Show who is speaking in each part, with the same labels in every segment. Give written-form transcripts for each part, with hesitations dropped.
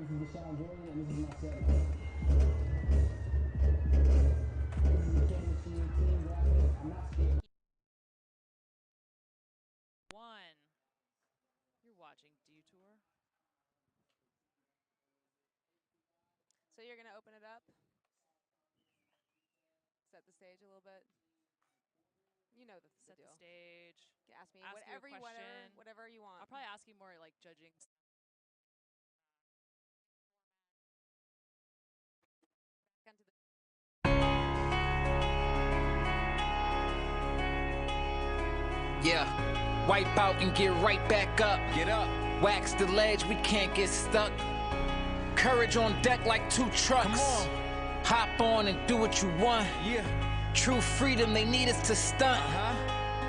Speaker 1: One. You're watching Dew Tour.
Speaker 2: So you're gonna open it up, set the stage a little bit. You know the
Speaker 1: Set the
Speaker 2: deal.
Speaker 1: stage.
Speaker 2: Ask me
Speaker 1: Ask
Speaker 2: whatever
Speaker 1: you a question.
Speaker 2: whatever you want.
Speaker 1: I'll probably ask you more like judging.
Speaker 3: Yeah, wipe out and get right back up. Get up. Wax the ledge, we can't get stuck. Courage on deck like 2 trucks. Come on. Hop on and do what you want. Yeah. True freedom, they need us to stunt.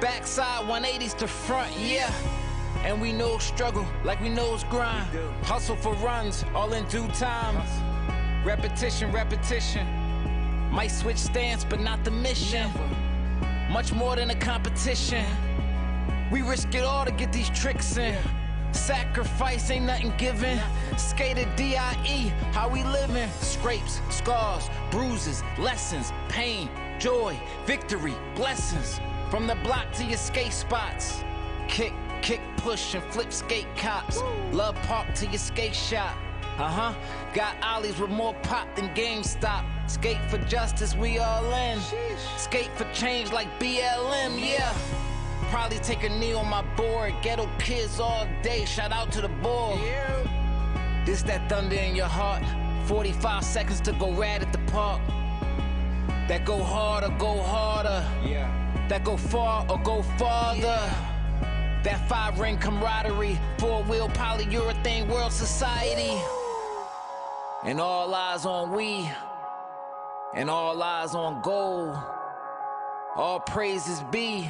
Speaker 3: Backside 180s to front, yeah. And we know struggle like we knows grind. Hustle for runs, all in due time. Repetition, repetition. Might switch stance, but not the mission. Much more than a competition. We risk it all to get these tricks in. Sacrifice ain't nothing given. Skater D.I.E. how we living. Scrapes, scars, bruises, lessons, pain, joy, victory, blessings. From the block to your skate spots. Kick, kick, push, and flip skate cops. Love park to your skate shop. Got ollies with more pop than GameStop. Skate for justice, we all in. Skate for change like BLM, yeah. Probably take a knee on my board. Ghetto kids all day, shout out to the board. This that thunder in your heart. 45 seconds to go rad at the park. That go hard or go harder. That go far or go farther. That 5-ring camaraderie. 4-wheel polyurethane world society. And all eyes on we. And all eyes on gold. All praises be.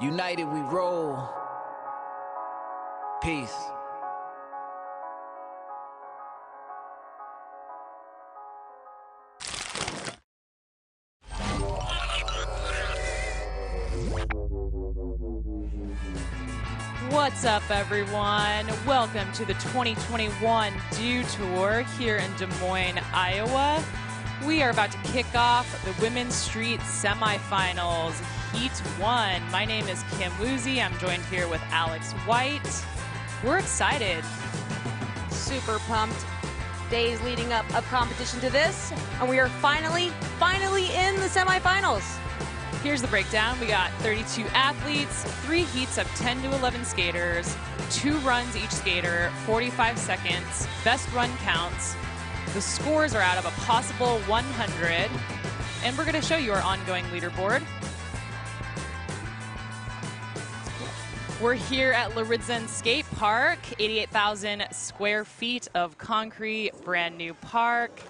Speaker 3: United we roll. Peace.
Speaker 1: What's up, everyone? Welcome to the 2021 Dew Tour here in Des Moines, Iowa. We are about to kick off the Women's Street Semifinals, Heat 1. My name is Kim Woozy. I'm joined here with Alex White. We're excited.
Speaker 2: Super pumped. Days leading up of competition to this, and we are finally in the semifinals.
Speaker 1: Here's the breakdown. We got 32 athletes, 3 heats of 10 to 11 skaters, 2 runs each skater, 45 seconds, best run counts. The scores are out of a possible 100, and we're going to show you our ongoing leaderboard. We're here at Luritzen Skate Park, 88,000 square feet of concrete, brand new park.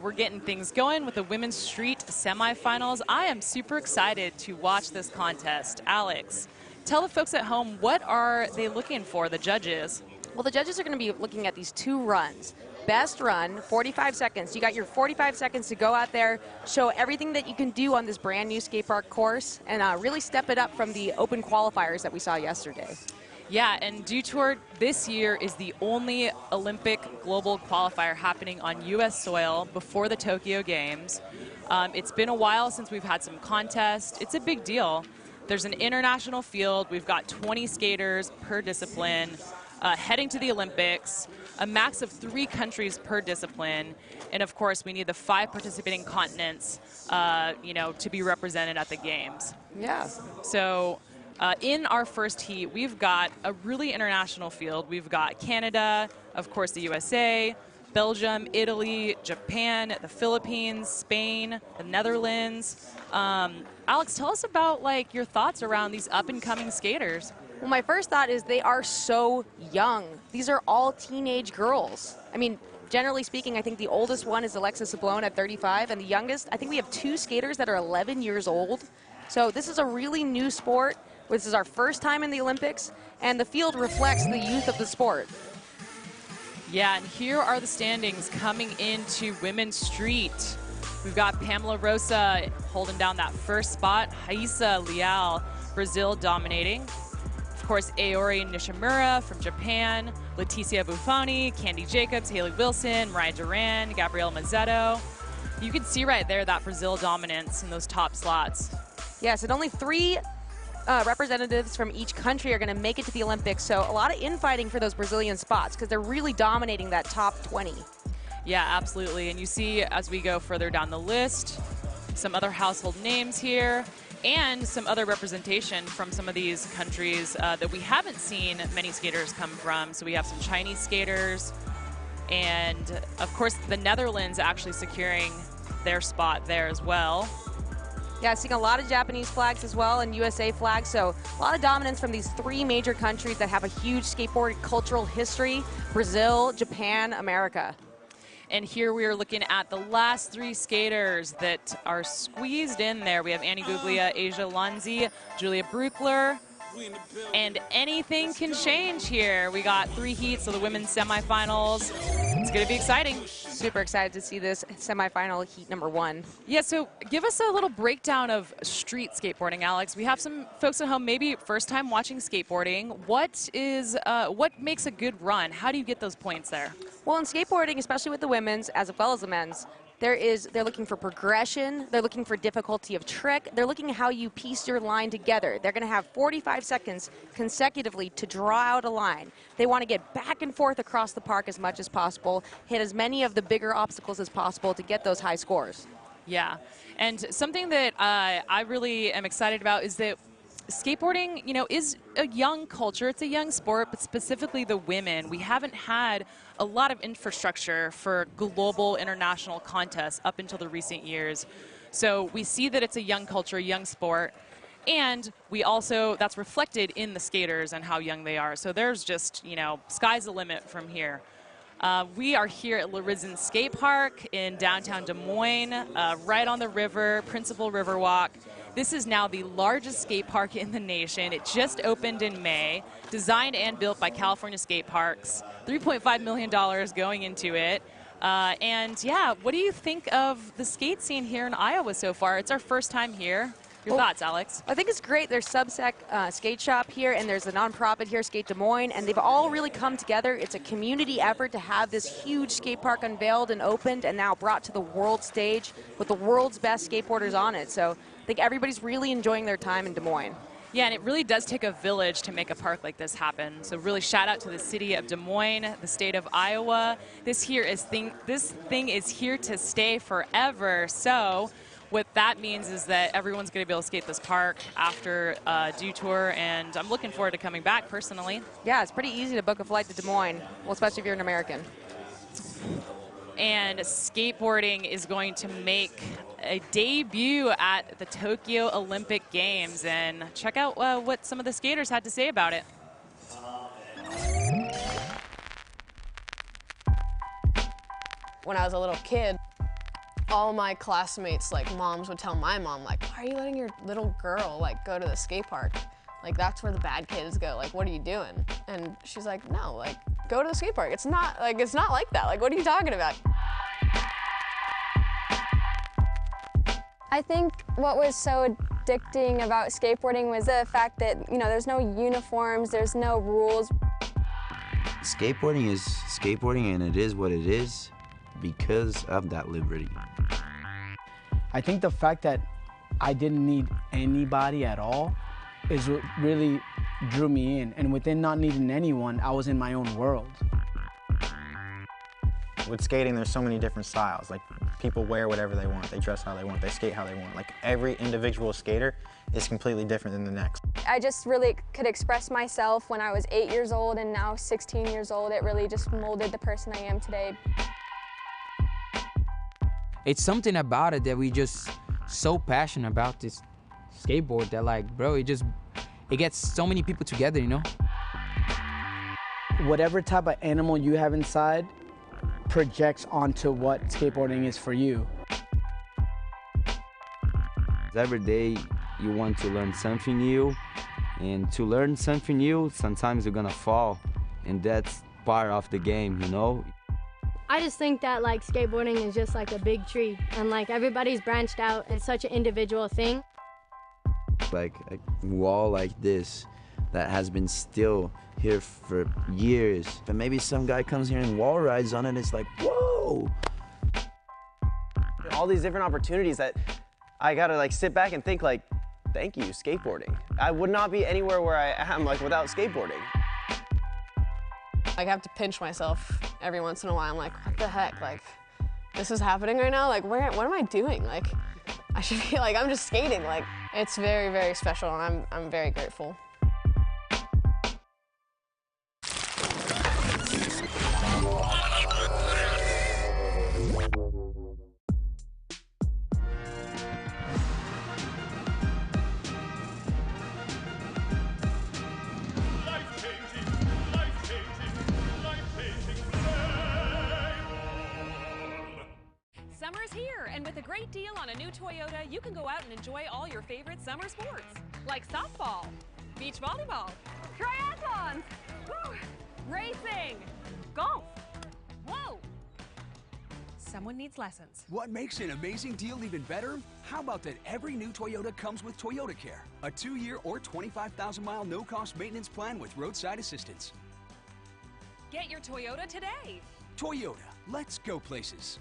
Speaker 1: We're getting things going with the Women's Street Semifinals. I am super excited to watch this contest. Alex, tell the folks at home, what are they looking for, the judges?
Speaker 2: Well, the judges are going to be looking at these 2 runs. Best run, 45 seconds. You got your 45 seconds to go out there, show everything that you can do on this brand new skate park course, and really step it up from the open qualifiers that we saw yesterday.
Speaker 1: Yeah, and Dew Tour this year is the only Olympic global qualifier happening on U.S. soil before the Tokyo Games. It's been a while since we've had some contests. It's a big deal. There's an international field. We've got 20 skaters per discipline heading to the Olympics, a max of 3 countries per discipline, and of course we need the 5 participating continents, to be represented at the Games.
Speaker 2: Yeah.
Speaker 1: So in our first heat, we've got a really international field. We've got Canada, of course the USA, Belgium, Italy, Japan, the Philippines, Spain, the Netherlands. Alex, tell us about your thoughts around these up-and-coming skaters.
Speaker 2: Well, my first thought is they are so young. These are all teenage girls. I mean, generally speaking, I think the oldest one is Alexis Sablone at 35, and the youngest, I think we have 2 skaters that are 11 years old. So this is a really new sport. This is our first time in the Olympics, and the field reflects the youth of the sport.
Speaker 1: Yeah, and here are the standings coming into Women's Street. We've got Pamela Rosa holding down that first spot. Raíssa Leal, Brazil dominating. Of course, Aori Nishimura from Japan, Leticia Buffoni, Candy Jacobs, Haley Wilson, Mariah Duran, Gabriela Mazzetto. You can see right there that Brazil dominance in those top slots.
Speaker 2: Yes, and only 3 representatives from each country are going to make it to the Olympics, so a lot of infighting for those Brazilian spots because they're really dominating that top 20.
Speaker 1: Yeah, absolutely. And you see as we go further down the list, some other household names here and some other representation from some of these countries that we haven't seen many skaters come from. So we have some Chinese skaters and, of course, the Netherlands actually securing their spot there as well.
Speaker 2: Yeah, seeing a lot of Japanese flags as well and USA flags, so a lot of dominance from these 3 major countries that have a huge skateboard cultural history: Brazil, Japan, America.
Speaker 1: And here we are looking at the last 3 skaters that are squeezed in there. We have Annie Guglia, Asia Lanzi, Julia Bruckler, and anything can change here. We got 3 heats of the women's semifinals. It's going to be exciting.
Speaker 2: Super excited to see this semifinal heat number 1.
Speaker 1: Yeah, so give us a little breakdown of street skateboarding, Alex. We have some folks at home, maybe first time watching skateboarding. What makes a good run? How do you get those points there?
Speaker 2: Well, in skateboarding, especially with the women's as well as the men's, they're looking for progression, they're looking for difficulty of trick, they're looking at how you piece your line together. They're going to have 45 seconds consecutively to draw out a line. They want to get back and forth across the park as much as possible, hit as many of the bigger obstacles as possible to get those high scores.
Speaker 1: Yeah, and something that I really am excited about is that skateboarding, is a young culture. It's a young sport, but specifically the women. We haven't had a lot of infrastructure for global international contests up until the recent years. So we see that it's a young culture, a young sport, and we also, that's reflected in the skaters and how young they are. So there's just, sky's the limit from here. We are here at Larizon Skate Park in downtown Des Moines, right on the river, Principal Riverwalk. This is now the largest skate park in the nation. It just opened in May, designed and built by California Skate Parks. $3.5 million going into it. And yeah, what do you think of the skate scene here in Iowa so far? It's our first time here. Your thoughts, Alex?
Speaker 2: I think it's great. There's Subsec Skate Shop here, and there's a nonprofit here, Skate Des Moines, and they've all really come together. It's a community effort to have this huge skate park unveiled and opened and now brought to the world stage with the world's best skateboarders on it. So I think everybody's really enjoying their time in Des Moines.
Speaker 1: Yeah, and it really does take a village to make a park like this happen. So really shout out to the city of Des Moines, the state of Iowa. This thing is here to stay forever. So what that means is that everyone's going to be able to skate this park after Dew Tour, and I'm looking forward to coming back personally.
Speaker 2: Yeah, it's pretty easy to book a flight to Des Moines, well, especially if you're an American.
Speaker 1: And skateboarding is going to make a debut at the Tokyo Olympic Games, and check out what some of the skaters had to say about it.
Speaker 4: When I was a little kid, all my classmates, moms would tell my mom, why are you letting your little girl, go to the skate park? That's where the bad kids go. What are you doing? And she's like, no, go to the skate park. It's not like that. What are you talking about?
Speaker 5: I think what was so addicting about skateboarding was the fact that, there's no uniforms, there's no rules.
Speaker 6: Skateboarding is skateboarding, and it is what it is because of that liberty.
Speaker 7: I think the fact that I didn't need anybody at all is what really drew me in. And within not needing anyone, I was in my own world.
Speaker 8: With skating, there's so many different styles. People wear whatever they want, they dress how they want, they skate how they want. Every individual skater is completely different than the next.
Speaker 5: I just really could express myself when I was 8 years old, and now 16 years old. It really just molded the person I am today.
Speaker 9: It's something about it that we just so passionate about this skateboard that bro, it gets so many people together,
Speaker 7: Whatever type of animal you have inside projects onto what skateboarding is for you.
Speaker 6: Every day you want to learn something new, and to learn something new, sometimes you're gonna fall, and that's part of the game,
Speaker 10: I just think that skateboarding is just a big tree, and everybody's branched out. It's such an individual thing.
Speaker 6: A wall like this,
Speaker 11: that has been still here for years. And maybe some guy comes here and wall rides on it, it's like, whoa!
Speaker 12: All these different opportunities that I gotta like sit back and think like, thank you, skateboarding. I would not be anywhere where I am like without skateboarding.
Speaker 4: I have to pinch myself every once in a while. I'm like, what the heck? Like, this is happening right now? Like, what am I doing? Like, I should be like, I'm just skating. Like, it's very, very special, and I'm very grateful.
Speaker 13: Summer's here, and with a great deal on a new Toyota, you can go out and enjoy all your favorite summer sports, like softball, beach volleyball, triathlons, woo, racing, golf. Whoa! Someone needs lessons.
Speaker 14: What makes an amazing deal even better? How about that every new Toyota comes with Toyota Care, a 2-year or 25,000-mile no-cost maintenance plan with roadside assistance.
Speaker 13: Get your Toyota today.
Speaker 14: Toyota, let's go places.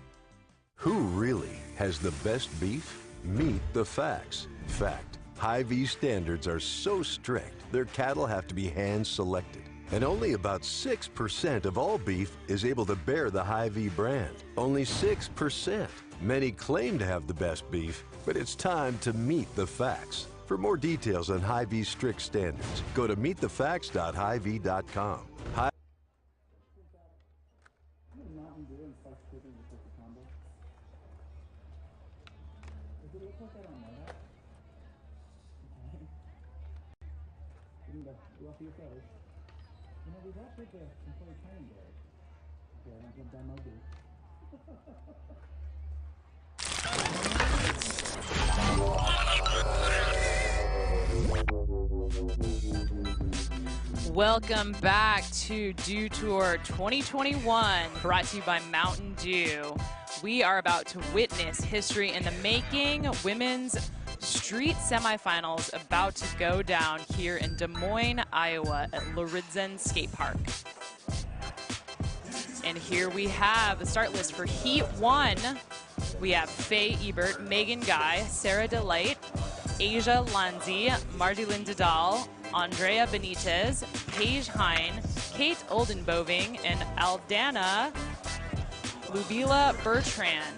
Speaker 15: Who really has the best beef? Meet the facts. Fact: Hy-Vee standards are so strict, their cattle have to be hand-selected. And only about 6% of all beef is able to bear the Hy-Vee brand. Only 6%. Many claim to have the best beef, but it's time to meet the facts. For more details on Hy-Vee's strict standards, go to meetthefacts.hyvee.com.
Speaker 1: Welcome back to Dew Tour 2021, brought to you by Mountain Dew. We are about to witness history in the making. Women's street semifinals about to go down here in Des Moines, Iowa at Luritzen Skate Park. And here we have the start list for Heat 1. We have Faye Ebert, Megan Guy, Sarah Delight, Asia Lanzi, Marjolin Didal, Andrea Benitez, Paige Hine, Kate Oldenboving, and Aldana Lubila Bertrand.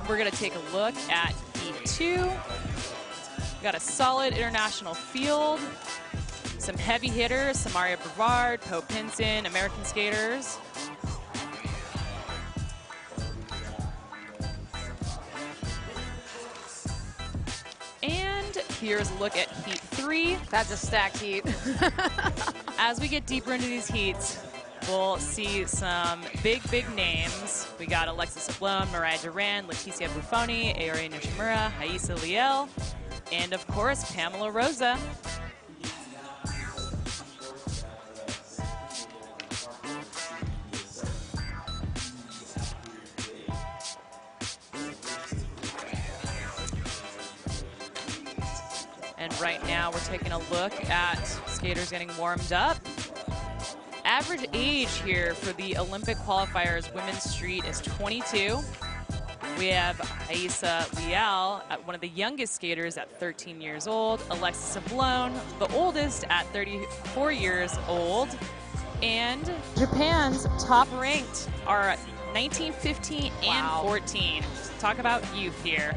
Speaker 1: We're going to take a look at Heat 2. Got a solid international field. Some heavy hitters, Samaria Brevard, Poe Pinson, American skaters. And here's a look at Heat 3.
Speaker 2: That's a stacked heat.
Speaker 1: As we get deeper into these heats, we'll see some big names. We got Alexis Sablon, Mariah Duran, Leticia Buffoni, Aori Nishimura, Haisa Liel, and of course, Pamela Rosa. And right now we're taking a look at skaters getting warmed up. Average age here for the Olympic qualifiers women's street is 22. We have Aisa Lial, one of the youngest skaters at 13 years old. Alexis Sablon, the oldest at 34 years old. And Japan's top ranked are 19, 15, and 14. Talk about youth here.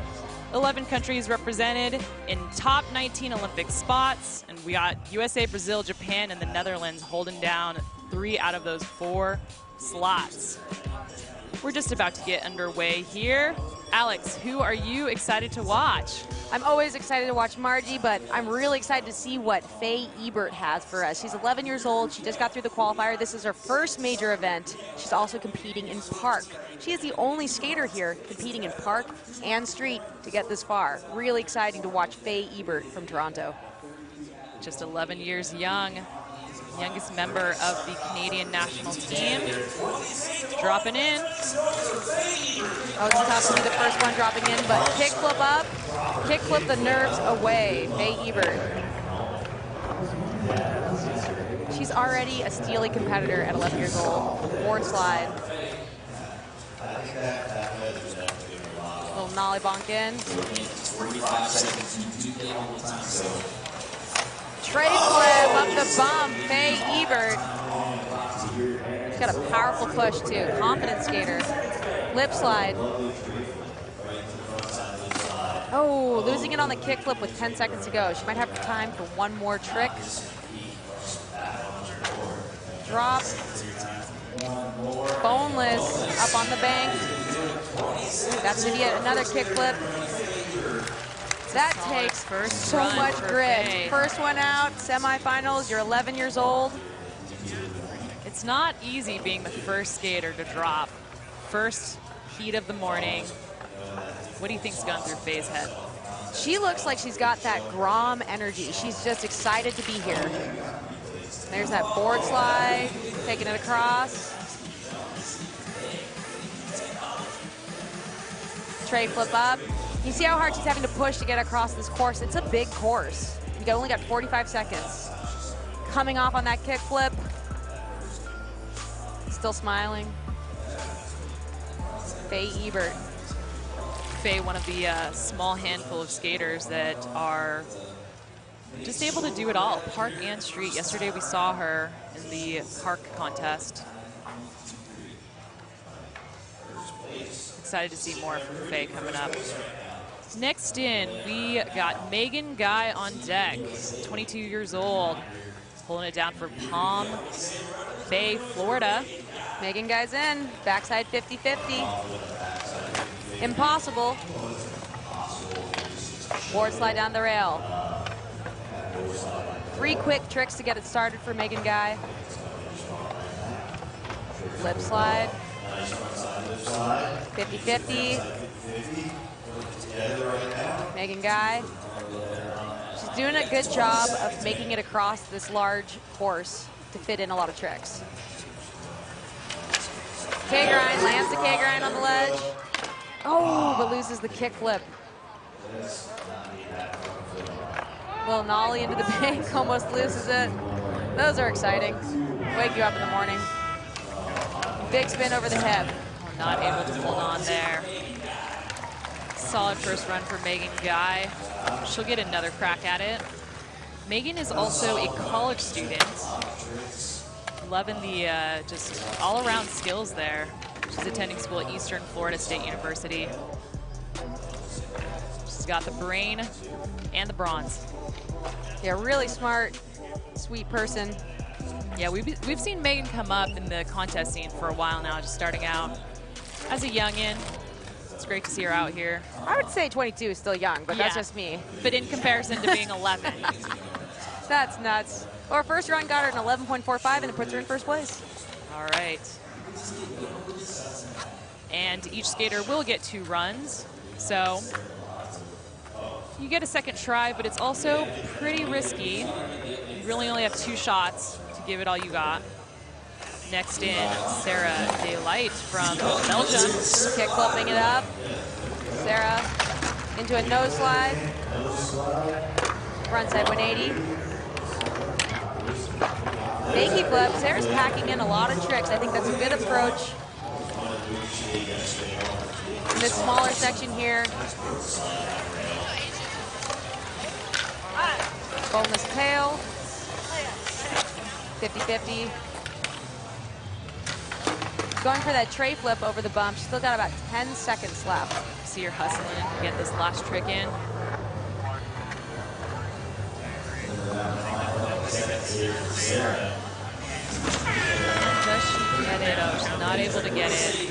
Speaker 1: 11 countries represented in top 19 Olympic spots. And we got USA, Brazil, Japan, and the Netherlands holding down 3 out of those 4 slots. We're just about to get underway here. Alex, who are you excited to watch?
Speaker 2: I'm always excited to watch Margie, but I'm really excited to see what Faye Ebert has for us. She's 11 years old. She just got through the qualifier. This is her first major event. She's also competing in park. She is the only skater here competing in park and street to get this far. Really exciting to watch Faye Ebert from Toronto.
Speaker 1: Just 11 years young. Youngest member of the Canadian national team. Dropping in.
Speaker 2: Oh, it's tough to be the first one dropping in, but kickflip up, kickflip the nerves away. Faye Ebert. She's already a steely competitor at 11 years old. Board slide. Little nollie bonk in. Tray flip up the bump. Faye Ebert. She's got a powerful push too. Confident skater. Lip slide. Oh, losing it on the kickflip with 10 seconds to go. She might have time for one more trick. Drop. Boneless up on the bank. That's gonna be another kickflip. That takes so much grit. First one out, semifinals, you're 11 years old.
Speaker 1: It's not easy being the first skater to drop. First heat of the morning. What do you think's gone through Faye's head?
Speaker 2: She looks like she's got that Grom energy. She's just excited to be here. There's that board slide, taking it across. Tray flip up. You see how hard she's having to push to get across this course? It's a big course. You only got 45 seconds. Coming off on that kick flip. Still smiling. Faye Ebert.
Speaker 1: Faye, one of the small handful of skaters that are just able to do it all, park and street. Yesterday we saw her in the park contest. Excited to see more from Faye coming up. Next in, we got Megan Guy on deck, 22 years old, holding it down for Palm Bay, Florida.
Speaker 2: Megan Guy's in, backside 50-50. Impossible. Board slide down the rail. 3 quick tricks to get it started for Megan Guy. Lip slide. 50-50. Megan Guy. She's doing a good job of making it across this large course to fit in a lot of tricks. K-grind, lands the K-grind on the ledge. Oh, but loses the kick flip. Little nollie into the bank, almost loses it. Those are exciting. Wake you up in the morning. Big spin over the hip.
Speaker 1: Not able to hold on there. Solid first run for Megan Guy. She'll get another crack at it. Megan is also a college student. Loving the just all-around skills there. She's attending school at Eastern Florida State University. She's got the brain and the bronze.
Speaker 2: Yeah, really smart, sweet person.
Speaker 1: Yeah, we've seen Megan come up in the contest scene for a while now, just starting out as a youngin'. It's great to see her out here.
Speaker 2: I would say 22 is still young, but that's just me.
Speaker 1: But in comparison to being 11.
Speaker 2: That's nuts. Well, her first run got her an 11.45, and it puts her in first place.
Speaker 1: All right. And each skater will get 2 runs. So you get a second try, but it's also pretty risky. You really only have 2 shots to give it all you got. Next in, Sarah Delight from Belgium.
Speaker 2: Kick flipping it up. Sarah into a nose slide. Frontside 180. Fakie flip. Sarah's packing in a lot of tricks. I think that's a good approach. In this smaller section here. Boneless tail. 50-50. Going for that tray flip over the bump. She's still got about 10 seconds left.
Speaker 1: See her hustling, get this last trick in. Does she get it? Oh, she's not able to get it.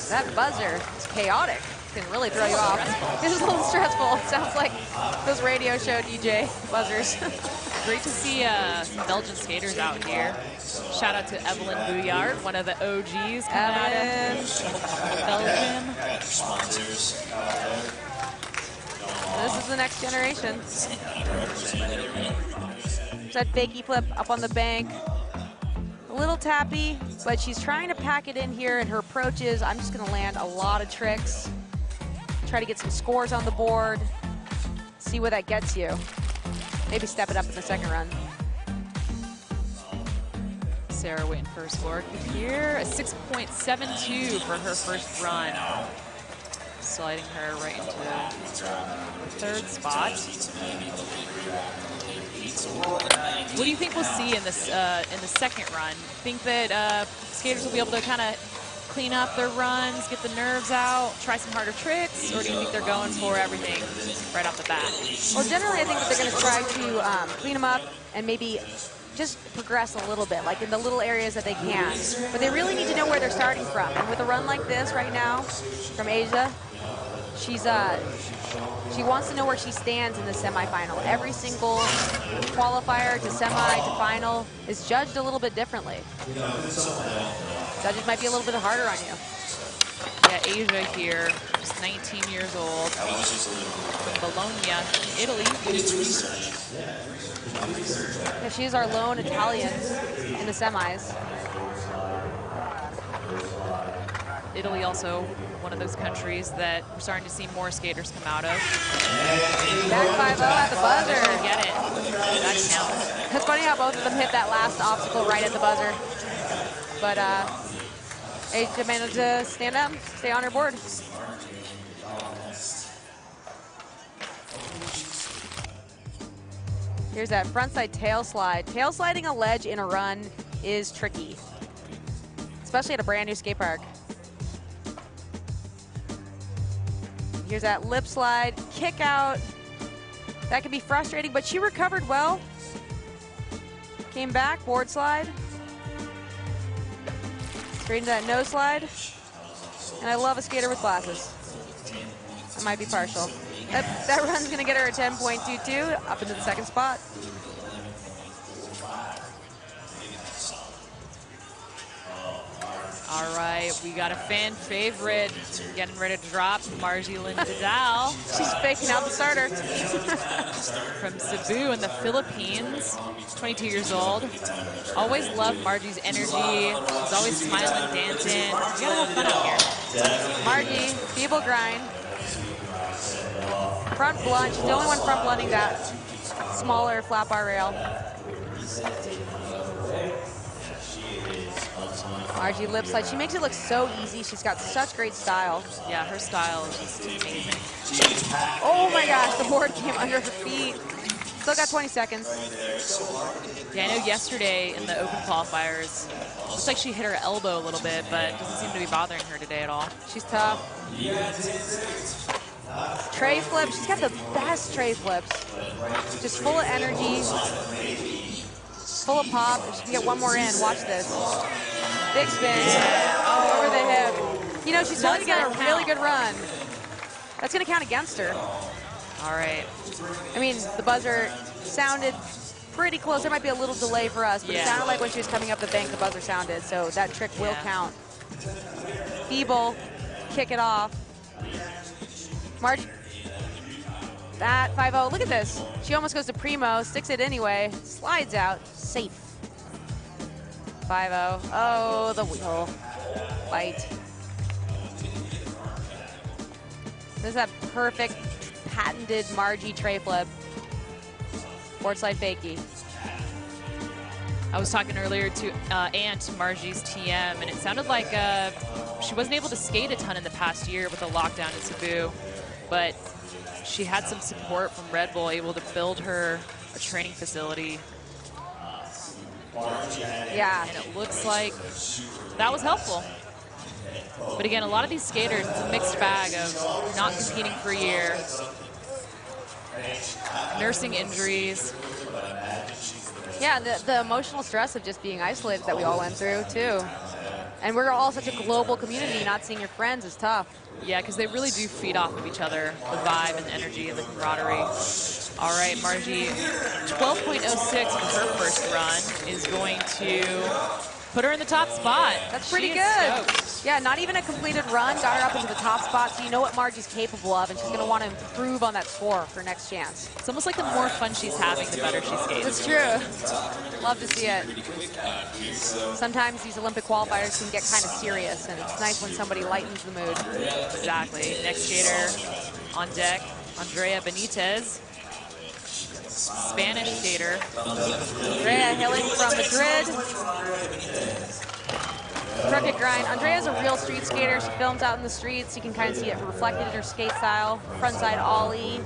Speaker 2: That buzzer is chaotic. It can really throw you off. This is a little stressful. It sounds like those radio show DJ buzzers.
Speaker 1: Great to see some Belgian skaters out here. Shout out to Evelyn Bouillard, one of the OGs coming out of Belgium.
Speaker 2: This is the next generation. There's that fakie flip up on the bank. A little tappy, but she's trying to pack it in here, and her approach is, I'm just gonna land a lot of tricks, try to get some scores on the board, see where that gets you. maybe step it up in the second run.
Speaker 1: Sarah waiting for her score here. A 6.72 for her first run. Sliding her right into the third spot. What do you think we'll see in this in the second run? Think that skaters will be able to kind of clean up their runs, get the nerves out, try some harder tricks, or do you think they're going for everything right off the bat?
Speaker 2: Well, generally I think that they're going to try to clean them up and maybe just progress a little bit, like in the little areas that they can. But they really need to know where they're starting from. And with a run like this right now from Asia, she wants to know where she stands in the semifinal. Every single qualifier to semi to final is judged a little bit differently. Judges might be a little bit harder on you.
Speaker 1: Yeah, Asia here, just 19 years old, from Bologna, Italy.
Speaker 2: Yeah, she's our lone Italian in the semis.
Speaker 1: Italy also one of those countries that we're starting to see more skaters come out of.
Speaker 2: Back 5-0 at the buzzer.
Speaker 1: Get it. That counts.
Speaker 2: It's funny how both of them hit that last obstacle right at the buzzer. But Asia managed to stand up, stay on her board. Here's that frontside tail slide. Tail sliding a ledge in a run is tricky, especially at a brand new skate park. Here's that lip slide, kick out. That can be frustrating, but she recovered well. Came back, board slide. Straight into that nose slide. And I love a skater with glasses. I might be partial. That run's gonna get her a 10.22, up into the second spot.
Speaker 1: All right, we got a fan favorite getting ready to drop, Margie Lynn Vidal.
Speaker 2: She's faking out the starter.
Speaker 1: From Cebu in the Philippines, 22 years old. Always loved Margie's energy. She's always smiling, dancing. You gotta have fun out here.
Speaker 2: Margie, feeble grind. Front blunt, she's the only one front blunting that smaller flat bar rail. Margie lip slide, she makes it look so easy. She's got such great style.
Speaker 1: Yeah, her style is just amazing.
Speaker 2: Oh my gosh, the board came under her feet. Still got 20 seconds.
Speaker 1: Yeah, I know yesterday in the open qualifiers, looks like she hit her elbow a little bit, but it doesn't seem to be bothering her today at all.
Speaker 2: She's tough. Tray flip, she's got the best tray flips. Just full of energy, full of pop. If she can get one more in, watch this. Big spin, over the hip. You know, she's totally got a really good run. That's gonna count against her.
Speaker 1: All right.
Speaker 2: I mean, the buzzer sounded pretty close. There might be a little delay for us, but it sounded like when she was coming up the bank, the buzzer sounded. So that trick will count. Feeble, kick it off. Margie, that 5-0, look at this. She almost goes to primo, sticks it anyway, slides out, safe. 5-0, oh, the wheel, bite. This is that perfect, patented Margie tray flip. Board slide fakie.
Speaker 1: I was talking earlier to Aunt Margie's TM, and it sounded like she wasn't able to skate a ton in the past year with the lockdown in Cebu, but she had some support from Red Bull, able to build her a training facility.
Speaker 2: Yeah.
Speaker 1: And it looks like that was helpful. But again, a lot of these skaters, it's a mixed bag of not competing for a year, nursing injuries.
Speaker 2: Yeah, the emotional stress of just being isolated that we all went through, too. And we're all such a global community, not seeing your friends is tough.
Speaker 1: Yeah, because they really do feed off of each other, the vibe and the energy and the camaraderie. All right, Margie, 12.06 for her first run is going to put her in the top spot.
Speaker 2: That's pretty good. Yeah, not even a completed run, got her up into the top spot, so you know what Margie's capable of, and she's going to want to improve on that score for next chance.
Speaker 1: It's almost like the more fun she's having, the better she skates.
Speaker 2: That's true. Love to see it. Sometimes these Olympic qualifiers can get kind of serious, and it's nice when somebody lightens the mood.
Speaker 1: Exactly. Next skater on deck, Andrea Benitez. Spanish skater.
Speaker 2: Andrea hailing from Madrid. Crooked grind. Andrea's a real street skater. She films out in the streets. You can kind of see it reflected in her skate style. Frontside ollie,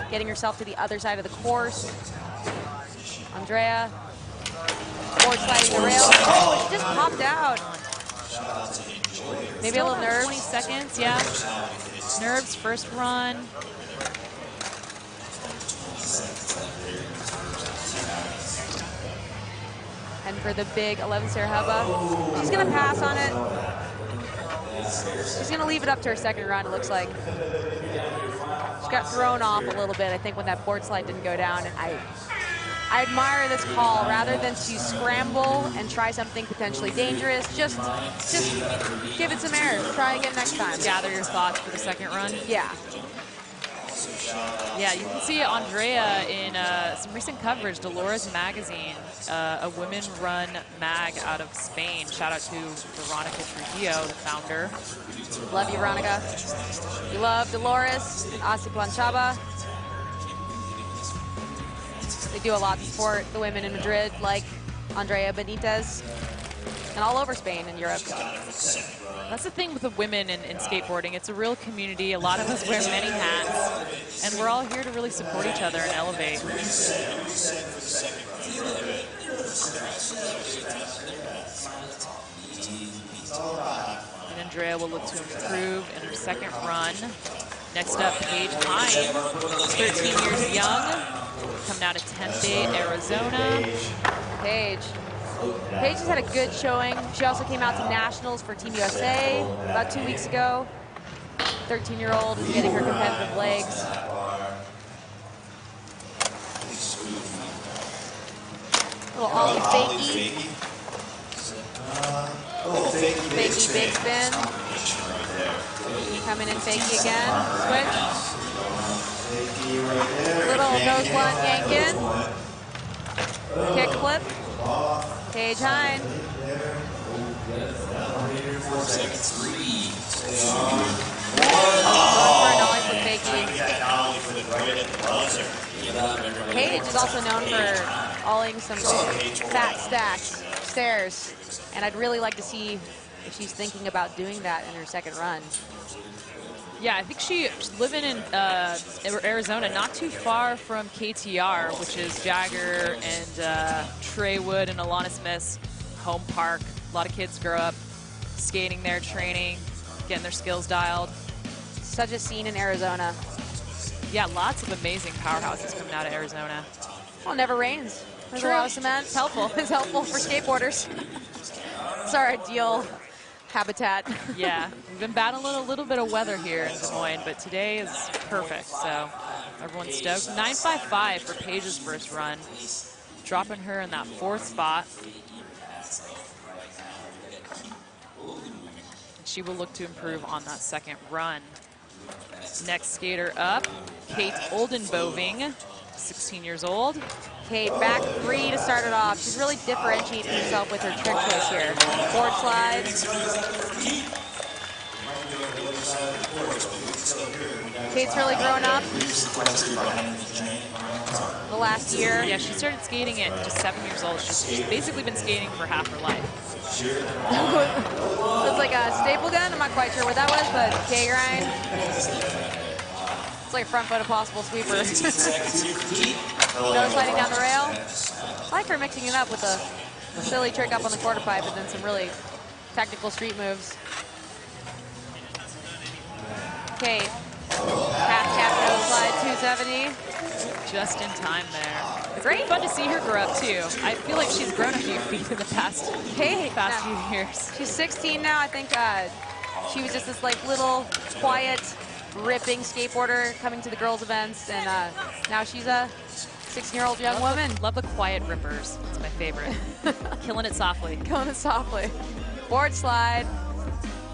Speaker 2: getting herself to the other side of the course. Andrea, board sliding the rail. Oh, she just popped out. Maybe a little nerves.
Speaker 1: 20 seconds, yeah. Nerves, first run.
Speaker 2: And for the big 11 Serhaba, she's gonna pass on it. She's gonna leave it up to her second run, it looks like. She got thrown off a little bit, I think, when that board slide didn't go down. And I admire this call. Rather than to scramble and try something potentially dangerous, just give it some air. Try again next time.
Speaker 1: Gather your thoughts for the second run.
Speaker 2: Yeah.
Speaker 1: Yeah, you can see Andrea in some recent coverage, Dolores Magazine, a women-run mag out of Spain. Shout out to Veronica Trujillo, the founder.
Speaker 2: Love you, Veronica. We love Dolores, Asi Planchaba. They do a lot to support the women in Madrid, like Andrea Benitez, and all over Spain and Europe.
Speaker 1: That's the thing with the women in skateboarding. It's a real community. A lot of us wear many hats, and we're all here to really support each other and elevate. And Andrea will look to improve in her second run. Next up, Paige Hine, 13 years young, coming out of 10th Day, Arizona.
Speaker 2: Paige has had a good showing. She also came out to nationals for Team USA about 2 weeks ago. 13-year-old is getting her competitive legs. Little ollie fakie. Fakie, big spin. Coming in fakie again. Switch. Little nose blunt yank in. Kick flip. Paige Hine. Paige is also known for olling some fat stacks, stairs, and I'd really like to see if she's thinking about doing that in her second run.
Speaker 1: Yeah, I think she's living in Arizona, not too far from KTR, which is Jagger and Trey Wood and Alana Smith's home park. A lot of kids grow up skating there, training, getting their skills dialed.
Speaker 2: Such a scene in Arizona.
Speaker 1: Yeah, lots of amazing powerhouses coming out of Arizona.
Speaker 2: Well, it never rains. There's
Speaker 1: True.
Speaker 2: a lot of cement. It's helpful. It's helpful for skateboarders. It's our ideal habitat.
Speaker 1: Yeah, we've been battling a little bit of weather here in Des Moines, but today is perfect, so everyone's stoked. 9.55 for Paige's first run, dropping her in that fourth spot. She will look to improve on that second run. Next skater up, Kate Oldenboving, 16 years old.
Speaker 2: Kate, back three to start it off. She's really differentiating herself with her trick choice here. Board slide. Kate's really grown up the last year.
Speaker 1: Yeah, she started skating at just 7 years old. She's basically been skating for half her life.
Speaker 2: Looks like a staple gun. I'm not quite sure what that was, but K-grind. It's like a front foot impossible sweeper. No sliding down the rail. I like her mixing it up with a silly trick up on the quarter pipe and then some really technical street moves. Kate, half cap nose slide 270.
Speaker 1: Just in time there. It's
Speaker 2: Great.
Speaker 1: been fun to see her grow up too. I feel like she's grown a few feet in the past few years.
Speaker 2: She's 16 now. I think she was just this like little quiet, ripping skateboarder coming to the girls' events, and now she's a 16-year-old young woman.
Speaker 1: Love the quiet rippers. It's my favorite. Killing it softly.
Speaker 2: Killing it softly. Board slide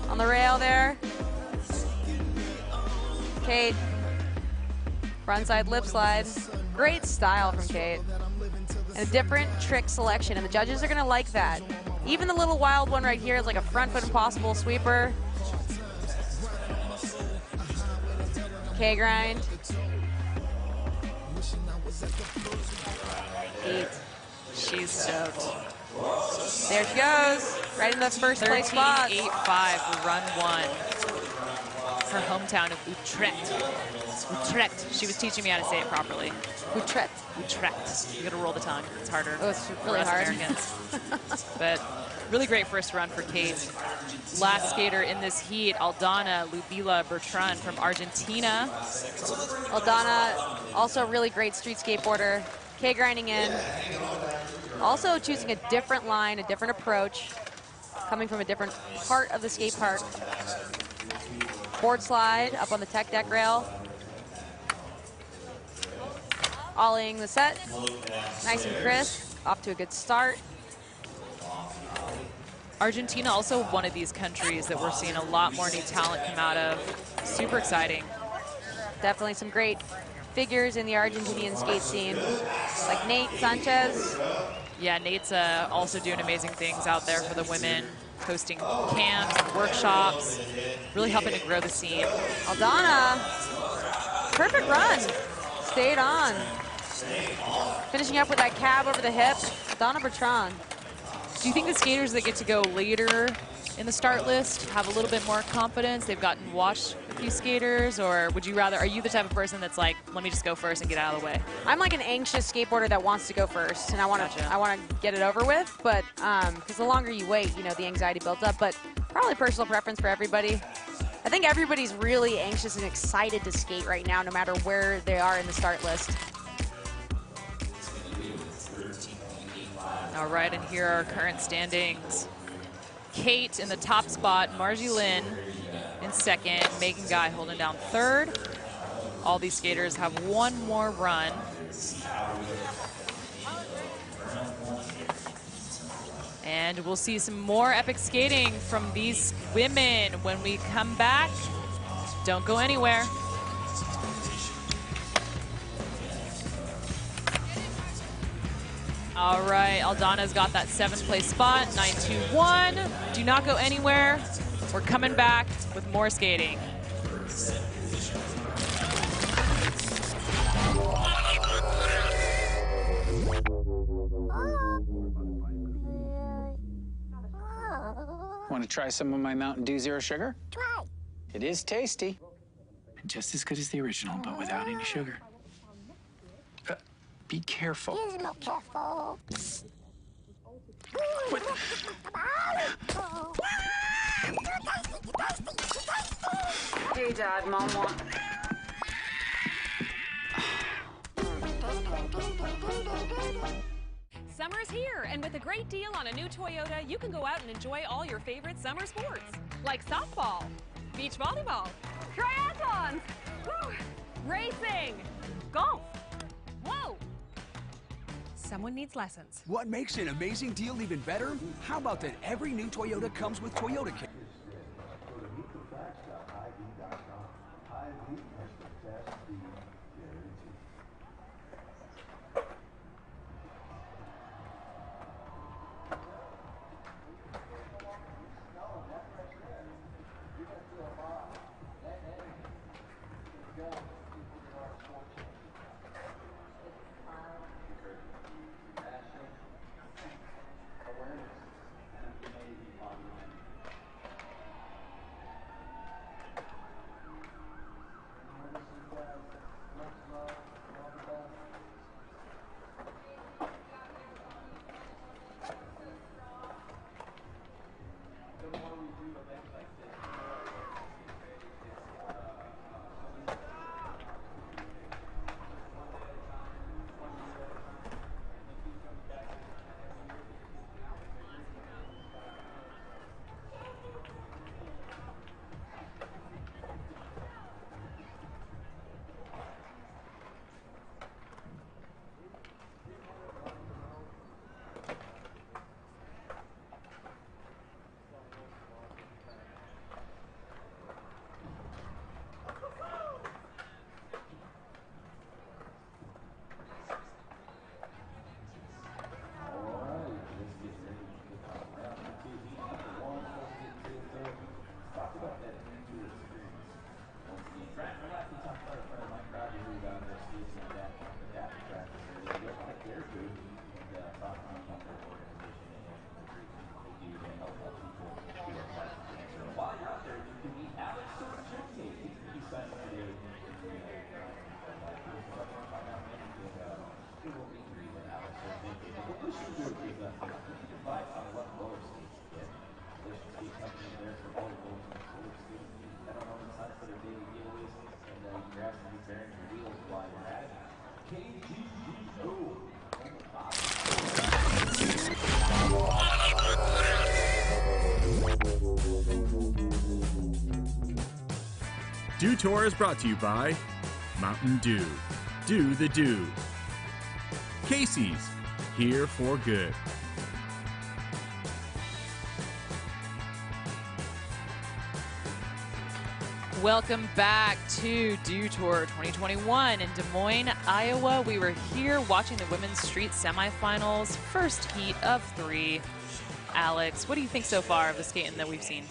Speaker 2: on the rail there. Kate. Frontside lip slide. Great style from Kate. And a different trick selection, and the judges are going to like that. Even the little wild one right here is like a front foot impossible sweeper. K-grind. Kate.
Speaker 1: She's stoked.
Speaker 2: There she goes, right in the first place spot.
Speaker 1: 13.85, run 1. Her hometown of Utrecht. Utrecht. She was teaching me how to say it properly.
Speaker 2: Utrecht.
Speaker 1: Utrecht. You gotta roll the tongue. It's harder.
Speaker 2: Oh, it's
Speaker 1: for
Speaker 2: really
Speaker 1: us
Speaker 2: hard.
Speaker 1: Americans. But really great first run for Kate. Last skater in this heat, Aldana Lubila Bertrand from Argentina.
Speaker 2: Aldana, also a really great street skateboarder. K-grinding in. Also choosing a different line, a different approach, coming from a different part of the skate park. Board slide up on the tech deck rail. Ollieing the set. Nice and crisp, off to a good start.
Speaker 1: Argentina also one of these countries that we're seeing a lot more new talent come out of. Super exciting.
Speaker 2: Definitely some great figures in the Argentinian skate scene, like Nate Sanchez.
Speaker 1: Yeah, Nate's also doing amazing things out there for the women, hosting camps and workshops, really helping to grow the scene.
Speaker 2: Aldana, perfect run, stayed on. Finishing up with that cab over the hip, Aldana Bertrand.
Speaker 1: Do you think the skaters that get to go later in the start list have a little bit more confidence? They've gotten watched a few skaters, or would you rather, are you the type of person that's like, let me just go first and get out of the way?
Speaker 2: I'm like an anxious skateboarder that wants to go first, and I want to get it over with, but because the longer you wait, you know, the anxiety builds up, but probably personal preference for everybody. I think everybody's really anxious and excited to skate right now, no matter where they are in the start list.
Speaker 1: All right, and here are our current standings. Kate in the top spot, Margie Lynn in second, Megan Guy holding down third. All these skaters have one more run. And we'll see some more epic skating from these women when we come back. Don't go anywhere. All right, Aldana's got that 7th place spot, 9-2-1. Do not go anywhere. We're coming back with more skating.
Speaker 16: Want to try some of my Mountain Dew Zero Sugar? Try. It is tasty. And just as good as the original, but without any sugar. Be careful.
Speaker 17: He's not careful.
Speaker 16: What?
Speaker 17: Hey, Dad, Mom wants.
Speaker 13: Summer's here, and with a great deal on a new Toyota, you can go out and enjoy all your favorite summer sports, like softball, beach volleyball, triathlons, racing, golf. Whoa!
Speaker 14: Someone needs lessons. What makes an amazing deal even better? How about that every new Toyota comes with Toyota Care?
Speaker 18: Dew Tour is brought to you by Mountain Dew. Do the Dew. Casey's, here for good.
Speaker 1: Welcome back to Dew Tour 2021 in Des Moines, Iowa. We were here watching the women's street semifinals, first heat of 3. Alex, what do you think so far of the skating that we've seen?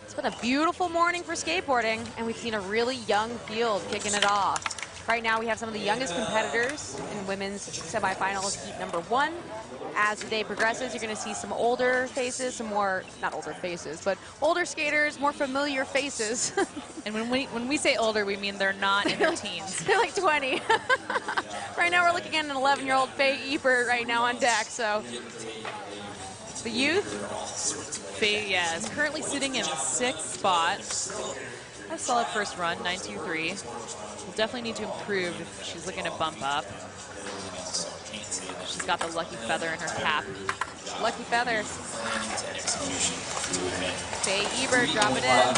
Speaker 2: It's been a beautiful morning for skateboarding, and we've seen a really young field kicking it off. Right now, we have some of the youngest competitors in women's semifinals, heat number 1. As the day progresses, you're going to see some older faces, some more, not older faces, but older skaters, more familiar faces.
Speaker 1: And when we say older, we mean they're not in their teens.
Speaker 2: They're like 20. Right now, we're looking at an 11-year-old Faye Ebert right now on deck, so. The youth,
Speaker 1: Faye, yeah, is currently sitting in the 6th spot. A solid first run, 9.23. Will definitely need to improve if she's looking to bump up. She's got the lucky feather in her cap.
Speaker 2: Lucky feather. Faye Ebert dropping in.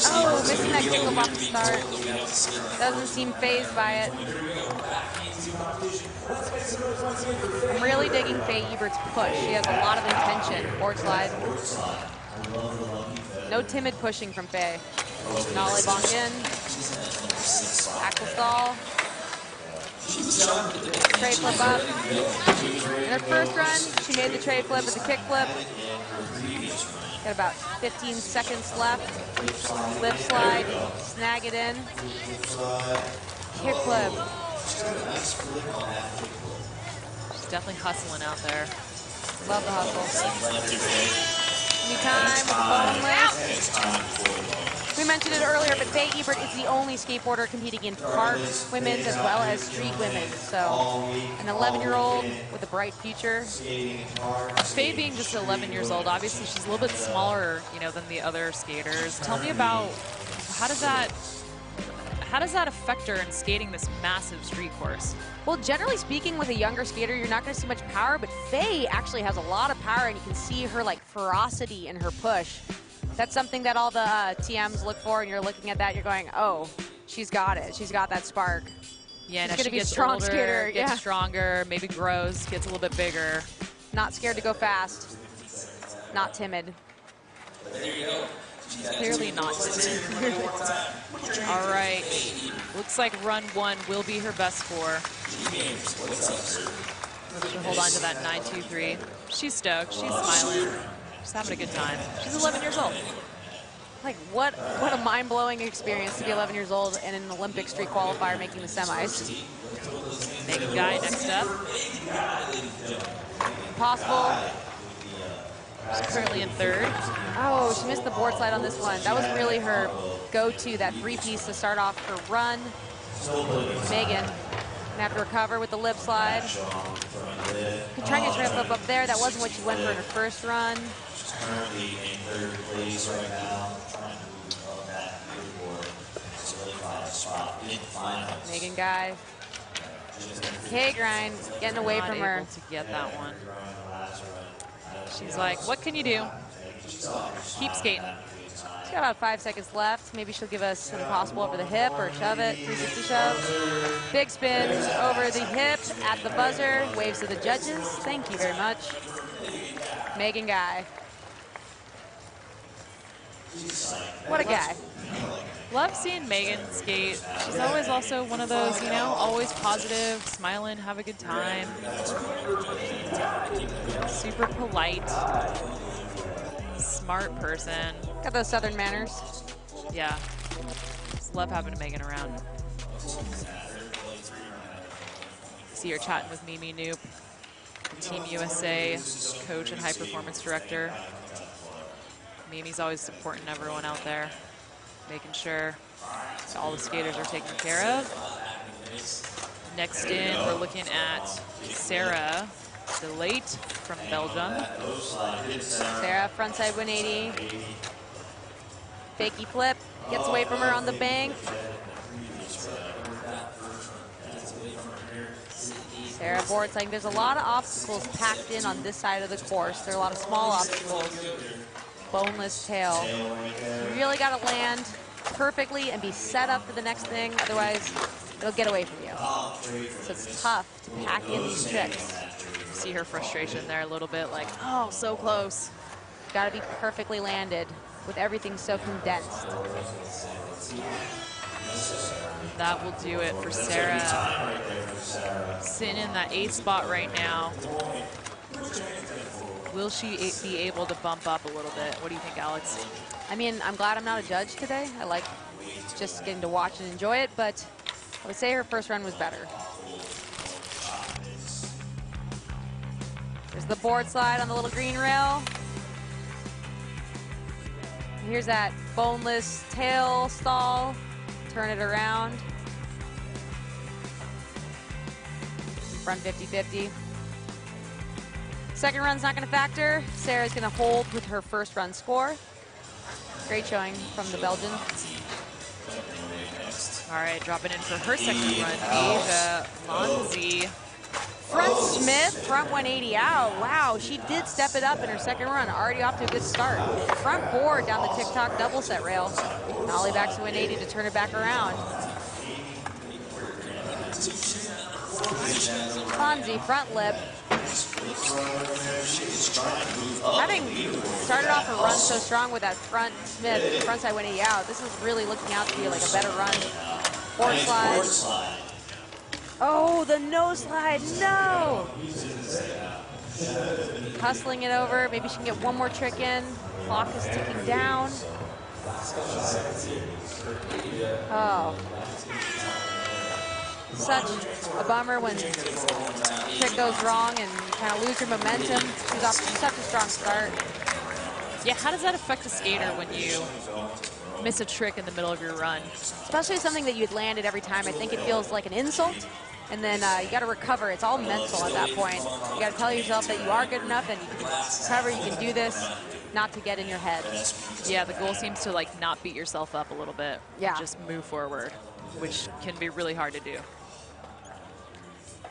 Speaker 2: Oh, missing that kickflip off the start. Doesn't seem phased by it. I'm really digging Faye Ebert's push. She has a lot of intention. Board slide. No timid pushing from Faye. Nollie bonk in. Axel stall. Tray flip up. In her first run, she made the tray flip with the kick flip. Got about 15 seconds left. Lip slide, snag it in. Kick flip.
Speaker 1: She's definitely hustling out there.
Speaker 2: Love the hustle. Anytime with the boneless. We mentioned it earlier, but Faye Ebert is the only skateboarder competing in park women's as well as street women's. So an 11-year-old with a bright future.
Speaker 1: Faye being just 11 years old, obviously she's a little bit smaller, than the other skaters. Tell me about how does that affect her in skating this massive street course?
Speaker 2: Well, generally speaking, with a younger skater, you're not going to see much power, but Faye actually has a lot of power, and you can see her ferocity in her push. That's something that all the TMs look for, and you're looking at that, you're going, oh, she's got it. She's got that spark.
Speaker 1: Yeah,
Speaker 2: she's
Speaker 1: now she
Speaker 2: be
Speaker 1: gets
Speaker 2: strong
Speaker 1: older,
Speaker 2: skater.
Speaker 1: gets stronger, maybe grows, gets a little bit bigger.
Speaker 2: Not scared to go fast. Not timid.
Speaker 1: She's clearly not timid. All right. Looks like run 1 will be her best score. She'll hold on to that 9.23. She's stoked. She's smiling. She's having a good time. She's 11 years old.
Speaker 2: Like, what a mind-blowing experience to be 11 years old and an Olympic street qualifier making the semis.
Speaker 1: Megan Guy next up.
Speaker 2: Possible.
Speaker 1: She's currently in 3rd.
Speaker 2: Oh, she missed the board slide on this one. That was really her go-to, that 3-piece to start off her run. Megan gonna have to recover with the lip slide. Trying to try to flip up there. That wasn't what she went for in her first run.
Speaker 19: Currently in 3rd place right now, trying to move back for semifinal spot in final.
Speaker 2: Megan Guy. K-grind, getting away from her.
Speaker 1: Not able to get that one. She's like, what can you do? Keep skating.
Speaker 2: She's got about 5 seconds left. Maybe she'll give us an impossible over the hip or shove it, 360 shove. Big spin over the hip at the buzzer. Waves to the judges. Thank you very much. Megan Guy. What a guy.
Speaker 1: Love seeing Megan skate. She's always also one of those, always positive, smiling, have a good time. Super polite, smart person.
Speaker 2: Got those Southern manners.
Speaker 1: Yeah. Just love having Megan around. See her chatting with Mimi Noop, Team USA coach and high performance director. Mimi's always supporting everyone out there, making sure all the skaters are taken care of. Next in, we're looking at Sarah Delate from Belgium.
Speaker 2: Sarah, frontside 180. Fakey flip, gets away from her on the bank. Sarah board sliding. There's a lot of obstacles packed in on this side of the course. There are a lot of small obstacles. Boneless tail. You really got to land perfectly and be set up for the next thing. Otherwise, it'll get away from you. So it's tough to pack in these tricks.
Speaker 1: See her frustration there a little bit, like, oh, so close.
Speaker 2: Got to be perfectly landed with everything so condensed.
Speaker 1: That will do it for Sarah. Sitting in that 8th spot right now. Will she be able to bump up a little bit? What do you think, Alex?
Speaker 2: I mean, I'm glad I'm not a judge today. I like just getting to watch and enjoy it, but I would say her first run was better. There's the board slide on the little green rail. Here's that boneless tail stall. Turn it around. Front 50-50. Second run's not going to factor. Sarah's going to hold with her first run score. Great showing from the Belgian.
Speaker 1: All right, dropping in for her second run, Asia Lonzi.
Speaker 2: Front Smith, front 180 out. Wow, she did step it up in her second run. Already off to a good start. Front board down the TikTok double set rail. Ollie back to 180 to turn it back around. Fonzie, front lip. Having started off a run so strong with that front Smith, frontside 180 out, this is really looking out to be like a better run. Board slide. Oh, the nose slide, no! Hustling it over, maybe she can get one more trick in. Clock is ticking down. Oh. Such a bummer when trick goes wrong and you kind of lose your momentum. She's off to such a strong start.
Speaker 1: Yeah, how does that affect a skater when you miss a trick in the middle of your run?
Speaker 2: Especially something that you'd landed every time. I think it feels like an insult. And then you got to recover. It's all mental at that point. You got to tell yourself that you are good enough and you can recover, you can do this, not to get in your head.
Speaker 1: Yeah, the goal seems to like not beat yourself up a little bit.
Speaker 2: Yeah.
Speaker 1: Just move forward, which can be really hard to do.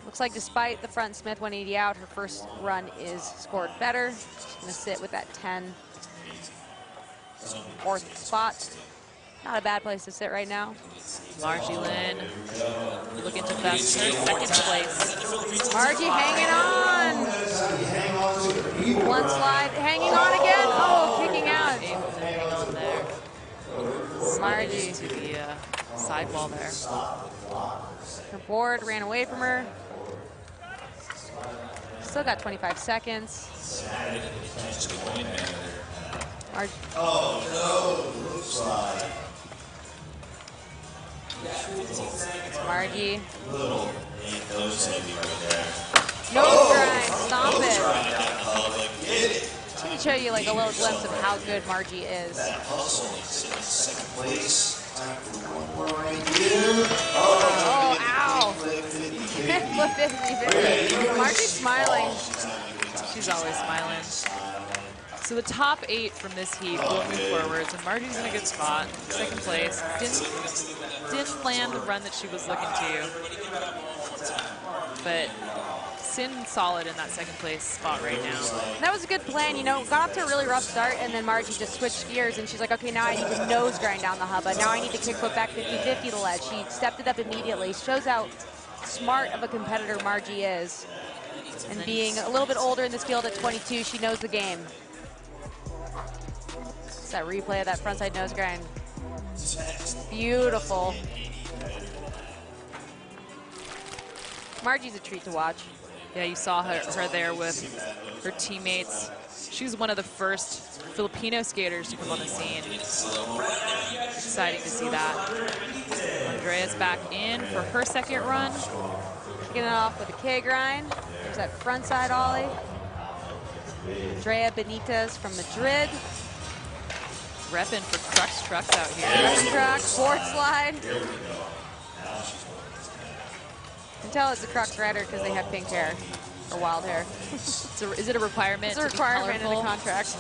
Speaker 2: Looks like despite the front Smith 180 out, her first run is scored better. She's going to sit with that 10 4th spot. Not a bad place to sit right now.
Speaker 1: Margie Lynn looking to best her second place.
Speaker 2: Margie hanging on. One slide, hanging on again. Oh, kicking out.
Speaker 1: Able to hang on there.
Speaker 2: Margie
Speaker 1: to the sidewall there.
Speaker 2: Her board ran away from her. Still got 25 seconds. Margie.
Speaker 19: Oh, no. Slide.
Speaker 2: Margie.
Speaker 19: Little nose heavy right there.
Speaker 2: Nose grind, stomp it.
Speaker 19: Get it.
Speaker 2: Just to show you like a little glimpse of how good Margie is.
Speaker 19: That hustle is in second place. Time for one more right here. Oh,
Speaker 2: ow. Margie's smiling.
Speaker 1: She's always smiling. So the top 8 from this heat will move forwards, and Margie's in a good spot. Second place. Didn't land the run that she was looking to, but sitting solid in that second place spot right now.
Speaker 2: That was a good plan, you know, got off to a really rough start, and then Margie just switched gears, and she's like, okay, now I need to nose grind down the hubba. Now I need to kick foot back 50-50 the ledge. She stepped it up immediately. Shows how smart of a competitor Margie is. And being a little bit older in this field at 22, she knows the game. It's that replay of that frontside nose grind. Beautiful. Margie's a treat to watch.
Speaker 1: Yeah, you saw her there with her teammates. She's one of the first Filipino skaters to come on the scene. Exciting to see that. Andrea's back in for her second run.
Speaker 2: Kicking it off with a K grind. There's that frontside ollie. Andrea Benitez from Madrid.
Speaker 1: Repping for Crux Trucks out here.
Speaker 2: Crux Trucks, board slide. You can tell it's a Crux rider because they have pink hair or wild hair.
Speaker 1: So is it a requirement?
Speaker 2: It's a requirement in the contract.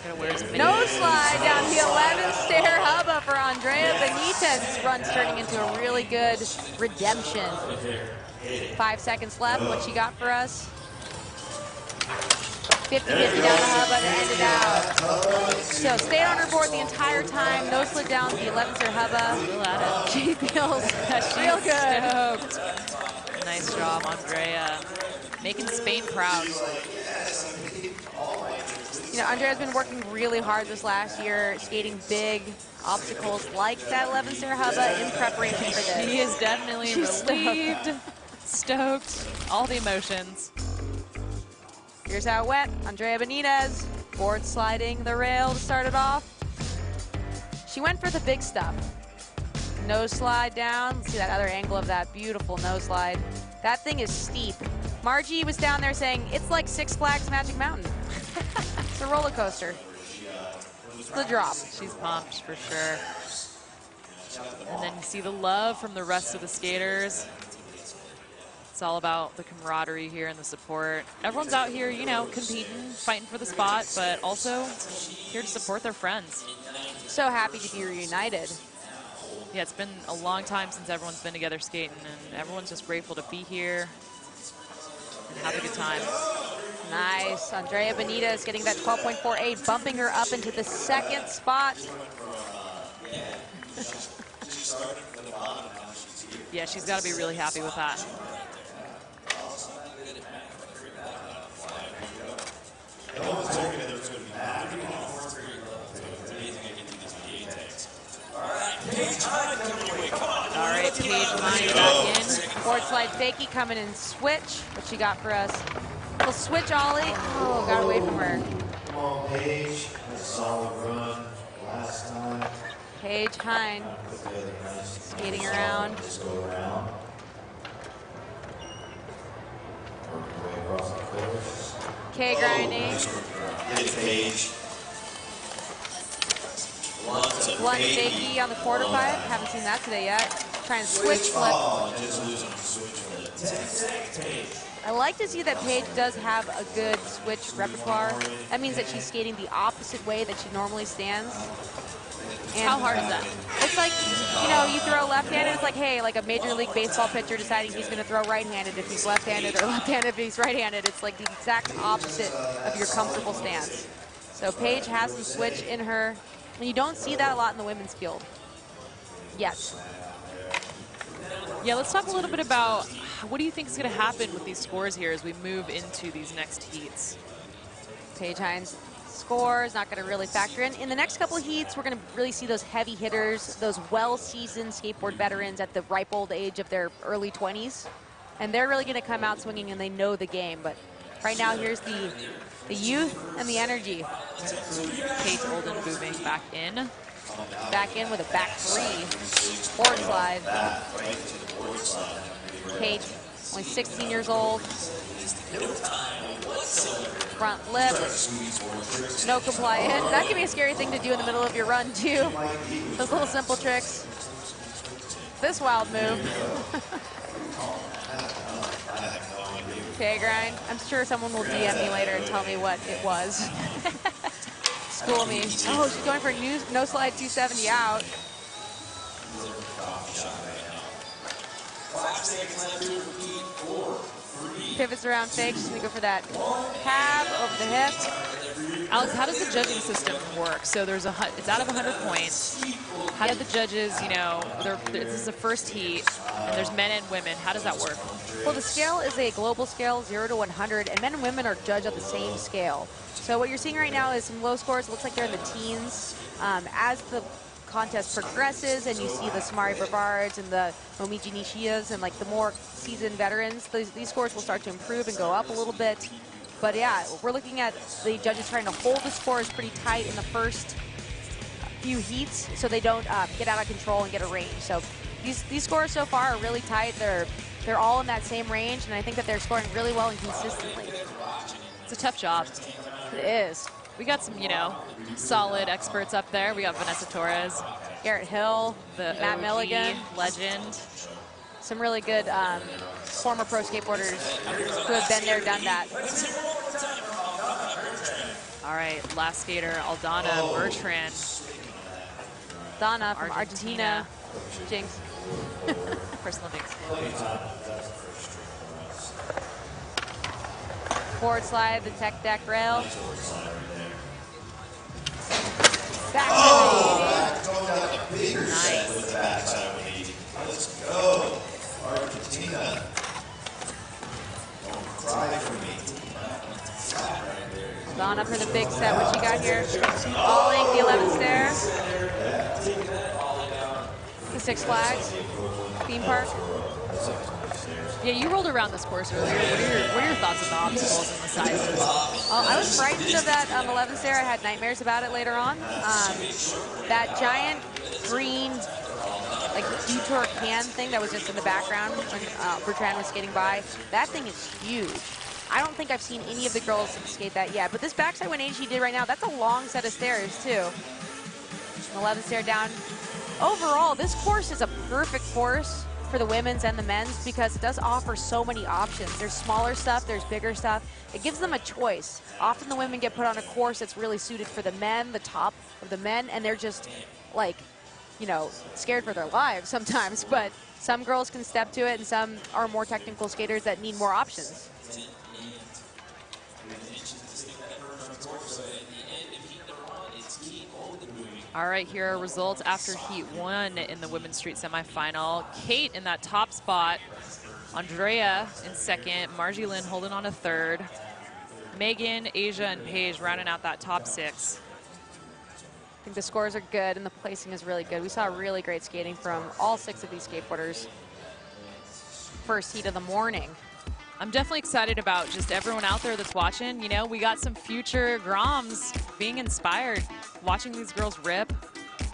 Speaker 2: No slide down the 11th stair hubba for Andrea Benitez. This run's turning into a really good redemption. 5 seconds left. What she got for us? 50-50 down the hubba to end it out. So stayed on her board the entire time. No slid down the 11th stair hubba. She feels real good.
Speaker 1: Stoked. Nice job, Andrea. Making Spain proud.
Speaker 2: You know, Andrea's been working really hard this last year, skating big obstacles like that 11th stair hubba in preparation for this.
Speaker 1: She is definitely relieved, stoked, all the emotions.
Speaker 2: Here's how it went. Andrea Benitez, board sliding the rail to start it off. She went for the big stuff. Nose slide down. Let's see that other angle of that beautiful nose slide. That thing is steep. Margie was down there saying, it's like Six Flags Magic Mountain. It's a roller coaster. It's the drop.
Speaker 1: She's pumped for sure. And then you see the love from the rest of the skaters. It's all about the camaraderie here and the support. Everyone's out here, you know, competing, fighting for the spot, but also here to support their friends.
Speaker 2: So happy to be reunited.
Speaker 1: Yeah, it's been a long time since everyone's been together skating, and everyone's just grateful to be here and have a good time.
Speaker 2: Nice. Andrea Benitez getting that 12.48, bumping her up into the second spot.
Speaker 1: Yeah, she's got to be really happy with that. All right, Paige Hine back in.
Speaker 2: Board slide fakie coming in switch. What she got for us? Little switch ollie. Oh, got away from her.
Speaker 19: Come on, Paige. That's a solid run. Last time.
Speaker 2: Paige Hine skating around.
Speaker 19: Just go around. Work your way across the course.
Speaker 2: K grinding.
Speaker 19: Hit Paige.
Speaker 2: Blunt fakie on the quarter pipe. Haven't seen that today yet. Trying to switch flip.
Speaker 19: Oh, just losing the switch flip.
Speaker 2: I like to see that Paige does have a good switch repertoire. That means that she's skating the opposite way that she normally stands. And
Speaker 1: how hard is that?
Speaker 2: It's like, you know, you throw left-handed, it's like, hey, like a Major League Baseball pitcher deciding he's going to throw right-handed if he's left-handed, or left-handed if he's right-handed. It's like the exact opposite of your comfortable stance. So Paige has some switch in her, and you don't see that a lot in the women's field. Yes.
Speaker 1: Yeah, let's talk a little bit about what do you think is going to happen with these scores here as we move into these next heats?
Speaker 2: Paige Hine's score is not going to really factor in. In the next couple of heats, we're going to really see those heavy hitters, those well-seasoned skateboard veterans at the ripe old age of their early 20s. And they're really going to come out swinging, and they know the game. But right now, here's the youth and the energy.
Speaker 1: Kate Olden moving back in.
Speaker 2: Back in with a back three. Board slide. Kate, only 16 years old. Front lip. No comply in. That can be a scary thing to do in the middle of your run, too. Those little simple tricks. This wild move. Okay, grind. I'm sure someone will DM me later and tell me what it was. School me. Oh, she's going for a no slide 270 out. Pivots around fake. She's going to go for that cab over the hip.
Speaker 1: Alex, how does the judging system work? So there's it's out of 100 points. How do the judges, you know, this is the first heat, and there's men and women. How does that work?
Speaker 2: Well, the scale is a global scale, 0 to 100, and men and women are judged on the same scale. So what you're seeing right now is some low scores. It looks like they're in the teens. As the contest progresses and you see the Samari Barbards and the Momiji Nishias and like the more seasoned veterans, these scores will start to improve and go up a little bit. But yeah, we're looking at the judges trying to hold the scores pretty tight in the first few heats so they don't get out of control and get a range. So these scores so far are really tight. They're all in that same range, and I think that they're scoring really well and consistently.
Speaker 1: It's a tough job.
Speaker 2: It is.
Speaker 1: We got some, you know, solid experts up there. We got Vanessa Torres,
Speaker 2: Garrett Hill,
Speaker 1: the
Speaker 2: Matt
Speaker 1: OG
Speaker 2: Milligan,
Speaker 1: legend.
Speaker 2: Some really good former pro skateboarders who have been there, done that.
Speaker 1: All right, last skater, Aldana Bertrand.
Speaker 2: Donna from Argentina. Jinx.
Speaker 1: Personal jinx.
Speaker 2: Forward slide, the tech deck rail. Back
Speaker 19: Nice. Let's go, Argentina. Don't cry for me.
Speaker 2: Donna for the big set. What you got here? Falling the 11th stair. The Six Flags theme park.
Speaker 1: Yeah, you rolled around this course earlier. What are your thoughts on the obstacles and the sizes?
Speaker 2: I was frightened of that 11th stair. I had nightmares about it later on. That giant green, like Dew Tour can thing that was just in the background when Bertrand was skating by, that thing is huge. I don't think I've seen any of the girls skate that yet. But this backside 180 she did right now, that's a long set of stairs too. 11th stair down. Overall, this course is a perfect course for the women's and the men's because it does offer so many options. There's smaller stuff, there's bigger stuff. It gives them a choice. Often the women get put on a course that's really suited for the men, the top of the men, and they're just like, you know, scared for their lives sometimes. But some girls can step to it and some are more technical skaters that need more options.
Speaker 1: All right, here are results after Heat 1 in the Women's Street Semifinal. Kate in that top spot. Andrea in second. Margie Lynn holding on to third. Megan, Asia, and Paige rounding out that top 6.
Speaker 2: I think the scores are good and the placing is really good. We saw really great skating from all 6 of these skateboarders. First heat of the morning.
Speaker 1: I'm definitely excited about just everyone out there that's watching. You know, we got some future Groms being inspired, watching these girls rip.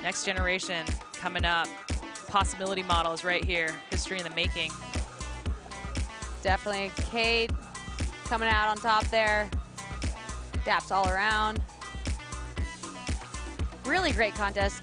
Speaker 1: Next generation coming up. Possibility models right here. History in the making.
Speaker 2: Definitely Kate coming out on top there. Daps all around. Really great contest.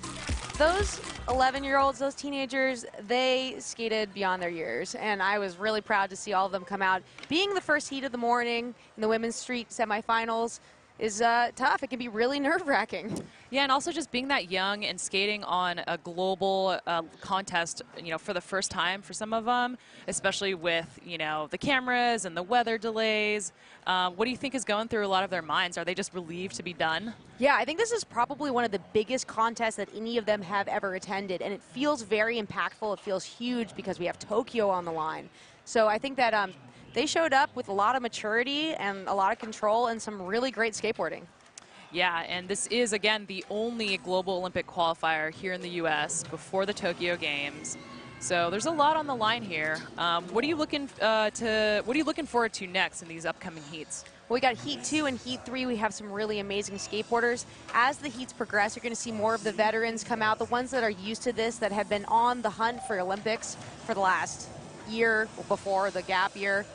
Speaker 2: Those 11-year-olds, those teenagers, they skated beyond their years, and I was really proud to see all of them come out. Being the first heat of the morning in the Women's Street Semifinals is tough. It can be really nerve-wracking.
Speaker 1: Yeah, and also just being that young and skating on a global contest, you know, for the first time for some of them, especially with, you know, the cameras and the weather delays. What do you think is going through a lot of their minds? Are they just relieved to be done?
Speaker 2: Yeah, I think this is probably one of the biggest contests that any of them have ever attended, and it feels very impactful. It feels huge because we have Tokyo on the line. So I think that they showed up with a lot of maturity and a lot of control and some really great skateboarding.
Speaker 1: Yeah, and this is, again, the only global Olympic qualifier here in the U.S. before the Tokyo Games. So there's a lot on the line here. What are you looking forward to next in these upcoming heats?
Speaker 2: Well, we got Heat 2 and Heat 3. We have some really amazing skateboarders. As the heats progress, you're going to see more of the veterans come out, the ones that are used to this, that have been on the hunt for Olympics for the last year before the gap year.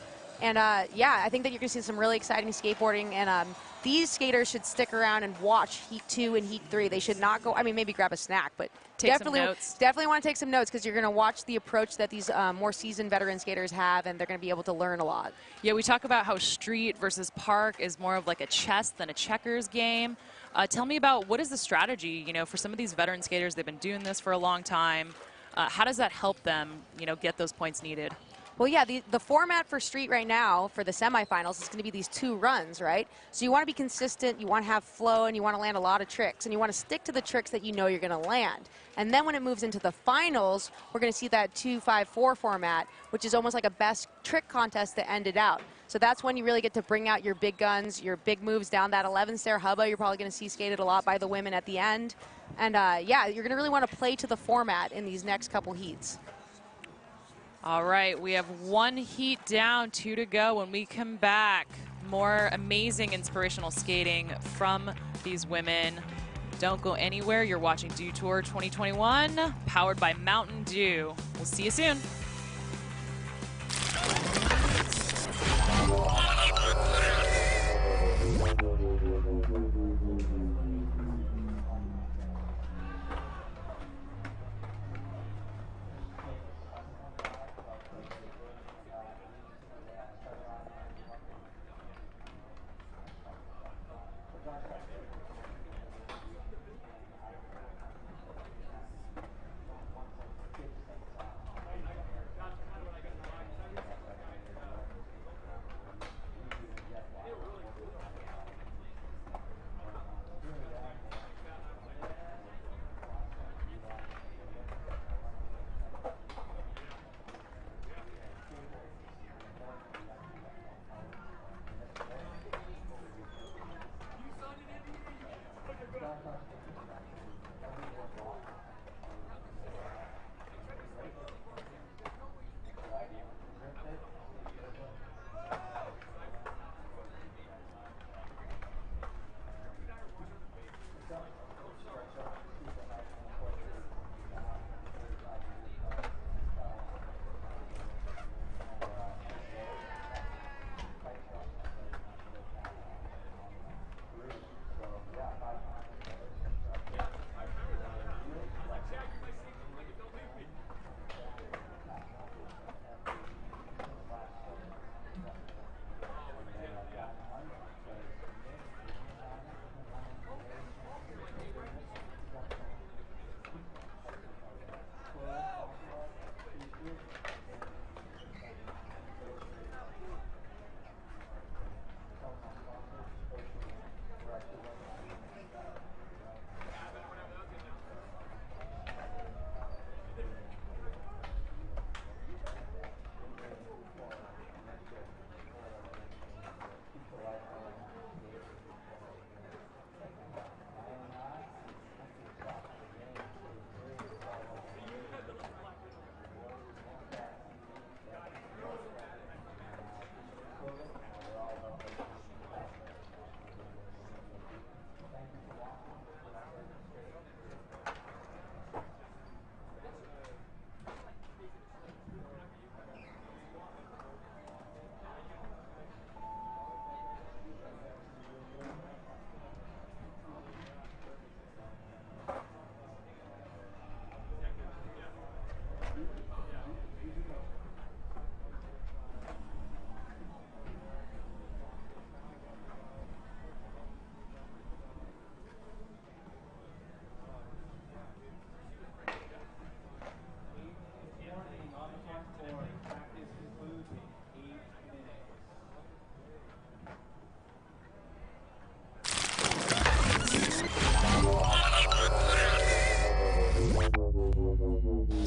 Speaker 2: And yeah, I think that you're going to see some really exciting skateboarding, and these skaters should stick around and watch Heat 2 and Heat 3. They should not go, I mean, maybe grab a snack, but definitely want to take some notes because you're going to watch the approach that these more seasoned veteran skaters have, and they're going to be able to learn a lot.
Speaker 1: Yeah, we talk about how street versus park is more of like a chess than a checkers game. Tell me about what is the strategy, you know, for some of these veteran skaters. They've been doing this for a long time. How does that help them, you know, get those points needed?
Speaker 2: Well, yeah, the format for street right now for the semifinals is going to be these 2 runs, right? So you want to be consistent, you want to have flow, and you want to land a lot of tricks, and you want to stick to the tricks that you know you're going to land. And then when it moves into the finals, we're going to see that 2-5-4 format, which is almost like a best trick contest to end it out. So that's when you really get to bring out your big guns, your big moves down that 11-stair hubba. You're probably going to see skated a lot by the women at the end. And yeah, you're going to really want to play to the format in these next couple heats.
Speaker 1: All right, we have 1 heat down, 2 to go. When we come back, more amazing inspirational skating from these women. Don't go anywhere. You're watching Dew Tour 2021, powered by Mountain Dew. We'll see you soon.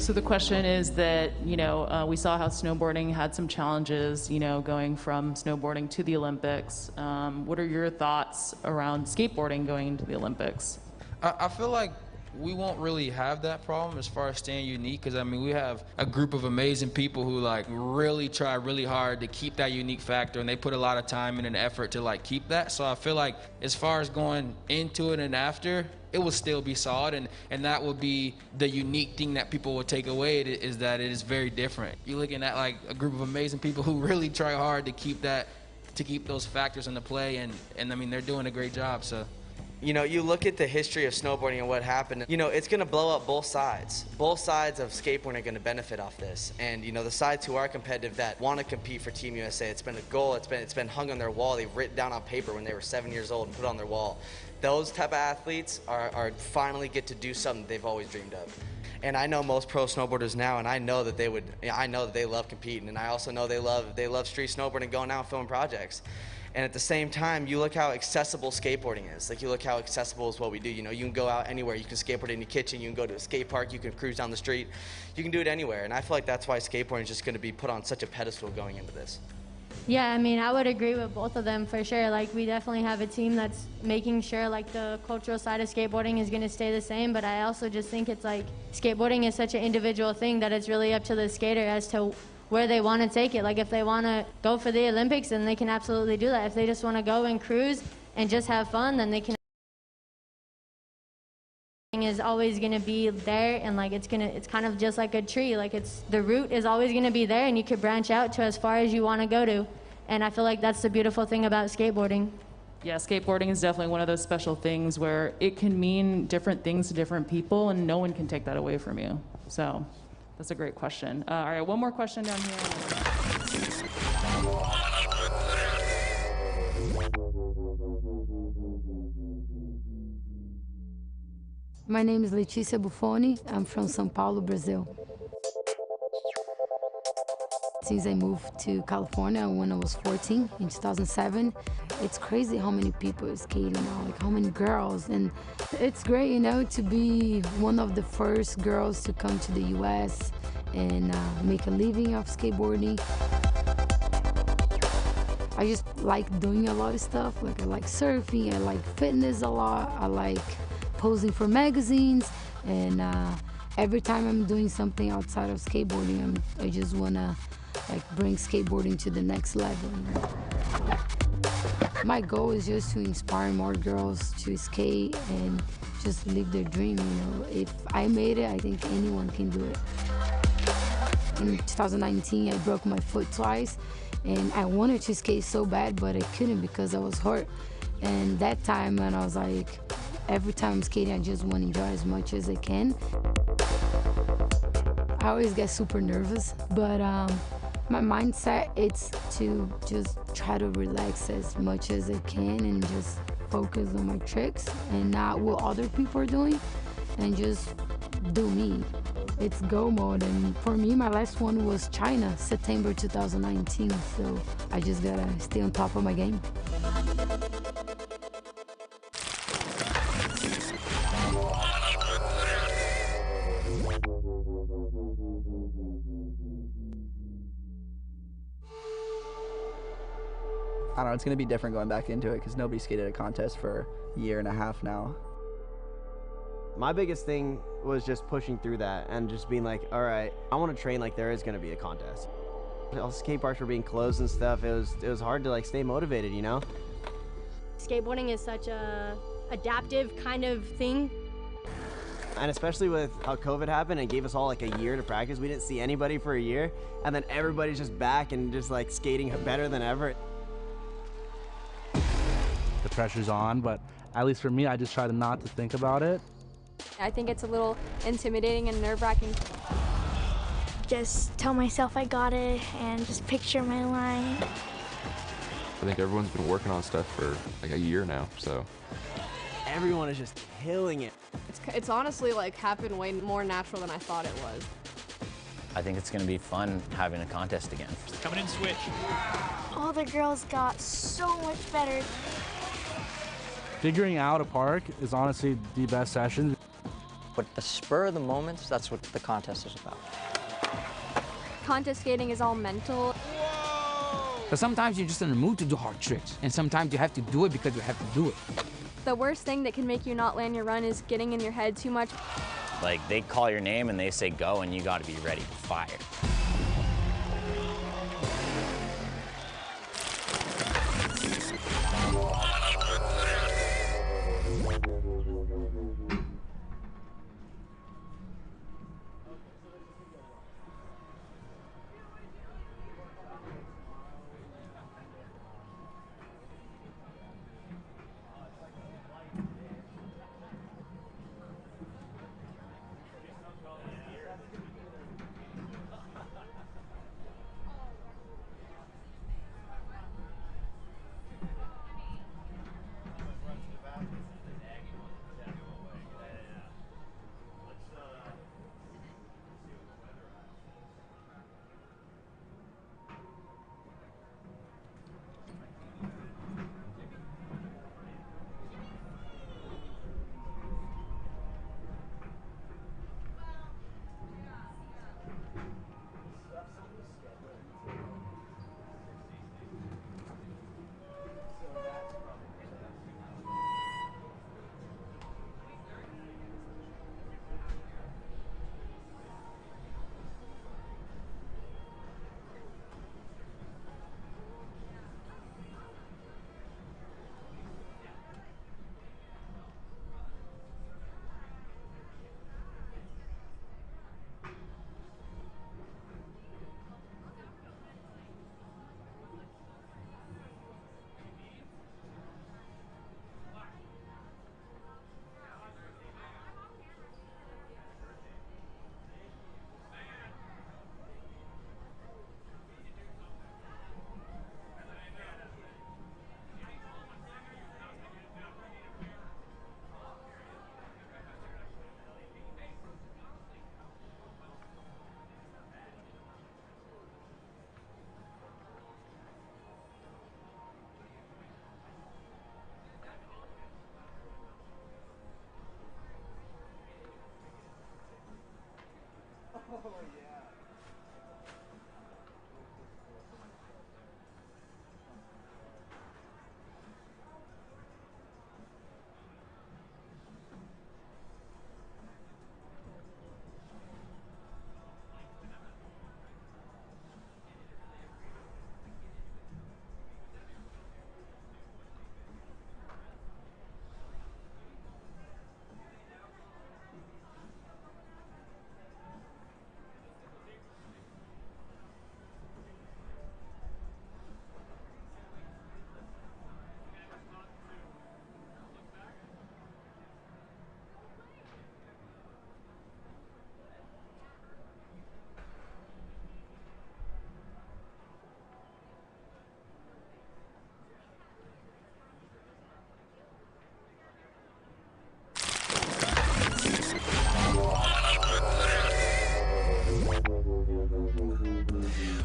Speaker 1: So the question is that, we saw how snowboarding had some challenges, going from snowboarding to the Olympics. What are your thoughts around skateboarding going into the Olympics?
Speaker 9: I feel like we won't really have that problem as far as staying unique, because we have a group of amazing people who really try really hard to keep that unique factor, and they put a lot of time and an effort to keep that. So I feel like as far as going into it and after, it will still be solid, and that will be the unique thing that people will take away, is that it is very different. You're looking at a group of amazing people who really try hard to keep those factors into play, and they're doing a great job. So.
Speaker 12: You look at the history of snowboarding and what happened, it's going to blow up both sides. Both sides of skateboarding are going to benefit off this. And, the sides who are competitive that want to compete for Team USA, it's been a goal, it's been hung on their wall. They've written down on paper when they were 7 years old and put it on their wall. Those type of athletes are finally get to do something they've always dreamed of. And I know most pro snowboarders now, and I know that they love competing, and I also know they love street snowboarding, going out and filming projects. And at the same time, you look how accessible skateboarding is. You look how accessible is what we do. You can go out anywhere. You can skateboard in your kitchen. You can go to a skate park. You can cruise down the street. You can do it anywhere. And I feel like that's why skateboarding is just going to be put on such a pedestal going into this.
Speaker 10: Yeah, I would agree with both of them for sure. We definitely have a team that's making sure the cultural side of skateboarding is going to stay the same, but I also just think it's skateboarding is such an individual thing that it's really up to the skater as to where they want to take it. If they want to go for the Olympics, then they can absolutely do that. If they just want to go and cruise and just have fun, then they can. Is always going to be there, and it's kind of just like a tree. The root is always going to be there, and you could branch out to as far as you want to go to. And I feel like that's the beautiful thing about skateboarding.
Speaker 1: Yeah, skateboarding is definitely one of those special things where it can mean different things to different people, and no one can take that away from you. So that's a great question. All right, one more question down here.
Speaker 20: My name is Letícia Buffoni. I'm from São Paulo, Brazil. Since I moved to California when I was 14 in 2007, it's crazy how many people are skating now, how many girls. And it's great, to be one of the first girls to come to the US and make a living of skateboarding. I just like doing a lot of stuff. I like surfing, I like fitness a lot, I like posing for magazines, and every time I'm doing something outside of skateboarding, I just wanna bring skateboarding to the next level. My goal is just to inspire more girls to skate and just live their dream. If I made it, I think anyone can do it. In 2019, I broke my foot twice, and I wanted to skate so bad, but I couldn't because I was hurt. And that time, when I was every time I'm skating, I just want to enjoy as much as I can. I always get super nervous, but my mindset is to just try to relax as much as I can and just focus on my tricks and not what other people are doing, and just do me. It's go mode, and for me, my last one was China, September 2019, so I just gotta stay on top of my game.
Speaker 21: I don't know, it's going to be different going back into it because nobody skated a contest for a year and a half now.
Speaker 12: My biggest thing was just pushing through that and just being all right, I want to train like there is going to be a contest. All skate parks were being closed and stuff. It was hard to stay motivated,
Speaker 10: Skateboarding is such a adaptive kind of thing.
Speaker 12: And especially with how COVID happened and gave us all a year to practice. We didn't see anybody for a year, and then everybody's just back and just skating better than ever.
Speaker 22: The pressure's on, but at least for me, I just try to not to think about it.
Speaker 5: I think it's a little intimidating and nerve-wracking.
Speaker 23: Just tell myself I got it and just picture my line.
Speaker 24: I think everyone's been working on stuff for a year now, so.
Speaker 12: Everyone is just killing it.
Speaker 4: It's honestly happened way more natural than I thought it was.
Speaker 25: I think it's going to be fun having a contest again.
Speaker 26: Coming in switch.
Speaker 23: All the girls got so much better.
Speaker 22: Figuring out a park is honestly the best session.
Speaker 3: But the spur of the moments, that's what the contest is about.
Speaker 5: Contest skating is all mental.
Speaker 6: But sometimes you're just in the mood to do hard tricks, and sometimes you have to do it because you have to do it.
Speaker 5: The worst thing that can make you not land your run is getting in your head too much.
Speaker 25: Like, they call your name and they say go, and you got to be ready to fire.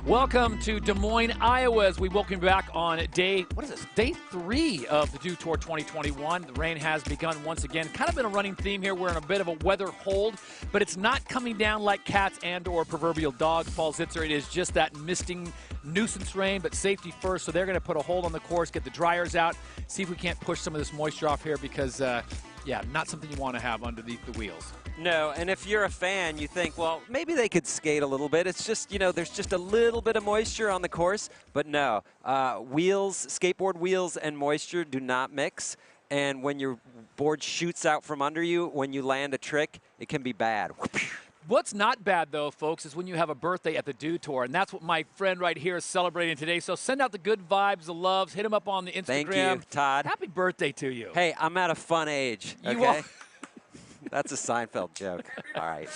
Speaker 7: Welcome to Des Moines, Iowa, as we welcome you back on day 3 of the Dew Tour 2021. The rain has begun once again. Kind of been a running theme here. We're in a bit of a weather hold, but it's not coming down like cats and or proverbial dogs, Paul Zitzer. It is just that misting nuisance rain, but safety first. So they're going to put a hold on the course, get the dryers out, see if we can't push some of this moisture off here because, yeah, not something you want to have underneath the wheels.
Speaker 8: No, and if you're a fan, you think, well, maybe they could skate a little bit. It's just, you know, there's just a little bit of moisture on the course. But no, skateboard wheels and moisture do not mix. And when your board shoots out from under you, when you land a trick, it can be bad.
Speaker 7: What's not bad, though, folks, is when you have a birthday at the Dew Tour, and that's what my friend right here is celebrating today. So send out the good vibes, the loves, hit him up on the Instagram.
Speaker 8: Thank you, Todd.
Speaker 7: Happy birthday to you.
Speaker 8: Hey, I'm at a fun age, okay? That's a Seinfeld joke. All right.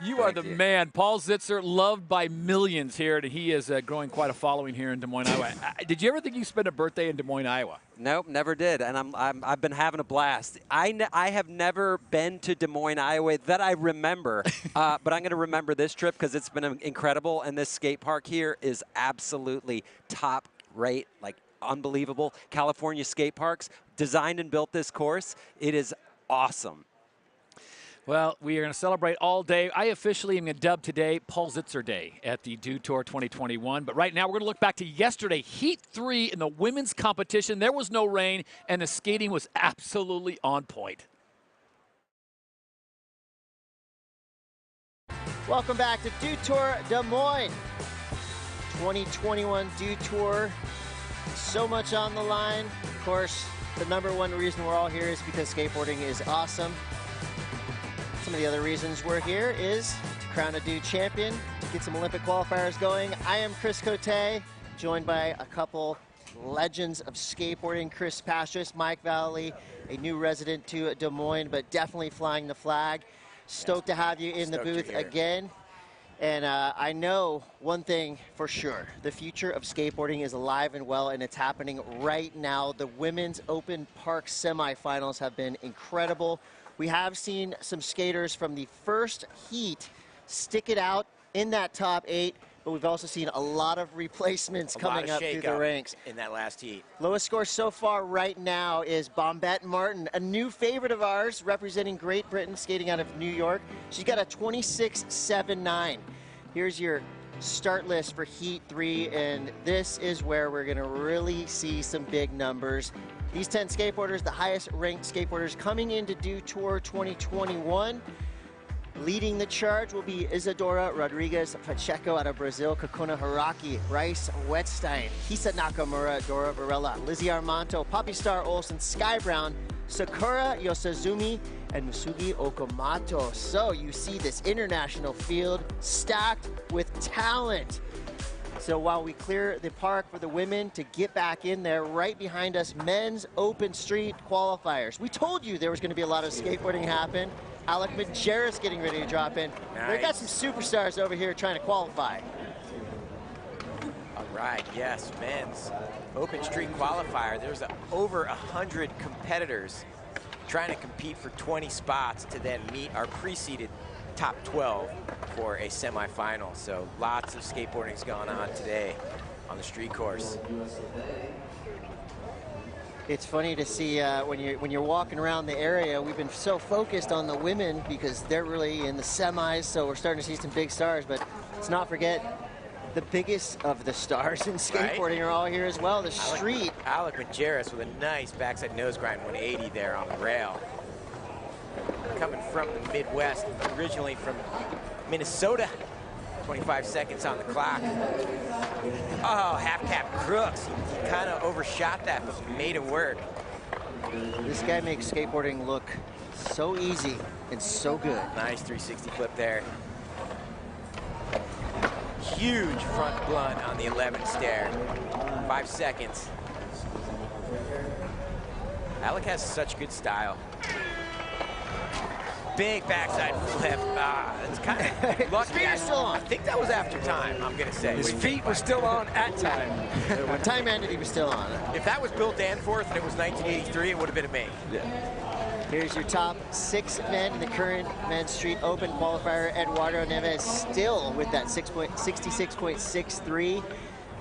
Speaker 7: You are the man. Paul Zitzer, loved by millions here, and he is growing quite a following here in Des Moines, Iowa. Did you ever think you spent a birthday in Des Moines, Iowa?
Speaker 8: Nope, never did, and I've been having a blast. I have never been to Des Moines, Iowa that I remember, but I'm going to remember this trip because it's been incredible, and this skate park here is absolutely top rate, like unbelievable. California skate parks designed and built this course. It is awesome.
Speaker 7: Well, we are going to celebrate all day. I officially am going to dub today Paul Zitzer Day at the Dew Tour 2021. But right now, we're going to look back to yesterday, Heat 3 in the women's competition. There was no rain, and the skating was absolutely on point.
Speaker 11: Welcome back to Dew Tour Des Moines. 2021 Dew Tour. So much on the line. Of course, the #1 reason we're all here is because skateboarding is awesome. Some of the other reasons we're here is to crown a Dew champion, to get some Olympic qualifiers going. I am Chris Cote, joined by a couple legends of skateboarding, Chris Pastris, Mike Valley, a new resident to Des Moines, but definitely flying the flag. Stoked to have you in the booth again. And I know one thing for sure, the future of skateboarding is alive and well, and it's happening right now. The Women's Open Park semifinals have been incredible. We have seen some skaters from the first heat stick it out in that top 8, but we've also seen a lot of replacements coming up through the ranks.
Speaker 13: In that last heat.
Speaker 11: Lowest score so far right now is Bombette Martin, a new favorite of ours, representing Great Britain, skating out of New York. She's got a 26.79. Here's your start list for Heat 3, and this is where we're going to really see some big numbers. These 10 skateboarders, the highest ranked skateboarders coming into Dew Tour 2021. Leading the charge will be Isadora Rodriguez Pacheco out of Brazil, Kakuna Haraki, Bryce Wetstein, Hisa Nakamura, Dora Varela, Lizzie Armanto, Poppy Star Olsen, Sky Brown, Sakura Yosazumi, and Musugi Okamoto. So you see this international field stacked with talent. So while we clear the park for the women to get back in there, right behind us, men's open street qualifiers. We told you there was going to be a lot of skateboarding happen. Alec Majerus getting ready to drop in.
Speaker 13: Nice.
Speaker 11: We've got some superstars over here trying to qualify.
Speaker 13: All right, yes, men's open street qualifier. There's over 100 competitors trying to compete for 20 spots to then meet our pre-seeded top 12 for a semifinal. So lots of skateboarding's gone on today on the street course.
Speaker 11: It's funny to see when you're walking around the area. We've been so focused on the women because they're really in the semis, so we're starting to see some big stars. But let's not forget the biggest of the stars in skateboarding are all here as well. The street.
Speaker 13: Alec Majerus with a nice backside nose grind 180 there on the rail. Coming from the Midwest, originally from Minnesota. 25 seconds on the clock. Oh, half-cap crooks. He kind of overshot that, but made it work.
Speaker 11: This guy makes skateboarding look so easy and so good.
Speaker 13: Nice 360 flip there. Huge front blunt on the 11 stair. 5 seconds. Alec has such good style. Big backside flip. It's kind of lucky.
Speaker 11: His feet are still on.
Speaker 13: I think that was after time, I'm going to say.
Speaker 11: His feet were still on at time. When time ended, he was still on.
Speaker 13: If that was Bill Danforth and it was 1983, it would have been me.
Speaker 11: Here's your top 6 men in the current men's street open qualifier. Eduardo Neves still with that 66.63.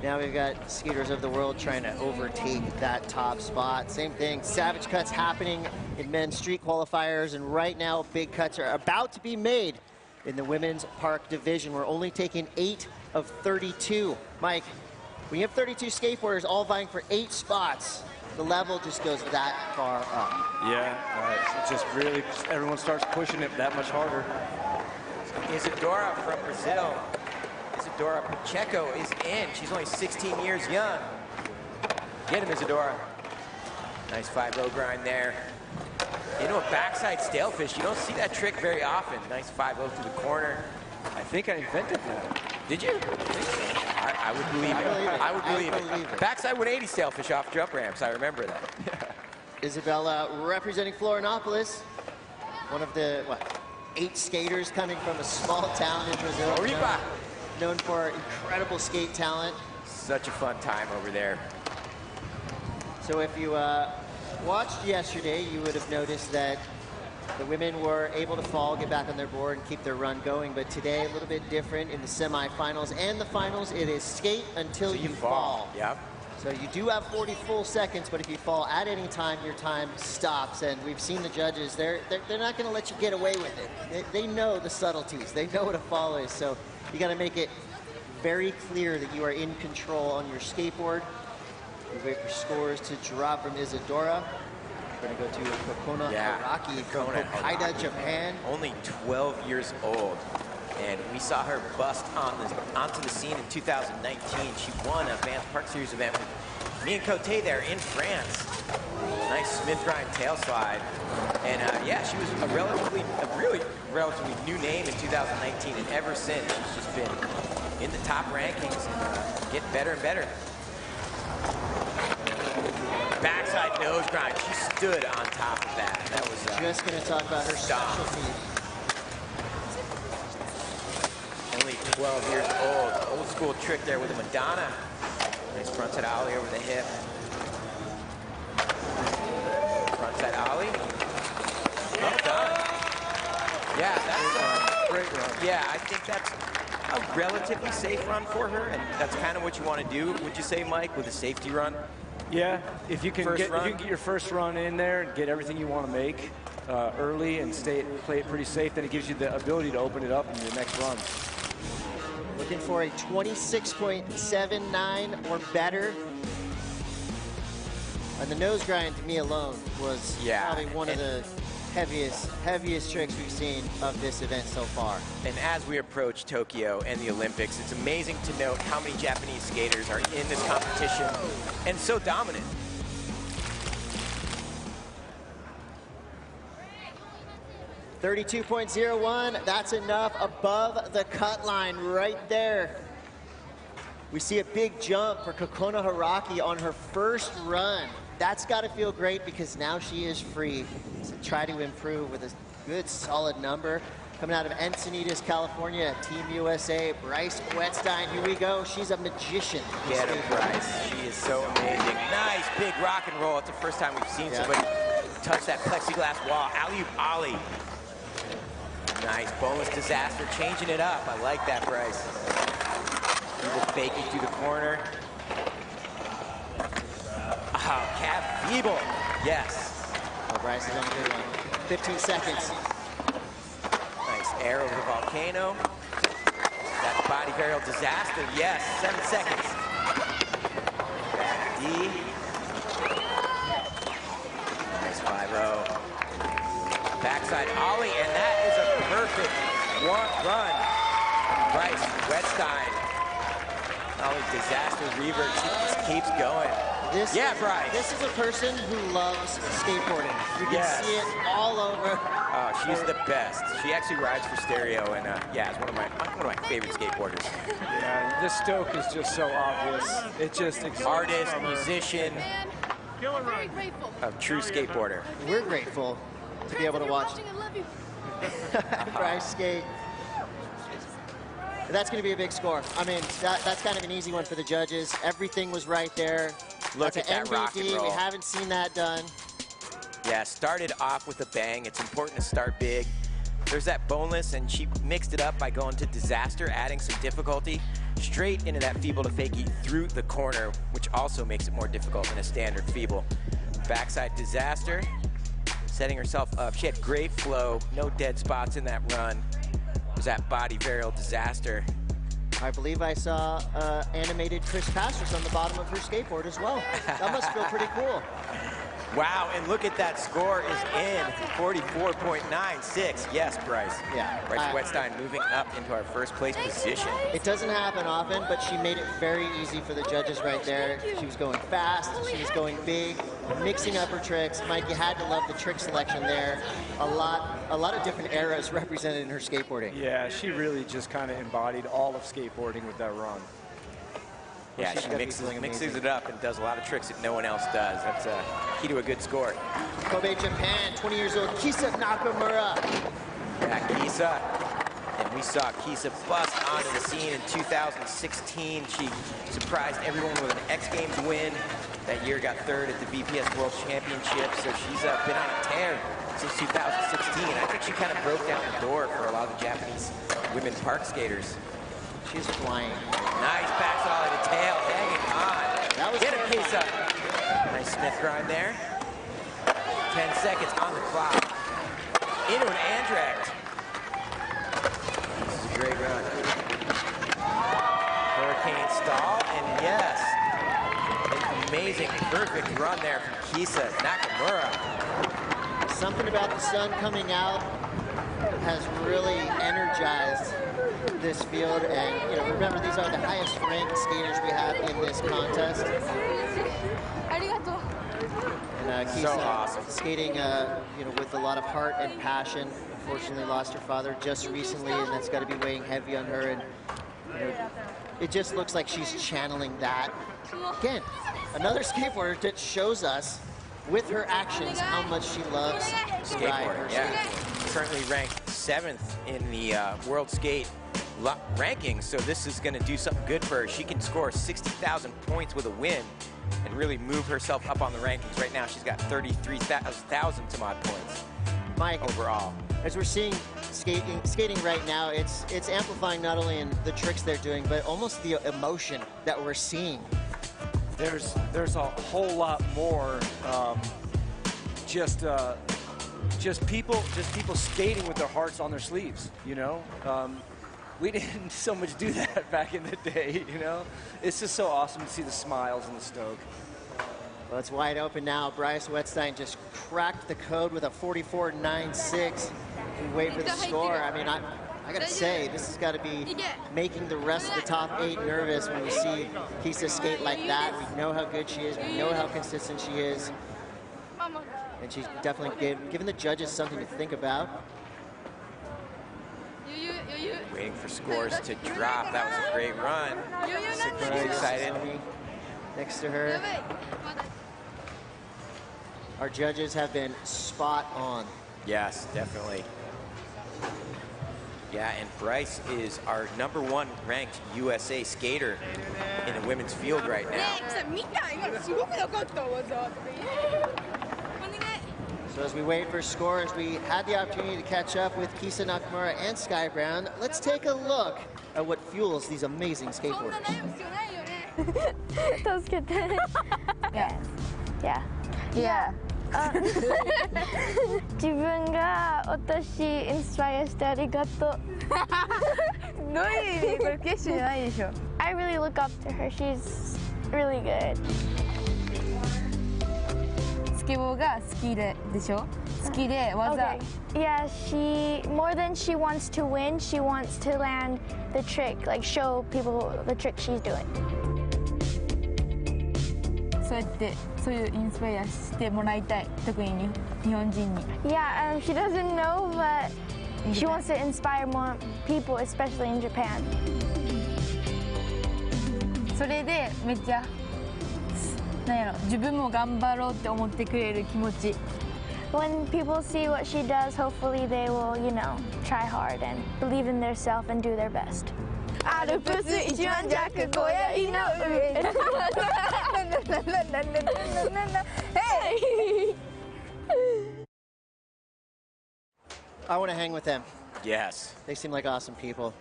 Speaker 11: Now we've got skaters of the world trying to overtake that top spot. Same thing, savage cuts happening in men's street qualifiers, and right now big cuts are about to be made in the women's park division. We're only taking 8 of 32. Mike, when you have 32 skateboarders all vying for 8 spots, the level just goes that far up.
Speaker 15: Yeah, it just really, everyone starts pushing it that much harder.
Speaker 13: Isadora from Brazil. Isadora Pacheco is in. She's only 16 years young. Get him, Isadora. Nice 5-0 grind there. Into a backside stalefish. You don't see that trick very often. Nice 5-0 through the corner.
Speaker 15: I think I invented that.
Speaker 13: Did you? I would believe it. I would believe it. Backside 180 stalefish off jump ramps. I remember that.
Speaker 11: Isabella representing Florianopolis. One of the, 8 skaters coming from a small town in Brazil.
Speaker 13: Oriba.
Speaker 11: Known for incredible skate talent.
Speaker 13: Such a fun time over there.
Speaker 11: So if you watched yesterday, you would have noticed that the women were able to fall, get back on their board, and keep their run going. But today, a little bit different in the semifinals and the finals. It is skate until you fall.
Speaker 13: Yep.
Speaker 11: So you do have 40 full seconds, but if you fall at any time, your time stops. And we've seen the judges, they're not going to let you get away with it. They know the subtleties. They know what a fall is. So you got to make it very clear that you are in control on your skateboard. We wait for scores to drop from Isadora. We're going to go to Kokona Araki from Hokkaido, Japan.
Speaker 13: Only 12 years old. And we saw her bust onto the scene in 2019. She won an Advanced Park Series event with me and Cote there in France. Nice Smith grind tail slide. And yeah, she was a really relatively new name in 2019. And ever since, she's just been in the top rankings and getting better and better. Backside nose grind. She stood on top of that. That was
Speaker 11: just going to talk about her specialty.
Speaker 13: Only 12 years old. Old school trick there with a Madonna. Nice frontside ollie over the hip. Frontside ollie. Well done. Yeah, that's a great run. Yeah, I think that's a relatively safe run for her, and that's kind of what you want to do, would you say, Mike, with a safety run?
Speaker 15: Yeah, if you can get your first run in there and get everything you want to make early and play it pretty safe, then it gives you the ability to open it up in your next run.
Speaker 11: Looking for a 26.79 or better. And the nose grind, to me alone, was probably one of the heaviest tricks we've seen of this event so far.
Speaker 13: And as we approach Tokyo and the Olympics, it's amazing to note how many Japanese skaters are in this competition and so dominant.
Speaker 11: .32.01, that's enough above the cut line right there. We see a big jump for Kokona Haraki on her first run. That's got to feel great because now she is free to try to improve with a good solid number. Coming out of Encinitas, California, Team USA, Bryce Wetstein. Here we go. She's a magician.
Speaker 13: Get her, Bryce. She is so amazing. Nice big rock and roll. It's the first time we've seen somebody touch that plexiglass wall. Alley-oop ollie. Nice boneless disaster, changing it up. I like that, Bryce. Feeble fakie through the corner. Oh, cab feeble. Yes.
Speaker 11: Oh, Bryce is on a good one. 15 seconds.
Speaker 13: Nice air over the volcano. That body varial disaster. Yes, 7 seconds. Back D. Nice 5-0. Backside ollie, and that is a perfect run. Bryce Wetstein. Ollie disaster revert. She just keeps going. Bryce.
Speaker 11: This is a person who loves skateboarding. You can see it all over.
Speaker 13: Oh, she's the best. She actually rides for stereo, and it's one of my favorite skateboarders.
Speaker 15: Yeah, this Stoke is just so obvious. It just
Speaker 13: artist, musician, a true skateboarder.
Speaker 11: We're grateful to be able to watch Bryce skate. That's going to be a big score. I mean, that's kind of an easy one for the judges. Everything was right there.
Speaker 13: Look at that
Speaker 11: NBD.
Speaker 13: rock and roll.
Speaker 11: We haven't seen that done.
Speaker 13: Yeah, started off with a bang. It's important to start big. There's that boneless, and she mixed it up by going to disaster, adding some difficulty, straight into that feeble to fakie through the corner, which also makes it more difficult than a standard feeble. Backside disaster, setting herself up. She had great flow, no dead spots in that run. It was that body varial disaster.
Speaker 11: I believe I saw animated Chris Pastors on the bottom of her skateboard as well. That must feel pretty cool.
Speaker 13: Wow, and look at that score is in 44.96. Yes, Bryce.
Speaker 11: Yeah.
Speaker 13: Bryce Wetstein moving up into our first place position.
Speaker 11: It doesn't happen often, but she made it very easy for the judges right there. She was going fast, she was going big, mixing up her tricks. Mike, you had to love the trick selection there. A lot of different eras represented in her skateboarding.
Speaker 15: Yeah, she really just kind of embodied all of skateboarding with that run.
Speaker 13: Yeah, she mixes it up and does a lot of tricks that no one else does. That's a key to a good score.
Speaker 11: Kobe, Japan, 20 years old, Kisa Nakamura.
Speaker 13: Yeah, Kisa. And we saw Kisa bust onto the scene in 2016. She surprised everyone with an X Games win. That year got third at the BPS World Championship. So she's been on a tear since 2016. I think she kind of broke down the door for a lot of the Japanese women park skaters.
Speaker 11: She's flying.
Speaker 13: Nice back solid to tail, hanging on.
Speaker 11: That was
Speaker 13: Get a Kisa. Nice Smith grind there. 10 seconds on the clock. Into an Andrecht. This is a great run. Hurricane stall, and yes, an amazing, perfect run there from Kisa Nakamura.
Speaker 11: Something about the sun coming out has really energized this field, and you know, remember, these are the highest ranked skaters we have in this contest. And Kisa,
Speaker 13: so awesome.
Speaker 11: skating you know, with a lot of heart and passion. Unfortunately lost her father just recently, and that's got to be weighing heavy on her, and you know, it just looks like she's channeling that. Again, another skateboarder that shows us with her actions how much she loves to ride her skateboard.
Speaker 13: Currently ranked 7th in the World Skate rankings, so this is going to do something good for her. She can score 60,000 points with a win and really move herself up on the rankings. Right now, she's got 33,000 some odd points.
Speaker 11: Mike,
Speaker 13: overall.
Speaker 11: As we're seeing skating right now, it's amplifying not only in the tricks they're doing, but almost the emotion that we're seeing.
Speaker 15: There's a whole lot more just people skating with their hearts on their sleeves, you know. We didn't so much do that back in the day, you know. It's just so awesome to see the smiles and the stoke.
Speaker 11: Well, it's wide open now. Bryce Wettstein just cracked the code with a 44.96. We wait for the score. I mean, I gotta say, this has got to be making the rest of the top 8 nervous when we see Kisa skate like that. We know how good she is. We know how consistent she is. And she's definitely given the judges something to think about.
Speaker 13: Waiting for scores to drop. That was a great run. She's excited.
Speaker 11: Next to her. Our judges have been spot on.
Speaker 13: Yes, definitely. Yeah, and Bryce is our #1 ranked USA skater in the women's field right now.
Speaker 11: So as we wait for scores, we had the opportunity to catch up with Kisa Nakamura and Sky Brown. Let's take a look at what fuels these amazing skateboarders.
Speaker 5: Yeah. 自分が私インスパイアしてありがとう。どういう意味？これ決心じゃないでしょ。I really look up to her. She's really good.
Speaker 14: スケボーが好きでしょ？好きで技。
Speaker 5: Yeah, she more than she wants to win, she wants to land the trick, like show people the trick she's doing.
Speaker 14: そうやってそういうインスパイアしてもらいたい、特に日本人に。
Speaker 5: Yeah, she doesn't know, but she wants to inspire more people, especially in Japan.
Speaker 14: それでめっちゃなんやろ、自分も頑張ろうって思ってくれる気持ち。
Speaker 5: When people see what she does, hopefully they will, you know, try hard and believe in their self and do their best.
Speaker 14: アルプス一万弱小槍の上。
Speaker 11: I want to hang with them.
Speaker 13: Yes.
Speaker 11: They seem like awesome people.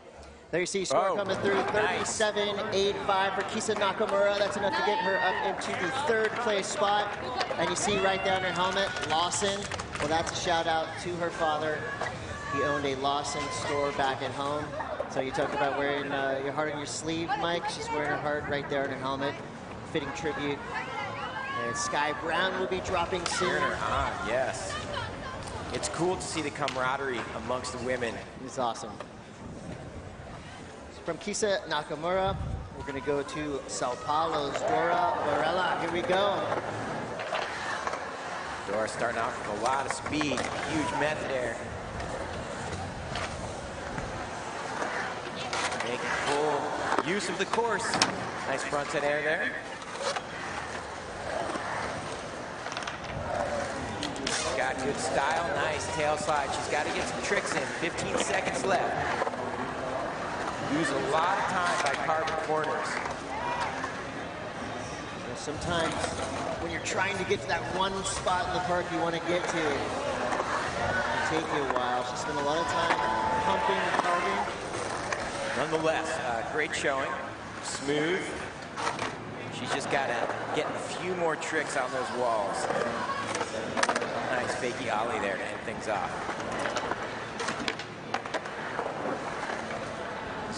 Speaker 11: There you see score coming through, 37.85 for Kisa Nakamura. That's enough to get her up into the 3rd place spot. And you see right down her helmet, Lawson. Well, that's a shout out to her father. He owned a Lawson store back at home. So you talked about wearing your heart on your sleeve, Mike. She's wearing her heart right there on her helmet. Fitting tribute. And Sky Brown will be dropping soon.
Speaker 13: Cheering her on, yes. It's cool to see the camaraderie amongst the women.
Speaker 11: It's awesome. So from Kisa Nakamura, we're going to go to Sao Paulo's Dora Varela. Here we go.
Speaker 13: Dora starting off with a lot of speed. Huge method there. Making full use of the course. Nice frontside air there. She's got good style, nice tail slide. She's got to get some tricks in. 15 seconds left. Lose a lot of time by carving corners.
Speaker 11: Sometimes when you're trying to get to that one spot in the park you want to get to, it can take you a while. She spent a lot of time pumping and carving.
Speaker 13: Nonetheless, great showing, smooth. She's just got to get a few more tricks on those walls. Nice fakie ollie there to end things off.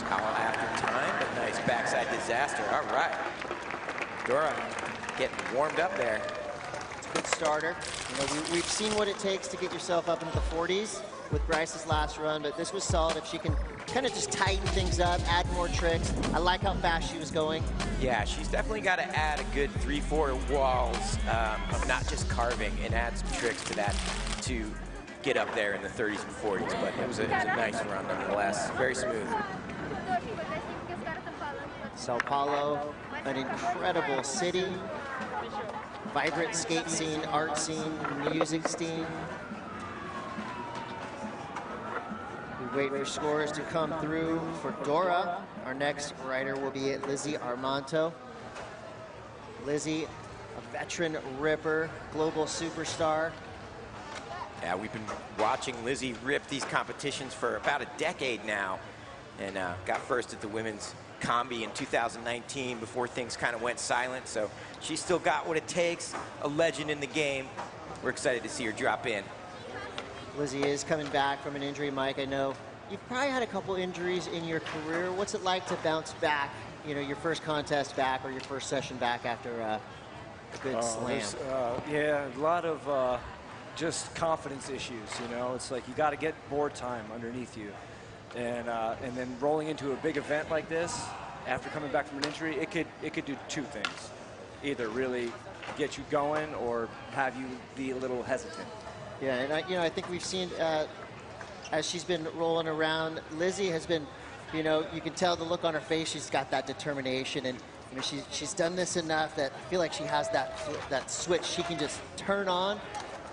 Speaker 13: Foul after time, but nice backside disaster. All right. Dora getting warmed up there.
Speaker 11: It's a good starter. You know, we've seen what it takes to get yourself up into the 40s with Bryce's last run, but this was solid. If she can kind of just tighten things up, add more tricks. I like how fast she was going.
Speaker 13: Yeah, she's definitely got to add a good 3-4 walls of not just carving, and add some tricks to that to get up there in the 30s and 40s. But it was a nice run nonetheless. Very smooth.
Speaker 11: Sao Paulo, an incredible city. Vibrant skate scene, art scene, music scene. We wait for scores to come through for Dora. Our next rider will be Lizzie Armanto. Lizzie, a veteran ripper, global superstar.
Speaker 13: Yeah, we've been watching Lizzie rip these competitions for about a decade now, and got first at the women's combi in 2019 before things kind of went silent. So she's still got what it takes, a legend in the game. We're excited to see her drop in.
Speaker 11: Lizzie is coming back from an injury, Mike. I know you've probably had a couple injuries in your career. What's it like to bounce back, you know, your first contest back or your first session back after a good slam?
Speaker 15: Yeah, a lot of just confidence issues, you know. It's like you got to get board time underneath you. And then rolling into a big event like this, after coming back from an injury, it could do two things. Either really get you going or have you be a little hesitant.
Speaker 11: Yeah, and I think we've seen as she's been rolling around, Lizzie has been, you know, you can tell the look on her face. She's got that determination, and you know, she's done this enough that I feel like she has that switch she can just turn on.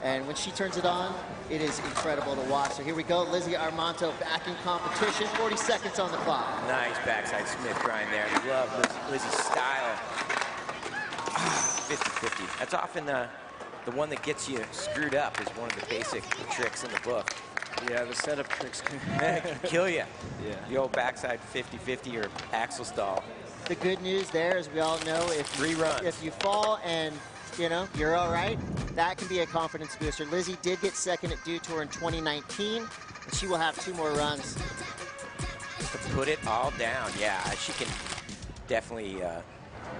Speaker 11: And when she turns it on, it is incredible to watch. So here we go, Lizzie Armanto back in competition, 40 seconds on the clock.
Speaker 13: Nice backside Smith grind there. Love Lizzie's style. 50-50. That's often the one that gets you screwed up, is one of the basic tricks in the book.
Speaker 15: Yeah, the setup tricks
Speaker 13: can kill you.
Speaker 15: Yeah.
Speaker 13: The old backside 50-50 or axle stall.
Speaker 11: The good news there, as we all know, if you fall and you know, you're all right, that can be a confidence booster. Lizzie did get second at Dew Tour in 2019, and she will have 2 more runs.
Speaker 13: To put it all down, yeah, she can definitely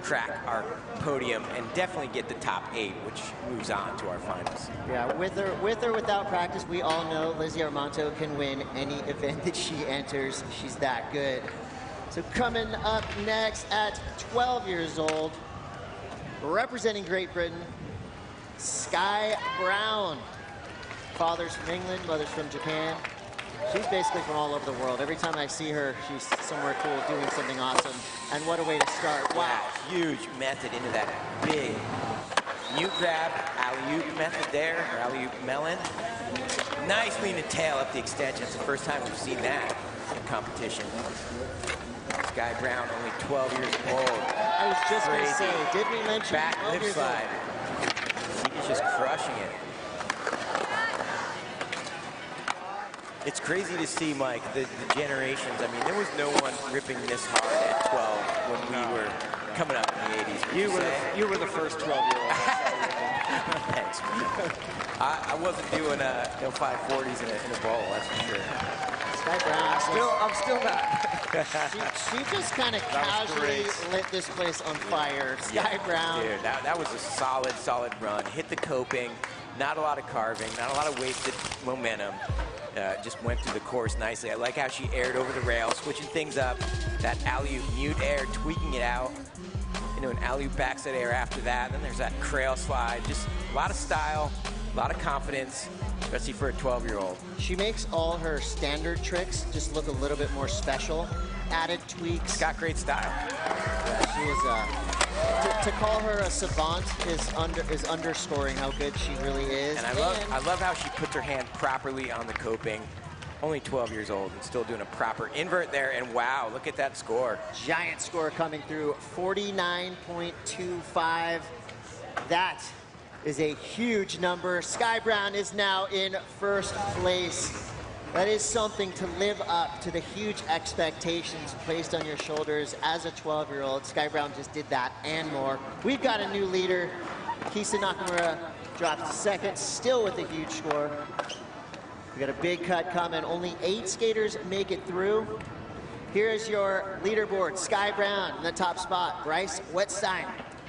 Speaker 13: crack our podium and definitely get the top 8, which moves on to our finals.
Speaker 11: Yeah, with or without practice, we all know Lizzie Armanto can win any event that she enters. She's that good. So coming up next at 12 years old, representing Great Britain, Sky Brown. Father's from England, mother's from Japan. She's basically from all over the world. Every time I see her, she's somewhere cool doing something awesome. And what a way to start. Wow.
Speaker 13: Huge method into that big mute grab, alley-oop method there, or alley-oop melon. Nice lean and tail up the extension. It's the first time we've seen that in competition. Sky Brown, only 12 years old.
Speaker 11: I was just going to say, did we mention
Speaker 13: back lip slide? She's just crushing it. It's crazy to see, Mike, the generations. I mean, there was no one ripping this hard at 12 when we were coming up in the 80s.
Speaker 15: You were the first 12-year-old.
Speaker 13: Thanks. I wasn't doing 540s in a bowl, that's for sure.
Speaker 11: Sky Brown.
Speaker 15: I'm still not.
Speaker 11: she just kind of casually lit this place on fire. Sky Brown.
Speaker 13: Dude, that was a solid run. Hit the coping. Not a lot of carving. Not a lot of wasted momentum. Just went through the course nicely. I like how she aired over the rail, switching things up. That alley-oop mute air, tweaking it out into an alley-oop backside air after that. Then there's that crail slide. Just a lot of style, a lot of confidence, especially for a 12-year-old.
Speaker 11: She makes all her standard tricks just look a little bit more special. Added tweaks.
Speaker 13: Got great style.
Speaker 11: Yeah, she is. To call her a savant is underscoring how good she really is.
Speaker 13: And I love how she puts her hand properly on the coping. Only 12 years old and still doing a proper invert there. And wow, look at that score.
Speaker 11: Giant score coming through, 49.25. That is a huge number. Sky Brown is now in first place. That is something to live up to the huge expectations placed on your shoulders as a 12-year-old. Sky Brown just did that and more. We've got a new leader. Kisa Nakamura drops to second, still with a huge score. We got a big cut coming. Only 8 skaters make it through. Here is your leaderboard. Sky Brown in the top spot. Bryce Wetstein,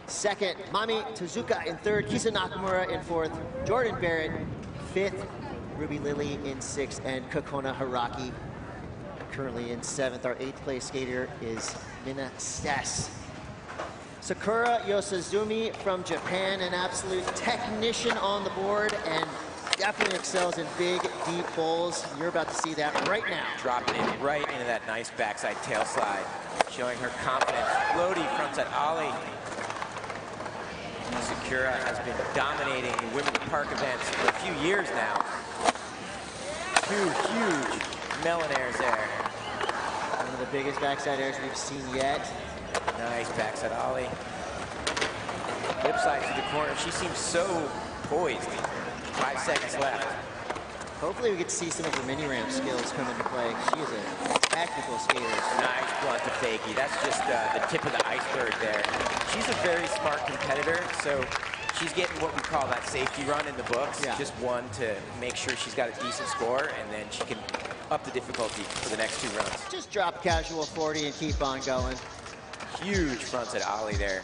Speaker 11: second. Mami Tezuka in third. Kisa Nakamura in fourth. Jordan Barrett, fifth. Ruby Lily in sixth. And Kokona Haraki currently in seventh. Our 8th place skater is Mina Stess. Sakura Yosazumi from Japan, an absolute technician on the board and definitely excels in big, deep bowls. You're about to see that right now.
Speaker 13: Dropping it right into that nice backside tail slide, showing her confidence. Floaty frontside ollie. Sakura has been dominating the Women's Park events for a few years now. 2 huge melon airs there.
Speaker 11: One of the biggest backside airs we've seen yet.
Speaker 13: Nice backside ollie. Lip slide to the corner. She seems so poised. 5 seconds left.
Speaker 11: Hopefully we get to see some of her mini ramp skills come into play. She is a technical skater.
Speaker 13: Nice blunt to fakie. That's just the tip of the iceberg there. She's a very smart competitor, so she's getting what we call that safety run in the books.
Speaker 11: Yeah.
Speaker 13: Just one to make sure she's got a decent score, and then she can up the difficulty for the next 2 runs.
Speaker 11: Just drop casual 40 and keep on going.
Speaker 13: Huge frontside ollie there.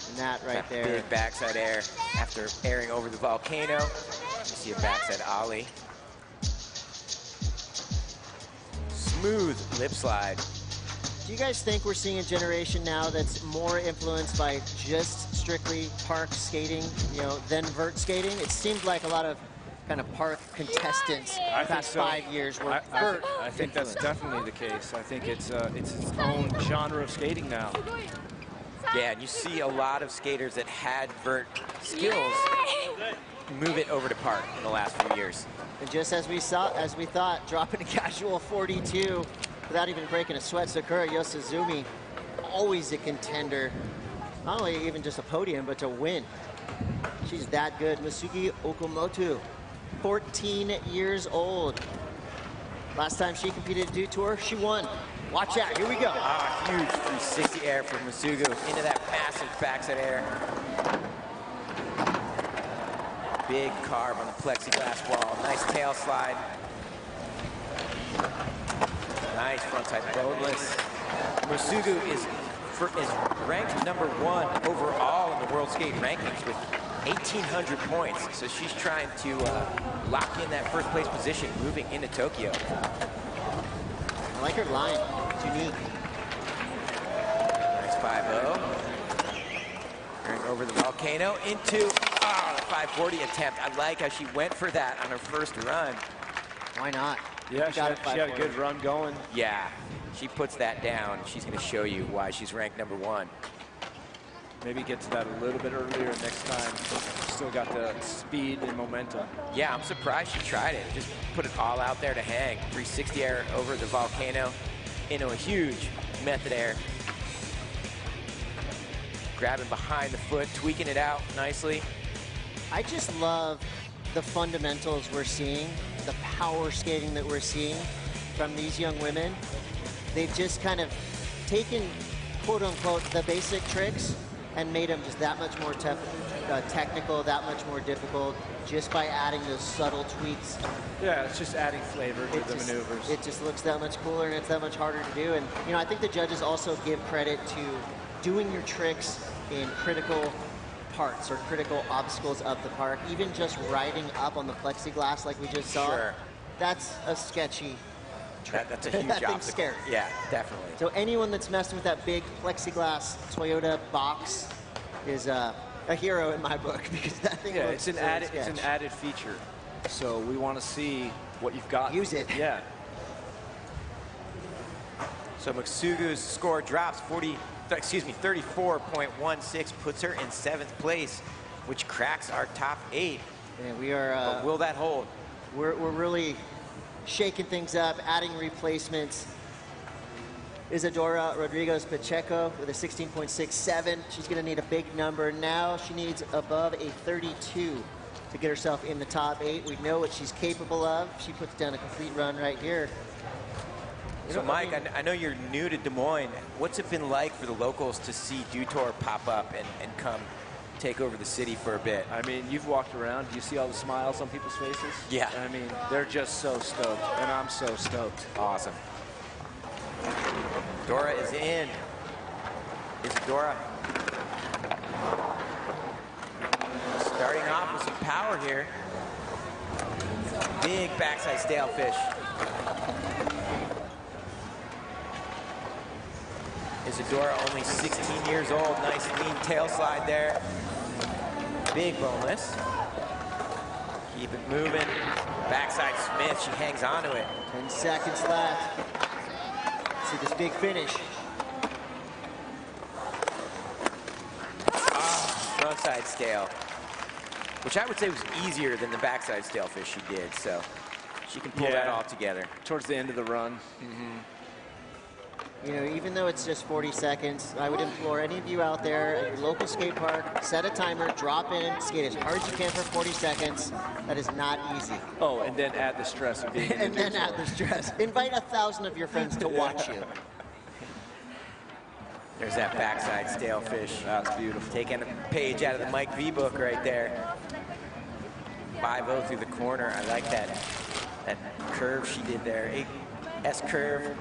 Speaker 11: And that right there.
Speaker 13: Big backside air after airing over the volcano. You see a backside ollie. Smooth lip slide.
Speaker 11: Do you guys think we're seeing a generation now that's more influenced by just strictly park skating, than vert skating? It seemed like a lot of kind of park contestants the past 5 years were vert.
Speaker 15: I think that's definitely the case. I think it's its own genre of skating now.
Speaker 13: Yeah, and you see a lot of skaters that had vert skills move it over to park in the last few years.
Speaker 11: And just as we thought, dropping a casual 42 without even breaking a sweat. Sakura Yosazumi, always a contender, not only even just a podium, but to win. She's that good. Masugi Okamoto, 14 years old. Last time she competed at Dew Tour, she won. Watch out, here we go.
Speaker 13: Ah, huge 360 air from Masugu into that massive backside air. Big carve on the plexiglass wall. Nice tail slide. Nice frontside boneless. Masugu is ranked #1 overall in the World Skate Rankings with 1,800 points. So she's trying to lock in that first place position moving into Tokyo.
Speaker 11: I like her line. It's unique.
Speaker 13: Nice 5-0. Going over the volcano into the 540 attempt. I like how she went for that on her first run.
Speaker 11: Why not?
Speaker 15: Yeah, she had a good run going.
Speaker 13: Yeah, she puts that down. She's going to show you why she's ranked #1.
Speaker 15: Maybe get to that a little bit earlier next time. Still got the speed and momentum.
Speaker 13: Yeah, I'm surprised she tried it. Just put it all out there to hang. 360 air over the volcano into a huge method air. Grabbing behind the foot, tweaking it out nicely.
Speaker 11: I just love the fundamentals we're seeing, the power skating that we're seeing from these young women. They've just kind of taken, quote unquote, the basic tricks and made them just that much more technical, that much more difficult, just by adding those subtle tweaks.
Speaker 15: Yeah, it's just adding flavor to the maneuvers.
Speaker 11: It just looks that much cooler and it's that much harder to do. And I think the judges also give credit to doing your tricks in critical parts or critical obstacles of the park. Even just riding up on the plexiglass like we just saw,
Speaker 13: Sure.
Speaker 11: That's a sketchy trick.
Speaker 13: That's a huge
Speaker 11: that thing's
Speaker 13: obstacle.
Speaker 11: scary.
Speaker 13: Yeah, definitely.
Speaker 11: So anyone that's messing with that big plexiglass Toyota box is a hero in my book, because that thing looks
Speaker 15: it's an added feature. So we want to see what you've got.
Speaker 11: Use it.
Speaker 15: Yeah.
Speaker 13: So Masugu's score drops 34.16, puts her in 7th place, which cracks our top 8.
Speaker 11: And we are.
Speaker 13: But will that hold?
Speaker 11: We're really shaking things up, adding replacements. Isadora Rodriguez Pacheco with a 16.67. She's going to need a big number now. She needs above a 32 to get herself in the top 8. We know what she's capable of. She puts down a complete run right here.
Speaker 13: So Mike, I know you're new to Des Moines. What's it been like for the locals to see Dew Tour pop up and come take over the city for a bit?
Speaker 15: I mean, you've walked around. Do you see all the smiles on people's faces?
Speaker 13: Yeah.
Speaker 15: I mean, they're just so stoked, and I'm so stoked.
Speaker 13: Awesome. Dora is in. Isadora. Starting off with some power here. Big backside stalefish. Isadora only 16 years old. Nice lean tail slide there. Big boneless. Keep it moving. Backside Smith, she hangs on to it.
Speaker 11: 10 seconds left. See this big finish.
Speaker 13: Oh, frontside stale. Which I would say was easier than the backside stalefish she did, so she can pull that all together.
Speaker 15: Towards the end of the run.
Speaker 11: You know, even though it's just 40 seconds, I would implore any of you out there at your local skate park, set a timer, drop in, skate as hard as you can for 40 seconds. That is not easy.
Speaker 15: Oh, and then add the stress of being in
Speaker 11: and
Speaker 15: the
Speaker 11: then add the stress. Invite 1,000 of your friends to watch you.
Speaker 13: There's that backside stalefish.
Speaker 15: That's beautiful.
Speaker 13: Taking a page out of the Mike V book right there. 5-0 through the corner. I like that curve she did there. S curve.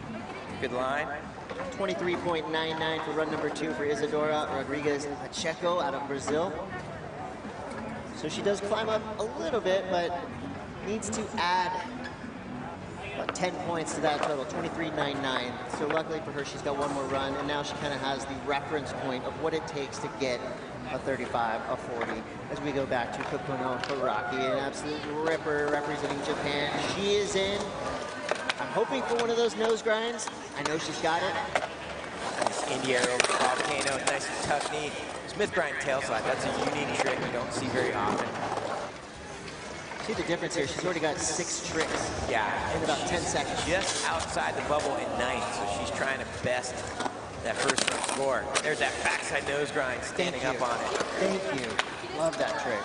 Speaker 13: Good line.
Speaker 11: 23.99 for run number 2 for Isadora Rodriguez Pacheco out of Brazil. So she does climb up a little bit, but needs to add about 10 points to that total, 23.99. So luckily for her, she's got one more run, and now she kind of has the reference point of what it takes to get a 35, a 40. As we go back to Kokono Hiraki, an absolute ripper representing Japan. She is in. I'm hoping for one of those nose grinds. I know she's got it.
Speaker 13: Nice India over the volcano, nice and tough knee. Smith grind tail slide, that's a unique trick you don't see very often.
Speaker 11: See the difference here, she's already got 6 tricks.
Speaker 13: Yeah.
Speaker 11: In about 10 seconds.
Speaker 13: Just outside the bubble in 9th, so she's trying to best that first run score. There's that backside nose grind standing up on it.
Speaker 11: Thank you. Love that trick.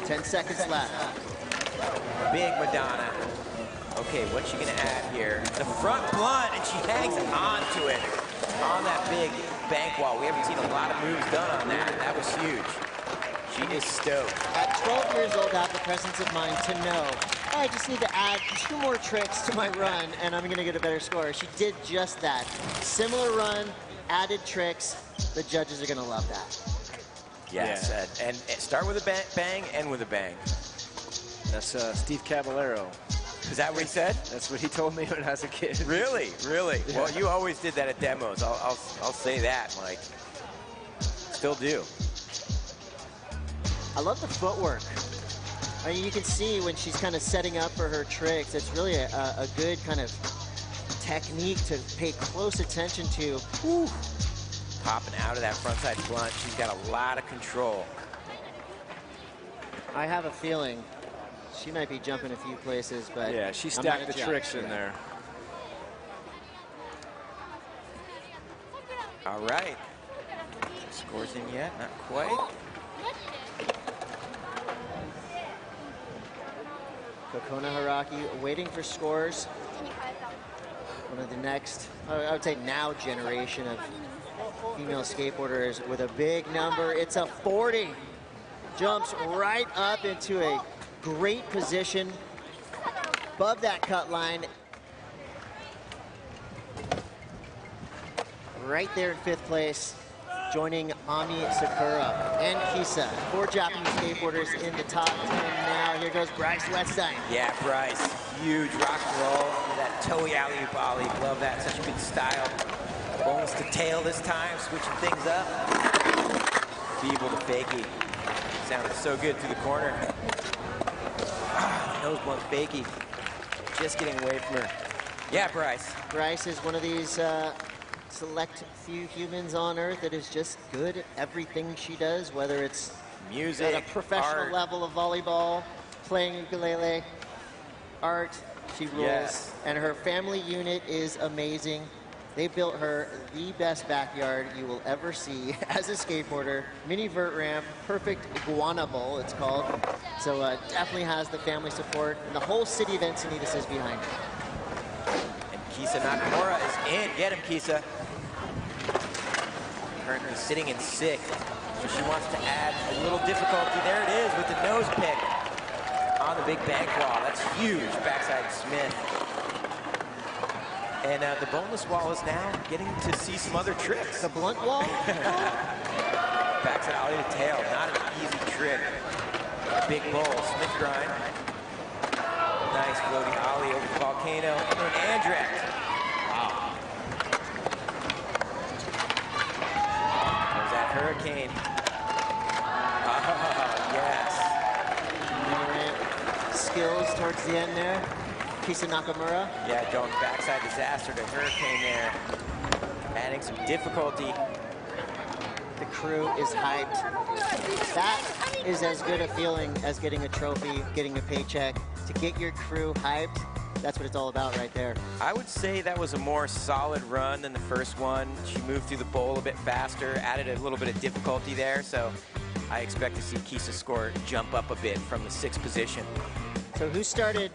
Speaker 11: 10 seconds left.
Speaker 13: Big Madonna. Okay, what's she gonna add here? The front blunt, and she hangs onto it on that big bank wall. We haven't seen a lot of moves done on that. That was huge. She is stoked.
Speaker 11: At 12 years old, I have the presence of mind to know I just need to add 2 more tricks to my run, and I'm gonna get a better score. She did just that. Similar run, added tricks. The judges are gonna love that.
Speaker 13: Yes, and start with a bang, end with a bang.
Speaker 15: That's Steve Caballero.
Speaker 13: Is that what he said?
Speaker 15: That's what he told me when I was a kid.
Speaker 13: Really? Really?
Speaker 15: Yeah.
Speaker 13: Well, you always did that at demos. I'll say that, Mike. Still do.
Speaker 11: I love the footwork. I mean, you can see when she's kind of setting up for her tricks, it's really a good kind of technique to pay close attention to. Whew.
Speaker 13: Popping out of that frontside blunt. She's got a lot of control.
Speaker 11: I have a feeling she might be jumping a few places, but
Speaker 15: yeah, she
Speaker 11: I'm not
Speaker 15: stacked
Speaker 11: a
Speaker 15: the
Speaker 11: judge.
Speaker 15: tricks in there.
Speaker 13: All right. Scores in yet? Not quite.
Speaker 11: Kokona Hiraki waiting for scores. One of the next, I would say now, generation of female skateboarders with a big number. It's a 40. Jumps right up into a great position above that cut line. Right there in 5th place, joining Ami Sakura and Kisa. 4 Japanese skateboarders in the top 10 now. Here goes Bryce Wetstein.
Speaker 13: Yeah, Bryce, huge rock and roll. That toe alley-oop ollie, love that, such a good style. Bonus to tail this time, switching things up. Feeble to fakie. Sounded so good through the corner. Nose blunt fakie. Just getting away from her. Yeah, Bryce.
Speaker 11: Bryce is one of these select few humans on Earth that is just good at everything she does, whether it's
Speaker 13: music,
Speaker 11: at a professional
Speaker 13: art.
Speaker 11: level of volleyball, playing ukulele. art. She rules.
Speaker 13: Yes.
Speaker 11: And her family unit is amazing. They built her the best backyard you will ever see as a skateboarder. Mini vert ramp, perfect iguana bowl, it's called. So definitely has the family support. And the whole city of Encinitas is behind her.
Speaker 13: And Kisa Nakamura is in. Get him, Kisa. Currently sitting in 6th. So she wants to add a little difficulty. There it is with the nose pick on the big bank wall. That's huge, backside Smith. And the boneless wall is now getting to see some other tricks.
Speaker 11: The blunt wall?
Speaker 13: Backside ollie to tail, not an easy trick. Big bowl, Smith grind. Nice floating ollie over the volcano into an Andrecht. Wow. There's that hurricane. Oh, yes.
Speaker 11: Skills towards the end there. Kisa Nakamura.
Speaker 13: Yeah, going backside disaster to hurricane there. Adding some difficulty.
Speaker 11: The crew is hyped. That is as good a feeling as getting a trophy, getting a paycheck. To get your crew hyped, that's what it's all about right there.
Speaker 13: I would say that was a more solid run than the first one. She moved through the bowl a bit faster, added a little bit of difficulty there, so I expect to see Kisa's score jump up a bit from the 6th position.
Speaker 11: So who started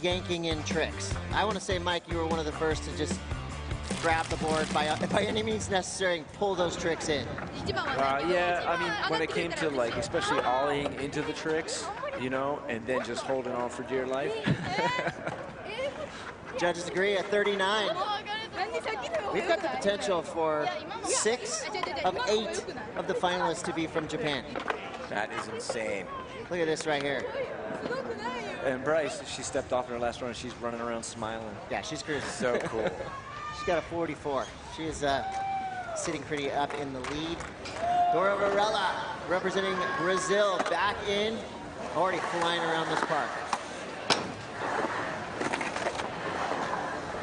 Speaker 11: yanking in tricks? I want to say, Mike, you were one of the first to just grab the board by any means necessary and pull those tricks in.
Speaker 15: Yeah, I mean, when it came to like, especially ollieing into the tricks, you know, and then just holding on for dear life.
Speaker 11: Judges agree at 39. We've got the potential for 6 of 8 of the finalists to be from Japan.
Speaker 13: That is insane.
Speaker 11: Look at this right here.
Speaker 15: And Bryce, she stepped off in her last run. She's running around smiling.
Speaker 11: Yeah, she's cruising.
Speaker 13: So cool.
Speaker 11: She's got a 44. She is sitting pretty up in the lead. Dora Varela, representing Brazil, back in. Already flying around this park.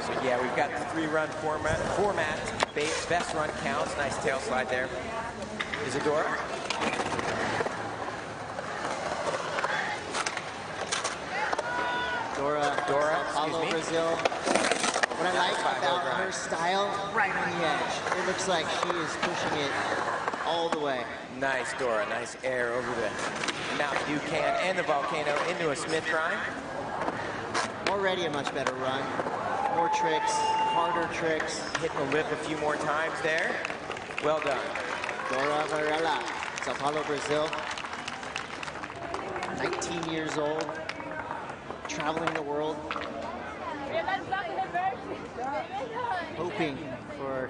Speaker 13: So yeah, we've got the 3-run format. Best run counts. Nice tail slide there. Isadora. Dora,
Speaker 11: Paulo, Brazil. What I like about her style, right on the edge. It looks like she is pushing it all the way.
Speaker 13: Nice, Dora. Nice air over the Mount Ducan and the volcano into a Smith grind.
Speaker 11: Already a much better run. More tricks, harder tricks.
Speaker 13: Hitting the lip a few more times there. Well done.
Speaker 11: Dora Varela, Sao Paulo, Brazil. 19 years old. Traveling the world, hoping for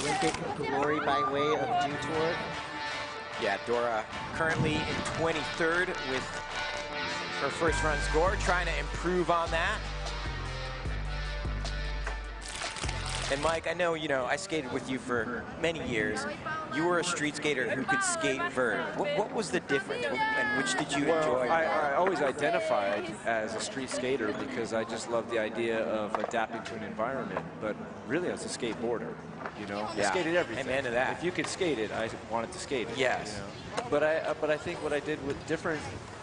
Speaker 11: Olympic glory by way of Dew Tour.
Speaker 13: Yeah, Dora currently in 23rd with her first run score, trying to improve on that. And Mike, I know, I skated with you for many years. You were a street skater who could skate vert. What was the difference, and which did you enjoy?
Speaker 15: I always identified as a street skater because I just loved the idea of adapting to an environment. But really, I was a skateboarder,
Speaker 13: Yeah.
Speaker 15: I skated everything.
Speaker 13: Amen to that.
Speaker 15: If you could skate it, I wanted to skate it.
Speaker 13: Yes.
Speaker 15: But I think what I did with different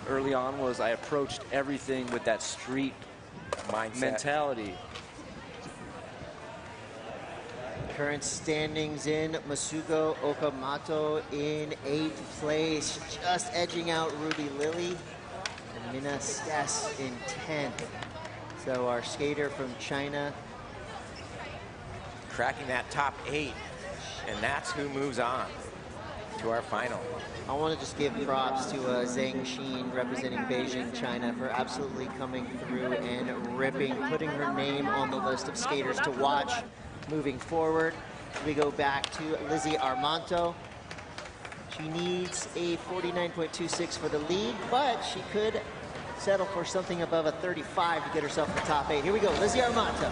Speaker 15: early on was I approached everything with that street
Speaker 13: mindset
Speaker 15: mentality.
Speaker 11: Current standings in, Masuko Okamoto in 8th place, just edging out Ruby Lilly, and Mina Skess in 10th. So our skater from China.
Speaker 13: Cracking that top 8, and that's who moves on to our final.
Speaker 11: I want to just give props to Zhang Xin, representing Beijing, China, for absolutely coming through and ripping, putting her name on the list of skaters to watch. Moving forward, we go back to Lizzie Armanto. She needs a 49.26 for the lead, but she could settle for something above a 35 to get herself in the top 8. Here we go, Lizzie Armanto.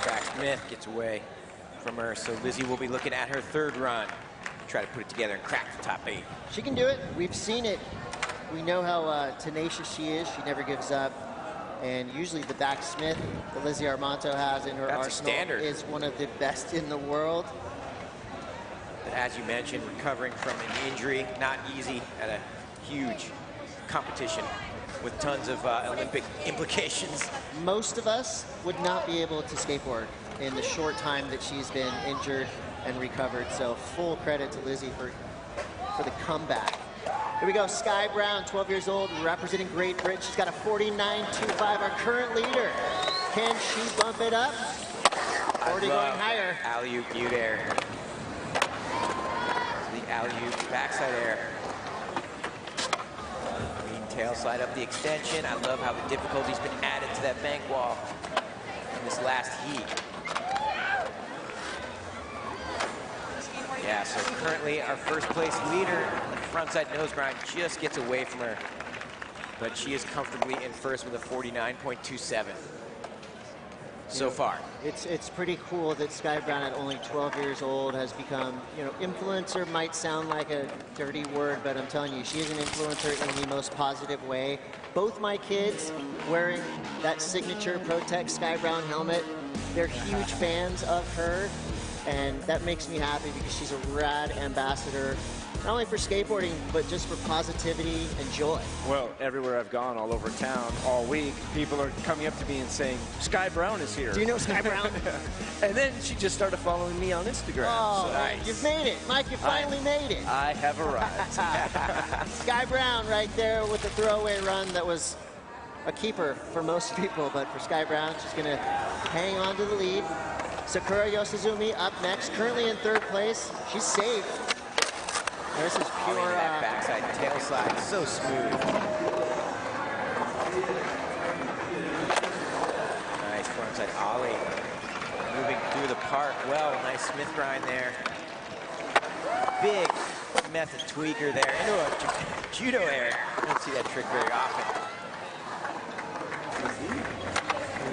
Speaker 13: Jack Smith gets away from her, so Lizzie will be looking at her 3rd run to try to put it together and crack the top 8.
Speaker 11: She can do it. We've seen it. We know how tenacious she is. She never gives up. And usually the back Smith that Lizzie Armanto has in her arsenal is one of the best in the world.
Speaker 13: But as you mentioned, recovering from an injury, not easy at a huge competition with tons of Olympic implications.
Speaker 11: Most of us would not be able to skateboard in the short time that she's been injured and recovered. So full credit to Lizzie for the comeback. Here we go, Sky Brown, 12 years old, representing Great Britain. She's got a 49.25, our current leader. Can she bump it up? Already going higher.
Speaker 13: Alley-oop mute air. The alley-oop backside air. Clean tail slide up the extension. I love how the difficulty's been added to that bank wall in this last heat. Yeah, so currently our first place leader, the frontside nose grind, just gets away from her. But she is comfortably in first with a 49.27 so far.
Speaker 11: It's pretty cool that Sky Brown at only 12 years old has become, you know, influencer might sound like a dirty word, but I'm telling you, she is an influencer in the most positive way. Both my kids wearing that signature Protect Sky Brown helmet, they're huge fans of her. And that makes me happy because she's a rad ambassador, not only for skateboarding, but just for positivity and joy.
Speaker 15: Well, everywhere I've gone, all over town, all week, people are coming up to me and saying, Sky Brown is here.
Speaker 11: Do you know Sky Brown?
Speaker 15: And then she just started following me on Instagram.
Speaker 11: Oh,
Speaker 15: so nice.
Speaker 11: You've made it. Mike, you finally made it.
Speaker 15: I have arrived.
Speaker 11: Sky Brown right there with the throwaway run that was a keeper for most people, but for Sky Brown, she's going to hang on to the lead. Sakura Yosizumi up next, currently in third place. She's safe. This is pure
Speaker 13: that backside tail slide, so smooth. Nice frontside ollie. Moving through the park well, nice Smith grind there. Big method tweaker there into a judo air. I don't see that trick very often.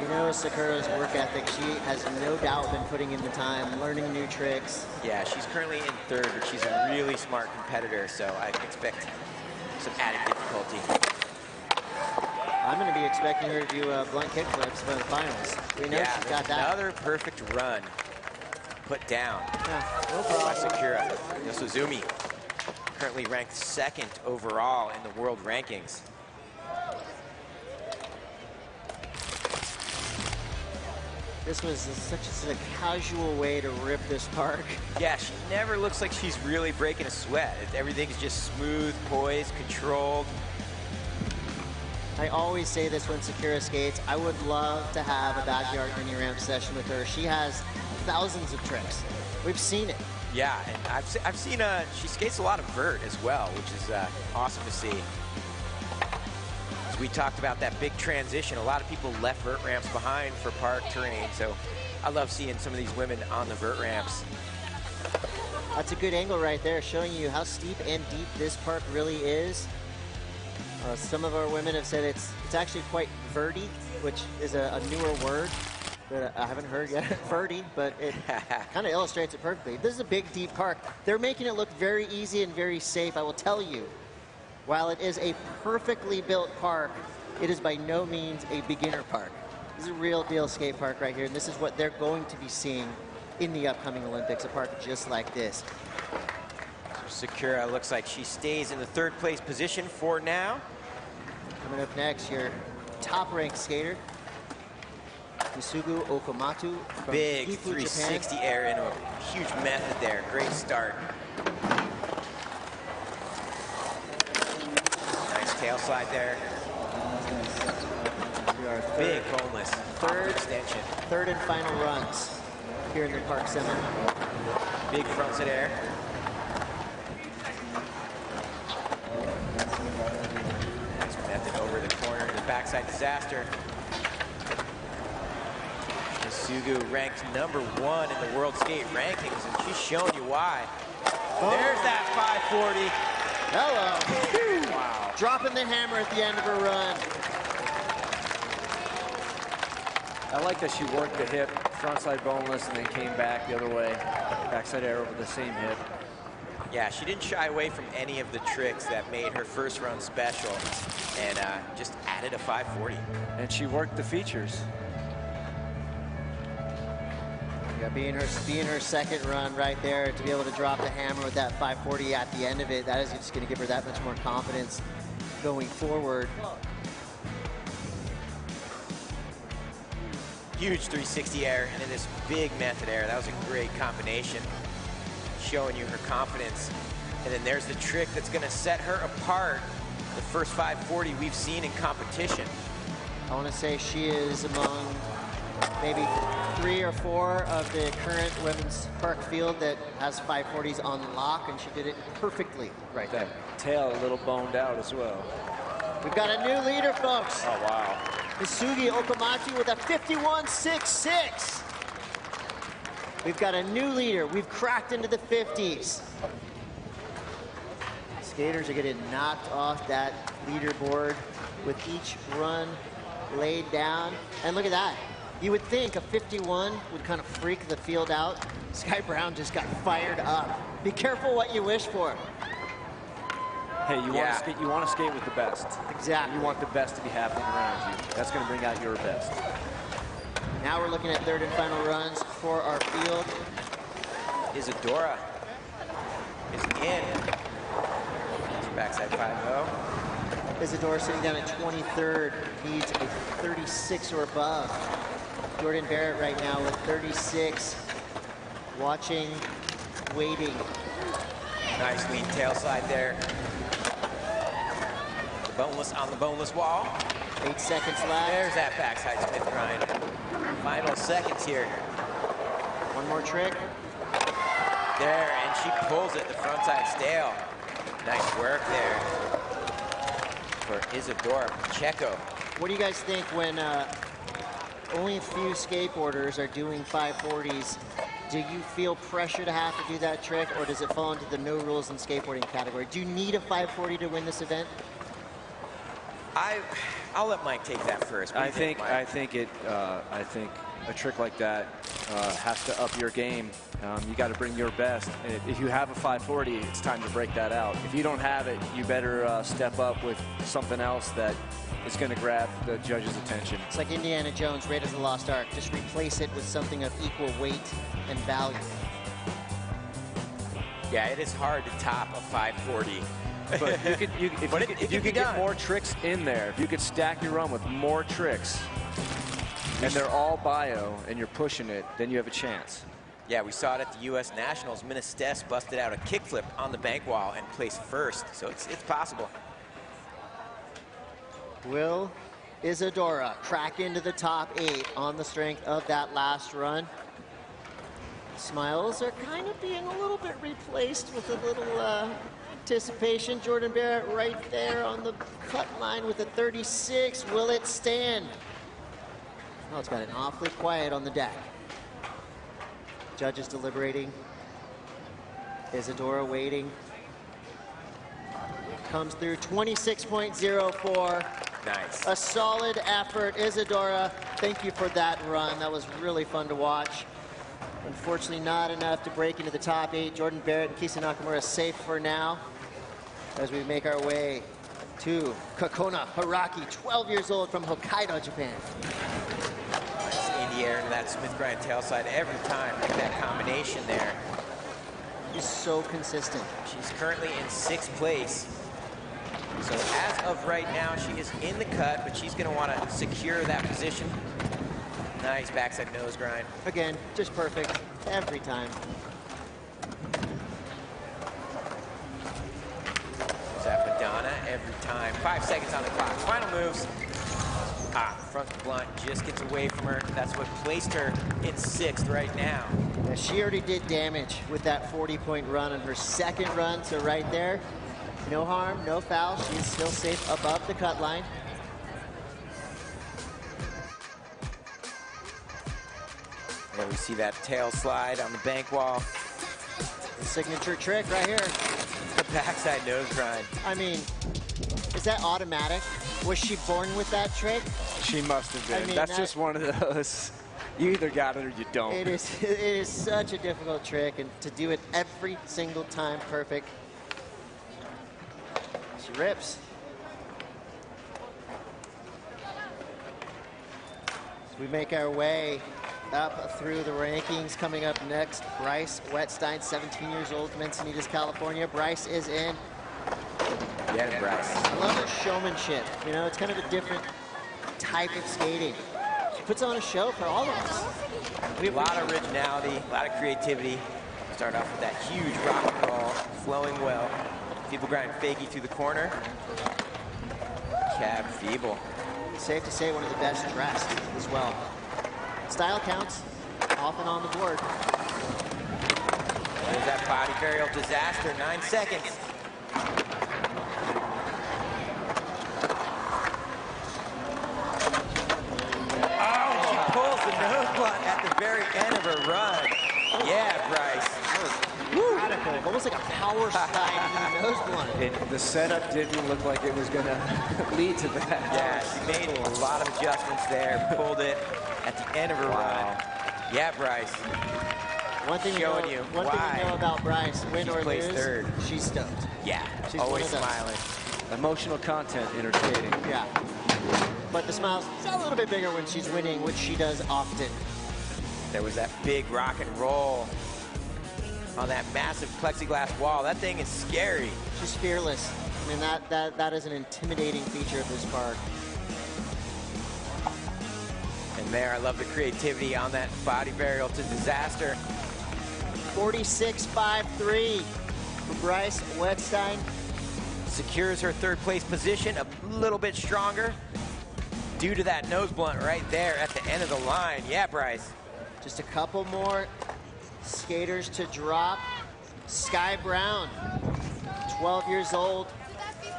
Speaker 11: You know Sakura's work ethic. She has no doubt been putting in the time, learning new tricks.
Speaker 13: Yeah, she's currently in third, but she's a really smart competitor, so I expect some added difficulty.
Speaker 11: I'm going to be expecting her to do blunt kickflips for the finals. We know she's got that.
Speaker 13: Another perfect run put down
Speaker 11: no problem.
Speaker 13: by Sakura Yosizumi, currently ranked second overall in the world rankings.
Speaker 11: This was such a casual way to rip this park.
Speaker 13: Yeah, she never looks like she's really breaking a sweat. Everything is just smooth, poised, controlled.
Speaker 11: I always say this when Sakura skates. I would love to have a backyard mini ramp session with her. She has thousands of tricks. We've seen it.
Speaker 13: Yeah, and I've seen she skates a lot of vert as well, which is awesome to see. As we talked about that big transition, a lot of people left vert ramps behind for park terrain, so I love seeing some of these women on the vert ramps.
Speaker 11: That's a good angle right there, showing you how steep and deep this park really is. Some of our women have said it's actually quite verty, which is a newer word that I haven't heard yet, verty, but it kind of illustrates it perfectly. This is a big, deep park. They're making it look very easy and very safe. I will tell you, while it is a perfectly built park, it is by no means a beginner park. This is a real deal skate park right here, and this is what they're going to be seeing in the upcoming Olympics, a park just like this.
Speaker 13: Sakura looks like she stays in the third place position for now.
Speaker 11: Coming up next, your top-ranked skater, Misugu Okomatu from
Speaker 13: Big
Speaker 11: Gifu,
Speaker 13: 360
Speaker 11: Japan.
Speaker 13: air into a huge method there. Great start. Nice tail slide there. Big boneless.
Speaker 11: Third and final runs here in the Park Semi.
Speaker 13: Big frontside air. Nice method over the corner to the backside disaster. Misugu ranked #1 in the world skate rankings, and she's showing you why. There's that 540.
Speaker 11: Hello.
Speaker 13: Wow.
Speaker 11: Dropping the hammer at the end of her run.
Speaker 15: I like that she worked the hip, frontside boneless, and then came back the other way. Backside air over the same hip.
Speaker 13: Yeah, she didn't shy away from any of the tricks that made her first run special, and just added a 540.
Speaker 15: And she worked the features.
Speaker 11: Yeah, being her second run right there, to be able to drop the hammer with that 540 at the end of it, that is just going to give her that much more confidence going forward.
Speaker 13: Huge 360 air and then this big method air. That was a great combination, showing you her confidence. And then there's the trick that's going to set her apart. The first 540 we've seen in competition.
Speaker 11: I want to say she is among maybe 3 or 4 of the current women's park field that has 540s on lock, and she did it perfectly right there.
Speaker 15: Tail a little boned out as well.
Speaker 11: We've got a new leader, folks.
Speaker 15: Oh, wow.
Speaker 11: Isugi Okamachi with a 51.66. We've got a new leader. We've cracked into the 50s. Skaters are getting knocked off that leaderboard with each run laid down. And look at that. You would think a 51 would kind of freak the field out. Sky Brown just got fired up. Be careful what you wish for.
Speaker 15: Hey, you want to skate with the best.
Speaker 11: Exactly.
Speaker 15: You want the best to be happening around you. That's going to bring out your best.
Speaker 11: Now we're looking at third and final runs for our field.
Speaker 13: Isadora is in. Backside 5-0.
Speaker 11: Isadora sitting down at 23rd, needs a 36 or above. Jordan Barrett right now with 36. Watching, waiting.
Speaker 13: Nice lean tail slide there. The boneless on the boneless wall.
Speaker 11: 8 seconds left.
Speaker 13: There's that backside Smith grind. Final seconds here.
Speaker 11: One more trick.
Speaker 13: There, and she pulls it, the frontside stale. Nice work there for Isadora Pacheco.
Speaker 11: What do you guys think when only a few skateboarders are doing 540s? Do you feel pressure to have to do that trick, or does it fall into the no rules in skateboarding category? Do you need a 540 to win this event?
Speaker 13: I'll let Mike take that first.
Speaker 15: I think a trick like that has to up your game. You got to bring your best. If you have a 540, it's time to break that out. If you don't have it, you better step up with something else that is going to grab the judge's attention.
Speaker 11: It's like Indiana Jones, Raiders of the Lost Ark. Just replace it with something of equal weight and value.
Speaker 13: Yeah, it is hard to top a 540.
Speaker 15: But if you could get more tricks in there, if you could stack your run with more tricks, and they're all bio, and you're pushing it, then you have a chance.
Speaker 13: Yeah, we saw it at the U.S. Nationals. Ministes busted out a kickflip on the bank wall and placed first, so it's possible.
Speaker 11: Will Isadora crack into the top 8 on the strength of that last run? Smiles are kind of being a little bit replaced with a little anticipation. Jordan Barrett right there on the cut line with a 36. Will it stand? Oh, it's gotten awfully quiet on the deck. Judges deliberating. Isadora waiting. Comes through 26.04.
Speaker 13: Nice.
Speaker 11: A solid effort. Isadora, thank you for that run. That was really fun to watch. Unfortunately, not enough to break into the top 8. Jordan Barrett and Kisa Nakamura safe for now as we make our way to Kokona Haraki, 12 years old from Hokkaido, Japan.
Speaker 13: Nice Indy air into that Smith grind tailside every time. Look at that combination there.
Speaker 11: She's so consistent.
Speaker 13: She's currently in 6th place. So as of right now, she is in the cut, but she's going to want to secure that position. Nice backside nose grind.
Speaker 11: Again, just perfect every time.
Speaker 13: Zapadana every time. 5 seconds on the clock. Final moves. Front blunt just gets away from her. That's what placed her in 6th right now.
Speaker 11: Yeah, she already did damage with that 40-point run on her second run. So right there, no harm, no foul. She's still safe above the cut line.
Speaker 13: There we see that tail slide on the bank wall.
Speaker 11: The signature trick right here.
Speaker 13: The backside nose grind.
Speaker 11: I mean, is that automatic? Was she born with that trick?
Speaker 15: She must have been.
Speaker 11: I mean,
Speaker 15: that's just one of those. You either got it or you don't.
Speaker 11: It is such a difficult trick, and to do it every single time perfect. She rips. So we make our way up through the rankings. Coming up next, Bryce Wettstein, 17 years old, from Encinitas, California. Bryce is in.
Speaker 13: Yeah, Bryce.
Speaker 11: I love her showmanship. You know, it's kind of a different type of skating. She puts on a show for all of us.
Speaker 13: We have a lot of originality, a lot of creativity. Start off with that huge rock and roll, flowing well. People grind fakie through the corner. Cab feeble.
Speaker 11: Safe to say one of the best dressed as well. Style counts, often on the board.
Speaker 13: There's that body burial disaster, 9 seconds. Oh, she pulls the nose blunt at the very end of her run. Yeah, Bryce.
Speaker 11: Radical, almost like a power slide in the nose blunt.
Speaker 15: The setup didn't look like it was going to lead to that.
Speaker 13: Yeah, she made a lot of adjustments there, pulled it at the end of her run. Yeah, Bryce.
Speaker 11: One thing we know about Bryce, win or
Speaker 13: plays
Speaker 11: lose,
Speaker 13: third.
Speaker 11: She's stoked.
Speaker 13: Yeah,
Speaker 11: She's
Speaker 13: always
Speaker 11: one of those.
Speaker 13: smiling.
Speaker 15: Emotional content in her skating.
Speaker 11: Yeah. But the smile's a little bit bigger when she's winning, which she does often.
Speaker 13: There was that big rock and roll on that massive plexiglass wall. That thing is scary.
Speaker 11: She's fearless. I mean, that is an intimidating feature of this park.
Speaker 13: And there, I love the creativity on that body burial to disaster.
Speaker 11: 46.53 for Bryce Wettstein.
Speaker 13: Secures her third place position a little bit stronger due to that nose blunt right there at the end of the line. Yeah, Bryce.
Speaker 11: Just a couple more skaters to drop. Sky Brown, 12 years old,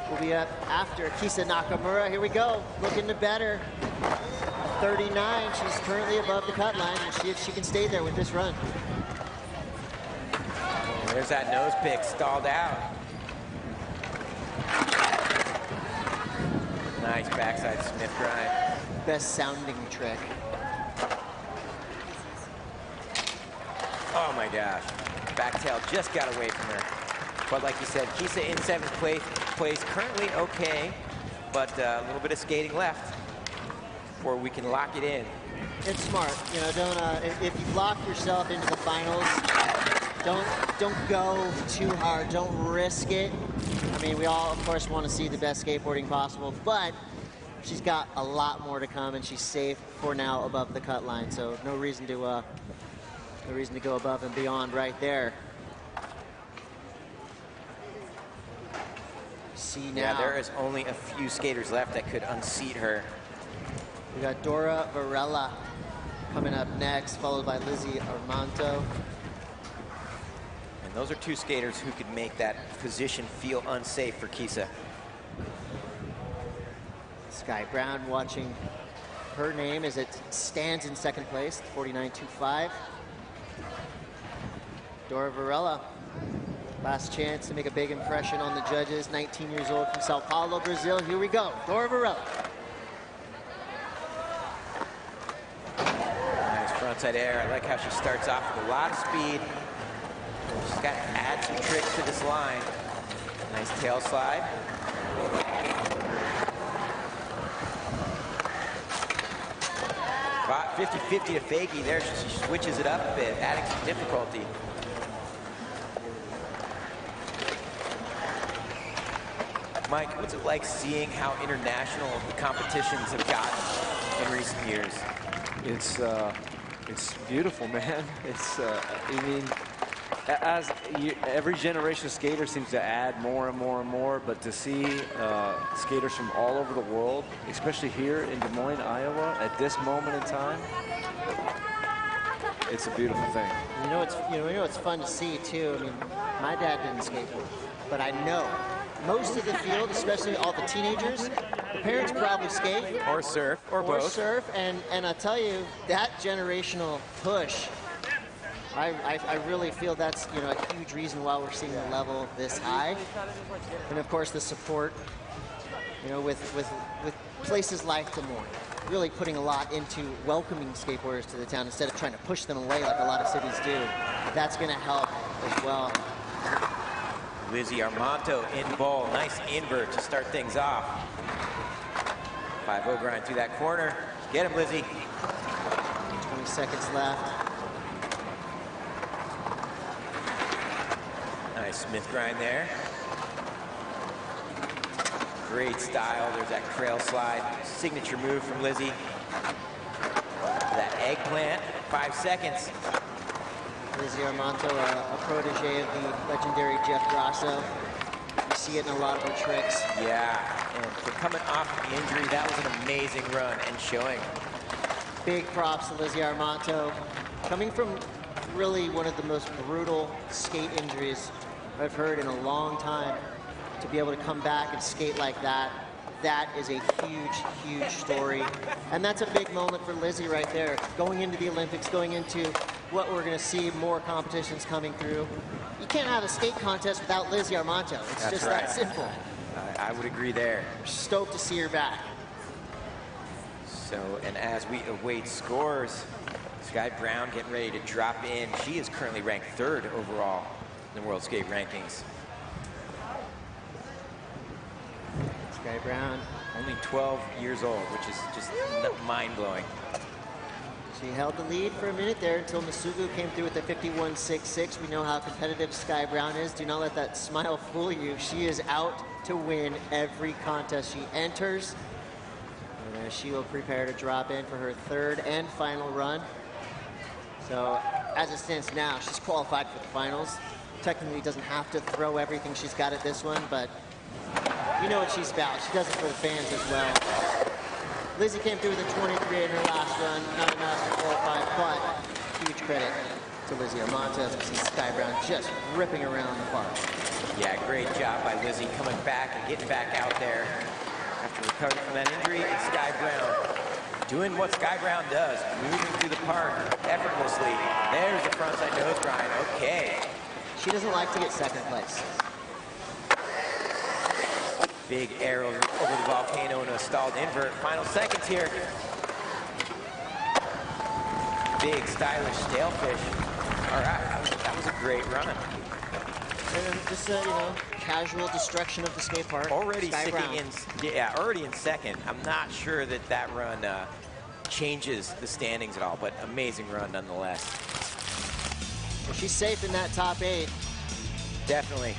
Speaker 11: will be up after Kisa Nakamura. Here we go, looking to better. 39, she's currently above the cut line. We'll see if she can stay there with this run.
Speaker 13: There's that nose pick stalled out. Nice backside Smith grind.
Speaker 11: Best sounding trick.
Speaker 13: Oh my gosh. Back tail just got away from her. But like you said, Kisa in 7th place, currently okay, but a little bit of skating left before we can lock it in.
Speaker 11: It's smart, you know. Don't if you lock yourself into the finals, don't go too hard. Don't risk it. I mean, we all, of course, want to see the best skateboarding possible, but she's got a lot more to come, and she's safe for now above the cut line. So no reason to go above and beyond right there. See now.
Speaker 13: Yeah, there is only a few skaters left that could unseat her.
Speaker 11: We got Dora Varela coming up next, followed by Lizzie Armanto.
Speaker 13: And those are two skaters who could make that position feel unsafe for Kisa.
Speaker 11: Sky Brown watching her name as it stands in 2nd place, 49.25. Dora Varela, last chance to make a big impression on the judges. 19 years old from Sao Paulo, Brazil. Here we go, Dora Varela.
Speaker 13: Nice frontside air. I like how she starts off with a lot of speed. She's got to add some tricks to this line. Nice tail slide. About 50-50 to fakie there. She switches it up a bit, adding some difficulty. Mike, what's it like seeing how international the competitions have gotten in recent years?
Speaker 15: It's beautiful, man. It's I mean, every generation of skaters seems to add more and more and more, but to see skaters from all over the world, especially here in Des Moines, Iowa, at this moment in time, it's a beautiful thing.
Speaker 11: You know it's fun to see too. I mean, my dad didn't skateboard, but I know most of the field, especially all the teenagers, the parents probably skate
Speaker 13: or surf or both.
Speaker 11: Or surf, and I tell you, that generational push, I really feel that's, you know, a huge reason why we're seeing the level this high. And of course the support, you know, with places like Des Moines, really putting a lot into welcoming skateboarders to the town instead of trying to push them away like a lot of cities do. That's going to help as well.
Speaker 13: Lizzie Armanto in ball. Nice invert to start things off. 5-0 grind through that corner. Get him, Lizzie.
Speaker 11: 20 seconds left.
Speaker 13: Nice Smith grind there. Great style. There's that trail slide. Signature move from Lizzie. That eggplant, 5 seconds.
Speaker 11: Lizzie Armanto, a protege of the legendary Jeff Grasso. You see it in a lot of her tricks.
Speaker 13: Yeah, and for coming off of the injury, that was an amazing run and showing.
Speaker 11: Big props to Lizzie Armanto. Coming from really one of the most brutal skate injuries I've heard in a long time, to be able to come back and skate like that, that is a huge, huge story. And that's a big moment for Lizzie right there. Going into the Olympics, going into what we're going to see, more competitions coming through. You can't have a skate contest without Lizzie Armanto. It's just that simple.
Speaker 13: I would agree there.
Speaker 11: We're stoked to see her back.
Speaker 13: So, and as we await scores, Sky Brown getting ready to drop in. She is currently ranked 3rd overall in the World Skate Rankings.
Speaker 11: Sky Brown.
Speaker 13: Only 12 years old, which is just mind-blowing.
Speaker 11: She held the lead for a minute there until Masugu came through with the 51.66. We know how competitive Sky Brown is. Do not let that smile fool you. She is out to win every contest she enters. And she will prepare to drop in for her 3rd and final run. So as it stands now, she's qualified for the finals. Technically doesn't have to throw everything she's got at this one, but you know what she's about. She does it for the fans as well. Lizzie came through with a 23 in her last run, not enough to qualify, but huge credit to Lizzie Armanto as we see Sky Brown just ripping around the park.
Speaker 13: Yeah, great job by Lizzie coming back and getting back out there after recovering from that injury. And Sky Brown doing what Sky Brown does, moving through the park effortlessly. There's the frontside nose grind. Okay.
Speaker 11: She doesn't like to get 2nd place.
Speaker 13: Big arrow over the volcano and a stalled invert. Final seconds here. Big stylish sailfish. All right, that was a great run.
Speaker 11: And just you know, casual destruction of the skate park.
Speaker 13: Already
Speaker 11: Sky
Speaker 13: sticking
Speaker 11: Brown.
Speaker 13: in, yeah, already in 2nd. I'm not sure that that run changes the standings at all, but amazing run nonetheless.
Speaker 11: Well, she's safe in that top 8.
Speaker 13: Definitely.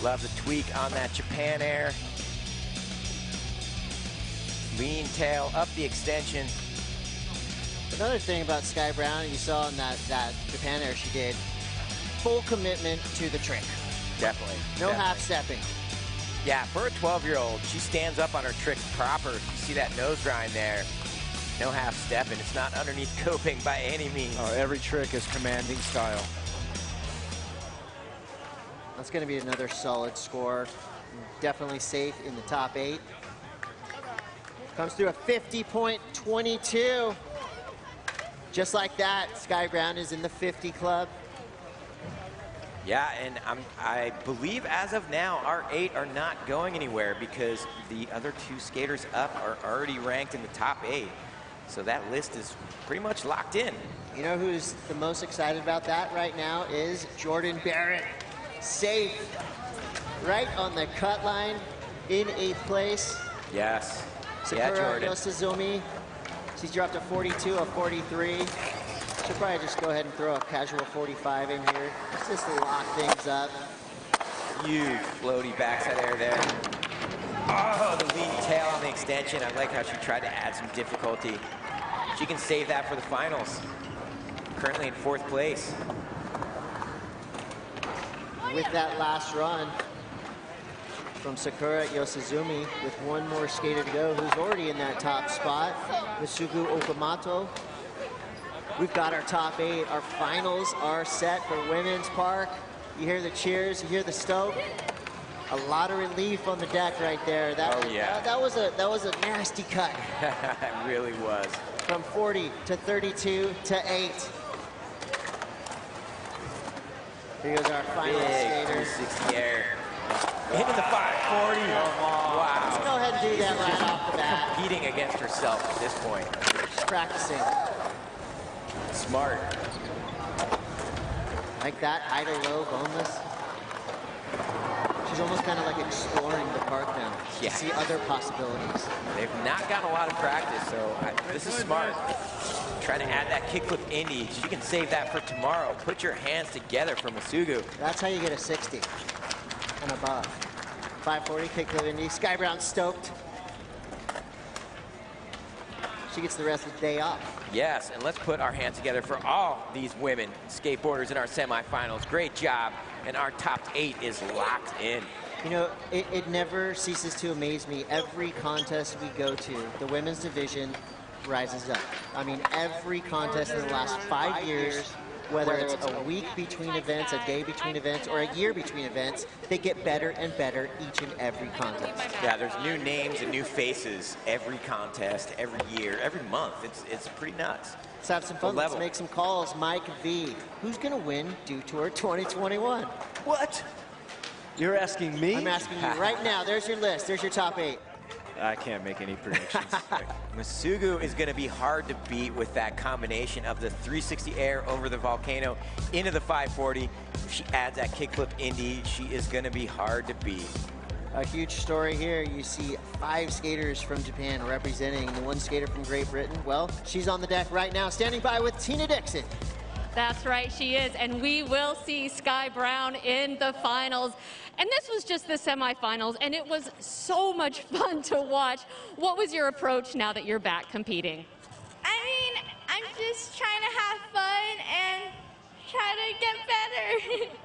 Speaker 13: Love the tweak on that Japan Air. Lean tail, up the extension.
Speaker 11: Another thing about Sky Brown, you saw in that Japan Air she did, full commitment to the trick.
Speaker 13: Definitely.
Speaker 11: No
Speaker 13: definitely.
Speaker 11: half-stepping.
Speaker 13: Yeah, for a 12-year-old, she stands up on her tricks proper. You see that nose grind there. No half-stepping. It's not underneath coping by any means.
Speaker 15: Oh, every trick is commanding style.
Speaker 11: That's going to be another solid score. Definitely safe in the top 8. Comes through a 50.22. Just like that, Sky Brown is in the 50 club.
Speaker 13: Yeah, and I believe as of now, our 8 are not going anywhere because the other 2 skaters up are already ranked in the top 8. So that list is pretty much locked in.
Speaker 11: You know who's the most excited about that right now is Jordan Barrett. Safe, right on the cut line, in 8th place.
Speaker 13: Yes.
Speaker 11: Sakura
Speaker 13: Yeah, Jordan.
Speaker 11: Yosizumi, she's dropped a 42, a 43. She'll probably just go ahead and throw a casual 45 in here, just to lock things up.
Speaker 13: Huge floaty backside air there. Oh, the lean tail on the extension. I like how she tried to add some difficulty. She can save that for the finals. Currently in 4th place.
Speaker 11: With that last run from Sakura Yosizumi, with one more skater to go, who's already in that top spot, Masugu Okamoto. We've got our top 8. Our finals are set for women's park. You hear the cheers, you hear the stoke. A lot of relief on the deck right there. That was a nasty cut.
Speaker 13: It really was.
Speaker 11: From 40 to 32 to 8. Here goes our final skater.
Speaker 13: 360 air. Hitting the 540. Wow.
Speaker 11: Let's go ahead and do that right off the bat.
Speaker 13: Competing against herself at this point.
Speaker 11: She's practicing.
Speaker 13: Smart.
Speaker 11: Like that, high to low, boneless. She's almost kind of like exploring the park now to see other possibilities.
Speaker 13: They've not gotten a lot of practice, so this is smart. Trying to add that kickflip indie. She can save that for tomorrow. Put your hands together for Masugu.
Speaker 11: That's how you get a 60 and above. 540 kickflip indie. Sky Brown stoked. She gets the rest of the day off.
Speaker 13: Yes, and let's put our hands together for all these women skateboarders in our semifinals. Great job, and our top 8 is locked in.
Speaker 11: You know, it never ceases to amaze me. Every contest we go to, the women's division rises up. I mean, every contest in the last 5 years, whether it's a week between events, a day between events, or a year between events, they get better and better each and every contest.
Speaker 13: Yeah, there's new names and new faces every contest, every year, every month. It's pretty nuts.
Speaker 11: Let's have some fun. Let's make some calls. Mike V. Who's going to win Dew Tour 2021?
Speaker 15: What? You're asking me?
Speaker 11: I'm asking you right now. There's your list. There's your top 8.
Speaker 15: I can't make any predictions.
Speaker 13: Masugu is going to be hard to beat with that combination of the 360 air over the volcano into the 540. If she adds that kickflip indie, she is going to be hard to beat.
Speaker 11: A huge story here. You see 5 skaters from Japan representing the 1 skater from Great Britain. Well, she's on the deck right now, standing by with Tina Dixon.
Speaker 2: That's right, she is, and we will see Sky Brown in the finals. And this was just the semifinals, and it was so much fun to watch. What was your approach now that you're back competing?
Speaker 23: I mean, I'm just trying to have fun and try to get better.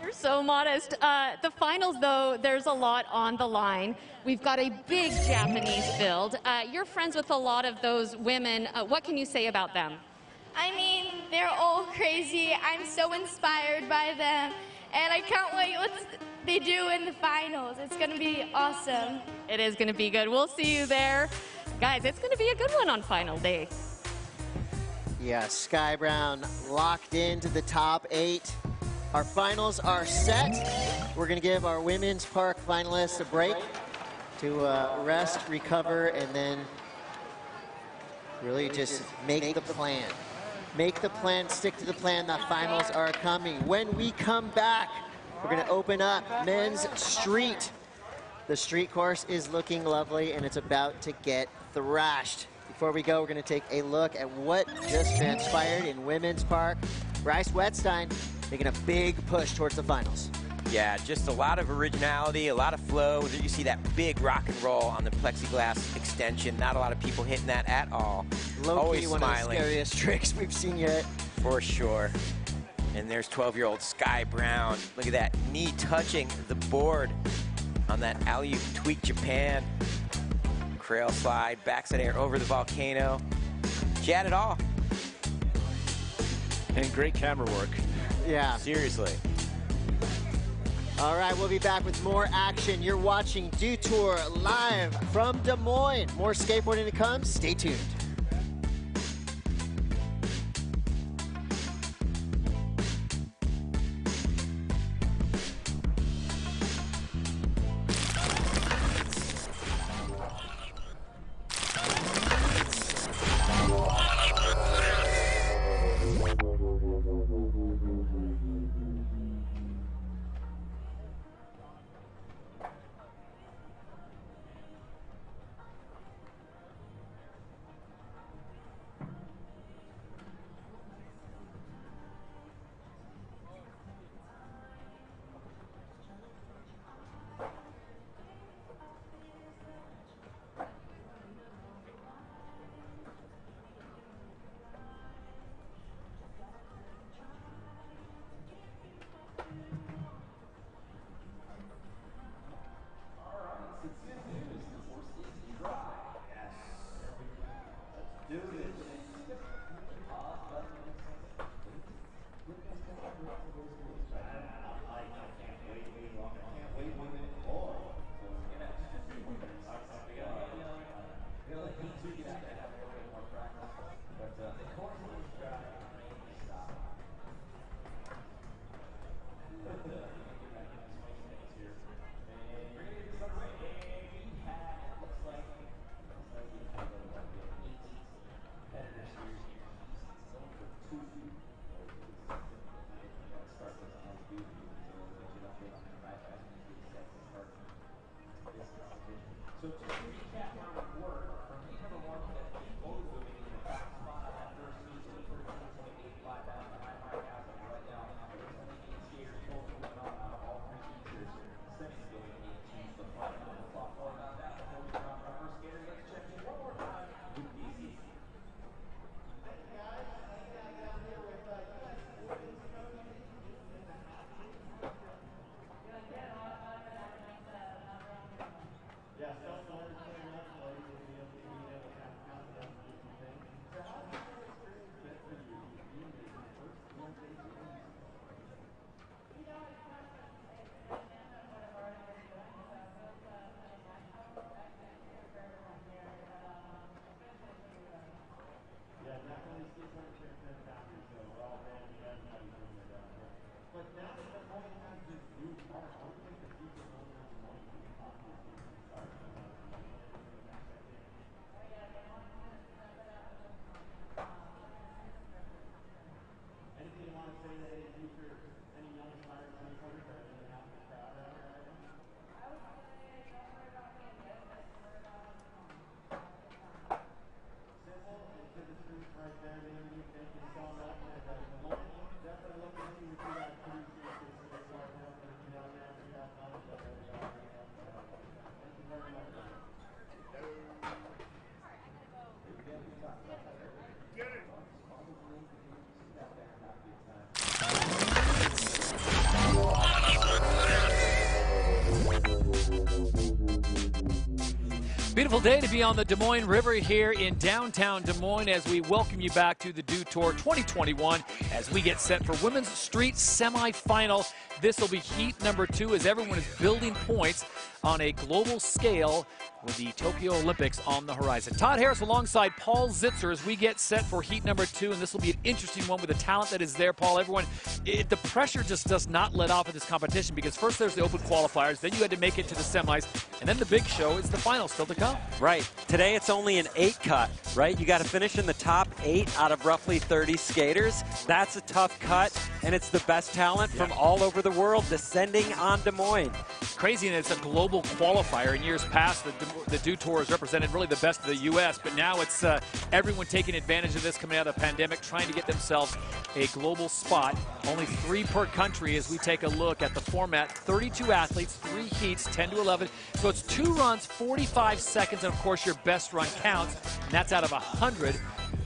Speaker 2: You're so modest. The finals, though, there's a lot on the line. We've got a big Japanese build. You're friends with a lot of those women. What can you say about them?
Speaker 23: I mean, they're all crazy. I'm so inspired by them, and I can't wait what they do in the finals. It's going to be awesome.
Speaker 2: It is going to be good. We'll see you there. Guys, it's going to be a good one on final day.
Speaker 11: Yeah, Sky Brown locked into the top 8. Our finals are set. We're going to give our women's park finalists a break to rest, recover, and then really just make the plan. Make the plan, stick to the plan. The finals are coming. When we come back, we're going to open up men's street. The street course is looking lovely, and it's about to get thrashed. Before we go, we're going to take a look at what just transpired in women's park. Bryce Wetstein making a big push towards the finals.
Speaker 13: Yeah, just a lot of originality, a lot of flow. There you see that big rock and roll on the plexiglass extension. Not a lot of people hitting that at all.
Speaker 11: Low-key, one
Speaker 13: smiling.
Speaker 11: of the scariest tricks we've seen yet.
Speaker 13: For sure. And there's 12-year-old Sky Brown. Look at that, knee touching the board on that alley-oop tweak Japan. Crail slide, backside air over the volcano. She had it all.
Speaker 15: And great camera work.
Speaker 11: Yeah.
Speaker 13: Seriously.
Speaker 11: All right, we'll be back with more action. You're watching Dew Tour live from Des Moines. More skateboarding to come. Stay tuned.
Speaker 7: Beautiful day to be on the Des Moines River here in downtown Des Moines as we welcome you back to the Dew Tour 2021 as we get set for women's street semifinal. This will be heat number 2 as everyone is building points on a global scale with the Tokyo Olympics on the horizon. Todd Harris alongside Paul Zitzer as we get set for heat number 2, and this will be an interesting one with the talent that is there, Paul. Everyone, the pressure just does not let off at this competition because first there's the open qualifiers, then you had to make it to the semis, and then the big show is the final still to come.
Speaker 8: Right. Today it's only an 8 cut, right? You got to finish in the top 8 out of roughly 30 skaters. That's a tough cut, and it's the best talent from all over the world descending on Des Moines.
Speaker 7: Crazy, and it's a global qualifier. In years past, the Dew Tour has represented really the best of the U.S., but now it's everyone taking advantage of this coming out of the pandemic, trying to get themselves a global spot. Only 3 per country as we take a look at the format. 32 athletes, 3 heats, 10 to 11. So it's 2 runs, 45 seconds, and of course your best run counts, and that's out of 100.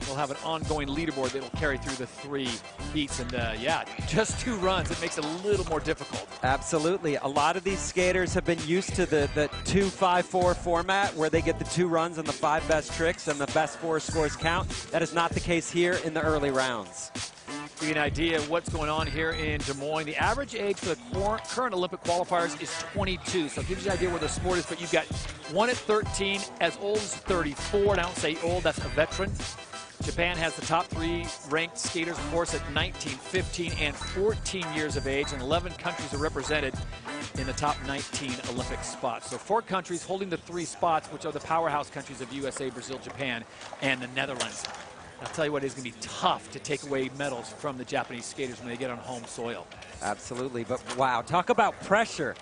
Speaker 7: We'll have an ongoing leaderboard that will carry through the 3 heats, and yeah, just 2 runs. It makes it a little more difficult.
Speaker 8: Absolutely. A lot of these skaters have been used to the 2-5-4 format where they get the 2 runs and the 5 best tricks and the best 4 scores count. That is not the case here in the early rounds.
Speaker 7: To give you an idea of what's going on here in Des Moines, the average age for the current Olympic qualifiers is 22. So it gives you an idea where the sport is, but you've got one at 13, as old as 34. And I don't say old, that's a veteran. Japan has the top 3 ranked skaters, of course, at 19, 15, and 14 years of age, and 11 countries are represented in the top 19 Olympic spots. So 4 countries holding the 3 spots, which are the powerhouse countries of USA, Brazil, Japan, and the Netherlands. I'll tell you what, it's going to be tough to take away medals from the Japanese skaters when they get on home soil.
Speaker 8: Absolutely, but wow, talk about pressure.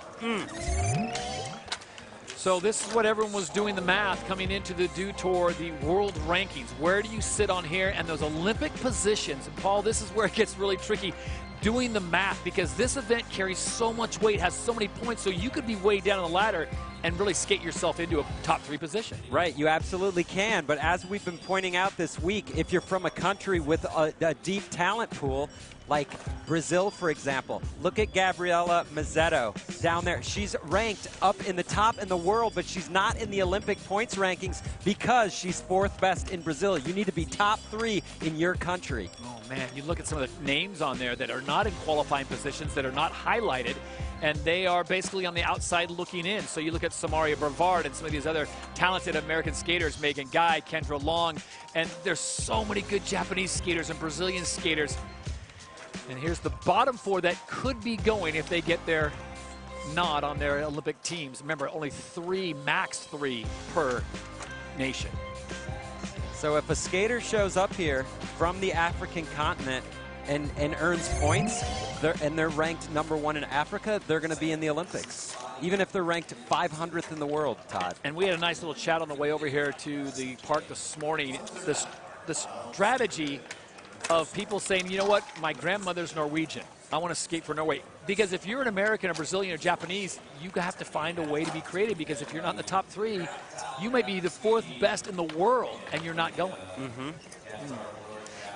Speaker 7: So this is what everyone was doing the math coming into the Dew Tour, the world rankings. Where do you sit on here? And those Olympic positions. And Paul, this is where it gets really tricky doing the math because this event carries so much weight, has so many points, so you could be way down on the ladder and really skate yourself into a top 3 position.
Speaker 8: Right, you absolutely can. But as we've been pointing out this week, if you're from a country with a deep talent pool, like Brazil, for example, look at Gabriela Mazzetto down there. She's ranked up in the top in the world, but she's not in the Olympic points rankings because she's 4th best in Brazil. You need to be top 3 in your country.
Speaker 7: Oh, man, you look at some of the names on there that are not in qualifying positions, that are not highlighted, and they are basically on the outside looking in. So you look at Samaria Brevard and some of these other talented American skaters, Megan Guy, Kendra Long, and there's so many good Japanese skaters and Brazilian skaters. And here's the bottom 4 that could be going if they get their nod on their Olympic teams. Remember, only 3, max 3 per nation.
Speaker 8: So if a skater shows up here from the African continent and earns points, they're ranked #1 in Africa, they're going to be in the Olympics. even if they're ranked 500th in the world, Todd.
Speaker 7: And we had a nice little chat on the way over here to the park this morning. The strategy of people saying, you know what, my grandmother's Norwegian. I want to skate for Norway. Because if you're an American, a Brazilian, or Japanese, you have to find a way to be creative, because if you're not in the top 3, you might be the 4th best in the world, and you're not going.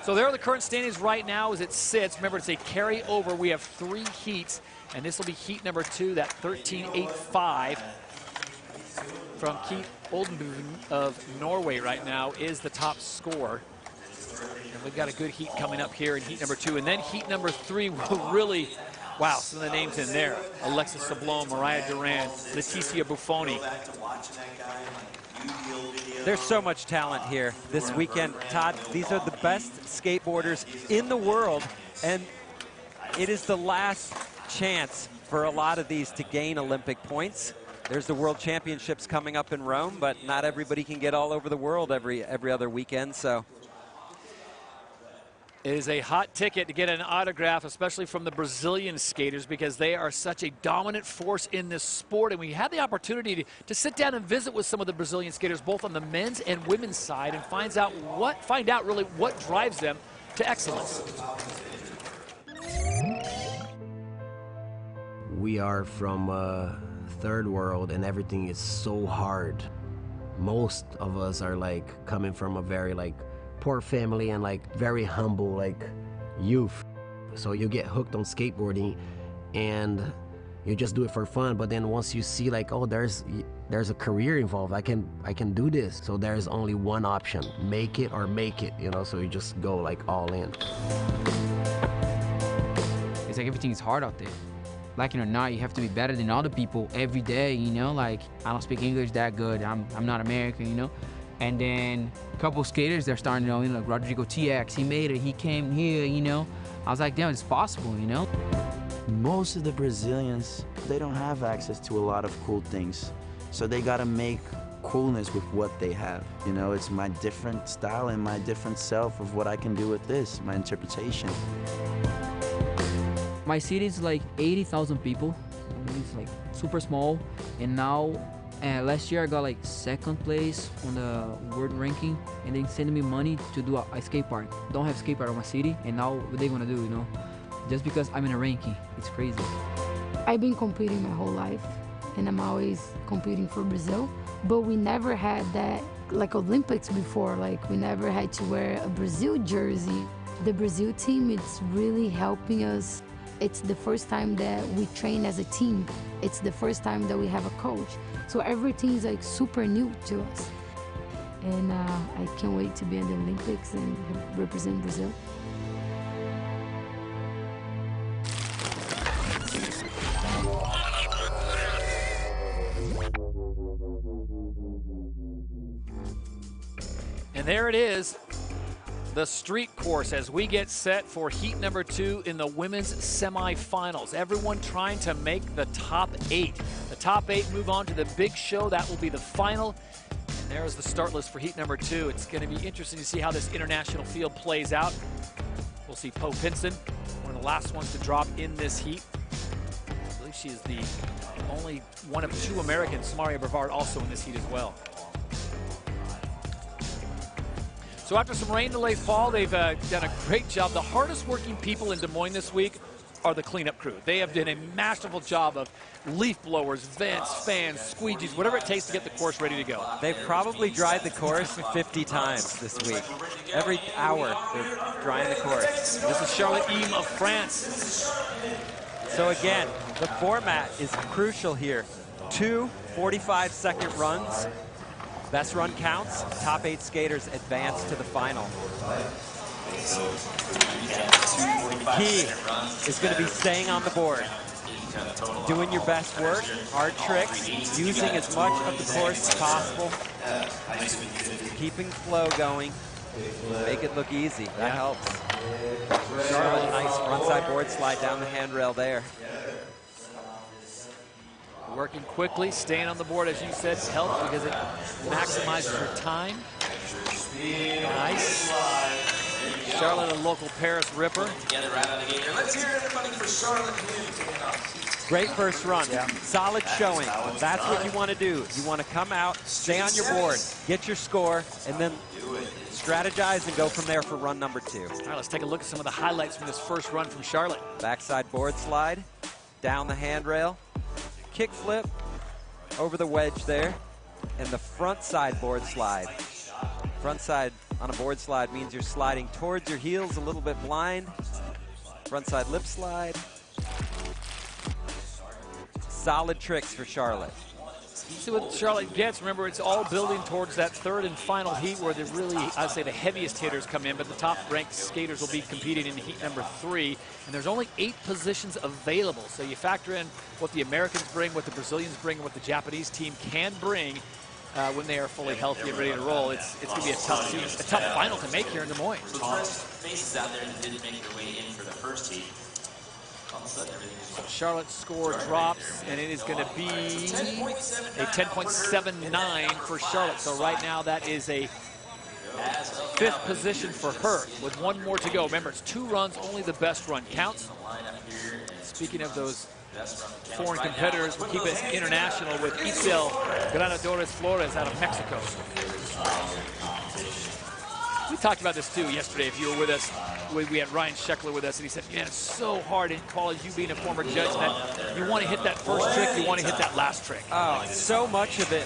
Speaker 7: So there are the current standings right now as it sits. Remember, it's a carryover. We have 3 heats, and this will be heat number 2, that 13.85 from Keith Oldenburg of Norway right now is the top scorer. And we've got a good heat coming up here in heat number 2. And then heat number 3 will really, wow, some of the names in there. Alexis Sablon, Mariah Duran, Leticia Buffoni.
Speaker 8: There's so much talent here this weekend. Todd, these are the best skateboarders in the world, and it is the last chance for a lot of these to gain Olympic points. There's the World Championships coming up in Rome, but not everybody can get all over the world every other weekend, so.
Speaker 7: It is a hot ticket to get an autograph, especially from the Brazilian skaters, because they are such a dominant force in this sport. And we had the opportunity to sit down and visit with some of the Brazilian skaters, both on the men's and women's side, and find out really what drives them to excellence.
Speaker 9: We are from third world, and everything is so hard. Most of us are like coming from a very poor family and very humble youth. So you get hooked on skateboarding and you just do it for fun, but then once you see oh, there's a career involved, I can do this. So there's only one option, make it or make it, you know, so you just go all in.
Speaker 6: It's like everything is hard out there. Like it or not, you have to be better than other people every day, you know? I don't speak English that good, I'm not American, you know? And then a couple skaters, they're starting to know, like Rodrigo TX, he made it, he came here, you know? I was like, damn, it's possible, you know?
Speaker 16: Most of the Brazilians, they don't have access to a lot of cool things. So they gotta make coolness with what they have. You know, it's my different style and my different self of what I can do with this, my interpretation.
Speaker 17: My city is 80,000 people. It's super small, and now last year I got second place on the world ranking, and they sent me money to do a skate park. Don't have skate park in my city, and now what they gonna do, you know? Just because I'm in a ranking, it's crazy.
Speaker 20: I've been competing my whole life, and I'm always competing for Brazil, but we never had that Olympics before. We never had to wear a Brazil jersey. The Brazil team, it's really helping us. It's the first time that we train as a team. It's the first time that we have a coach. So everything's super new to us. And I can't wait to be in the Olympics and represent Brazil.
Speaker 7: And there it is, the street course as we get set for heat number 2 in the women's semifinals. Everyone trying to make the top 8. The top 8 move on to the big show. That will be the final. And there's the start list for heat number 2. It's going to be interesting to see how this international field plays out. We'll see Poe Pinson, one of the last ones to drop in this heat. I believe she is the only one of 2 Americans. Maria Brevard also in this heat as well. So after some rain delays, Paul, they've done a great job. The hardest working people in Des Moines this week are the cleanup crew. They have done a masterful job of leaf blowers, vents, fans, squeegees, whatever it takes to get the course ready to go.
Speaker 8: They've probably dried the course 50 times this week. Every hour they're drying the course.
Speaker 7: This is Charlotte Eam of France.
Speaker 8: So again, the format is crucial here. 2 45-second runs. Best run counts. Top 8 skaters advance to the final. Key is going to be staying on the board, doing your best work, hard tricks, using as much of the course as possible, keeping flow going, make it look easy. That helps. Charlotte, nice frontside board slide down the handrail there.
Speaker 7: Working quickly, staying on the board, as you said, helps because it maximizes your time. Nice. Charlotte, a local Paris ripper.
Speaker 1: Let's hear everybody for Charlotte.
Speaker 8: Great first run. Yeah. Solid showing. That's what you want to do. You want to come out, stay on your board, get your score, and then strategize and go from there for run number 2.
Speaker 7: All right, let's take a look at some of the highlights from this first run from Charlotte.
Speaker 8: Backside board slide, down the handrail, kick flip, over the wedge there, and the front side board slide. Front side on a board slide means you're sliding towards your heels a little bit blind. Front side lip slide. Solid tricks for Charlotte.
Speaker 7: See what Charlotte gets. Remember, it's all building towards that third and final heat where I'd say the heaviest hitters come in, but the top-ranked skaters will be competing in heat number 3, and there's only 8 positions available. So you factor in what the Americans bring, what the Brazilians bring, and what the Japanese team can bring when they are fully healthy and ready to roll. It's going to be a tough final to make here in Des Moines.
Speaker 1: Faces out there that didn't make their way in for the first heat.
Speaker 7: Charlotte's score drops, and it is going to be a 10.79 for Charlotte. So right now that is a 5th position for her with 1 more to go. Remember, it's 2 runs, only the best run counts. Speaking of those foreign competitors, we'll keep it international with Itzel Granadores Flores out of Mexico. We talked about this too yesterday if you were with us. We had Ryan Sheckler with us, and he said, man, it's so hard in college, you being a former judge, that you want to hit that first trick, you want to hit that last trick.
Speaker 8: Oh, so much of it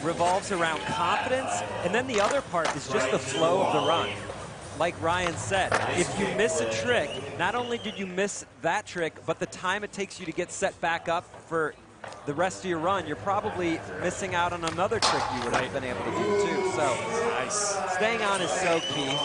Speaker 8: revolves around confidence, and then the other part is just the flow of the run. Like Ryan said, if you miss a trick, not only did you miss that trick, but the time it takes you to get set back up for the rest of your run, you're probably missing out on another trick you would have been able to do too. So staying on is so key.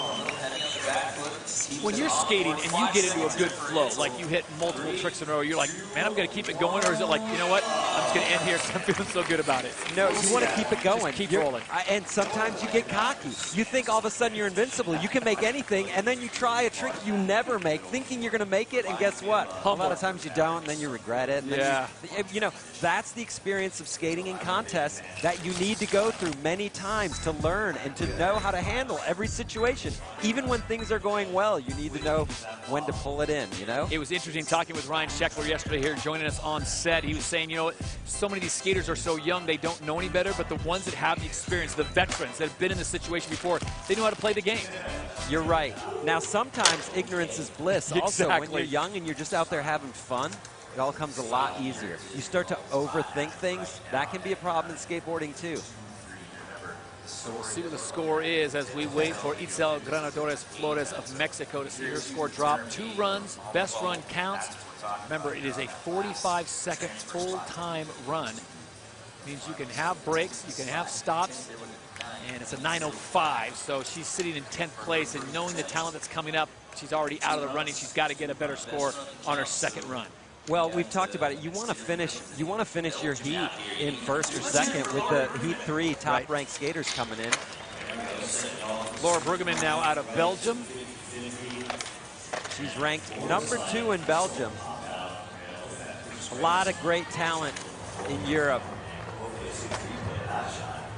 Speaker 7: When you're skating and you get into a good flow, like you hit multiple tricks in a row, you're like, man, I'm going to keep it going, or is it like, you know what, I'm just going to end here because I'm feeling so good about it?
Speaker 8: No, you want to keep it going.
Speaker 7: Just keep rolling.
Speaker 8: And sometimes you get cocky. You think all of a sudden you're invincible. You can make anything, and then you try a trick you never make, thinking you're going to make it, and guess what? A lot of times you don't, and then you regret it. And
Speaker 7: yeah.
Speaker 8: You know, that's the experience of skating in contests that you need to go through many times to learn and to know how to handle every situation. Even when things are going well, you need to know when to pull it in, you know?
Speaker 7: It was interesting talking with Ryan Sheckler yesterday here, joining us on set. He was saying, you know, so many of these skaters are so young, they don't know any better, but the ones that have the experience, the veterans that have been in this situation before, they know how to play the game.
Speaker 8: You're right. Now, sometimes ignorance is bliss. Also, when you're young and you're just out there having fun, it all comes a lot easier. You start to overthink things, that can be a problem in skateboarding too.
Speaker 7: So we'll see what the score is as we wait for Itzel Granadores Flores of Mexico to see her score drop. 2 runs, best run counts. Remember, it is a 45-second full-time run. Means you can have breaks, you can have stops, and it's a 9:05. So she's sitting in 10th place, and knowing the talent that's coming up, she's already out of the running. She's got to get a better score on her 2nd run.
Speaker 8: Well, we've talked about it. You want to finish your heat in 1st or 2nd with the Heat 3 top-ranked skaters coming in.
Speaker 7: Laura Bruggeman now out of Belgium.
Speaker 8: She's ranked number 2 in Belgium. A lot of great talent in Europe.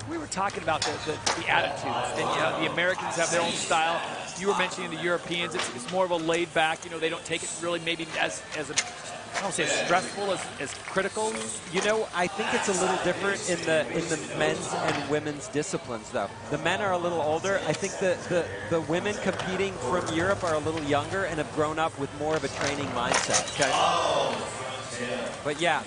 Speaker 7: We were talking about the attitudes, and you know, the Americans have their own style. You were mentioning the Europeans. It's more of a laid back. You know, they don't take it really maybe as I don't say as stressful as critical.
Speaker 8: You know, I think it's a little different in the men's and women's disciplines, though. The men are a little older. I think the women competing from Europe are a little younger and have grown up with more of a training mindset. Okay. But yeah,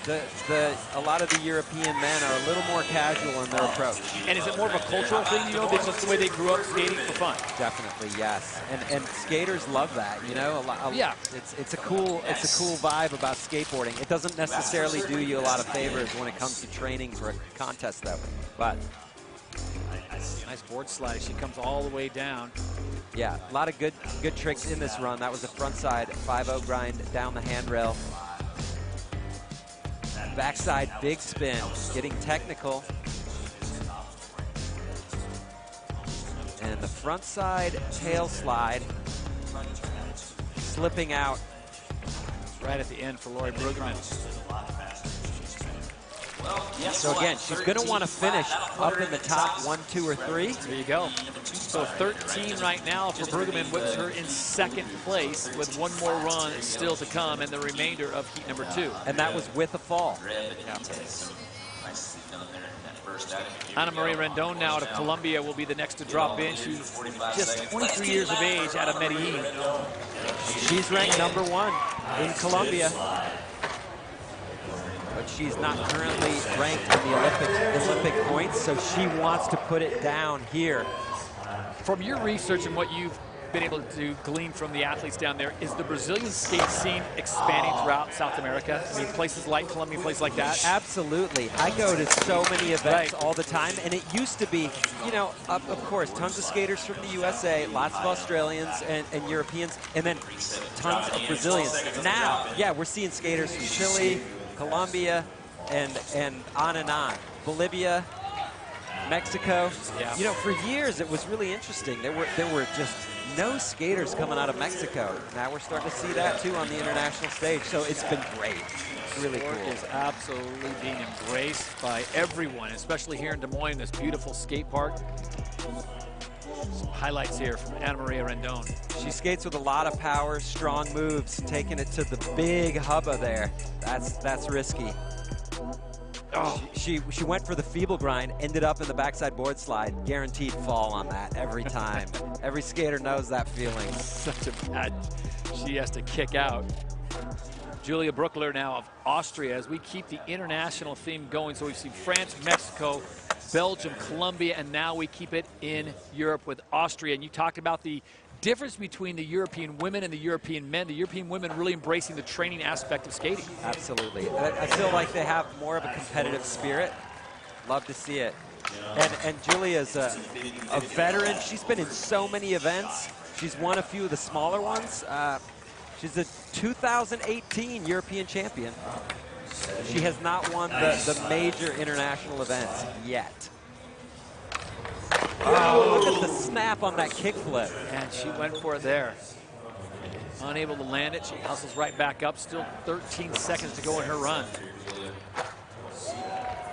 Speaker 8: a lot of the European men are a little more casual in their approach.
Speaker 7: And is it more of a cultural thing, you know, that's just the way they grew up skating for fun?
Speaker 8: Definitely, yes. And skaters love that, you know.
Speaker 7: Yeah.
Speaker 8: It's a cool vibe about skateboarding. It doesn't necessarily do you a lot of favors when it comes to training for a contest, though. But
Speaker 7: nice board slide. She comes all the way down.
Speaker 8: Yeah, a lot of good tricks in this run. That was a frontside 5-0 grind down the handrail. Backside big spin, getting technical. And the front side tail slide, slipping out.
Speaker 7: Right at the end for Lori Bruggeman.
Speaker 8: So again, she's going to want to finish up in the top 1, 2, or 3.
Speaker 7: There you go. So 13 right now for Bruggeman, whips her in second place with one more run still to come in the remainder of heat number 2.
Speaker 8: And that was with a fall.
Speaker 7: Yeah. Ana Maria Rendon now out of Colombia will be the next to drop in. She's just 23 years of age out of Medellin.
Speaker 8: She's ranked number 1 in Colombia. But she's not currently ranked in the Olympic points, so she wants to put it down here.
Speaker 7: From your research and what you've been able to glean from the athletes down there, is the Brazilian skate scene expanding throughout South America? I mean, places like Colombia, places like that?
Speaker 8: Absolutely. I go to so many events all the time, and it used to be, you know, of course, tons of skaters from the USA, lots of Australians and Europeans, and then tons of Brazilians. Now, yeah, we're seeing skaters from Chile, Colombia, and on. Bolivia, Mexico.
Speaker 7: Yeah.
Speaker 8: You know, for years it was really interesting. There were just no skaters coming out of Mexico. Now we're starting to see that too on the international stage. So it's been great. It's really cool.
Speaker 7: Sport is absolutely being embraced by everyone, especially here in Des Moines, this beautiful skate park. Some highlights here from Ana Maria Rendon.
Speaker 8: She skates with a lot of power, strong moves, taking it to the big hubba there. That's risky. Oh. She went for the feeble grind, ended up in the backside board slide. Guaranteed fall on that every time. Every skater knows that feeling.
Speaker 7: Such a bad, she has to kick out. Julia Bruckler now of Austria as we keep the international theme going. So we've seen France, Mexico, Belgium, Colombia, and now we keep it in Europe with Austria. And you talked about the difference between the European women and the European men. The European women really embracing the training aspect of skating.
Speaker 8: Absolutely. I feel like they have more of a competitive spirit. Love to see it. And Julia's a veteran. She's been in so many events. She's won a few of the smaller ones. She's a 2018 European champion. She has not won the major international events yet. Oh, look at the snap on that kickflip.
Speaker 7: And she went for it there. Unable to land it. She hustles right back up. Still 13 seconds to go in her run.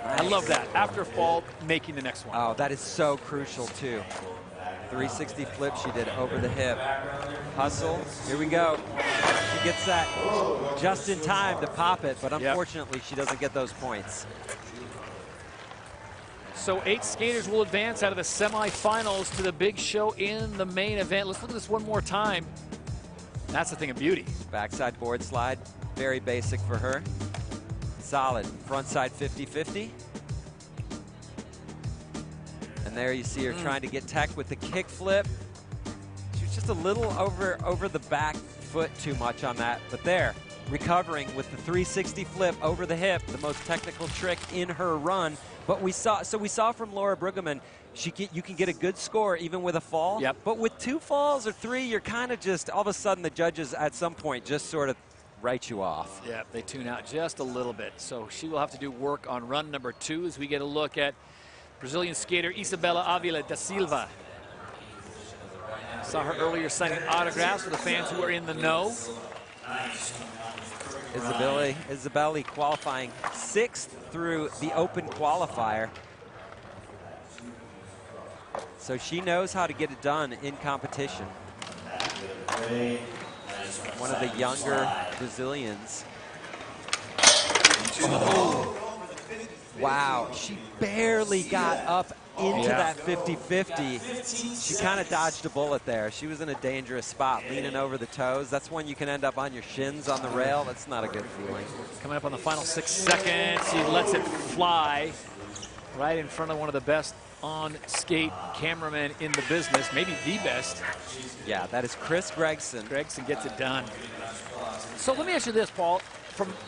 Speaker 7: I love that. After fall, making the next one.
Speaker 8: Oh, that is so crucial, too. 360 flip she did over the hip. Hustle. Here we go. She gets that just in time to pop it, but unfortunately she doesn't get those points.
Speaker 7: So 8 skaters will advance out of the semifinals to the big show in the main event. Let's look at this one more time. That's a thing of beauty.
Speaker 8: Backside board slide, very basic for her. Solid frontside 50-50. And there you see her trying to get tech with the kick flip. She was just a little over the back foot too much on that, but there, recovering with the 360 flip over the hip, the most technical trick in her run. But we saw from Laura Bruggeman, you can get a good score even with a fall.
Speaker 7: Yep.
Speaker 8: But with 2 falls or 3, you're kind of just, all of a sudden the judges at some point just sort of write you off.
Speaker 7: Yeah, they tune out just a little bit. So she will have to do work on run number 2 as we get a look at Brazilian skater Isabela Avila da Silva. Saw her earlier signing autographs for the fans who are in the know.
Speaker 8: Isabella qualifying 6th through the open qualifier. So she knows how to get it done in competition. One of the younger Brazilians. Oh. Wow, she barely got up into that 50-50. She kind of dodged a bullet there. She was in a dangerous spot, leaning over the toes. That's when you can end up on your shins on the rail. That's not a good feeling.
Speaker 7: Coming up on the final 6 seconds, she lets it fly right in front of one of the best on-skate cameramen in the business, maybe the best.
Speaker 8: Yeah, that is Chris Gregson.
Speaker 7: Gregson gets it done. So let me ask you this, Paul,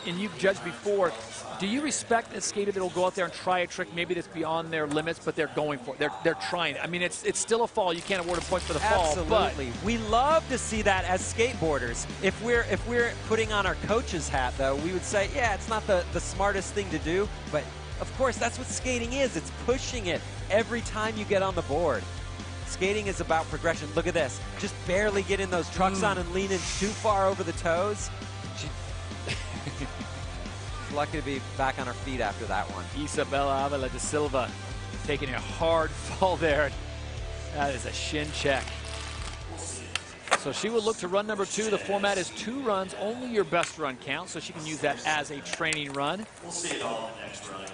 Speaker 7: and you've judged before, do you respect a skater that will go out there and try a trick maybe that's beyond their limits, but they're going for it? They're trying. I mean, it's still a fall. You can't award a point for the fall.
Speaker 8: Absolutely. We love to see that as skateboarders. If we're putting on our coach's hat, though, we would say, yeah, it's not the smartest thing to do, but of course, that's what skating is. It's pushing it every time you get on the board. Skating is about progression. Look at this. Just barely getting those trucks on and leaning too far over the toes. lucky to be back on her feet after that one.
Speaker 7: Isabella Avila de Silva taking a hard fall there. That is a shin check. So she will look to run number 2. The format is 2 runs, only your best run counts, so she can use that as a training run.
Speaker 1: We'll see it all in the next run.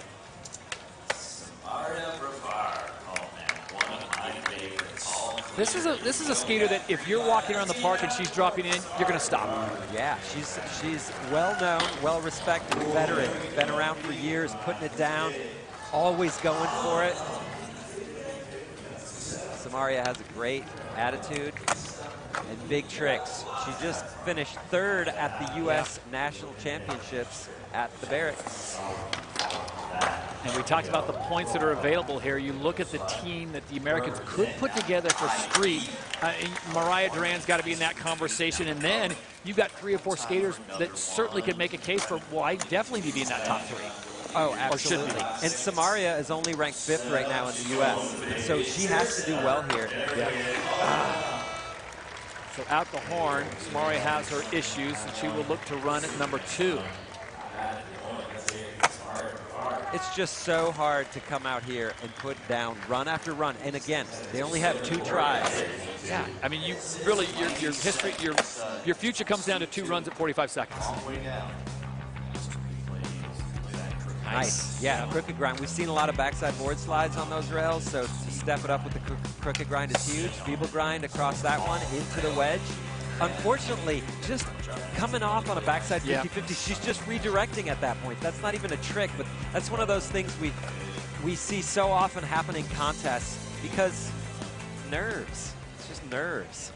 Speaker 7: This is a skater that if you're walking around the park and she's dropping in, you're going to stop.
Speaker 8: Yeah, she's well known, well respected veteran, been around for years, putting it down, always going for it. Samaria has a great attitude and big tricks. She just finished 3rd at the U.S. National Championships at the Barracks.
Speaker 7: And we talked about the points that are available here. You look at the team that the Americans could put together for street. Mariah Duran's got to be in that conversation. And then you've got 3 or 4 skaters that certainly could make a case for, well, I definitely need to be in that top 3.
Speaker 8: Oh, absolutely. And Samaria is only ranked 5th right now in the U.S., so she has to do well here.
Speaker 7: Yeah. So out the horn, Samaria has her issues, and she will look to run at number 2.
Speaker 8: It's just so hard to come out here and put down run after run. And again, they only have 2 tries.
Speaker 7: Yeah, I mean, you really, your history, your future comes down to 2 runs at 45 seconds.
Speaker 8: Nice. Yeah, crooked grind. We've seen a lot of backside board slides on those rails, so to step it up with the crooked grind is huge. Feeble grind across that one into the wedge. Unfortunately, just coming off on a backside 50-50, she's just redirecting at that point. That's not even a trick, but that's one of those things we see so often happen in contests because nerves. It's just nerves.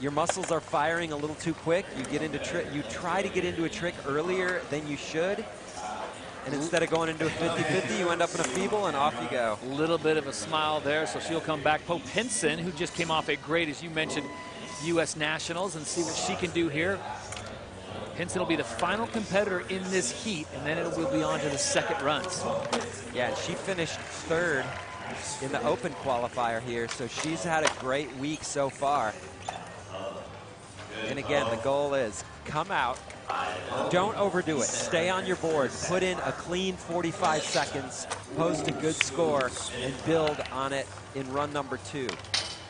Speaker 8: Your muscles are firing a little too quick. You get into you try to get into a trick earlier than you should. And instead of going into a 50-50, you end up in a feeble, and off you go.
Speaker 7: A little bit of a smile there, so she'll come back. Pope Pinson, who just came off a great, as you mentioned, U.S. Nationals, and see what she can do here. Pinson will be the final competitor in this heat, and then it will be on to the second runs.
Speaker 8: Yeah, she finished 3rd in the open qualifier here, so she's had a great week so far. And again, the goal is come out, don't overdo it, stay on your board, put in a clean 45 seconds, post a good score, and build on it in run number 2.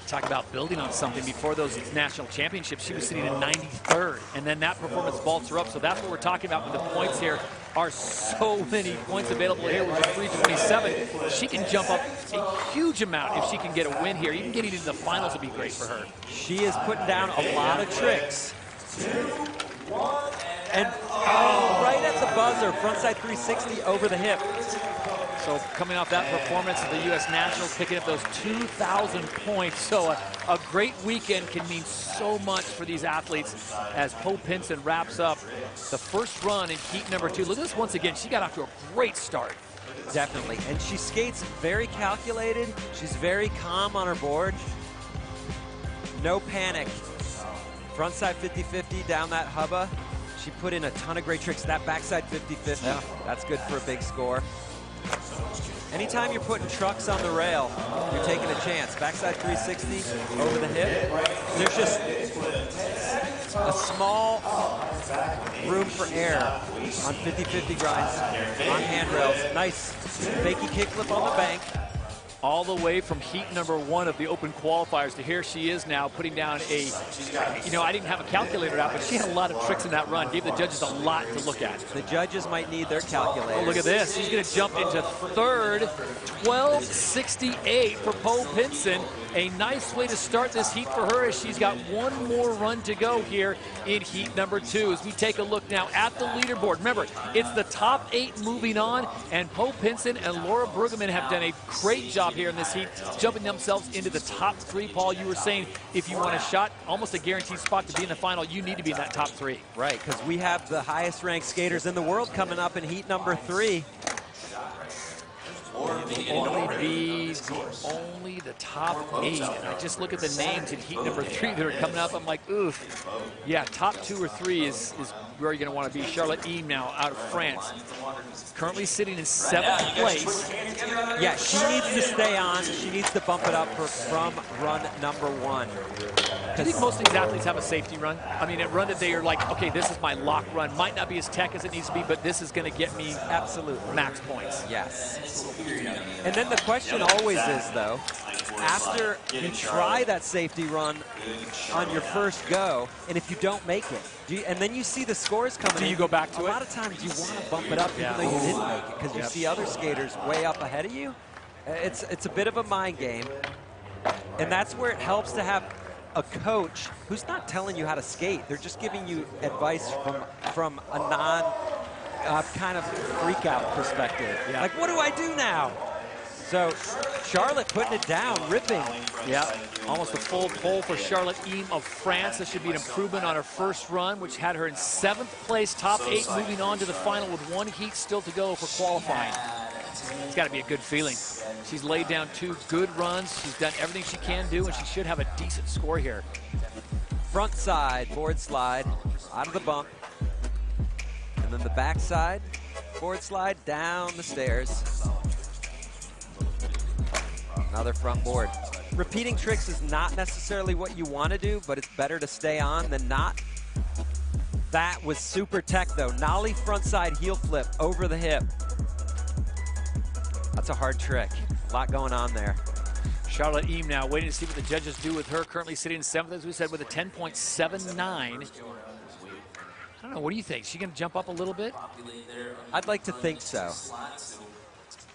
Speaker 7: Talk about building on something. Before those national championships, she was sitting in 93rd, and then that performance vaults her up. So that's what we're talking about with the points here. Are so many points available here with the 327. She can jump up a huge amount if she can get a win here. Even getting into the finals would be great for her.
Speaker 8: She is putting down a lot of tricks. And right at the buzzer, frontside 360 over the hip.
Speaker 7: So coming off that performance at the U.S. Nationals, picking up those 2,000 points. So a great weekend can mean so much for these athletes as Pope Pinson wraps up the first run in heat number 2. Look at this once again. She got off to a great start.
Speaker 8: Definitely. And she skates very calculated. She's very calm on her board. No panic. Frontside 50-50 down that hubba. She put in a ton of great tricks. That backside 50-50, that's good for a big score. Anytime you're putting trucks on the rail, you're taking a chance. Backside 360 over the hip. There's just a small room for error on 50-50 grinds, on handrails. Nice fakey kickflip on the bank.
Speaker 7: All the way from heat number 1 of the open qualifiers to here she is now putting down a, I didn't have a calculator out, but she had a lot of tricks in that run. Gave the judges a lot to look at.
Speaker 8: The judges might need their calculator.
Speaker 7: Oh, look at this. She's going to jump into 3rd, 12.68 for Pope Pinson. A nice way to start this heat for her as she's got one more run to go here in heat number 2. As we take a look now at the leaderboard. Remember, it's the top 8 moving on, and Pope Pinson and Laura Brueggemann have done a great job here in this heat, jumping themselves into the top 3. Paul, you were saying if you want a shot, almost a guaranteed spot to be in the final, you need to be in that top 3.
Speaker 8: Right, because we have the highest ranked skaters in the world coming up in heat number 3.
Speaker 7: Only the top 8. And I just look at the names in heat number 3 that are coming up. I'm like, oof. Yeah, top 2 or 3 is where you're going to want to be. Charlotte Eam now out of France. Currently sitting in 7th place.
Speaker 8: Yeah, she needs to stay on. She needs to bump it up from run number 1.
Speaker 7: Do you think most of these athletes have a safety run? I mean, a run that they are like, okay, this is my lock run. Might not be as tech as it needs to be, but this is going to get me absolute max points.
Speaker 8: Yes. And then the question always is, though, after you try that safety run on your first go, and if you don't make it, and then you see the scores coming in,
Speaker 7: do you go back to it?
Speaker 8: A lot of times you want to bump it up even though you didn't make it, because you see other skaters way up ahead of you. It's a bit of a mind game, and that's where it helps to have a coach who's not telling you how to skate. They're just giving you advice from a non kind of freak out perspective.
Speaker 7: Yeah.
Speaker 8: Like, what do I do now? So Charlotte putting it down, ripping.
Speaker 7: Yeah, almost a full pole for Charlotte Eam of France. This should be an improvement on her first run, which had her in 7th place, top 8, moving on to the final with 1 heat still to go for qualifying. It's got to be a good feeling. She's laid down 2 good runs. She's done everything she can do, and she should have a decent score here.
Speaker 8: Front side, board slide, out of the bump. And then the back side, board slide down the stairs. Another front board. Repeating tricks is not necessarily what you want to do, but it's better to stay on than not. That was super tech, though. Nollie frontside heel flip over the hip. That's a hard trick. A lot going on there.
Speaker 7: Charlotte Eam now waiting to see what the judges do with her. Currently sitting in 7th, as we said, with a 10.79. I don't know, what do you think? Is she going to jump up a little bit?
Speaker 8: I'd like to think so.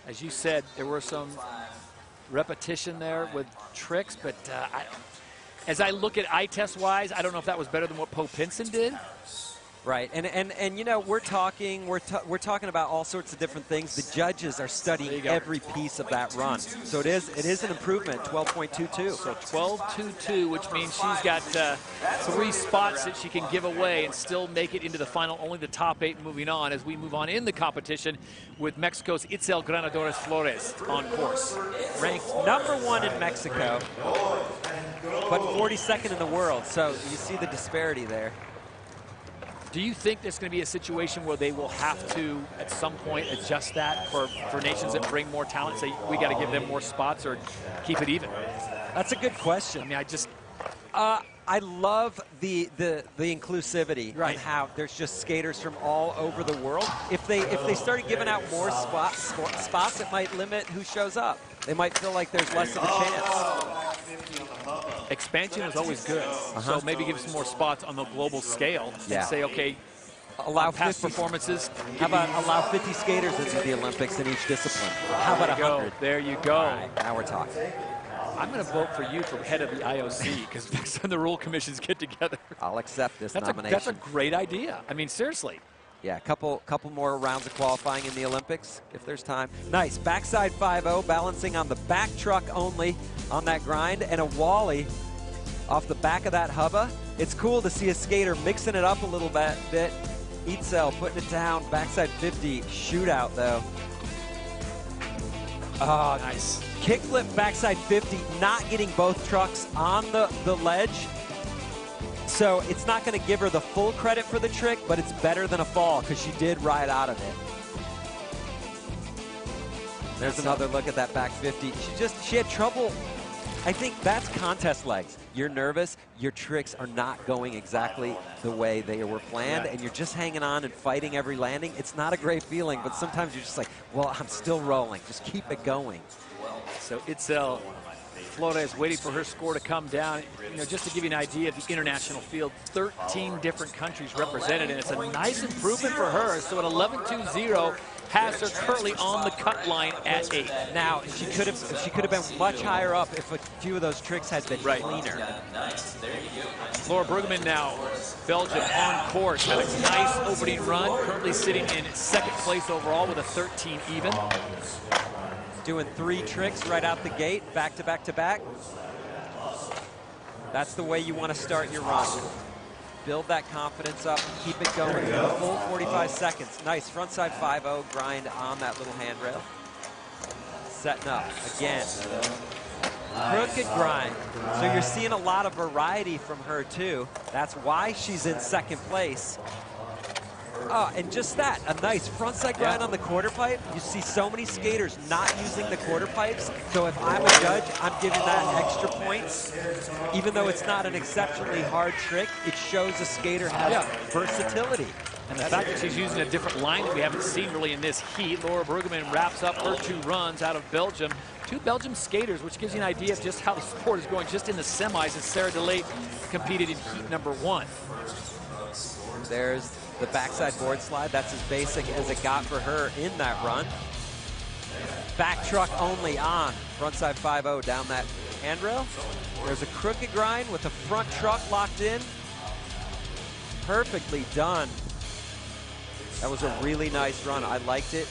Speaker 7: As you said, there were some repetition there with tricks, but as I look at eye test-wise, I don't know if that was better than what Poe Pinson did.
Speaker 8: Right, and you know, we're talking about all sorts of different things. The judges are studying every piece of that run, so it is an improvement. 12.22.
Speaker 7: So 12.22, which means she's got 3 spots that she can give away and still make it into the final. Only the top 8 moving on as we move on in the competition with Mexico's Itzel Granadores Flores on course.
Speaker 8: Ranked number 1 in Mexico, but 42nd in the world. So you see the disparity there.
Speaker 7: Do you think there's going to be a situation where they will have to, at some point, adjust that for nations that bring more talent, say we got to give them more spots or keep it even?
Speaker 8: That's a good question.
Speaker 7: I mean,
Speaker 8: I love the inclusivity,
Speaker 7: right?
Speaker 8: And how there's just skaters from all over the world. If they started giving out more spots, it might limit who shows up. They might feel like there's less of a chance.
Speaker 7: Expansion is always good. So maybe give some more spots on the global scale and say, okay,
Speaker 8: allow
Speaker 7: past performances.
Speaker 8: How about allow 50 skaters into the Olympics in each discipline? How about 100?
Speaker 7: There you go.
Speaker 8: All right, now we're talking.
Speaker 7: I'm going to vote for you for head of the IOC because next time the rule commissions get together.
Speaker 8: I'll accept this nomination.
Speaker 7: That's a great idea. I mean, seriously.
Speaker 8: Yeah, a couple more rounds of qualifying in the Olympics if there's time. Nice, backside 5-0, balancing on the back truck only on that grind, and a wally off the back of that hubba. It's cool to see a skater mixing it up a little bit. Itzel putting it down, backside 50, shootout though. Oh,
Speaker 7: nice.
Speaker 8: Kickflip backside 50, not getting both trucks on the ledge. So it's not going to give her the full credit for the trick, but it's better than a fall because she did ride out of it. There's another look at that back 50. She had trouble. I think that's contest legs. You're nervous. Your tricks are not going exactly the way they were planned, and you're just hanging on and fighting every landing. It's not a great feeling, but sometimes you're just like, well, I'm still rolling. Just keep it going.
Speaker 7: So Itzel Flores waiting for her score to come down. You know, just to give you an idea of the international field, 13 different countries represented, and it's a nice improvement for her. So at 11.20 has her currently on the cut line at 8.
Speaker 8: Now she could have been much higher up if a few of those tricks had been cleaner.
Speaker 7: Laura Brueggemann now, Belgium on course, had a nice opening run, currently sitting in 2nd place overall with a 13 even.
Speaker 8: Doing 3 tricks right out the gate, back to back to back. That's the way you want to start your run. Build that confidence up, keep it going for the full 45 seconds. Nice frontside 5-0 grind on that little handrail. Setting up again. Crooked grind. So you're seeing a lot of variety from her too. That's why she's in 2nd place. Oh, and just that, a nice frontside grind on the quarter pipe. You see so many skaters not using the quarter pipes. So if I'm a judge, I'm giving that extra points. Even though it's not an exceptionally hard trick, it shows a skater has versatility.
Speaker 7: And the fact that she's using a different line that we haven't seen really in this heat. Laura Brueggemann wraps up her 2 runs out of Belgium. 2 Belgium skaters, which gives you an idea of just how the sport is going just in the semis, as Sarah DeLate competed in heat number 1.
Speaker 8: There's the backside board slide. That's as basic as it got for her in that run. Back truck only on. Frontside 5-0 down that handrail. There's a crooked grind with the front truck locked in. Perfectly done. That was a really nice run. I liked it.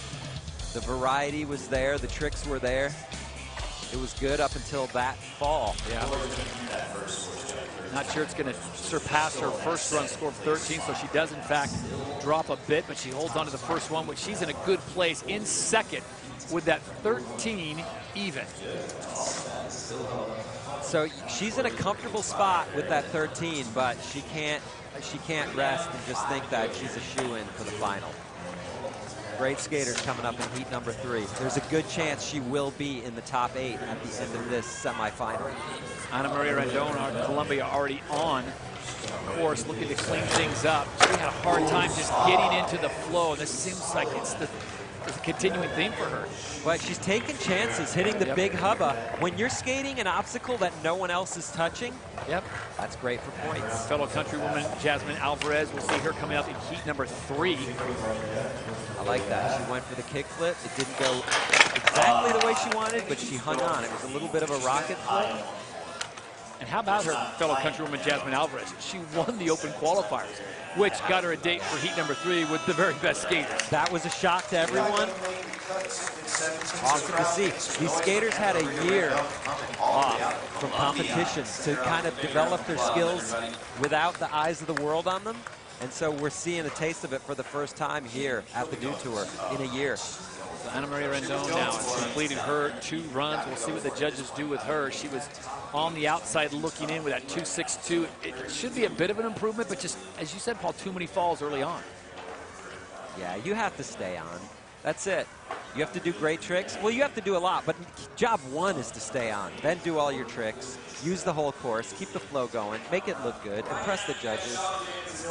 Speaker 8: The variety was there. The tricks were there. It was good up until that fall.
Speaker 7: Yeah. Not sure it's going to surpass her first run score of 13, so she does, in fact, drop a bit, but she holds on to the first one, which she's in a good place in second with that 13 even.
Speaker 8: So she's in a comfortable spot with that 13, but she can't rest and just think that she's a shoe-in for the final. Great skaters coming up in heat number 3. There's a good chance she will be in the top 8 at the end of this semifinal.
Speaker 7: Ana Maria Rendon, our Columbia, already on course, looking to clean things up. She had a hard time just getting into the flow. This seems like it's a continuing theme for her.
Speaker 8: But she's taking chances, hitting the big hubba. When you're skating an obstacle that no one else is touching, that's great for points.
Speaker 7: Fellow countrywoman Jasmine Alvarez, we'll see her coming up in heat number 3.
Speaker 8: I like that. She went for the kickflip. It didn't go exactly the way she wanted, but she hung on. It was a little bit of a rocket flip.
Speaker 7: And how about her fellow countrywoman Jasmine Alvarez? She won the open qualifiers, which got her a date for heat number 3 with the very best skaters.
Speaker 8: That was a shock to everyone. Awesome to see. These skaters had a year off from competitions to kind of develop their skills without the eyes of the world on them. And so we're seeing a taste of it for the first time here at the Dew Tour in a year.
Speaker 7: So Ana Maria Rendon now has completed her 2 runs. We'll see what the judges do with her. She was on the outside looking in with that 2.62. It should be a bit of an improvement, but just, as you said, Paul, too many falls early on.
Speaker 8: Yeah, you have to stay on. That's it. You have to do great tricks. Well, you have to do a lot, but job 1 is to stay on. Then do all your tricks. Use the whole course. Keep the flow going. Make it look good. Impress the judges.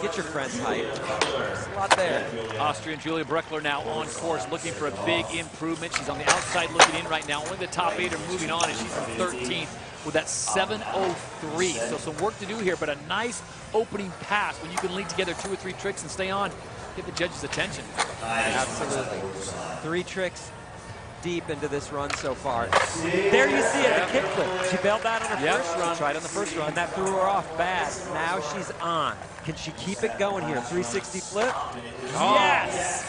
Speaker 8: Get your friends hyped. There's a lot there.
Speaker 7: Austrian Julia Breckler now on course looking for a big improvement. She's on the outside looking in right now. Only the top 8 are moving on, and she's in 13th with that 7.03. So some work to do here, but a nice opening pass when you can link together 2 or 3 tricks and stay on. Get the judges' attention.
Speaker 8: Absolutely. 3 tricks deep into this run so far. There you see it, the kickflip. She bailed out on her first run.
Speaker 7: Tried on the first run.
Speaker 8: And that threw her off bad. Now she's on. Can she keep it going here? 360 flip? Yes!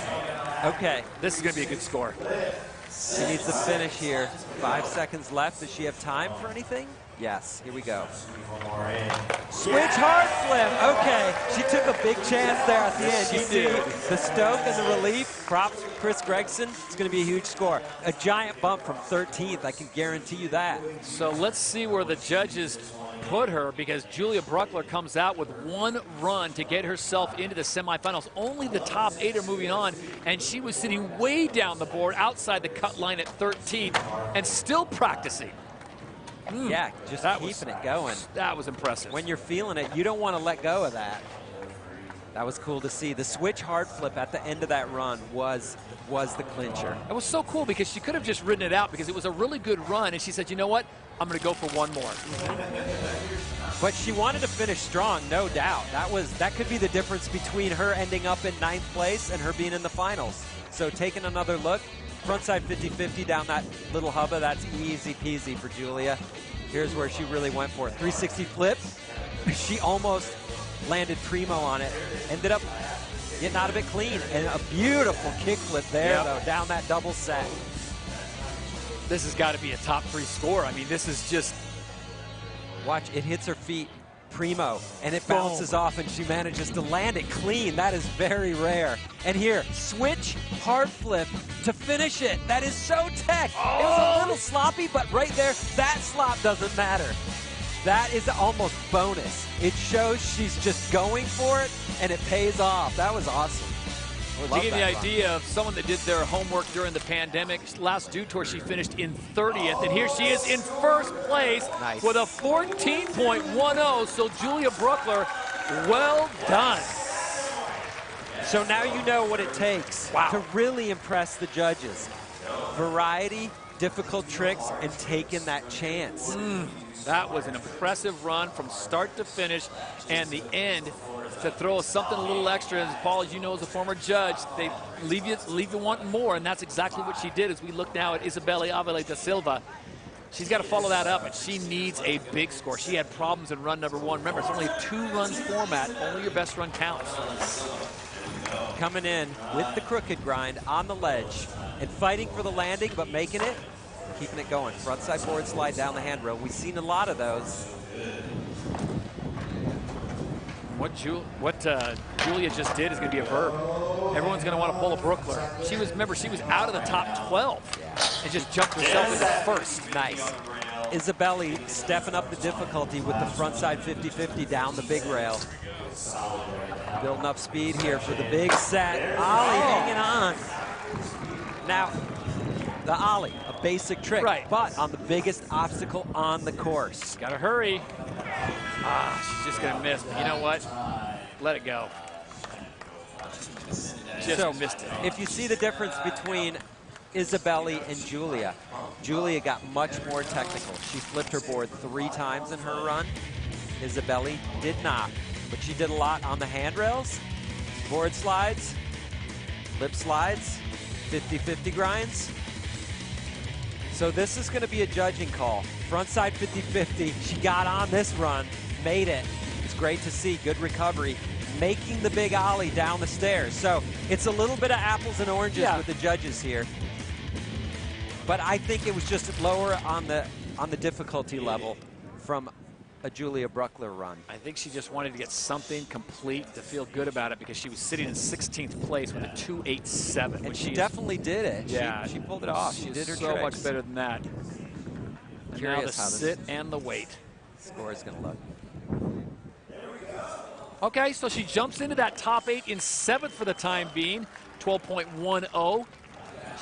Speaker 8: Okay.
Speaker 7: This is going to be a good score.
Speaker 8: She needs to finish here. 5 seconds left. Does she have time for anything? Yes, here we go. Switch hard flip. Okay, she took a big chance there at the end. You see the stoke and the relief. Props for Chris Gregson. It's going to be a huge score. A giant bump from 13th. I can guarantee you that.
Speaker 7: So let's see where the judges put her, because Julia Breckler comes out with 1 run to get herself into the semifinals. Only the top 8 are moving on, and she was sitting way down the board outside the cut line at 13 and still practicing.
Speaker 8: Yeah, just keeping it going.
Speaker 7: That was impressive.
Speaker 8: When you're feeling it, you don't want to let go of that. That was cool to see. The switch hard flip at the end of that run was the clincher.
Speaker 7: It was so cool because she could have just ridden it out because it was a really good run, and she said, you know what? I'm going to go for 1 more.
Speaker 8: But she wanted to finish strong, no doubt. That could be the difference between her ending up in 9th place and her being in the finals. So taking another look, frontside 50-50 down that little hubba, that's easy peasy for Julia. Here's where she really went for it. 360 flip. She almost landed primo on it. Ended up getting out of it clean. And a beautiful kickflip there, though, down that double set.
Speaker 7: This has got to be a top 3 score. I mean, this is just...
Speaker 8: Watch, it hits her feet primo, and it bounces off, and she manages to land it clean. That is very rare. And here, switch hard flip to finish it. That is so tech. It was a little sloppy, but right there, that slop doesn't matter. That is almost bonus. It shows she's just going for it, and it pays off. That was awesome.
Speaker 7: Well, to give you the idea of someone that did their homework during the pandemic, last Dew Tour she finished in 30th, and here she is in first place with a 14.10. So Julia Bruckler, well done.
Speaker 8: So now you know what it takes to really impress the judges. Variety, difficult tricks, and taking that chance.
Speaker 7: That was an impressive run from start to finish, and the end to throw something a little extra. As Paul, as you know, as a former judge, they leave you wanting more, and that's exactly what she did. As we look now at Isabelle Avila da Silva, she's got to follow that up, and she needs a big score. She had problems in run number 1. Remember, it's only a 2-run format. Only your best run counts.
Speaker 8: Coming in with the crooked grind on the ledge and fighting for the landing, but making it, keeping it going. Frontside board slide down the handrail. We've seen a lot of those.
Speaker 7: What Julia just did is going to be a verb. Everyone's going to want to pull a Bruckler. Remember, she was out of the top 12 and just jumped herself into first.
Speaker 8: Nice. Isabelle stepping up the difficulty with the frontside 50-50 down the big rail. Building up speed here for the big set. Ollie hanging on. Now, the Ollie, a basic trick, but on the biggest obstacle on the course.
Speaker 7: Got to hurry. She's just going to miss. But you know what? Let it go. Just missed it.
Speaker 8: If you see the difference between Isabelle and Julia, Julia got much more technical. She flipped her board 3 times in her run. Isabelle did not, but she did a lot on the handrails, board slides, lip slides, 50-50 grinds. So this is going to be a judging call. Frontside 50-50, she got on this run, made it. It's great to see, good recovery, making the big ollie down the stairs. So it's a little bit of apples and oranges with the judges here. But I think it was just lower on the difficulty level from a Julia Bruckler run.
Speaker 7: I think she just wanted to get something complete to feel good about it because she was sitting in 16th place with a 2.87.
Speaker 8: And she definitely did it.
Speaker 7: Yeah,
Speaker 8: she pulled it off. She did her
Speaker 7: so
Speaker 8: tricks.
Speaker 7: much better than that. And now the sit and the wait.
Speaker 8: Score is going to look.
Speaker 7: Okay, so she jumps into that top 8 in 7th for the time being, 12.10.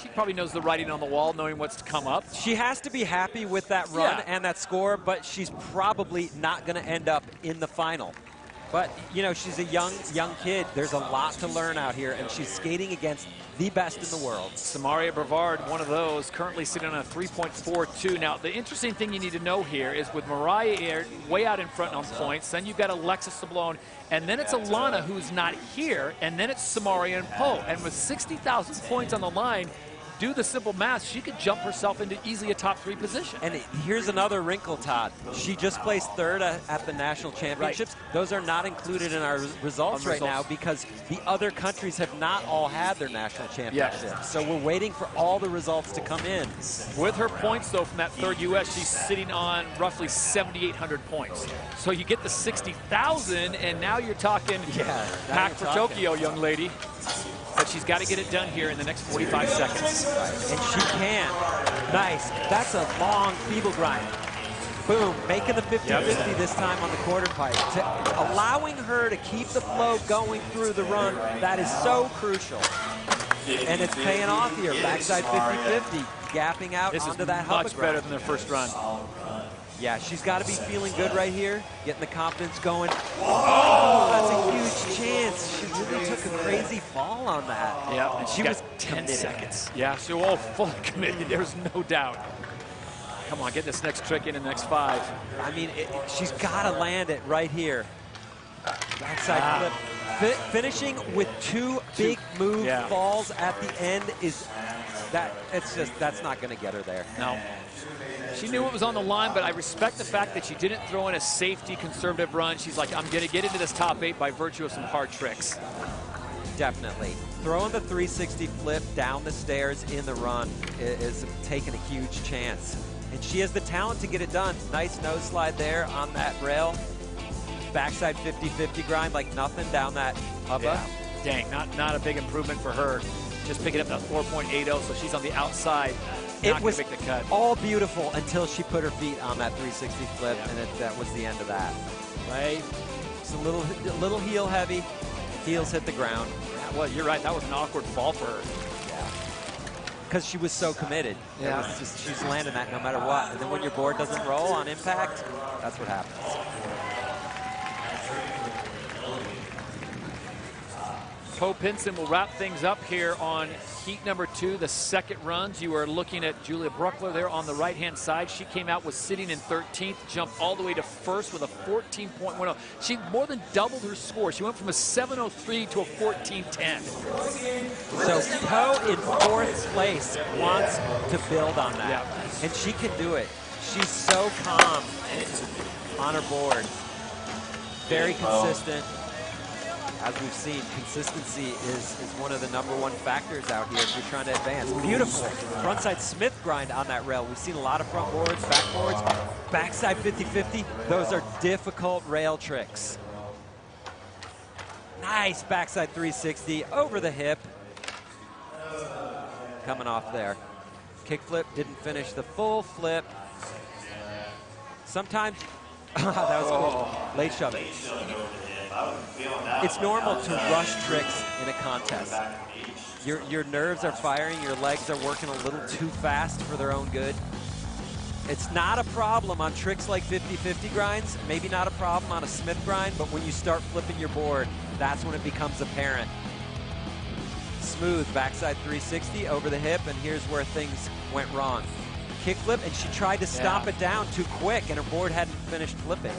Speaker 7: She probably knows the writing on the wall, knowing what's to come up.
Speaker 8: She has to be happy with that run and that score, but she's probably not going to end up in the final. But, you know, she's a young kid. There's a lot to learn out here, and she's skating against the best in the world.
Speaker 7: Samaria Brevard, one of those, currently sitting on a 3.42. Now, the interesting thing you need to know here is with Mariah way out in front on points, then you've got Alexis Sablone, and then it's Alana who's not here, and then it's Samaria and Poe. And with 60,000 points on the line, do the simple math, she could jump herself into easily a top 3 position.
Speaker 8: And here's another wrinkle, Todd. She just placed 3rd at the national championships. Those are not included in our results right now because the other countries have not all had their national championships. So we're waiting for all the results to come in.
Speaker 7: With her points, though, from that 3rd U.S., she's sitting on roughly 7,800 points. So you get the 60,000, and now you're talking pack for Tokyo, young lady. But she's got to get it done here in the next 45 seconds.
Speaker 8: And she can. Nice. That's a long feeble grind. Boom. Making the 50-50 this time on the quarter pipe. Allowing her to keep the flow going through the run, that is so crucial. And it's paying off here. Backside 50-50. Gapping out onto that hubba grind.
Speaker 7: Much better than their first run.
Speaker 8: Yeah, she's got to be feeling good right here, getting the confidence going. Oh, that's a huge chance. She really took a crazy fall on that.
Speaker 7: Yeah, and
Speaker 8: she was
Speaker 7: 10
Speaker 8: committed.
Speaker 7: seconds. Yeah, she was fully committed. There's no doubt. Come on, get this next trick in the next 5.
Speaker 8: I mean, she's got to land it right here. Backside flip. Finishing with 2 big move falls at the end is that's not going to get her there.
Speaker 7: No. She knew it was on the line, but I respect the fact that she didn't throw in a safety conservative run. She's like, I'm going to get into this top 8 by virtue of some hard tricks.
Speaker 8: Definitely. Throwing the 360 flip down the stairs in the run is taking a huge chance. And she has the talent to get it done. Nice nose slide there on that rail. Backside 50-50 grind like nothing down that hubba.
Speaker 7: Yeah. Dang, not a big improvement for her. Just picking up that 4.80, so she's on the outside.
Speaker 8: It was all beautiful until she put her feet on that 360 flip, and that was the end of that. Right? It's a little heel heavy. Heels hit the ground.
Speaker 7: was. You're right. That was an awkward fall for her.
Speaker 8: Because she was so committed.
Speaker 7: Yeah.
Speaker 8: It was just, she's landing that no matter what. And then when your board doesn't roll on impact, that's what happens.
Speaker 7: Poe Pinson will wrap things up here on heat number 2, the second runs. You are looking at Julia Bruckler there on the right-hand side. She came out with sitting in 13th, jumped all the way to first with a 14.10. She more than doubled her score. She went from a 7.03 to a 14.10.
Speaker 8: So Poe in 4th place wants to build on that.
Speaker 7: Yeah.
Speaker 8: And she can do it. She's so calm on her board. Very consistent. As we've seen, consistency is one of the #1 factors out here if you're trying to advance. Beautiful frontside Smith grind on that rail. We've seen a lot of front boards, back boards, backside 50-50. Those are difficult rail tricks. Nice backside 360 over the hip. Coming off there. Kickflip, didn't finish the full flip. Sometimes, that was cool. Late shove it. It's normal to rush tricks in a contest. Your nerves are firing, your legs are working a little too fast for their own good. It's not a problem on tricks like 50-50 grinds, maybe not a problem on a Smith grind, but when you start flipping your board, that's when it becomes apparent. Smooth backside 360 over the hip, and here's where things went wrong. Kickflip, and she tried to stomp it down too quick, and her board hadn't finished flipping.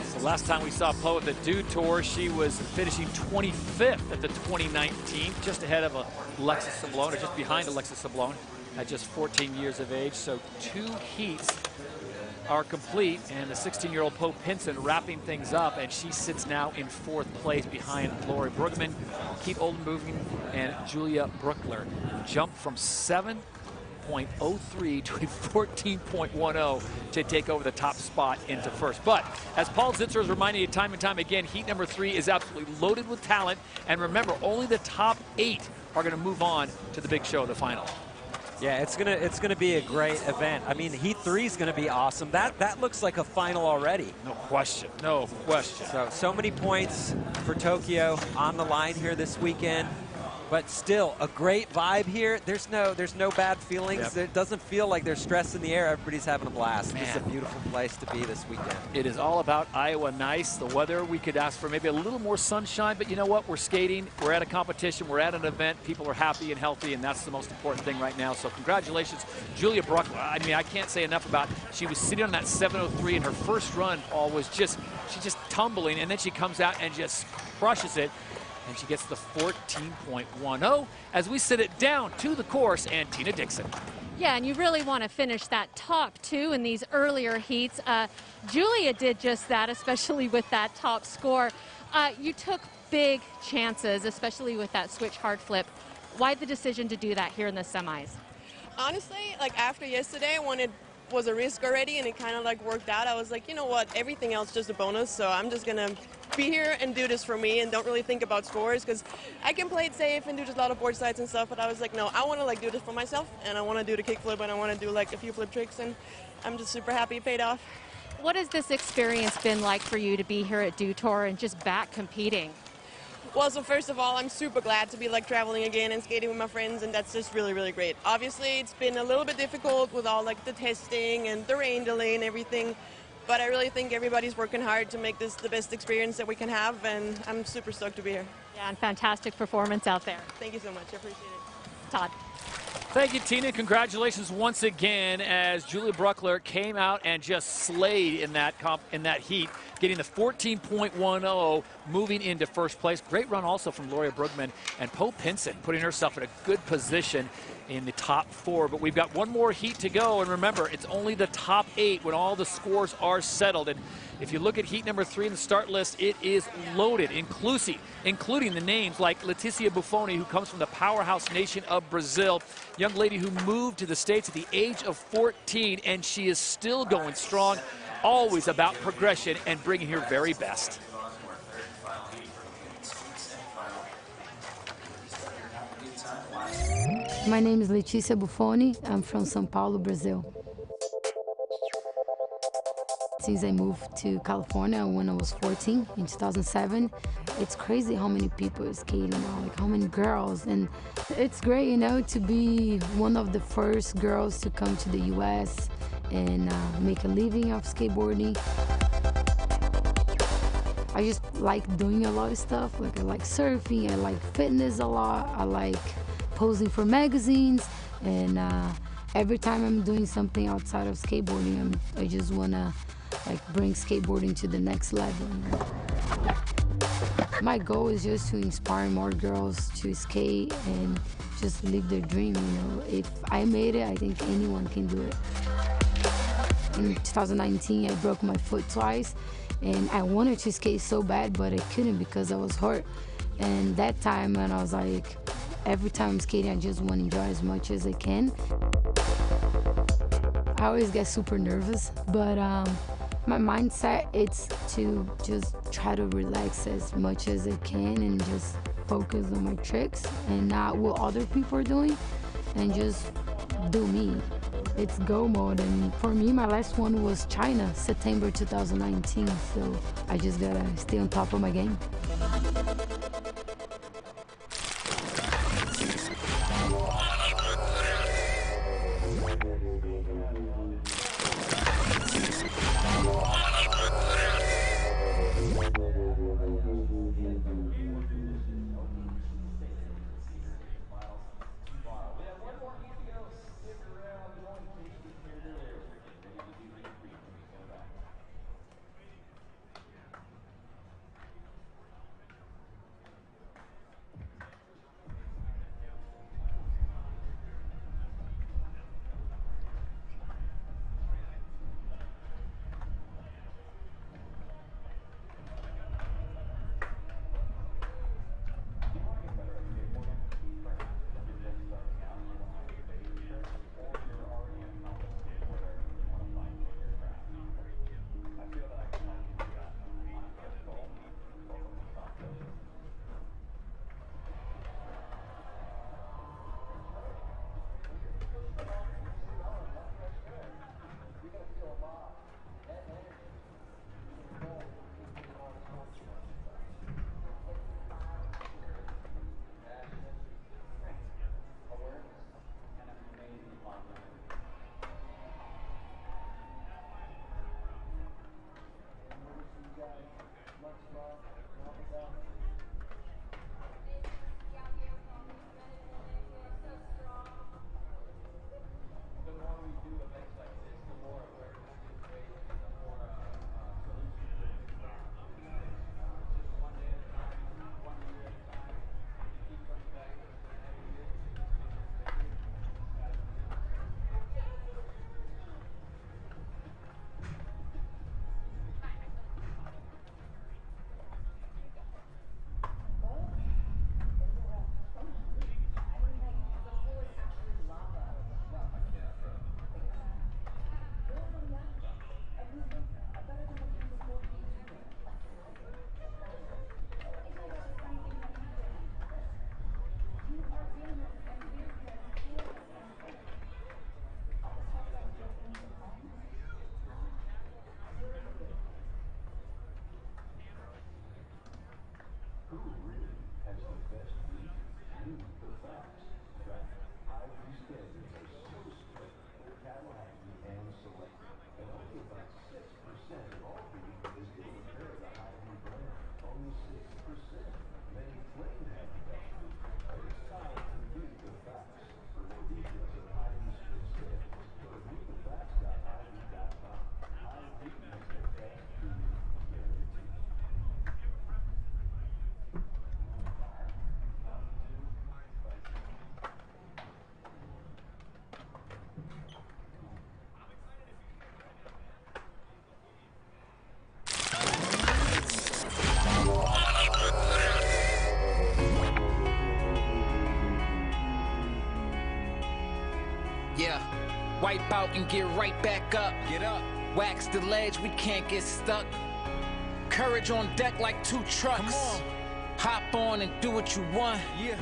Speaker 7: So last time we saw Poe at the Dew Tour, she was finishing 25th at the 2019, just ahead of Alexis Sablone, or just behind Alexis Sablone at just 14 years of age. So 2 heats are complete, and the 16-year-old Poe Pinson wrapping things up, and she sits now in 4th place behind Lori Brugman, Keith Oldenbogen, and Julia Bruckler. Jumped from 7.03 to a 14.10 to take over the top spot into first. But as Paul Zitzer is reminding you time and time again, heat number 3 is absolutely loaded with talent. And remember, only the top 8 are going to move on to the big show, the final.
Speaker 8: Yeah, it's gonna be a great event. I mean, heat 3 is gonna be awesome. That looks like a final already.
Speaker 7: No question. No question.
Speaker 8: So many points for Tokyo on the line here this weekend. But still, a great vibe here. There's no bad feelings. It doesn't feel like there's stress in the air. Everybody's having a blast. It's a beautiful place to be this weekend.
Speaker 7: It is all about Iowa nice. The weather, we could ask for maybe a little more sunshine, but you know what? We're skating. We're at a competition. We're at an event. People are happy and healthy, and that's the most important thing right now. So congratulations, Julia Bruckler. I mean, I can't say enough about, she was sitting on that 7.03 in her first run. Paul was she's just tumbling, and then she comes out and just crushes it. And she gets the 14.10 as we sit it down to the course and Tina Dixon.
Speaker 2: Yeah, and you really want to finish that top 2 in these earlier heats. Julia did just that, especially with that top score. You took big chances, especially with that switch hard flip. Why the decision to do that here in the semis?
Speaker 10: Honestly, like after yesterday, when it was a risk already and it kind of like worked out, I was like, you know what, everything else just a bonus, so I'm just gonna be here and do this for me and don't really think about scores, because I can play it safe and do just a lot of board sides and stuff, but I was like, no, I want to like do this for myself, and I want to do the kickflip, and I want to do like a few flip tricks, and I'm just super happy it paid off.
Speaker 2: What has this experience been like for you to be here at Dew Tour and just back competing?
Speaker 10: Well, so first of all, I'm super glad to be like traveling again and skating with my friends, and that's just really, really great. Obviously, it's been a little bit difficult with all like the testing and the rain delay and everything, but I really think everybody's working hard to make this the best experience that we can have, and I'm super stoked to be here.
Speaker 2: Yeah, and fantastic performance out there.
Speaker 10: Thank you so much. I appreciate it.
Speaker 2: Todd.
Speaker 7: Thank you, Tina. Congratulations once again as Julia Bruckler came out and just slayed in that heat, getting the 14.10, moving into first place. Great run also from Lori Brugman, and Poe Pinson putting herself in a good position in the top 4. But we've got one more heat to go, and remember, it's only the top 8 when all the scores are settled. And if you look at heat number 3 in the start list, it is loaded, including the names like Leticia Buffoni, who comes from the powerhouse nation of Brazil, young lady who moved to the States at the age of 14, and she is still going strong, always about progression and bringing her very best.
Speaker 20: My name is Leticia Buffoni. I'm from São Paulo, Brazil. since I moved to California when I was 14 in 2007. It's crazy how many people are skating now, like how many girls. And it's great, you know, to be one of the first girls to come to the US and make a living of skateboarding. I just like doing a lot of stuff. Like I like surfing, I like fitness a lot, I like posing for magazines, and every time I'm doing something outside of skateboarding, I just wanna like bring skateboarding to the next level. My goal is just to inspire more girls to skate and just live their dream, you know. If I made it, I think anyone can do it. In 2019, I broke my foot twice, and I wanted to skate so bad, but I couldn't because I was hurt. And that time, when I was like, every time I'm skating, I just want to enjoy as much as I can. I always get super nervous, but my mindset is to just try to relax as much as I can and just focus on my tricks and not what other people are doing, and just do me. It's go mode, and for me, my last one was China, September 2019, so I just gotta stay on top of my game.
Speaker 12: Yeah, wipe out and get right back up. Get up. Wax the ledge, we can't get stuck. Courage on deck like two trucks. Come on. Hop on and do what you want. Yeah.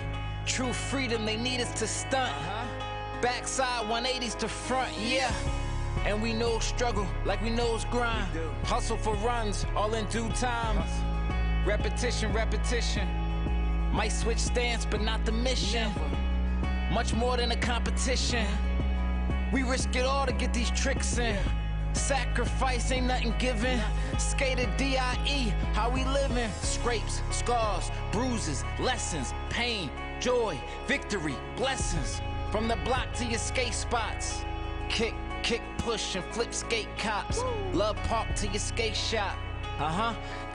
Speaker 12: True freedom, they need us to stunt. Backside 180s to front, yeah. And we know struggle like we knows grind. Hustle for runs, all in due time. Repetition, repetition. Might switch stance, but not the mission. Much more than a competition. We risk it all to get these tricks in. Sacrifice ain't nothing given. Skated D.I.E., how we living. Scrapes, scars, bruises, lessons, pain, joy, victory, blessings. From the block to your skate spots. Kick, kick, push, and flip skate cops. Love park to your skate shop.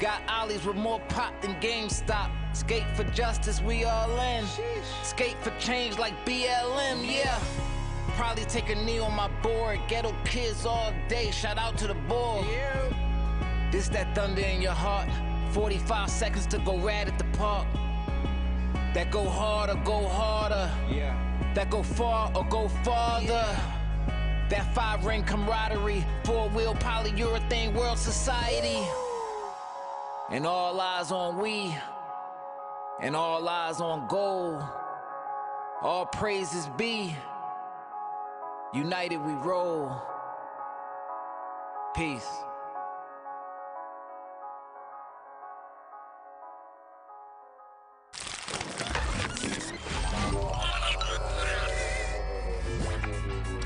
Speaker 12: Got ollies with more pop than GameStop. Skate for justice, we all in. Skate for change like BLM, yeah. Probably take a knee on my board. Ghetto kids all day, shout out to the board. This that thunder in your heart. 45 seconds to go rad at the park. That go hard or go harder. That go far or go farther. That 5-ring camaraderie. 4-wheel polyurethane world society. And all eyes on we. And all eyes on gold. All praises be. United we roll. Peace.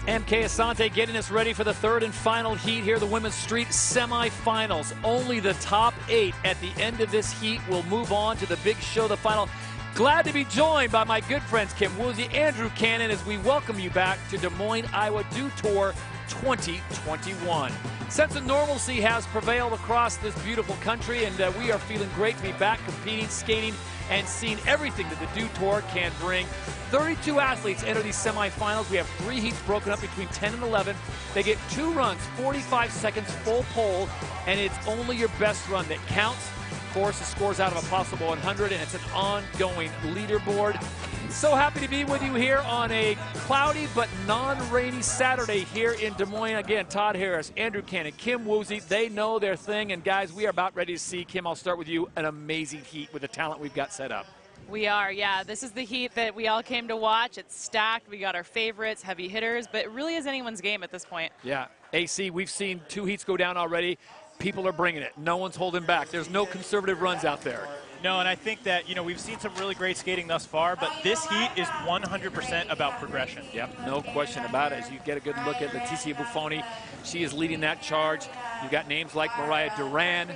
Speaker 7: MK Asante getting us ready for the third and final heat here, the women's street semifinals. Only the top 8 at the end of this heat will move on to the big show, the final. Glad to be joined by my good friends Kim Woozy, Andrew Cannon, as we welcome you back to Des Moines, Iowa Dew Tour 2021. Sense of normalcy has prevailed across this beautiful country, and we are feeling great to be back competing, skating, and seeing everything that the Dew Tour can bring. 32 athletes enter these semifinals. We have 3 heats broken up between 10 and 11. They get 2 runs, 45 seconds full pole, and it's only your best run that counts. Of course, the score's out of a possible 100, and it's an ongoing leaderboard. So happy to be with you here on a cloudy but non-rainy Saturday here in Des Moines. Again, Todd Harris, Andrew Cannon, Kim Woozy, they know their thing. And guys, we are about ready to see, Kim, I'll start with you, an amazing heat with the talent we've got set up.
Speaker 4: We are, yeah. This is the heat that we all came to watch. It's stacked. We got our favorites, heavy hitters, but it really is anyone's game at this point.
Speaker 7: Yeah, AC, we've seen 2 heats go down already. People are bringing it. No one's holding back. There's no conservative runs out there.
Speaker 18: No, and I think that, you know, we've seen some really great skating thus far, but this heat is 100% about progression.
Speaker 7: Yep, no question about it. As you get a good look at Leticia Buffoni, she is leading that charge. You've got names like Mariah Duran.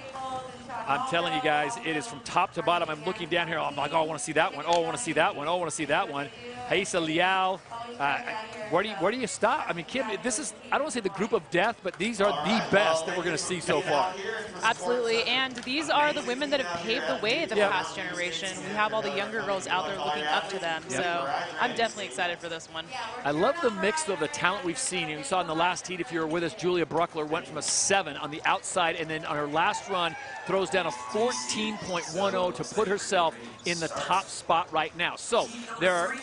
Speaker 7: I'm telling you guys, it is from top to bottom. I'm looking down here. I'm like, oh, I want to see that one. Oh, I want to see that one. Oh, I want to see that one. Haisa Liao. Where do you stop? I mean, Kim, this is, I don't want to say the group of death, but these are the best that we're going to see so far.
Speaker 4: Absolutely, and these are the women that have paved the way the past generation. We have all the younger girls out there looking up to them, so I'm definitely excited for this one.
Speaker 7: I love the mix of the talent we've seen. You saw in the last heat, if you were with us, Julia Bruckler went from a 7 on the outside, and then on her last run, throws down a 14.10 to put herself in the top spot right now. So there are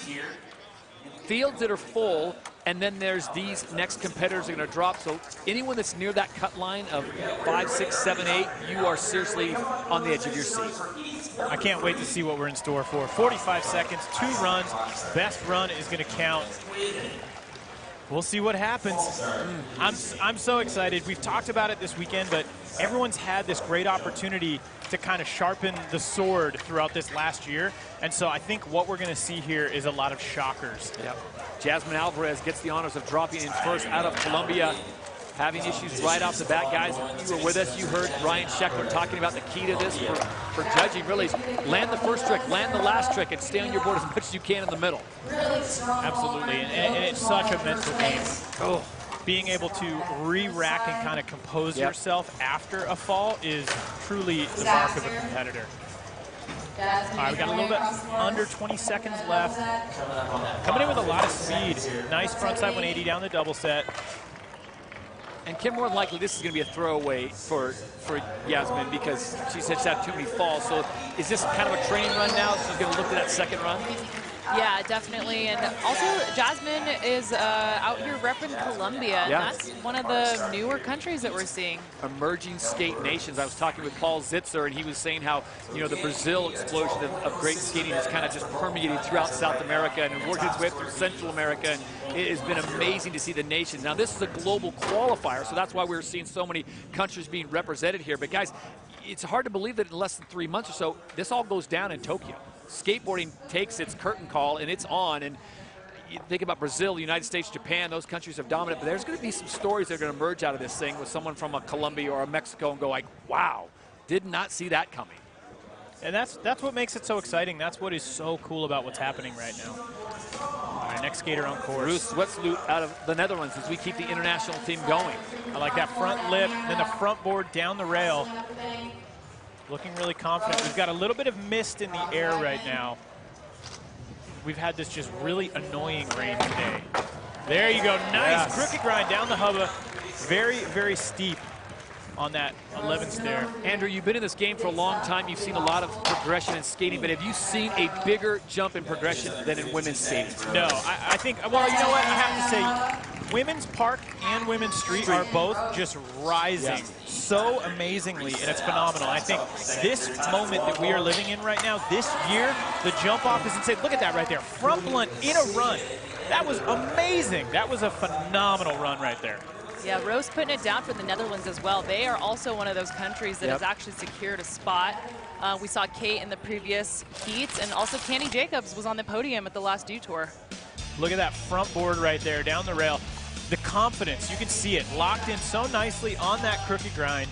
Speaker 7: fields that are full, and then there's these next competitors that are going to drop. So anyone that's near that cut line of 5, 6, 7, 8, you are seriously on the edge of your seat.
Speaker 18: I can't wait to see what we're in store for. 45 seconds, 2 runs. Best run is going to count. We'll see what happens. I'm so excited. We've talked about it this weekend, but everyone's had this great opportunity to kind of sharpen the sword throughout this last year. And so I think what we're going to see here is a lot of shockers.
Speaker 7: Yep. Jasmine Alvarez gets the honors of dropping in first out of Colombia, having issues right off the bat. Guys, you were with us. You heard Ryan Sheckler talking about the key to this for judging. Really, land the first trick, land the last trick, and stay on your board as much as you can in the middle.
Speaker 18: Absolutely, and it's such a mental game. Oh. Being able to re-rack and kind of compose yourself after a fall is truly the mark of a competitor. All right, we got a little bit under 20 seconds left. Coming in with a lot of speed. Nice frontside 180 down the double set.
Speaker 7: And Kim, more than likely, this is going to be a throwaway for Yasmin because she said she's had too many falls. So is this kind of a training run now? She's going to look at that second run?
Speaker 4: Yeah, definitely. And also, Jasmine is out here repping Colombia. And that's one of the newer countries that we're seeing.
Speaker 7: Emerging skate nations. I was talking with Paul Zitzer, and he was saying how, you know, the Brazil explosion of great skating has kind of just permeated throughout South America and worked its way through Central America. And it has been amazing to see the nations. Now, this is a global qualifier, so that's why we're seeing so many countries being represented here. But, guys, it's hard to believe that in less than 3 months or so, this all goes down in Tokyo. Skateboarding takes its curtain call, and it's on. And you think about Brazil, the United States, Japan, those countries have dominated. But there's going to be some stories that are going to emerge out of this thing with someone from a Colombia or a Mexico and go like, wow, did not see that coming.
Speaker 18: And that's what makes it so exciting. That's what is so cool about what's happening right now. All right, next skater on course.
Speaker 7: Bruce Zwetsloot out of the Netherlands as we keep the international team going.
Speaker 18: I like that front lip, then the front board down the rail. Looking really confident. We've got a little bit of mist in the air right now. We've had this just really annoying rain today. There you go. Nice crooked grind down the hubba. Very, very steep on that 11 stair.
Speaker 7: Andrew, you've been in this game for a long time. You've seen a lot of progression in skating, but have you seen a bigger jump in progression than in women's skating?
Speaker 18: No, I think, well, you know what? You have to say, women's park and women's street are both just rising so amazingly, and it's phenomenal. I think this moment that we are living in right now, this year, the jump off is insane. Look at that right there. Front blunt in a run. That was amazing. That was a phenomenal run right there.
Speaker 4: Yeah, Rose putting it down for the Netherlands as well. They are also one of those countries that has actually secured a spot. We saw Kate in the previous heats, and also Candy Jacobs was on the podium at the last Dew Tour.
Speaker 18: Look at that front board right there, down the rail. The confidence, you can see it locked in so nicely on that crooked grind.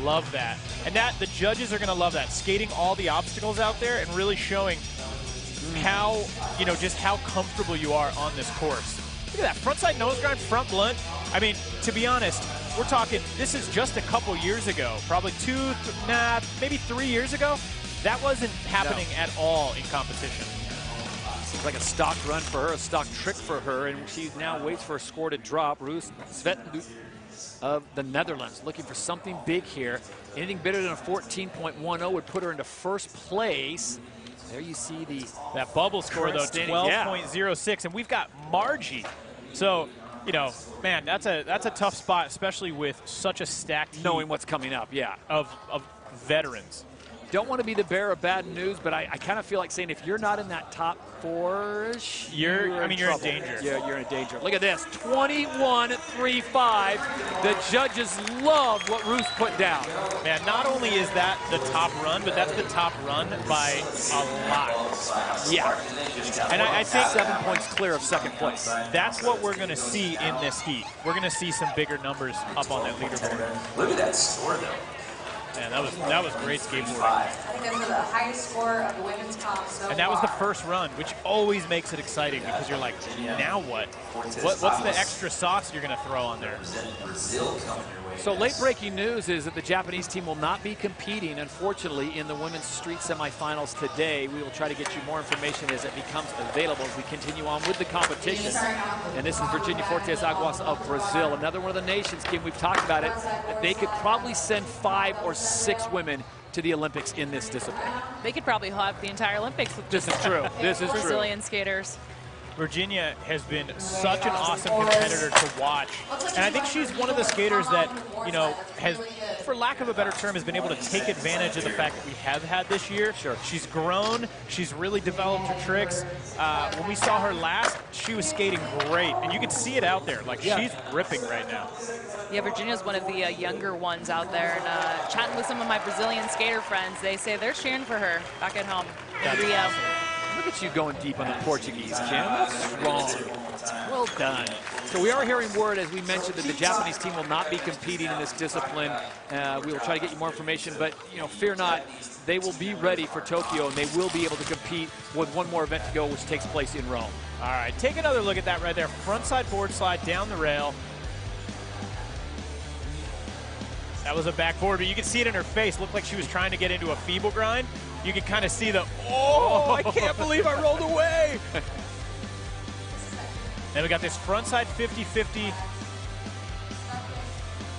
Speaker 18: Love that. And that the judges are going to love that. Skating all the obstacles out there and really showing how, you know, just how comfortable you are on this course. Look at that, frontside nose grind, front blunt. I mean, to be honest, we're talking, this is just a couple years ago, probably maybe 3 years ago. That wasn't happening at all in competition.
Speaker 7: Seems like a stock run for her, a stock trick for her, and she now waits for a score to drop. Roos Zwetsloot of the Netherlands looking for something big here. Anything better than a 14.10 would put her into first place. There you see
Speaker 18: that bubble score, though, 12.06, and we've got Margie. So, you know, man, that's a tough spot, especially with such a stacked heat.
Speaker 7: Knowing what's coming up,
Speaker 18: of veterans.
Speaker 7: Don't want to be the bearer of bad news, but I kind of feel like saying if you're not in that top four-ish, you're in
Speaker 18: danger.
Speaker 7: Yeah, you're in danger. Look at this, 21.35. The judges love what Roos put down.
Speaker 18: Man, not only is that the top run, but that's the top run by a lot.
Speaker 7: Yeah.
Speaker 18: And I think
Speaker 7: 7 points clear of second place.
Speaker 18: That's what we're going to see in this heat. We're going to see some bigger numbers up on that leaderboard.
Speaker 1: Look at that score, though.
Speaker 18: Man, that was great skateboarding.
Speaker 3: I think that's the highest score of the women's comp so
Speaker 18: And that was the first run, which always makes it exciting because you're like, now what? What's the extra sauce you're going to throw on there?
Speaker 7: So late breaking news is that the Japanese team will not be competing, unfortunately, in the women's street semifinals today. We will try to get you more information as it becomes available as we continue on with the competition. And this is Virginia Fortes Aguas of Brazil, another one of the nations, Kim, we've talked about it, that they could probably send 5 or 6 women to the Olympics in this discipline.
Speaker 4: They could probably have the entire Olympics with
Speaker 7: this is true. This is
Speaker 4: Brazilian skaters.
Speaker 18: Virginia has been such an awesome competitor to watch. And I think she's one of the skaters that, you know, has, for lack of a better term, has been able to take advantage of the fact that we have had this year.
Speaker 7: Sure.
Speaker 18: She's grown. She's really developed her tricks. When we saw her last, she was skating great. And you can see it out there. Like, she's ripping right now.
Speaker 4: Yeah, Virginia's one of the younger ones out there. And chatting with some of my Brazilian skater friends, they say they're cheering for her back at home in Rio.
Speaker 7: Awesome. Look at you going deep on the Portuguese, Kim. That's strong. Well done. So we are hearing word, as we mentioned, that the Japanese team will not be competing in this discipline. We will try to get you more information, but you know, fear not, they will be ready for Tokyo, and they will be able to compete with one more event to go, which takes place in Rome.
Speaker 18: All right, take another look at that right there. Frontside board slide down the rail. That was a backboard, but you can see it in her face. Looked like she was trying to get into a feeble grind. You can kind of see the, oh, I can't believe I rolled away. Then we got this frontside 50-50.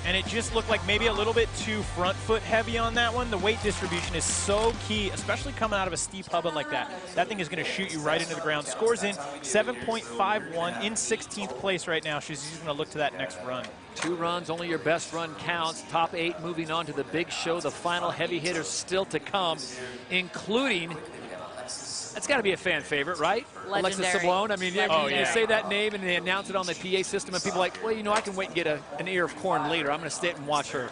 Speaker 18: and it just looked like maybe a little bit too front foot heavy on that one. The weight distribution is so key, especially coming out of a steep hubba like that. That thing is going to shoot you right into the ground. Scores in 7.51 in 16th place right now. She's going to look to that next run.
Speaker 7: 2 runs, only your best run counts. Top 8 moving on to the big show. The final heavy hitters still to come, including, that's got to be a fan favorite, right?
Speaker 4: Legendary.
Speaker 7: Alexis Sablon. I mean, you say that name and they announce it on the PA system, and people are like, well, you know, I can wait and get an ear of corn later. I'm going to stay and watch her.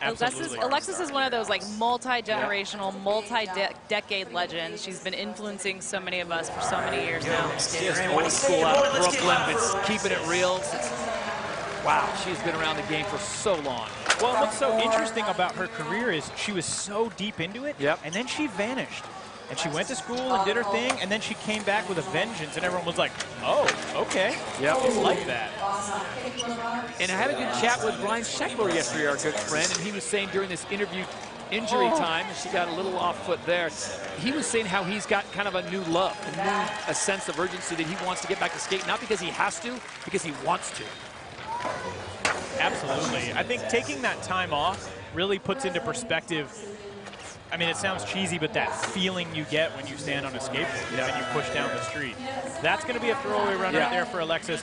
Speaker 4: Alexis is one of those like multi-generational, multi-decade legends. She's been influencing so many of us for so many years now.
Speaker 7: She has old school out of Brooklyn, but keeping it real. Wow, she's been around the game for so long.
Speaker 18: Well, what's so interesting about her career is she was so deep into it, and then she vanished. And she went to school and did her thing, and then she came back with a vengeance, and everyone was like, oh, okay. It's like that.
Speaker 7: And I had a good chat with Brian Scheckler yesterday, our good friend, and he was saying during this interview, injury time, and she got a little off foot there, he was saying how he's got kind of a new love, a sense of urgency that he wants to get back to skate, not because he has to, because he wants to.
Speaker 18: Absolutely. I think taking that time off really puts into perspective, I mean, it sounds cheesy, but that feeling you get when you stand on a skateboard and you push down the street. That's going to be a throwaway run right there for Alexis.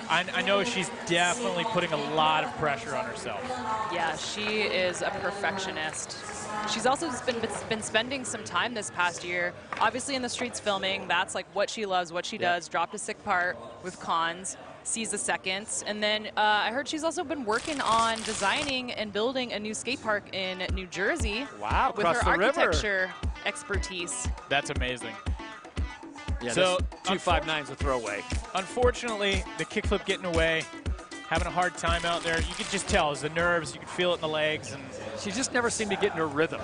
Speaker 18: I know she's definitely putting a lot of pressure on herself.
Speaker 4: Yeah, she is a perfectionist. She's also been spending some time this past year, obviously in the streets filming. That's like what she loves, what she does. Dropped a sick part with Cons. Sees the seconds, and then I heard she's also been working on designing and building a new skate park in New Jersey.
Speaker 7: Wow,
Speaker 4: with her architecture expertise.
Speaker 18: That's amazing.
Speaker 7: Yeah,
Speaker 18: so
Speaker 7: 259's a throwaway.
Speaker 18: Unfortunately, the kickflip getting away, having a hard time out there. You could just tell, it's the nerves. You could feel it in the legs, and
Speaker 7: she just never seemed to get in her rhythm.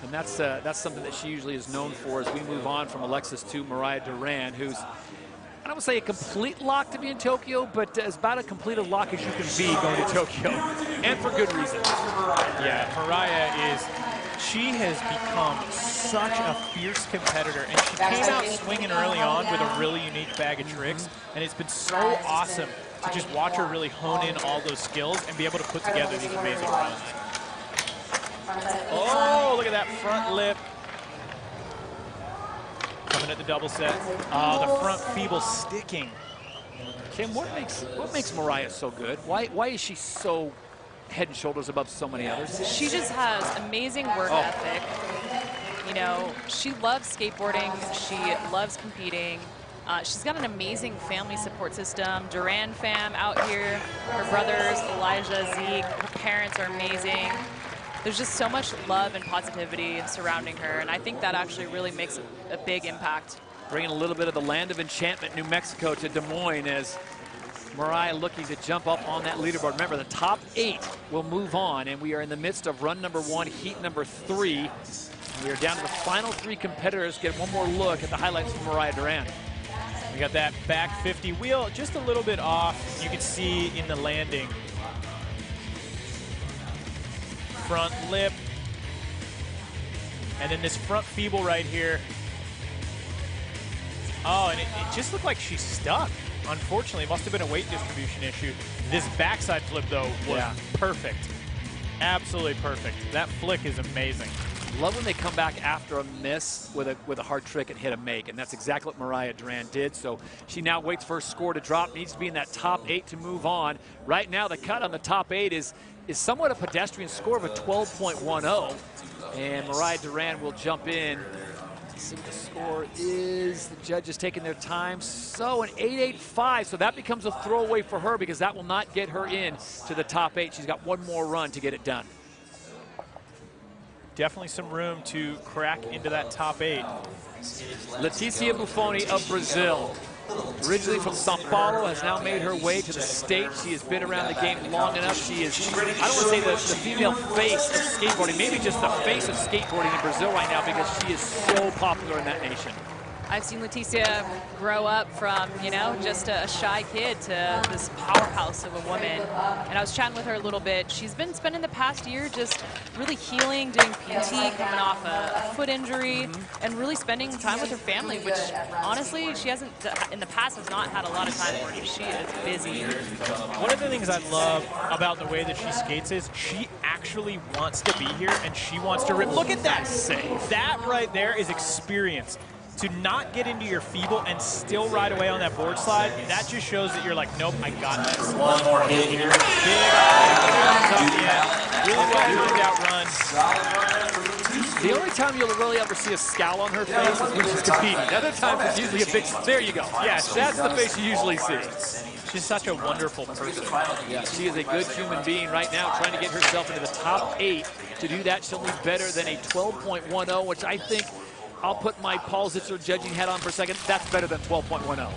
Speaker 7: And that's something that she usually is known for as we move on from Alexis to Mariah Duran, who's, I don't want to say a complete lock to be in Tokyo, but as about as complete a lock as you can be going to Tokyo, and for good reason.
Speaker 18: Yeah, Mariah she has become such a fierce competitor, and she came out swinging early on with a really unique bag of tricks, and it's been so awesome to just watch her really hone in all those skills and be able to put together these amazing runs. Oh, look at that front lip. Coming at the double set. Oh, the front feeble sticking.
Speaker 7: Kim, what makes Mariah so good? Why is she so head and shoulders above so many others?
Speaker 4: She just has amazing work ethic. You know, she loves skateboarding. She loves competing. She's got an amazing family support system. Duran fam out here. Her brothers, Elijah, Zeke. Her parents are amazing. There's just so much love and positivity surrounding her, and I think that actually really makes a big impact.
Speaker 7: Bringing a little bit of the land of enchantment, New Mexico, to Des Moines as Mariah looking to jump up on that leaderboard. Remember, the top 8 will move on, and we are in the midst of run number 1, heat number 3. We are down to the final 3 competitors. Get one more look at the highlights from Mariah Duran.
Speaker 18: We got that back 50 wheel just a little bit off. You can see in the landing. Front lip, and then this front feeble right here. Oh, and it just looked like she's stuck. Unfortunately, it must have been a weight distribution issue. This backside flip, though, was perfect. Absolutely perfect. That flick is amazing.
Speaker 7: Love when they come back after a miss with a hard trick and hit a make, and that's exactly what Mariah Duran did. So she now waits for her score to drop, needs to be in that top 8 to move on. Right now, the cut on the top 8 is somewhat a pedestrian score of a 12.10, and Mariah Duran will jump in. Let's see what the score is. The judges taking their time. So an 8.85, so that becomes a throwaway for her because that will not get her in to the top 8. She's got one more run to get it done.
Speaker 18: Definitely some room to crack into that top 8.
Speaker 7: Leticia Buffoni of Brazil, originally from Sao Paulo, has now made her way to the States. She has been around the game long enough. She is, I don't want to say the female face of skateboarding, maybe just the face of skateboarding in Brazil right now because she is so popular in that nation.
Speaker 4: I've seen Leticia grow up from, you know, just a shy kid to this powerhouse of a woman. And I was chatting with her a little bit. She's been spending the past year just really healing, doing PT, coming off a foot injury, and really spending time with her family, which honestly, she hasn't, in the past, has not had a lot of time for. She is busy.
Speaker 18: One of the things I love about the way that she skates is she actually wants to be here and she wants to rip. Look at that save. That right there is experience. To not get into your feeble and still ride away on that board slide, that just shows that you're like, nope, I got this.
Speaker 1: One more hit here.
Speaker 18: Big really well timed out run.
Speaker 7: The only time you'll really ever see a scowl on her face is when she's competing. The other times it's usually a big, there you go. Yes, that's the face you usually see.
Speaker 18: She's such a wonderful person.
Speaker 7: Yeah, she is a good human being right now, trying to get herself into the top 8. To do that, she'll need better than a 12.10, which I think, I'll put my Paul Zitzer judging hat on for a second. That's better than 12.10.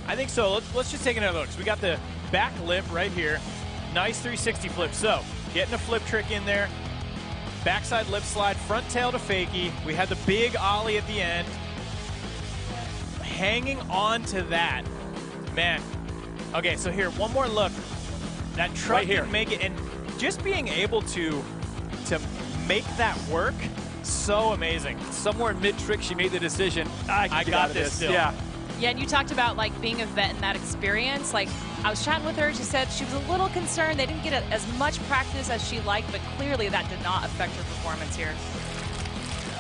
Speaker 18: I think so. Let's just take another look. So we got the back lip right here. Nice 360 flip. So getting a flip trick in there. Backside lip slide, front tail to fakie. We had the big ollie at the end. Hanging on to that. Man. Okay, so here, one more look. That truck right here. Didn't make it. And just being able to make that work, so amazing.
Speaker 7: Somewhere in mid-trick, she made the decision, I
Speaker 18: got this still.
Speaker 7: Yeah.
Speaker 4: Yeah, and you talked about like being a vet in that experience. Like I was chatting with her, she said she was a little concerned they didn't get as much practice as she liked, but clearly that did not affect her performance here.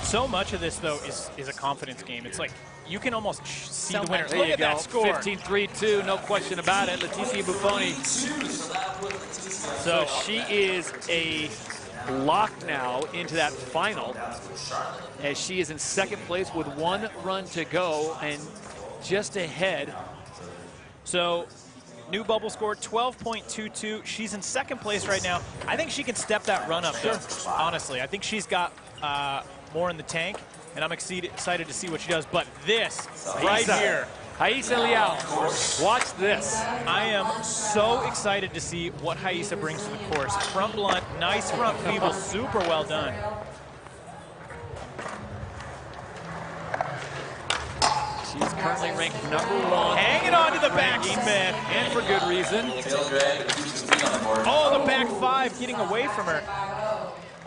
Speaker 18: So much of this though is a confidence game. It's like you can almost see the winner.
Speaker 7: There
Speaker 18: Look
Speaker 7: you
Speaker 18: at
Speaker 7: go.
Speaker 18: that score.
Speaker 7: 15-3-2, no question about it. Leticia Buffoni. So she is a lock now into that final, as she is in second place with 1 run to go and just ahead.
Speaker 18: So new bubble score 12.22. She's in second place right now. I think she can step that run up though, honestly. I think she's got more in the tank, and I'm excited to see what she does. But this right here,
Speaker 7: Haisa Liao, watch this.
Speaker 18: I am so excited to see what Haisa brings to the course. Front blunt, nice front feeble, super well done.
Speaker 7: She's currently ranked #1.
Speaker 18: Hanging on to the backsmith.
Speaker 7: And for good reason.
Speaker 18: Oh, the back 5 getting away from her.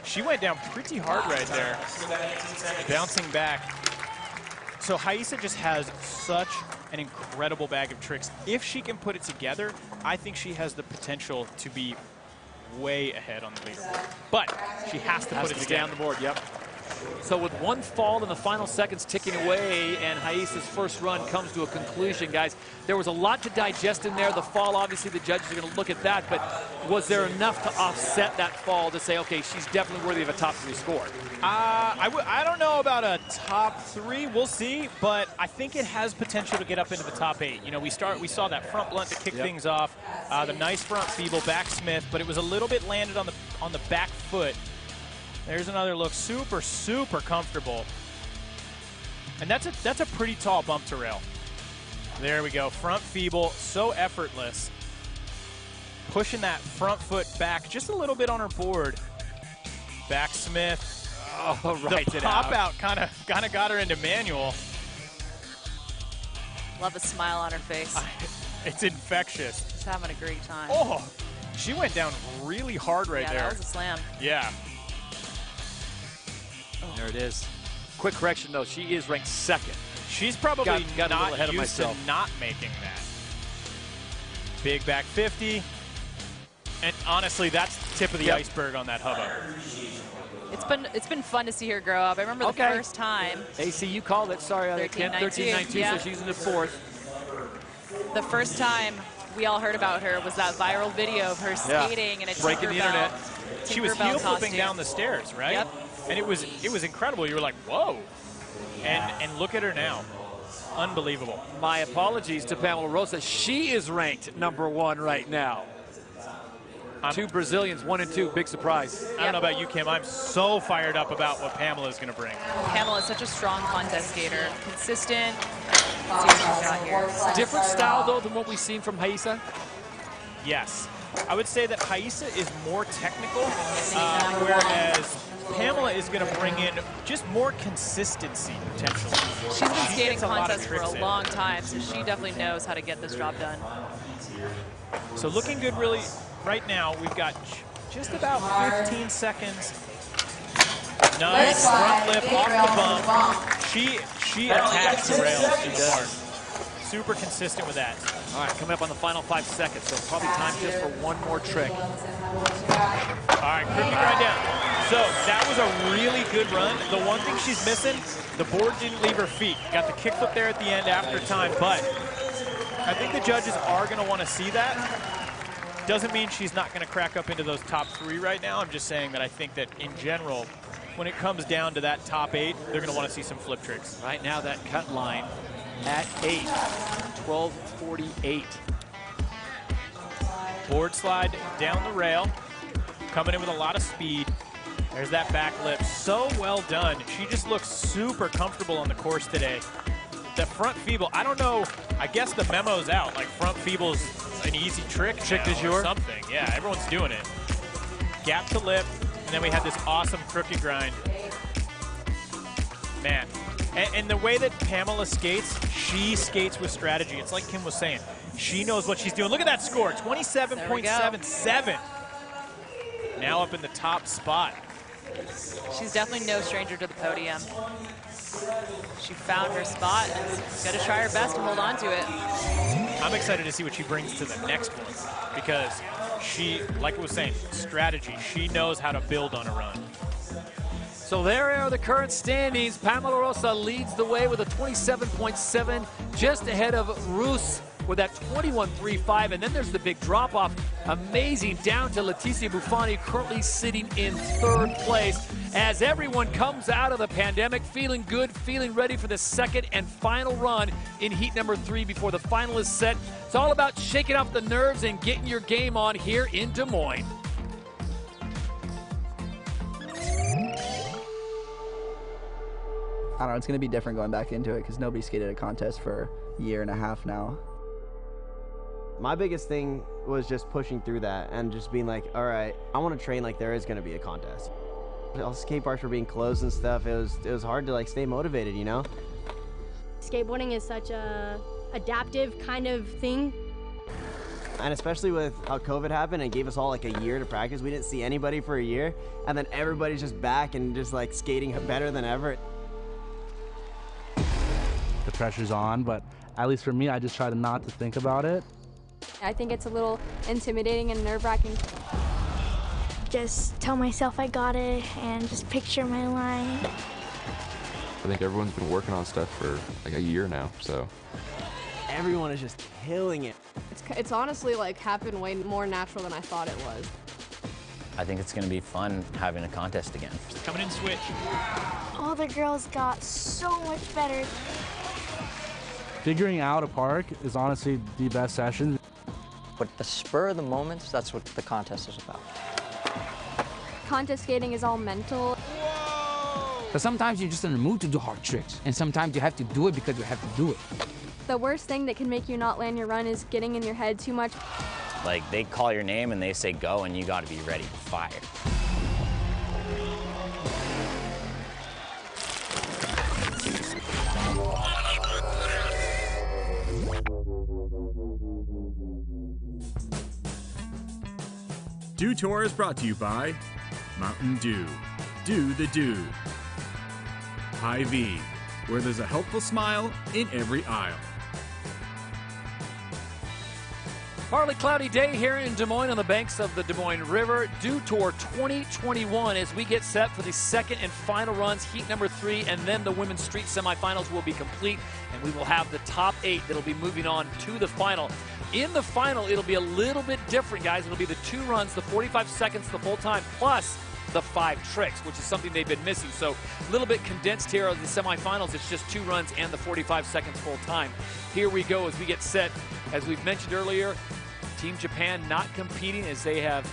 Speaker 18: She went down pretty hard right there. Bouncing back. So Haisa just has such an incredible bag of tricks. If she can put it together, I think she has the potential to be way ahead on the leaderboard. But she has to put it together.
Speaker 7: Down the board, yep. So with 1 fall in the final seconds ticking away and Haisa's first run comes to a conclusion, guys, there was a lot to digest in there. The fall, obviously, the judges are going to look at that, but was there enough to offset that fall to say, okay, she's definitely worthy of a top 3 score?
Speaker 18: I don't know about a top 3. We'll see, but I think it has potential to get up into the top 8. You know, we saw that front blunt to kick things off, the nice front feeble backsmith, but it was a little bit landed on the back foot. There's another look, super, super comfortable. And that's a pretty tall bump to rail. There we go, front feeble, so effortless. Pushing that front foot back just a little bit on her board. Backsmith.
Speaker 7: Oh, right.
Speaker 18: The pop out kind of got her into manual.
Speaker 4: Love the smile on her face.
Speaker 18: It's infectious.
Speaker 4: She's having a great time.
Speaker 18: Oh, she went down really hard right there.
Speaker 4: Yeah, that was a slam.
Speaker 18: Yeah.
Speaker 7: There it is. Quick correction, though. She is ranked 2nd.
Speaker 18: She's probably
Speaker 7: got
Speaker 18: not
Speaker 7: a little ahead of
Speaker 18: used
Speaker 7: myself.
Speaker 18: to not making that. Big back 50. And honestly, that's the tip of the iceberg on that hubba.
Speaker 4: It's been fun to see her grow up. I remember the first time.
Speaker 7: AC, you called it. Sorry, 13-9-2,
Speaker 4: yeah.
Speaker 7: so she's in the 4th.
Speaker 4: The first time we all heard about her was that viral video of her skating in a
Speaker 7: breaking the internet.
Speaker 18: She was heel flipping down the stairs, right?
Speaker 4: Yep.
Speaker 18: And it was incredible. You were like, whoa. And look at her now. Unbelievable.
Speaker 7: My apologies to Pamela Rosa. She is ranked #1 right now. 2 Brazilians, 1 and 2. Big surprise.
Speaker 18: I don't know about you, Kim. I'm so fired up about what Pamela is going to bring.
Speaker 4: Pamela is such a strong contest skater. Consistent. Let's see what she's got here.
Speaker 7: Different style, though, than what we've seen from Haisa?
Speaker 18: Yes. I would say that Haisa is more technical, whereas Pamela is going to bring in just more consistency, potentially.
Speaker 4: She's been skating contests for a
Speaker 18: in.
Speaker 4: long time, so she definitely knows how to get this job done.
Speaker 18: So looking good really right now. We've got just about 15 seconds. Nice front lip off the bump. She attacks the rails. She does. Super consistent with that.
Speaker 7: All right, coming up on the final 5 seconds, so probably time just for one more trick.
Speaker 18: All right, crooked grind down. So that was a really good run. The one thing she's missing, the board didn't leave her feet. Got the kickflip there at the end after time, but I think the judges are going to want to see that. Doesn't mean she's not going to crack up into those top 3 right now. I'm just saying that I think that in general, when it comes down to that top 8, they're going to want to see some flip tricks.
Speaker 7: Right now, that cut line at 8, 12:48.
Speaker 18: Board slide down the rail, coming in with a lot of speed. There's that back lip, so well done. She just looks super comfortable on the course today. The front feeble, I don't know, I guess the memo's out, like front feeble's an easy trick
Speaker 7: du jour?
Speaker 18: or something. Yeah, everyone's doing it. Gap to lip, and then we had this awesome crooked grind. Man, and the way that Pamela skates, she skates with strategy. It's like Kim was saying. She knows what she's doing. Look at that score, 27.77. Now up in the top spot.
Speaker 4: She's definitely no stranger to the podium. She found her spot and she's got to try her best to hold on to it.
Speaker 18: I'm excited to see what she brings to the next one because she, like I was saying, strategy. She knows how to build on a run.
Speaker 7: So there are the current standings. Pamela Rosa leads the way with a 27.7, just ahead of Rus with that 21.35, and then there's the big drop-off. Amazing, down to Leticia Buffoni, currently sitting in 3rd place. As everyone comes out of the pandemic feeling good, feeling ready for the second and final run in heat number 3 before the final is set. It's all about shaking off the nerves and getting your game on here in Des Moines.
Speaker 19: I don't know, it's going to be different going back into it because nobody skated a contest for a year and a half now.
Speaker 21: My biggest thing was just pushing through that and just being like, all right, I want to train like there is going to be a contest. All skate parks were being closed and stuff. It was hard to like stay motivated, you know?
Speaker 22: Skateboarding is such a adaptive kind of thing.
Speaker 21: And especially with how COVID happened and gave us all like a year to practice. We didn't see anybody for a year, and then everybody's just back and just like skating better than ever.
Speaker 24: The pressure's on, but at least for me, I just try to not to think about it.
Speaker 25: I think it's a little intimidating and nerve-wracking.
Speaker 23: Just tell myself I got it and just picture my line.
Speaker 26: I think everyone's been working on stuff for like a year now, so.
Speaker 21: Everyone is just killing it.
Speaker 27: It's honestly like happened way more natural than I thought it was.
Speaker 28: I think it's going to be fun having a contest again.
Speaker 18: Coming in switch.
Speaker 23: All the girls got so much better.
Speaker 24: Figuring out a park is honestly the best session.
Speaker 29: But the spur of the moments, that's what the contest is about.
Speaker 25: Contest skating is all mental.
Speaker 6: But sometimes you're just in the mood to do hard tricks, and sometimes you have to do it because you have to do it.
Speaker 25: The worst thing that can make you not land your run is getting in your head too much.
Speaker 28: Like, they call your name and they say go, and you got to be ready to fire.
Speaker 30: Dew Tour is brought to you by Mountain Dew. Do the Dew. Hy-Vee, where there's a helpful smile in every aisle.
Speaker 7: Partly cloudy day here in Des Moines on the banks of the Des Moines River. Dew Tour 2021 as we get set for the second and final runs, heat number 3, and then the women's street semifinals will be complete, and we will have the top 8 that'll be moving on to the final. In the final, it'll be a little bit different, guys. It'll be the 2 runs, the 45 seconds, the full time, plus the 5 tricks, which is something they've been missing. So a little bit condensed here of the semifinals. It's just 2 runs and the 45 seconds full time. Here we go as we get set. As we've mentioned earlier, Team Japan not competing as they have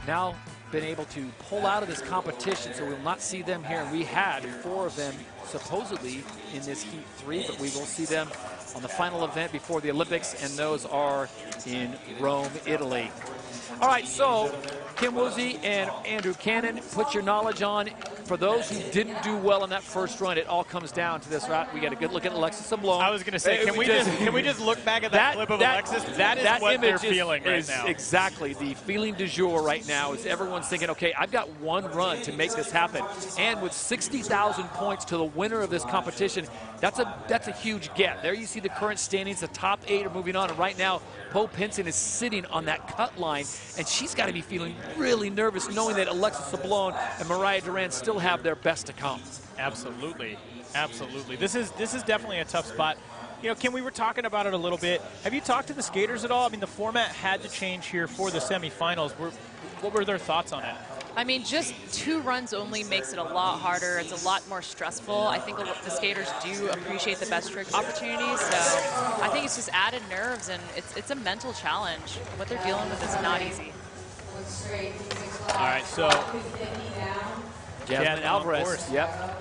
Speaker 7: now been able to pull out of this competition, so we will not see them here. We had 4 of them supposedly in this heat 3, but we will see them on the final event before the Olympics, and those are in Rome, Italy. All right, so Kim Woozy and Andrew Cannon, put your knowledge on. For those who didn't do well in that first run, it all comes down to this, right? We got a good look at Alexis Sablon.
Speaker 18: I was going to say, can we just look back at that clip of Alexis? That is what they're feeling right now.
Speaker 7: Exactly. The feeling du jour right now is everyone's thinking, okay, I've got one run to make this happen. And with 60,000 points to the winner of this competition, that's a huge get. There you see the current standings. The top 8 are moving on. And right now, Bo Pinson is sitting on that cut line, and she's got to be feeling really nervous knowing that Alexis Sablon and Mariah Duran still have their best to come.
Speaker 18: Absolutely. Absolutely. This is definitely a tough spot. You know, Kim, we were talking about it a little bit. Have you talked to the skaters at all? I mean, the format had to change here for the semifinals. What were their thoughts on it?
Speaker 4: I mean, just 2 runs only makes it a lot harder. It's a lot more stressful. I think the skaters do appreciate the best trick opportunities, so I think it's just added nerves, and it's a mental challenge. What they're dealing with is not easy.
Speaker 18: All right, so
Speaker 7: Jasmine Alvarez, yep.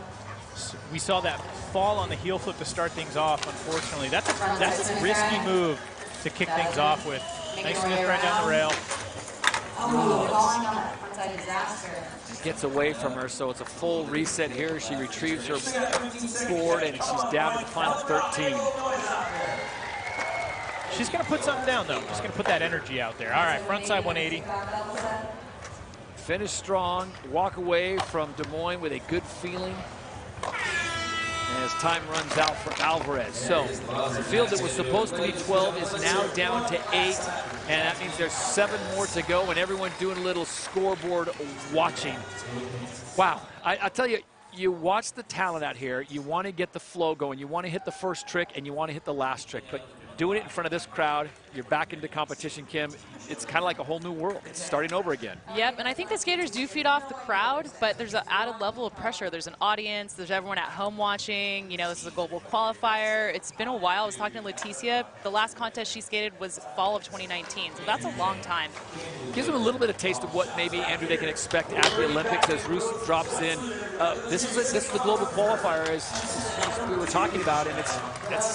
Speaker 18: We saw that fall on the heel flip to start things off, unfortunately. That's a risky move to kick things off with. Nice Smith right down the rail.
Speaker 7: Gets away from her, so it's a full reset here. She retrieves her board, and she's down to the final 13.
Speaker 18: She's going to put something down, though. She's going to put that energy out there. All right, frontside 180.
Speaker 7: Finish strong, walk away from Des Moines with a good feeling as time runs out for Alvarez. So the field that was supposed to be 12 is now down to 8, and that means there's 7 more to go, and everyone's doing a little scoreboard watching. Wow, I tell you, you watch the talent out here, you want to get the flow going, you want to hit the first trick, and you want to hit the last trick, but doing it in front of this crowd, you're back into competition, Kim. It's kind of like a whole new world. It's starting over again.
Speaker 4: Yep, and I think the skaters do feed off the crowd, but there's an added level of pressure. There's an audience. There's everyone at home watching. You know, this is a global qualifier. It's been a while. I was talking to Leticia. The last contest she skated was fall of 2019, so that's a long time.
Speaker 7: Gives them a little bit of taste of what maybe, Andrew, they can expect at the Olympics as Roos drops in. This is the global qualifier as we were talking about, and it's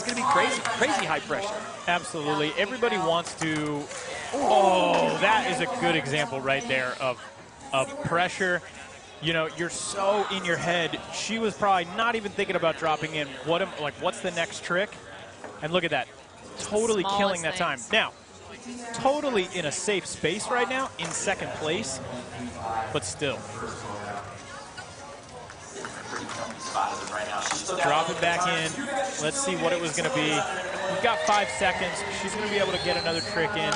Speaker 7: going to be crazy high pressure.
Speaker 18: Absolutely. Everybody wants to. Oh, that is a good example right there of pressure. You know, you're so in your head. She was probably not even thinking about dropping in. What's the next trick? And look at that. Totally killing that time. Now, totally in a safe space right now, in second place, but still. Drop it back in. Let's see what it was going to be. We've got 5 seconds. She's going to be able to get another trick in.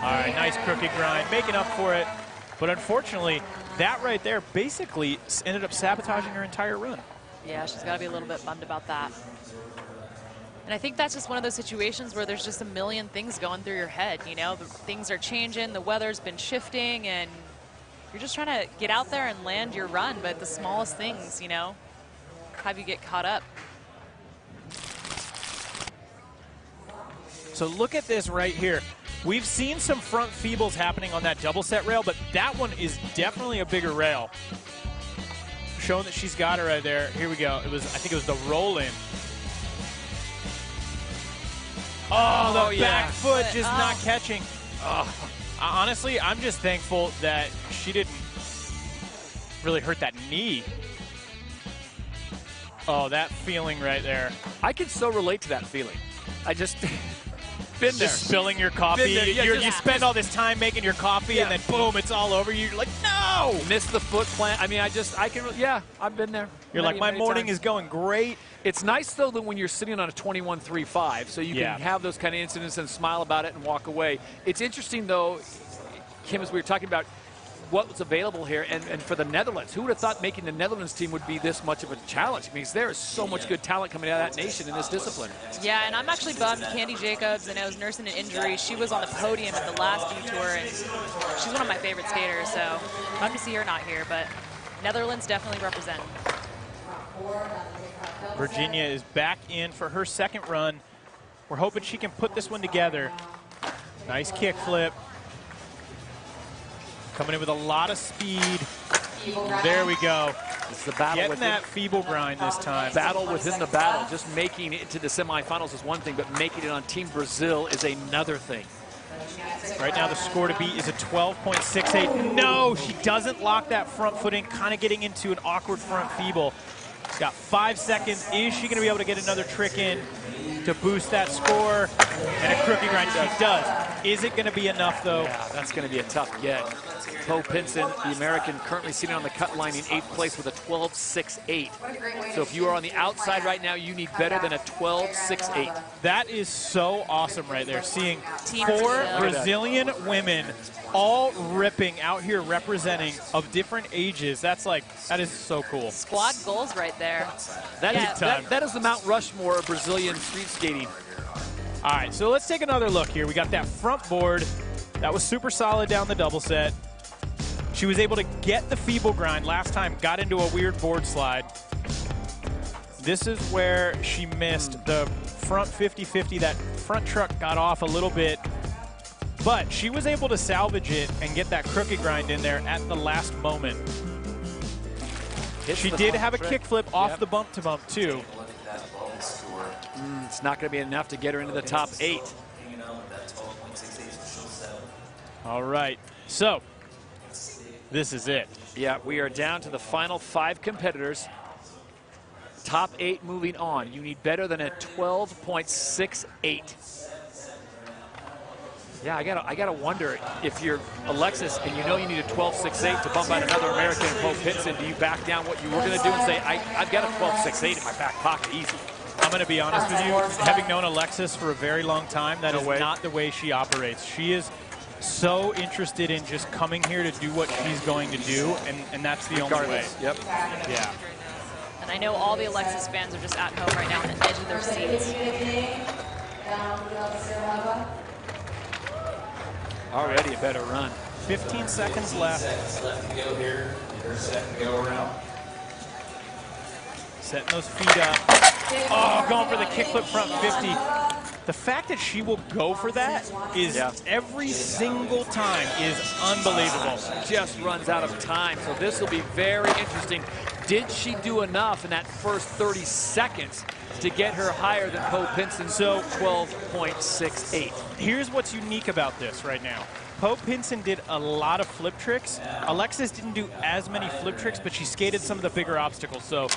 Speaker 18: All right, nice crooked grind, making up for it. But unfortunately, that right there basically ended up sabotaging her entire run.
Speaker 4: Yeah, she's got to be a little bit bummed about that. And I think that's just one of those situations where there's just a million things going through your head, you know? Things are changing, the weather's been shifting, and you're just trying to get out there and land your run, but the smallest things, you know, have you get caught up.
Speaker 18: So look at this right here. We've seen some front feebles happening on that double set rail, but that one is definitely a bigger rail. Showing that she's got her right there. Here we go. I think it was the roll in. Oh, the back foot just not catching. Oh. Honestly, I'm just thankful that she didn't really hurt that knee. Oh, that feeling right there.
Speaker 7: I can so relate to that feeling. I just been there.
Speaker 18: Just spilling your coffee.
Speaker 7: There, yeah,
Speaker 18: you spend all this time making your coffee, and then boom, it's all over. You're like, no!
Speaker 7: Miss the foot plant. I mean, I've been there.
Speaker 18: You're like, my morning is going great.
Speaker 7: It's nice, though, that when you're sitting on a 21.35, so you can have those kind of incidents and smile about it and walk away. It's interesting, though, Kim, as we were talking about what was available here, and for the Netherlands, who would have thought making the Netherlands team would be this much of a challenge? Because there is so much good talent coming out of that nation in this discipline.
Speaker 4: Yeah, and I'm actually bummed. Candy Jacobs, I know, was nursing an injury. She was on the podium at the last Dew Tour, and she's one of my favorite skaters, so bummed to see her not here, but Netherlands definitely represent.
Speaker 18: Virginia is back in for her second run. We're hoping she can put this one together. Nice kick flip. Coming in with a lot of speed. There we go.
Speaker 7: It's the battle
Speaker 18: getting that feeble grind this time.
Speaker 7: Battle within the battle. Just making it to the semifinals is one thing, but making it on Team Brazil is another thing.
Speaker 18: Right now the score to beat is a 12.68. No, she doesn't lock that front foot in, kind of getting into an awkward front feeble. She's got 5 seconds. Is she going to be able to get another trick in to boost that score? And a crooked grind, she does. Is it going to be enough, though?
Speaker 7: Yeah, that's going to be a tough get. Poe Pinson, the American, currently sitting on the cut line in 8th place with a 12.68. So if you are on the outside right now, you need better than a 12.68.
Speaker 18: That is so awesome right there, seeing 4 Brazilian women all ripping out here representing of different ages. That is so cool.
Speaker 4: Squad goals right there.
Speaker 7: That is the Mount Rushmore of Brazilian street skating.
Speaker 18: All right, so let's take another look here. We got that front board. That was super solid down the double set. She was able to get the feeble grind last time, got into a weird board slide. This is where she missed the front 50-50. That front truck got off a little bit, but she was able to salvage it and get that crooked grind in there at the last moment. She did have a kickflip off the bump to bump too.
Speaker 7: It's not going to be enough to get her into the top 8.
Speaker 18: All right, so this is it.
Speaker 7: Yeah, we are down to the final 5 competitors. Top 8 moving on. You need better than a 12.68. Yeah, I gotta wonder if you're Alexis and you know you need a 12.68 to bump out another American, Poe Pinson. Do you back down what you were going to do and say, I've got a 12.68 in my back pocket, easy?
Speaker 18: I'm going to be honest with you, having known Alexis for a very long time, that is not the way she operates. She is so interested in just coming here to do what she's going to do, and that's the only way.
Speaker 7: Yep.
Speaker 18: Yeah.
Speaker 4: And I know all the Alexis fans are just at home right now on the edge of their seats.
Speaker 7: Already a better run.
Speaker 18: 15 seconds left.
Speaker 1: Left to go here, her second go around.
Speaker 18: Setting those feet up. Oh, going for the kickflip front 50. The fact that she will go for that is every single time is unbelievable.
Speaker 7: Just runs out of time, so this will be very interesting. Did she do enough in that first 30 seconds to get her higher than Poe Pinson? So 12.68.
Speaker 18: Here's what's unique about this right now. Poe Pinson did a lot of flip tricks. Alexis didn't do as many flip tricks, but she skated some of the bigger obstacles. So,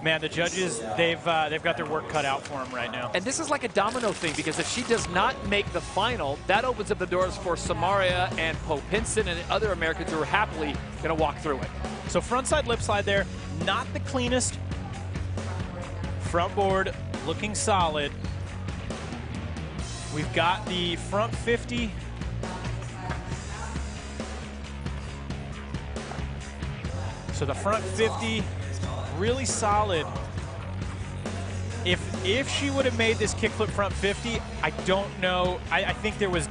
Speaker 18: man, the judges, they've got their work cut out for them right now.
Speaker 7: And this is like a domino thing, because if she does not make the final, that opens up the doors for Samaria and Poe Pinson and other Americans who are happily going to walk through it.
Speaker 18: So frontside lip slide there, not the cleanest. Front board looking solid. We've got the front 50. So the front 50, really solid. If she would have made this kickflip front 50, I don't know. I think there was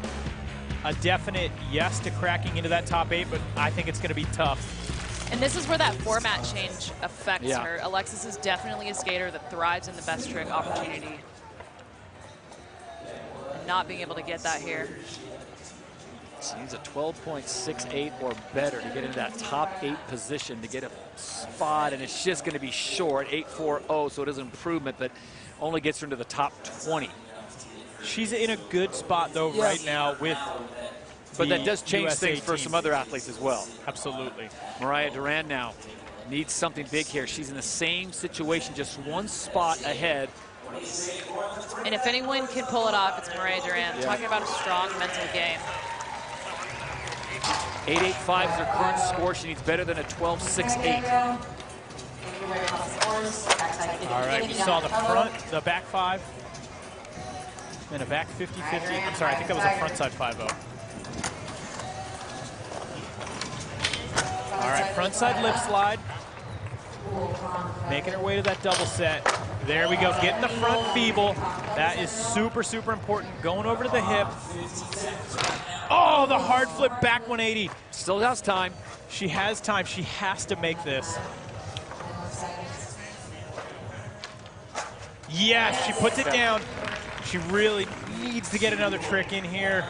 Speaker 18: a definite yes to cracking into that top 8, but I think it's going to be tough.
Speaker 4: And this is where that format change affects her. Alexis is definitely a skater that thrives in the best trick opportunity. And not being able to get that here.
Speaker 7: She needs a 12.68 or better to get into that top 8 position to get a spot, and it's just going to be short, 8.40, so it is an improvement, but only gets her into the top 20.
Speaker 18: She's in a good spot, though, right now with
Speaker 7: But that does change
Speaker 18: USA
Speaker 7: things for
Speaker 18: team.
Speaker 7: some other athletes as well.
Speaker 18: Absolutely.
Speaker 7: Mariah Duran now needs something big here. She's in the same situation, just one spot ahead.
Speaker 4: And if anyone can pull it off, it's Mariah Duran. Talking about a strong mental game.
Speaker 7: 8.85 is her current score. She needs better than a 12.68.
Speaker 18: All right, we saw the front, the back 5, and a back 50-50. I'm sorry, I think that was a frontside 5-0. All right, frontside lip slide. Making her way to that double set. There we go, getting the front feeble. That is super, super important. Going over to the hip. Oh, the hard flip back 180.
Speaker 7: Still has time.
Speaker 18: She has time. She has to make this. Yes, she puts it down. She really needs to get another trick in here.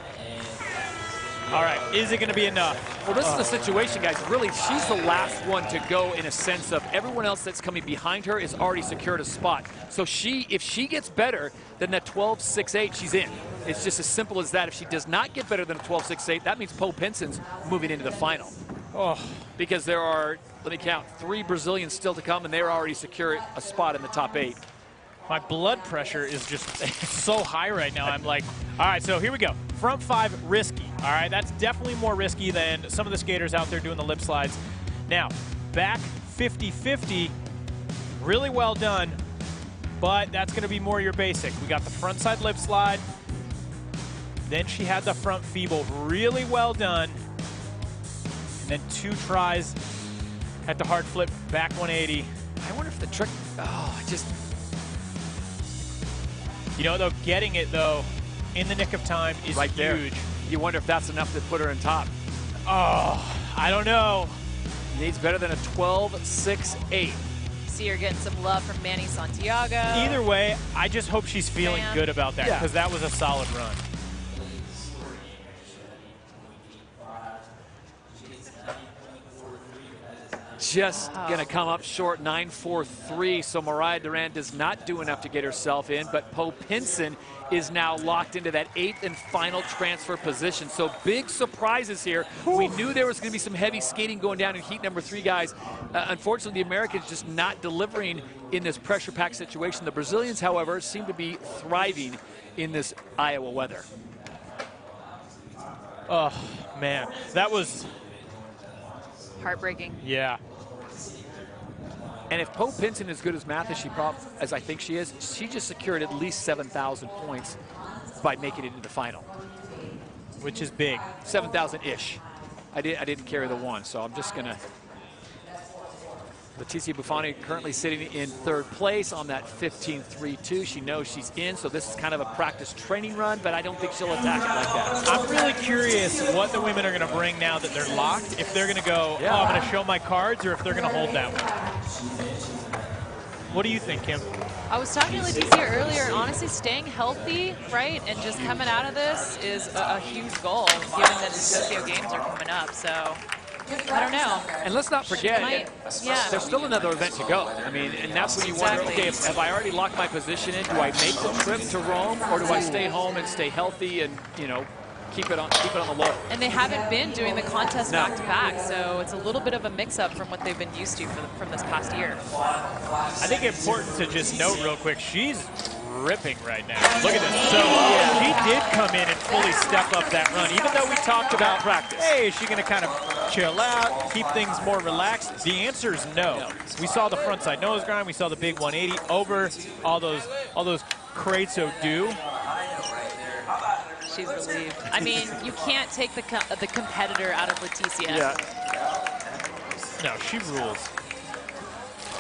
Speaker 18: All right, is it going to be enough?
Speaker 7: Well, this is the situation, guys. Really, she's the last one to go in a sense of everyone else that's coming behind her is already secured a spot. So if she gets better than that 12.68, she's in. It's just as simple as that. If she does not get better than a 12.68, that means Poe Pinson's moving into the final.
Speaker 18: Oh.
Speaker 7: Because there are, let me count, 3 Brazilians still to come, and they're already secure a spot in the top 8.
Speaker 18: My blood pressure is just so high right now. I'm like, all right, so here we go. Front 5, risky. All right, that's definitely more risky than some of the skaters out there doing the lip slides. Now, back 50-50, really well done, but that's going to be more your basic. We got the front side lip slide. Then she had the front feeble, really well done. And then 2 tries at the hard flip, back 180.
Speaker 7: I wonder if the trick,
Speaker 18: You know, though, getting it, though, in the nick of time is
Speaker 7: right
Speaker 18: huge.
Speaker 7: There. You wonder if that's enough to put her in top.
Speaker 18: Oh, I don't know.
Speaker 7: Needs better than a 12.68.
Speaker 4: See her getting some love from Manny Santiago.
Speaker 18: Either way, I just hope she's feeling good about that, because that was a solid run.
Speaker 7: Just going to come up short, 9.43. So Mariah Duran does not do enough to get herself in, but Poe Pinson is now locked into that 8th and final transfer position. So big surprises here. We knew there was going to be some heavy skating going down in heat number 3, guys. Unfortunately, the Americans just not delivering in this pressure-packed situation. The Brazilians, however, seem to be thriving in this Iowa weather.
Speaker 18: Oh, man. That was
Speaker 4: heartbreaking.
Speaker 18: Yeah.
Speaker 7: And if Poe Pinson is good as math as I think she is, she just secured at least 7,000 points by making it into the final.
Speaker 18: Which is big.
Speaker 7: 7,000-ish. I didn't carry the 1, so I'm just going to. Leticia Buffoni currently sitting in 3rd place on that 15.32. She knows she's in, so this is kind of a practice training run, but I don't think she'll attack it like that.
Speaker 18: I'm really curious what the women are going to bring now that they're locked. If they're going to go, oh, I'm going to show my cards, or if they're going to hold that one. What do you think, Kim?
Speaker 4: I was talking to Leticia earlier, and honestly, staying healthy, right, and just coming out of this is a huge goal, given that the Tokyo Games are coming up, so. I don't know.
Speaker 7: And let's not forget, there's still another event to go. I mean, and that's when you wonder, okay, have I already locked my position in? Do I make the trip to Rome, or do I stay home and stay healthy and, you know, keep it on the low?
Speaker 4: And they haven't been doing the contest back-to-back, so it's a little bit of a mix-up from what they've been used to from this past year.
Speaker 18: I think it's important to just note real quick, she's ripping right now. Look at this. So she did come in and fully step up that run, even though we talked about practice. Hey, is she going to kind of chill out, keep things more relaxed? The answer is no. We saw the front side nose grind. We saw the big 180 over all those crates of Dew.
Speaker 4: She's relieved. I mean, you can't take the competitor out of Leticia.
Speaker 7: Yeah.
Speaker 18: No, she rules.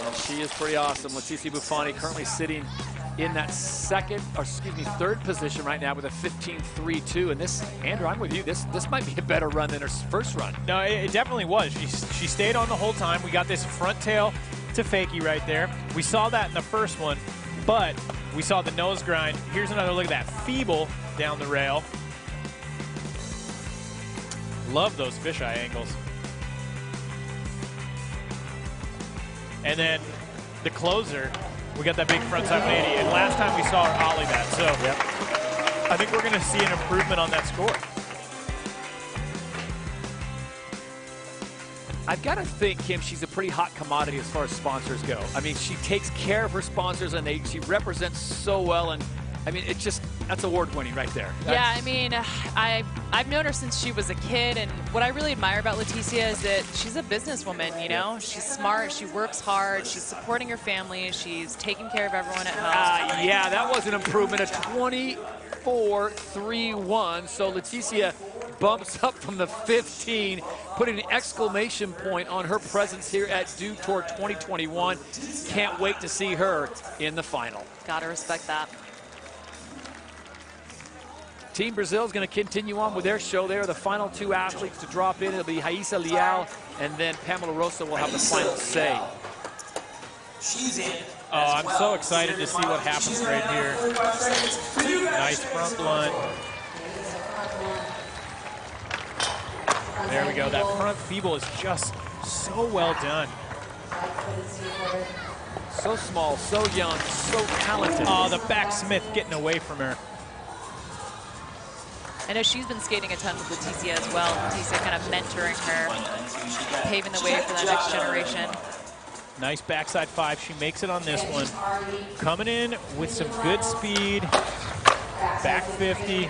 Speaker 7: Well, she is pretty awesome. Leticia Buffoni currently sitting in that 3rd position right now with a 15.32. And this, Andrew, I'm with you. This might be a better run than her first run.
Speaker 18: No, it definitely was. She stayed on the whole time. We got this front tail to fakie right there. We saw that in the first one, but we saw the nose grind. Here's another look at that feeble down the rail. Love those fisheye angles. And then the closer, we got that big front side 180, and last time we saw her ollie that. So I think we're going to see an improvement on that score.
Speaker 7: I've got to think, Kim, she's a pretty hot commodity as far as sponsors go. I mean, she takes care of her sponsors, and she represents so well. And I mean, it's just, that's award-winning right there.
Speaker 4: Yeah, I mean, I've known her since she was a kid, and what I really admire about Leticia is that she's a businesswoman, you know? She's smart, she works hard, she's supporting her family, she's taking care of everyone at home.
Speaker 7: Yeah, that was an improvement, a 24.31. So Leticia bumps up from the 15, putting an exclamation point on her presence here at Dew Tour 2021. Can't wait to see her in the final.
Speaker 4: Gotta respect that.
Speaker 7: Team Brazil is going to continue on with their show. They are the final 2 athletes to drop in. It'll be Raíssa Leal, and then Pamela Rosa will have the final say.
Speaker 1: She's in.
Speaker 18: Oh, I'm so excited to see what happens right here. Nice front blunt. There we go. That front feeble is just so well done.
Speaker 7: So small, so young, so talented.
Speaker 18: Oh, the backsmith getting away from her.
Speaker 4: I know she's been skating a ton with Leticia as well. Leticia kind of mentoring her, paving the way for that next generation.
Speaker 18: Nice backside 5. She makes it on this one. Coming in with some good speed. Back 50.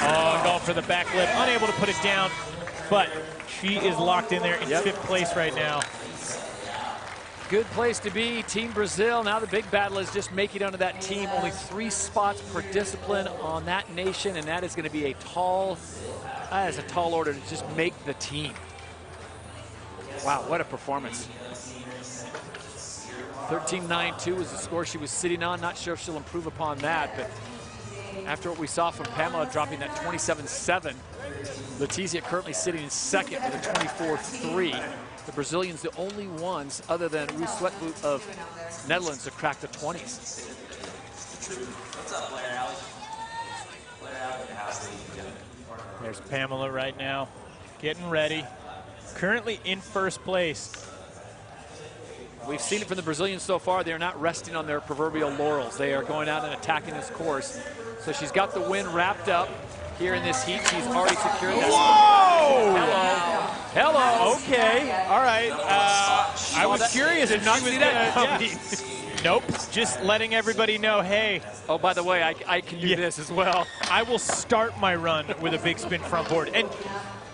Speaker 18: Oh, going for the back lip. Unable to put it down, but she is locked in there in 5th place right now.
Speaker 7: Good place to be, Team Brazil. Now the big battle is just making it onto that team. Only 3 spots per discipline on that nation, and that is going to be a tall order to just make the team. Wow, what a performance. 13.92 was the score she was sitting on. Not sure if she'll improve upon that, but after what we saw from Pamela dropping that 27.7, Leticia currently sitting in 2nd with a 24.3. The Brazilians, the only ones other than Ruud Sweatboot of Netherlands to crack the 20s.
Speaker 18: There's Pamela right now, getting ready. Currently in 1st place.
Speaker 7: We've seen it from the Brazilians so far. They are not resting on their proverbial laurels. They are going out and attacking this course. So she's got the win wrapped up here in this heat. She's already secured that.
Speaker 18: Whoa!
Speaker 7: Hello. Hello.
Speaker 18: Okay. All right. I was curious if not see that coming. Nope. Just letting everybody know, hey.
Speaker 7: Oh, by the way, I can do this as well.
Speaker 18: I will start my run with a big spin front board. And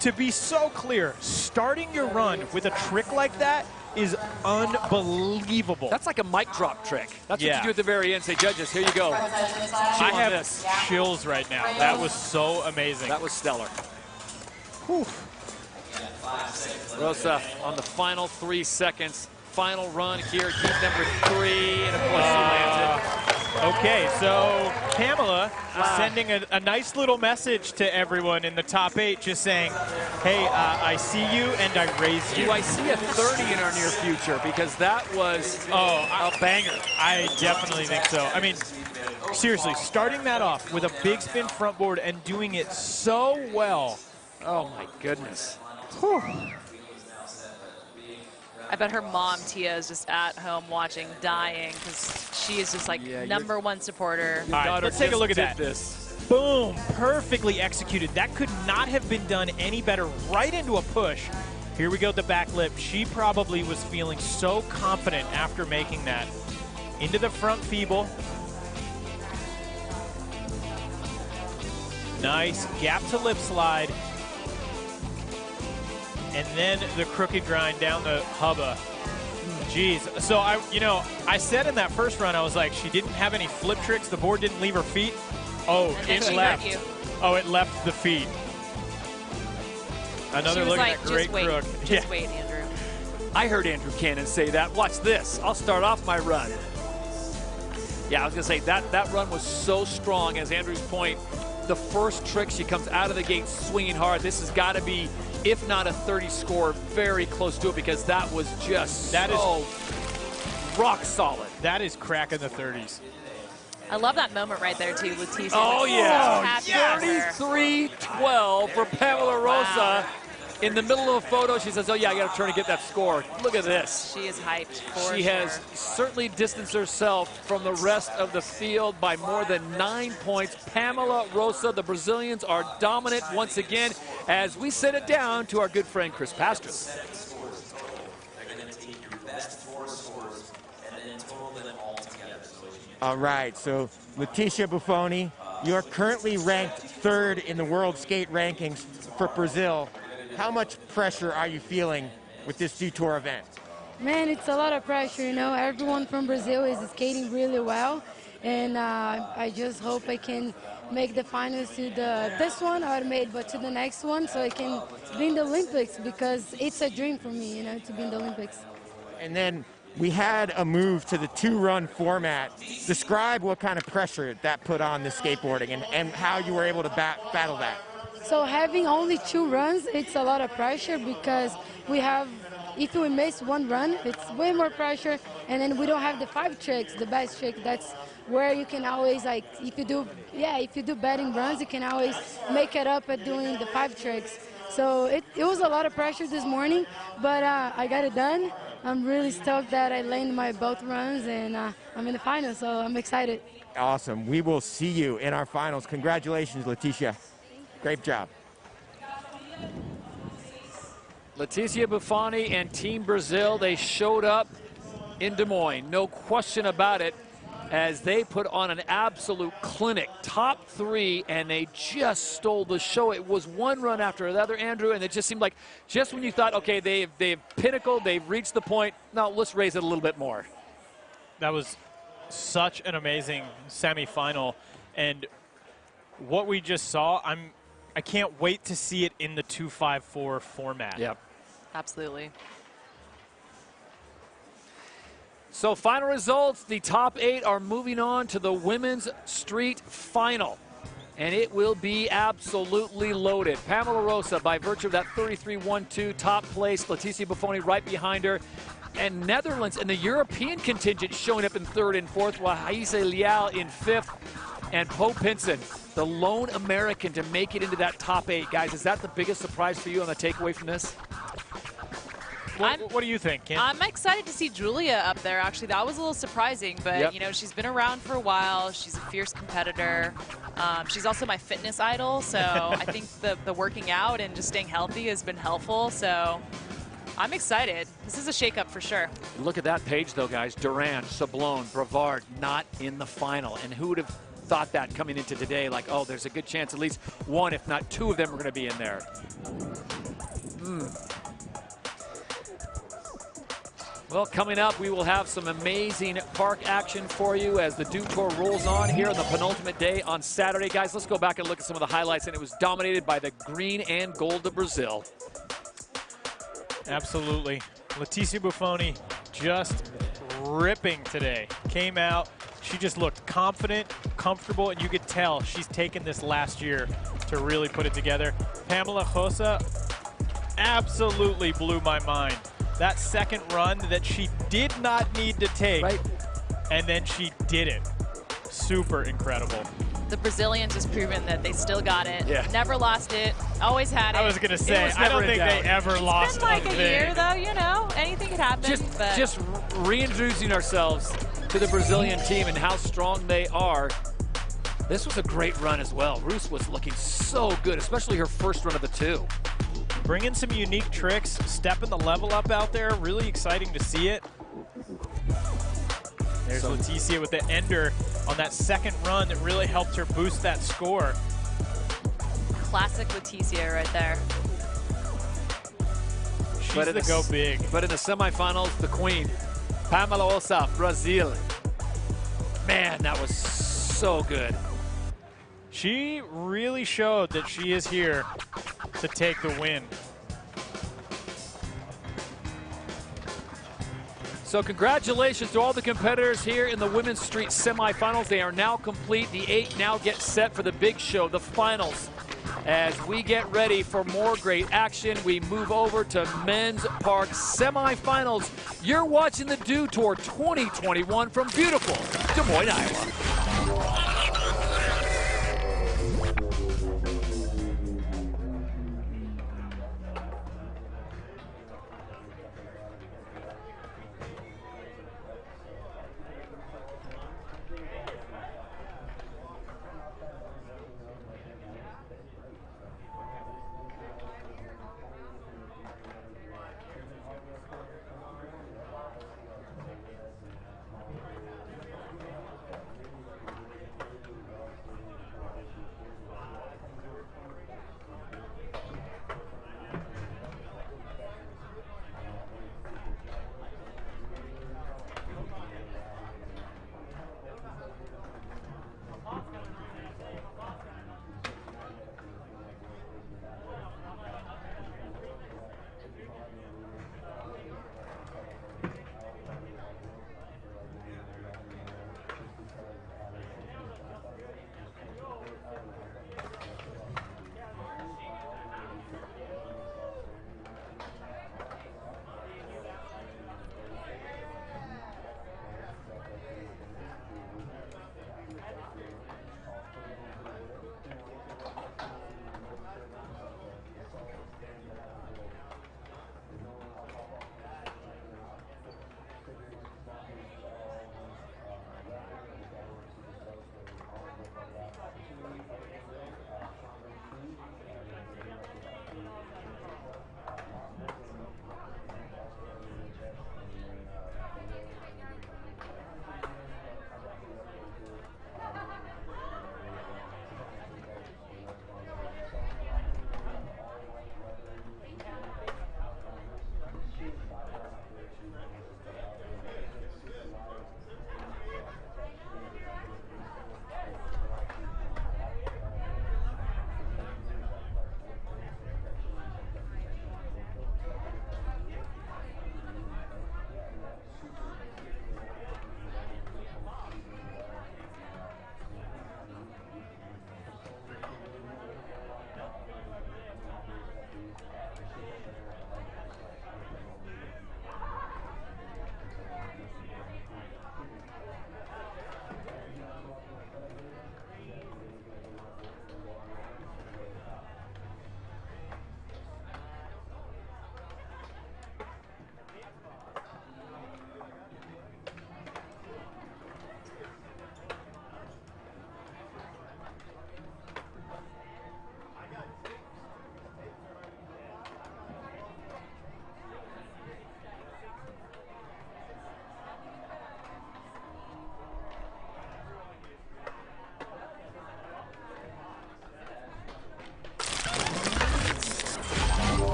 Speaker 18: to be so clear, starting your run with a trick like that is unbelievable.
Speaker 7: That's like a mic drop trick. That's what you do at the very end. Say, judges, here you go.
Speaker 18: I have chills right now. That was so amazing.
Speaker 7: That was stellar. Whew. Rosa on the final 3 seconds. Final run here, heat number 3, and of course she lands it.
Speaker 18: Okay, so Pamela sending a nice little message to everyone in the top 8, just saying, hey, I see you and I raise you.
Speaker 7: Do I see a 30 in our near future? Because that was a banger.
Speaker 18: I definitely think so. I mean, seriously, starting that off with a big spin front board and doing it so well.
Speaker 7: Oh my goodness.
Speaker 18: Whew.
Speaker 4: I bet her mom, Tia, is just at home watching, dying, because she is just like #1 supporter.
Speaker 18: All right, let's take a look at that. Boom, perfectly executed. That could not have been done any better. Right into a push. Here we go, the back lip. She probably was feeling so confident after making that. Into the front feeble. Nice gap to lip slide. And then the crooked grind down the hubba. Jeez. So I said in that first run, I was like, she didn't have any flip tricks. The board didn't leave her feet. Oh, it left. Oh, it left the feet. Another look at that great crook.
Speaker 4: Just wait, Andrew.
Speaker 7: I heard Andrew Cannon say that. Watch this. I'll start off my run. Yeah, I was going to say that run was so strong, as Andrew's point. The first trick, she comes out of the gate swinging hard. This has got to be, if not a 30 score, very close to it, because that was just so rock solid.
Speaker 18: That is cracking the 30s.
Speaker 4: I love that moment right there, too, Leticia.
Speaker 7: Oh, yeah. 33-12 for Pamela Rosa.
Speaker 4: Wow.
Speaker 7: In the middle of a photo, she says, oh, yeah, I got to turn and get that score. Look at this.
Speaker 4: She is hyped for
Speaker 7: She has certainly distanced herself from the rest of the field by more than 9 points. Pamela Rosa, the Brazilians are dominant once again as we send it down to our good friend Chris Pastras.
Speaker 5: All right, so Leticia Buffoni, you're currently ranked 3rd in the world skate rankings for Brazil. How much pressure are you feeling with this Dew Tour event?
Speaker 20: Man, it's a lot of pressure, you know. Everyone from Brazil is skating really well, and I just hope I can make the finals to this one, but to the next one, so I can be in the Olympics, because it's a dream for me, you know, to be in the Olympics.
Speaker 5: And then we had a move to the 2-run format. Describe what kind of pressure that put on the skateboarding and how you were able to battle that.
Speaker 20: So having only 2 runs, it's a lot of pressure, because we have if we miss one run, it's way more pressure, and then we don't have the 5 tricks, the best trick. That's where you can always, like, if you do betting runs, you can always make it up at doing the 5 tricks. So it was a lot of pressure this morning, but I got it done. I'm really stoked that I landed my both runs, and I'm in the final, so I'm excited.
Speaker 5: Awesome. We will see you in our finals. Congratulations, Leticia. Great job.
Speaker 7: Leticia Buffoni and Team Brazil, they showed up in Des Moines, no question about it, as they put on an absolute clinic. Top 3, and they just stole the show. It was one run after another, Andrew, and it just seemed like just when you thought, okay, they've pinnacled, they've reached the point, now let's raise it a little bit more.
Speaker 18: That was such an amazing semifinal, and what we just saw, I can't wait to see it in the 2-5-4 format.
Speaker 7: Yep.
Speaker 4: Absolutely.
Speaker 7: So final results, the top 8 are moving on to the women's street final. And it will be absolutely loaded. Pamela Rosa, by virtue of that 33-1-2 top place, Leticia Buffoni right behind her. And Netherlands and the European contingent showing up in 3rd and 4th, while Haise Leal in 5th. And Poe Pinson, the lone American to make it into that top 8. Guys, is that the biggest surprise for you on the takeaway from this?
Speaker 18: What do you think, Kim?
Speaker 4: I'm excited to see Julia up there, actually. That was a little surprising, but, you know, she's been around for a while. She's a fierce competitor. She's also my fitness idol, so I think the working out and just staying healthy has been helpful, so I'm excited. This is a shakeup for sure.
Speaker 7: Look at that page, though, guys. Duran, Sablon, Brevard not in the final. And who would have thought that coming into today? Like, oh, there's a good chance at least one, if not 2 of them are going to be in there. Well, coming up, we will have some amazing park action for you as the Dew Tour rolls on here on the penultimate day on Saturday. Guys, let's go back and look at some of the highlights, and it was dominated by the green and gold of Brazil.
Speaker 18: Absolutely. Leticia Buffoni just ripping today. Came out, she just looked confident, comfortable, and you could tell she's taken this last year to really put it together. Pamela Rosa absolutely blew my mind. That second run that she did not need to take, and then she did it. Super incredible.
Speaker 4: The Brazilians has proven that they still got it. Never lost it. Always had it.
Speaker 18: I was going to say, I don't think they ever lost it.
Speaker 4: It's been like a year, though, you know. Anything could happen.
Speaker 7: Just reintroducing ourselves to the Brazilian team and how strong they are. This was a great run as well. Roos was looking so good, especially her first run of the 2.
Speaker 18: Bringing some unique tricks, stepping the level up out there. Really exciting to see it. There's Leticia with the ender on that second run that really helped her boost that score.
Speaker 4: Classic Leticia right there.
Speaker 18: She's the go big.
Speaker 7: But in the semifinals, the queen, Pamela Rosa, Brazil. Man, that was so good.
Speaker 18: She really showed that she is here to take the win.
Speaker 7: So congratulations to all the competitors here in the Women's Street semifinals. They are now complete. The 8 now get set for the big show, the finals. As we get ready for more great action, we move over to Men's Park semifinals. You're watching the Dew Tour 2021 from beautiful Des Moines, Iowa.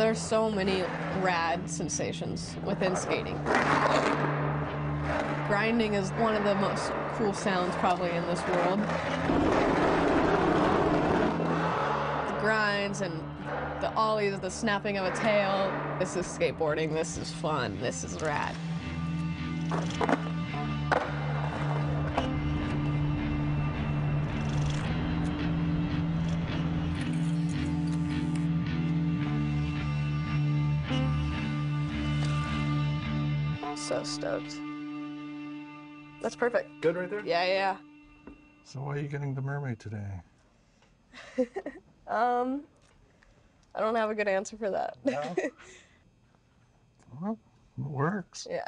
Speaker 27: There's so many rad sensations within skating. Grinding is one of the most cool sounds probably in this world. The grinds and the ollies, the snapping of a tail. This is skateboarding, this is fun, this is rad. So stoked. That's perfect.
Speaker 2: Good right there?
Speaker 27: Yeah, yeah.
Speaker 2: So why are you getting the mermaid today?
Speaker 27: I don't have a good answer for that.
Speaker 2: No? Well, it works.
Speaker 27: Yeah.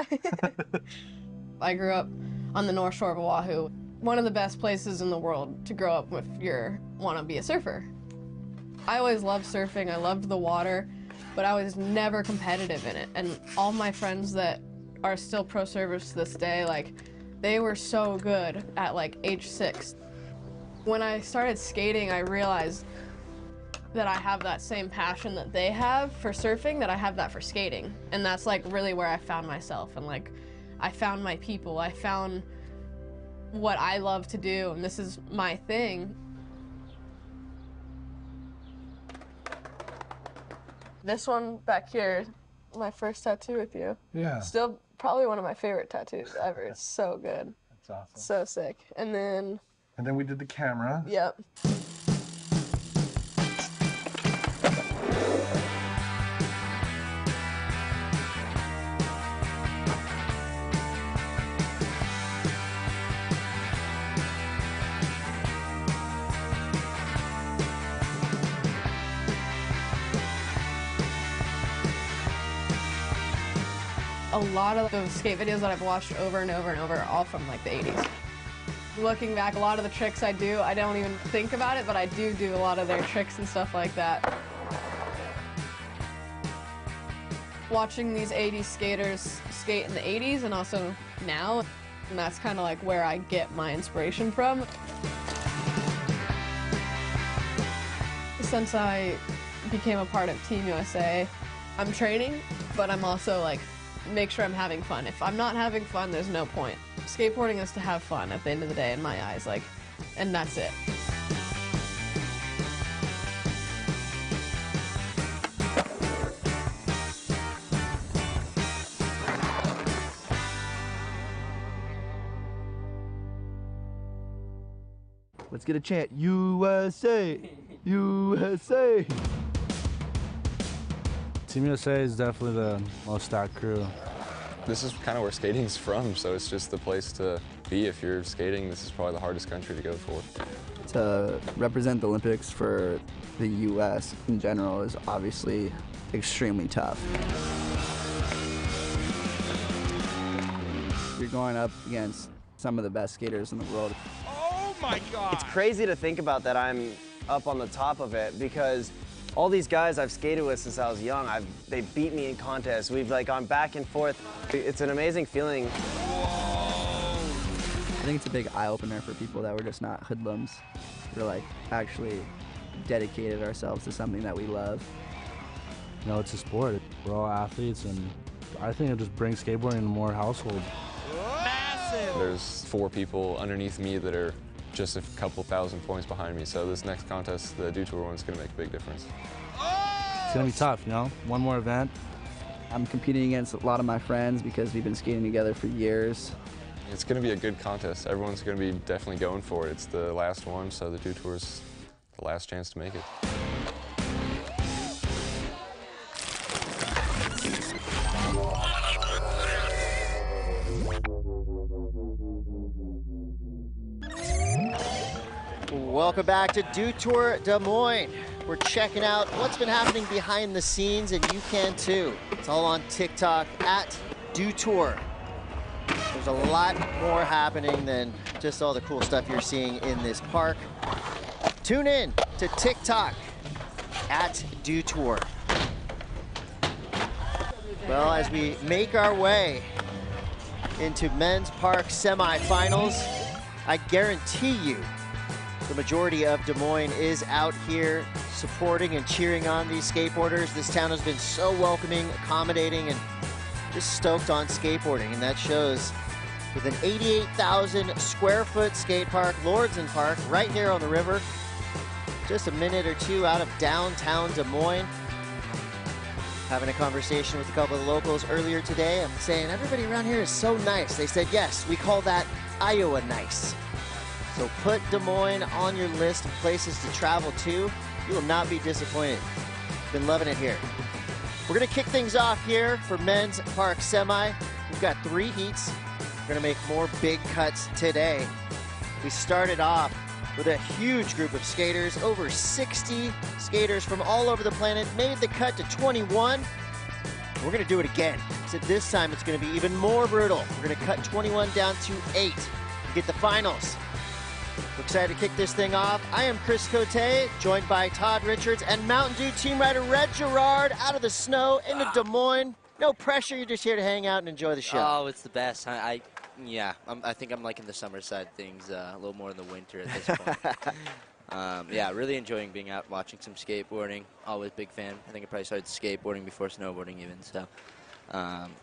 Speaker 27: I grew up on the North Shore of Oahu. One of the best places in the world to grow up if you want to be a surfer. I always loved surfing. I loved the water, but I was never competitive in it. And all my friends that are still pro surfers to this day, like, they were so good at like age 6. When I started skating, I realized that I have that same passion that they have for surfing, that I have that for skating. And that's like really where I found myself, and like I found my people. I found what I love to do, and this is my thing. This one back here, my first tattoo with you.
Speaker 2: Yeah.
Speaker 27: Still probably one of my favorite tattoos ever. It's so good.
Speaker 2: That's awesome.
Speaker 27: So sick. And then
Speaker 2: we did the camera.
Speaker 27: yep. A lot of the skate videos that I've watched over and over and over are all from like the 80s. Looking back, a lot of the tricks I do, I don't even think about it, but I do a lot of their tricks and stuff like that. Watching these 80s skaters skate in the 80s and also now, and that's kind of like where I get my inspiration from. Since I became a part of Team USA, I'm training, but I'm also like, make sure I'm having fun. If I'm not having fun, there's no point. Skateboarding is to have fun at the end of the day in my eyes, like, and that's it.
Speaker 19: Let's get a chant. USA! USA!
Speaker 24: Team USA is definitely the most stacked crew.
Speaker 26: This is kind of where skating's from, so it's just the place to be if you're skating. This is probably the hardest country to go for.
Speaker 19: To represent the Olympics for the U.S. in general is obviously extremely tough. You're going up against some of the best skaters in the world.
Speaker 5: Oh my God!
Speaker 21: It's crazy to think about that I'm up on the top of it, because all these guys I've skated with since I was young, they beat me in contests. We've like gone back and forth. It's an amazing feeling.
Speaker 19: I think it's a big eye-opener for people that we're just not hoodlums. We're like actually dedicated ourselves to something that we love.
Speaker 24: You know, it's a sport. We're all athletes, and I think it just brings skateboarding to more households.
Speaker 5: Massive!
Speaker 26: There's 4 people underneath me that are just a couple thousand points behind me, so this next contest, the Dew Tour one, is going to make a big difference.
Speaker 24: It's going to be tough, you know? One more event.
Speaker 19: I'm competing against a lot of my friends because we've been skating together for years.
Speaker 26: It's going to be a good contest. Everyone's going to be definitely going for it. It's the last one, so the Dew Tour's the last chance to make it.
Speaker 8: Welcome back to Dew Tour Des Moines. We're checking out what's been happening behind the scenes, and you can too. It's all on TikTok at Dew Tour. There's a lot more happening than just all the cool stuff you're seeing in this park. Tune in to TikTok at Dew Tour. Well, as we make our way into men's park semifinals, I guarantee you the majority of Des Moines is out here supporting and cheering on these skateboarders. This town has been so welcoming, accommodating, and just stoked on skateboarding, and that shows with an 88,000 square foot skate park, Lordson Park, right here on the river, just a minute or two out of downtown Des Moines. Having a conversation with a couple of the locals earlier today. I'm saying everybody around here is so nice. They said, yes, we call that Iowa nice. So put Des Moines on your list of places to travel to. You will not be disappointed. Been loving it here. We're gonna kick things off here for men's park semi. We've got 3 heats. We're gonna make more big cuts today. We started off with a huge group of skaters. Over 60 skaters from all over the planet made the cut to 21. We're gonna do it again. Except this time it's gonna be even more brutal. We're gonna cut 21 down to 8 to get the finals. We're excited to kick this thing off. I am Chris Cote, joined by Todd Richards and Mountain Dew team rider Red Gerard out of the snow into Des Moines. No pressure, you're just here to hang out and enjoy the show.
Speaker 3: Oh, it's the best. Yeah, I think I'm liking the summer side of things a little more than the winter at this point. Yeah, really enjoying being out watching some skateboarding. Always big fan. I think I probably started skateboarding before snowboarding even, so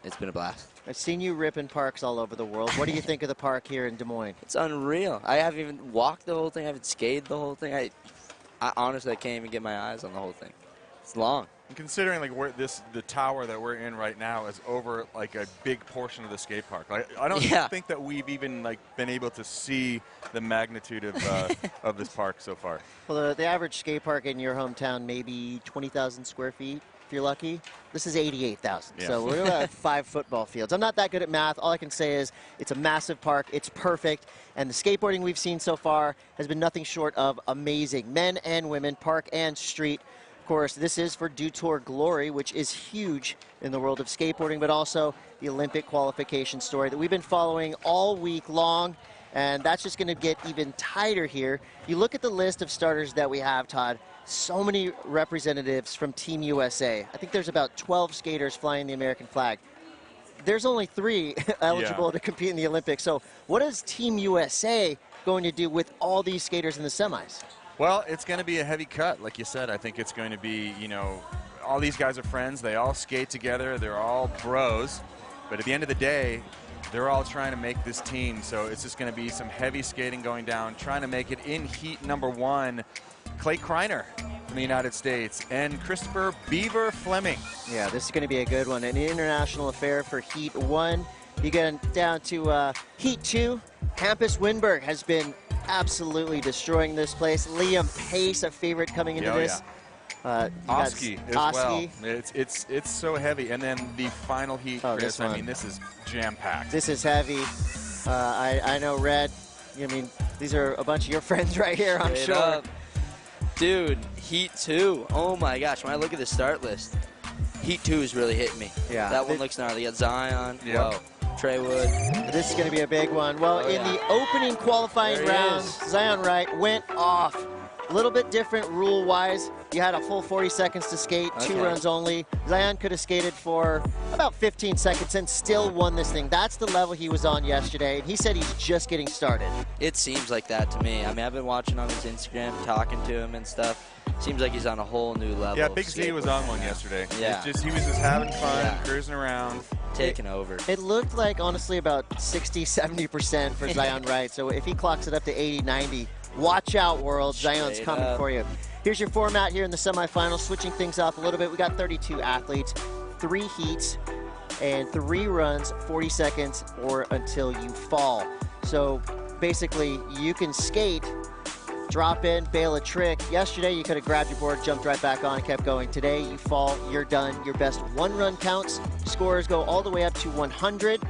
Speaker 3: it's been a blast.
Speaker 8: I've seen you ripping parks all over the world. What do you think of the park here in Des Moines?
Speaker 3: It's unreal. I haven't even walked the whole thing. I haven't skated the whole thing. I honestly, I can't even get my eyes on the whole thing. It's long.
Speaker 9: And considering like where the tower that we're in right now is over like a big portion of the skate park. Like, I don't think that we've even like been able to see the magnitude of this park so far.
Speaker 8: Well, the average skate park in your hometown maybe 20,000 square feet if you're lucky. This is 88,000. Yeah. So we're about 5 football fields. I'm not that good at math. All I can say is it's a massive park. It's perfect. And the skateboarding we've seen so far has been nothing short of amazing. Men and women, park and street. Of course, this is for Dew Tour Glory, which is huge in the world of skateboarding, but also the Olympic qualification story that we've been following all week long. And that's just going to get even tighter here. You look at the list of starters that we have, Todd, so many representatives from Team USA. I think there's about 12 skaters flying the American flag. There's only 3 eligible to compete in the Olympics. So what is Team USA going to do with all these skaters in the semis?
Speaker 9: Well, it's going to be a heavy cut. Like you said, I think it's going to be, you know, all these guys are friends. They all skate together. They're all bros. But at the end of the day, they're all trying to make this team. So it's just going to be some heavy skating going down, trying to make it in heat number 1. Clay Kreiner from the United States and Christopher Beaver Fleming.
Speaker 8: Yeah, this is going to be a good one. An international affair for Heat 1. You get down to Heat 2. Hampus Winberg has been absolutely destroying this place. Liam Pace, a favorite coming into this.
Speaker 9: Oski as well. It's so heavy. And then the final heat, Chris, I mean, this is jam-packed.
Speaker 8: This is heavy. I know, Red, I mean, these are a bunch of your friends right here, I'm sure.
Speaker 3: Up. Dude, Heat 2. Oh my gosh, when I look at the start list, Heat 2 is really hitting me. Yeah. That one looks gnarly. You got Zion. Yep. Whoa. Trey Wood.
Speaker 8: This is going to be a big one. Well, in the opening qualifying round, Zion Wright went off. A little bit different rule-wise. You had a full 40 seconds to skate, 2 runs only. Zion could have skated for about 15 seconds and still won this thing. That's the level he was on yesterday, and he said he's just getting started.
Speaker 3: It seems like that to me. I mean, I've been watching on his Instagram, talking to him and stuff. Seems like he's on a whole new level.
Speaker 9: Yeah, Big Z was on one yesterday.
Speaker 3: Yeah.
Speaker 9: He was just having fun, cruising around.
Speaker 3: Taking over.
Speaker 8: It looked like, honestly, about 60, 70% for Zion Wright. So if he clocks it up to 80, 90, watch out, world. Zion's coming for you. Here's your format here in the semifinals, switching things up a little bit. We got 32 athletes, 3 heats, and 3 runs, 40 seconds, or until you fall. So basically, you can skate, drop in, bail a trick. Yesterday, you could have grabbed your board, jumped right back on, and kept going. Today, you fall, you're done. Your best 1 run counts. Scores go all the way up to 100.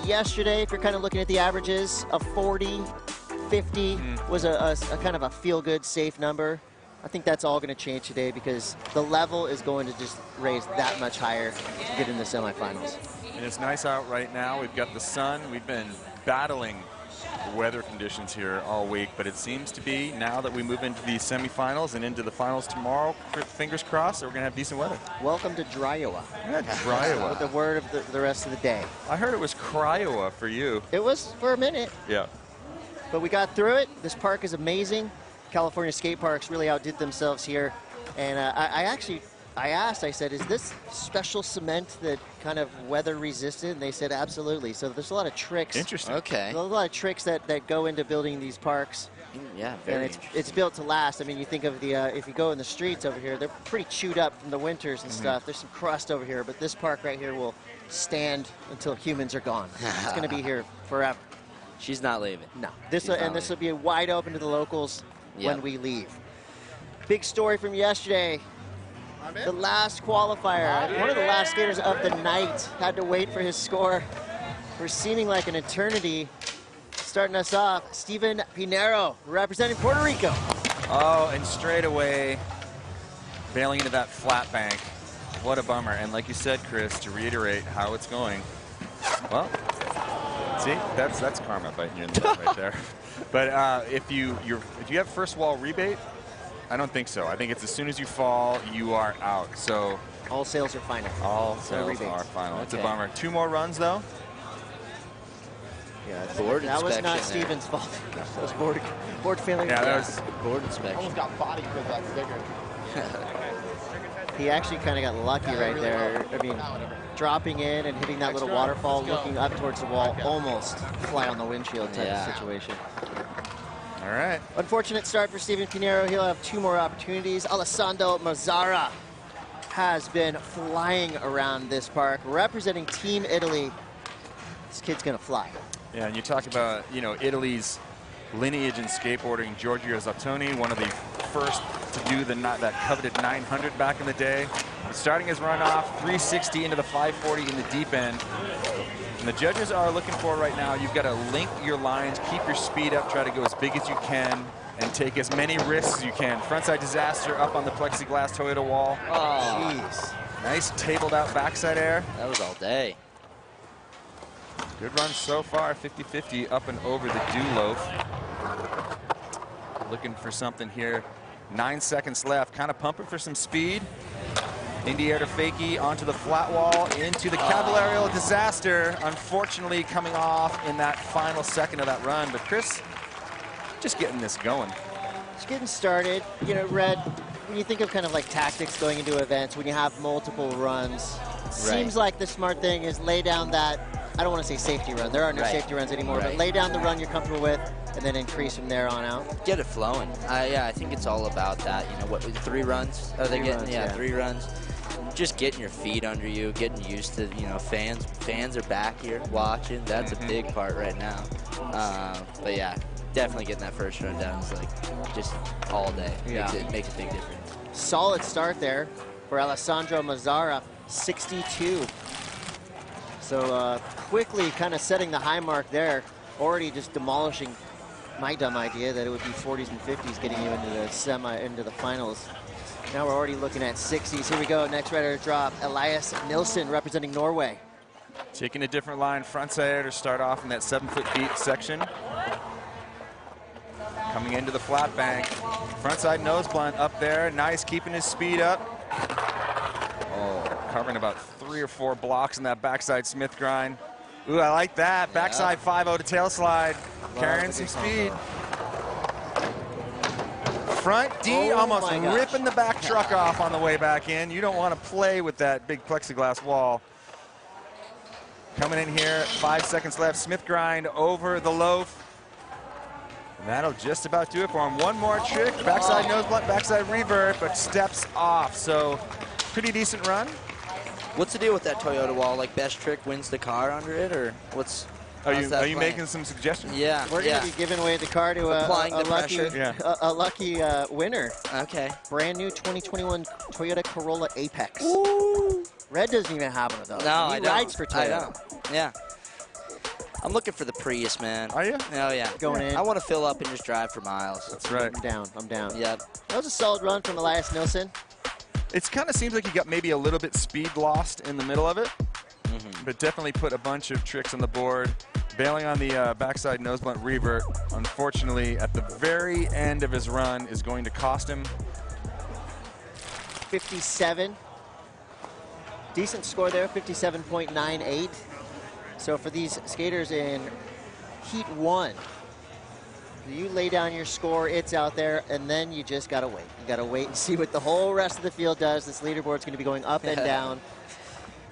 Speaker 8: Yesterday, if you're kind of looking at the averages, a 40, 50 was a kind of a feel-good, safe number. I think that's all going to change today because the level is going to just raise that much higher to get in the semifinals.
Speaker 9: And it's nice out right now. We've got the sun. We've been battling weather conditions here all week, but it seems to be now that we move into the semifinals and into the finals tomorrow, fingers crossed, that we're going to have decent weather.
Speaker 8: Welcome to Dryowa.
Speaker 9: Yeah, Dryowa.
Speaker 8: The word of the rest of the day.
Speaker 9: I heard it was Cryowa for you.
Speaker 8: It was for a minute.
Speaker 9: Yeah.
Speaker 8: But we got through it. This park is amazing. California skate parks really outdid themselves here. And I asked, I said, is this special cement that kind of weather resistant? And they said, absolutely. So there's a lot of tricks.
Speaker 9: Interesting.
Speaker 3: Okay.
Speaker 8: A lot of tricks that go into building these parks.
Speaker 3: Yeah, very
Speaker 8: And it's built to last. I mean, you think of the, if you go in the streets over here, they're pretty chewed up from the winters and stuff. There's some crust over here, but this park right here will stand until humans are gone. It's going to be here forever.
Speaker 3: She's not leaving.
Speaker 8: No. This will be wide open to the locals when we leave. Big story from yesterday. The last qualifier. One of the last skaters of the night had to wait for his score for seeming like an eternity. Starting us off, Steven Pinero, representing Puerto Rico.
Speaker 9: Oh, and straight away, bailing into that flat bank. What a bummer. And like you said, Chris, to reiterate how it's going, well, see, that's karma biting you in the butt right there. But if you have first wall rebate, I don't think so. I think it's as soon as you fall, you are out. So
Speaker 8: all sales are final.
Speaker 9: All sales are final. It's a bummer. 2 more runs though.
Speaker 8: Yeah,
Speaker 3: that
Speaker 8: was not Steven's fault. That was board failure.
Speaker 9: Yeah, that was
Speaker 3: board inspection.
Speaker 10: Almost got body because that's bigger.
Speaker 8: He actually kind of got lucky right there. I mean, dropping in and hitting that little waterfall, looking up towards the wall, almost fly on the windshield type of situation.
Speaker 9: All right.
Speaker 8: Unfortunate start for Steven Pinero. He'll have 2 more opportunities. Alessandro Mazzara has been flying around this park, representing Team Italy. This kid's gonna fly.
Speaker 9: Yeah, and you talk about, you know, Italy's lineage in skateboarding. Giorgio Zottoni, one of the first to do that coveted 900 back in the day. Starting his run off, 360 into the 540 in the deep end. And the judges are looking for right now, you've got to link your lines, keep your speed up, try to go as big as you can, and take as many risks as you can. Frontside disaster up on the plexiglass Toyota wall.
Speaker 3: Oh,
Speaker 8: jeez.
Speaker 9: Nice tabled out backside air.
Speaker 3: That was all day.
Speaker 9: Good run so far, 50-50 up and over the Dew loaf. Looking for something here. 9 seconds left, kind of pumping for some speed. Indie air to fakie, onto the flat wall, into the Cavallarial disaster. Unfortunately coming off in that final second of that run. But Chris, just getting this going.
Speaker 8: Just getting started. You know, Red, when you think of kind of like tactics going into events, when you have multiple runs, seems like the smart thing is lay down that, I don't want to say safety run. There are no safety runs anymore, but lay down the run you're comfortable with and then increase from there on out.
Speaker 3: Get it flowing. Yeah, I think it's all about that. You know, what, 3 runs? Are they getting? Yeah, 3 runs. Just getting your feet under you, getting used to, you know, fans are back here watching. That's a big part right now. But yeah, definitely getting that first run down is like just all day. Makes a big difference.
Speaker 8: Solid start there for Alessandro Mazzara, 62. So quickly kind of setting the high mark there, already just demolishing my dumb idea that it would be 40s and 50s getting you into the finals. Now we're already looking at 60s. Here we go, next rider to drop, Elias Nilsson representing Norway.
Speaker 9: Taking a different line, frontside air to start off in that 7-foot feet section. Coming into the flat bank. Frontside nose blunt up there, nice, keeping his speed up. Oh, covering about 3 or 4 blocks in that backside Smith grind. Ooh, I like that. Backside 5-0 to tail slide. Carrying some speed. Front D almost ripping the back truck off on the way back in. You don't want to play with that big plexiglass wall. Coming in here, 5 seconds left. Smith grind over the loaf. And that'll just about do it for him. One more trick. Backside nose blunt, backside revert, but steps off. So pretty decent run.
Speaker 3: What's the deal with that Toyota wall? Like best trick wins the car under it, or what's?
Speaker 9: Are you making some suggestions?
Speaker 3: Yeah.
Speaker 8: We're going to be giving away the car to a lucky winner.
Speaker 3: Okay.
Speaker 8: Brand new 2021 Toyota Corolla Apex. Ooh. Red doesn't even have one of those.
Speaker 3: No, I don't.
Speaker 8: Rides for Toyota.
Speaker 3: I don't. Yeah. I'm looking for the Prius, man.
Speaker 9: Are you?
Speaker 3: Oh, yeah.
Speaker 8: Going in.
Speaker 3: I want to fill up and just drive for miles.
Speaker 9: That's right.
Speaker 8: I'm down.
Speaker 3: Yep.
Speaker 8: That was a solid run from Elias Nilsson.
Speaker 9: It kind of seems like he got maybe a little bit speed lost in the middle of it, but definitely put a bunch of tricks on the board. Bailing on the backside nose blunt revert, unfortunately, at the very end of his run is going to cost him.
Speaker 8: 57. Decent score there, 57.98. So for these skaters in Heat 1, You lay down your score, it's out there, and then you just gotta wait. You gotta wait and see what the whole rest of the field does. This leaderboard's gonna be going up and down.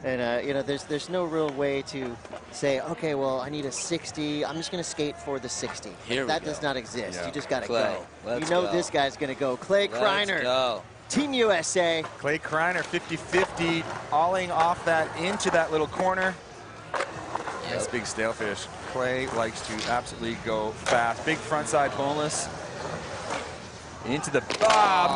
Speaker 8: And, you know, there's no real way to say, okay, well, I need a 60. I'm just going to skate for the 60. That does not exist. You just got to go. You know this guy's going to go. Clay Kreiner, Team USA.
Speaker 9: Clay Kreiner, 50-50, alling off that into that little corner. Nice big stalefish. Clay likes to absolutely go fast. Big frontside boneless. Into the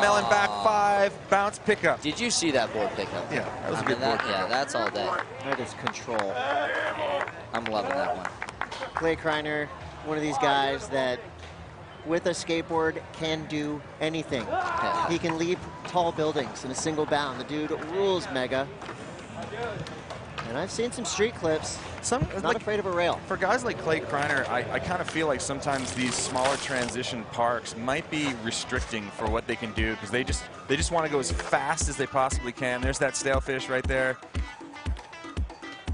Speaker 9: melon back 5, bounce pickup.
Speaker 3: Did you see that board pickup?
Speaker 9: Yeah, that was a good board pickup.
Speaker 3: Yeah, that's all day.
Speaker 8: That is control.
Speaker 3: I'm loving that one.
Speaker 8: Clay Kreiner, one of these guys that with a skateboard can do anything.
Speaker 3: Yeah.
Speaker 8: He can leap tall buildings in a single bound. The dude rules mega. And I've seen some street clips. Not afraid of a rail.
Speaker 9: For guys like Clay Kreiner, I kind of feel like sometimes these smaller transition parks might be restricting for what they can do because they just want to go as fast as they possibly can. There's that stalefish right there.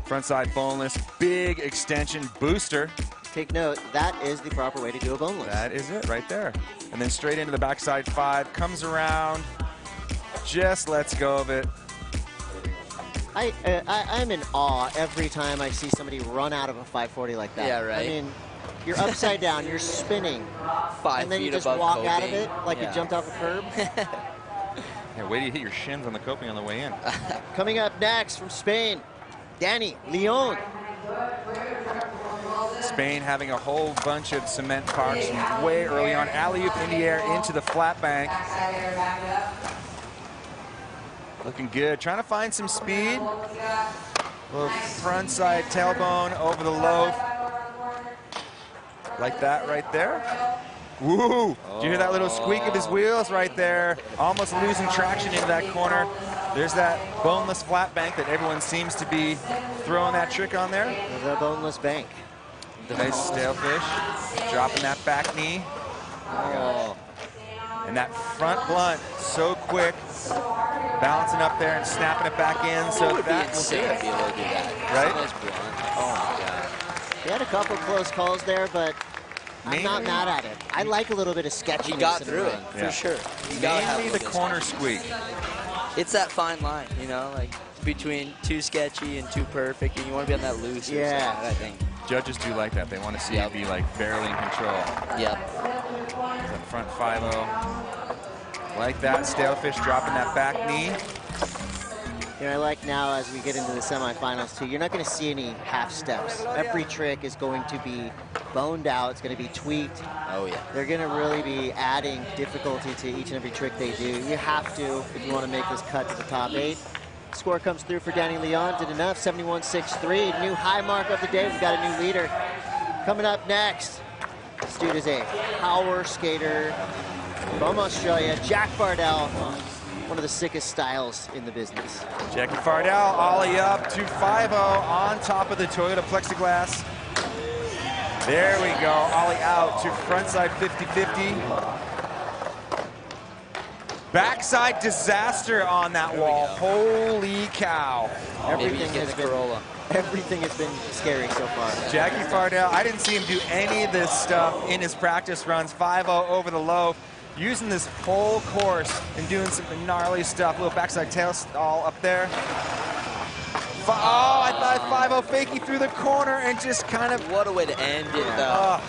Speaker 9: Frontside boneless, big extension booster.
Speaker 8: Take note, that is the proper way to do a boneless.
Speaker 9: That is it right there. And then straight into the backside 5, comes around, just lets go of it.
Speaker 8: I'm in awe every time I see somebody run out of a 540 like that.
Speaker 3: Yeah, right.
Speaker 8: I mean, you're upside down, you're spinning,
Speaker 3: 5
Speaker 8: and then you
Speaker 3: feet
Speaker 8: just
Speaker 3: above
Speaker 8: walk
Speaker 3: coping.
Speaker 8: out of it like you jumped off a curb.
Speaker 9: Yeah, wait till you hit your shins on the coping on the way in.
Speaker 8: Coming up next from Spain, Danny Leon.
Speaker 9: Spain having a whole bunch of cement parks from way early on. Alley-oop in the air into the flat bank. Looking good, trying to find some speed. Little frontside tailbone over the loaf. Like that right there. Woo! Did you hear that little squeak of his wheels right there? Almost losing traction into that corner. There's that boneless flat bank that everyone seems to be throwing that trick on there.
Speaker 8: The boneless bank.
Speaker 9: Nice stalefish. Dropping that back knee.
Speaker 3: Oh.
Speaker 9: And that front blunt, so quick. Balancing up there and snapping it back in. So
Speaker 3: It would be insane to be able to do that.
Speaker 9: Right?
Speaker 3: Nice blunt. Oh my God.
Speaker 8: He had a couple close calls there, but I'm not mad at it. I like a little bit of sketchiness.
Speaker 3: He got
Speaker 8: in a
Speaker 3: through it,
Speaker 8: run.
Speaker 3: for sure. You gotta have
Speaker 9: Mainly the corner squeak.
Speaker 3: It's that fine line, you know, like between too sketchy and too perfect, and you want to be on that loose.
Speaker 8: Yeah.
Speaker 3: I think.
Speaker 9: Judges do like that. They want to see you be like barely in control.
Speaker 3: Yep.
Speaker 9: That front 5-0. Like that, stalefish dropping that back knee.
Speaker 8: You know, I like now as we get into the semifinals too, you're not going to see any half steps. Every trick is going to be boned out. It's going to be tweaked.
Speaker 3: Oh yeah.
Speaker 8: They're going to really be adding difficulty to each and every trick they do. You have to if you want to make this cut to the top 8. Score comes through for Danny Leon. Did enough, 71.63. New high mark of the day. We've got a new leader. Coming up next, this dude is a power skater from Australia, Jack Bardell. One of the sickest styles in the business.
Speaker 9: Jackie Fardell, ollie up to 5-0 on top of the Toyota plexiglass. There we go, ollie out to frontside 50-50. Backside disaster on that wall, holy cow.
Speaker 8: Everything has been scary so far.
Speaker 9: Jackie Fardell, I didn't see him do any of this stuff in his practice runs. 5-0 over the low. Using this whole course and doing some gnarly stuff. Little backside tail stall up there. Oh, I thought 5-0 fakey through the corner and just kind of...
Speaker 3: What a way to end it, though.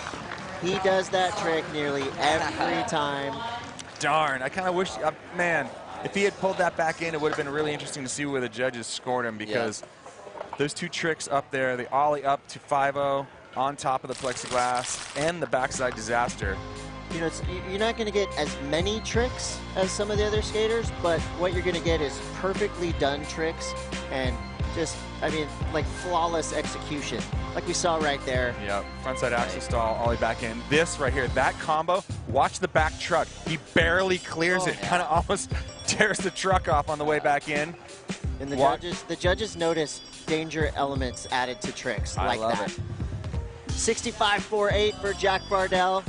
Speaker 8: He does that trick nearly every time.
Speaker 9: Darn, I kind of wish, man, if he had pulled that back in, it would have been really interesting to see where the judges scored him because those two tricks up there, the ollie up to 5-0 on top of the plexiglass and the backside disaster.
Speaker 8: You know, you're not going to get as many tricks as some of the other skaters, but what you're going to get is perfectly done tricks and just, I mean, like flawless execution, like we saw right there.
Speaker 9: Yep, frontside axle stall, ollie back in. This right here, that combo, watch the back truck. He barely clears it, kind of almost tears the truck off on the way back in.
Speaker 8: And the judges notice danger elements added to tricks like that. 65.48 for Jack Bardell.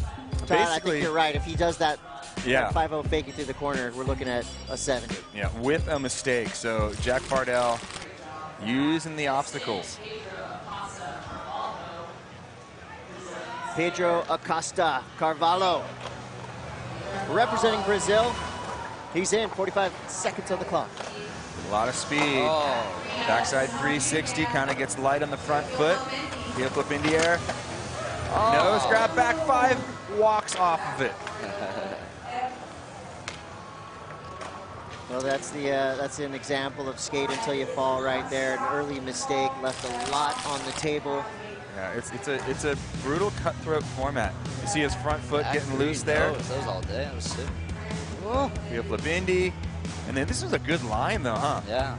Speaker 8: Todd, I think you're right. If he does that 5-0 faking through the corner, we're looking at a 70.
Speaker 9: Yeah, with a mistake. So Jack Bardell using the obstacles.
Speaker 8: Pedro Acosta Carvalho, representing Brazil. He's in, 45 seconds on the clock.
Speaker 9: A lot of speed. Backside 360, kind of gets light on the front foot. Heel flip in the air. Nose grab, back 5, walks off of it.
Speaker 8: Well, that's an example of skate until you fall right there. An early mistake left a lot on the table.
Speaker 9: Yeah, it's a brutal cutthroat format. You see his front foot getting loose there.
Speaker 3: Those all day. That was sick.
Speaker 9: Heel flip Indy. And then this was a good line though, huh?
Speaker 3: Yeah.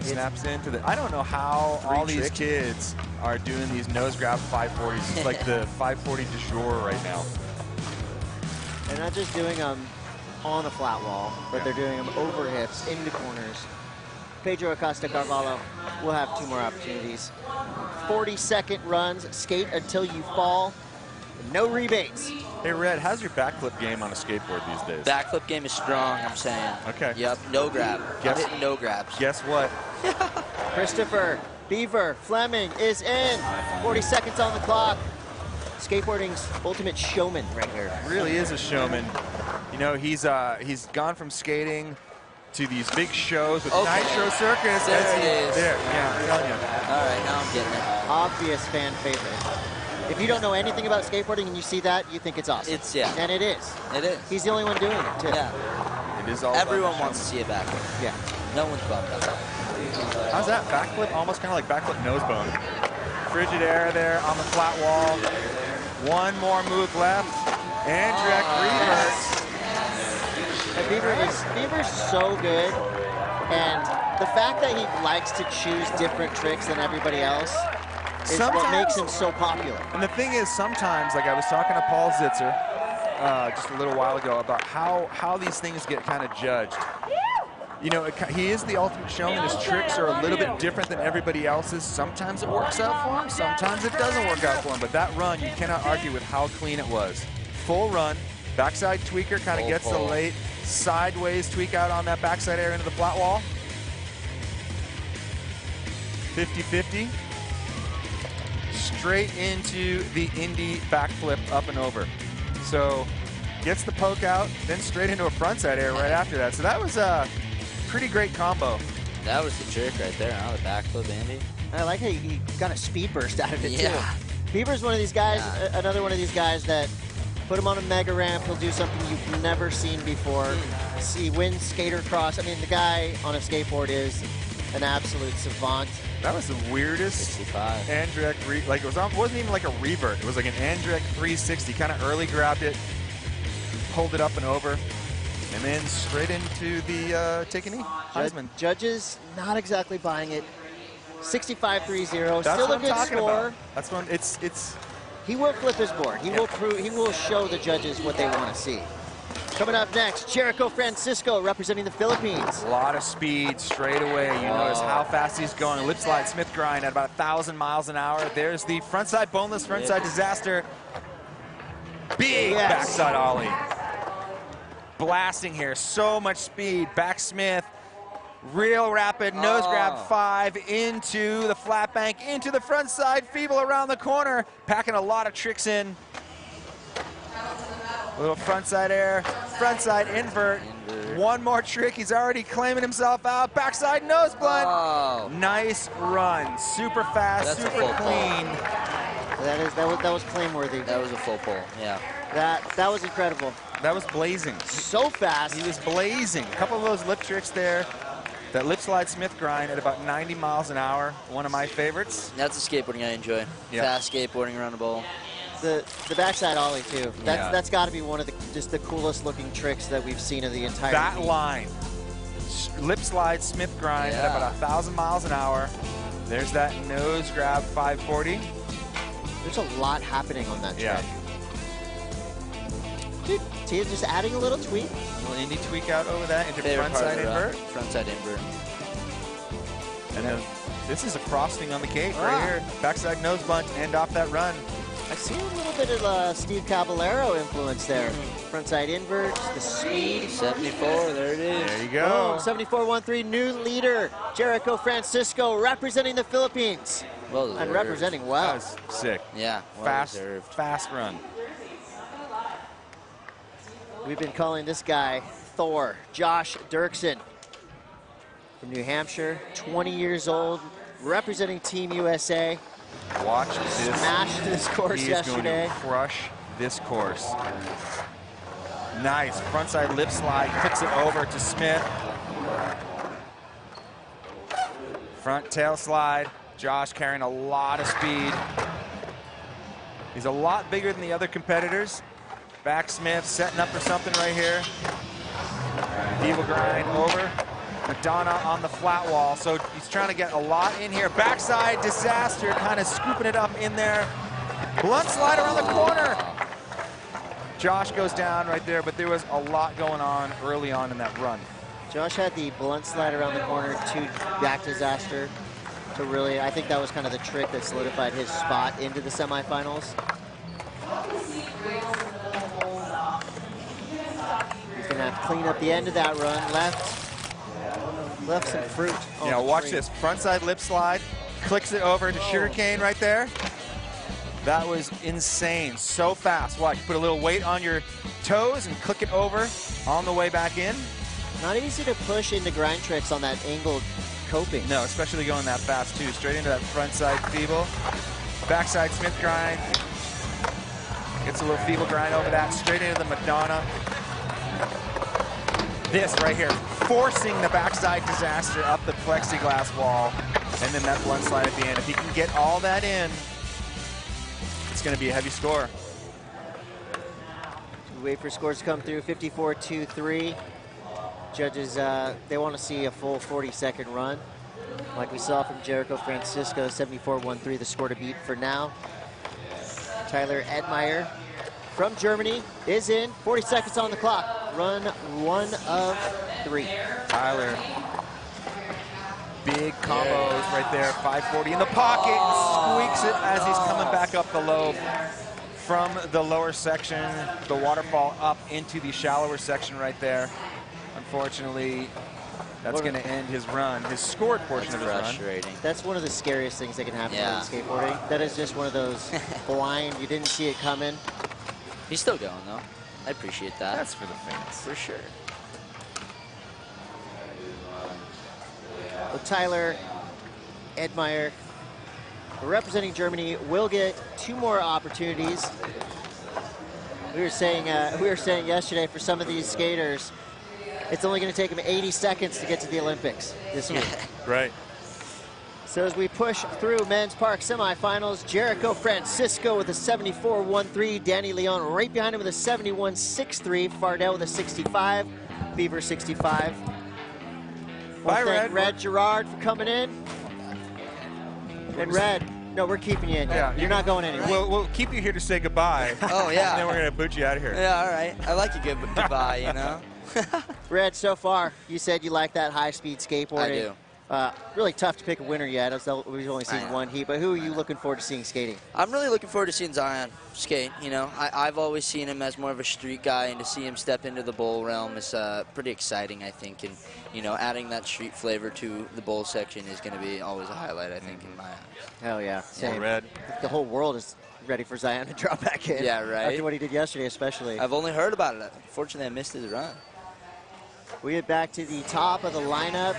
Speaker 9: Snaps into the, I don't know how all these kids are doing these nose grab 540s. It's like the 540 du jour right now.
Speaker 8: They're not just doing them on a flat wall, but they're doing them over hips, into corners. Pedro Acosta Carvalho will have 2 more opportunities. 40-second runs, skate until you fall. No rebates.
Speaker 9: Hey, Red, how's your backflip game on a skateboard these days?
Speaker 3: Backflip game is strong, I'm saying.
Speaker 9: Okay.
Speaker 3: Yep, no grab.
Speaker 9: Guess,
Speaker 3: I'm hitting no grabs.
Speaker 9: Guess what?
Speaker 8: Christopher Beaver Fleming is in. 40 seconds on the clock. Skateboarding's ultimate showman right here.
Speaker 9: Really is a showman. You know, he's gone from skating to these big shows with Nitro Circus.
Speaker 3: There it is.
Speaker 9: There, yeah, I'm telling you.
Speaker 3: All right, now I'm getting it.
Speaker 8: Obvious fan favorite. If you don't know anything about skateboarding and you see that, you think it's awesome.
Speaker 3: It's, yeah.
Speaker 8: And it is.
Speaker 3: It is.
Speaker 8: He's the only one doing it, too.
Speaker 3: Yeah.
Speaker 9: It is all
Speaker 3: Everyone wants to see a backflip.
Speaker 8: Yeah.
Speaker 3: No one's bummed out.
Speaker 9: How's that? Backflip, almost kind of like backflip nose bone. Frigid air there on the flat wall. One more move left. And direct reverse.
Speaker 8: Beaver's so good. And the fact that he likes to choose different tricks than everybody else is what makes him so popular.
Speaker 9: And the thing is, sometimes, like I was talking to Paul Zitzer just a little while ago about how these things get kind of judged. You know, he is the ultimate showman. His tricks are a little bit different than everybody else's. Sometimes it works out for him, sometimes it doesn't work out for him. But that run, you cannot argue with how clean it was. Full run, backside tweaker, kind of gets the late sideways tweak out on that backside air into the flat wall. 50-50. Straight into the Indy backflip up and over. So gets the poke out, then straight into a frontside air right after that. So that was a pretty great combo.
Speaker 3: That was the trick right there, huh? The backflip Andy.
Speaker 8: I like how he got a speed burst out of it,
Speaker 3: Yeah.
Speaker 8: too. Beaver's one of these guys, another one of these guys that put him on a mega ramp, he'll do something you've never seen before. He wins skater cross. I mean, the guy on a skateboard is an absolute savant.
Speaker 9: That was the weirdest
Speaker 3: 65.
Speaker 9: Andrek, like it wasn't even like a revert. It was like an Andrek 360. Kind of early grabbed it, pulled it up and over, and then straight into the take a knee. Heisman.
Speaker 8: Judges not exactly buying it. 65-30.
Speaker 9: That's
Speaker 8: Still
Speaker 9: what
Speaker 8: a good
Speaker 9: I'm talking
Speaker 8: score.
Speaker 9: about. That's when it's.
Speaker 8: He will flip his board. He will prove. He will show the judges what they want to see. Coming up next, Jericho Francisco representing the Philippines.
Speaker 9: A lot of speed straight away. You notice how fast he's going. Lip slide Smith grind at about 1,000 miles an hour. There's the frontside boneless, frontside disaster. Big backside ollie. Blasting here, so much speed. Back Smith, real rapid nose grab 5 into the flat bank, into the front side, feeble around the corner, packing a lot of tricks in. Little frontside air, frontside invert. One more trick, he's already claiming himself out. Backside nose blunt. Nice run, super fast, super clean.
Speaker 8: That was claim worthy.
Speaker 3: That was a full pull, yeah.
Speaker 8: That was incredible.
Speaker 9: That was blazing.
Speaker 8: So fast.
Speaker 9: He was blazing. A couple of those lip tricks there. That lip slide Smith grind at about 90 miles an hour. One of my favorites.
Speaker 3: That's the skateboarding I enjoy.
Speaker 9: Yeah.
Speaker 3: Fast skateboarding around the bowl.
Speaker 8: The backside ollie too. That's got to be one of the coolest looking tricks that we've seen of the entire.
Speaker 9: That line, lip slide Smith grind at about 1,000 miles an hour. There's that nose grab 540.
Speaker 8: There's a lot happening on that trick. Dude, Tia just adding a little tweak.
Speaker 9: A little Indy tweak out over that into frontside invert.
Speaker 3: Frontside invert.
Speaker 9: And then this is a frosting on the cake right here. Backside nose blunt, end off that run.
Speaker 8: I see a little bit of Steve Caballero influence there. Frontside invert, the speed.
Speaker 3: 74, there it is.
Speaker 9: There you go.
Speaker 8: 74-13, new leader, Jericho Francisco, representing the Philippines.
Speaker 3: Well
Speaker 8: and representing well.
Speaker 9: That was sick.
Speaker 3: Yeah, well deserved.
Speaker 9: Fast run.
Speaker 8: We've been calling this guy Thor, Josh Dirksen from New Hampshire, 20 years old, representing Team USA.
Speaker 9: Watch this.
Speaker 8: Smashed this course yesterday.
Speaker 9: He is going to crush this course. Nice. Frontside lip slide, kicks it over to Smith. Front tail slide. Josh carrying a lot of speed. He's a lot bigger than the other competitors. Back Smith setting up for something right here. Feeble grind over. Madonna on the flat wall, so he's trying to get a lot in here. Backside disaster, kind of scooping it up in there. Blunt slide around the corner. Josh goes down right there, but there was a lot going on early on in that run.
Speaker 8: Josh had the blunt slide around the corner to back disaster to really, I think that was kind of the trick that solidified his spot into the semifinals. He's gonna have to clean up the end of that run. Left some fruit.
Speaker 9: Yeah, watch this. Frontside lip slide, clicks it over into sugarcane right there. That was insane, so fast. Watch, put a little weight on your toes and click it over on the way back in.
Speaker 8: Not easy to push into grind tricks on that angled coping.
Speaker 9: No, especially going that fast too. Straight into that frontside feeble. Backside Smith grind. Gets a little feeble grind over that, straight into the Madonna. This right here, forcing the backside disaster up the plexiglass wall, and then that blunt slide at the end. If he can get all that in, it's going to be a heavy score.
Speaker 8: We wait for scores to come through, 54-2-3. Judges, they want to see a full 40-second run, like we saw from Jericho Francisco, 74-13, the score to beat for now. Tyler Edmeyer from Germany is in, 40 seconds on the clock. Run 1 of 3.
Speaker 9: Tyler, big combos right there, 540 in the pocket, squeaks it as he's coming back up the lobe from the lower section, the waterfall up into the shallower section right there. Unfortunately, that's going to end his run, his scored portion of his run.
Speaker 8: That's one of the scariest things that can happen in skateboarding. That is just one of those blind, you didn't see it coming.
Speaker 3: He's still going though. I appreciate that.
Speaker 9: That's for the fans.
Speaker 3: For sure.
Speaker 8: Well, Tyler Edmeyer, representing Germany, will get 2 more opportunities. We were saying yesterday for some of these skaters, it's only going to take them 80 seconds to get to the Olympics this week.
Speaker 9: Right.
Speaker 8: So as we push through men's park semifinals, Jericho Francisco with a 74-13, Danny Leon right behind him with a 71-63, Fardell with a 65, Beaver 65.
Speaker 9: Bye,
Speaker 8: Red. Red Gerard for coming in. And Red, no, we're keeping you in here.
Speaker 9: Yeah,
Speaker 8: You're not going anywhere.
Speaker 9: We'll keep you here to say goodbye.
Speaker 3: Oh, yeah.
Speaker 9: And then we're going to boot you out of here.
Speaker 3: Yeah, all right. I like a good goodbye, you know?
Speaker 8: Red, so far, you said you like that high-speed skateboarding.
Speaker 3: I do.
Speaker 8: Really tough to pick a winner yet. We've only seen one heat, but who are you looking forward to seeing skating?
Speaker 3: I'm really looking forward to seeing Zion skate. You know, I've always seen him as more of a street guy, and to see him step into the bowl realm is pretty exciting, I think. And, you know, adding that street flavor to the bowl section is going to be always a highlight, I think, in my eyes.
Speaker 8: Hell yeah. Same.
Speaker 9: Red.
Speaker 8: The whole world is ready for Zion to drop back in.
Speaker 3: Yeah, right.
Speaker 8: After what he did yesterday, especially.
Speaker 3: I've only heard about it. Unfortunately, I missed his run.
Speaker 8: We get back to the top of the lineup.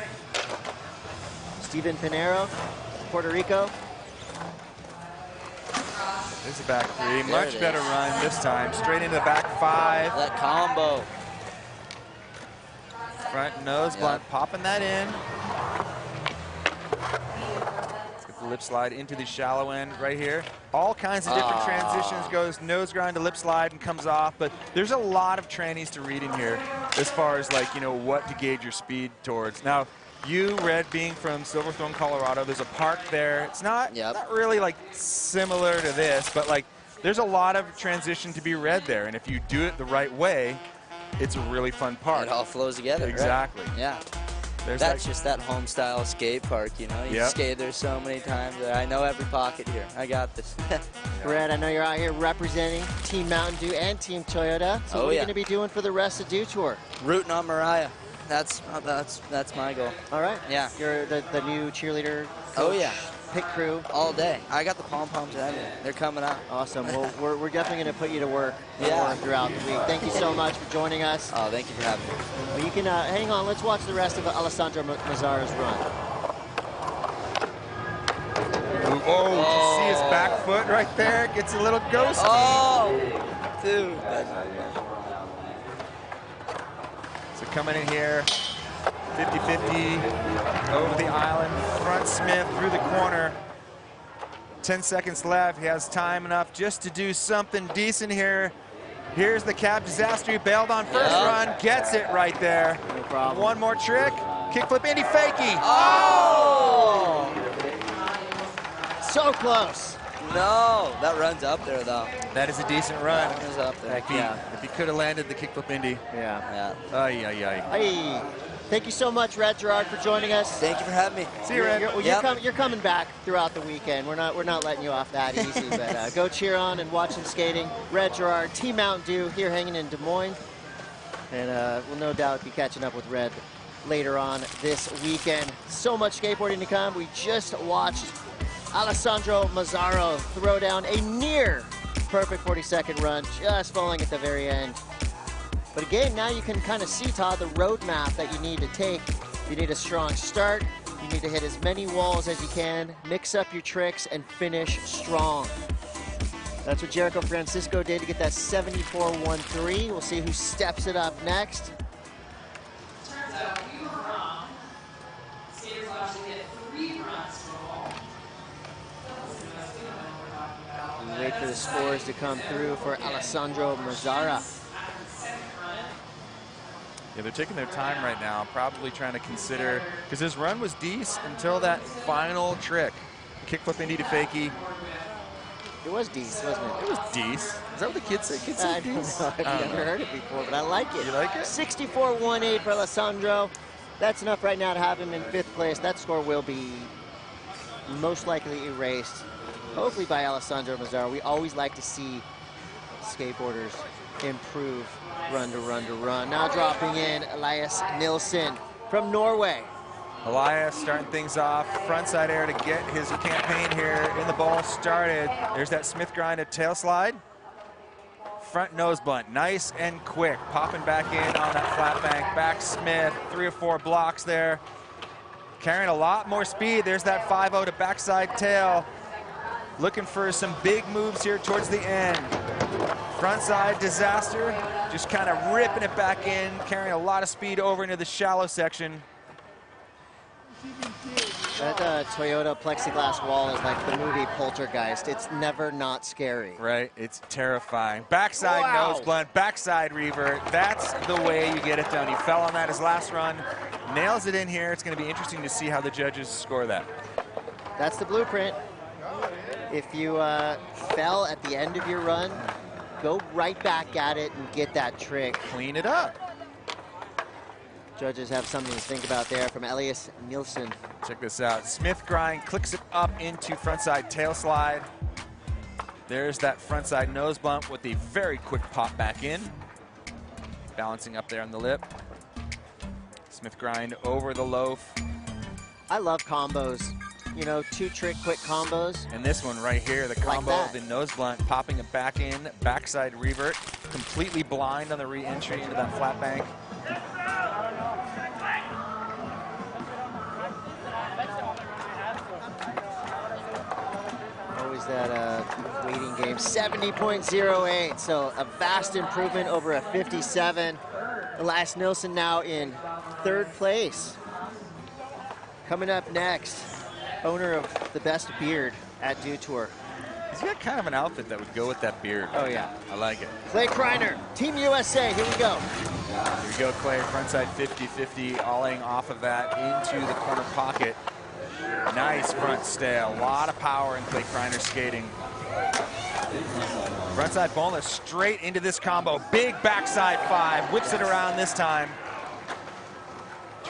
Speaker 8: Steven Pinero, Puerto Rico.
Speaker 9: There's a back 3. Much better run this time. Straight into the back 5.
Speaker 3: That combo.
Speaker 9: Front nose blunt, popping that in. Let's get the lip slide into the shallow end right here. All kinds of different transitions. Goes nose grind to lip slide and comes off. But there's a lot of trannies to read in here as far as, like, you know, what to gauge your speed towards. Now, you, Red, being from Silverthorne, Colorado, there's a park there. It's not really like similar to this, but like there's a lot of transition to be read there. And if you do it the right way, it's a really fun park.
Speaker 3: It all flows together.
Speaker 9: Exactly.
Speaker 3: Right? Yeah. That's just that home style skate park, you know. You skate there so many times. I know every pocket here. I got this.
Speaker 8: Brett, I know you're out here representing Team Mountain Dew and Team Toyota. So what are you going to be doing for the rest of Dew Tour?
Speaker 3: Rooting on Mariah. That's my goal.
Speaker 8: All right.
Speaker 3: Yeah.
Speaker 8: You're the new cheerleader.
Speaker 3: Oh
Speaker 8: coach,
Speaker 3: yeah.
Speaker 8: Pit crew.
Speaker 3: All day. I got the pom-poms and everything. They're coming out.
Speaker 8: Awesome. Well, we're definitely going to put you to work
Speaker 3: Yeah.
Speaker 8: throughout the week. Thank you so much for joining us.
Speaker 3: Oh, thank you for having me.
Speaker 8: Well, you can hang on. Let's watch the rest of Alessandro Mazzara's run.
Speaker 9: Oh, did you see his back foot right there? Gets a little ghosty.
Speaker 3: Oh, dude.
Speaker 9: So coming in here, 50-50 over the island. Front Smith through the corner. 10 seconds left. He has time enough just to do something decent here. Here's the cab disaster. He bailed on first run. Gets it right there.
Speaker 8: No problem.
Speaker 9: One more trick. Kickflip Indy fakie.
Speaker 3: Oh!
Speaker 8: So close.
Speaker 3: No, that run's up there though.
Speaker 9: That is a decent run.
Speaker 3: That is up there.
Speaker 9: If he could have landed the kickflip Indy.
Speaker 8: Yeah.
Speaker 9: Ay, ay, ay.
Speaker 8: Hey, thank you so much, Red Gerard, for joining us.
Speaker 3: Thank you for having me.
Speaker 9: See you, Red.
Speaker 8: You're coming back throughout the weekend. We're not letting you off that easy. But go cheer on and watch some skating. Red Gerard, Team Mountain Dew here hanging in Des Moines, and we'll no doubt be catching up with Red later on this weekend. So much skateboarding to come. We just watched Alessandro Mazzaro throw down a near perfect 40-second run, just falling at the very end. But again, now you can kind of see, Todd, the roadmap that you need to take. You need a strong start. You need to hit as many walls as you can, mix up your tricks, and finish strong. That's what Jericho Francisco did to get that 74.13. We'll see who steps it up next.
Speaker 4: Turns out you were wrong. Skaters will actually get 3 runs for a wall.
Speaker 8: We wait for the scores to come through for Alessandro Mazzara.
Speaker 9: Yeah, they're taking their time right now, probably trying to consider, because his run was decent until that final trick. Kickflip Indy to fakie.
Speaker 8: It was Dees, wasn't it?
Speaker 9: It was Dees. Is that what the kids say? Kids say Dees?
Speaker 8: I've never heard it before, but I like it.
Speaker 9: You like it?
Speaker 8: 64.18 for Alessandro. That's enough right now to have him in 5th place. That score will be most likely erased, hopefully by Alessandro Mazzaro. We always like to see skateboarders improve run to run to run. Now dropping in Elias Nilsson from Norway.
Speaker 9: Elias starting things off, frontside air to get his campaign here in the ball started. There's that Smith grind to tail slide. Front nose blunt, nice and quick. Popping back in on that flat bank. Back Smith, 3 or 4 blocks there. Carrying a lot more speed. There's that 5-0 to backside tail. Looking for some big moves here towards the end. Frontside disaster, just kind of ripping it back in, carrying a lot of speed over into the shallow section.
Speaker 8: That Toyota plexiglass wall is like the movie Poltergeist. It's never not scary.
Speaker 9: Right, it's terrifying. Backside nose blunt, backside revert. That's the way you get it done. He fell on that his last run, nails it in here. It's going to be interesting to see how the judges score that.
Speaker 8: That's the blueprint. If you fell at the end of your run, go right back at it and get that trick.
Speaker 9: Clean it up.
Speaker 8: Judges have something to think about there from Elias Nilsson.
Speaker 9: Check this out. Smith grind, clicks it up into frontside tail slide. There's that frontside nose bump with a very quick pop back in. Balancing up there on the lip. Smith grind over the loaf.
Speaker 8: I love combos. You know, 2-trick quick combos.
Speaker 9: And this one right here, the combo of the nose blunt, popping it back in, backside revert, completely blind on the re-entry into that flat bank.
Speaker 8: Always that waiting game. 70.08, so a vast improvement over a 57. Elias Nilsson now in 3rd place. Coming up next, owner of the best beard at Dew Tour.
Speaker 9: He's got kind of an outfit that would go with that beard.
Speaker 8: Oh, yeah.
Speaker 9: I like it.
Speaker 8: Clay Kreiner, Team USA, here we go.
Speaker 9: Here we go, Clay, frontside 50-50, olling off of that into the corner pocket. Nice front stay, a lot of power in Clay Kreiner's skating. Frontside boneless straight into this combo. Big backside 5, whips it around this time.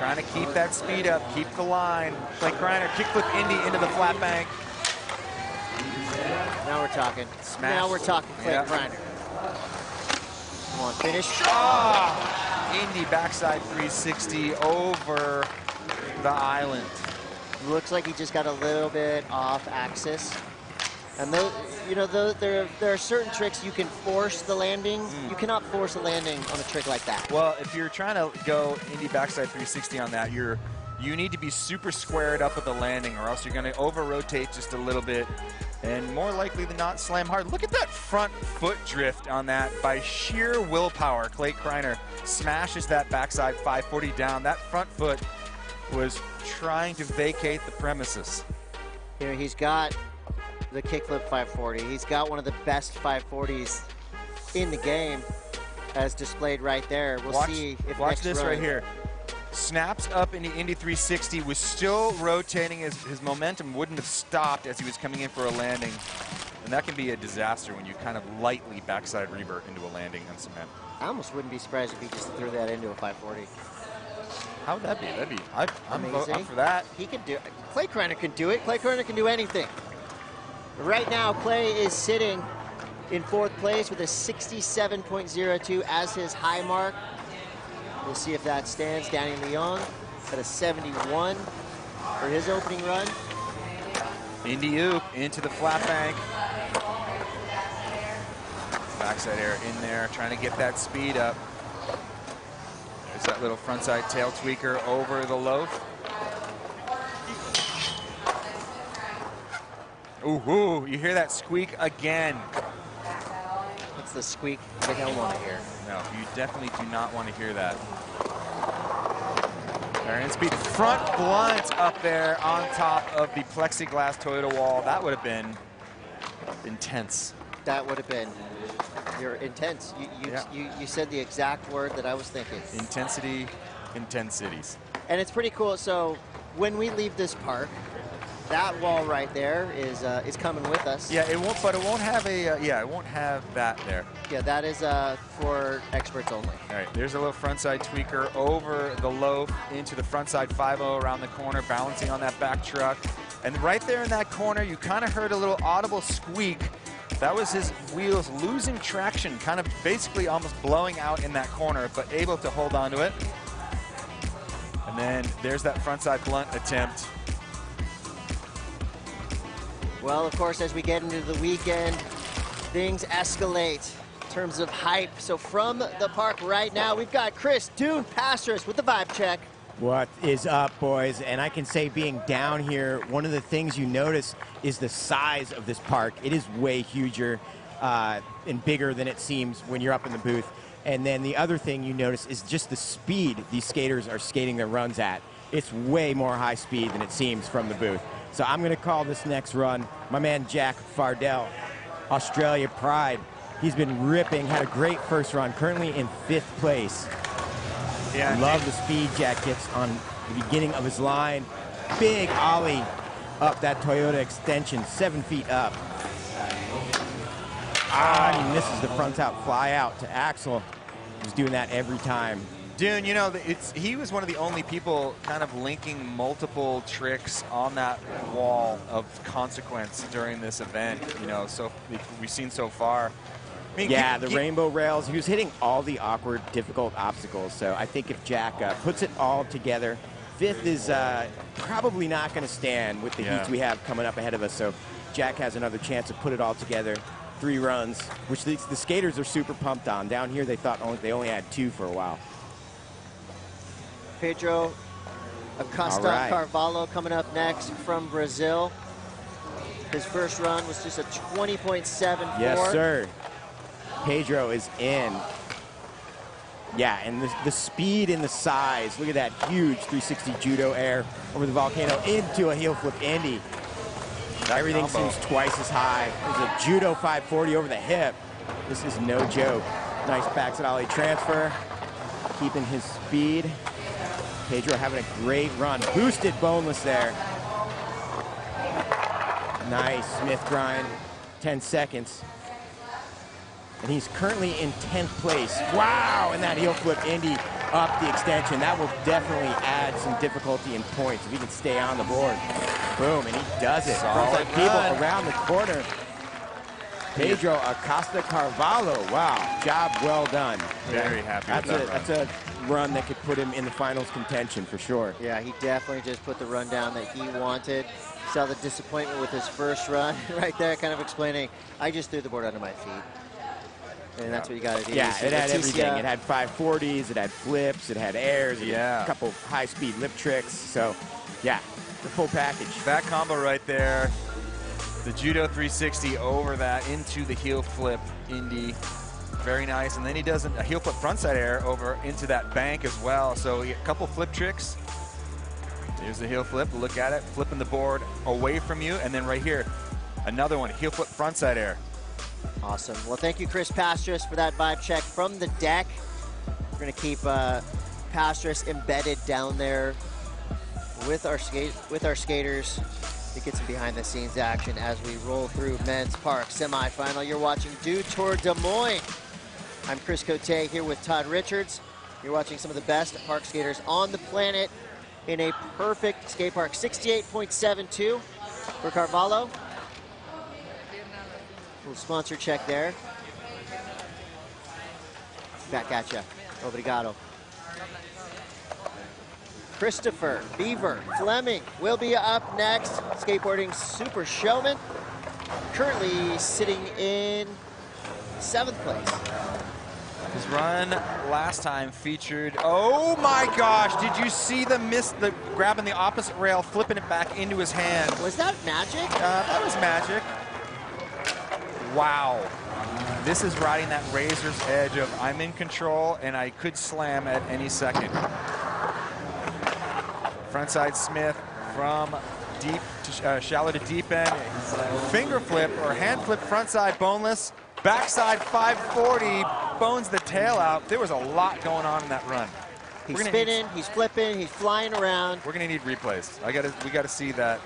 Speaker 9: trying to keep that speed up, keep the line. Clay Kreiner, kickflip Indy into the flat bank.
Speaker 8: Now we're talking.
Speaker 9: Smash.
Speaker 8: Now we're talking Clay
Speaker 9: Yep.
Speaker 8: Kreiner. Come on, finish.
Speaker 9: Indy backside 360 over the island.
Speaker 8: Looks like he just got a little bit off axis. And those, you know, there are certain tricks you can force the landing. You cannot force a landing on a trick like that.
Speaker 9: Well, if you're trying to go Indy backside 360 on that, you need to be super squared up at the landing, or else you're going to over-rotate just a little bit, and more likely than not slam hard. Look at that front foot drift on that. By sheer willpower, Clay Kreiner smashes that backside 540 down. That front foot was trying to vacate the premises.
Speaker 8: You know, he's got the kickflip 540. He's got one of the best 540s in the game, as displayed right there. We'll see if
Speaker 9: watch
Speaker 8: next
Speaker 9: this
Speaker 8: run.
Speaker 9: right here. Snaps up into Indy 360, was still rotating. His momentum wouldn't have stopped as he was coming in for a landing. And that can be a disaster when you kind of lightly backside revert into a landing on cement.
Speaker 8: I almost wouldn't be surprised if he just threw that into a 540.
Speaker 9: How would that be? That'd be, I'm
Speaker 8: Amazing.
Speaker 9: up for that.
Speaker 8: He can do it. Clay Kreiner can do it. Clay Kreiner can do anything. Right now, Clay is sitting in 4th place with a 67.02 as his high mark. We'll see if that stands. Danny Leong at a 71 for his opening run.
Speaker 9: Indy Oop into the flat bank. Backside air in there, trying to get that speed up. There's that little frontside tail tweaker over the loaf. Ooh, you hear that squeak again.
Speaker 8: That's the squeak they don't want to hear.
Speaker 9: No, you definitely do not want to hear that. Arian speed front blunt up there on top of the plexiglass Toyota wall. That would have been intense.
Speaker 8: That would have been intense. You said the exact word that I was thinking.
Speaker 9: Intensity, intensities.
Speaker 8: And it's pretty cool. So when we leave this park, that wall right there is coming with us.
Speaker 9: Yeah, it won't, but it won't have a, it won't have that there.
Speaker 8: Yeah, that is for experts only.
Speaker 9: All right, there's a little frontside tweaker over the loaf into the frontside 5-0 around the corner, balancing on that back truck. And right there in that corner, you kind of heard a little audible squeak. That was his wheels losing traction, kind of basically almost blowing out in that corner, but able to hold on to it. And then there's that frontside blunt attempt.
Speaker 8: Well, of course, as we get into the weekend, things escalate in terms of hype. So from the park right now, we've got Chris Dune Pastors with the vibe check.
Speaker 5: What is up, boys? And I can say, being down here, one of the things you notice is the size of this park. It is way huger and bigger than it seems when you're up in the booth. And then the other thing you notice is just the speed these skaters are skating their runs at. It's way more high speed than it seems from the booth. So I'm going to call this next run my man Jack Fardell, Australia Pride. He's been ripping, had a great first run, currently in 5th place.
Speaker 9: Yeah,
Speaker 5: love the speed Jack gets on the beginning of his line. Big ollie up that Toyota extension, 7 feet up. And he misses the front out fly out to Axel. He's doing that every time.
Speaker 9: Dune, you know, he was one of the only people kind of linking multiple tricks on that wall of consequence during this event, you know, so we've seen so far. I mean,
Speaker 5: yeah, the rainbow rails, he was hitting all the awkward, difficult obstacles. So I think if Jack puts it all together, 5th is probably not going to stand with the heats we have coming up ahead of us. So Jack has another chance to put it all together. 3 runs, which the skaters are super pumped on. Down here, they thought they only had 2 for a while.
Speaker 8: Pedro Acosta Carvalho coming up next from Brazil. His first run was just a 20.74.
Speaker 5: Yes, sir. Pedro is in. Yeah, and the speed and the size. Look at that huge 360 judo air over the volcano into a heel flip Indy. Everything seems twice as high. There's a judo 540 over the hip. This is no joke. Nice backside ollie transfer. Keeping his speed. Pedro having a great run. Boosted boneless there. Nice Smith grind. 10 seconds. And he's currently in 10th place. Wow, and that heel flip Indy up the extension. That will definitely add some difficulty and points if he can stay on the board. Boom, and he does it.
Speaker 9: Solid
Speaker 5: People
Speaker 9: run.
Speaker 5: around the corner. Pedro Acosta Carvalho. Wow, job well done.
Speaker 9: Very happy with that
Speaker 5: That's a run that could put him in the finals contention for sure.
Speaker 8: Yeah, he definitely just put the run down that he wanted. Saw the disappointment with his first run right there, kind of explaining, I just threw the board under my feet. And that's what you got to do.
Speaker 5: Yeah,
Speaker 8: So
Speaker 5: it had
Speaker 8: Leticia,
Speaker 5: everything. It had 540s, it had flips, it had airs, it had a couple high-speed lip tricks. So, yeah, the full package.
Speaker 9: That combo right there. The Judo 360 over that into the heel flip Indy. Very nice. And then he does a heel flip frontside air over into that bank as well. So a couple flip tricks. Here's the heel flip. Look at it. Flipping the board away from you. And then right here, another one. Heel flip frontside air.
Speaker 8: Awesome. Well, thank you, Chris Pastras, for that vibe check from the deck. We're going to keep Pastras embedded down there with our skaters to get some behind-the-scenes action as we roll through men's park semifinal. You're watching Dew Tour Des Moines. I'm Chris Cote here with Todd Richards. You're watching some of the best park skaters on the planet in a perfect skate park. 68.72 for Carvalho. Little sponsor check there. Back at you. Obrigado. Christopher Beaver Fleming will be up next. Skateboarding super showman. Currently sitting in 7th place.
Speaker 9: His run last time featured, oh my gosh, did you see the grabbing the opposite rail, flipping it back into his hand?
Speaker 8: Was that magic?
Speaker 9: That was magic. Wow. This is riding that razor's edge of I'm in control and I could slam at any second. Frontside Smith from deep to shallow to deep end. Finger flip or hand flip frontside boneless. Backside 540, bones the tail out. There was a lot going on in that run.
Speaker 8: He's spinning, he's flipping, he's flying around.
Speaker 9: We're gonna need replays. We gotta see that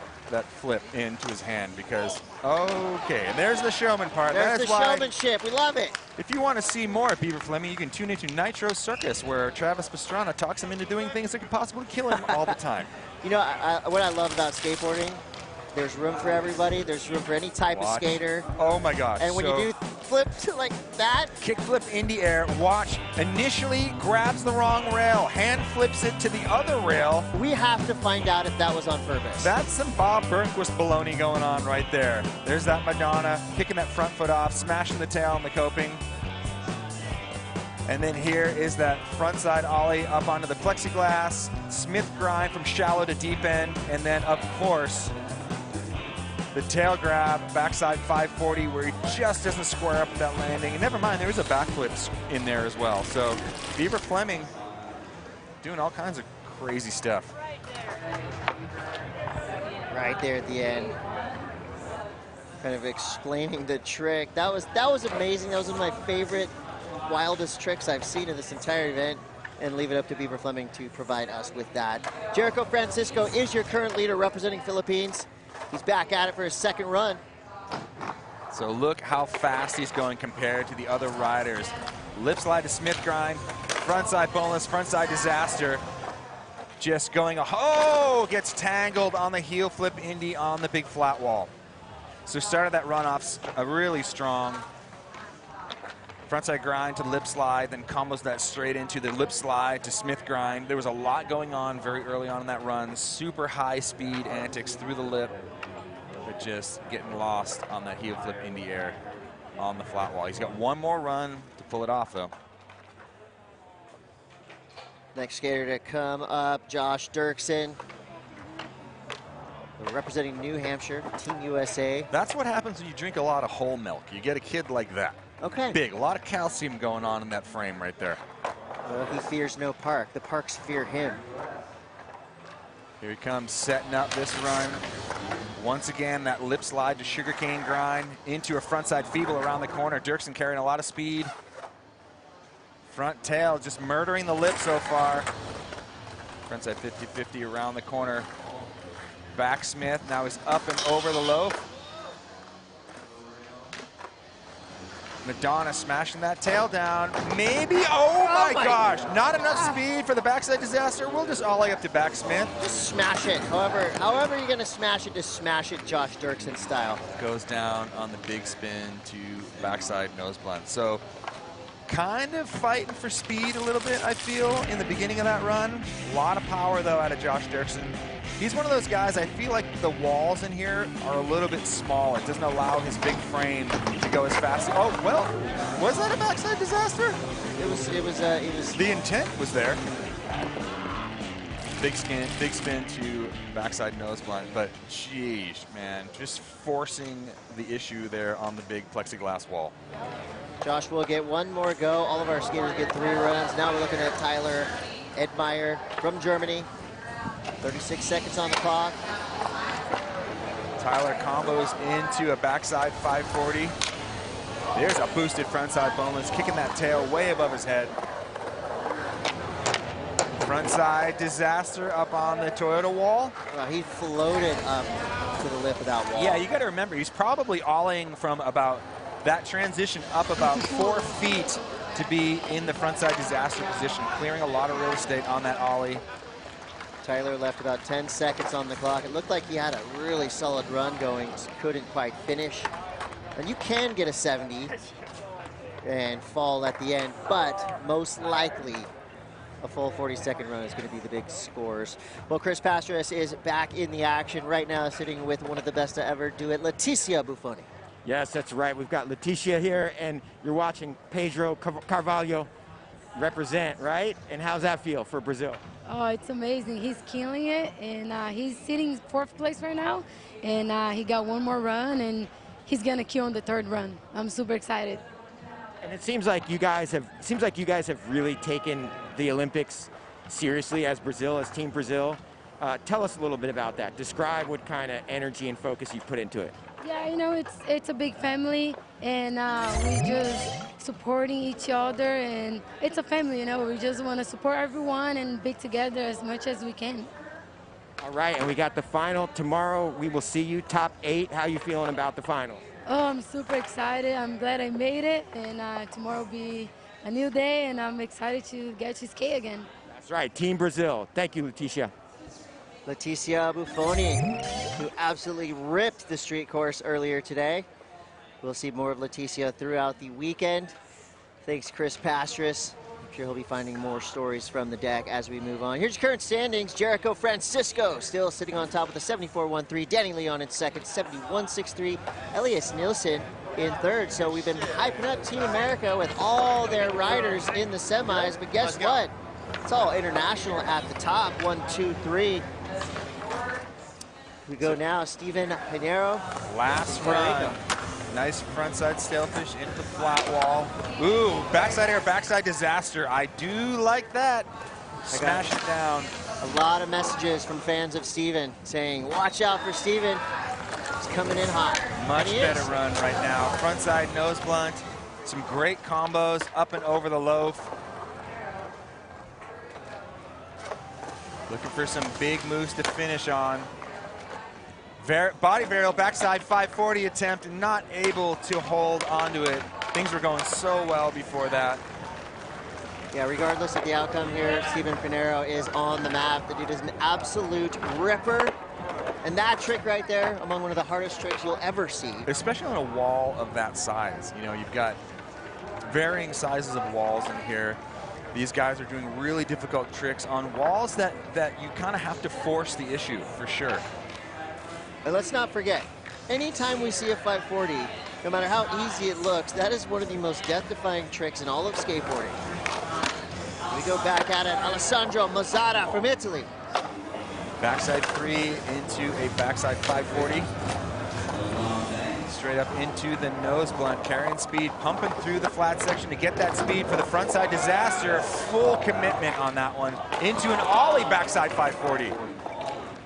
Speaker 9: flip into his hand because, okay, and there's the showman part.
Speaker 8: There's
Speaker 9: That's
Speaker 8: the
Speaker 9: why,
Speaker 8: showmanship, we love it.
Speaker 9: if you want to see more of Beaver Fleming, you can tune into Nitro Circus, where Travis Pastrana talks him into doing things that could possibly kill him all the time.
Speaker 8: You know, what I love about skateboarding, there's room for everybody. There's room for any type of skater.
Speaker 9: Oh my gosh.
Speaker 8: And when you do flips like that.
Speaker 9: Kickflip in the air, watch, initially grabs the wrong rail, hand flips it to the other rail.
Speaker 8: We have to find out if that was on purpose.
Speaker 9: That's some Bob Burnquist baloney going on right there. There's that Madonna, kicking that front foot off, smashing the tail on the coping. And then here is that frontside ollie up onto the plexiglass, Smith grind from shallow to deep end, and then of course, the tail grab, backside 540, where he just doesn't square up with that landing. And never mind, there is a backflip in there as well. So Beaver Fleming doing all kinds of crazy stuff.
Speaker 8: Right there at the end. Kind of explaining the trick. That was amazing. That was one of my favorite, wildest tricks I've seen in this entire event. And leave it up to Beaver Fleming to provide us with that. Jericho Francisco is your current leader representing Philippines. He's back at it for his second run.
Speaker 9: So look how fast he's going compared to the other riders. Lip slide to Smith grind, frontside boneless, frontside disaster. Just going, oh, gets tangled on the heel flip Indy on the big flat wall. So started that run off really strong. Frontside grind to lip slide, then combos that straight into the lip slide to Smith grind. There was a lot going on very early on in that run. Super high speed antics through the lip, but just getting lost on that heel flip in the air on the flat wall. He's got one more run to pull it off though.
Speaker 8: Next skater to come up, Josh Dirksen. Representing New Hampshire, Team USA.
Speaker 9: That's what happens when you drink a lot of whole milk. You get a kid like that.
Speaker 8: Okay.
Speaker 9: Big, a lot of calcium going on in that frame right there.
Speaker 8: Well, he fears no park. The parks fear him.
Speaker 9: Here he comes, setting up this run. Once again, that lip slide to sugarcane grind into a frontside feeble around the corner. Dirksen carrying a lot of speed. Front tail just murdering the lip so far. Frontside 50-50 around the corner. Back Smith, now he's up and over the loaf. Madonna smashing that tail down. Maybe, oh my gosh, not enough speed for the backside disaster. We'll just ollie up to backsmith.
Speaker 8: Just smash it. However you're gonna smash it, just smash it Josh Dirksen style.
Speaker 9: Goes down on the big spin to backside nose blunt. So kind of fighting for speed a little bit, I feel, in the beginning of that run. A lot of power, though, out of Josh Dirksen. He's one of those guys, I feel like the walls in here are a little bit small. It doesn't allow his big frame to go as fast. Oh, well, was that a backside disaster?
Speaker 8: It was.
Speaker 9: The intent was there. Big spin to backside nose blunt, but geez, man, just forcing the issue there on the big plexiglass wall.
Speaker 8: Josh will get one more go. All of our skaters get 3 runs. Now we're looking at Tyler Edmeyer from Germany. 36 seconds on the clock.
Speaker 9: Tyler combos into a backside 540. There's a boosted frontside boneless, kicking that tail way above his head. Frontside disaster up on the Toyota wall.
Speaker 8: He floated up to the lip of that wall.
Speaker 9: Yeah, you got to remember, he's probably ollieing from about that transition up about 4 feet to be in the frontside disaster position, clearing a lot of real estate on that ollie.
Speaker 8: Tyler left about 10 seconds on the clock. It looked like he had a really solid run going, just couldn't quite finish. And you can get a 70 and fall at the end, but most likely a full 40-second run is going to be the big scores. Well, Chris Pastras is back in the action right now, sitting with one of the best to ever do it, Leticia Buffoni.
Speaker 5: Yes, that's right. We've got Leticia here, and you're watching Pedro Carvalho represent, right? And how's that feel for Brazil?
Speaker 20: Oh, it's amazing. He's killing it, and he's sitting 4th place right now, and he got one more run, and he's gonna kill on the 3rd run. I'm super excited.
Speaker 5: And it seems like you guys have really taken the Olympics seriously as Brazil, as Team Brazil. Tell us a little bit about that. Describe what kind of energy and focus you put into it.
Speaker 20: Yeah, you know, it's a big family, and we just supporting each other, and it's a family, you know. We just want to support everyone and be together as much as we can.
Speaker 5: All right, and we got the final tomorrow. We will see you top 8. How you feeling about the final?
Speaker 20: Oh, I'm super excited. I'm glad I made it, and tomorrow will be a new day, and I'm excited to get to skate again.
Speaker 5: That's right, Team Brazil. Thank you, Leticia.
Speaker 8: Leticia Buffoni, who absolutely ripped the street course earlier today. We'll see more of Leticia throughout the weekend. Thanks, Chris Pastras. I'm sure he'll be finding more stories from the deck as we move on. Here's current standings. Jericho Francisco still sitting on top with a 74.13. Danny Leon in second, 71.63. Elias Nielsen in third. So we've been hyping up Team America with all their riders in the semis. But guess what? It's all international at the top. 1, 2, 3. We go now, Steven Pinheiro.
Speaker 9: Last run. Nice frontside sailfish into the flat wall. Ooh, backside air, backside disaster. I do like that. Smash it down.
Speaker 8: A lot of messages from fans of Steven saying, watch out for Steven. He's coming in hot.
Speaker 9: Much better run right now. Frontside nose blunt. Some great combos up and over the loaf. Looking for some big moves to finish on. Body varial, backside 540 attempt, not able to hold onto it. Things were going so well before that.
Speaker 8: Yeah, regardless of the outcome here, Steven Pinheiro is on the map. The dude is an absolute ripper. And that trick right there, among one of the hardest tricks you'll ever see.
Speaker 9: Especially on a wall of that size. You know, you've got varying sizes of walls in here. These guys are doing really difficult tricks on walls that you kind of have to force the issue, for sure.
Speaker 8: And let's not forget, anytime we see a 540, no matter how easy it looks, that is one of the most death-defying tricks in all of skateboarding. We go back at it, Alessandro Mazzara from Italy.
Speaker 9: Backside 3 into a backside 540. Straight up into the nose blunt, carrying speed, pumping through the flat section to get that speed for the frontside disaster. Full commitment on that one. Into an ollie backside 540.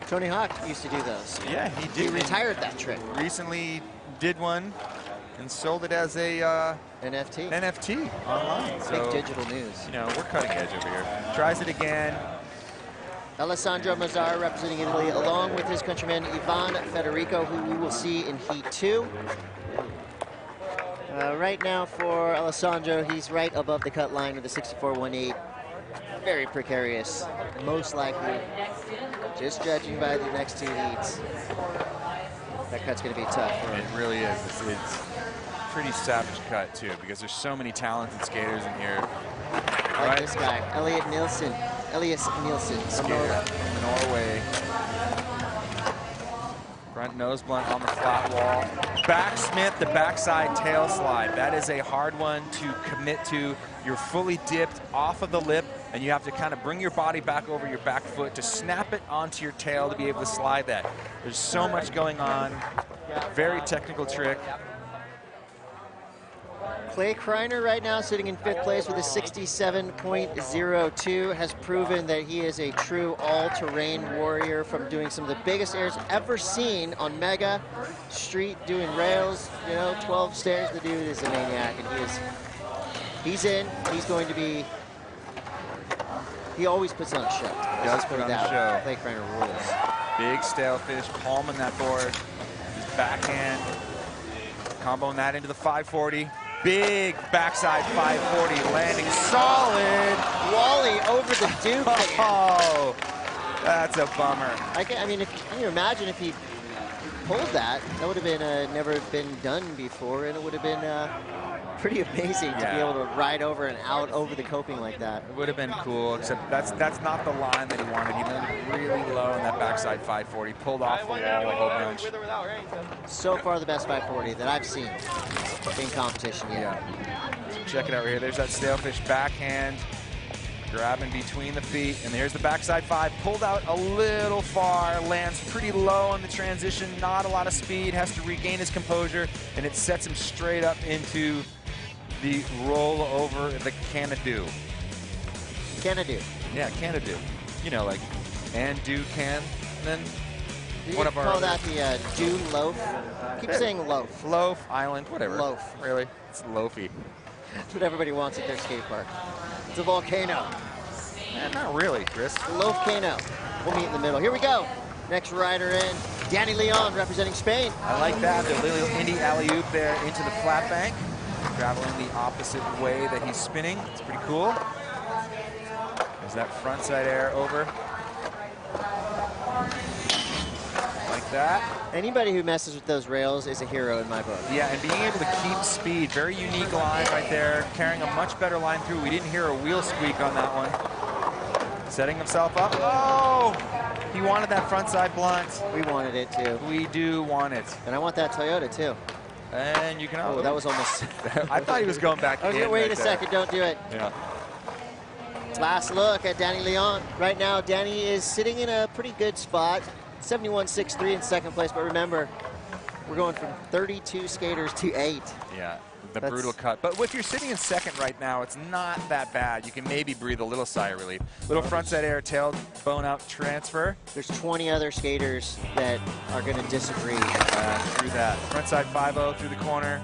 Speaker 8: Tony Hawk used to do those.
Speaker 9: Yeah, he did.
Speaker 8: He retired that trick.
Speaker 9: Recently did one and sold it as a NFT online. So,
Speaker 8: big digital news.
Speaker 9: You know, we're cutting edge over here. Tries it again.
Speaker 8: Alessandro Mazzara representing Italy, along with his countryman Ivan Federico, who we will see in Heat 2. Right now for Alessandro, he's right above the cut line with a 64.18. Very precarious, most likely, just judging by the next two heats. That cut's going to be tough.
Speaker 9: It really is. It's pretty savage cut, too, because there's so many talented skaters in here.
Speaker 8: Like this guy, Elias Nielsen
Speaker 9: Skater from Norway. Front nose blunt on the flat wall. Backsmith, the backside tail slide. That is a hard one to commit to. You're fully dipped off of the lip, and you have to kind of bring your body back over your back foot to snap it onto your tail to be able to slide that. There's so much going on. Very technical trick.
Speaker 8: Clay Kreiner right now sitting in 5th place with a 67.02, has proven that he is a true all-terrain warrior from doing some of the biggest airs ever seen on Mega Street, doing rails, 12 stairs. The dude is a maniac, and he's in. He's going to be, he always puts on a show.
Speaker 9: He does put on a show.
Speaker 8: Clay Kreiner rules.
Speaker 9: Big stalefish, palming that board. His backhand, comboing that into the 540. Big backside 540, landing solid.
Speaker 8: Wally over the Duke.
Speaker 9: Oh, that's a bummer.
Speaker 8: I mean, can you imagine if he pulled that? That would have been never been done before, and it would have been pretty amazing to be able to ride over and out over the coping like that.
Speaker 9: It would have been cool, except that's not the line that he wanted. He landed really low in that backside 540, pulled off the wall a whole bunch.
Speaker 8: So far, the best 540 that I've seen in competition yet.
Speaker 9: Yeah. So check it out right here. There's that stalefish backhand, grabbing between the feet, and there's the backside 5, pulled out a little far, lands pretty low on the transition, not a lot of speed, has to regain his composure, and it sets him straight up into the roll over the Canada.
Speaker 8: Canada.
Speaker 9: Yeah, Canada. Like, and do can, and then
Speaker 8: you
Speaker 9: one of our
Speaker 8: call that the Dew loaf? Keep saying loaf.
Speaker 9: Loaf, island, whatever.
Speaker 8: Loaf.
Speaker 9: Really? It's loafy.
Speaker 8: That's what everybody wants at their skate park. It's a volcano.
Speaker 9: Not really, Chris.
Speaker 8: Volcano. We'll meet in the middle. Here we go. Next rider in, Danny Leon representing Spain.
Speaker 9: I like that. The little indie alley-oop there into the flat bank. Traveling the opposite way that he's spinning. It's pretty cool. There's that front side air over. Like that.
Speaker 8: Anybody who messes with those rails is a hero in my book.
Speaker 9: Yeah, and being able to keep speed. Very unique line right there. Carrying a much better line through. We didn't hear a wheel squeak on that one. Setting himself up. Oh! He wanted that front side blunt.
Speaker 8: We wanted it too.
Speaker 9: We do want it.
Speaker 8: And I want that Toyota too.
Speaker 9: And you can.
Speaker 8: Oh, that was almost.
Speaker 9: I thought he was going back.
Speaker 8: I was gonna wait a second. Don't do it.
Speaker 9: Yeah.
Speaker 8: Last look at Danny Leon. Right now, Danny is sitting in a pretty good spot. 71.63 in 2nd place. But remember, we're going from 32 skaters to 8.
Speaker 9: Yeah. The brutal cut. But if you're sitting in 2nd right now, it's not that bad. You can maybe breathe a little sigh of relief. Little front side air, tail bone out transfer.
Speaker 8: There's 20 other skaters that are going to disagree.
Speaker 9: Through that. Front side 5-0 through the corner.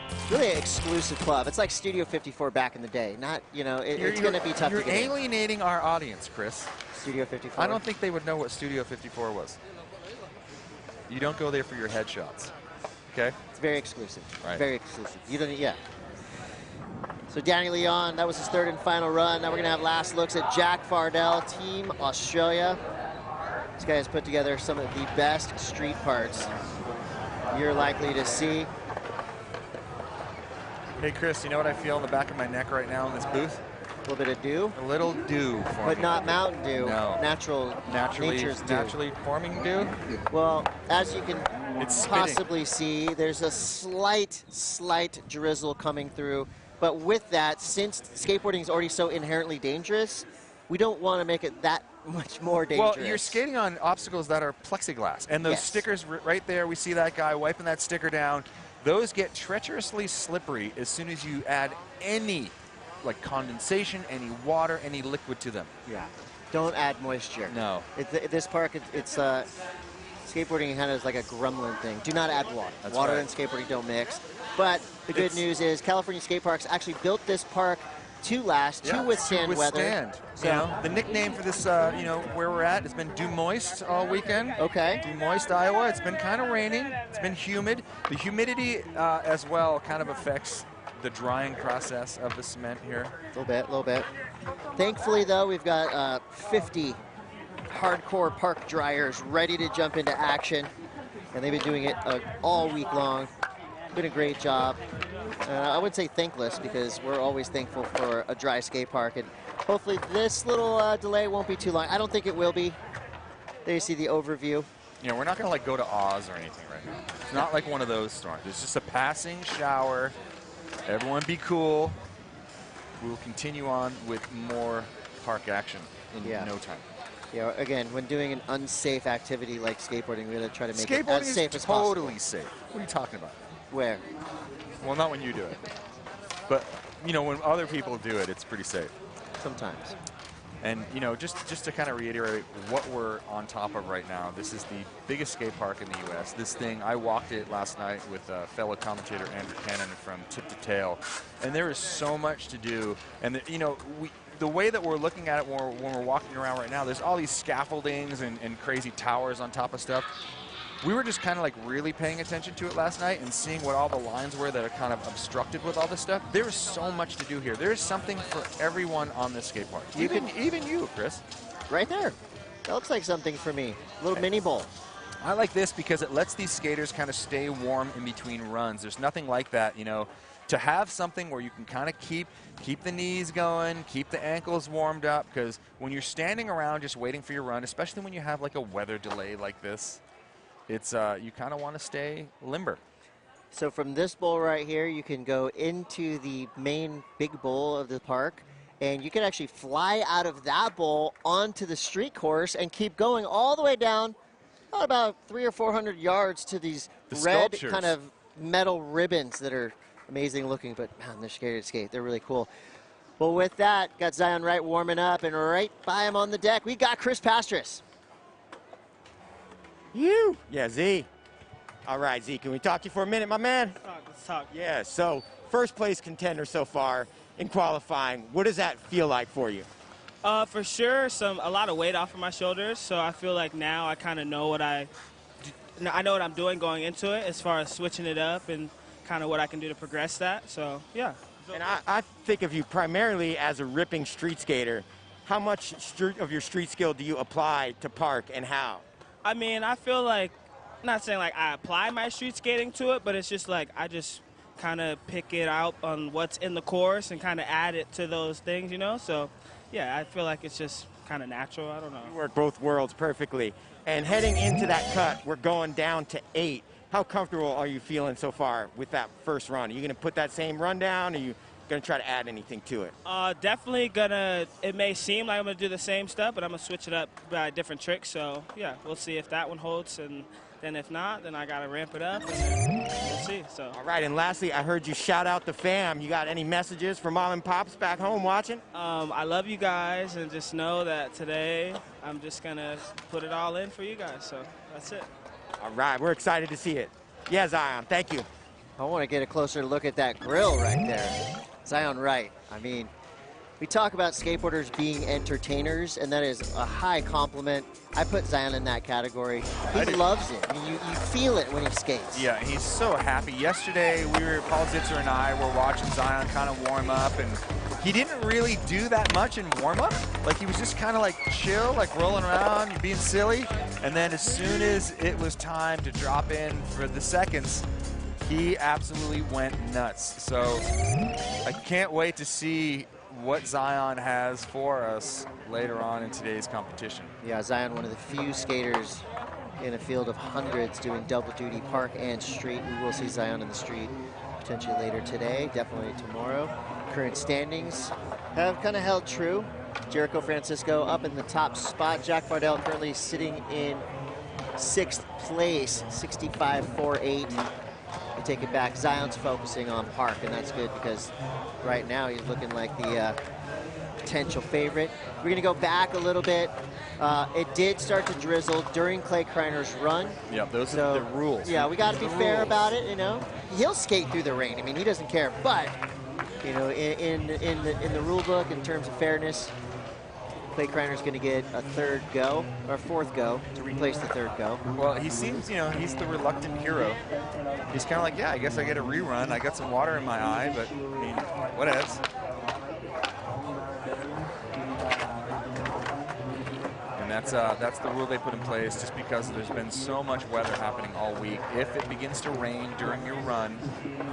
Speaker 8: It's really an exclusive club. It's like Studio 54 back in the day. Not, it's going to be tough to get in.
Speaker 9: You're alienating our audience, Chris.
Speaker 8: Studio 54?
Speaker 9: I don't think they would know what Studio 54 was. You don't go there for your headshots. Okay.
Speaker 8: It's very exclusive.
Speaker 9: Right.
Speaker 8: Very exclusive. You don't. Yeah. So Danny Leon, that was his 3rd and final run. Now we're gonna have last looks at Jack Fardell, Team Australia. This guy has put together some of the best street parts you're likely to see.
Speaker 9: Hey Chris, you know what I feel in the back of my neck right now in this booth?
Speaker 8: A little bit of dew.
Speaker 9: A little dew forming.
Speaker 8: But not Mountain Dew.
Speaker 9: No.
Speaker 8: Nature's dew.
Speaker 9: Naturally forming dew?
Speaker 8: Well, as you can
Speaker 9: it's
Speaker 8: possibly see, there's a slight drizzle coming through. But with that, since skateboarding is already so inherently dangerous, we don't want to make it that much more dangerous.
Speaker 9: Well, you're skating on obstacles that are plexiglass. And those stickers right there, we see that guy wiping that sticker down. Those get treacherously slippery as soon as you add any condensation, any water, any liquid to them.
Speaker 8: Yeah. Don't add moisture.
Speaker 9: No.
Speaker 8: This park, it's skateboarding kind of is like a Gremlin thing. Do not add water.
Speaker 9: That's
Speaker 8: water
Speaker 9: right.
Speaker 8: and skateboarding don't mix. But the good news is California Skate Parks actually built this park two last, two withstand weather.
Speaker 9: So, you know, the nickname for this, you know, where we're at, has been Dew Moist all weekend.
Speaker 8: Okay.
Speaker 9: Dew Moist, Iowa. It's been kind of raining. It's been humid. The humidity as well kind of affects the drying process of the cement here.
Speaker 8: A little bit. Thankfully, though, we've got 50 hardcore park dryers ready to jump into action, and they've been doing it all week long. Been a great job. I would say thankless, because we're always thankful for a dry skate park, and hopefully this little delay won't be too long. I don't think it will be. There you see the overview.
Speaker 9: You know, we're not going to like go to Oz or anything right now. It's not like one of those storms. It's just a passing shower. Everyone be cool. We'll continue on with more park action in no time.
Speaker 8: Yeah, again, when doing an unsafe activity like skateboarding, we gotta try to make it
Speaker 9: Skateboarding
Speaker 8: as safe
Speaker 9: is
Speaker 8: as possible.
Speaker 9: totally safe. What are you talking about?
Speaker 8: Where?
Speaker 9: Well, not when you do it. But, you know, when other people do it, it's pretty safe.
Speaker 8: Sometimes.
Speaker 9: And, you know, just to kind of reiterate what we're on top of right now, this is the biggest skate park in the U.S. This thing, I walked it last night with fellow commentator Andrew Cannon from Tip to Tail, and there is so much to do. And, you know, the way that we're looking at it when we're walking around right now, there's all these scaffoldings and crazy towers on top of stuff. We were just kind of like really paying attention to it last night and seeing what all the lines were that are kind of obstructed with all this stuff. There's so much to do here. There's something for everyone on this skate park. Even you, Chris.
Speaker 8: Right there. That looks like something for me. A little mini bowl.
Speaker 9: I like this because it lets these skaters kind of stay warm in between runs. There's nothing like that, you know. To have something where you can kind of keep the knees going, keep the ankles warmed up, because when you're standing around just waiting for your run, especially when you have like a weather delay like this, it's you kind of want to stay limber.
Speaker 8: So from this bowl right here, you can go into the main big bowl of the park, and you can actually fly out of that bowl onto the street course and keep going all the way down about 300 or 400 yards to these red
Speaker 9: sculptures.
Speaker 8: kind of metal ribbons that are amazing looking, but man, they're scary to skate. They're really cool. Well, with that, got Zion Wright warming up, and right by him on the deck, we got Chris Pastris.
Speaker 5: You? Yeah, Z. All right, Z, can we talk to you for a minute, my man?
Speaker 11: Let's talk.
Speaker 5: Yeah, so first place contender so far in qualifying. What does that feel like for you?
Speaker 11: For sure, a lot of weight off of my shoulders, so I feel like now I kind of know what I know what I'm doing going into it as far as switching it up and kind of what I can do to progress that, so yeah.
Speaker 5: And I think of you primarily as a ripping street skater. How much of your street skill do you apply to park, and how?
Speaker 11: I mean, I feel like, not saying like I apply my street skating to it, but it's just like I just kind of pick it out on what's in the course and kind of add it to those things, you know? So, yeah, I feel like it's just kind of natural. I don't know.
Speaker 5: You work both worlds perfectly. And heading into that cut, we're going down to 8. How comfortable are you feeling so far with that first run? Are you going to put that same run down, or are you going to try to add anything to it?
Speaker 11: Definitely gonna, it may seem like I'm going to do the same stuff, but I'm going to switch it up by different tricks. So, yeah, we'll see if that one holds, and then if not, then I got to ramp it up, and then we'll see. So.
Speaker 5: All right, and lastly, I heard you shout out the fam. You got any messages for mom and pops back home watching?
Speaker 11: I love you guys, and just know that today I'm just going to put it all in for you guys. So that's it.
Speaker 5: All right, we're excited to see it. Yeah, Zion, thank you.
Speaker 8: I want to get a closer look at that grill right there. Zion Wright. I mean, we talk about skateboarders being entertainers, and that is a high compliment. I put Zion in that category. He loves it. I mean, you feel it when he skates.
Speaker 9: Yeah, he's so happy. Yesterday, Paul Zitzer and I were watching Zion kind of warm up, and he didn't really do that much in warm-up. Like, he was just kind of like chill, like rolling around, being silly. And then as soon as it was time to drop in for the seconds, he absolutely went nuts. So I can't wait to see what Zion has for us later on in today's competition.
Speaker 8: Yeah, Zion, one of the few skaters in a field of hundreds doing double duty park and street. We will see Zion in the street potentially later today, definitely tomorrow. Current standings have kind of held true. Jericho Francisco up in the top spot. Jack Fardell currently sitting in 6th place, 65.48. I take it back. Zion's focusing on park, and that's good because right now he's looking like the potential favorite. We're going to go back a little bit. It did start to drizzle during Clay Kreiner's run.
Speaker 9: Yeah, those are the rules.
Speaker 8: Yeah, we got to be fair about it, you know. He'll skate through the rain. I mean, he doesn't care, but You know, in the rule book, in terms of fairness, Clay Kreiner's going to get a third go, or fourth go, to replace the third go.
Speaker 9: Well, he seems, you know, he's the reluctant hero. He's kind of like, yeah, I guess I get a rerun. I got some water in my eye, but I mean, whatevs. And that's the rule they put in place, just because there's been so much weather happening all week. If it begins to rain during your run,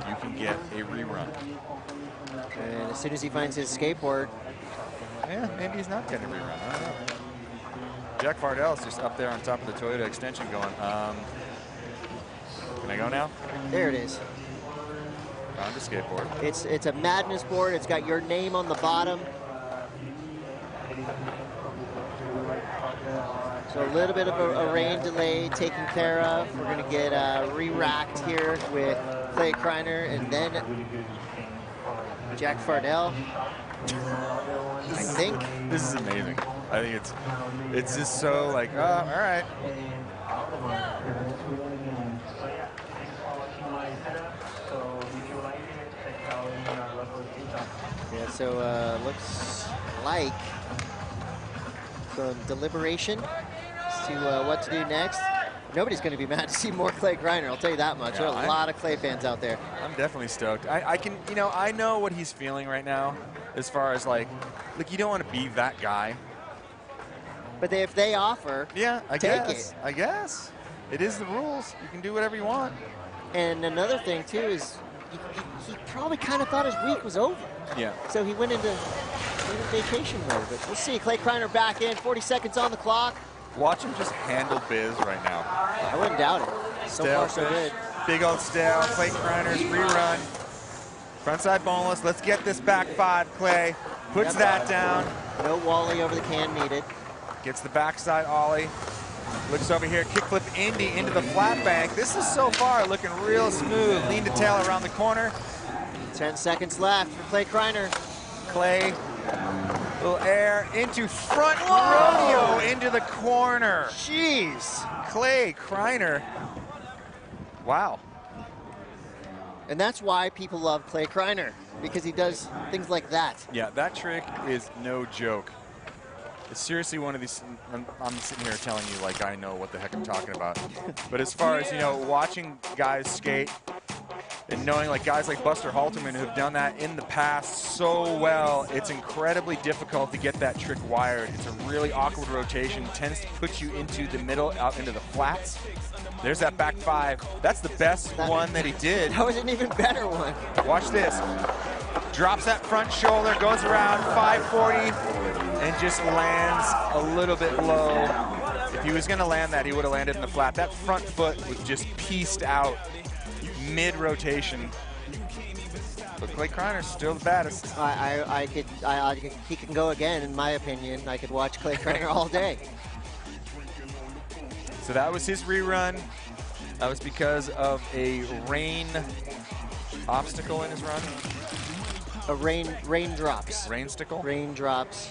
Speaker 9: you can get a rerun.
Speaker 8: And as soon as he finds his skateboard,
Speaker 9: yeah, maybe he's not getting a rerun. I don't know. Jack Fardell's just up there on top of the Toyota extension going, can I go now?
Speaker 8: There it is.
Speaker 9: Found a skateboard.
Speaker 8: It's a madness board. It's got your name on the bottom. So a little bit of a rain delay taken care of. We're going to get re-racked here with Clay Kreiner and then Jack Fardell. I think.
Speaker 9: This is amazing. I think it's just so like, oh, all right.
Speaker 8: Yeah, so looks like some deliberation as to what to do next. Nobody's going to be mad to see more Clay Kreiner, I'll tell you that much.
Speaker 9: Yeah,
Speaker 8: there are a lot of Clay fans out there.
Speaker 9: I'm definitely stoked. I can, you know, I know what he's feeling right now as far as like, look, you don't want to be that guy.
Speaker 8: But if they offer,
Speaker 9: yeah, I
Speaker 8: take
Speaker 9: guess.
Speaker 8: it.
Speaker 9: I guess. It is the rules. You can do whatever you want.
Speaker 8: And another thing, too, is he probably kind of thought his week was over.
Speaker 9: Yeah.
Speaker 8: So he went into vacation mode. But we'll see. Clay Kreiner back in, 40 seconds on the clock.
Speaker 9: Watch him just handle Biz right now.
Speaker 8: I wouldn't doubt it. So far, so good.
Speaker 9: Big old stale. Clay Kreiner's rerun. Frontside boneless. Let's get this back five, Clay. Puts that down.
Speaker 8: No Wally over the can needed.
Speaker 9: Gets the backside ollie. Looks over here, kickflip Indy into the flat bank. This is so far looking real smooth. Lean to tail around the corner.
Speaker 8: 10 seconds left for Clay Kreiner.
Speaker 9: Clay, little air into front rodeo into the corner.
Speaker 8: Jeez.
Speaker 9: Clay Kreiner. Wow.
Speaker 8: And that's why people love Clay Kreiner, because he does things like that.
Speaker 9: Yeah, that trick is no joke. It's seriously one of these, I'm sitting here telling you like I know what the heck I'm talking about. But as far as, you know, watching guys skate and knowing like guys like Buster Halterman who have done that in the past so well, it's incredibly difficult to get that trick wired. It's a really awkward rotation, tends to put you into the middle, out into the flats. There's that back five. That's the best one that he did.
Speaker 8: That was an even better one.
Speaker 9: Watch this. Drops that front shoulder, goes around 540, and just lands a little bit low. If he was going to land that, he would have landed in the flat. That front foot was just pieced out mid-rotation. But Clay Kreiner's still the baddest.
Speaker 8: He can go again, in my opinion. I could watch Clay Kreiner all day.
Speaker 9: So that was his rerun. That was because of a rain obstacle in his run.
Speaker 8: Raindrops.
Speaker 9: Rainstickle?
Speaker 8: Raindrops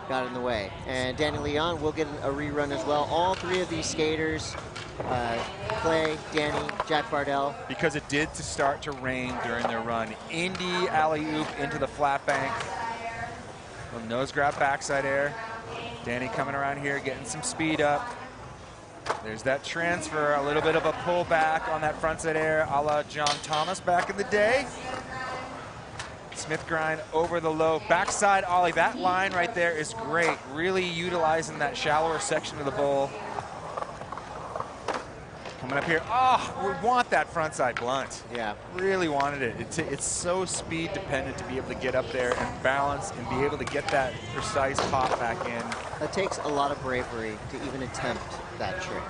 Speaker 8: got in the way. And Danny Leon will get a rerun as well. All three of these skaters, Clay, Danny, Jack Fardell.
Speaker 9: Because it did to start to rain during their run. Indy alley-oop into the flat bank. Little nose grab backside air. Danny coming around here, getting some speed up. There's that transfer, a little bit of a pullback on that frontside air, a la John Thomas back in the day. Smith grind over the low, backside ollie. That line right there is great. Really utilizing that shallower section of the bowl. Coming up here, oh, we want that frontside blunt.
Speaker 8: Yeah.
Speaker 9: Really wanted it. It's so speed dependent to be able to get up there and balance and be able to get that precise pop back in.
Speaker 8: It takes a lot of bravery to even attempt that trick.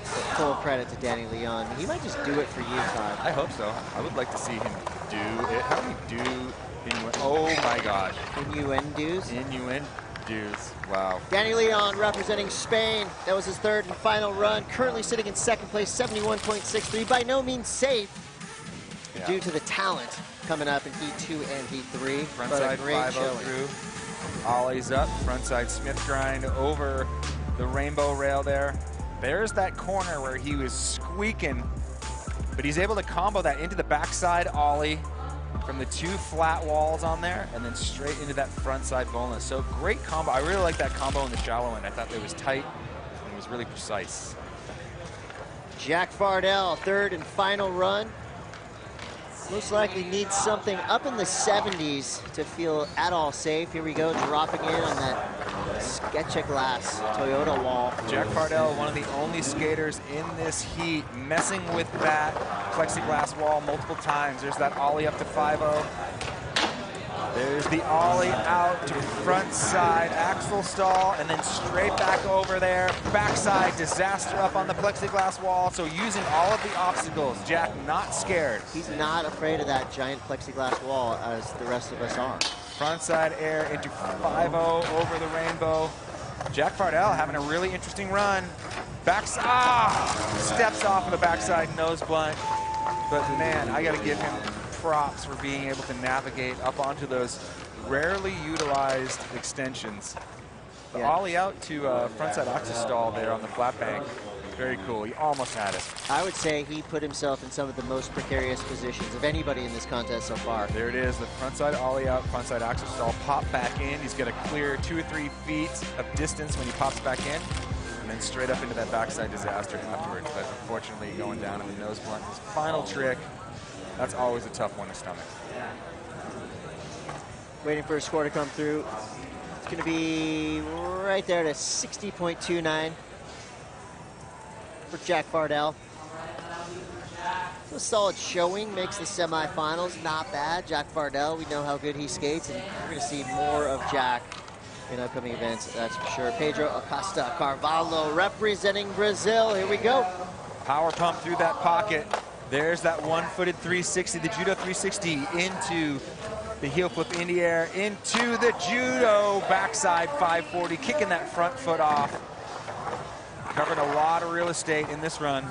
Speaker 8: So full credit to Danny Leon. He might just do it for you, Todd.
Speaker 9: I hope so. I would like to see him do it. How do you do innuendo? Oh my gosh.
Speaker 8: Innuendos?
Speaker 9: Innuendos. Wow.
Speaker 8: Danny Leon representing Spain. That was his third and final run. Currently sitting in second place, 71.63. By no means safe due to the talent coming up in Heat 2 and Heat 3.
Speaker 9: Frontside 5-0 through. Ollies up. Frontside Smith grind over the rainbow rail there. There's that corner where he was squeaking But he's able to combo that into the backside ollie from the 2 flat walls on there, and then straight into that frontside boneless. So great combo. I really like that combo in the shallow end. I thought that was tight and it was really precise.
Speaker 8: Jack Fardell, third and final run. Most likely needs something up in the 70s to feel at all safe. Here we go, dropping in on that Sketcheglass Toyota wall.
Speaker 9: Jack Fardell, one of the only skaters in this heat, messing with that plexiglass wall multiple times. There's that ollie up to 5-0. There's the ollie out to front side axle stall, and then straight back over there. Backside disaster up on the plexiglass wall. So using all of the obstacles, Jack not scared.
Speaker 8: He's not afraid of that giant plexiglass wall as the rest of us are.
Speaker 9: Frontside air into 5-0 over the rainbow. Jack Fardell having a really interesting run. Steps off of the backside nose blunt. But man, I gotta give him props for being able to navigate up onto those rarely utilized extensions. The ollie out to frontside axis stall there on the flat bank. Very cool. He almost had it.
Speaker 8: I would say he put himself in some of the most precarious positions of anybody in this contest so far.
Speaker 9: There it is, the frontside ollie out, frontside axis stall, pop back in. He's got to clear 2 or 3 feet of distance when he pops back in, and then straight up into that backside disaster afterwards. But unfortunately, going down in the nose blunt. His final trick, that's always a tough one to stomach.
Speaker 8: Waiting for a score to come through. It's going to be right there to 60.29 for Jack Fardell. A solid showing, makes the semifinals. Not bad. Jack Fardell, we know how good he skates, and we're going to see more of Jack in upcoming events, that's for sure. Pedro Acosta Carvalho representing Brazil. Here we go.
Speaker 9: Power pump through that pocket. There's that one-footed 360, the judo 360 into the heel flip in the air, into the judo backside 540, kicking that front foot off. Covered a lot of real estate in this run.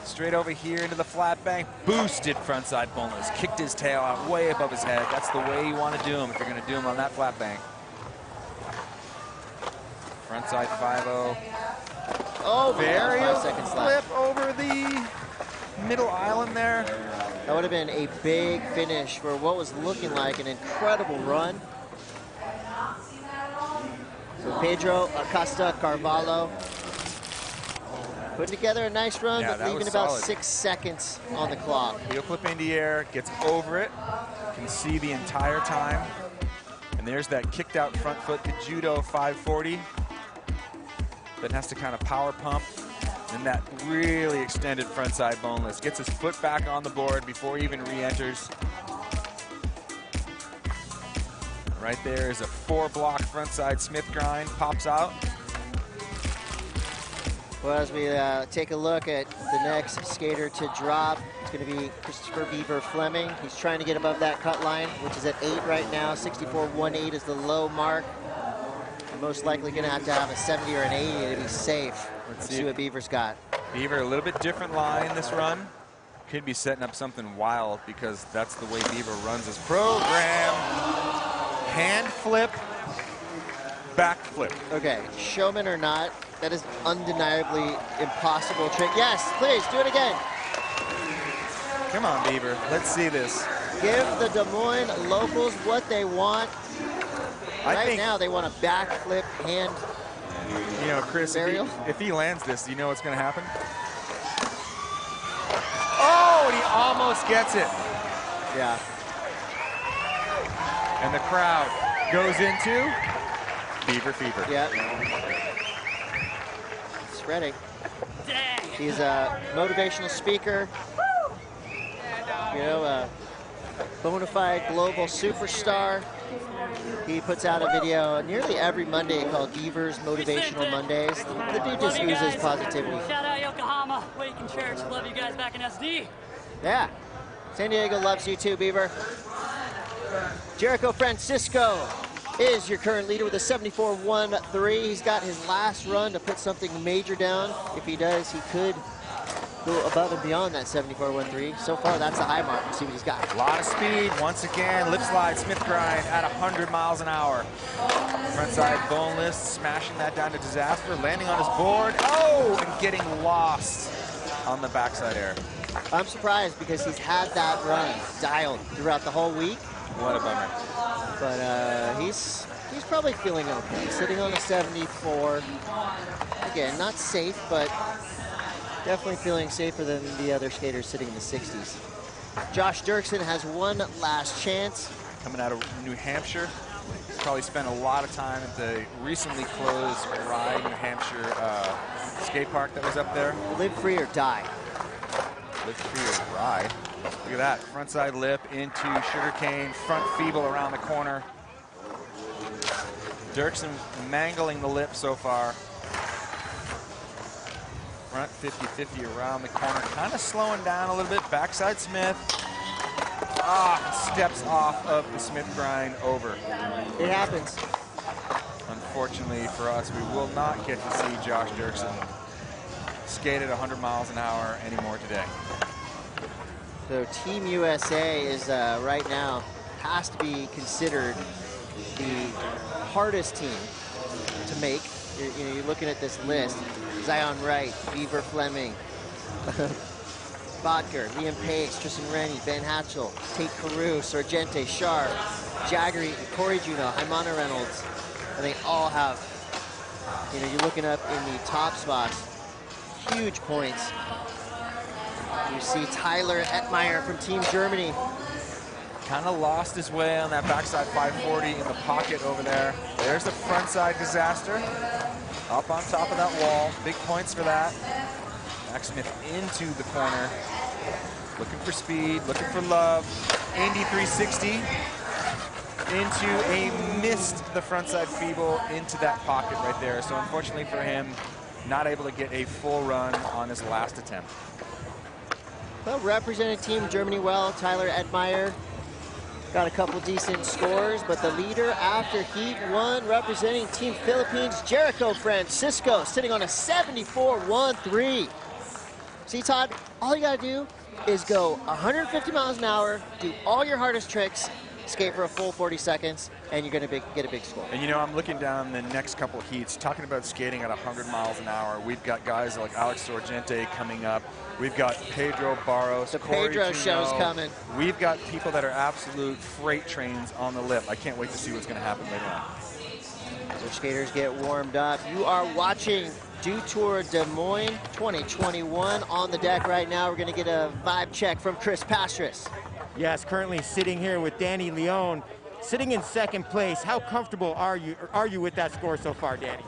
Speaker 9: Straight over here into the flat bank, boosted frontside boneless, kicked his tail out way above his head. That's the way you want to do him if you're going to do him on that flat bank. Frontside 5-0.
Speaker 8: Oh,
Speaker 9: very
Speaker 8: 5 seconds
Speaker 9: flip
Speaker 8: left.
Speaker 9: over the middle island there.
Speaker 8: That would have been a big finish for what was looking like an incredible run. So Pedro Acosta Carvalho putting together a nice run, but leaving about
Speaker 9: solid.
Speaker 8: 6 seconds on the clock.
Speaker 9: Heel flip into the air, gets over it. You can see the entire time. And there's that kicked out front foot, the judo 540. Then has to kind of power pump. And that really extended frontside boneless. Gets his foot back on the board before he even re-enters. Right there is a 4-block frontside Smith grind, pops out.
Speaker 8: Well, as we take a look at the next skater to drop, it's going to be Christopher Beaver Fleming. He's trying to get above that cut line, which is at 8 right now. 64.18 is the low mark. You're most likely going to have a 70 or an 80 to be safe. Let's see what Beaver's got.
Speaker 9: Beaver, a little bit different line this run. Could be setting up something wild because that's the way Beaver runs his program. Hand flip, back flip.
Speaker 8: Okay, showman or not, that is undeniably impossible trick. Yes, please, do it again.
Speaker 9: Come on, Beaver, let's see this.
Speaker 8: Give the Des Moines locals what they want.
Speaker 9: I think
Speaker 8: now they want a backflip hand.
Speaker 9: You know, Chris, if he lands this, you know what's going to happen? Oh, and he almost gets it.
Speaker 8: Yeah.
Speaker 9: And the crowd goes into Beaver Fever.
Speaker 8: Yeah. Spreading. He's a motivational speaker. You know, a bona fide global superstar. He puts out a video nearly every Monday called Beaver's Motivational Mondays. The dude just oozes positivity.
Speaker 6: Shout out Yokohama, Waken Church. Love you guys back in SD.
Speaker 8: Yeah. San Diego loves you too, Beaver. Jericho Francisco is your current leader with a 74.13. He's got his last run to put something major down. If he does, he could go above and beyond that 74.13. So far, that's a high mark. Let's see what he's got.
Speaker 9: A lot of speed. Once again, lip slide, Smith grind at 100 miles an hour. Frontside boneless, smashing that down to disaster, landing on his board. Oh, and getting lost on the backside air.
Speaker 8: I'm surprised because he's had that run dialed throughout the whole week.
Speaker 9: What a bummer.
Speaker 8: But he's probably feeling okay. Sitting on a 74. Again, not safe, but definitely feeling safer than the other skaters sitting in the 60s. Josh Dirksen has one last chance.
Speaker 9: Coming out of New Hampshire. Probably spent a lot of time at the recently closed Rye, New Hampshire skate park that was up there.
Speaker 8: Live free or die.
Speaker 9: Live free or Rye. Look at that, frontside lip into sugarcane, front feeble around the corner. Dirksen mangling the lip so far. Front 50-50 around the corner, kind of slowing down a little bit. Backside Smith. Steps off of the Smith grind over.
Speaker 8: It happens.
Speaker 9: Unfortunately for us, we will not get to see Josh Dirksen skate at 100 miles an hour anymore today.
Speaker 8: So Team USA is right now has to be considered the hardest team to make. You're looking at this list: Zion Wright, Beaver Fleming, Bodker, Liam Pace, Tristan Rennie, Ben Hatchell, Tate Carew, Sargente, Sharp, Jaggery, Corey Juno, Imana Reynolds. And they all have, you're looking up in the top spots, huge points. You see Tyler Ettmeyer from Team Germany.
Speaker 9: Kind of lost his way on that backside 540 in the pocket over there. There's the frontside disaster. Up on top of that wall. Big points for that. Max Smith into the corner. Looking for speed, looking for love. Indy 360 into a missed the frontside feeble into that pocket right there. So unfortunately for him, not able to get a full run on his last attempt.
Speaker 8: Well, represented Team Germany well. Tyler Ettmeyer got a couple decent scores, but the leader after Heat 1, representing Team Philippines, Jericho Francisco, sitting on a 74-1-3. See, Todd, all you gotta do is go 150 miles an hour, do all your hardest tricks, skate for a full 40 seconds, and you're gonna get a big score.
Speaker 9: And I'm looking down the next couple of heats, talking about skating at 100 miles an hour. We've got guys like Alex Sorgente coming up. We've got Pedro Barros.
Speaker 8: The
Speaker 9: Corey
Speaker 8: Pedro
Speaker 9: Juneau.
Speaker 8: show's coming.
Speaker 9: We've got people that are absolute freight trains on the lip. I can't wait to see what's gonna happen later on.
Speaker 8: So skaters get warmed up. You are watching Dew Tour Des Moines 2021 on the deck right now. We're gonna get a vibe check from Chris Pastris.
Speaker 5: Yes, currently sitting here with Danny Leon, sitting in second place. How comfortable are you with that score so far, Danny?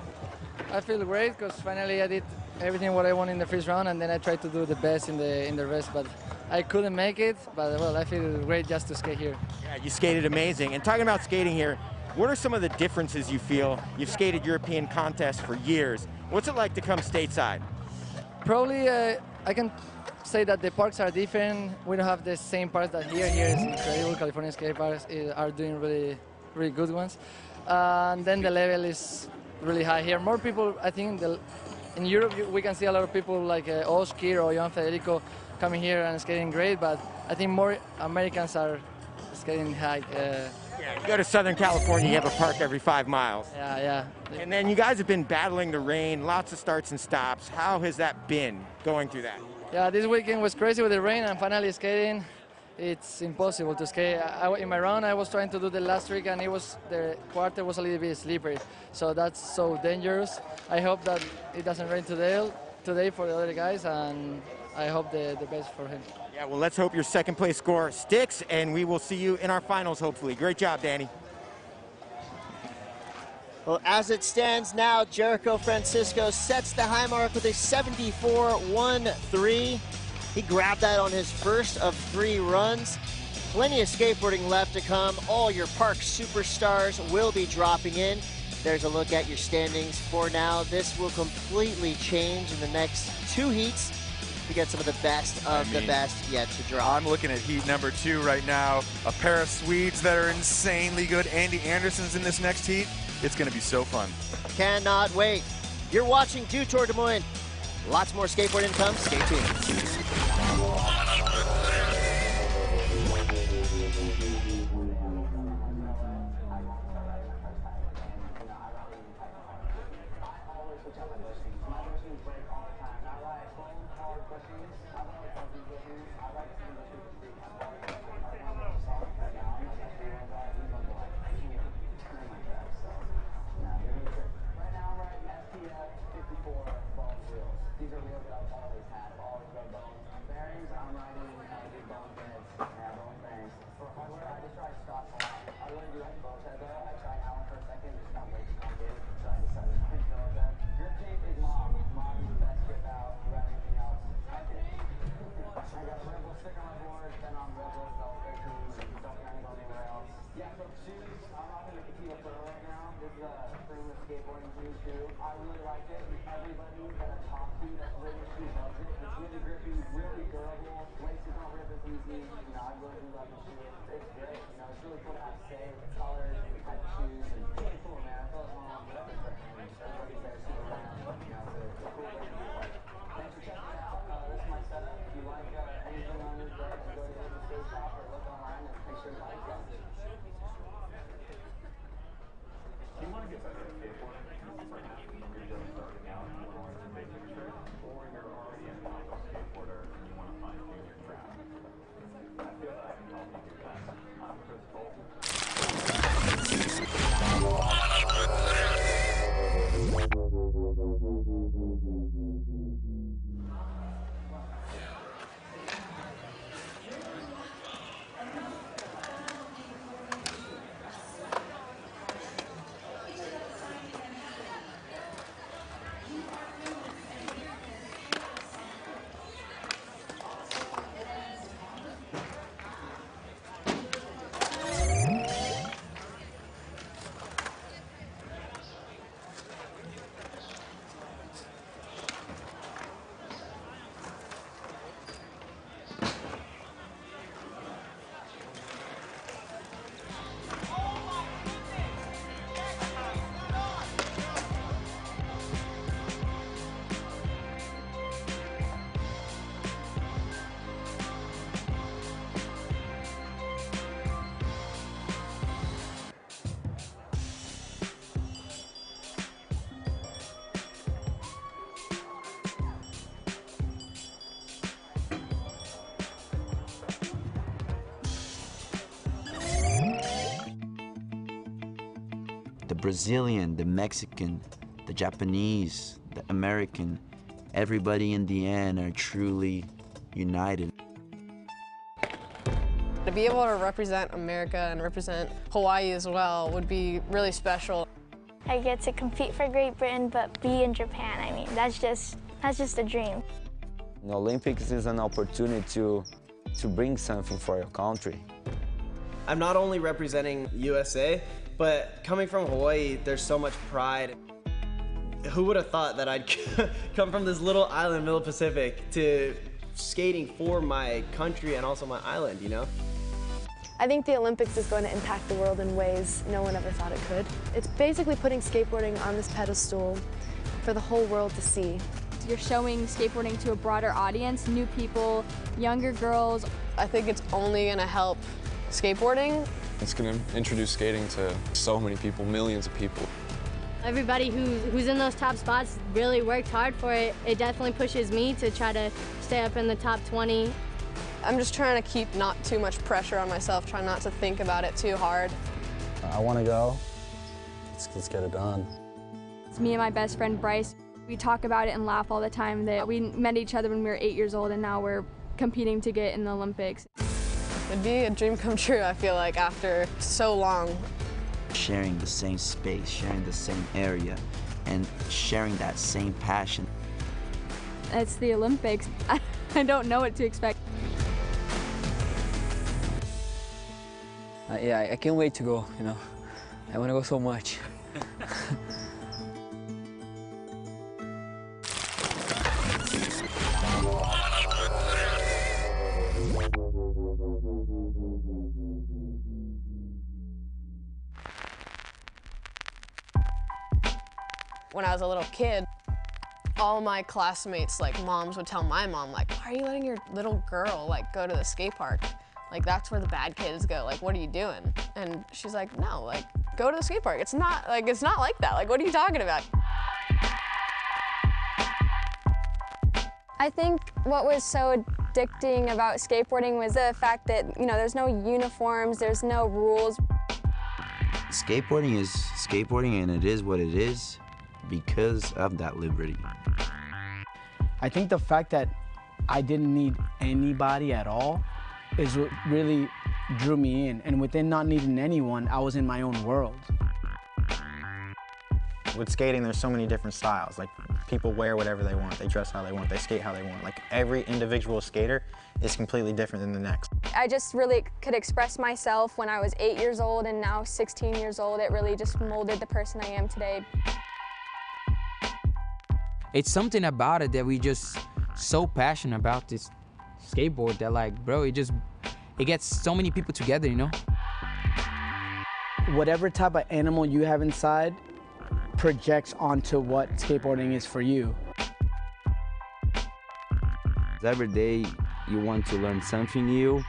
Speaker 12: I feel great because finally I did everything what I want in the first round, and then I tried to do the best in the rest, but I couldn't make it. But well, I feel great just to skate here.
Speaker 5: Yeah, you skated amazing. And talking about skating here, what are some of the differences you feel? You've skated European contests for years. What's it like to come stateside?
Speaker 12: Probably I can say that the parks are different. We don't have the same parks that here. Here is incredible. California skate parks are doing really, really good ones. And then the level is really high here. More people, I think, in Europe we can see a lot of people like Oskir or Jan Federico coming here and skating great, but I think more Americans are skating high.
Speaker 5: Yeah, you go to Southern California, you have a park every 5 miles.
Speaker 12: Yeah.
Speaker 5: And then you guys have been battling the rain, lots of starts and stops. How has that been going through that?
Speaker 12: Yeah, this weekend was crazy with the rain and finally skating. It's impossible to skate. In my round, I was trying to do the last trick and the quarter was a little bit slippery. So that's so dangerous. I hope that it doesn't rain today for the other guys, and I hope the best for him.
Speaker 5: Yeah, well, let's hope your second place score sticks, and we will see you in our finals, hopefully. Great job, Danny.
Speaker 8: Well, as it stands now, Jericho Francisco sets the high mark with a 74-1-3. He grabbed that on his first of 3 runs. Plenty of skateboarding left to come. All your park superstars will be dropping in. There's a look at your standings for now. This will completely change in the next 2 heats to get some of the best of the best yet to drop.
Speaker 9: I'm looking at heat number 2 right now. A pair of Swedes that are insanely good. Andy Anderson's in this next heat. It's going to be so fun.
Speaker 8: Cannot wait. You're watching Dew Tour Des Moines. Lots more skateboarding to come. Stay tuned.
Speaker 13: The Brazilian, the Mexican, the Japanese, the American, everybody in the end are truly united.
Speaker 27: To be able to represent America and represent Hawaii as well would be really special.
Speaker 14: I get to compete for Great Britain, but be in Japan. I mean, that's just a dream.
Speaker 15: The Olympics is an opportunity to bring something for your country.
Speaker 21: I'm not only representing USA, but coming from Hawaii, there's so much pride. Who would have thought that I'd come from this little island in the middle of the Pacific to skating for my country and also my island, you know?
Speaker 16: I think the Olympics is going to impact the world in ways no one ever thought it could. It's basically putting skateboarding on this pedestal for the whole world to see.
Speaker 17: You're showing skateboarding to a broader audience, new people, younger girls.
Speaker 27: I think it's only going to help skateboarding.
Speaker 26: It's going to introduce skating to so many people, millions of people.
Speaker 22: Everybody who's in those top spots really worked hard for it. It definitely pushes me to try to stay up in the top 20.
Speaker 27: I'm just trying to keep not too much pressure on myself, trying not to think about it too hard.
Speaker 24: I want to go. Let's get it done.
Speaker 17: It's me and my best friend Bryce. We talk about it and laugh all the time that we met each other when we were 8 years old and now we're competing to get in the Olympics.
Speaker 27: It'd be a dream come true, I feel like, after so long.
Speaker 13: Sharing the same space, sharing the same area, and sharing that same passion.
Speaker 17: It's the Olympics. I don't know what to expect.
Speaker 23: Yeah, I can't wait to go, you know. I want to go so much.
Speaker 27: When I was a little kid, all my classmates, like moms would tell my mom, like, why are you letting your little girl like go to the skate park? Like, that's where the bad kids go. Like, what are you doing? And she's like, no, like, go to the skate park. It's not like that. Like, what are you talking about?
Speaker 17: I think what was so addicting about skateboarding was the fact that, you know, there's no uniforms, there's no rules.
Speaker 13: Skateboarding is skateboarding, and it is what it is because of that liberty.
Speaker 25: I think the fact that I didn't need anybody at all is what really drew me in. And within not needing anyone, I was in my own world.
Speaker 28: With skating, there's so many different styles. Like
Speaker 1: People wear whatever they want. They dress how they want. They skate how they want. Like every individual skater is completely different than the next.
Speaker 17: I just really could express myself when I was 8 years old, and now 16 years old. It really just molded the person I am today.
Speaker 2: It's something about it that we just so passionate about this skateboard that, like, bro, it gets so many people together, you know?
Speaker 25: Whatever type of animal you have inside projects onto what skateboarding is for you.
Speaker 13: Every day you want to learn something new,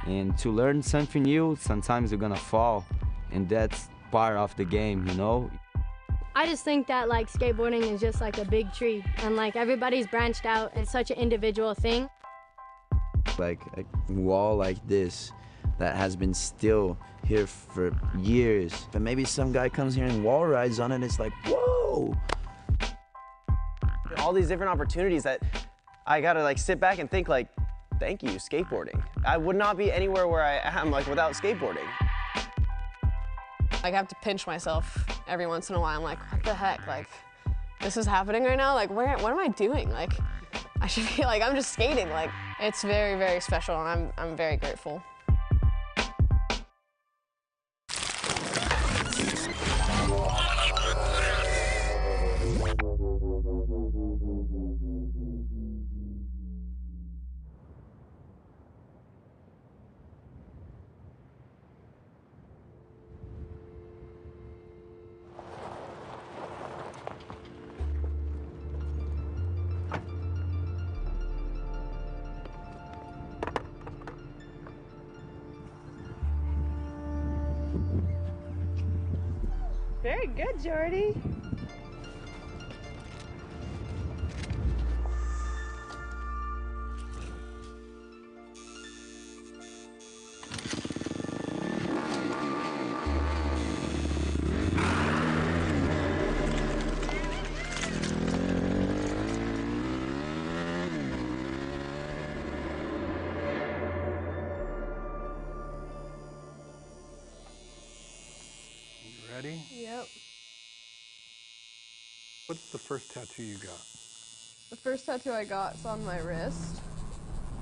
Speaker 13: and to learn something new, sometimes you're gonna fall, and that's part of the game, you know?
Speaker 22: I just think that like skateboarding is just like a big tree, and like everybody's branched out. It's such an individual thing.
Speaker 13: Like a wall like this that has been still here for years, but maybe some guy comes here and wall rides on it, it's like, whoa!
Speaker 21: All these different opportunities that I gotta like sit back and think like, thank you, skateboarding. I would not be anywhere where I am like without skateboarding.
Speaker 27: I have to pinch myself every once in a while. I'm like, what the heck? Like, this is happening right now? Like, what am I doing? Like, I should be like, I'm just skating. Like, it's very, very special, and I'm very grateful.
Speaker 3: Very good, Jordy.
Speaker 7: Ready?
Speaker 27: Yep.
Speaker 7: What's the first tattoo you got?
Speaker 27: The first tattoo I got is on my wrist.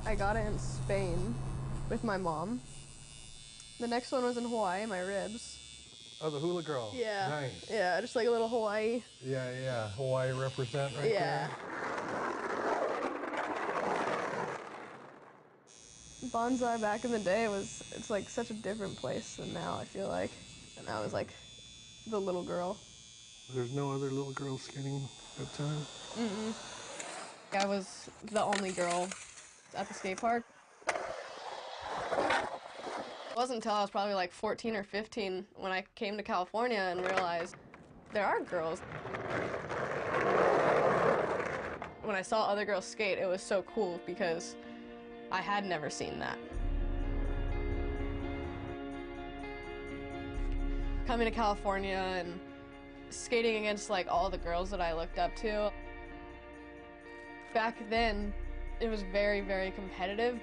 Speaker 27: I got it in Spain with my mom. The next one was in Hawaii, my ribs.
Speaker 7: Oh, the hula girl.
Speaker 27: Yeah.
Speaker 7: Nice.
Speaker 27: Yeah, just like a little Hawaii.
Speaker 7: Yeah, yeah. Hawaii represent right
Speaker 27: Yeah.
Speaker 7: there.
Speaker 27: Bonsai back in the day it's like such a different place than now, I feel like. And I was like the little girl.
Speaker 7: There's no other little girls skating at the time?
Speaker 27: Mm-mm. I was the only girl at the skate park. It wasn't until I was probably like 14 or 15 when I came to California and realized there are girls. When I saw other girls skate, it was so cool because I had never seen that. Coming to California and skating against like all the girls that I looked up to. Back then, it was very, very competitive.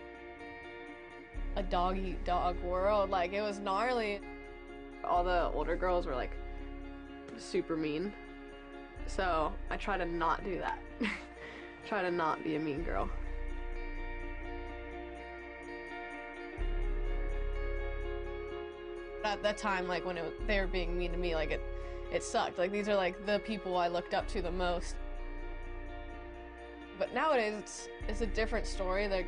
Speaker 27: A dog-eat-dog world, like it was gnarly. All the older girls were like super mean. So I try to not do that. Try to not be a mean girl. At that time, like when they were being mean to me, like it sucked. Like these are like the people I looked up to the most. But nowadays, it's a different story. Like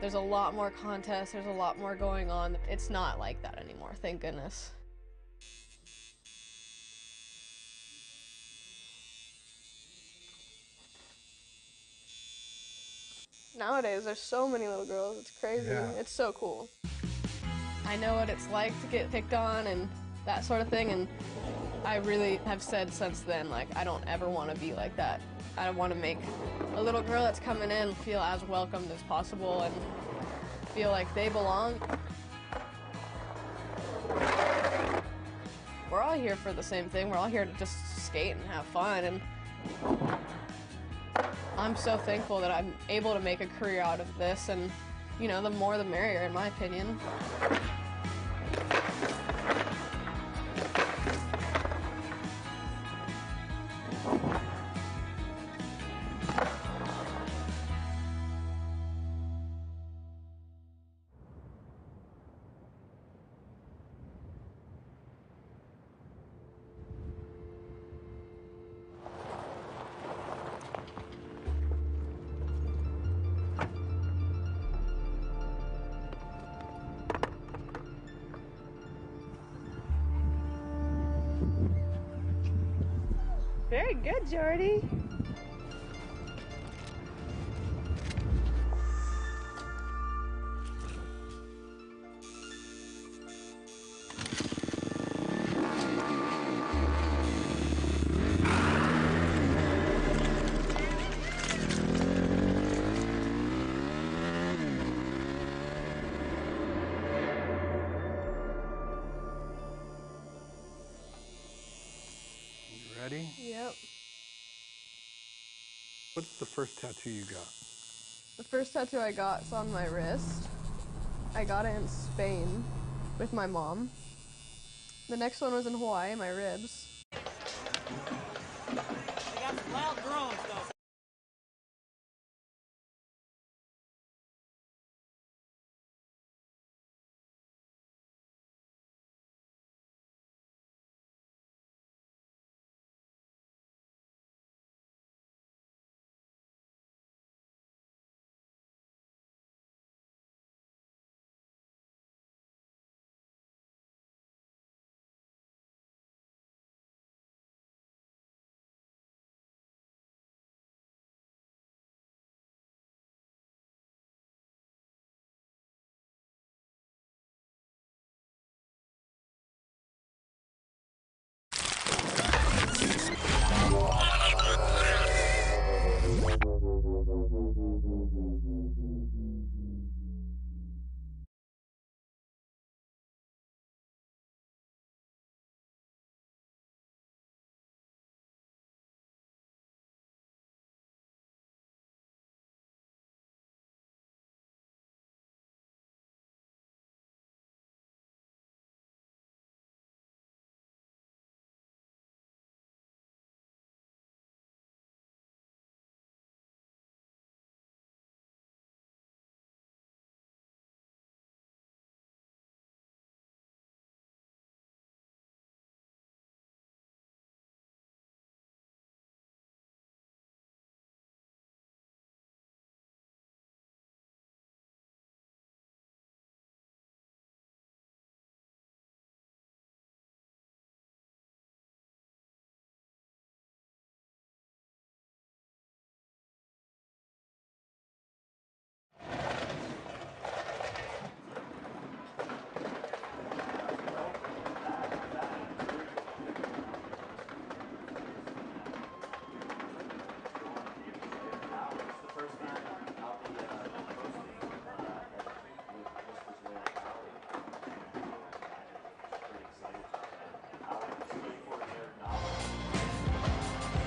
Speaker 27: there's a lot more contests, there's a lot more going on. It's not like that anymore, thank goodness. Nowadays, there's so many little girls, it's crazy.
Speaker 7: Yeah.
Speaker 27: It's so cool. I know what it's like to get picked on and that sort of thing, and I really have said since then, like, I don't ever want to be like that. I want to make a little girl that's coming in feel as welcomed as possible and feel like they belong. We're all here for the same thing. We're all here to just skate and have fun, and I'm so thankful that I'm able to make a career out of this, and you know, the more the merrier, in my opinion.
Speaker 3: Very good, Jordy.
Speaker 7: Ready?
Speaker 27: Yep.
Speaker 7: What's the first tattoo you got?
Speaker 27: The first tattoo I got is on my wrist. I got it in Spain with my mom. The next one was in Hawaii, my ribs.
Speaker 4: They got some loud drones, though.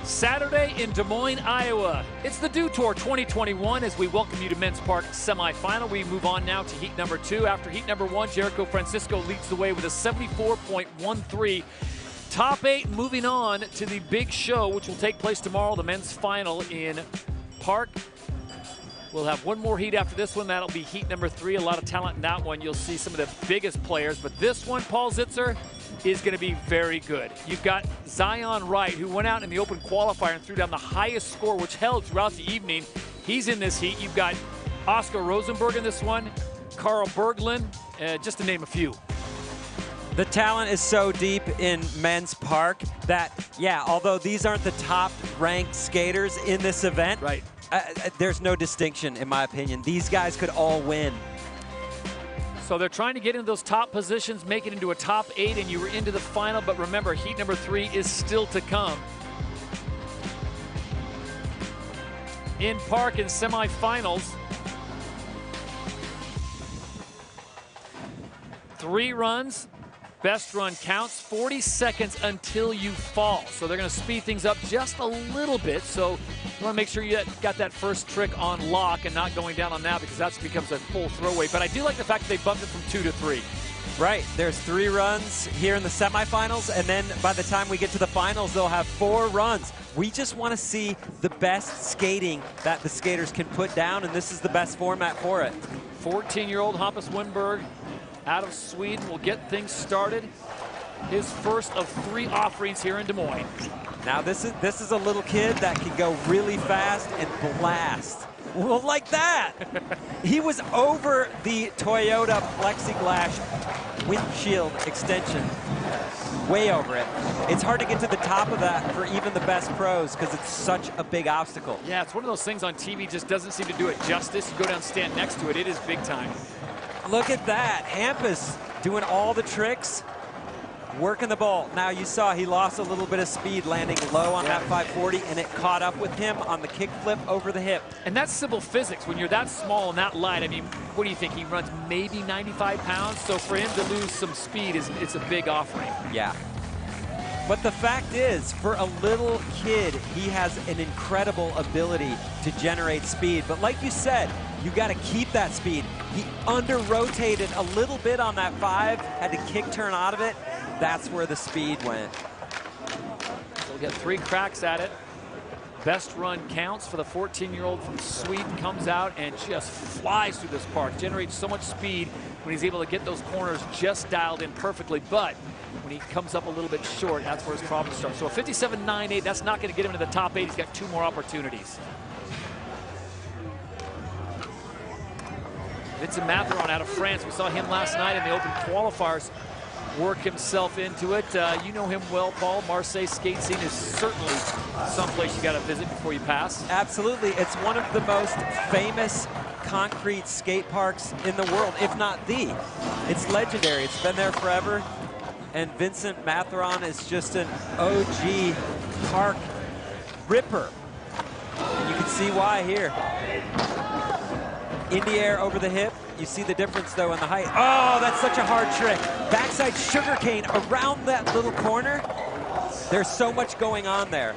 Speaker 6: Saturday in Des Moines, Iowa. It's the Dew Tour 2021 as we welcome you to Men's Park Semifinal. We move on now to heat number 2. After heat number 1, Jericho Francisco leads the way with a 74.13. Top 8 moving on to the big show, which will take place tomorrow, the men's final in Park. We'll have one more heat after this one. That'll be heat number 3. A lot of talent in that one. You'll see some of the biggest players. But this one, Paul Zitzer, is going to be very good. You've got Zion Wright, who went out in the open qualifier and threw down the highest score, which held throughout the evening. He's in this heat. You've got Oscar Rosenberg in this one, Carl Berglund, just to name a few.
Speaker 10: The talent is so deep in Men's Park that, yeah, although these aren't the top-ranked skaters in this event,
Speaker 6: right.
Speaker 10: There's no distinction, in my opinion. These guys could all win.
Speaker 6: So they're trying to get into those top positions, make it into a top 8, and you were into the final. But remember, heat number 3 is still to come. In Park in semifinals, 3 runs. Best run counts, 40 seconds until you fall. So they're going to speed things up just a little bit. So you want to make sure you got that first trick on lock and not going down on that, because that becomes a full throwaway. But I do like the fact that they bumped it from 2 to 3.
Speaker 10: Right, there's 3 runs here in the semifinals, and then by the time we get to the finals, they'll have 4 runs. We just want to see the best skating that the skaters can put down, and this is the best format for it.
Speaker 6: 14-year-old Hampus Winberg out of Sweden will get things started. His first of 3 offerings here in Des Moines.
Speaker 10: Now this is a little kid that can go really fast and blast. Well, like that. He was over the Toyota plexiglass windshield extension. way over it. It's hard to get to the top of that for even the best pros because it's such a big obstacle.
Speaker 6: Yeah, it's one of those things on TV just doesn't seem to do it justice. You go down, stand next to it, it is big time.
Speaker 10: Look at that. Hampus doing all the tricks, working the bolt. Now you saw he lost a little bit of speed landing low on that 540, and it caught up with him on the kick flip over the hip.
Speaker 6: And that's simple physics. When you're that small and that light, I mean, what do you think? He runs maybe 95 pounds. So for him to lose some speed, it's a big offering.
Speaker 10: Yeah. But the fact is, for a little kid, he has an incredible ability to generate speed. But like you said, you got to keep that speed. He under-rotated a little bit on that 5, had to kick turn out of it. That's where the speed went.
Speaker 6: So we'll get 3 cracks at it. Best run counts for the 14-year-old from Sweden. Comes out and just flies through this park. Generates so much speed when he's able to get those corners just dialed in perfectly. But when he comes up a little bit short, that's where his problem starts. So a 57.98, that's not going to get him into the top 8. He's got 2 more opportunities. Vincent Matheron out of France. We saw him last night in the open qualifiers work himself into it. You know him well, Paul. Marseille skate scene is certainly someplace you got to visit before you pass.
Speaker 10: Absolutely. It's one of the most famous concrete skate parks in the world, if not the. It's legendary. It's been there forever. And Vincent Matheron is just an OG park ripper. And you can see why here. Indie air over the hip. You see the difference, though, in the height. Oh, that's such a hard trick. Backside sugarcane around that little corner. There's so much going on there.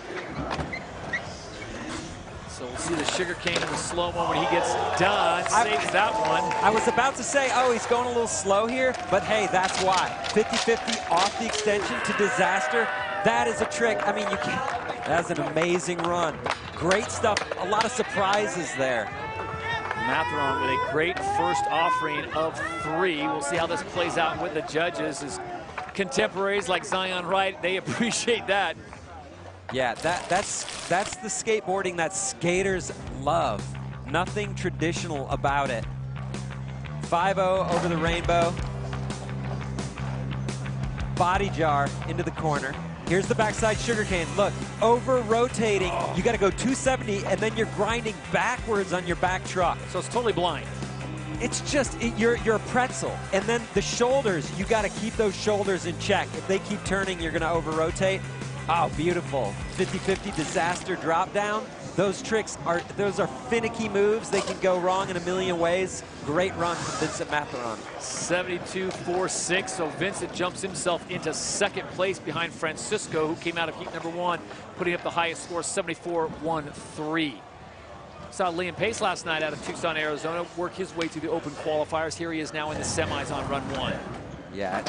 Speaker 6: So we'll see the sugarcane in the slow-mo when he gets done. Saves that one.
Speaker 10: I was about to say, oh, he's going a little slow here, but hey, that's why. 50-50 off the extension to disaster. That is a trick. I mean, you can't. That's an amazing run. Great stuff. A lot of surprises there.
Speaker 6: Matheron with a great first offering of 3. We'll see how this plays out with the judges. His contemporaries like Zion Wright, they appreciate that.
Speaker 10: Yeah, that's the skateboarding that skaters love. Nothing traditional about it. 5-0 over the rainbow. Body jar into the corner. Here's the backside sugarcane. Look, over rotating. You got to go 270, and then you're grinding backwards on your back truck.
Speaker 6: So it's totally blind.
Speaker 10: It's just, you're a pretzel. And then the shoulders, you got to keep those shoulders in check. If they keep turning, you're going to over rotate. Oh, beautiful. 50-50 disaster drop down. Those tricks those are finicky moves. They can go wrong in a million ways. Great run from Vincent Matheron.
Speaker 6: 72.46, so Vincent jumps himself into second place behind Francisco, who came out of heat number 1, putting up the highest score, 74.13. Saw Liam Pace last night out of Tucson, Arizona, work his way through the open qualifiers. Here he is now in the semis on run 1.
Speaker 10: Yeah,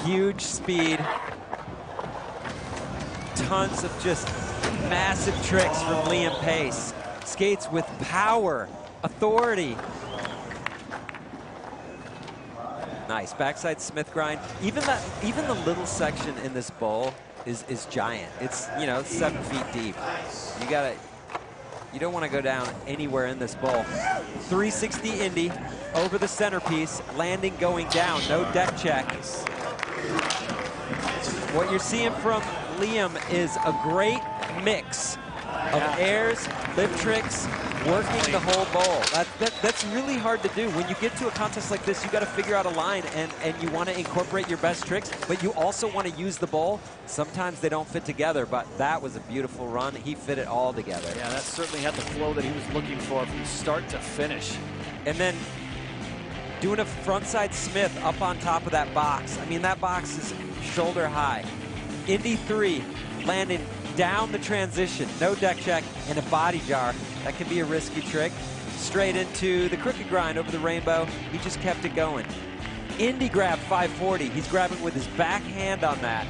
Speaker 10: huge speed. Tons of just massive tricks from Liam Pace. Skates with power, authority. Nice, backside Smith grind. Even the little section in this bowl is giant. It's, you know, 7 feet deep. You don't want to go down anywhere in this bowl. 360 indie over the centerpiece, landing going down, no deck check. What you're seeing from Liam is a great mix of airs, lip tricks, working the whole bowl. That's really hard to do. When you get to a contest like this, you got to figure out a line, and you want to incorporate your best tricks, but you also want to use the bowl. Sometimes they don't fit together, but that was a beautiful run. He fit it all together.
Speaker 6: Yeah, that certainly had the flow that he was looking for from start to finish.
Speaker 10: And then doing a frontside Smith up on top of that box. I mean, that box is shoulder high. Indy 3, landing down the transition, no deck check, and a body jar. That can be a risky trick. Straight into the crooked grind over the rainbow. He just kept it going. Indy grab 540. He's grabbing with his back hand on that.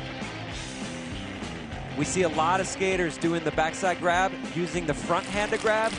Speaker 10: We see a lot of skaters doing the backside grab, using the front hand to grab.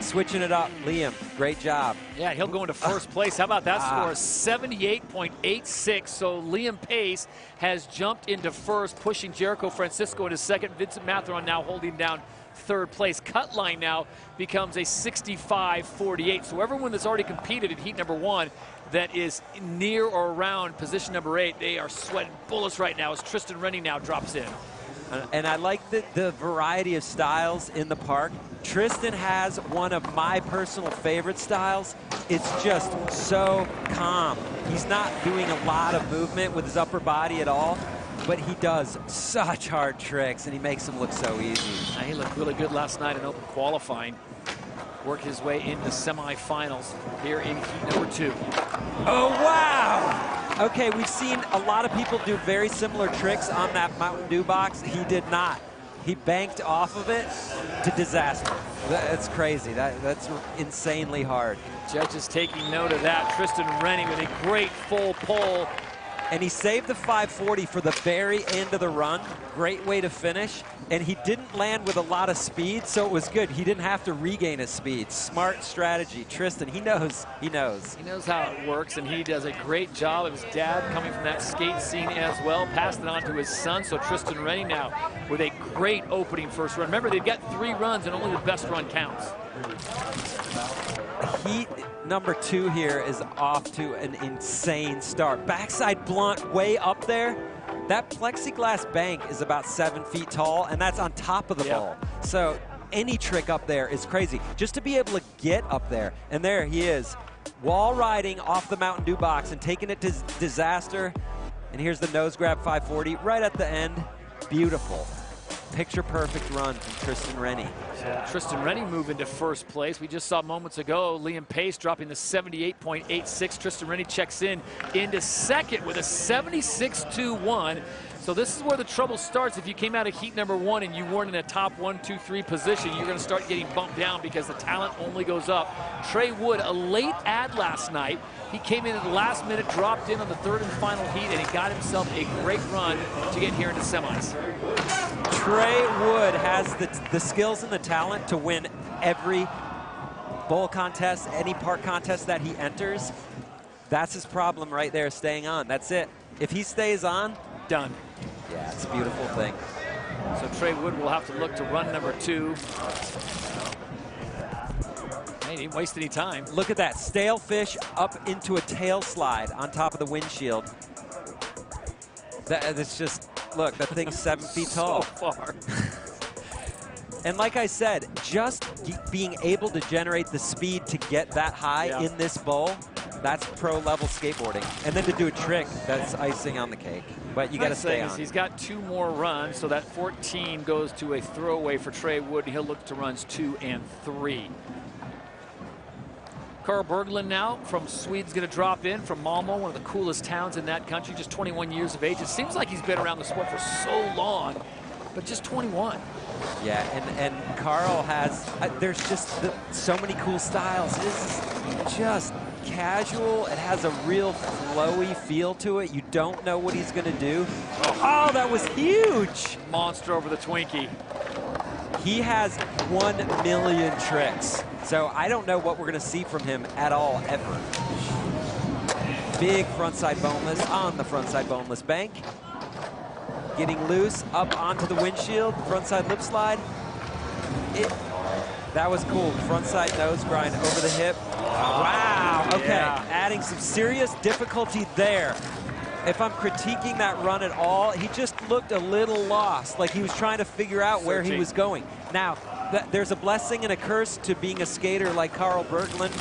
Speaker 10: Switching it up, Liam, great job.
Speaker 6: Yeah, he'll go into first place. How about that score? 78.86. So Liam Pace has jumped into first, pushing Jericho Francisco into second. Vincent Matheron now holding down third place. Cut line now becomes a 65-48. So everyone that's already competed in heat number 1 that is near or around position number 8, they are sweating bullets right now as Tristan Rennie now drops in.
Speaker 10: And I like the variety of styles in the park. Tristan has one of my personal favorite styles. It's just so calm. He's not doing a lot of movement with his upper body at all, but he does such hard tricks, and he makes them look so easy.
Speaker 6: He looked really good last night in open qualifying. Worked his way into semifinals here in heat number 2.
Speaker 10: Oh, wow! Okay, we've seen a lot of people do very similar tricks on that Mountain Dew box. He did not. He banked off of it to disaster. That's crazy. That's insanely hard.
Speaker 6: Judges taking note of that. Tristan Rennie with a great full pull.
Speaker 10: And he saved the 540 for the very end of the run. Great way to finish. And he didn't land with a lot of speed, so it was good. He didn't have to regain his speed. Smart strategy. Tristan, he knows. He knows.
Speaker 6: He knows how it works, and he does a great job of his dad coming from that skate scene as well, passed it on to his son. So Tristan Rennie now with a great opening first run. Remember, they've got 3 runs, and only the best run counts.
Speaker 10: Heat number 2 here is off to an insane start. Backside blunt way up there. That plexiglass bank is about 7 feet tall, and that's on top of the ball. So any trick up there is crazy. Just to be able to get up there, and there he is, wall riding off the Mountain Dew box and taking it to disaster. And here's the nose grab 540 right at the end. Beautiful. Picture perfect run from Tristan Rennie.
Speaker 6: So Tristan Rennie moving to first place. We just saw moments ago Liam Pace dropping the 78.86. Tristan Rennie checks in into second with a 76.21. So this is where the trouble starts. If you came out of heat number 1 and you weren't in a top 1, 2, 3 position, you're going to start getting bumped down because the talent only goes up. Trey Wood, a late ad last night. He came in at the last minute, dropped in on the 3rd and final heat, and he got himself a great run to get here into semis.
Speaker 10: Trey Wood has the skills and the talent to win every bowl contest, any park contest that he enters. That's his problem right there, staying on. That's it. If he stays on,
Speaker 6: done.
Speaker 10: Yeah, it's a beautiful thing.
Speaker 6: So Trey Wood will have to look to run number 2. He didn't waste any time.
Speaker 10: Look at that, stale fish up into a tail slide on top of the windshield. That's just, look, that thing's 7 feet tall.
Speaker 6: So far.
Speaker 10: And like I said, just being able to generate the speed to get that high in this bowl, that's pro-level skateboarding. And then to do a trick, that's icing on the cake. But you got to stay on.
Speaker 6: He's got 2 more runs, so that 14 goes to a throwaway for Trey Wood, and he'll look to runs 2 and 3. Carl Berglund now from Sweden's going to drop in from Malmo, one of the coolest towns in that country, just 21 years of age. It seems like he's been around the sport for so long, but just 21.
Speaker 10: Yeah, and Carl has, there's just so many cool styles. This is just casual. It has a real flowy feel to it. You don't know what he's going to do. Oh, that was huge.
Speaker 6: Monster over the Twinkie.
Speaker 10: He has 1 million tricks. So I don't know what we're going to see from him at all, ever. Big frontside boneless on the frontside boneless bank. Getting loose up onto the windshield, frontside lip slide. That was cool. Frontside nose grind over the hip. Wow, okay. Yeah. Adding some serious difficulty there. If I'm critiquing that run at all, he just looked a little lost, like he was trying to figure out where he was going. Now, there's a blessing and a curse to being a skater like Carl Berglund,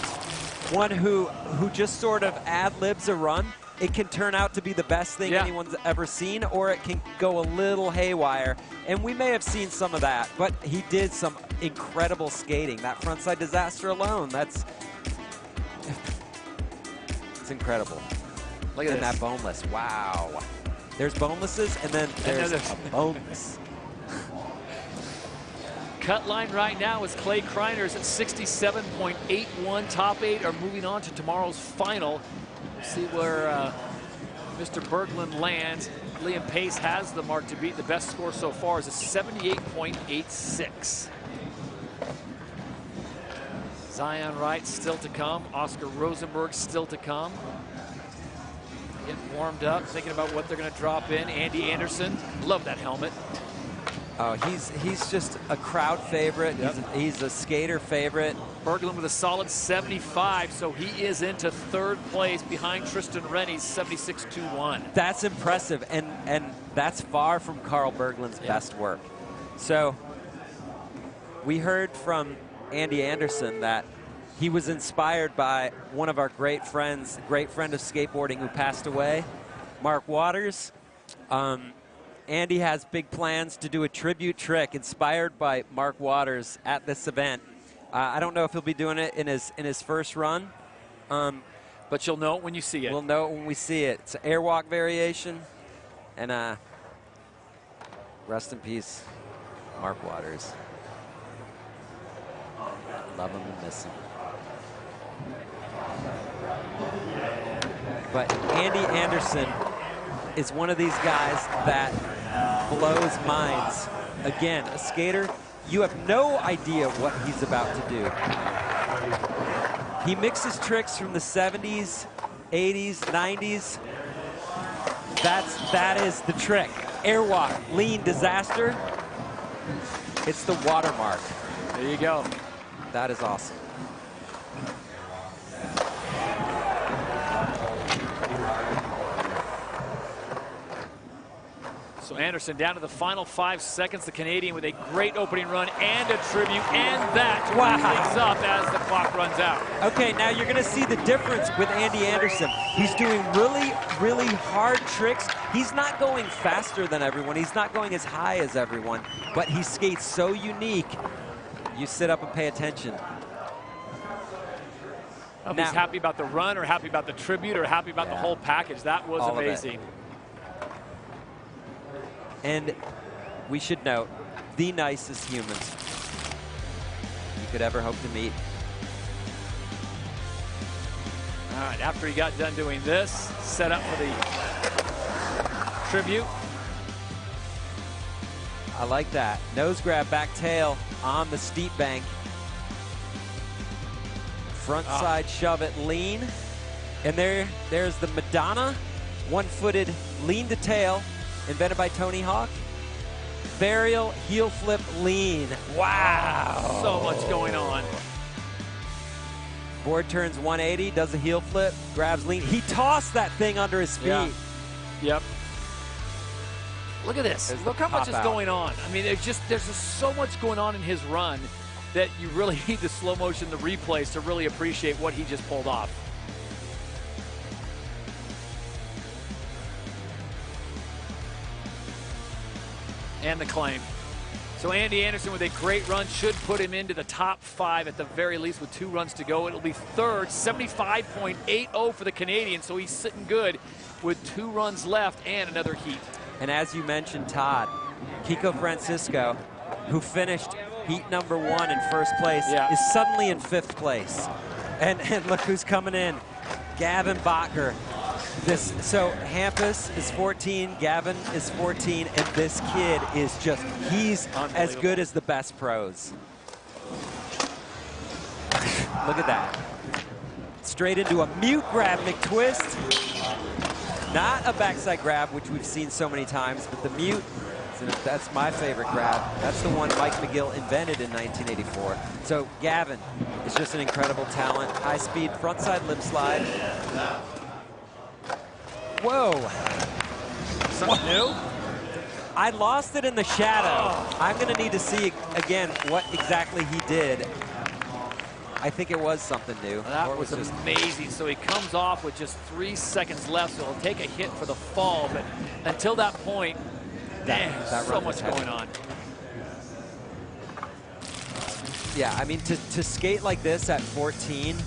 Speaker 10: one who just sort of ad-libs a run. It can turn out to be the best thing anyone's ever seen, or it can go a little haywire. And we may have seen some of that, but he did some incredible skating. That frontside disaster alone, it's incredible.
Speaker 6: Look at
Speaker 10: that boneless. Wow. There's bonelesses, and then there's a boneless.
Speaker 6: Cut line right now is Clay Kreiners at 67.81. Top 8 are moving on to tomorrow's final. We'll see where Mr. Berglund lands. Liam Pace has the mark to beat. The best score so far is a 78.86. Zion Wright still to come. Oscar Rosenberg still to come. Getting warmed up, thinking about what they're going to drop in. Andy Anderson, love that helmet.
Speaker 10: Oh, he's just a crowd favorite.
Speaker 6: Yep.
Speaker 10: He's a skater favorite.
Speaker 6: Berglund with a solid 75, so he is into third place behind Tristan Rennie's 76.21.
Speaker 10: That's impressive, and that's far from Carl Berglund's best work. So we heard from Andy Anderson that he was inspired by one of our great friends, great friend of skateboarding who passed away, Mark Waters. Andy has big plans to do a tribute trick inspired by Mark Waters at this event. I don't know if he'll be doing it in his first run.
Speaker 6: But you'll know it when you see it.
Speaker 10: We'll know it when we see it. It's an airwalk variation. And rest in peace, Mark Waters. Love him and miss him. But Andy Anderson is one of these guys that blows minds. Again, a skater, you have no idea what he's about to do. He mixes tricks from the 70s, 80s, 90s. That is the trick. Airwalk, lean, disaster. It's the watermark.
Speaker 6: There you go.
Speaker 10: That is awesome.
Speaker 6: So Anderson down to the final 5 seconds. The Canadian with a great opening run and a tribute, and that things up as the clock runs out.
Speaker 10: Okay, now you're gonna see the difference with Andy Anderson. He's doing really, really hard tricks. He's not going faster than everyone. He's not going as high as everyone, but he skates so unique. You sit up and pay attention.
Speaker 6: If he's happy about the run or happy about the tribute or happy about the whole package. That was
Speaker 10: All
Speaker 6: amazing.
Speaker 10: And we should note, the nicest humans you could ever hope to meet.
Speaker 6: All right, after he got done doing this, set up for the tribute.
Speaker 10: I like that. Nose grab, back tail on the steep bank. Front side shove it, lean. And there's the Madonna, one-footed lean to tail, invented by Tony Hawk. Varial heel flip lean. Wow.
Speaker 6: So much going on.
Speaker 10: Board turns 180, does a heel flip, grabs lean. He tossed that thing under his feet.
Speaker 6: Yeah. Yep. Look at this.
Speaker 10: There's
Speaker 6: Look
Speaker 10: the
Speaker 6: how much
Speaker 10: pop
Speaker 6: is
Speaker 10: out.
Speaker 6: going on. I mean, there's just so much going on in his run that you really need the slow motion, the replays to really appreciate what he just pulled off. And the claim. So Andy Anderson with a great run should put him into the top 5 at the very least with 2 runs to go. It'll be third, 75.80 for the Canadian, so he's sitting good with 2 runs left and another heat.
Speaker 10: And as you mentioned, Todd, Kiko Francisco, who finished heat number 1 in first place, is suddenly in 5th place. And look who's coming in, Gavin Bacher. So Hampus is 14, Gavin is 14, and this kid is just, he's as good as the best pros. Look at that. Straight into a mute grab McTwist. Not a backside grab, which we've seen so many times, but the mute, that's my favorite grab. That's the one Mike McGill invented in 1984. So Gavin is just an incredible talent. High speed frontside lip slide. Whoa.
Speaker 6: Something new?
Speaker 10: I lost it in the shadow. I'm going to need to see again what exactly he did. I think it was something new.
Speaker 6: That was just amazing. So he comes off with just 3 seconds left, so he'll take a hit for the fall. But until that point, man, so much going on.
Speaker 10: Yeah, I mean, to skate like this at 14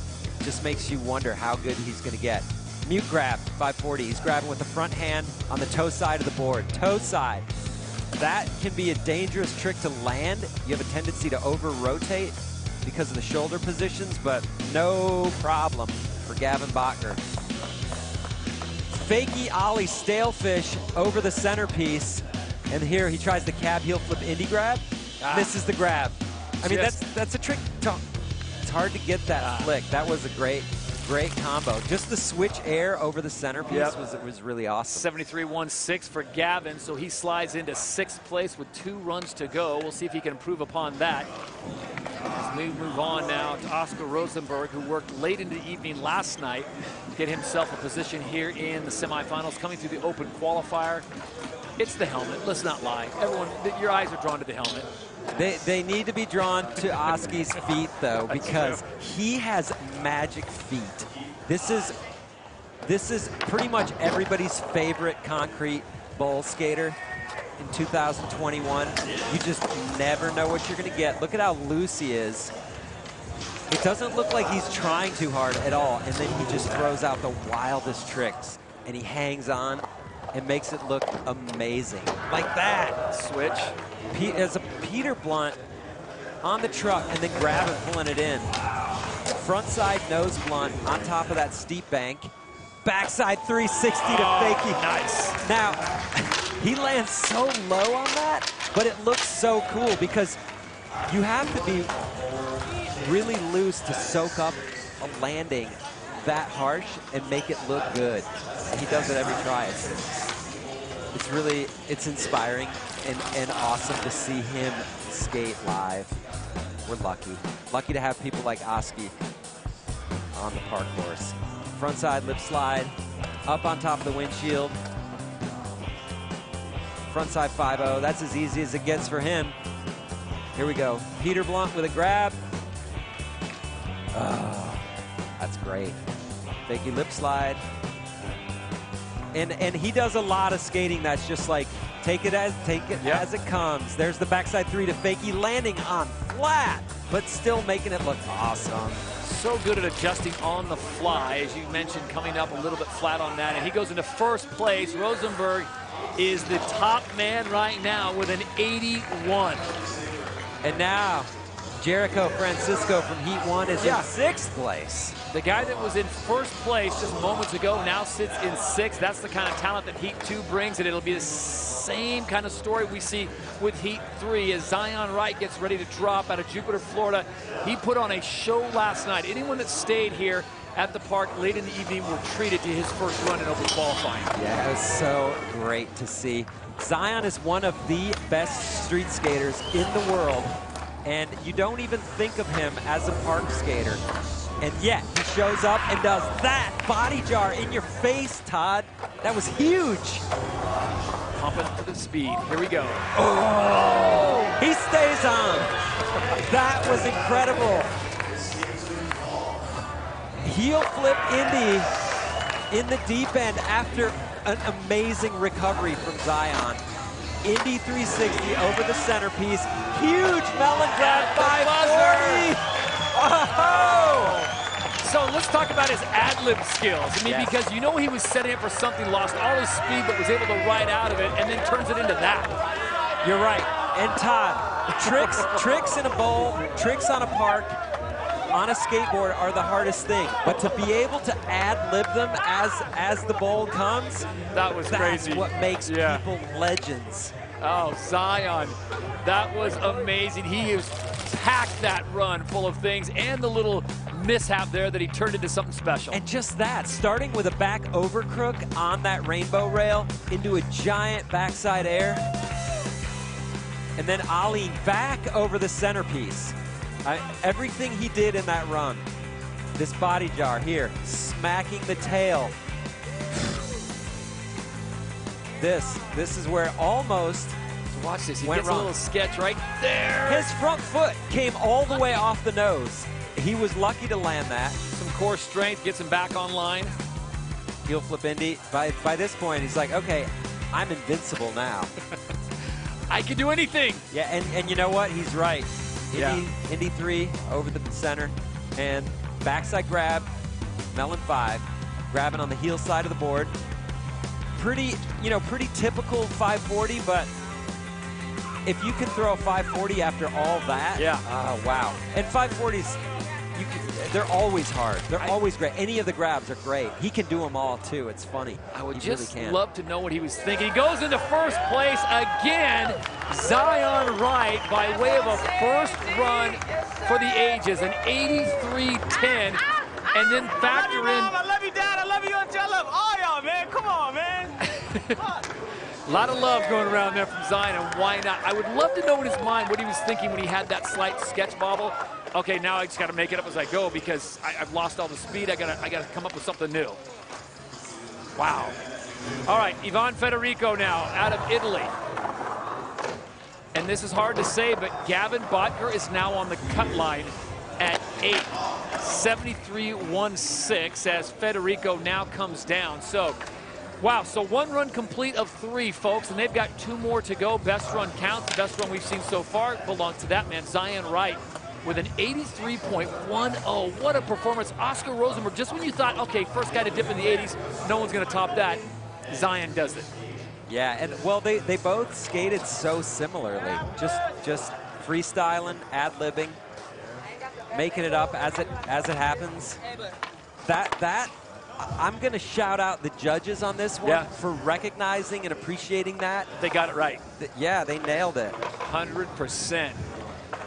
Speaker 10: just makes you wonder how good he's going to get. Mute grab, 540. He's grabbing with the front hand on the toe side of the board. Toe side. That can be a dangerous trick to land. You have a tendency to over-rotate because of the shoulder positions, but no problem for Gavin Bacher. Fakey ollie stale fish over the centerpiece. And here he tries the cab heel flip indie grab. Misses the grab. I mean, that's a trick. It's hard to get that flick. That was a great great combo. Just the switch air over the centerpiece was really awesome.
Speaker 6: 73.16 for Gavin, so he slides into 6th place with 2 runs to go. We'll see if he can improve upon that. As we move on now to Oscar Rosenberg, who worked late into the evening last night to get himself a position here in the semifinals, coming through the open qualifier. It's the helmet, let's not lie. Everyone, your eyes are drawn to the helmet.
Speaker 10: They need to be drawn to Oski's feet, though, because he has magic feet. This is pretty much everybody's favorite concrete bowl skater in 2021. You just never know what you're going to get. Look at how loose he is. It doesn't look like he's trying too hard at all, and then he just throws out the wildest tricks, and he hangs on and makes it look amazing. Like that.
Speaker 6: Switch.
Speaker 10: As a Peter Blunt on the truck and then grabbing, pulling it in. Frontside nose blunt on top of that steep bank. Backside 360 to fakie.
Speaker 6: Nice.
Speaker 10: Now, he lands so low on that, but it looks so cool because you have to be really loose to soak up a landing that harsh and make it look good. And he does it every try. It's inspiring and awesome to see him skate live. We're lucky to have people like Oski on the park course. Frontside lip slide, up on top of the windshield. Frontside 5-0, that's as easy as it gets for him. Here we go, Peter Blunt with a grab. Oh, that's great. Fakie lip slide. And he does a lot of skating that's just like, take it as it comes. There's the backside 3 to fakie, landing on flat, but still making it look awesome.
Speaker 6: So good at adjusting on the fly, as you mentioned, coming up a little bit flat on that. And he goes into 1st place. Rosenberg is the top man right now with an 81.
Speaker 10: And now, Jericho Francisco from Heat 1 is in 6th place.
Speaker 6: The guy that was in 1st place just moments ago now sits in 6th. That's the kind of talent that Heat 2 brings, and it'll be the same kind of story we see with Heat 3 as Zion Wright gets ready to drop out of Jupiter, Florida. He put on a show last night. Anyone that stayed here at the park late in the evening were treated to his first run in open qualifying.
Speaker 10: Yeah, it was so great to see. Zion is one of the best street skaters in the world, and you don't even think of him as a park skater. And yet, he shows up and does that body jar in your face, Todd. That was huge.
Speaker 6: Pumping to the speed. Here we go.
Speaker 10: Oh! He stays on. That was incredible. Heel flip Indy in the deep end after an amazing recovery from Zion. Indy 360 over the centerpiece. Huge melon grab, 540. Oh!
Speaker 6: So let's talk about his ad-lib skills. I mean, because you know he was setting up for something, lost all his speed, but was able to ride out of it, and then turns it into that.
Speaker 10: You're right. And Todd, tricks in a bowl, tricks on a park, on a skateboard are the hardest thing. But to be able to ad-lib them as the bowl comes,
Speaker 6: that was crazy.
Speaker 10: That's what makes people legends.
Speaker 6: Oh, Zion, that was amazing. He has packed that run full of things, and the little mishap there that he turned into something special.
Speaker 10: And just that, starting with a back over crook on that rainbow rail into a giant backside air, and then ollieing back over the centerpiece. Everything he did in that run, this body jar here, smacking the tail. This is where almost
Speaker 6: watch this. He
Speaker 10: went
Speaker 6: gets
Speaker 10: wrong.
Speaker 6: A little sketch right there.
Speaker 10: His front foot came all the way off the nose. He was lucky to land that.
Speaker 6: Some core strength gets him back online.
Speaker 10: Heel flip Indy. By this point, he's like, okay, I'm invincible now.
Speaker 6: I can do anything.
Speaker 10: Yeah, and you know what? He's right. Indy 3 over the center, and backside grab, melon 5, grabbing on the heel side of the board. Pretty typical 540, but if you can throw a 540 after all that, wow. And 540s, they're always hard. They're always great. Any of the grabs are great. He can do them all, too. It's funny.
Speaker 6: I would just love to know what he was thinking. He goes into 1st place again. Zion Wright, by way of a first run for the ages, an 83.10. and then factor in.
Speaker 4: I love you, Dad. I love you, Auntie. I love all y'all, man. Come on, man.
Speaker 6: A lot of love going around there from Zion, and why not? I would love to know in his mind what he was thinking when he had that slight sketch bobble. Okay, now I just got to make it up as I go because I've lost all the speed. I gotta come up with something new. Wow. All right, Ivan Federico now out of Italy. And this is hard to say, but Gavin Botker is now on the cut line at 8. 73.16 as Federico now comes down. So, wow, so 1 run complete of 3, folks, and they've got 2 more to go. Best run counts. The best run we've seen so far belongs to that man, Zion Wright, with an 83.10. What a performance. Oscar Rosenberg, just when you thought, okay, first guy to dip in the 80s, no one's going to top that, Zion does it.
Speaker 10: Yeah, and well, they both skated so similarly. Just freestyling, ad-libbing, making it up as it happens. I'm going to shout out the judges on this one for recognizing and appreciating that.
Speaker 6: They got it right.
Speaker 10: Yeah, they nailed it.
Speaker 6: 100%.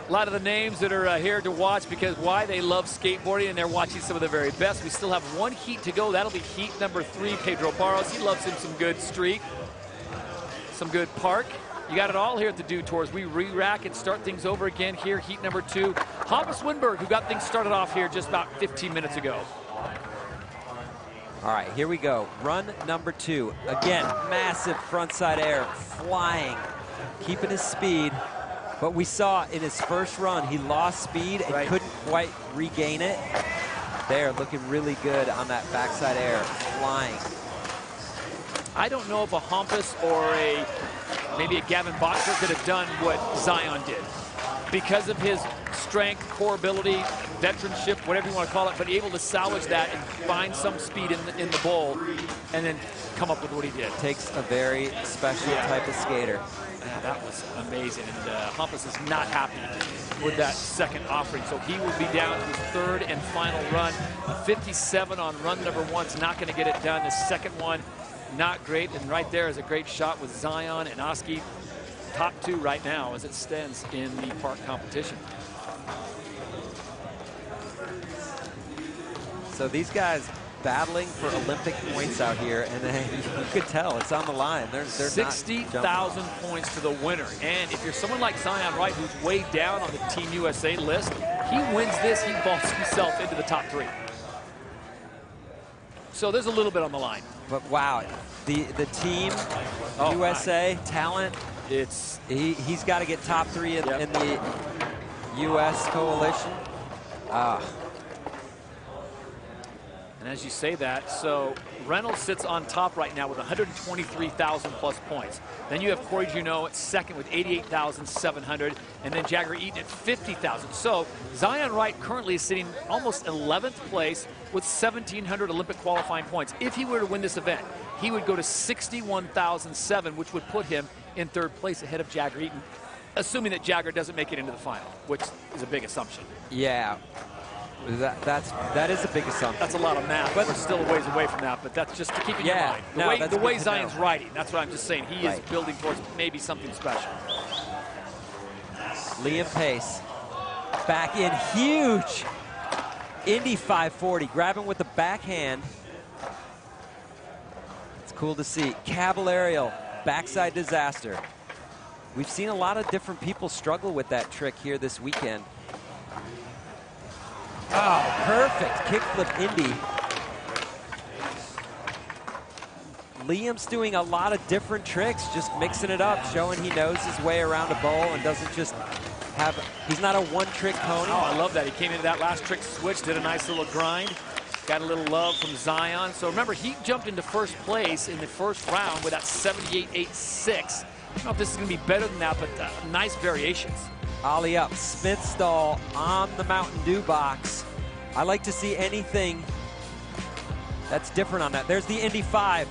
Speaker 6: A lot of the names that are here to watch because why? They love skateboarding and they're watching some of the very best. We still have 1 heat to go. That'll be heat number 3, Pedro Barros. He loves him some good street, some good park. You got it all here at the Dew Tours. We re-rack and start things over again here, heat number 2. Hampus Winberg, who got things started off here just about 15 minutes ago.
Speaker 10: All right, here we go. Run number 2. Again, massive frontside air, flying, keeping his speed. But we saw in his first run, he lost speed and couldn't quite regain it. There, looking really good on that backside air, flying.
Speaker 6: I don't know if a Hampus or maybe a Gavin Botker could have done what Zion did. Because of his strength, core ability, veteranship, whatever you want to call it, but able to salvage that and find some speed in the bowl and then come up with what he did.
Speaker 10: Takes a very special type of skater.
Speaker 6: That was amazing, and Hampus is not happy with that second offering, so he will be down to his 3rd and final run. A 57 on run number 1 is not going to get it done. The second one, not great, and right there is a great shot with Zion and Oski, top 2 right now as it stands in the park competition.
Speaker 10: So these guys battling for Olympic points out here, and you could tell it's on the line. They're
Speaker 6: 60,000 points to the winner, and if you're someone like Zion Wright, who's way down on the Team USA list, he wins this, he vaults himself into the top 3. So there's a little bit on the line.
Speaker 10: But wow, the Team USA talent, he's got to get top 3 in the U.S. coalition.
Speaker 6: And as you say that, so Reynolds sits on top right now with 123,000 plus points. Then you have Corey Juneau at second with 88,700, and then Jagger Eaton at 50,000. So Zion Wright currently is sitting almost 11th place with 1,700 Olympic qualifying points. If he were to win this event, he would go to 61,007, which would put him in 3rd place ahead of Jagger Eaton, assuming that Jagger doesn't make it into the final, which is a big assumption.
Speaker 10: Yeah. That is a big assumption.
Speaker 6: That's a lot of math. But we're still a ways away from that, but that's just to keep in your mind. The way Zion's riding, that's what I'm just saying. He is building towards maybe something special.
Speaker 10: Liam Pace back in huge. Indy 540, grabbing with the backhand. It's cool to see. Caballerial, backside disaster. We've seen a lot of different people struggle with that trick here this weekend. Oh, perfect kickflip Indy. Liam's doing a lot of different tricks, just mixing it up, showing he knows his way around a bowl and doesn't just have, he's not a one-trick pony.
Speaker 6: Oh, I love that. He came into that last trick switch, did a nice little grind, got a little love from Zion. So remember, he jumped into 1st place in the 1st round with that 78.86. I don't know if this is going to be better than that, but nice variations.
Speaker 10: Ollie up, Smith stall on the Mountain Dew box. I like to see anything that's different on that. There's the Indy 5,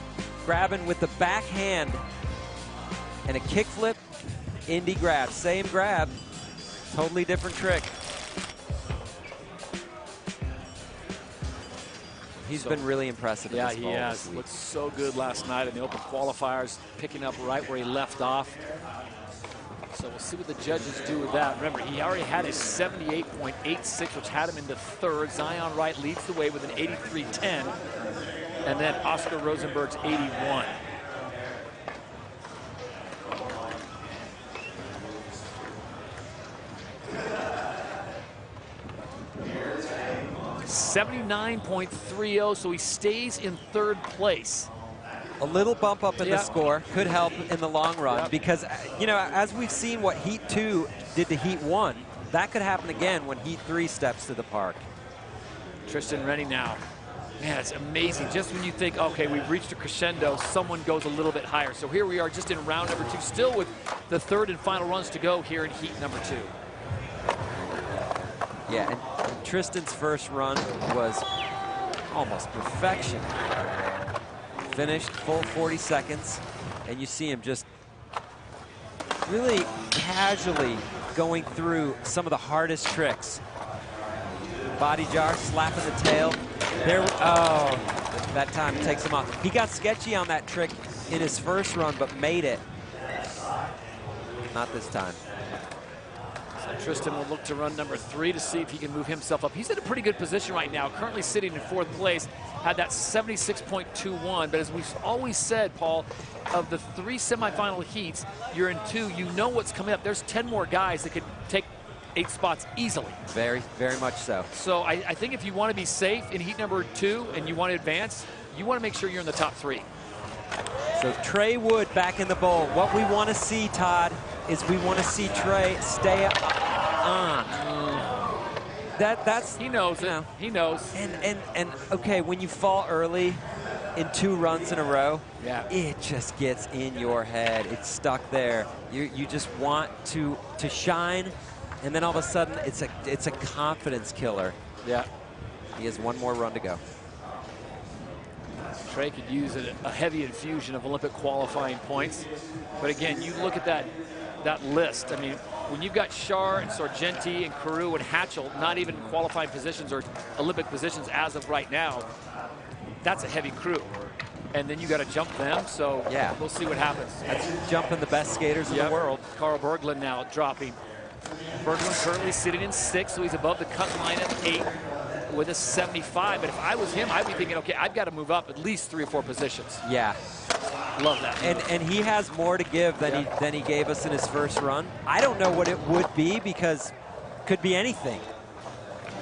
Speaker 10: grabbing with the backhand and a kickflip, Indy grab. Same grab, totally different trick. He's been really impressive in this
Speaker 6: he
Speaker 10: ball
Speaker 6: has. Looked so good last night in the open qualifiers, picking up right where he left off. So we'll see what the judges do with that. Remember, he already had a 78.86, which had him into third. Zion Wright leads the way with an 83.10. And then Oscar Rosenberg's 81. $79.30, so he stays in third place.
Speaker 10: A little bump up in the score could help in the long run because, you know, as we've seen what Heat 2 did to Heat 1, that could happen again when Heat 3 steps to the park.
Speaker 6: Tristan Rennie now. Man, it's amazing. Just when you think, okay, we've reached a crescendo, someone goes a little bit higher. So here we are just in round number 2, still with the third and final runs to go here in Heat number 2.
Speaker 10: Yeah, and Tristan's first run was almost perfection. Finished full 40 seconds, and you see him just really casually going through some of the hardest tricks. Body jar, slapping the tail. There, oh, that time takes him off. He got sketchy on that trick in his first run, but made it. Not this time.
Speaker 6: So Tristan will look to run number 3 to see if he can move himself up. He's in a pretty good position right now, currently sitting in 4th place, had that 76.21, but as we've always said, Paul, of the 3 semifinal heats, you're in 2, you know what's coming up. There's 10 more guys that could take 8 spots easily.
Speaker 10: Very, very much so.
Speaker 6: So I think if you want to be safe in heat number 2 and you want to advance, you want to make sure you're in the top 3.
Speaker 10: So Trey Wood back in the bowl. What we want to see, Todd, is we want to see Trey stay on. That's
Speaker 6: he knows it. Know. He knows.
Speaker 10: And okay, when you fall early in 2 runs in a row, it just gets in your head. It's stuck there. You just want to shine, and then all of a sudden it's a confidence killer.
Speaker 6: Yeah.
Speaker 10: He has 1 more run to go.
Speaker 6: Trey could use a heavy infusion of Olympic qualifying points. But again, you look at that list. I mean, when you've got Shar and Sargenti and Carew and Hatchell, not even qualifying positions or Olympic positions as of right now, that's a heavy crew. And then you got to jump them, so we'll see what happens.
Speaker 10: That's jumping the best skaters in the world.
Speaker 6: Carl Berglund now dropping. Berglund currently sitting in 6th, so he's above the cut line at 8 with a 75. But if I was him, I'd be thinking, okay, I've got to move up at least 3 or 4 positions.
Speaker 10: Yeah.
Speaker 6: Love that.
Speaker 10: And he has more to give than he gave us in his first run. I don't know what it would be because could be anything.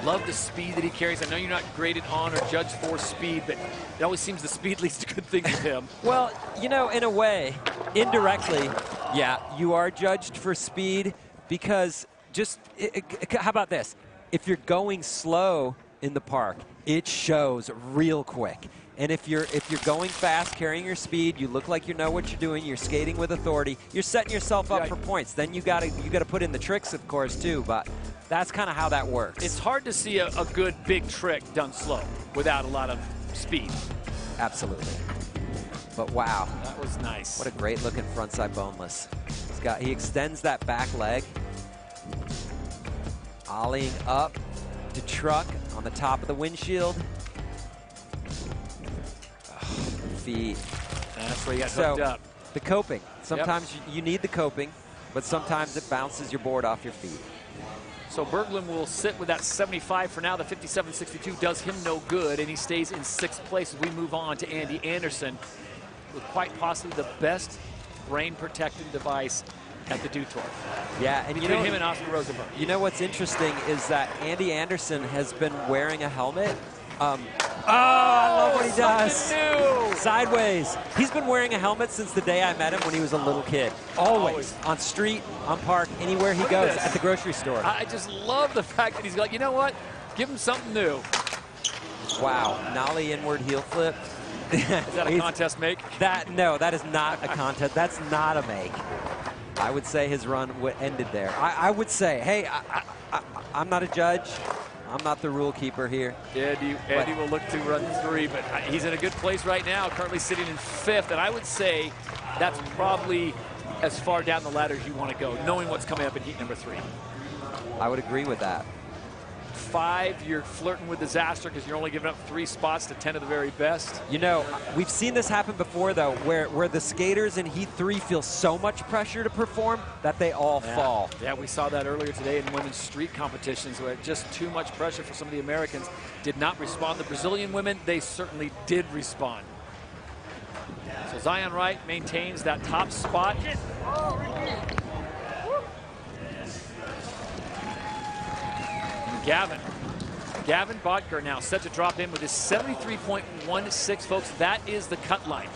Speaker 6: Love the speed that he carries. I know you're not graded on or judged for speed, but it always seems the speed leads to good things with him.
Speaker 10: Well, you know, in a way, indirectly, yeah, you are judged for speed because just, how about this? If you're going slow in the park, it shows real quick. And if you're going fast, carrying your speed, you look like you know what you're doing, you're skating with authority, you're setting yourself up for points. Then you gotta put in the tricks, of course, too, but that's kind of how that works.
Speaker 6: It's hard to see a good big trick done slow without a lot of speed.
Speaker 10: Absolutely. But wow.
Speaker 6: That was nice.
Speaker 10: What a great looking frontside boneless. He extends that back leg. Ollieing up to truck on the top of the windshield. Feet.
Speaker 6: That's where you got hooked up.
Speaker 10: The coping. Sometimes you need the coping, but sometimes it bounces your board off your feet.
Speaker 6: So Berglund will sit with that 75 for now. The 57.62 does him no good, and he stays in 6th place as we move on to Andy Anderson with quite possibly the best brain protecting device at the Dew Tour.
Speaker 10: Yeah, and
Speaker 6: between him and Oscar Rosenberg.
Speaker 10: You know what's interesting is that Andy Anderson has been wearing a helmet. I love what he does.
Speaker 6: New.
Speaker 10: Sideways. He's been wearing a helmet since the day I met him when he was a little kid. Always. On street, on park, anywhere he goes, at the grocery store.
Speaker 6: I just love the fact that he's like, you know what? Give him something new.
Speaker 10: Wow. Nollie inward heel flip.
Speaker 6: Is that a contest make?
Speaker 10: No, that is not a contest. That's not a make. I would say his run ended there. I would say, hey, I'm not a judge. I'm not the rule keeper here.
Speaker 6: Andy will look to run 3, but he's in a good place right now, currently sitting in 5th, and I would say that's probably as far down the ladder as you want to go, knowing what's coming up in heat number 3.
Speaker 10: I would agree with that.
Speaker 6: 5, you're flirting with disaster because you're only giving up 3 spots to 10 of the very best.
Speaker 10: You know, we've seen this happen before, though, where the skaters in Heat 3 feel so much pressure to perform that they all fall.
Speaker 6: Yeah, we saw that earlier today in women's street competitions where just too much pressure for some of the Americans did not respond. The Brazilian women, they certainly did respond. So Zion Wright maintains that top spot. Gavin Bodker now set to drop in with his 73.16, folks. That is the cut line.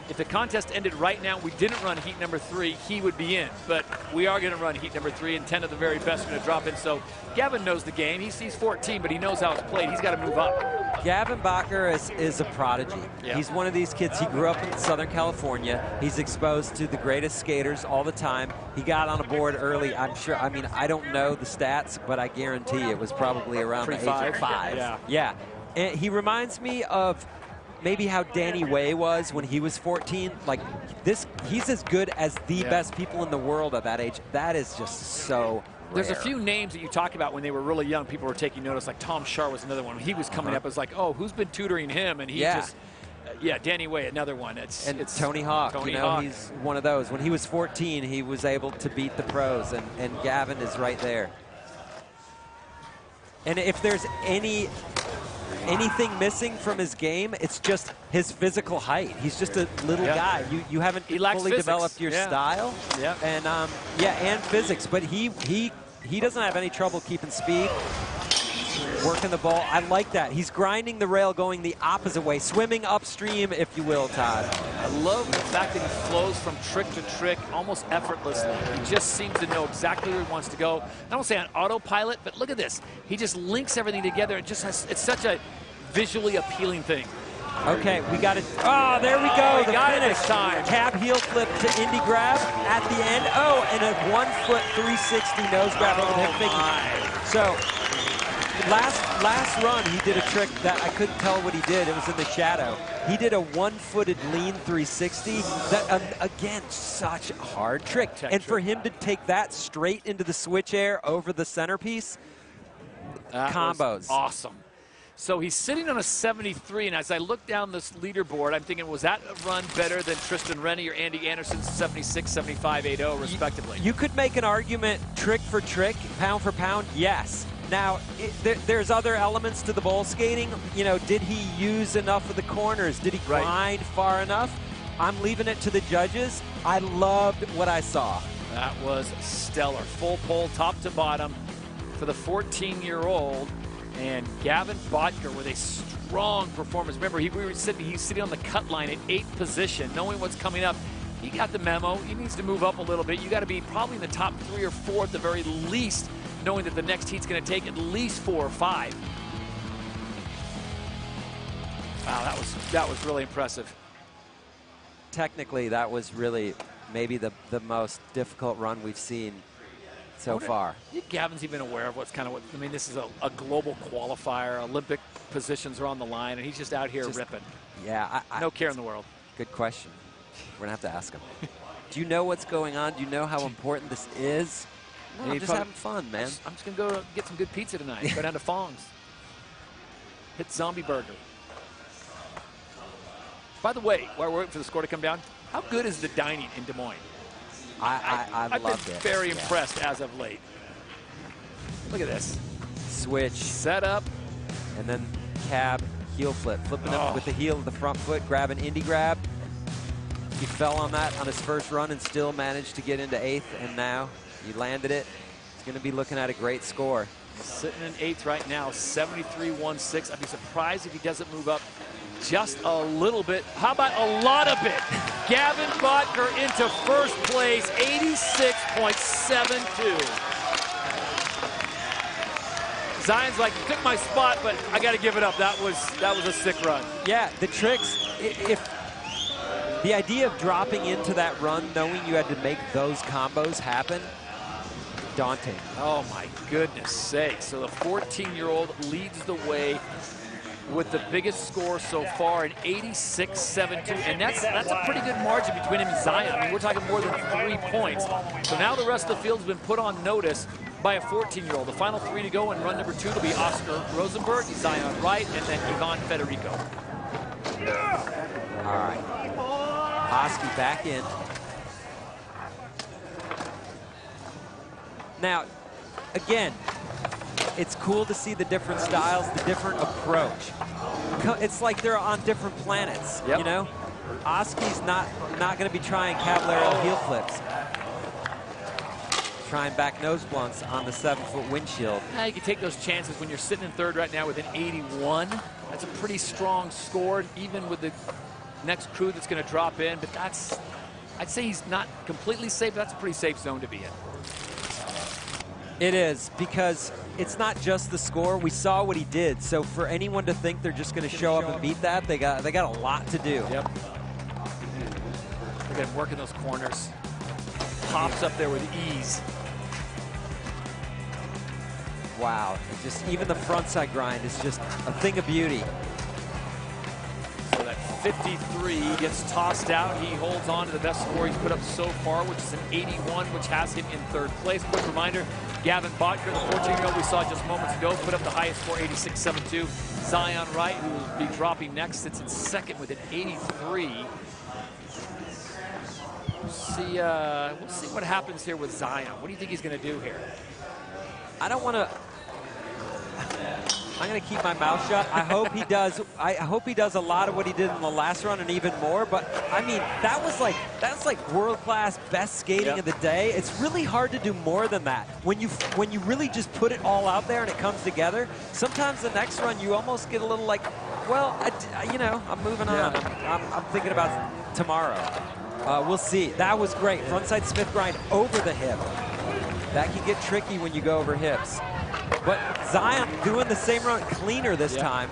Speaker 6: If the contest ended right now, we didn't run heat number 3, he would be in. But we are going to run heat number 3, and 10 of the very best are going to drop in. So Gavin knows the game. He's 14, but he knows how it's played. He's got to move up.
Speaker 10: Gavin Bodker is a prodigy.
Speaker 6: Yeah.
Speaker 10: He's one of these kids. He grew up in Southern California. He's exposed to the greatest skaters all the time. He got on a board early, I'm sure. I mean, I don't know the stats, but I guarantee it was probably around the age of 5. Yeah. And he reminds me of maybe how Danny Way was when he was 14. Like this, he's as good as the best people in the world at that age. That is just so rare.
Speaker 6: There's a few names that you talk about when they were really young. People were taking notice, like Tom Shar was another one. When he was coming up, it was like, oh, who's been tutoring him? And he just, Danny Way, another one. It's
Speaker 10: Tony Hawk,
Speaker 6: Tony
Speaker 10: you know,
Speaker 6: Hawk.
Speaker 10: he's one of those. When he was 14, he was able to beat the pros, and Gavin is right there. And if there's anything missing from his game, it's just his physical height. He's just a little guy. You haven't fully developed your style. And and physics. But he doesn't have any trouble keeping speed, working the ball. I like that. He's grinding the rail, going the opposite way, swimming upstream, if you will, Todd.
Speaker 6: I love the fact that he flows from trick to trick almost effortlessly. He just seems to know exactly where he wants to go. I don't say on autopilot, but look at this. He just links everything together. It's such a visually appealing thing.
Speaker 10: Okay, we got it. Oh, there we go. The
Speaker 6: got it
Speaker 10: finish.
Speaker 6: this time.
Speaker 10: Cab heel flip to Indy grab at the end. Oh, and a 1-foot 360 nose grab over the figure. So last run, he did a trick that I couldn't tell what he did. It was in the shadow. He did a 1-footed lean 360. That again, such a hard trick. And for him to take that straight into the switch air over the centerpiece,
Speaker 6: that
Speaker 10: combos.
Speaker 6: Was awesome. So he's sitting on a 73, and as I look down this leaderboard, I'm thinking, was that a run better than Tristan Rennie or Andy Anderson's 76, 75, 80, respectively?
Speaker 10: You could make an argument trick for trick, pound for pound, yes. Now, there's other elements to the bowl skating. You know, did he use enough of the corners? Did he grind far enough? I'm leaving it to the judges. I loved what I saw.
Speaker 6: That was stellar. Full pole, top to bottom for the 14-year-old. And Gavin Bodker with a strong performance. Remember, he's sitting on the cut line at 8th position, knowing what's coming up. He got the memo. He needs to move up a little bit. You got to be probably in the top 3 or 4 at the very least, knowing that the next heat's going to take at least 4 or 5. Wow, that was really impressive.
Speaker 10: Technically, that was really maybe the most difficult run we've seen so far.
Speaker 6: Gavin's even aware of what's I mean, this is a global qualifier. Olympic positions are on the line, and he's just out here ripping.
Speaker 10: Yeah.
Speaker 6: No care in the world.
Speaker 10: Good question. We're going to have to ask him. Do you know what's going on? Do you know how important this is? No, I'm just having fun, man.
Speaker 6: I'm just going to go get some good pizza tonight. Go down to Fong's. Hit Zombie Burger. By the way, while we're waiting for the score to come down, how good is the dining in Des Moines?
Speaker 10: I've
Speaker 6: been very impressed as of late. Look at this.
Speaker 10: Switch.
Speaker 6: Set up.
Speaker 10: And then cab, heel flip. Flipping up with the heel of the front foot, grab an Indy grab. He fell on that on his first run and still managed to get into 8th, and now he landed it. He's going to be looking at a great score.
Speaker 6: He's sitting in 8th right now, 73.16. I'd be surprised if he doesn't move up just a little bit. How about a lot of it? Gavin Bodker into first place, 86.72. Zion's like, took my spot, but I got to give it up. That was a sick run.
Speaker 10: Yeah, the tricks, if the idea of dropping into that run, knowing you had to make those combos happen, daunting.
Speaker 6: Oh my goodness sake. So the 14-year-old leads the way with the biggest score so far in 86.72, and that's a pretty good margin between him and Zion. I mean, we're talking more than 3 points. So now the rest of the field's been put on notice. by a 14-year-old. The final 3 to go in run number 2 will be Oscar Rosenberg, Zion Wright, and then Ivan Federico.
Speaker 10: All right. Oski back in. Now, again, it's cool to see the different styles, the different approach. It's like they're on different planets, you know? Oski's not going to be trying Caballero heel flips. Trying back nose blunts on the 7-foot windshield.
Speaker 6: You can take those chances when you're sitting in third right now with an 81. That's a pretty strong score, even with the next crew that's going to drop in. But that's, I'd say he's not completely safe. But that's a pretty safe zone to be in.
Speaker 10: It is, because it's not just the score. We saw what he did. So for anyone to think they're just going to show up and beat that, they got a lot to do.
Speaker 6: Yep. Look at him working those corners. Pops up there with ease.
Speaker 10: Wow, just even the frontside grind is just a thing of beauty.
Speaker 6: So that 53 gets tossed out. He holds on to the best score he's put up so far, which is an 81, which has him in third place. Quick reminder, Gavin Botker, the 14-year-old we saw just moments ago, put up the highest score, 86.72. Zion Wright, who will be dropping next, sits in second with an 83. We'll see what happens here with Zion. What do you think he's going to do here?
Speaker 10: I don't want to. I'm going to keep my mouth shut. I hope he does. I hope he does a lot of what he did in the last run and even more. But I mean, that's like world-class, best skating of the day. It's really hard to do more than that. When you really just put it all out there and it comes together. Sometimes the next run you almost get a little like, well, you know, I'm moving on. I'm thinking about tomorrow. We'll see. That was great. Frontside Smith grind over the hip. That can get tricky when you go over hips. But Zion doing the same run cleaner this time.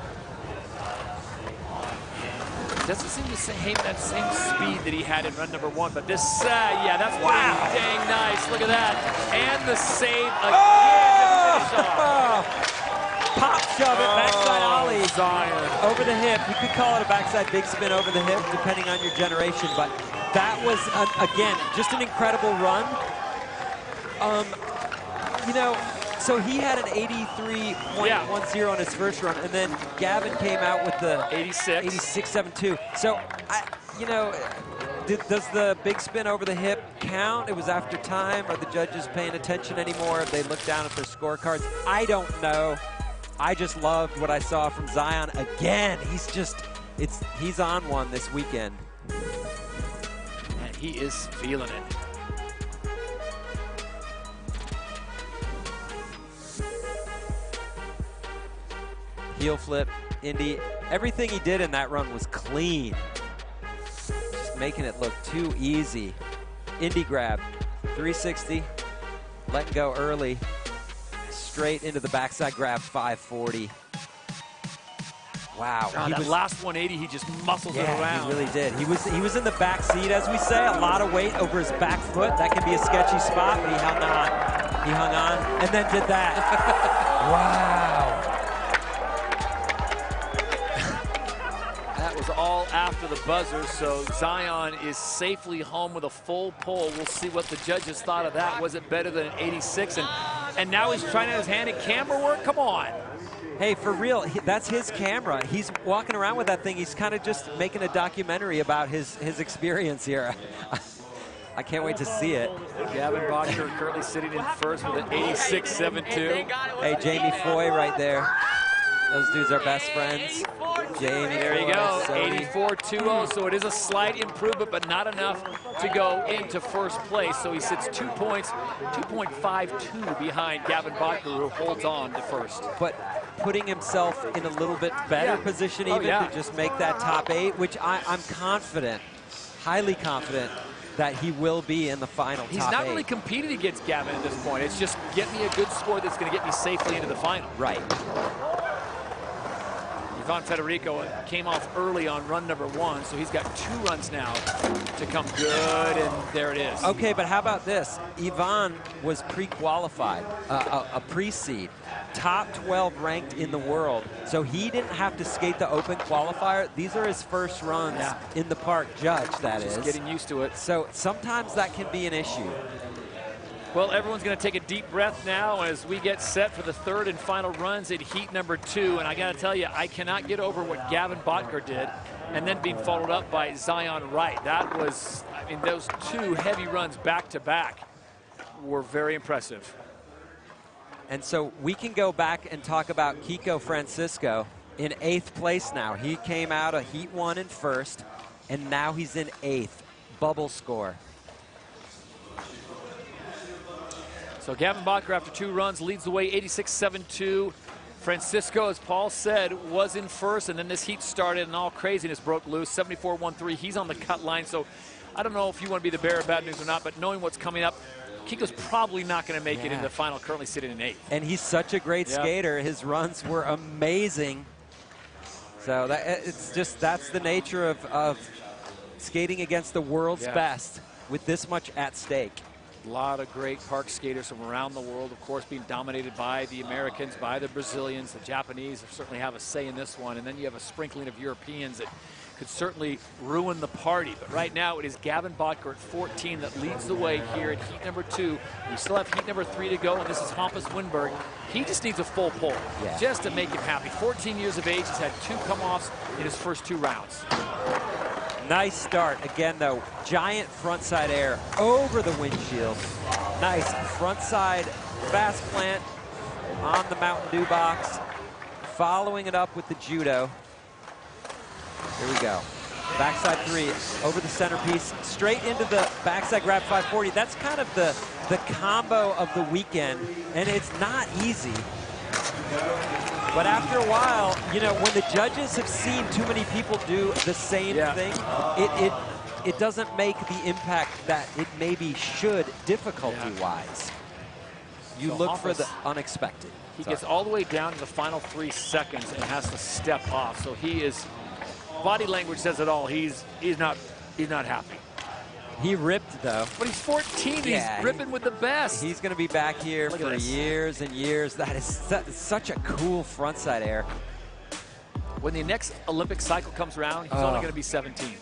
Speaker 6: Doesn't seem to have that same speed that he had in run number 1, but this, yeah, that's pretty dang nice. Look at that. And the save again to finish off.
Speaker 10: Pop shove it, backside ollie. Zion. Over the hip. You could call it a backside big spin over the hip, depending on your generation, but that was, again, just an incredible run. You know, so he had an 83.10 on his first run, and then Gavin came out with the 86.72. So, you know, does the big spin over the hip count? It was after time. Are the judges paying attention anymore? Have they looked down at their scorecards? I don't know. I just loved what I saw from Zion again. He's on one this weekend.
Speaker 6: And he is feeling it.
Speaker 10: Heel flip, Indy. Everything he did in that run was clean. Just making it look too easy. Indy grab, 360, letting go early. Straight into the backside grab, 540. Wow.
Speaker 6: That last 180, he just muscles it around.
Speaker 10: He really did. He was in the back seat, as we say, a lot of weight over his back foot. That can be a sketchy spot, but he hung on. He hung on and then did that. Wow.
Speaker 6: All after the buzzer, so Zion is safely home with a full pull. We'll see what the judges thought of that. Was it better than an 86? And now he's trying out his hand at camera work. Come on.
Speaker 10: Hey, for real, that's his camera. He's walking around with that thing. He's kind of just making a documentary about his experience here. I can't wait to see it.
Speaker 6: Gavin Botker currently sitting in first with an 86.72.
Speaker 10: Hey, Jamie Foy right there. Those dudes are best friends. Jamie,
Speaker 6: there you go, 84.20, so it is a slight improvement, but not enough to go into first place. So he sits 2 points, 2.52 behind Gavin Botker, who holds on to first.
Speaker 10: But putting himself in a little bit better position even to just make that top 8, which I'm confident, highly confident, that he will be in the final
Speaker 6: He's
Speaker 10: top
Speaker 6: not
Speaker 10: 8.
Speaker 6: really competing against Gavin at this point. It's just get me a good score that's going to get me safely into the final.
Speaker 10: Right.
Speaker 6: Ivan Federico came off early on run number 1, so he's got 2 runs now to come good, and there it is.
Speaker 10: Okay, but how about this? Ivan was pre-qualified, a pre-seed, top 12 ranked in the world, so he didn't have to skate the open qualifier. These are his first runs in the park, judge, that is.
Speaker 6: Just getting used to it.
Speaker 10: So sometimes that can be an issue.
Speaker 6: Well, everyone's going to take a deep breath now as we get set for the third and final runs in heat number 2. And I got to tell you, I cannot get over what Gavin Botker did and then being followed up by Zion Wright. That was, I mean, those 2 heavy runs back to back were very impressive.
Speaker 10: And so we can go back and talk about Kiko Francisco in 8th place now. He came out of heat 1 in 1st, and now he's in 8th. Bubble score.
Speaker 6: So Gavin Botker, after 2 runs, leads the way 86.72. Francisco, as Paul said, was in 1st, and then this heat started and all craziness broke loose. 74.13. He's on the cut line, so I don't know if you want to be the bearer of bad news or not, but knowing what's coming up, Kiko's probably not going to make it in the final, currently sitting in 8th.
Speaker 10: And he's such a great skater. His runs were amazing. So that's the nature of skating against the world's best with this much at stake.
Speaker 6: A lot of great park skaters from around the world, of course, being dominated by the Americans, by the Brazilians. The Japanese certainly have a say in this one. And then you have a sprinkling of Europeans that could certainly ruin the party. But right now it is Gavin Botker at 14 that leads the way here in heat number 2. We still have heat number 3 to go, and this is Hampus Winberg. He just needs a full pull just to make him happy. 14 years of age, he's had 2 come-offs in his first 2 rounds.
Speaker 10: Nice start. Again, though, giant frontside air over the windshield. Nice frontside fast plant on the Mountain Dew box. Following it up with the judo. Here we go. Backside 3 over the centerpiece, straight into the backside grab 540. That's kind of the combo of the weekend, and it's not easy. But after a while, you know, when the judges have seen too many people do the same thing, it doesn't make the impact that it maybe should difficulty-wise. You
Speaker 6: So
Speaker 10: look
Speaker 6: Hampus,
Speaker 10: for the unexpected.
Speaker 6: He gets all the way down to the final 3 seconds and has to step off. So he is, body language says it all. He's not happy.
Speaker 10: He ripped, though.
Speaker 6: But he's 14. He's ripping with the best.
Speaker 10: He's going to be back here
Speaker 6: Look
Speaker 10: for
Speaker 6: at this.
Speaker 10: years and years. That is such a cool frontside air.
Speaker 6: When the next Olympic cycle comes around, he's only going to be 17.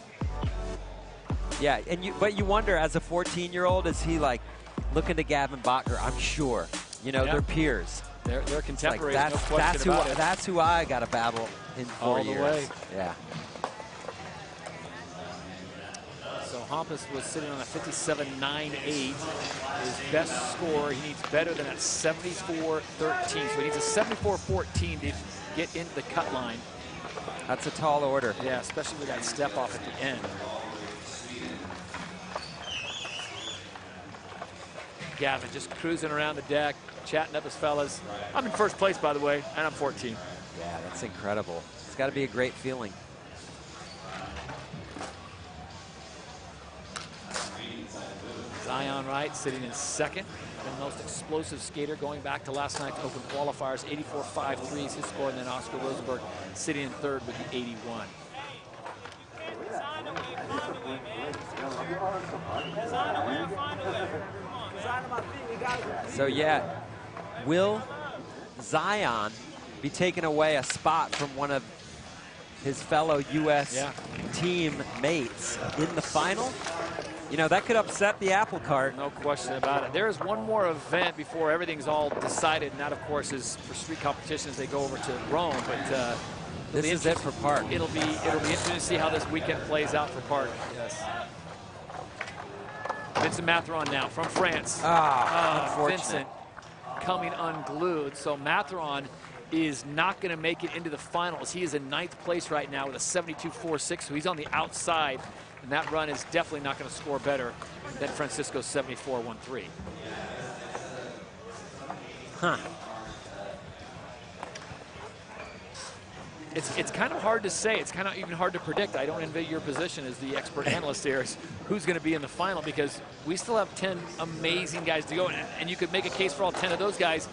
Speaker 10: Yeah, but you wonder, as a 14-year-old, is he like looking to Gavin Botker? I'm sure. You know, they're peers.
Speaker 6: They're contemporaries.
Speaker 10: Like,
Speaker 6: no question about it.
Speaker 10: That's who I got to battle in 4 years.
Speaker 6: All the way.
Speaker 10: Yeah.
Speaker 6: So Hampus was sitting on a 57.98. His best score, he needs better than that 74.13. So he needs a 74.14 to get into the cut line.
Speaker 10: That's a tall order.
Speaker 6: Yeah, especially with that step off at the end. Gavin just cruising around the deck, chatting up his fellas. I'm in first place, by the way, and I'm 14.
Speaker 10: Yeah, that's incredible. It's got to be a great feeling.
Speaker 6: Zion Wright sitting in second, the most explosive skater going back to last night's Open qualifiers, 84.53 is his score, and then Oscar Rosenberg sitting in third with the 81.
Speaker 10: So yeah, will Zion be taking away a spot from one of his fellow U.S. teammates in the final? You know, that could upset the apple cart.
Speaker 6: No question about it. There is one more event before everything's all decided, and that, of course, is for street competitions. They go over to Rome, but
Speaker 10: this is it for Park.
Speaker 6: It'll be interesting to see how this weekend plays out for Park. Yes. Vincent Matheron now from France.
Speaker 10: Unfortunate.
Speaker 6: Vincent coming unglued. So Matheron is not going to make it into the finals. He is in 9th place right now with a 72.46, so he's on the outside. And that run is definitely not going to score better than Francisco's 74.13.
Speaker 10: Huh.
Speaker 6: It's kind of hard to say. It's kind of even hard to predict. I don't envy your position as the expert analyst here, is who's going to be in the final, because we still have 10 amazing guys to go. And you could make a case for all 10 of those guys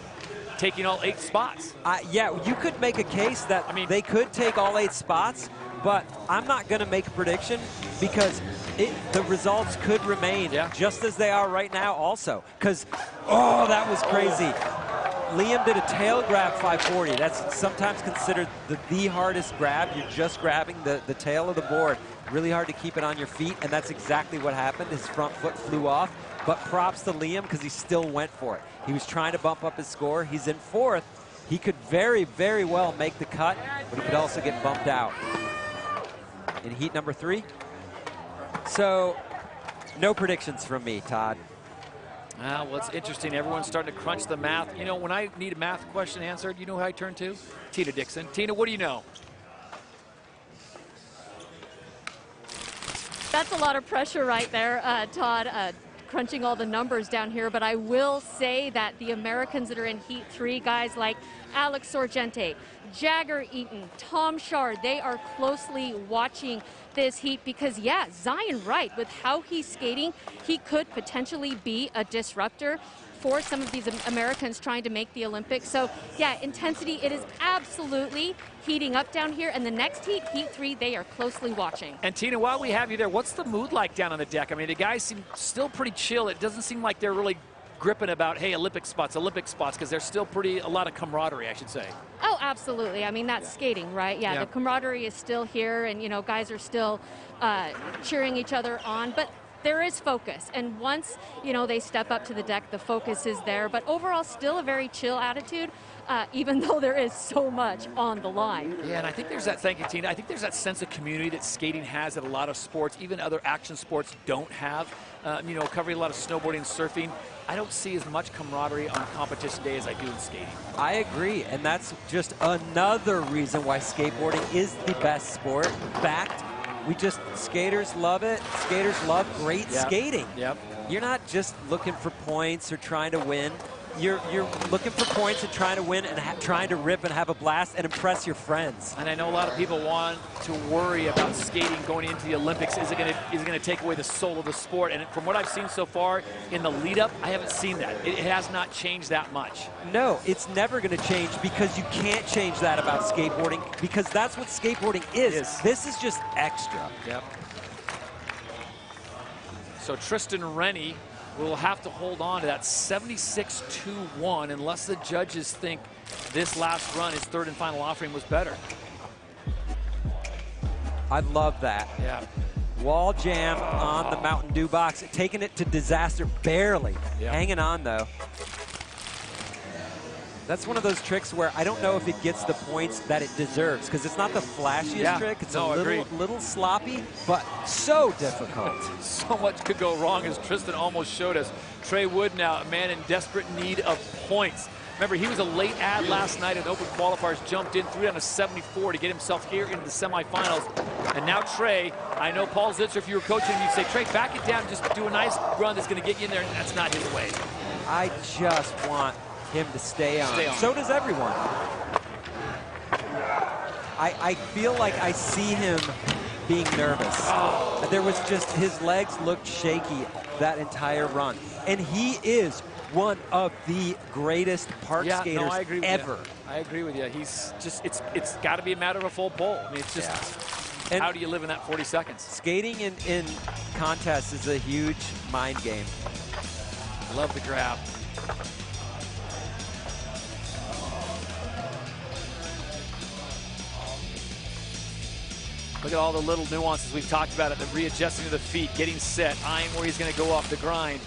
Speaker 6: taking all 8 spots.
Speaker 10: Yeah, you could make a case that they could take all 8 spots, but I'm not going to make a prediction because the results could remain just as they are right now also. Because, that was crazy. Liam did a tail grab 540. That's sometimes considered the hardest grab. You're just grabbing the tail of the board. really hard to keep it on your feet, and that's exactly what happened. His front foot flew off, but props to Liam because he still went for it. He was trying to bump up his score. He's in 4th. He could very, very well make the cut, but he could also get bumped out in heat number 3. So, no predictions from me, Todd.
Speaker 6: Well, it's interesting. Everyone's starting to crunch the math. You know, when I need a math question answered, you know who I turn to? Tina Dixon. Tina, what do you know?
Speaker 5: That's a lot of pressure right there, Todd, crunching all the numbers down here. But I will say that the Americans that are in Heat 3, guys like Alex Sorgente, Jagger Eaton, Tom Shard, they are closely watching this heat because, yeah, Zion Wright, with how he's skating, he could potentially be a disruptor for some of these Americans trying to make the Olympics. So, yeah, intensity, it is absolutely heating up down here. And the next heat, Heat 3, they are closely watching.
Speaker 6: And Tina, while we have you there, what's the mood like down on the deck? I mean, the guys seem still pretty chill. It doesn't seem like they're really gripping about, hey, Olympic spots, because there's still a lot of camaraderie, I should say.
Speaker 5: Oh, absolutely. I mean, that's skating, right? Yeah, the camaraderie is still here, and, you know, guys are still cheering each other on. But there is focus, and once, you know, they step up to the deck, the focus is there. But overall, still a very chill attitude, even though there is so much on the line.
Speaker 6: Yeah, and I think there's that, thank you, Tina, I think there's that sense of community that skating has that a lot of sports, even other action sports, don't have. You know, covering a lot of snowboarding and surfing, I don't see as much camaraderie on competition day as I do in skating.
Speaker 10: I agree, and that's just another reason why skateboarding is the best sport. Fact. Skaters love it. Skaters love great skating.
Speaker 6: Yep.
Speaker 10: You're not just looking for points or trying to win. You're looking for points and trying to win and trying to rip and have a blast and impress your friends.
Speaker 6: And I know a lot of people want to worry about skating going into the Olympics. Is it going to take away the soul of the sport? And from what I've seen so far in the lead-up, I haven't seen that. It has not changed that much.
Speaker 10: No, it's never going to change because you can't change that about skateboarding because that's what skateboarding is. This is just extra.
Speaker 6: Yep. So Tristan Rennie will have to hold on to that 76-2-1 unless the judges think this last run, his third and final offering, was better.
Speaker 10: I love that.
Speaker 6: Yeah.
Speaker 10: Wall jam on the Mountain Dew box, taking it to disaster, barely. Hanging on, though. That's one of those tricks where I don't know if it gets the points that it deserves because it's not the flashiest trick. It's a little sloppy, but so difficult.
Speaker 6: So much could go wrong, as Tristan almost showed us. Trey Wood now, a man in desperate need of points. Remember, he was a late ad last night in open qualifiers, jumped in 3 on a 74 to get himself here into the semifinals. And now Trey, I know Paul Zitzer, if you were coaching him, you'd say, Trey, back it down, just do a nice run that's going to get you in there, and that's not his way.
Speaker 10: I just want him to stay on. So does everyone. I feel like I see him being nervous. There was just, his legs looked shaky that entire run. And he is one of the greatest park skaters ever.
Speaker 6: I agree with you. He's just, it's got to be a matter of a full pull. I mean, it's just, how do you live in that 40 seconds?
Speaker 10: Skating in contests is a huge mind game.
Speaker 6: Love the grab. Look at all the little nuances we've talked about, the readjusting of the feet, getting set, eyeing where he's going to go off the grind.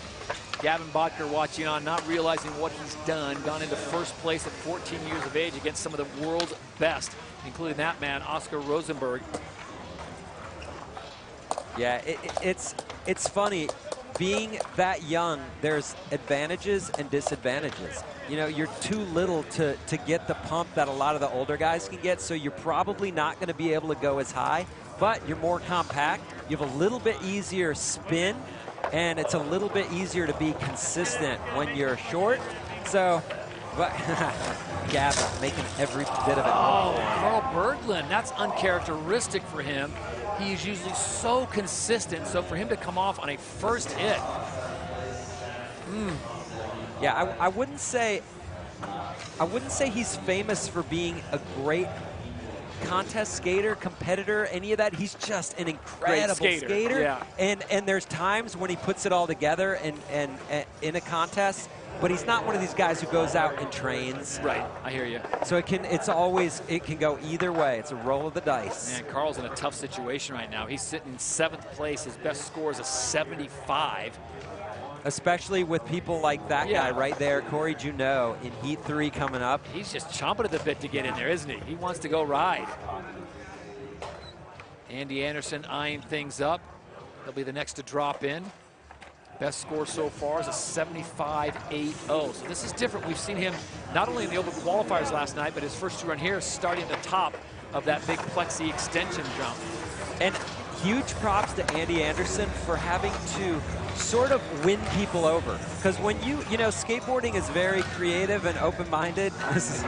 Speaker 6: Gavin Bodker watching on, not realizing what he's done, gone into first place at 14 years of age against some of the world's best, including that man, Oscar Rosenberg.
Speaker 10: Yeah, it's funny. Being that young, there's advantages and disadvantages. You know, you're too little to get the pump that a lot of the older guys can get, so you're probably not going to be able to go as high, but you're more compact. You have a little bit easier spin, and it's a little bit easier to be consistent when you're short. So, but Gavin making every bit of it.
Speaker 6: Oh, Carl Berglund, that's uncharacteristic for him. He is usually so consistent, so for him to come off on a first hit.
Speaker 10: Yeah, I wouldn't say he's famous for being a great contest skater, competitor, any of that. He's just an incredible skater.
Speaker 6: Yeah.
Speaker 10: And there's times when he puts it all together and in a contest, but he's not one of these guys who goes out and trains.
Speaker 6: Right, I hear you.
Speaker 10: So it can go either way. It's a roll of the dice.
Speaker 6: Man, Carl's in a tough situation right now. He's sitting in 7th place. His best score is a 75.
Speaker 10: Especially with people like that guy right there, Corey Juneau, in Heat 3 coming up.
Speaker 6: He's just chomping at the bit to get in there, isn't he? He wants to go ride. Andy Anderson eyeing things up. He'll be the next to drop in. Best score so far is a 75.80. So this is different. We've seen him not only in the open qualifiers last night, but his first 2 run here starting at the top of that big plexi extension jump.
Speaker 10: And huge props to Andy Anderson for having to sort of win people over. Because when you know, skateboarding is very creative and open-minded. Is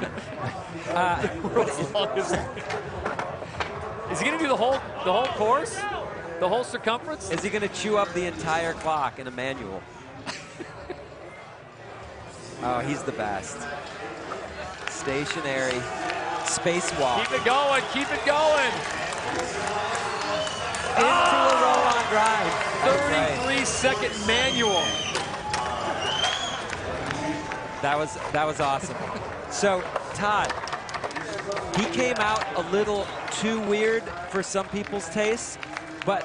Speaker 10: he
Speaker 6: going to do the whole course? The whole circumference?
Speaker 10: Is he going to chew up the entire clock in a manual? Oh, he's the best. Stationary. Spacewalk.
Speaker 6: Keep it going, keep it going.
Speaker 10: Into a roll-on grind.
Speaker 6: 33-second manual.
Speaker 10: That was awesome. So, Todd, he came out a little too weird for some people's tastes, but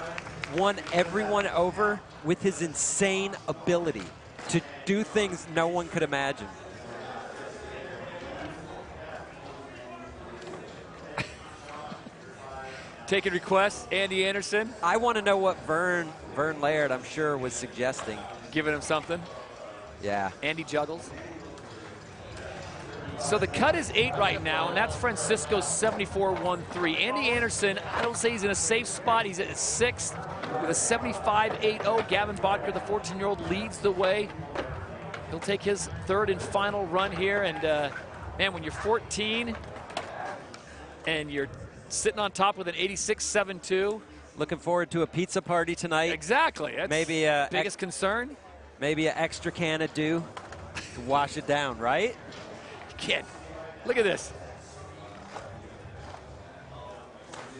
Speaker 10: won everyone over with his insane ability to do things no one could imagine.
Speaker 6: Taking requests, Andy Anderson.
Speaker 10: I want to know what Vern Laird, I'm sure, was suggesting.
Speaker 6: Giving him something.
Speaker 10: Yeah.
Speaker 6: Andy juggles. So the cut is 8 right now, and that's Francisco's 74.13. Andy Anderson, I don't say he's in a safe spot. He's at 6th with a 75.80. Gavin Bodker, the 14-year-old, leads the way. He'll take his 3rd and final run here. And, man, when you're 14 and you're sitting on top with an 86.72.
Speaker 10: Looking forward to a pizza party tonight.
Speaker 6: Exactly. That's
Speaker 10: maybe a
Speaker 6: biggest concern.
Speaker 10: Maybe an extra can of Dew to wash it down, right?
Speaker 6: Kid, look at this.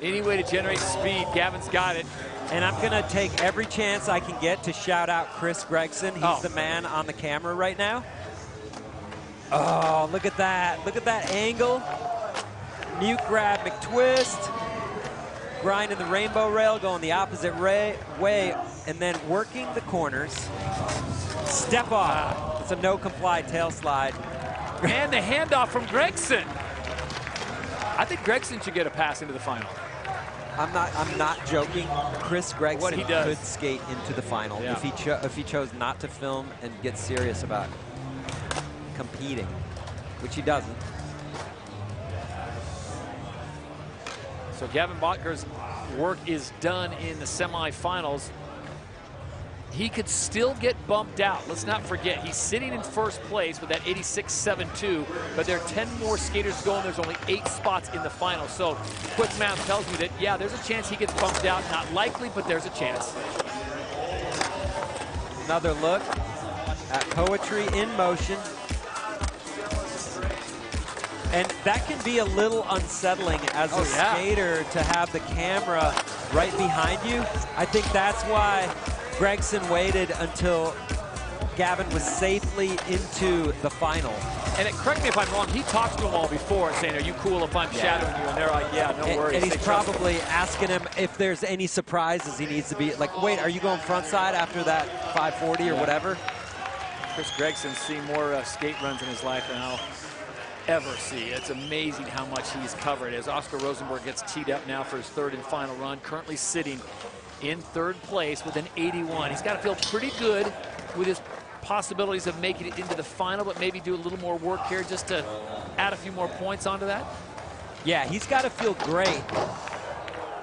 Speaker 6: Any way to generate speed, Gavin's got it.
Speaker 10: And I'm going to take every chance I can get to shout out Chris Gregson. He's the man on the camera right now. Oh, look at that. Look at that angle. Mute grab McTwist. Grinding the rainbow rail, going the opposite way, and then working the corners. Step off. It's a no-comply tail slide.
Speaker 6: And the handoff from Gregson. I think Gregson should get a pass into the final.
Speaker 10: I'm not joking. Chris Gregson could skate into the final if he chose not to film and get serious about competing, which he doesn't.
Speaker 6: So Gavin Botker's work is done in the semifinals. He could still get bumped out. Let's not forget, he's sitting in 1st place with that 86.72, but there are 10 more skaters going. There's only 8 spots in the final. So quick math tells me that, yeah, there's a chance he gets bumped out. Not likely, but there's a chance.
Speaker 10: Another look at poetry in motion. And that can be a little unsettling as a skater to have the camera right behind you. I think that's why Gregson waited until Gavin was safely into the final.
Speaker 6: And correct me if I'm wrong, he talked to them all before saying, are you cool if I'm shadowing you? And they're like, yeah, no worries.
Speaker 10: And he's probably asking him if there's any surprises he needs to be, like, wait, are you going front side after that 540 or whatever?
Speaker 6: Chris Gregson's seen more skate runs in his life than I'll ever see. It's amazing how much he's covered as Oscar Rosenberg gets teed up now for his 3rd and final run, currently sitting in 3rd place with an 81. He's got to feel pretty good with his possibilities of making it into the final, but maybe do a little more work here just to add a few more points onto that.
Speaker 10: Yeah, he's got to feel great.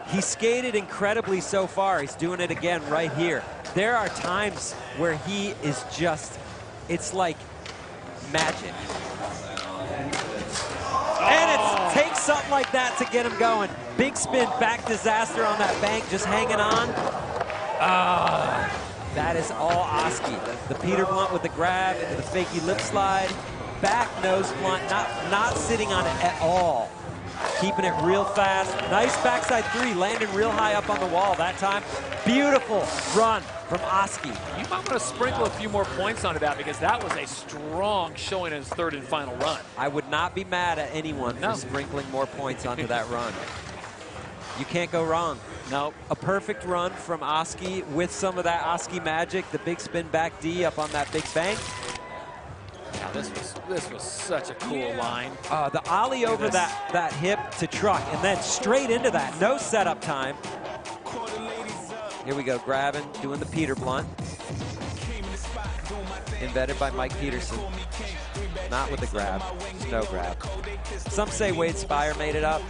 Speaker 10: He skated incredibly so far. He's doing it again right here. There are times where he is just, it's like magic. And it takes something like that to get him going. Big spin, back disaster on that bank, just hanging on. That is all Oski. The Peter Blunt with the grab into the fakie lip slide. Back nose blunt, not sitting on it at all. keeping it real fast. Nice backside three, landing real high up on the wall that time. Beautiful run from Oski.
Speaker 6: You might want to sprinkle a few more points onto that because that was a strong showing in his third and final run.
Speaker 10: I would not be mad at anyone for sprinkling more points onto that run. You can't go wrong.
Speaker 6: No.
Speaker 10: A perfect run from Oski with some of that Oski magic, the big spin back D up on that big bank.
Speaker 6: Now this was such a cool line.
Speaker 10: The ollie over that hip to truck and then straight into that. No setup time. Here we go, grabbing, doing the Peter Blunt. Invented by Mike Peterson. Not with the grab, no grab. Some say Wade Spire made it up.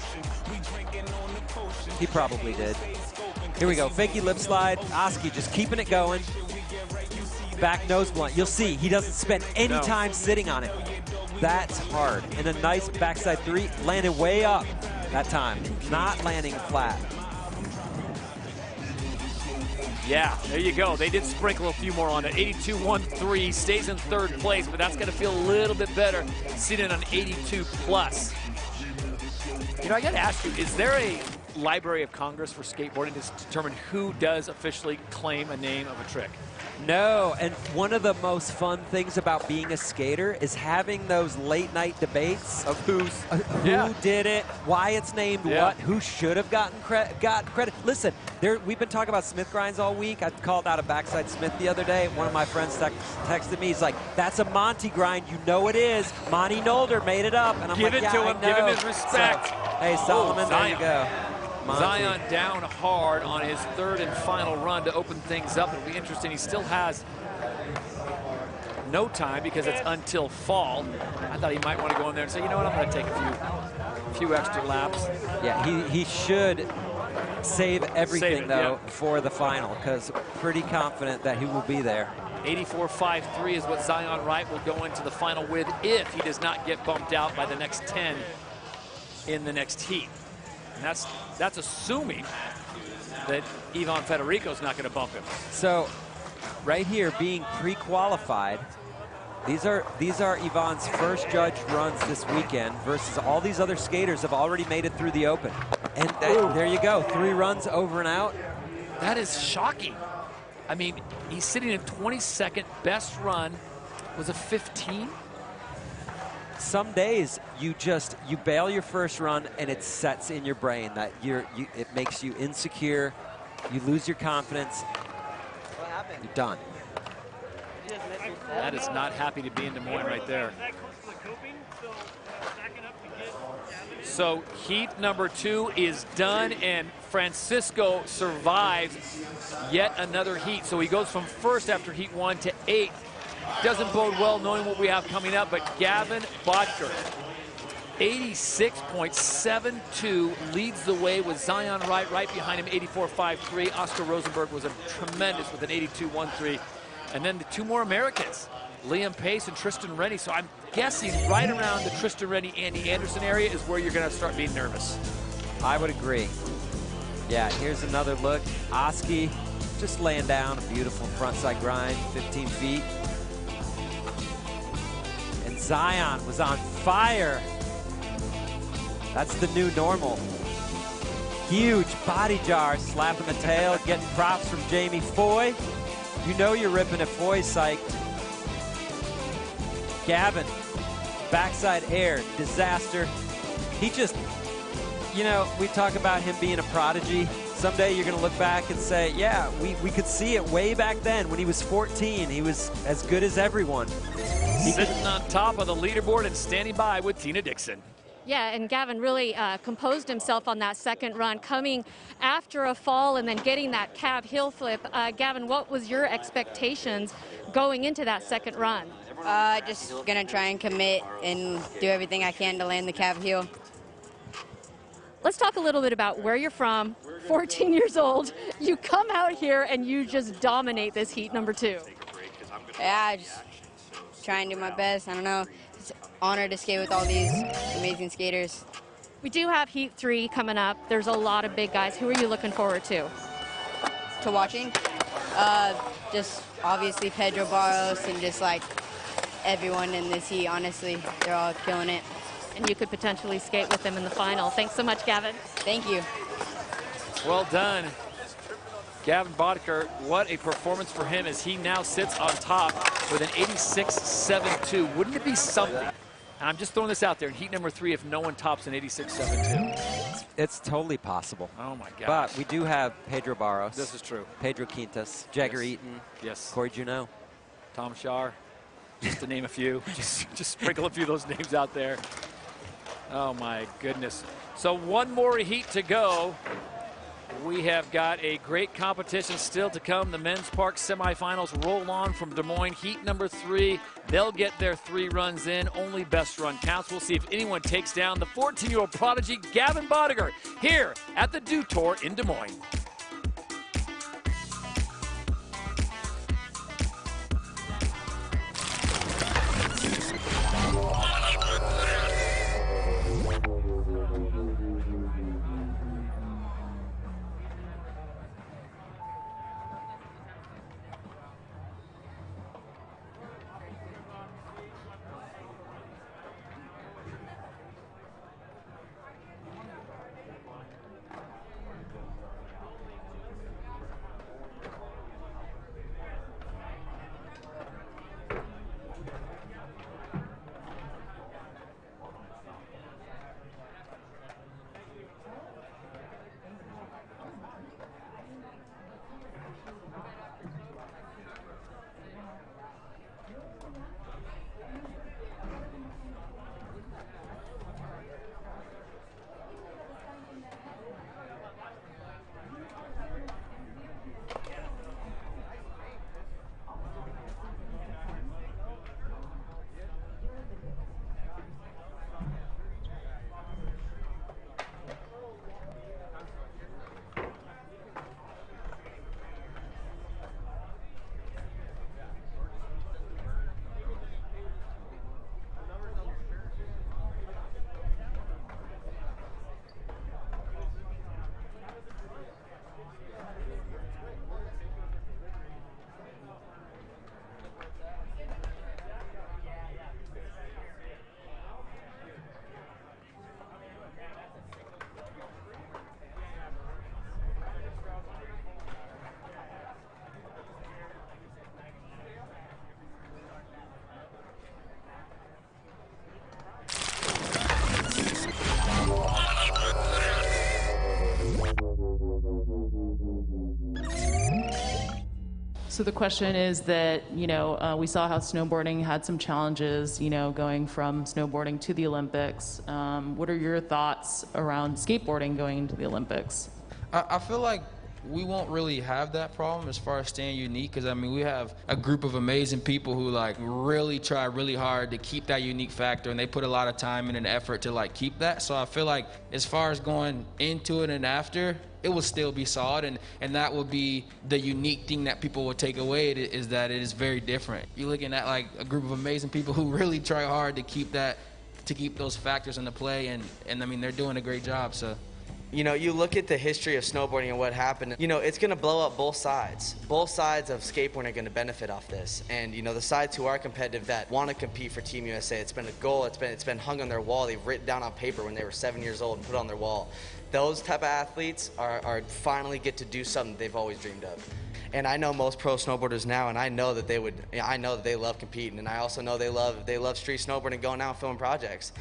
Speaker 10: He probably did. Here we go, fakey lip slide. Oski just keeping it going. Back nose blunt. You'll see he doesn't spend any time sitting on it. That's hard. And a nice backside three, landed way up that time. Not landing flat.
Speaker 6: Yeah, there you go. They did sprinkle a few more on it. 82.13, stays in third place, but that's going to feel a little bit better sitting on 82 plus. You know, I got to ask you, is there a Library of Congress for skateboarding to determine who does officially claim a name of a trick?
Speaker 10: No, and one of the most fun things about being a skater is having those late night debates
Speaker 6: of who
Speaker 10: did it, why it's named what, who should have gotten credit. Listen, we've been talking about Smith grinds all week. I called out a backside Smith the other day. One of my friends texted me. He's like, "That's a Monty grind. You know it is. Monty Nolder made it up." And I'm
Speaker 6: give
Speaker 10: like,
Speaker 6: it to him. Give him his respect.
Speaker 10: So, hey, Solomon, there you go. Monty.
Speaker 6: Zion down hard on his third and final run to open things up. It'll be interesting. He still has no time because it's until fall. I thought he might want to go in there and say, you know what, I'm going to take a few extra laps.
Speaker 10: Yeah, he should save everything, for the final because pretty confident that he will be there.
Speaker 6: 84.53 is what Zion Wright will go into the final with if he does not get bumped out by the next 10 in the next heat. And that's assuming that Ivan Federico's not going to bump him.
Speaker 10: So right here, being pre-qualified, these are Ivan's first judged runs this weekend versus all these other skaters have already made it through the open. And there you go, 3 runs over and out.
Speaker 6: That is shocking. I mean, he's sitting in 22nd, best run was a 15.
Speaker 10: Some days you bail your first run and it sets in your brain that it makes you insecure, you lose your confidence, you're done.
Speaker 6: That is not happy to be in Des Moines right there. So heat number 2 is done and Francisco survives yet another heat. So he goes from first after heat 1 to 8th. Doesn't bode well knowing what we have coming up, but Gavin Bodker, 86.72, leads the way with Zion Wright right behind him, 84.53. Oscar Rosenberg was a tremendous with an 82.13. And then the 2 more Americans, Liam Pace and Tristan Rennie. So I'm guessing right around the Tristan Rennie, Andy Anderson area is where you're going to start being nervous.
Speaker 10: I would agree. Yeah, here's another look. Oski just laying down a beautiful frontside grind, 15 feet. Zion was on fire. That's the new normal. Huge body jar, slapping the tail, getting props from Jamie Foy. You know you're ripping at Foy's psyched. Gavin, backside air, disaster. He just, you know, we talk about him being a prodigy. Someday you're going to look back and say, yeah, we could see it way back then when he was 14. He was as good as everyone.
Speaker 6: Sitting on top of the leaderboard and standing by with Tina Dixon.
Speaker 5: Yeah, and Gavin really composed himself on that second run, coming after a fall and then getting that cab heel flip. Gavin, what was your expectations going into that second run?
Speaker 8: Just going to try and commit and do everything I can to land the cab heel.
Speaker 5: Let's talk a little bit about where you're from, 14 years old. You come out here and you just dominate this heat number 2.
Speaker 8: Yeah, just try and do my best. I don't know. It's an honor to skate with all these amazing skaters.
Speaker 5: We do have heat 3 coming up. There's a lot of big guys. Who are you looking forward to?
Speaker 8: To watching? Just obviously Pedro Barros and just like everyone in this heat, honestly. They're all killing it.
Speaker 5: and you could potentially skate with him in the final. Thanks so much, Gavin.
Speaker 8: Thank you.
Speaker 6: Well done, Gavin Boddicker. What a performance for him as he now sits on top with an 86.72. Wouldn't it be something? And I'm just throwing this out there in heat number 3 if no one tops an 86.72.
Speaker 10: It's totally possible.
Speaker 6: Oh my gosh.
Speaker 10: But we do have Pedro Barros.
Speaker 6: This is true.
Speaker 10: Pedro Quintas, Jagger
Speaker 6: Yes.
Speaker 10: Eaton,
Speaker 6: Yes.
Speaker 10: Corey Juneau,
Speaker 6: Tom Shar, just to name a few. just sprinkle a few of those names out there. Oh my goodness. So one more heat to go. We have got a great competition still to come. The men's park semifinals roll on from Des Moines. Heat number 3, they'll get their 3 runs in. Only best run counts. We'll see if anyone takes down the 14-year-old prodigy, Gavin Boddicker, here at the Dew Tour in Des Moines.
Speaker 9: So the question is that, we saw how snowboarding had some challenges, going from snowboarding to the Olympics. What are your thoughts around skateboarding going into the Olympics?
Speaker 2: I feel like we won't really have that problem as far as staying unique, because we have a group of amazing people who really try really hard to keep that unique factor, and they put a lot of time and effort to keep that. So I feel like as far as going into it and after, it will still be solid, and that will be the unique thing that people will take away, is that it is very different. You're looking at a group of amazing people who really try hard to keep those factors into play, and they're doing a great job. So.
Speaker 11: You look at the history of snowboarding and what happened, it's going to blow up both sides. Both sides of skateboarding are going to benefit off this. And, the sides who are competitive that want to compete for Team USA, it's been a goal, it's been hung on their wall. They've written down on paper when they were 7 years old and put it on their wall. Those type of athletes are finally get to do something they've always dreamed of. And I know most pro snowboarders now, and I know that they love competing, and I also know they love street snowboarding, going out and filming projects.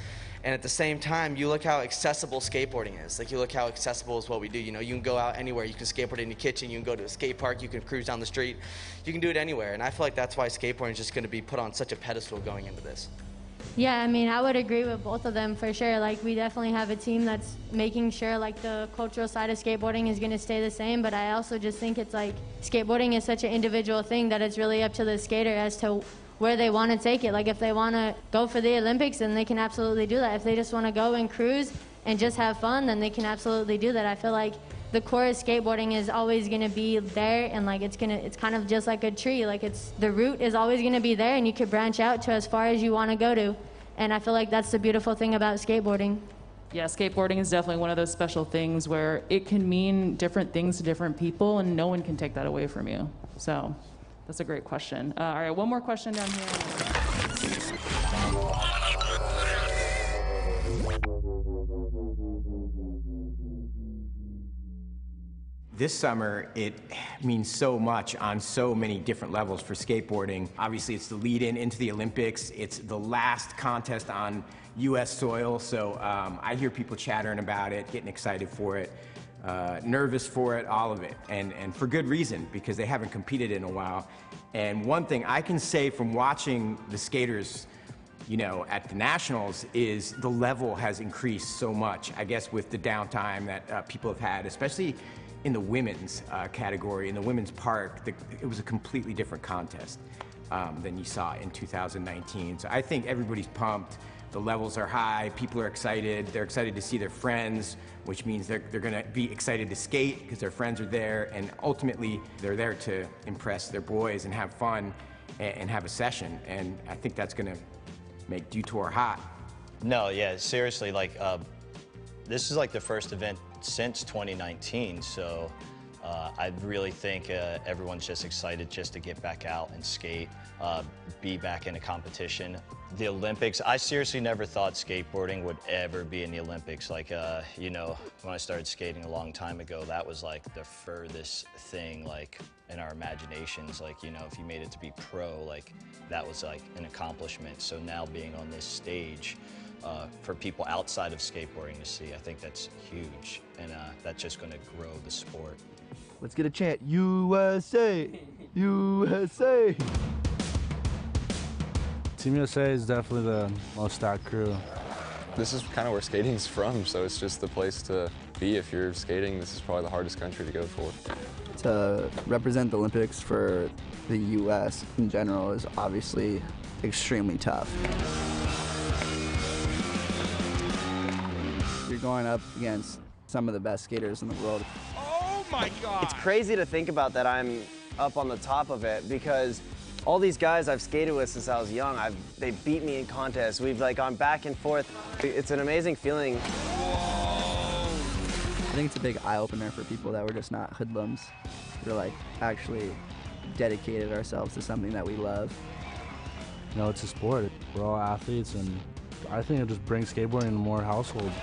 Speaker 11: And at the same time, you look how accessible skateboarding is. You look how accessible is what we do. You can go out anywhere. You can skateboard in your kitchen. You can go to a skate park. You can cruise down the street. You can do it anywhere. And I feel like that's why skateboarding is just going to be put on such a pedestal going into this.
Speaker 22: Yeah, I would agree with both of them for sure. We definitely have a team that's making sure the cultural side of skateboarding is going to stay the same, but I also just think it's skateboarding is such an individual thing that it's really up to the skater as to where they want to take it. If they want to go for the Olympics, then they can absolutely do that. If they just want to go and cruise and just have fun, then they can absolutely do that. I feel like the core of skateboarding is always going to be there, and it's kind of just like a tree. The root is always going to be there, and you could branch out to as far as you want to go to. And I feel like that's the beautiful thing about skateboarding.
Speaker 9: Yeah, skateboarding is definitely one of those special things where it can mean different things to different people, and no one can take that away from you. So that's a great question. All right, one more question down here.
Speaker 12: This summer, it means so much on so many different levels for skateboarding. Obviously, it's the lead-in into the Olympics. It's the last contest on U.S. soil, so I hear people chattering about it, getting excited for it, nervous for it, all of it, and for good reason, because they haven't competed in a while. And one thing I can say from watching the skaters, you know, at the Nationals is the level has increased so much, I guess, with the downtime that people have had, especially in the women's category, in the women's park. It was a completely different contest than you saw in 2019. So I think everybody's pumped. The levels are high, people are excited. They're excited to see their friends, which means they're gonna be excited to skate because their friends are there, and ultimately they're there to impress their boys and have fun and have a session. And I think that's gonna make Dew Tour hot.
Speaker 14: No, yeah, seriously, like, this is like the first event since 2019, so I really think everyone's just excited just to get back out and skate, be back in a competition. The Olympics, I seriously never thought skateboarding would ever be in the Olympics. Like, you know, when I started skating a long time ago, that was like the furthest thing, like, in our imaginations. Like, you know, if you made it to be pro, like, that was like an accomplishment. So now being on this stage, for people outside of skateboarding to see, I think that's huge, and that's just going to grow the sport.
Speaker 13: Let's get a chant. USA! USA!
Speaker 24: Team USA is definitely the most stacked crew.
Speaker 26: This is kind of where skating's from, so it's just the place to be if you're skating. This is probably the hardest country to go for.
Speaker 15: To represent the Olympics for the U.S. in general is obviously extremely tough. You're going up against some of the best skaters in the world.
Speaker 21: Oh my God! It's crazy to think about that I'm up on the top of it, because all these guys I've skated with since I was young, they beat me in contests. We've like gone back and forth. It's an amazing feeling.
Speaker 15: I think it's a big eye-opener for people that we're just not hoodlums. We're like actually dedicated ourselves to something that we love.
Speaker 24: You know, it's a sport. We're all athletes, and I think it just brings skateboarding into more households.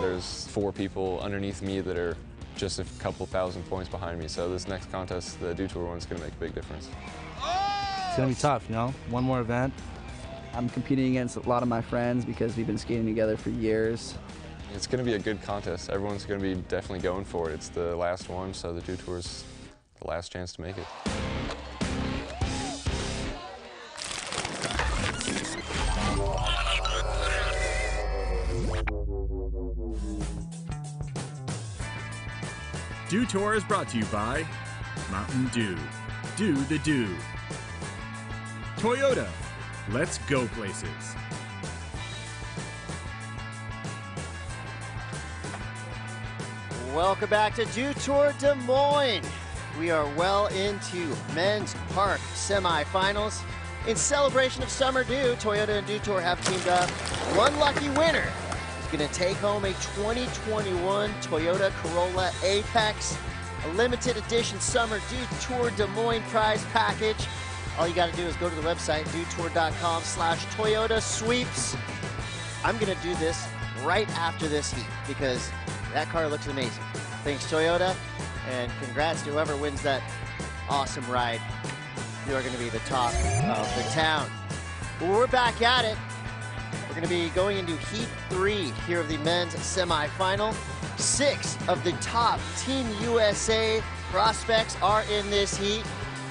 Speaker 26: There's 4 people underneath me that are just a couple thousand points behind me, so this next contest, the Dew Tour one, is going to make a big difference.
Speaker 24: It's going to be tough, you know? One more event.
Speaker 15: I'm competing against a lot of my friends because we've been skating together for years.
Speaker 26: It's going to be a good contest. Everyone's going to be definitely going for it. It's the last one, so the Dew Tour's the last chance to make it.
Speaker 16: Dew Tour is brought to you by Mountain Dew. Do the Dew. Toyota. Let's go places.
Speaker 18: Welcome back to Dew Tour Des Moines. We are well into men's park semifinals. In celebration of Summer Dew, Toyota and Dew Tour have teamed up. One lucky winner is going to take home a 2021 Toyota Corolla Apex, a limited edition Summer Dew Tour Des Moines prize package. All you got to do is go to the website, dewtour.com/Toyota sweeps. I'm going to do this right after this heat because that car looks amazing. Thanks, Toyota, and congrats to whoever wins that awesome ride. You are going to be the talk of the town. Well, we're back at it. We're going to be going into Heat 3 here of the men's semifinal. 6 of the top Team USA prospects are in this heat.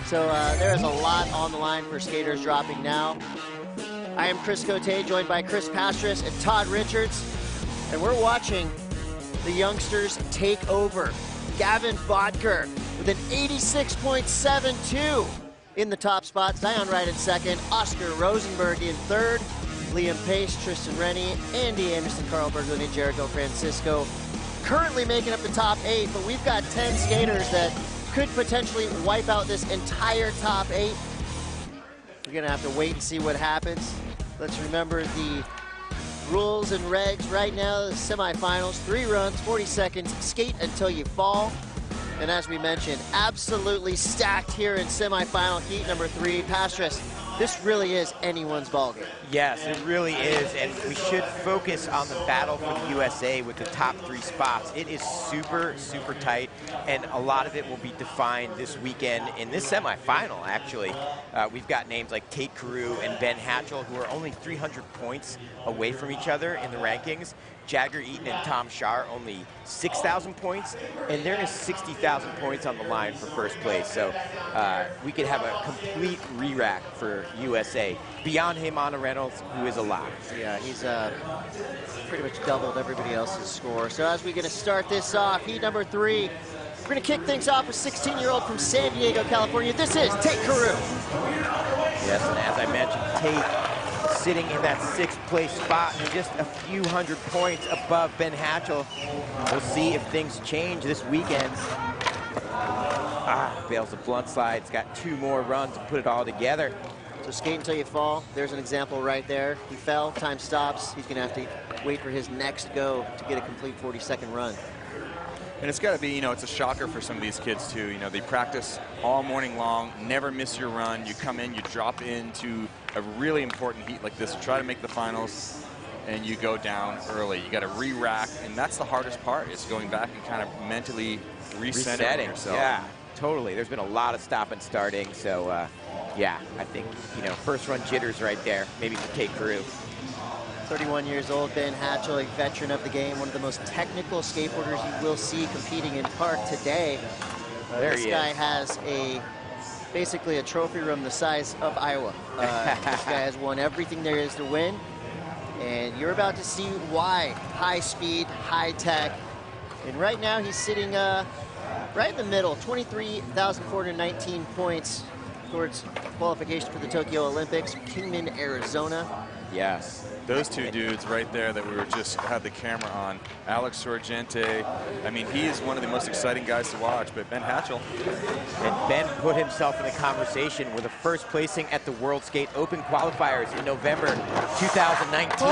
Speaker 18: So there is a lot on the line for skaters dropping now. I am Chris Cote, joined by Chris Pastris and Todd Richards, and we're watching the youngsters take over. Gavin Bodker with an 86.72 in the top spot. Zion Wright in second. Oscar Rosenberg in third. Liam Pace, Tristan Rennie, Andy Anderson, Carl Berglund, and Jericho Francisco currently making up the top 8, but we've got 10 skaters that could potentially wipe out this entire top 8. We're gonna have to wait and see what happens. Let's remember the rules and regs right now. The semifinals, 3 runs, 40 seconds, skate until you fall. And as we mentioned, absolutely stacked here in semifinal heat number 3. Pastris, this really is anyone's ballgame.
Speaker 12: Yes, it really is, and we should focus on the battle for the USA with the top 3 spots. It is super, super tight, and a lot of it will be defined this weekend in this semifinal, actually. We've got names like Tate Carew and Ben Hatchell, who are only 300 points away from each other in the rankings. Jagger Eaton and Tom Shaw only 6,000 points, and there is 60,000 points on the line for first place. So we could have a complete re-rack for USA. Beyond Heymana Reynolds, who is a lock.
Speaker 18: Yeah, he's pretty much doubled everybody else's score. So as we're going to start this off, heat number 3, we're going to kick things off with 16-year-old from San Diego, California. This is Tate Carew.
Speaker 12: Yes, and as I mentioned, Tate sitting in that 6th place spot and just a few hundred points above Ben Hatchell. We'll see if things change this weekend. Bails the blunt slide. It's got 2 more runs to put it all together.
Speaker 18: So skate until you fall. There's an example right there. He fell, time stops. He's gonna have to wait for his next go to get a complete 40-second run.
Speaker 1: And it's got to be, you know, it's a shocker for some of these kids too. You know, they practice all morning long, never miss your run. You come in, you drop into a really important heat like this, try to make the finals, and you go down early. You got to re-rack, and that's the hardest part, is going back and kind of mentally resetting yourself.
Speaker 12: Yeah, totally. There's been a lot of stop and starting, so yeah, I think, you know, first run jitters right there, maybe for Tate Carew.
Speaker 18: 31 years old, Ben Hatchell, a veteran of the game, one of the most technical skateboarders you will see competing in park today. This guy has basically a trophy room the size of Iowa. This guy has won everything there is to win, and you're about to see why. High speed, high tech, and right now he's sitting right in the middle, 23,419 points towards qualification for the Tokyo Olympics, Kingman, Arizona.
Speaker 1: Yes, those 2 dudes right there that we were just had the camera on. Alex Sorgente, I mean, he is one of the most exciting guys to watch, but Ben Hatchell.
Speaker 12: And Ben put himself in the conversation with a first placing at the World Skate Open qualifiers in November 2019.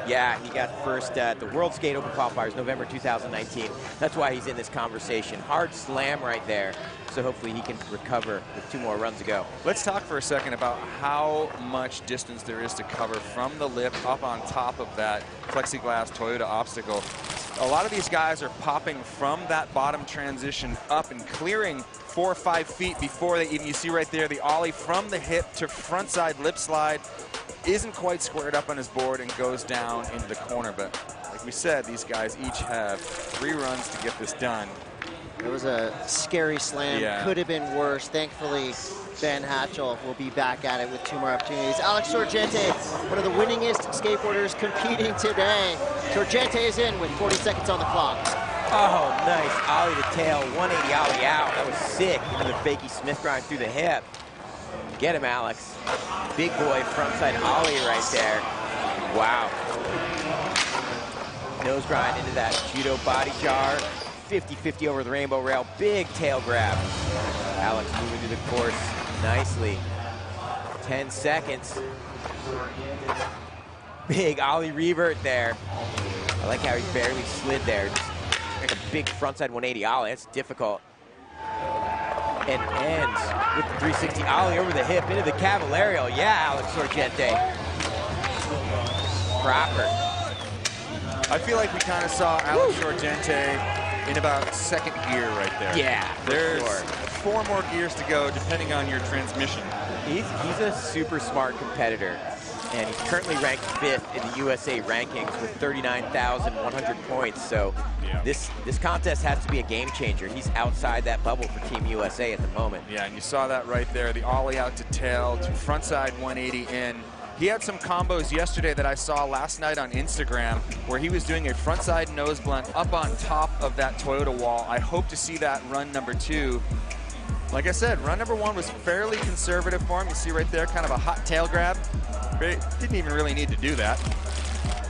Speaker 12: Yeah, he got first at the World Skate Open qualifiers, November 2019. That's why he's in this conversation. Hard slam right there. So hopefully he can recover with 2 more runs to go.
Speaker 1: Let's talk for a second about how much distance there is to cover from the lip up on top of that plexiglass Toyota obstacle. A lot of these guys are popping from that bottom transition up and clearing 4 or 5 feet before they even, you see right there, the ollie from the hip to frontside lip slide. Isn't quite squared up on his board and goes down into the corner. But like we said, these guys each have 3 runs to get this done.
Speaker 18: It was a scary slam, could have been worse. Thankfully, Ben Hatchell will be back at it with 2 more opportunities. Alex Sorgente, one of the winningest skateboarders competing today. Sorgente is in with 40 seconds on the clock.
Speaker 12: Oh, nice ollie to tail, 180 ollie out. That was sick. Into the fakie Smith grind through the hip. Get him, Alex. Big boy frontside ollie right there. Wow. Nose grind into that judo body jar. 50-50 over the rainbow rail. Big tail grab. Alex moving through the course nicely. 10 seconds. Big ollie revert there. I like how he barely slid there. Just like a big frontside 180 ollie. That's difficult. And ends with the 360 ollie over the hip into the Cavallarial. Yeah, Alex Sorgente. Proper.
Speaker 1: I feel like we kind of saw Alex Sorgente in about 2nd gear right there.
Speaker 12: Yeah,
Speaker 1: there's 4 more gears to go depending on your transmission.
Speaker 12: He's a super smart competitor, and he's currently ranked 5th in the USA rankings with 39,100 points. So this contest has to be a game changer. He's outside that bubble for Team USA at the moment.
Speaker 1: Yeah, and you saw that right there, the ollie out to tail to frontside 180 in. He had some combos yesterday that I saw last night on Instagram where he was doing a frontside nose blunt up on top of that Toyota wall. I hope to see that run number 2. Like I said, run number 1 was fairly conservative for him. You see right there, kind of a hot tail grab. Didn't even really need to do that.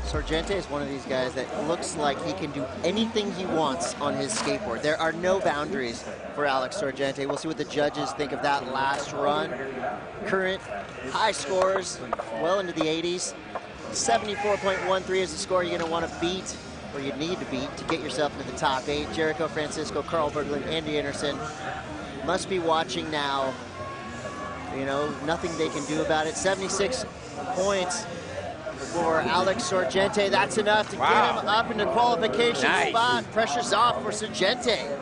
Speaker 18: Sorgente is one of these guys that looks like he can do anything he wants on his skateboard. There are no boundaries for Alex Sorgente. We'll see what the judges think of that last run. Current high scores, well into the 80s. 74.13 is the score you're going to want to beat, or you need to beat, to get yourself into the top 8. Jericho Francisco, Carl Berglund, Andy Anderson must be watching now. You know, nothing they can do about it. 76 points for Alex Sorgente. That's enough to get him up into qualification spot. Pressure's off for Sorgente.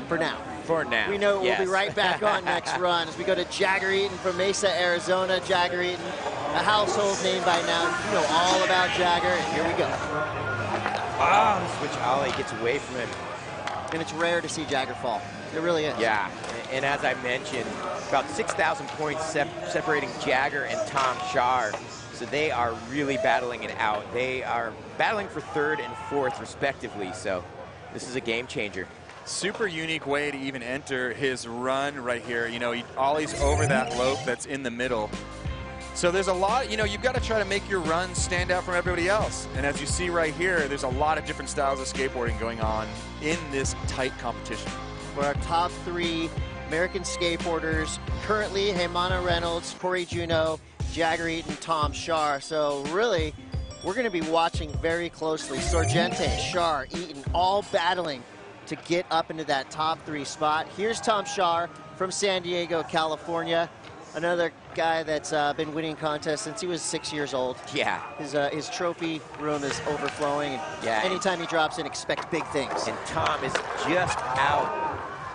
Speaker 18: For now.
Speaker 3: For now.
Speaker 18: We know we'll be right back on next run as we go to Jagger Eaton from Mesa, Arizona. Jagger Eaton, a household name by now. You know all about Jagger, and here we go.
Speaker 3: Switch ollie gets away from him.
Speaker 18: And it's rare to see Jagger fall. It really is.
Speaker 3: Yeah, and as I mentioned, about 6,000 points separating Jagger and Tom Shar. So they are really battling it out. They are battling for third and fourth respectively. So this is a game changer.
Speaker 1: Super unique way to even enter his run right here. You know, he ollies over that lope that's in the middle. So there's a lot, you know, you've got to try to make your run stand out from everybody else. And as you see right here, there's a lot of different styles of skateboarding going on in this tight competition.
Speaker 18: For our top 3 American skateboarders, currently Heimana Reynolds, Corey Juneau, Jagger Eaton, Tom Shar. So really, we're going to be watching very closely. Sorgente, Shar, Eaton, all battling to get up into that top 3 spot. Here's Tom Shar from San Diego, California. Another guy that's been winning contests since he was 6 years old.
Speaker 3: Yeah.
Speaker 18: His trophy room is overflowing. And
Speaker 3: yeah.
Speaker 18: Anytime he drops in, expect big things.
Speaker 3: And Tom is just out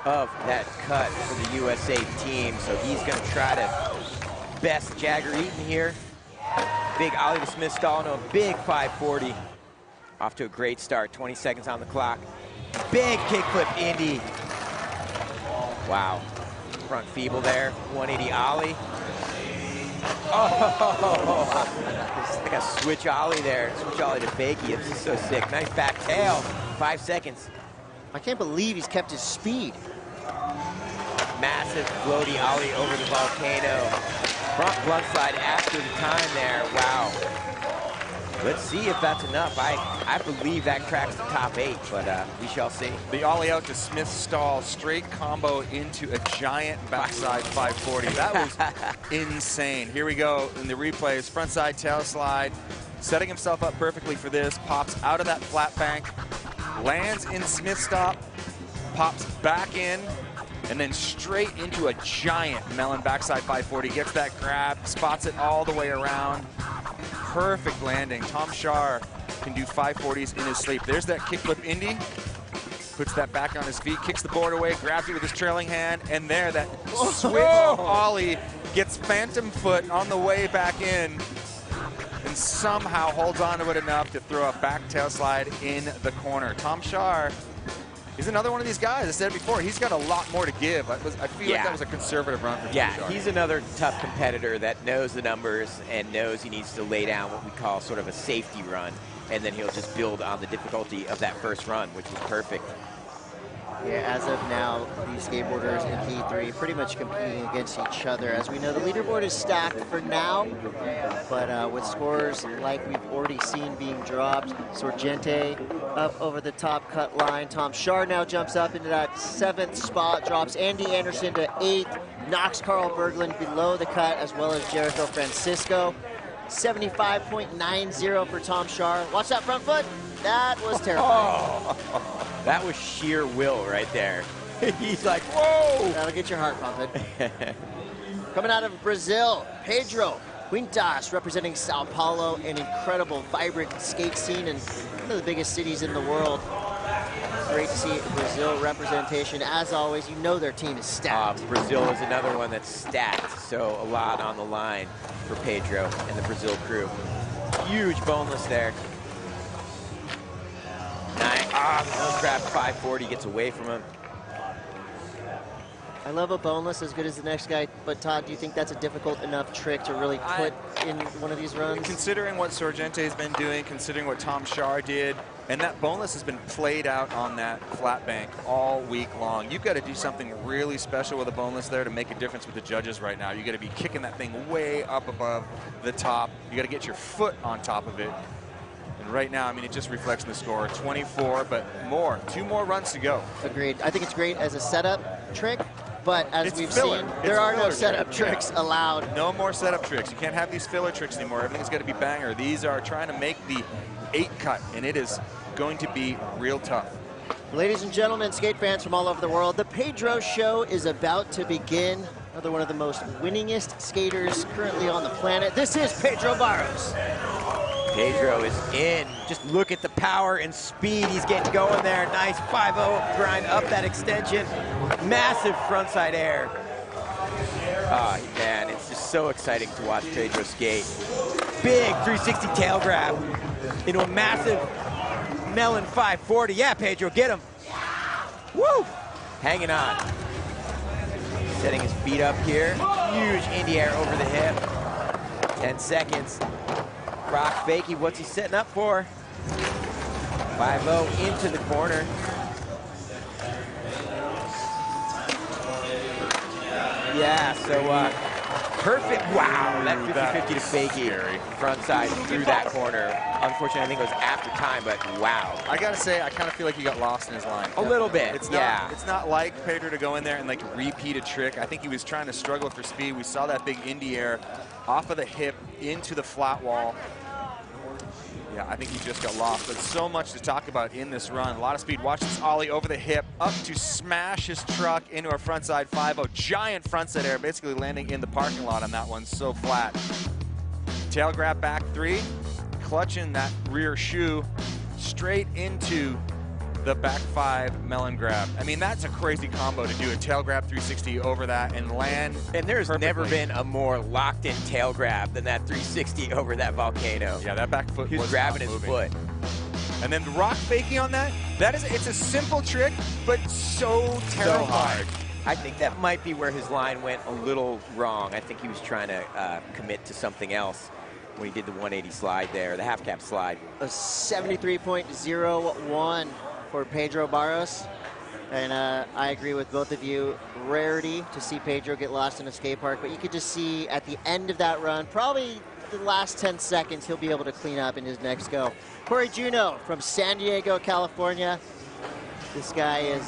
Speaker 3: of that cut for the USA team, so he's going to try to best Jagger Eaton here. Big ollie to Smith stall, no, big 540. Off to a great start, 20 seconds on the clock. Big kickflip Indy. Wow. Front feeble there, 180 ollie. Oh, it's like a switch ollie there. Switch ollie to fakie. This is so sick. Nice back tail. 5 seconds.
Speaker 18: I can't believe he's kept his speed.
Speaker 3: Massive floaty ollie over the volcano. Front blunt slide after the time there. Wow. Let's see if that's enough. I believe that cracks the top 8, but we shall see.
Speaker 1: The ollie out to Smith stall, straight combo into a giant backside 540. That was insane. Here we go in the replays. Frontside tail slide, setting himself up perfectly for this. Pops out of that flat bank, lands in Smith stop, pops back in, and then straight into a giant melon backside 540. Gets that grab, spots it all the way around. Perfect landing. Tom Shar can do 540s in his sleep. There's that kickflip Indy. Puts that back on his feet, kicks the board away, grabs it with his trailing hand, and there, that switch ollie gets phantom foot on the way back in, and somehow holds on to it enough to throw a back tail slide in the corner. Tom Shar is another one of these guys. I said before, he's got a lot more to give. I feel like that was a conservative run for Tom Shar.
Speaker 3: He's another tough competitor that knows the numbers and knows he needs to lay down what we call sort of a safety run, and then he'll just build on the difficulty of that first run, which is perfect.
Speaker 18: Yeah, as of now, these skateboarders in P3 pretty much competing against each other. As we know, the leaderboard is stacked for now, but with scores like we've already seen being dropped, Sorgente up over the top cut line. Tom Shar now jumps up into that 7th spot, drops Andy Anderson to 8th, knocks Carl Berglund below the cut, as well as Jericho Francisco. 75.90 for Tom Shar. Watch that front foot. That was terrifying.
Speaker 3: That was sheer will right there. He's like, whoa!
Speaker 18: That'll get your heart pumping. Coming out of Brazil, Pedro Quintas, representing Sao Paulo, an incredible, vibrant skate scene in one of the biggest cities in the world. Great to see Brazil representation. As always, you know their team is stacked.
Speaker 3: Brazil is another one that's stacked, so a lot on the line for Pedro and the Brazil crew. Huge boneless there. Nice. Nose grab 540 gets away from him.
Speaker 18: I love a boneless as good as the next guy, but Todd, do you think that's a difficult enough trick to really put in one of these runs?
Speaker 1: Considering what Sorgente's been doing, considering what Tom Shar did, and that boneless has been played out on that flat bank all week long. You've got to do something really special with a boneless there to make a difference with the judges right now. You got to be kicking that thing way up above the top. You got to get your foot on top of it. And right now, I mean, it just reflects in the score. 24, but more. 2 more runs to go.
Speaker 18: Agreed. I think it's great as a setup trick, but as we've seen, there are no setup tricks allowed.
Speaker 1: No more setup tricks. You can't have these filler tricks anymore. Everything's got to be banger. These are trying to make the 8 cut, and it is going to be real tough.
Speaker 18: Ladies and gentlemen, skate fans from all over the world, the Pedro Show is about to begin. Another one of the most winningest skaters currently on the planet. This is Pedro Barros.
Speaker 3: Pedro is in. Just look at the power and speed he's getting going there. Nice 5-0 grind up that extension. Massive frontside air. Oh, man, it's just so exciting to watch Pedro skate. Big 360 tail grab into a massive melon 540. Yeah, Pedro, get him. Woo! Hanging on. Setting his feet up here. Huge indie air over the hip. 10 seconds. Rock fakie, what's he setting up for? 5-0 into the corner. Yeah, so perfect. Wow, that 50-50 to fakie. Front side through that corner. Unfortunately, I think it was after time, but wow.
Speaker 1: I gotta say, I kind of feel like he got lost in his line.
Speaker 3: A little bit,
Speaker 1: it's
Speaker 3: yeah.
Speaker 1: Not, it's not like Pedro to go in there and like repeat a trick. I think he was trying to struggle for speed. We saw that big indie air off of the hip into the flat wall. Yeah, I think he just got lost, but so much to talk about in this run. A lot of speed. Watch this ollie over the hip, up to smash his truck into a frontside 5-0. Giant frontside air, basically landing in the parking lot on that one, so flat. Tail grab back 3, clutching that rear shoe straight into the back 5 melon grab. I mean, that's a crazy combo to do a tail grab 360 over that and land.
Speaker 3: And there's
Speaker 1: perfectly.
Speaker 3: Never been a more locked in tail grab than that 360 over that volcano.
Speaker 1: Yeah, that back foot was
Speaker 3: grabbing his foot.
Speaker 1: And then the rock fakie on that, it's a simple trick, but so terrifying.
Speaker 3: So hard. I think that might be where his line went a little wrong. I think he was trying to commit to something else when he did the 180 slide there, the half cap slide.
Speaker 18: A 73.01 for Pedro Barros. And I agree with both of you. Rarity to see Pedro get lost in a skate park, but you could just see at the end of that run, probably the last 10 seconds, he'll be able to clean up in his next go. Corey Juneau from San Diego, California. This guy is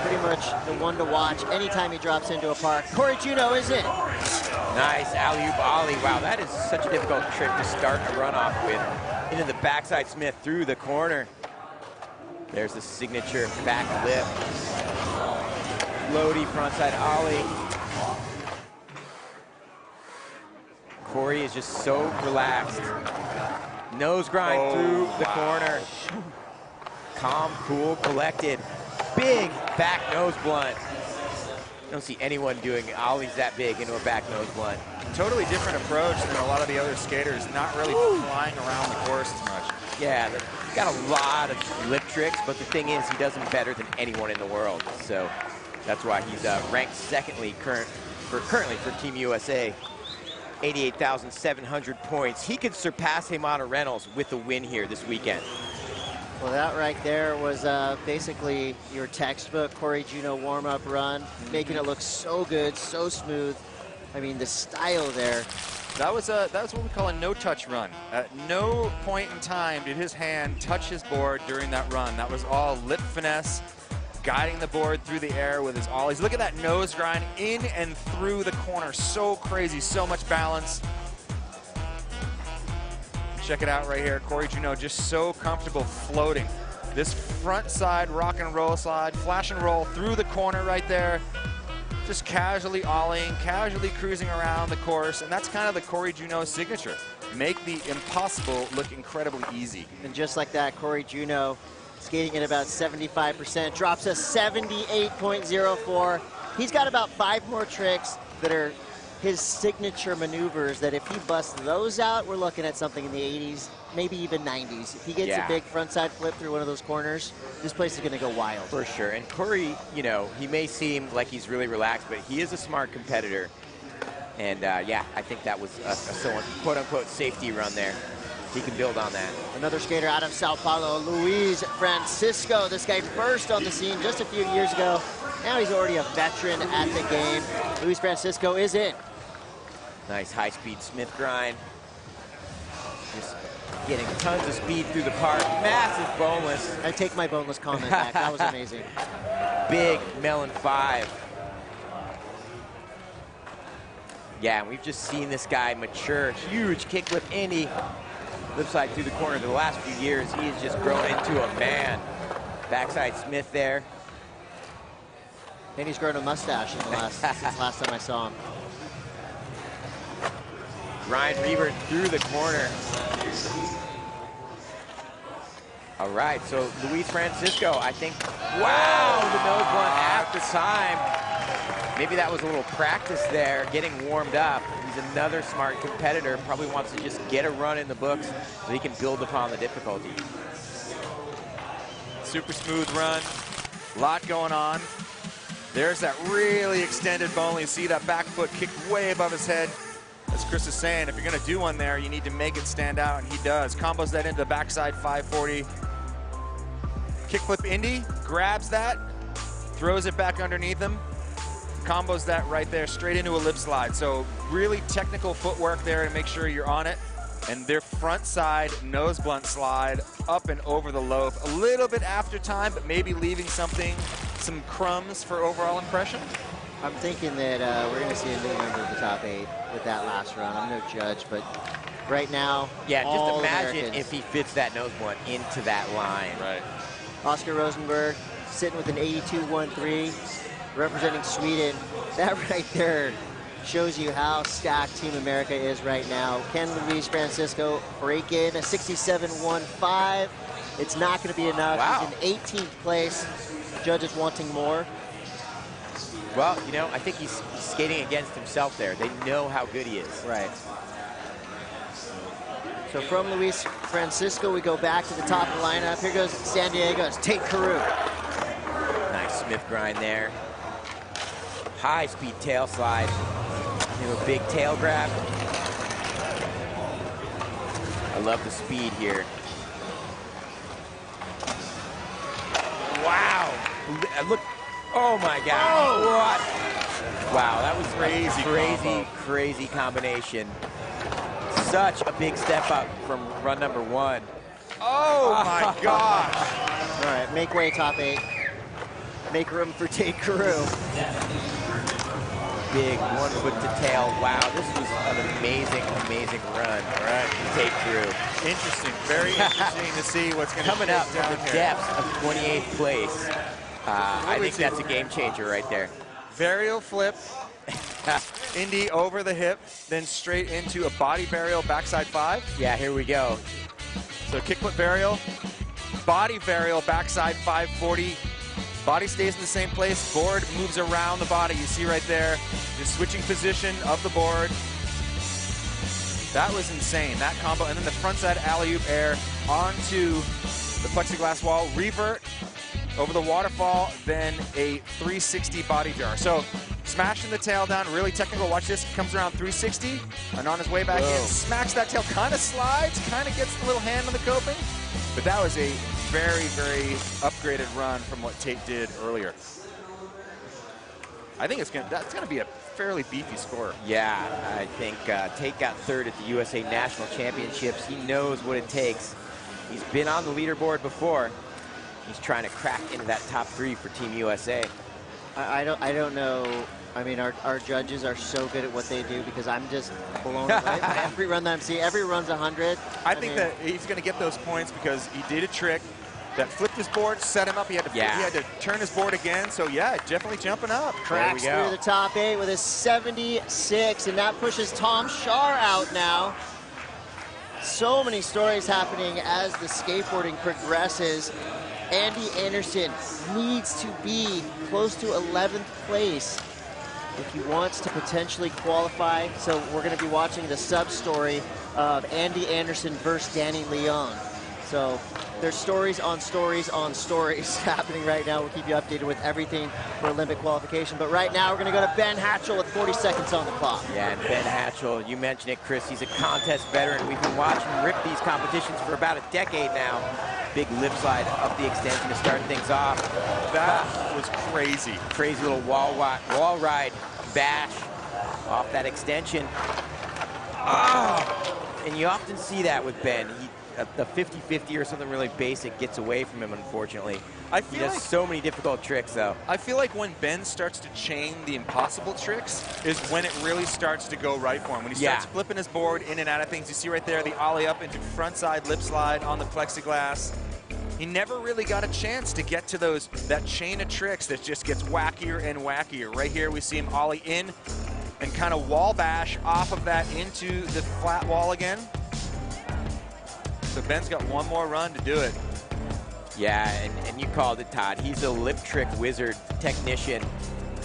Speaker 18: pretty much the one to watch anytime he drops into a park. Corey Juneau is in.
Speaker 3: Nice alley-oop ollie. Wow, that is such a difficult trick to start a runoff with. Into the backside Smith through the corner. There's the signature back lip. Floaty frontside ollie. Corey is just so relaxed. Nose grind through the corner. Calm, cool, collected. Big back nose blunt. Don't see anyone doing ollies that big into a back nose blunt.
Speaker 1: Totally different approach than a lot of the other skaters, not really flying around the course as much.
Speaker 3: Yeah, he's got a lot of lip tricks, but the thing is, he does them better than anyone in the world. So that's why he's ranked secondly currently for Team USA. 88,700 points. He could surpass Himano Reynolds with a win here this weekend.
Speaker 18: Well, that right there was basically your textbook Corey Juneau warm-up run, making it look so good, so smooth. I mean, the style there.
Speaker 1: That was what we call a no-touch run. At no point in time did his hand touch his board during that run. That was all lip finesse, guiding the board through the air with his ollies. Look at that nose grind in and through the corner. So crazy, so much balance. Check it out right here. Corey Juneau just so comfortable floating. This front side rock and roll slide, flash and roll through the corner right there. Just casually ollieing, casually cruising around the course, and that's kind of the Corey Juneau signature. Make the impossible look incredibly easy.
Speaker 18: And just like that, Corey Juneau skating at about 75%, drops a 78.04. He's got about 5 more tricks that are his signature maneuvers that if he busts those out, we're looking at something in the 80s, maybe even 90s. If he gets a big frontside flip through one of those corners, this place is going to go wild.
Speaker 3: For sure. And Corey, you know, he may seem like he's really relaxed, but he is a smart competitor. And yeah, I think that was a quote-unquote safety run there. He can build on that.
Speaker 18: Another skater out of Sao Paulo, Luis Francisco. This guy first on the scene just a few years ago. Now he's already a veteran at the game. Luis Francisco is in.
Speaker 3: Nice high-speed Smith grind. Just getting tons of speed through the park. Massive boneless.
Speaker 18: I take my boneless comment back. That was amazing.
Speaker 3: Big melon 5. Yeah, and we've just seen this guy mature. Huge kick with Indy. Lip side through the corner. The last few years, he has just grown into a man. Backside Smith there.
Speaker 18: And he's grown a mustache in the last since last time I saw him.
Speaker 3: Ryan Reber through the corner. All right, so Luis Francisco, I think, wow, the nose blunt after time. Maybe that was a little practice there, getting warmed up. He's another smart competitor, probably wants to just get a run in the books so he can build upon the difficulty.
Speaker 1: Super smooth run, a lot going on. There's that really extended bowling. You see that back foot kicked way above his head. As Chris is saying, if you're gonna do one there, you need to make it stand out, and he does. Combos that into the backside 540. Kickflip Indy, grabs that, throws it back underneath him. Combos that right there, straight into a lip slide. So really technical footwork there to make sure you're on it. And their front side nose blunt slide up and over the loaf. A little bit after time, but maybe leaving something, some crumbs for overall impression.
Speaker 18: I'm thinking that we're going to see a new member of the top 8 with that last run. I'm no judge, but right now,
Speaker 3: yeah, just
Speaker 18: all
Speaker 3: imagine
Speaker 18: Americans.
Speaker 3: if he fits that nose blunt into that line.
Speaker 1: Right.
Speaker 18: Oscar Rosenberg sitting with an 82.13, representing Sweden. That right there shows you how stacked Team America is right now. Can Luis Francisco break in a 67.15? It's not going to be enough.
Speaker 3: Wow.
Speaker 18: He's in 18th place. Judges wanting more.
Speaker 3: Well, you know, I think he's skating against himself there. They know how good he is.
Speaker 18: Right. So from Luis Francisco, we go back to the top of the lineup. Here goes San Diego's Tate Carew.
Speaker 3: Nice Smith grind there. High speed tail slide. A big tail grab. I love the speed here. Wow. Look. Oh my God. Oh. What? Wow, that was crazy combination. Such a big step up from run number 1.
Speaker 1: Oh my gosh.
Speaker 18: All right, make way, top 8. Make room for Tate Carew.
Speaker 3: Big one foot to tail. Wow, this was an amazing run. All right, Tate Carew.
Speaker 1: Interesting, very interesting to see what's going to
Speaker 3: coming up
Speaker 1: down
Speaker 3: from the
Speaker 1: here.
Speaker 3: depths of 28th place. I think that's a game changer right there.
Speaker 1: Varial flip, Indy over the hip, then straight into a body varial backside 5.
Speaker 3: Yeah, here we go.
Speaker 1: So kickflip varial, body varial backside 540. Body stays in the same place, board moves around the body. You see right there, just switching position of the board. That was insane, that combo. And then the frontside alley-oop air onto the plexiglass wall, revert over the waterfall, then a 360 body jar. So smashing the tail down, really technical. Watch this, comes around 360, and on his way back in, smacks that tail, kind of slides, kind of gets the little hand on the coping. But that was a very upgraded run from what Tate did earlier. I think that's gonna be a fairly beefy score.
Speaker 3: Yeah, I think Tate got 3rd at the USA National Championships. He knows what it takes. He's been on the leaderboard before. He's trying to crack into that top 3 for Team USA.
Speaker 18: I don't know. I mean, our judges are so good at what they do because I'm just blown away by every run that I'm seeing. Every run's 100.
Speaker 1: I think that he's going to get those points because he did a trick that flipped his board, set him up. He had to turn his board again. So yeah, definitely jumping up.
Speaker 18: Cracks through the top 8 with a 76, and that pushes Tom Shar out now. So many stories happening as the skateboarding progresses. Andy Anderson needs to be close to 11th place if he wants to potentially qualify. So we're going to be watching the sub-story of Andy Anderson versus Danny Leon. So there's stories on stories on stories happening right now. We'll keep you updated with everything for Olympic qualification. But right now, we're going to go to Ben Hatchell with 40 seconds on the clock.
Speaker 3: Yeah, and Ben Hatchell, you mentioned it, Chris. He's a contest veteran. We've been watching him rip these competitions for about a decade now. Big lip slide up the extension to start things off.
Speaker 1: That was crazy.
Speaker 3: Crazy little wall ride bash off that extension. Oh! And you often see that with Ben. The 50-50 or something really basic gets away from him, unfortunately. He does so many difficult tricks, though.
Speaker 1: I feel like when Ben starts to chain the impossible tricks is when it really starts to go right for him. When he starts flipping his board in and out of things. You see right there the ollie up into frontside lip slide on the plexiglass. he never really got a chance to get to that chain of tricks that just gets wackier and wackier. Right here, we see him ollie in and kind of wall bash off of that into the flat wall again. So Ben's got one more run to do it.
Speaker 3: Yeah, and you called it, Todd. He's a lip trick wizard technician.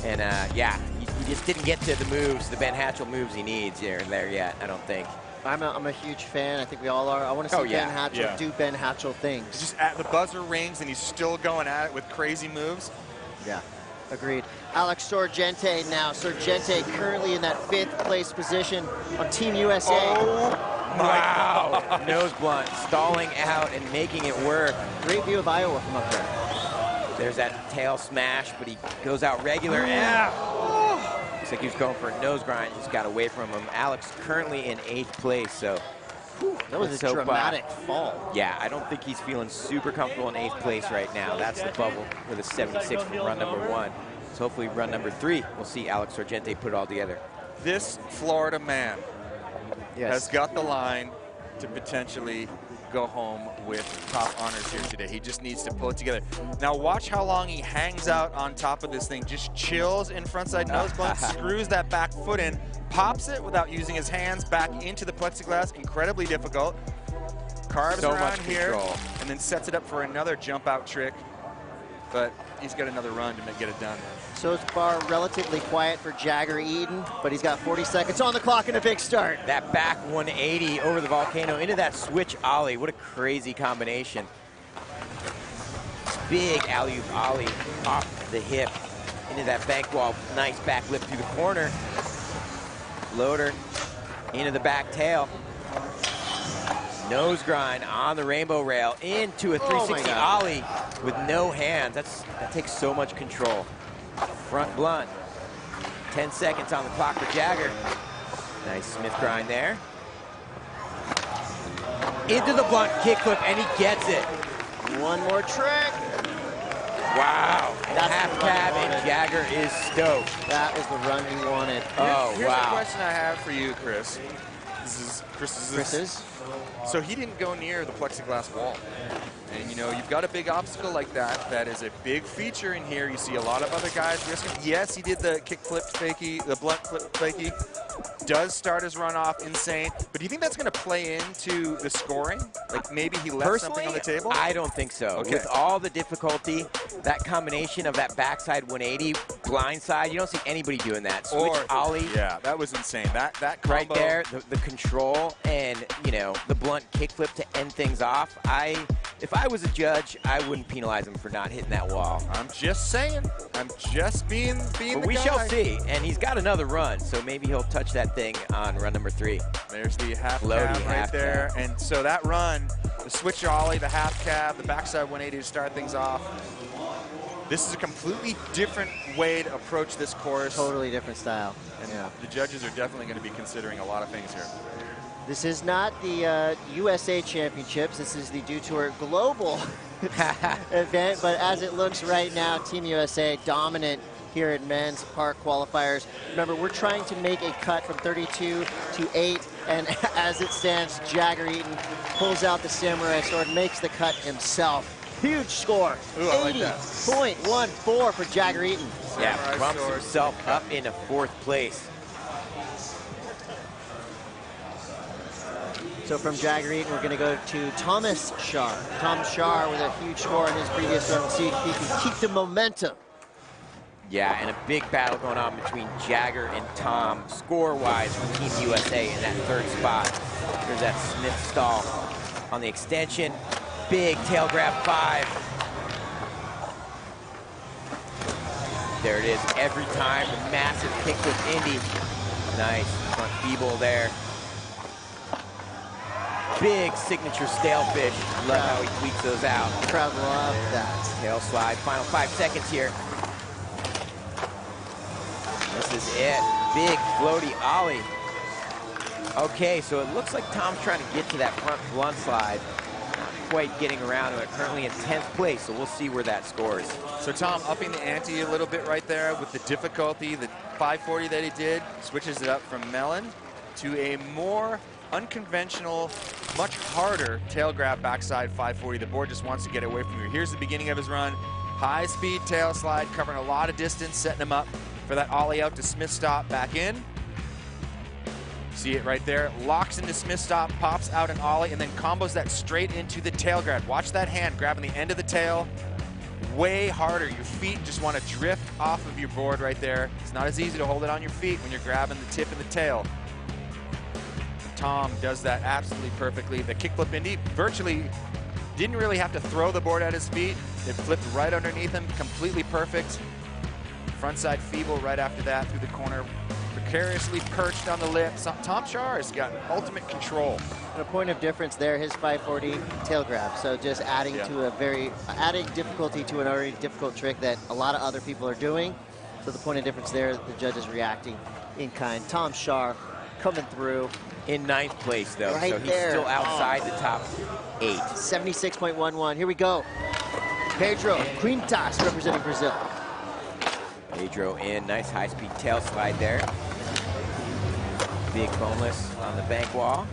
Speaker 3: And yeah, he just didn't get to the moves, the Ben Hatchell moves he needs here and there yet, I don't think.
Speaker 18: I'm a huge fan. I think we all are. I want to see Ben Hatchell do Ben Hatchell things.
Speaker 1: Just at the buzzer rings and he's still going at it with crazy moves.
Speaker 18: Yeah, agreed. Alex Sorgente now. Sorgente currently in that 5th place position on Team USA.
Speaker 3: Oh, wow. Nose blunt, stalling out and making it work.
Speaker 18: Great view of Iowa from up there.
Speaker 3: There's that tail smash, but he goes out regular. Looks like he was going for a nose grind, just got away from him. Alex currently in 8th place, so.
Speaker 18: That was a dramatic fall.
Speaker 3: Yeah, I don't think he's feeling super comfortable in 8th place right now. That's the bubble with a 76 from run number 1. So hopefully run number 3, we'll see Alex Sorgente put it all together.
Speaker 1: This Florida man has got the line to potentially go home with top honors here today. He just needs to pull it together. Now watch how long he hangs out on top of this thing, just chills in frontside nose blunt, screws that back foot in, pops it without using his hands back into the plexiglass, incredibly difficult. Carves around here and then sets it up for another jump out trick, but he's got another run to get it done.
Speaker 18: So far, relatively quiet for Jagger Eaton, but he's got 40 seconds on the clock and a big start.
Speaker 3: That back 180 over the volcano into that switch ollie. What a crazy combination. Big alley-oop ollie off the hip into that bank wall. Nice back lip through the corner. Loader into the back tail. Nose grind on the rainbow rail into a 360 ollie with no hands. That takes so much control. Front blunt. 10 seconds on the clock for Jagger. Nice Smith grind there. Into the blunt kickflip, and he gets it.
Speaker 18: One more trick.
Speaker 3: Wow. Half cab, and Jagger is stoked.
Speaker 18: That was the run he wanted.
Speaker 1: Here's a question I have for you, Chris. This is Chris's. So he didn't go near the plexiglass wall. And you know, you've got a big obstacle like that. That is a big feature in here. You see a lot of other guys risking. Yes, he did the kick flip fakie, the blunt flip fakie. Does start his run off insane. But do you think that's going to play into the scoring? Like maybe he left something on the table?
Speaker 3: I don't think so.
Speaker 1: Okay.
Speaker 3: With all the difficulty, that combination of that backside 180, blindside, you don't see anybody doing that. Switch ollie.
Speaker 1: Yeah, that was insane. That combo.
Speaker 3: Right there, the control and, you know, the blunt kickflip to end things off. If I was a judge, I wouldn't penalize him for not hitting that wall.
Speaker 1: I'm just saying. I'm just being
Speaker 3: but
Speaker 1: the
Speaker 3: we
Speaker 1: guy.
Speaker 3: shall see. And he's got another run, so maybe he'll touch that thing on run number 3.
Speaker 1: There's the half
Speaker 3: Floaty
Speaker 1: cab right
Speaker 3: half
Speaker 1: there.
Speaker 3: cab.
Speaker 1: And so that run, the switch ollie, the half cab, the backside 180 to start things off. This is a completely different way to approach this course.
Speaker 18: Totally different style.
Speaker 1: And the judges are definitely going to be considering a lot of things here.
Speaker 18: This is not the USA Championships. This is the Dew Tour Global event. But as it looks right now, Team USA dominant here at men's park qualifiers. Remember, we're trying to make a cut from 32 to 8. And as it stands, Jagger Eaton pulls out the samurai sword, makes the cut himself. Huge score. 80.14 for Jagger Eaton.
Speaker 3: Yeah, bumps himself up into 4th place.
Speaker 18: So from Jagger Eaton, we're going to go to Thomas Shar. Tom Shar with a huge score in his previous run. See if he can keep the momentum.
Speaker 3: Yeah, and a big battle going on between Jagger and Tom, score-wise for Team USA in that 3rd spot. There's that Smith stall on the extension. Big tail grab 5. There it is every time, the massive kickflip Indy. Nice front feeble there. Big signature stalefish. Love how he tweaks those out.
Speaker 18: Crowd love that.
Speaker 3: Tail slide, final 5 seconds here. This is it, big floaty ollie. Okay, so it looks like Tom's trying to get to that front blunt slide. Not quite getting around to it, currently in 10th place, so we'll see where that scores.
Speaker 1: So Tom upping the ante a little bit right there with the difficulty, the 540 that he did, switches it up from melon to a more unconventional, much harder tail grab backside 540. The board just wants to get away from you. Here's the beginning of his run. High speed tail slide, covering a lot of distance, setting him up for that ollie out to Smith stop back in. See it right there, locks into Smith stop, pops out an ollie, and then combos that straight into the tail grab. Watch that hand grabbing the end of the tail. Way harder. Your feet just want to drift off of your board right there. It's not as easy to hold it on your feet when you're grabbing the tip and the tail. Tom does that absolutely perfectly. The kickflip Indy virtually didn't really have to throw the board at his feet. It flipped right underneath him, completely perfect. Frontside feeble right after that through the corner. Precariously perched on the lip. Tom Shar has got ultimate control.
Speaker 18: And a point of difference there, his 540 tail grab. So just adding to adding difficulty to an already difficult trick that a lot of other people are doing. So the point of difference there, the judge is reacting in kind. Tom Shar coming through.
Speaker 3: In 9th place, though,
Speaker 18: right
Speaker 3: so he's
Speaker 18: there.
Speaker 3: still outside the top 8.
Speaker 18: 76.11. Here we go. Pedro Quintas representing Brazil.
Speaker 3: Pedro in, nice high-speed tail slide there. Big boneless on the bank wall.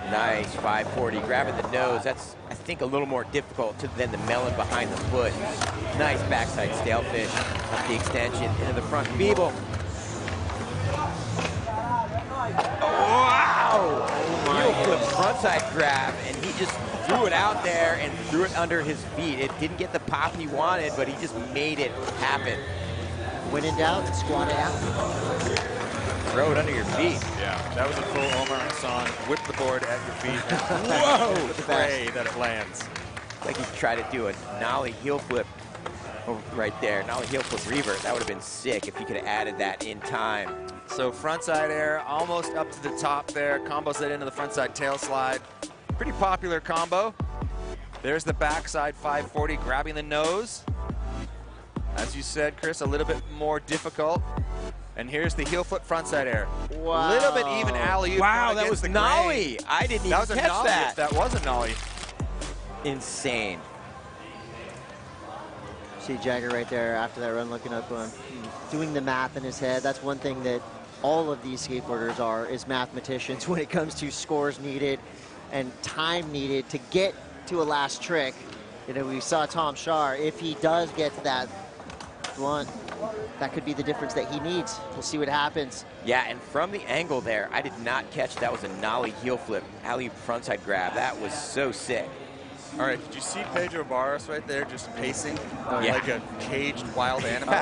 Speaker 3: Nice 540, grabbing the nose. That's, I think, a little more difficult than the melon behind the foot. Nice backside stalefish up the extension into the front feeble. Wow! Heel flip frontside grab, and he just threw it out there and threw it under his feet. It didn't get the pop he wanted, but he just made it happen.
Speaker 18: When in doubt, squat it out.
Speaker 3: Throw it under your feet.
Speaker 1: Yeah, that was a full Omar Hassan. Whip the board at your feet.
Speaker 3: Whoa!
Speaker 1: Pray that it lands.
Speaker 3: Like he tried to do a nollie heel flip right there. Nollie heel flip revert. That would have been sick if he could have added that in time.
Speaker 1: So frontside air, almost up to the top there. Combos that into the frontside tail slide. Pretty popular combo. There's the backside 540, grabbing the nose. As you said, Chris, a little bit more difficult. And here's the heel flip frontside air.
Speaker 18: Wow.
Speaker 1: A little bit even alley-oop.
Speaker 3: Wow, that was nollie. I didn't even catch that.
Speaker 1: That was a nollie.
Speaker 3: Insane.
Speaker 18: See Jagger right there after that run looking up on, doing the math in his head. That's one thing that all of these skateboarders are, is mathematicians when it comes to scores needed and time needed to get to a last trick. You know, we saw Tom Shar, if he does get to that blunt, that could be the difference that he needs. We'll see what happens.
Speaker 3: Yeah, and from the angle there, I did not catch that was a nollie heel flip, alley frontside grab. That was so sick.
Speaker 1: All right, did you see Pedro Barros right there just pacing
Speaker 3: Yeah.
Speaker 1: like a caged wild animal?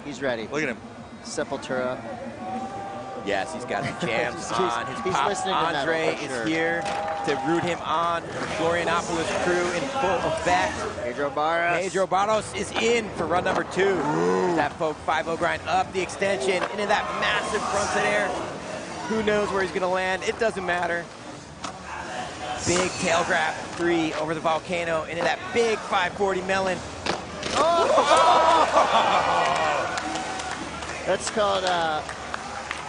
Speaker 18: He's ready.
Speaker 1: Look at him.
Speaker 18: Sepultura.
Speaker 3: Yes, he's got the jams on. His
Speaker 18: he's
Speaker 3: pop
Speaker 18: listening to metal,
Speaker 3: Andre
Speaker 18: for
Speaker 3: is
Speaker 18: sure.
Speaker 3: here to root him on. The Florianopolis crew in full effect.
Speaker 18: Pedro Barros.
Speaker 3: Pedro Barros is in for run number 2. That folk 5-0 grind up the extension into that massive frontside air. Who knows where he's going to land? It doesn't matter. Big tail grab 3 over the volcano into that big 540 melon.
Speaker 18: That's called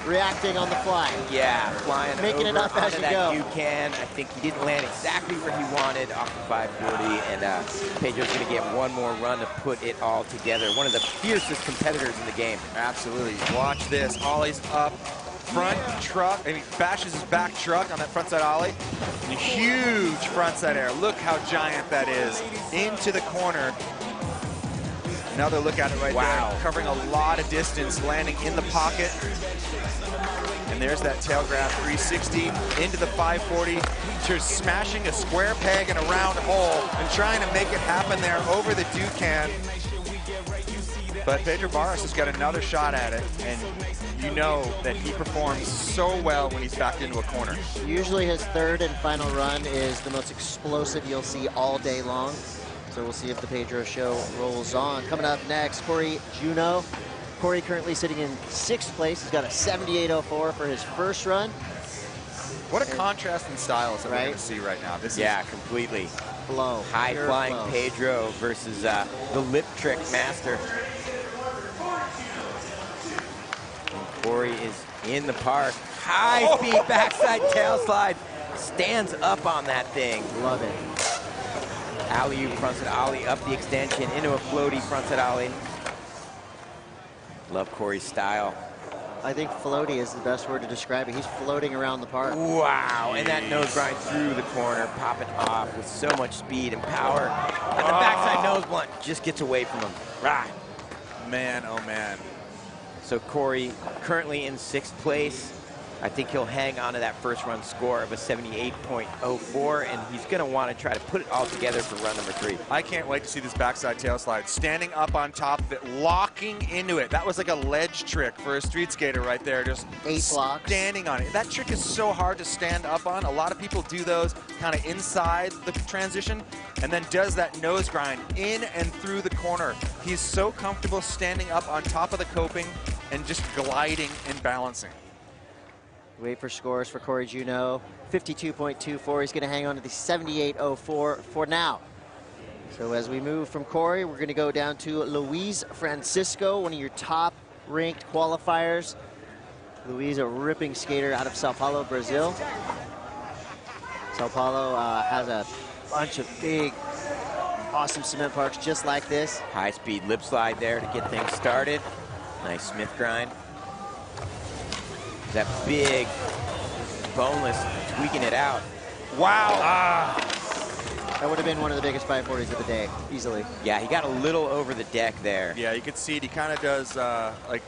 Speaker 18: reacting on the fly.
Speaker 3: Yeah, flying
Speaker 18: Making
Speaker 3: over
Speaker 18: it up as
Speaker 3: onto
Speaker 18: you
Speaker 3: that
Speaker 18: go.
Speaker 3: U-can. I think he didn't land exactly where he wanted off the 540, and Pedro's going to get one more run to put it all together. One of the fiercest competitors in the game.
Speaker 1: Absolutely. Watch this. Ollie's up. Front truck, and he bashes his back truck on that frontside ollie. And a huge frontside air. Look how giant that is. Into the corner. Another look at it right there. Covering a lot of distance, landing in the pocket. And there's that tail grab 360 into the 540. Just smashing a square peg in a round hole and trying to make it happen there over the Ducan. But Pedro Barros has got another shot at it, and you know that he performs so well when he's backed into a corner.
Speaker 18: Usually his third and final run is the most explosive you'll see all day long. So we'll see if the Pedro show rolls on. Coming up next, Corey Juno. Corey currently sitting in 6th place. He's got a 78.04 for his first run.
Speaker 1: What a contrast in styles that we're going to see right now. This
Speaker 3: Yeah, completely.
Speaker 18: Flow.
Speaker 3: High-flying
Speaker 18: flow.
Speaker 3: Pedro versus the lip trick master. And Corey is in the park. High-speed backside tail slide. Stands up on that thing.
Speaker 18: Love it.
Speaker 3: Alley-oop frontside ollie up the extension into a floaty frontside ollie. Love Corey's style.
Speaker 18: I think floaty is the best word to describe it. He's floating around the park.
Speaker 3: Wow, and that nose grind through the corner, popping off with so much speed and power. And the backside nose blunt just gets away from him. Ah.
Speaker 1: Man, oh man.
Speaker 3: So Corey currently in 6th place. I think he'll hang on to that first run score of a 78.04, and he's going to want to try to put it all together for run number 3.
Speaker 1: I can't wait to see this backside tail slide. Standing up on top of it, locking into it. That was like a ledge trick for a street skater right there. Just
Speaker 18: 8 blocks.
Speaker 1: Standing on it. That trick is so hard to stand up on. A lot of people do those kind of inside the transition and then does that nose grind in and through the corner. He's so comfortable standing up on top of the coping and just gliding and balancing.
Speaker 18: Wait for scores for Corey Juneau. 52.24. He's going to hang on to the 78.04 for now. So as we move from Corey, we're going to go down to Luis Francisco, one of your top-ranked qualifiers. Luis, a ripping skater out of Sao Paulo, Brazil. Sao Paulo has a bunch of big, awesome cement parks just like this.
Speaker 3: High-speed lip slide there to get things started. Nice Smith grind. That big boneless tweaking it out.
Speaker 1: Wow.
Speaker 18: That would have been one of the biggest 540s of the day, easily.
Speaker 3: Yeah, he got a little over the deck there.
Speaker 1: Yeah, you can see it. He kind of does like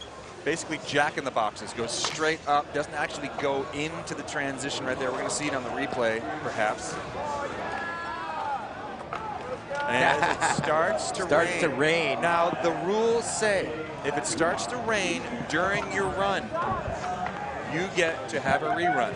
Speaker 1: basically jack in the boxes, goes straight up, doesn't actually go into the transition right there. We're going to see it on the replay, perhaps. And as it starts to rain. Now, the rules say if it starts to rain during your run, you get to have a rerun.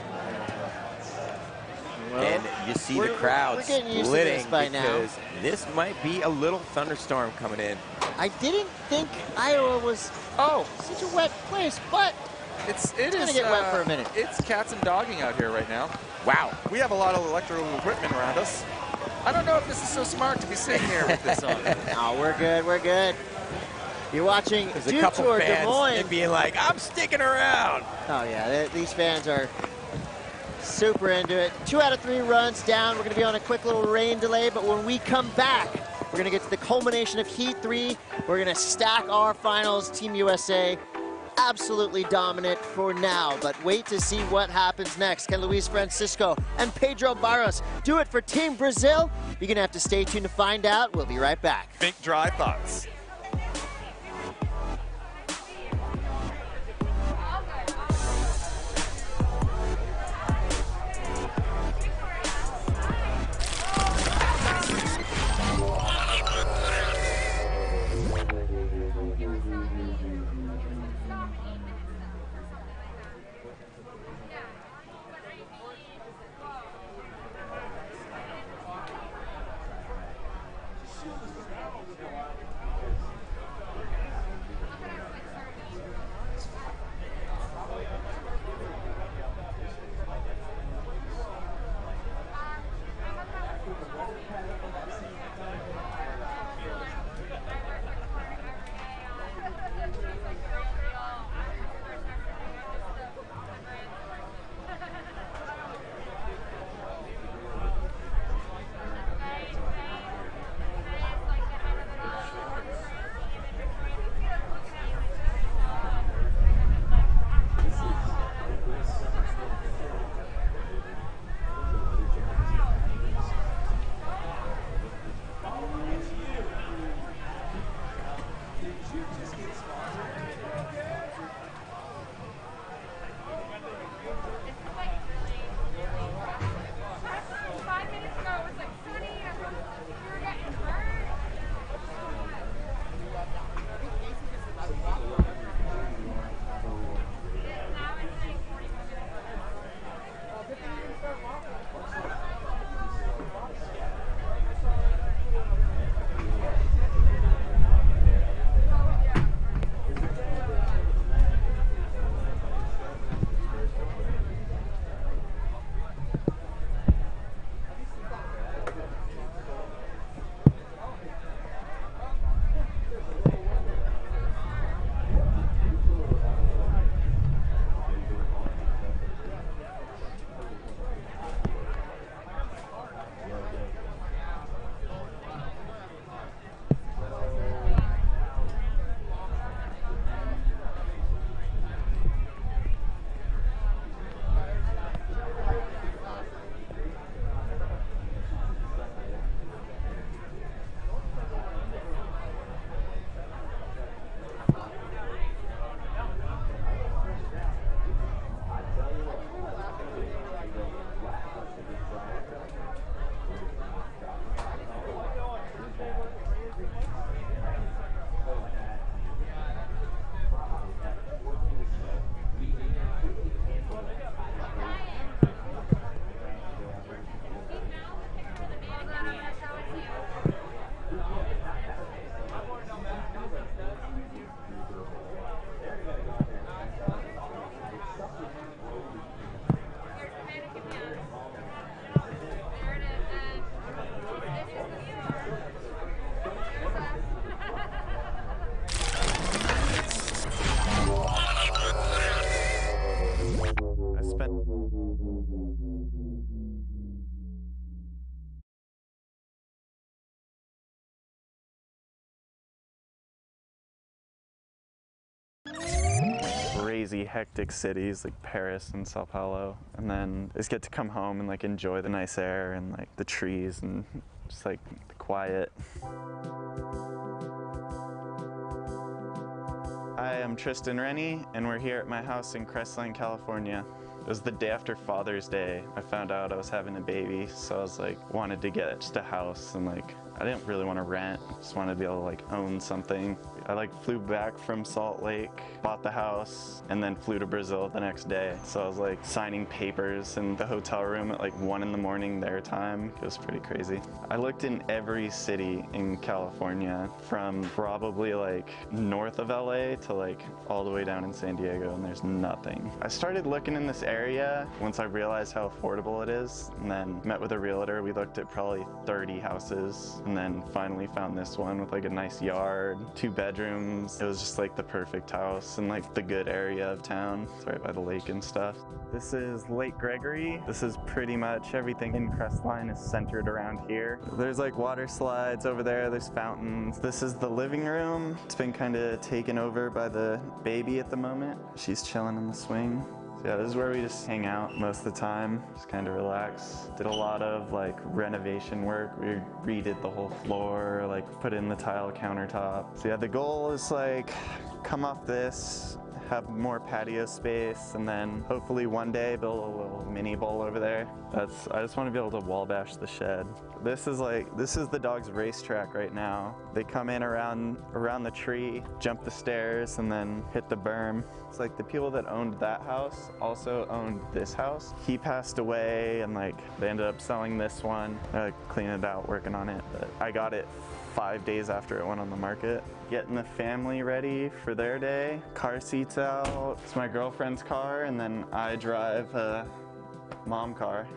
Speaker 3: Well, and you see the crowd splitting because this might be a little thunderstorm coming in.
Speaker 18: I didn't think Iowa was such a wet place, but
Speaker 1: it's
Speaker 18: going to get wet for a minute.
Speaker 1: It's cats and dogging out here right now.
Speaker 3: Wow.
Speaker 1: We have a lot of electrical equipment around us. I don't know if this is so smart to be sitting here with this on.
Speaker 18: Oh, we're good, we're good. You're watching Dew Tour Des Moines.
Speaker 3: Being like, I'm sticking around.
Speaker 18: Oh yeah, these fans are super into it. 2 out of 3 runs down. We're going to be on a quick little rain delay, but when we come back, we're going to get to the culmination of Heat 3. We're going to stack our finals. Team USA absolutely dominant for now, but wait to see what happens next. Can Luis Francisco and Pedro Barros do it for Team Brazil? You're going to have to stay tuned to find out. We'll be right back.
Speaker 1: Think dry thoughts.
Speaker 7: crazy hectic cities like Paris and Sao Paulo, and then just get to come home and like enjoy the nice air and like the trees and just like the quiet. Hi, I'm Tristan Rennie, and we're here at my house in Crestline, California. It was the day after Father's Day. I found out I was having a baby, so I was like, wanted to get just a house, and like, I didn't really want to rent, just wanted to be able to like own something. I like flew back from Salt Lake, bought the house, and then flew to Brazil the next day. So I was like signing papers in the hotel room at like 1 in the morning their time. It was pretty crazy. I looked in every city in California, from probably like north of LA to like all the way down in San Diego, and there's nothing. I started looking in this area once I realized how affordable it is, and then met with a realtor. We looked at probably 30 houses, and then finally found this one with like a nice yard, 2 bedrooms. It was just like the perfect house in like the good area of town. It's right by the lake and stuff. This is Lake Gregory. This is pretty much everything in Crestline is centered around here. There's like water slides over there, there's fountains. This is the living room. It's been kind of taken over by the baby at the moment. She's chilling in the swing. Yeah, this is where we just hang out most of the time, just kind of relax. Did a lot of like renovation work. We redid the whole floor, like put in the tile countertop. So yeah, the goal is like come off this, have more patio space, and then hopefully one day build a little mini bowl over there. I just want to be able to wall bash the shed. This is the dog's racetrack right now. They come in around the tree, jump the stairs, and then hit the berm. It's like the people that owned that house also owned this house. He passed away, and like they ended up selling this one. Cleaning it out, working on it. But I got it 5 days after it went on the market. Getting the family ready for their day. Car seats out. It's my girlfriend's car, and then I drive a mom car.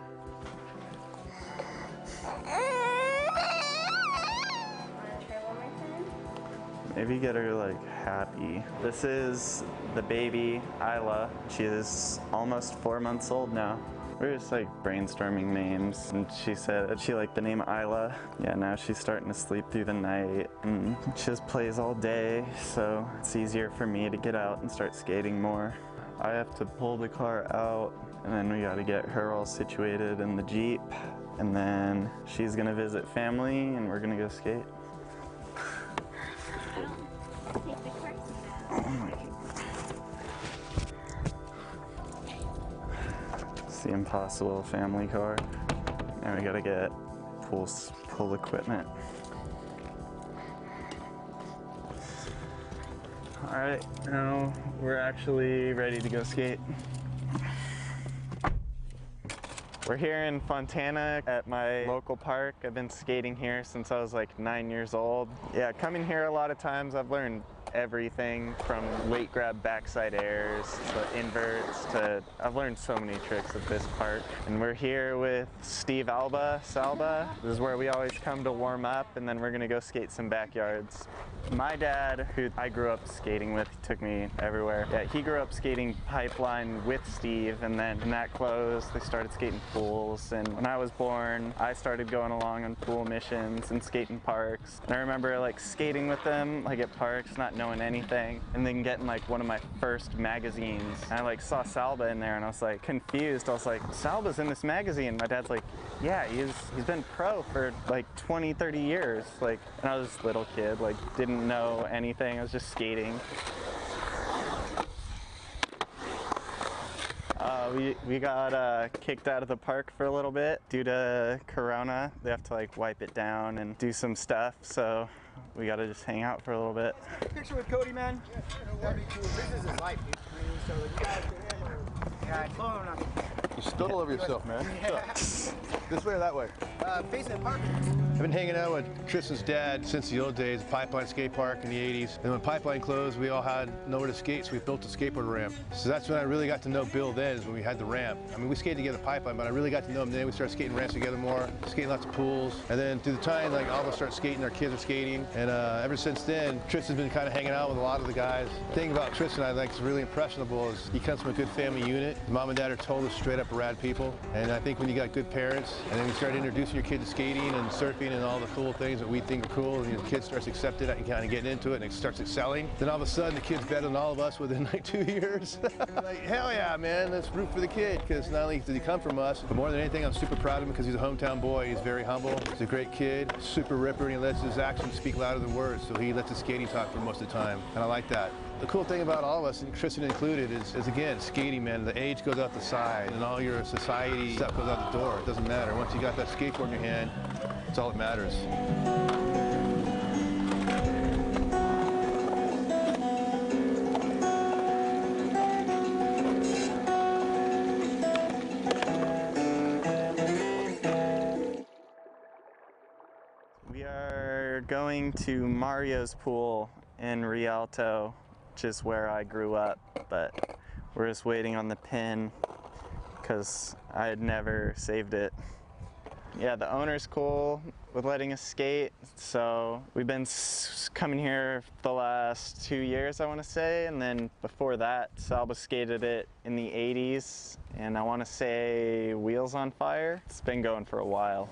Speaker 7: Maybe get her like happy. This is the baby, Isla. She is almost 4 months old now. We were just like brainstorming names, and she said she liked the name Isla. Yeah, now she's starting to sleep through the night, and she just plays all day, so it's easier for me to get out and start skating more. I have to pull the car out, and then we gotta get her all situated in the Jeep, and then she's gonna visit family, and we're gonna go skate. The impossible family car, and we gotta get pull equipment. All right, now we're actually ready to go skate. We're here in Fontana at my local park. I've been skating here since I was like 9 years old. Yeah, coming here a lot of times I've learned everything from weight grab backside airs to inverts to, I've learned so many tricks at this park. And we're here with Steve Salba. This is where we always come to warm up, and then we're gonna go skate some backyards. My dad, who I grew up skating with, he took me everywhere. Yeah, he grew up skating pipeline with Steve, and then when that closed, they started skating pools. And when I was born, I started going along on pool missions and skating parks. And I remember like skating with them, like at parks, not knowing anything, and then getting like one of my first magazines. And I like saw Salba in there, and I was like confused. I was like, Salba's in this magazine. My dad's like, yeah, he's been pro for like 20, 30 years. Like, and I was this little kid, like didn't know anything. I was just skating. We got kicked out of the park for a little bit due to Corona. They have to like wipe it down and do some stuff, so we gotta just hang out for a little bit.
Speaker 17: Picture with Cody, man. This is his life, dude. So you guys
Speaker 19: You spilled all over yourself, man. This way or that way?
Speaker 17: Facing the park.
Speaker 19: I've been hanging out with Tristan's dad since the old days, Pipeline Skate Park in the 80s. And when Pipeline closed, we all had nowhere to skate, so we built a skateboard ramp. So that's when I really got to know Bill then, is when we had the ramp. I mean, we skated together Pipeline, but I really got to know him then. We started skating ramps together more, skating lots of pools. And then through the time, like all of us started skating, our kids are skating. And ever since then, Tristan's been kind of hanging out with a lot of the guys. The thing about Tristan I think is really impressionable is he comes from a good family unit. His mom and dad are totally straight up rad people. And I think when you got good parents, and then you start introducing your kid to skating and surfing surfing and all the cool things that we think are cool, and the kid starts accepting it and kind of getting into it and it starts excelling, then all of a sudden the kid's better than all of us within like 2 years. Like, hell yeah, man, let's root for the kid, because not only did he come from us, but more than anything, I'm super proud of him because he's a hometown boy. He's very humble. He's a great kid, super ripper, and he lets his actions speak louder than words, so he lets his skating talk for most of the time, and I like that. The cool thing about all of us, and Tristan included, is again, skating, man. The age goes out the side, and all your society stuff goes out the door. It doesn't matter. Once you got that skateboard in your hand, that's all that matters.
Speaker 7: We are going to Mario's pool in Rialto, which is where I grew up, but we're just waiting on the pin because I had never saved it. Yeah, the owner's cool with letting us skate, so we've been coming here the last 2 years, I want to say, and then before that, Salva skated it in the 80s, and I want to say Wheels on Fire. It's been going for a while.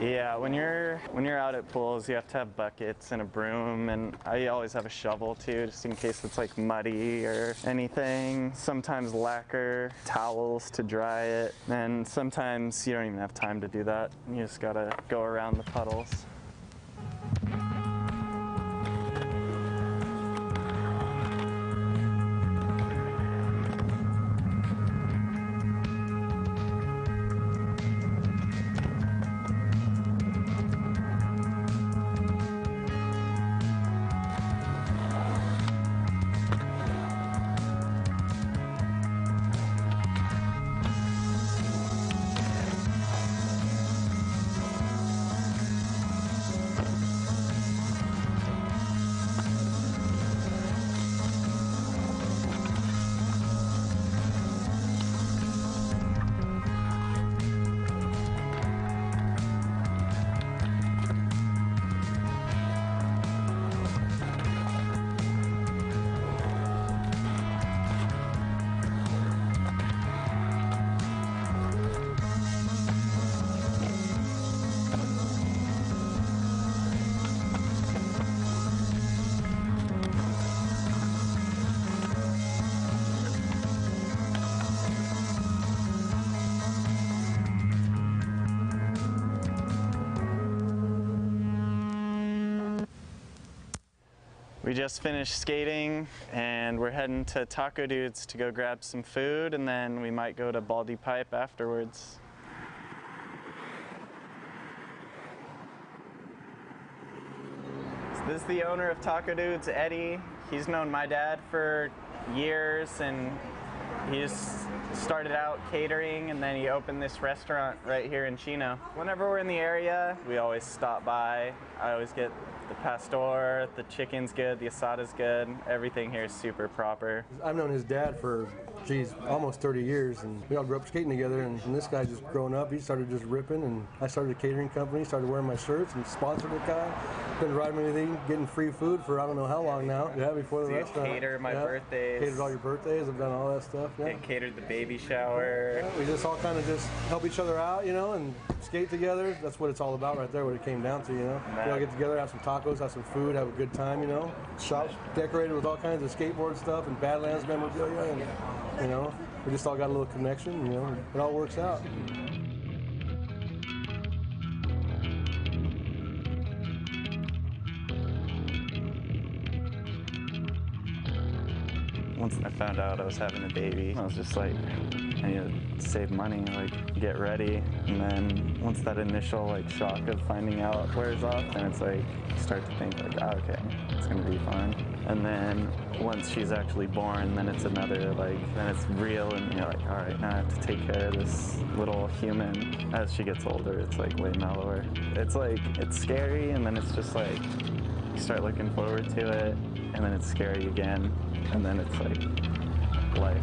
Speaker 7: Yeah, when you're out at pools, you have to have buckets and a broom, and I always have a shovel too, just in case it's like muddy or anything. Sometimes lacquer, towels to dry it, and sometimes you don't even have time to do that. You just gotta go around the puddles. We just finished skating and we're heading to Taco Dude's to go grab some food, and then we might go to Baldy Pipe afterwards. So this is the owner of Taco Dude's, Eddie. He's known my dad for years, and he's started out catering, and then he opened this restaurant right here in Chino. Whenever we're in the area, we always stop by. I always get the pastor, the chicken's good, the asada's good. Everything here is super proper.
Speaker 4: I've known his dad for, geez, almost 30 years, and we all grew up skating together, and this guy just growing up, he started just ripping, and I started a catering company, started wearing my shirts and sponsored the guy. Been riding with me, getting free food for I don't know how long now. Yeah, before the restaurant.
Speaker 7: Cater my birthdays.
Speaker 4: Catered all your birthdays, I've done all that stuff. Yeah.
Speaker 7: Catered the baby shower.
Speaker 4: Yeah, we just all kind of just help each other out, you know, and skate together. That's what it's all about right there, what it came down to, you know. We all get together, have some tacos, have some food, have a good time, you know. Shop decorated with all kinds of skateboard stuff and Badlands memorabilia, and, you know, we just all got a little connection, you know. It all works out.
Speaker 7: Once I found out I was having a baby, I was just like, I need to save money, like get ready. And then once that initial like shock of finding out wears off, then it's like, you start to think like, oh, okay, it's gonna be fine. And then once she's actually born, then it's another like, then it's real, and you're like, all right, now I have to take care of this little human. As she gets older, it's like way mellower. It's like, it's scary, and then it's just like, you start looking forward to it, and then it's scary again, and then it's like life.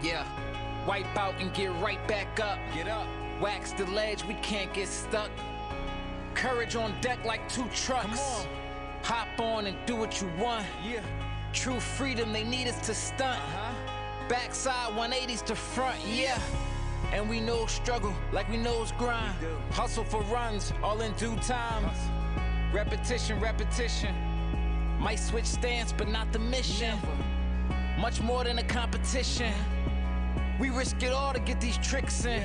Speaker 5: Yeah, wipe out and get right back up. Get up. Wax the ledge, we can't get stuck. Courage on deck like 2 trucks. Come on. Hop on and do what you want. Yeah. True freedom, they need us to stunt. Backside 180s to front, yeah. And we know struggle like we knows grind. Hustle for runs, all in due time. Repetition, repetition. Might switch stance, but not the mission. Much more than a competition. We risk it all to get these tricks in.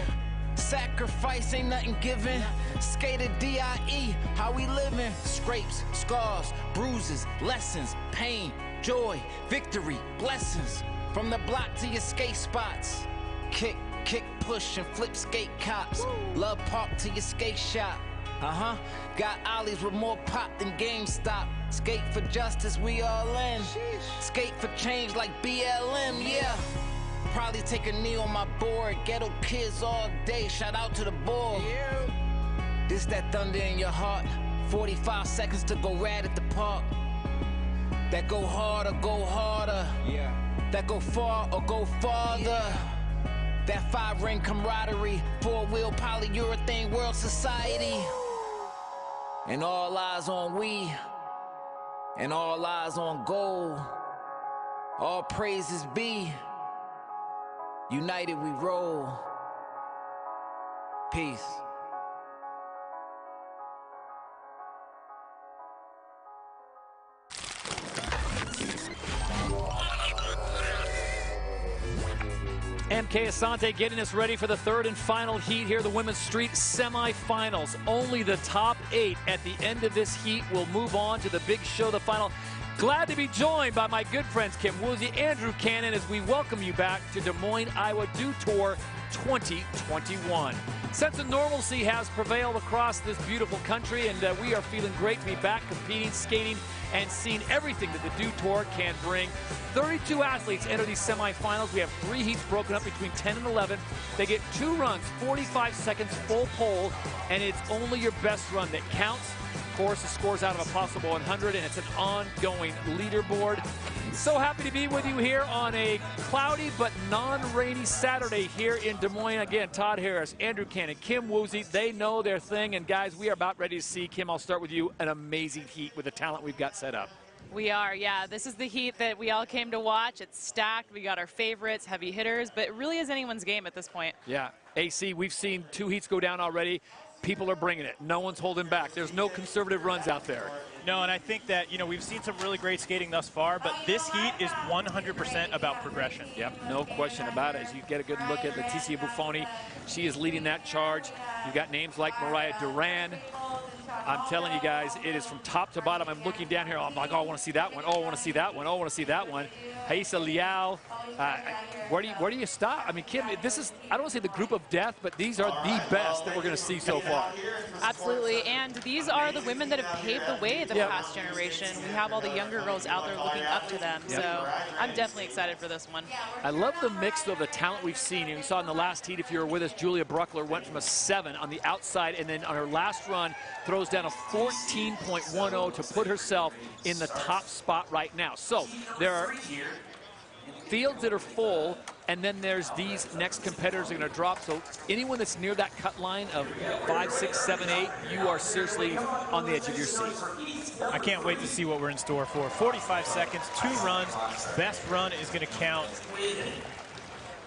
Speaker 5: Sacrifice ain't nothing given. Skater D.I.E. how we living. Scrapes, scars, bruises, lessons, pain, joy, victory, blessings. From the block to your skate spots. Kick, kick, push, and flip skate cops. Love park to your skate shop. Got ollies with more pop than GameStop. Skate for justice, we all in. Skate for change like BLM, yeah. Probably take a knee on my board. Ghetto kids all day, shout out to the board. This that thunder in your heart. 45 seconds to go rad at the park. That go hard or go harder. Yeah. That go far or go farther. Yeah. That 5-ring camaraderie. 4-wheel polyurethane world society. And all eyes on we. And all eyes on gold. All praises be. United we roll. Peace.
Speaker 6: MK Asante getting us ready for the 3rd and final heat here, the women's street semifinals. Only the top 8 at the end of this heat will move on to the big show, the final. Glad to be joined by my good friends Kim Woozy, Andrew Cannon, as we welcome you back to Des Moines, Iowa Dew Tour 2021. Sense of normalcy has prevailed across this beautiful country, and we are feeling great to be back competing, skating, and seeing everything that the Dew Tour can bring. 32 athletes enter these semifinals. We have 3 heats broken up between 10 and 11. They get 2 runs, 45 seconds full pole, and it's only your best run that counts. Of course, the scores out of a possible 100, and it's an ongoing leaderboard. So happy to be with you here on a cloudy but non-rainy Saturday here in Des Moines. Again, Todd Harris, Andrew Cannon, Kim Woozy, they know their thing. And guys, we are about ready to see, Kim, I'll start with you, an amazing heat with the talent we've got set up.
Speaker 8: We are, yeah. This is the heat that we all came to watch. It's stacked. We got our favorites, heavy hitters, but it really is anyone's game at this point.
Speaker 6: Yeah, AC, we've seen 2 heats go down already. People are bringing it. No one's holding back. There's no conservative runs out there.
Speaker 10: No, and I think that, you know, we've seen some really great skating thus far, but this heat is 100% about progression.
Speaker 6: Yep, no question about it. As you get a good look at Leticia Buffoni, she is leading that charge. You've got names like Mariah Duran. I'm telling you guys, it is from top to bottom. I'm looking down here. I'm like, oh, I want to see that one. Oh, I want to see that one. Oh, I want to see that one. Haisa Liao. Where do you stop? I mean, Kim, this is, I don't want to say the group of death, but these are the best that we're going to see so far.
Speaker 8: Absolutely, and these are the women that have paved the way the past generation. We have all the younger girls out there looking up to them, so I'm definitely excited for this one.
Speaker 6: I love the mix of the talent we've seen. You saw in the last heat, if you were with us, Julia Bruckler went from a 7 on the outside, and then on her last run, throws down a 14.10 to put herself in the top spot right now. So there are fields that are full, and then there's these next competitors are going to drop. So anyone that's near that cut line of 5, 6, 7, 8, you are seriously on the edge of your seat.
Speaker 10: I can't wait to see what we're in store for. 45 seconds, 2 runs. Best run is going to count.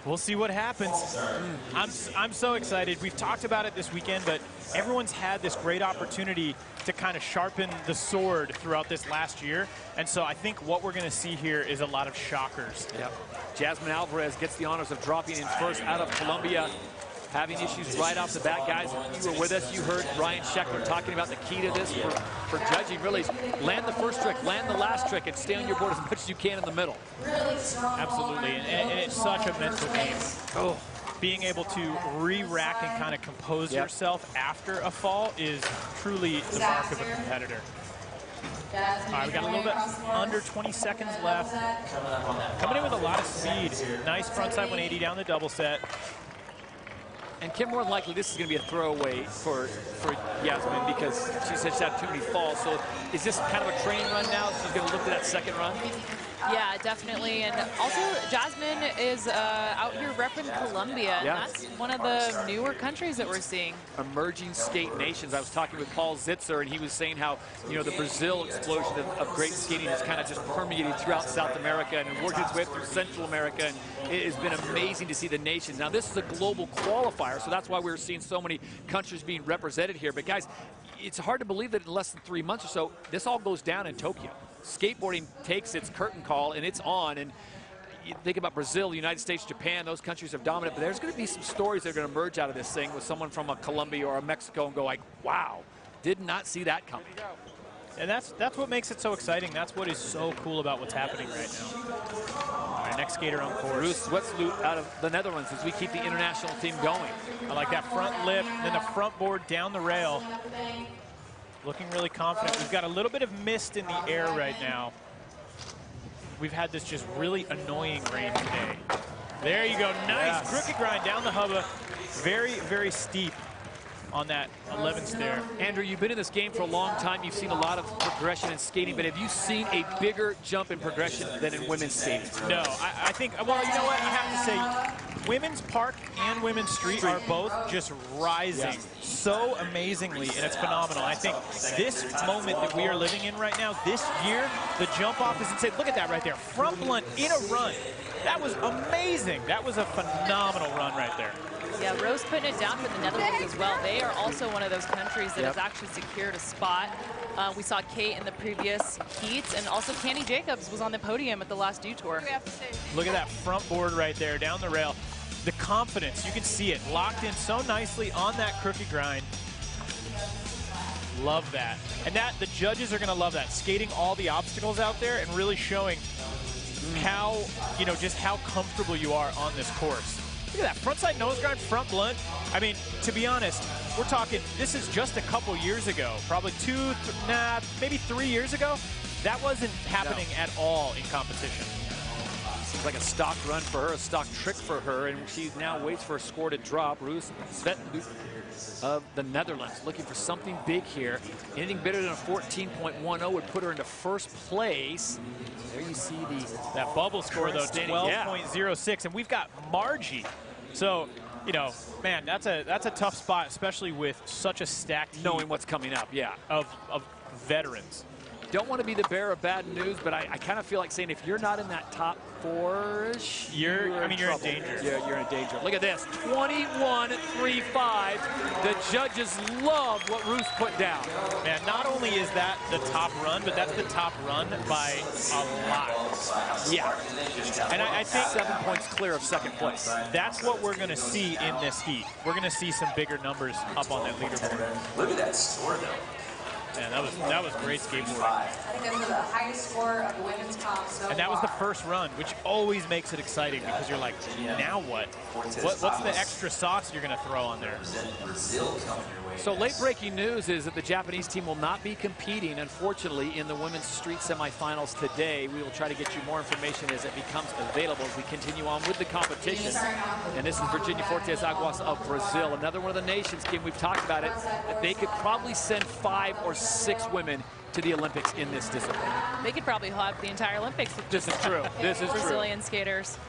Speaker 10: We'll see what happens. I'm so excited. We've talked about it this weekend, but everyone's had this great opportunity to kind of sharpen the sword throughout this last year. And so I think what we're going to see here is a lot of shockers.
Speaker 6: Yep. Jasmine Alvarez gets the honors of dropping in first out of Colombia. Having issues right off the bat, guys. If you were with us, you heard Ryan Scheckler talking about the key to this for judging. Really, land the first trick, land the last trick, and stay on your board as much as you can in the middle.
Speaker 10: Absolutely, and it's such a mental game. Oh, being able to re-rack and kind of compose yourself after a fall is truly the mark of a competitor. All right, we got a little bit under 20 seconds left. Coming in with a lot of speed. Nice frontside 180 down the double set.
Speaker 6: And Kim, more than likely, this is going to be a throwaway for Yasmin because she said she had too many falls. So is this kind of a training run now? She's going to look at that second run?
Speaker 8: Yeah, definitely. And also, Jasmine is out here repping Colombia. And
Speaker 6: Yeah.
Speaker 8: that's one of the newer countries that we're seeing.
Speaker 6: Emerging skate nations. I was talking with Paul Zitzer, and he was saying how, you know, the Brazil explosion of great skating has kind of just permeated throughout South America and worked its way through Central America. And it has been amazing to see the nations. Now, this is a global qualifier, so that's why we're seeing so many countries being represented here. But, guys, it's hard to believe that in less than 3 months or so, this all goes down in Tokyo. Skateboarding takes its curtain call, and it's on. And you think about Brazil, the United States, Japan, those countries are dominant, but there's going to be some stories that are going to emerge out of this thing with someone from a Colombia or a Mexico and go like, wow, did not see that coming.
Speaker 10: And that's what makes it so exciting. That's what is so cool about what's happening right now. All right, next skater on course.
Speaker 6: Ruth Zwetsloot out of the Netherlands as we keep the international team going.
Speaker 10: I like that front lip, then the front board down the rail. Looking really confident. We've got a little bit of mist in the air right now. We've had this just really annoying rain today. There you go. Nice crooked grind down the hubba. Very, very steep on that 11th stair.
Speaker 6: Andrew, you've been in this game for a long time. You've seen a lot of progression in skating, but have you seen a bigger jump in progression than in women's skating?
Speaker 10: No, I think, well, you know what? I have to say, women's park and women's street are both just rising so amazingly, and it's phenomenal. I think this moment that we are living in right now, this year, the jump off is insane. Look at that right there. Front blunt in a run. That was amazing. That was a phenomenal run right there.
Speaker 8: Yeah, Rose putting it down for the Netherlands as well. They are also one of those countries that has actually secured a spot. We saw Kate in the previous heats, and also Candy Jacobs was on the podium at the last Dew Tour.
Speaker 10: Look at that front board right there, down the rail. The confidence, you can see it, locked in so nicely on that crooked grind. Love that. And that the judges are going to love that, skating all the obstacles out there and really showing how, you know, just how comfortable you are on this course. Look at that, frontside nose grind, front blunt. I mean, to be honest, we're talking, this is just a couple years ago, probably maybe 3 years ago. That wasn't happening at all in competition.
Speaker 6: Seems like a stock run for her, a stock trick for her, and she now waits for a score to drop. Ruth Zwetsloot of the Netherlands looking for something big here. Anything better than a 14.10 would put her into first place. There you see
Speaker 10: that bubble score though, 12.06, and we've got Margie. So, you know, man, that's a tough spot, especially with such a stacked
Speaker 6: knowing what's coming up,
Speaker 10: of veterans.
Speaker 6: Don't want to be the bearer of bad news, but I kind of feel like saying if you're not in that top four-ish,
Speaker 10: you're in danger.
Speaker 6: Yeah, you're in danger. Look at this, 21.35. The judges love what Ruth put down.
Speaker 10: Man, not only is that the top run, but that's the top run by a lot.
Speaker 6: Yeah.
Speaker 10: And I think
Speaker 6: 7 points clear of second place.
Speaker 10: That's what we're going to see in this heat. We're going to see some bigger numbers up on that leaderboard.
Speaker 2: Look at that score, though.
Speaker 10: Man, that was great skateboarding.
Speaker 2: I think that was the highest score of the women's comp so
Speaker 10: and that was the first run, which always makes it exciting because you're like, now what? What's the extra sauce you're going to throw on there?
Speaker 6: So late breaking news is that the Japanese team will not be competing, unfortunately, in the women's street semifinals today. We will try to get you more information as it becomes available as we continue on with the competition. And this is Virginia Fortes Aguas of Brazil, another one of the nations, Kim, we've talked about it, that they could probably send 5 or 6 women to the Olympics in this discipline.
Speaker 8: They could probably have the entire Olympics with
Speaker 6: this is true. This is
Speaker 8: Brazilian skaters.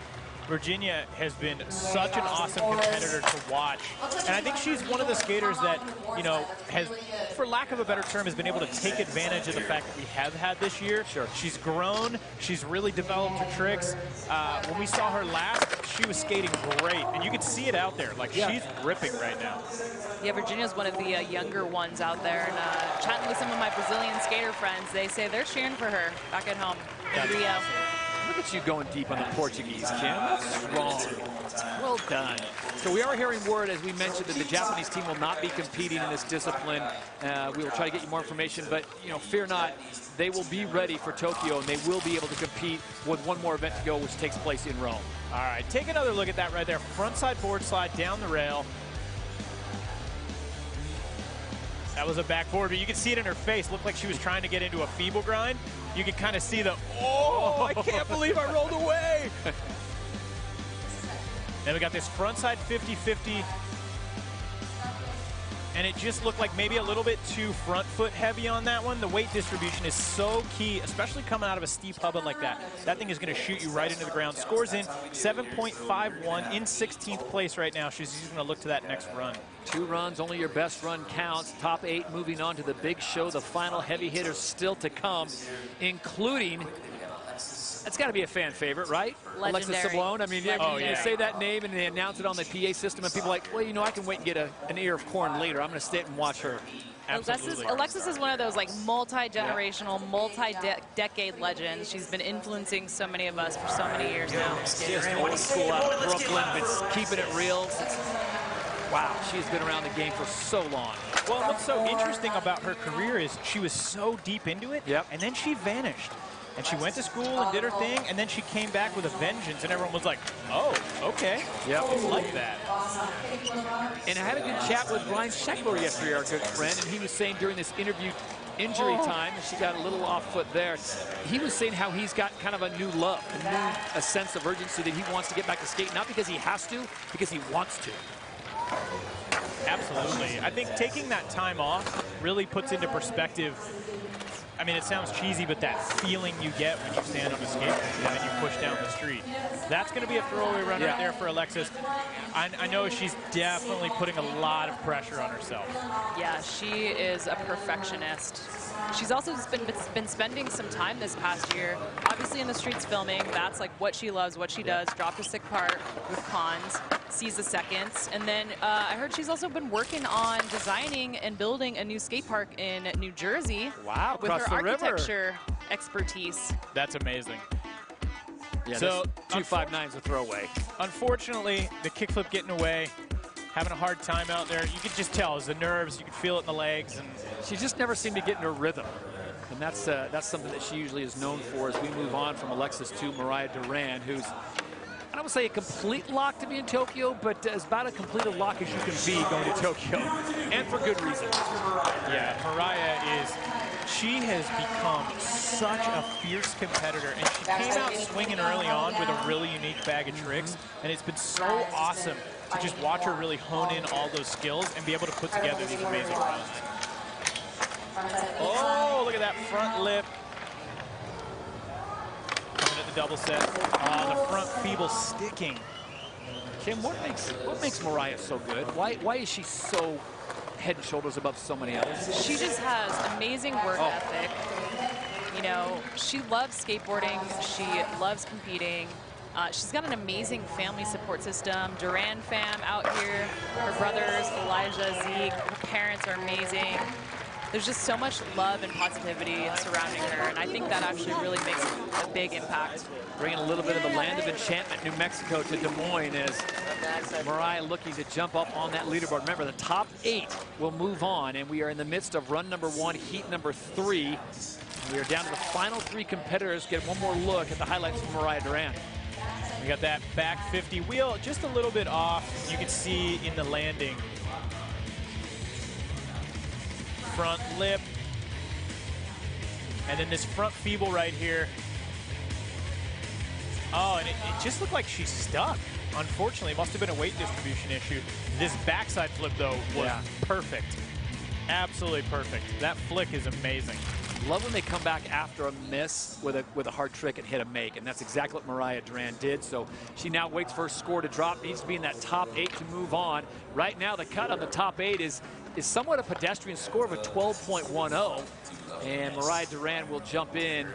Speaker 10: Virginia has been such an awesome competitor to watch. And I think she's one of the skaters that, you know, has, for lack of a better term, has been able to take advantage of the fact that we have had this year.
Speaker 6: Sure.
Speaker 10: She's grown. She's really developed her tricks. When we saw her last, she was skating great. And you can see it out there. Like, she's ripping right now.
Speaker 8: Yeah, Virginia's one of the younger ones out there. And chatting with some of my Brazilian skater friends, they say they're cheering for her back at home in Rio.
Speaker 6: Look at you going deep on the Portuguese, Kim. That's strong. Well done. So we are hearing word, as we mentioned, that the Japanese team will not be competing in this discipline. We will try to get you more information, but, you know, fear not. They will be ready for Tokyo, and they will be able to compete with one more event to go, which takes place in Rome.
Speaker 10: All right, take another look at that right there. Frontside board slide down the rail. That was a backboard, but you can see it in her face. Looked like she was trying to get into a feeble grind. You can kind of see the, oh, I can't believe I rolled away. Then we got this frontside 50-50. and it just looked like maybe a little bit too front foot heavy on that one. The weight distribution is so key, especially coming out of a steep hubbub like that. That thing is going to shoot you right into the ground. Scores in 7.51 in 16th place right now. She's going to look to that next run.
Speaker 6: 2 runs, only your best run counts. Top 8 moving on to the big show. The final heavy hitters still to come, including, it's got to be a fan favorite, right?
Speaker 8: Legendary.
Speaker 6: Alexis Sablon. I mean,
Speaker 8: Legendary.
Speaker 6: you say that name and they announce it on the PA system, and people are like, well, you know, I can wait and get an ear of corn later. I'm going to sit and watch her.
Speaker 8: Alexis is one of those like multi-generational, multi-decade legends. She's been influencing so many of us for so many years now.
Speaker 6: Just old school out of Brooklyn, but keeping it real. Wow, she's been around the game for so long.
Speaker 10: Well, what's so interesting about her career is she was so deep into it, and then she vanished. And she went to school and did her thing, and then she came back with a vengeance, and everyone was like, oh, okay.
Speaker 6: Yep.
Speaker 10: It's like that.
Speaker 6: And I had a good chat with Ryan Sheckler yesterday, our good friend, and he was saying during this interview injury time, and she got a little off foot there, he was saying how he's got kind of a new love, a sense of urgency that he wants to get back to skate, not because he has to, because he wants to.
Speaker 10: Absolutely. I think taking that time off really puts into perspective, I mean, it sounds cheesy, but that feeling you get when you stand on a skateboard and you push down the street. That's going to be a throwaway run right there for Alexis. I know she's definitely putting a lot of pressure on herself.
Speaker 8: Yeah, she is a perfectionist. She's also been spending some time this past year, obviously in the streets filming. That's like what she loves, what she does. Dropped a sick part with cons, sees the seconds. And then I heard she's also been working on designing and building a new skate park in New Jersey.
Speaker 6: Wow,
Speaker 8: with her
Speaker 6: across the river.
Speaker 8: architecture expertise.
Speaker 10: That's amazing.
Speaker 6: Yeah,
Speaker 10: so
Speaker 6: 259's a throwaway.
Speaker 10: Unfortunately, the kickflip getting away, having a hard time out there. You could just tell, it's the nerves. You could feel it in the legs. And
Speaker 6: she just never seemed to get in her rhythm. And that's something that she usually is known for as we move on from Alexis to Mariah Duran, who's, I don't want to say a complete lock to be in Tokyo, but as about a complete a lock as you can be going to Tokyo. And for good reason.
Speaker 10: Yeah, Mariah she has become such a fierce competitor, and she came out swinging early on with a really unique bag of tricks, and it's been so awesome to just watch her really hone in all those skills and be able to put together these amazing runs. Oh, look at that front lip. Coming at the double set. Oh, the front feeble sticking.
Speaker 6: Kim, what makes Mariah so good? Why is she so head and shoulders above so many others?
Speaker 8: She just has amazing work ethic. You know, she loves skateboarding. She loves competing. She's got an amazing family support system. Duran fam out here. Her brothers, Elijah, Zeke, her parents are amazing. There's just so much love and positivity surrounding her, and I think that actually really makes a big impact.
Speaker 6: Bringing a little bit of the land of enchantment, New Mexico, to Des Moines as Mariah looking to jump up on that leaderboard. Remember, the top 8 will move on, and we are in the midst of run number 1, heat number 3. We are down to the final 3 competitors. Get one more look at the highlights from Mariah Duran.
Speaker 10: We got that back 50 wheel just a little bit off. You can see in the landing. Front lip. And then this front feeble right here. Oh, and it just looked like she's stuck. Unfortunately, it must have been a weight distribution issue. This backside flip, though, was perfect. Absolutely perfect. That flick is amazing.
Speaker 6: Love when they come back after a miss with a hard trick and hit a make, and that's exactly what Mariah Duran did. So she now waits for her score to drop, needs to be in that top 8 to move on. Right now, the cut on the top 8 is somewhat a pedestrian score of a 12.10, and Mariah Duran will jump in.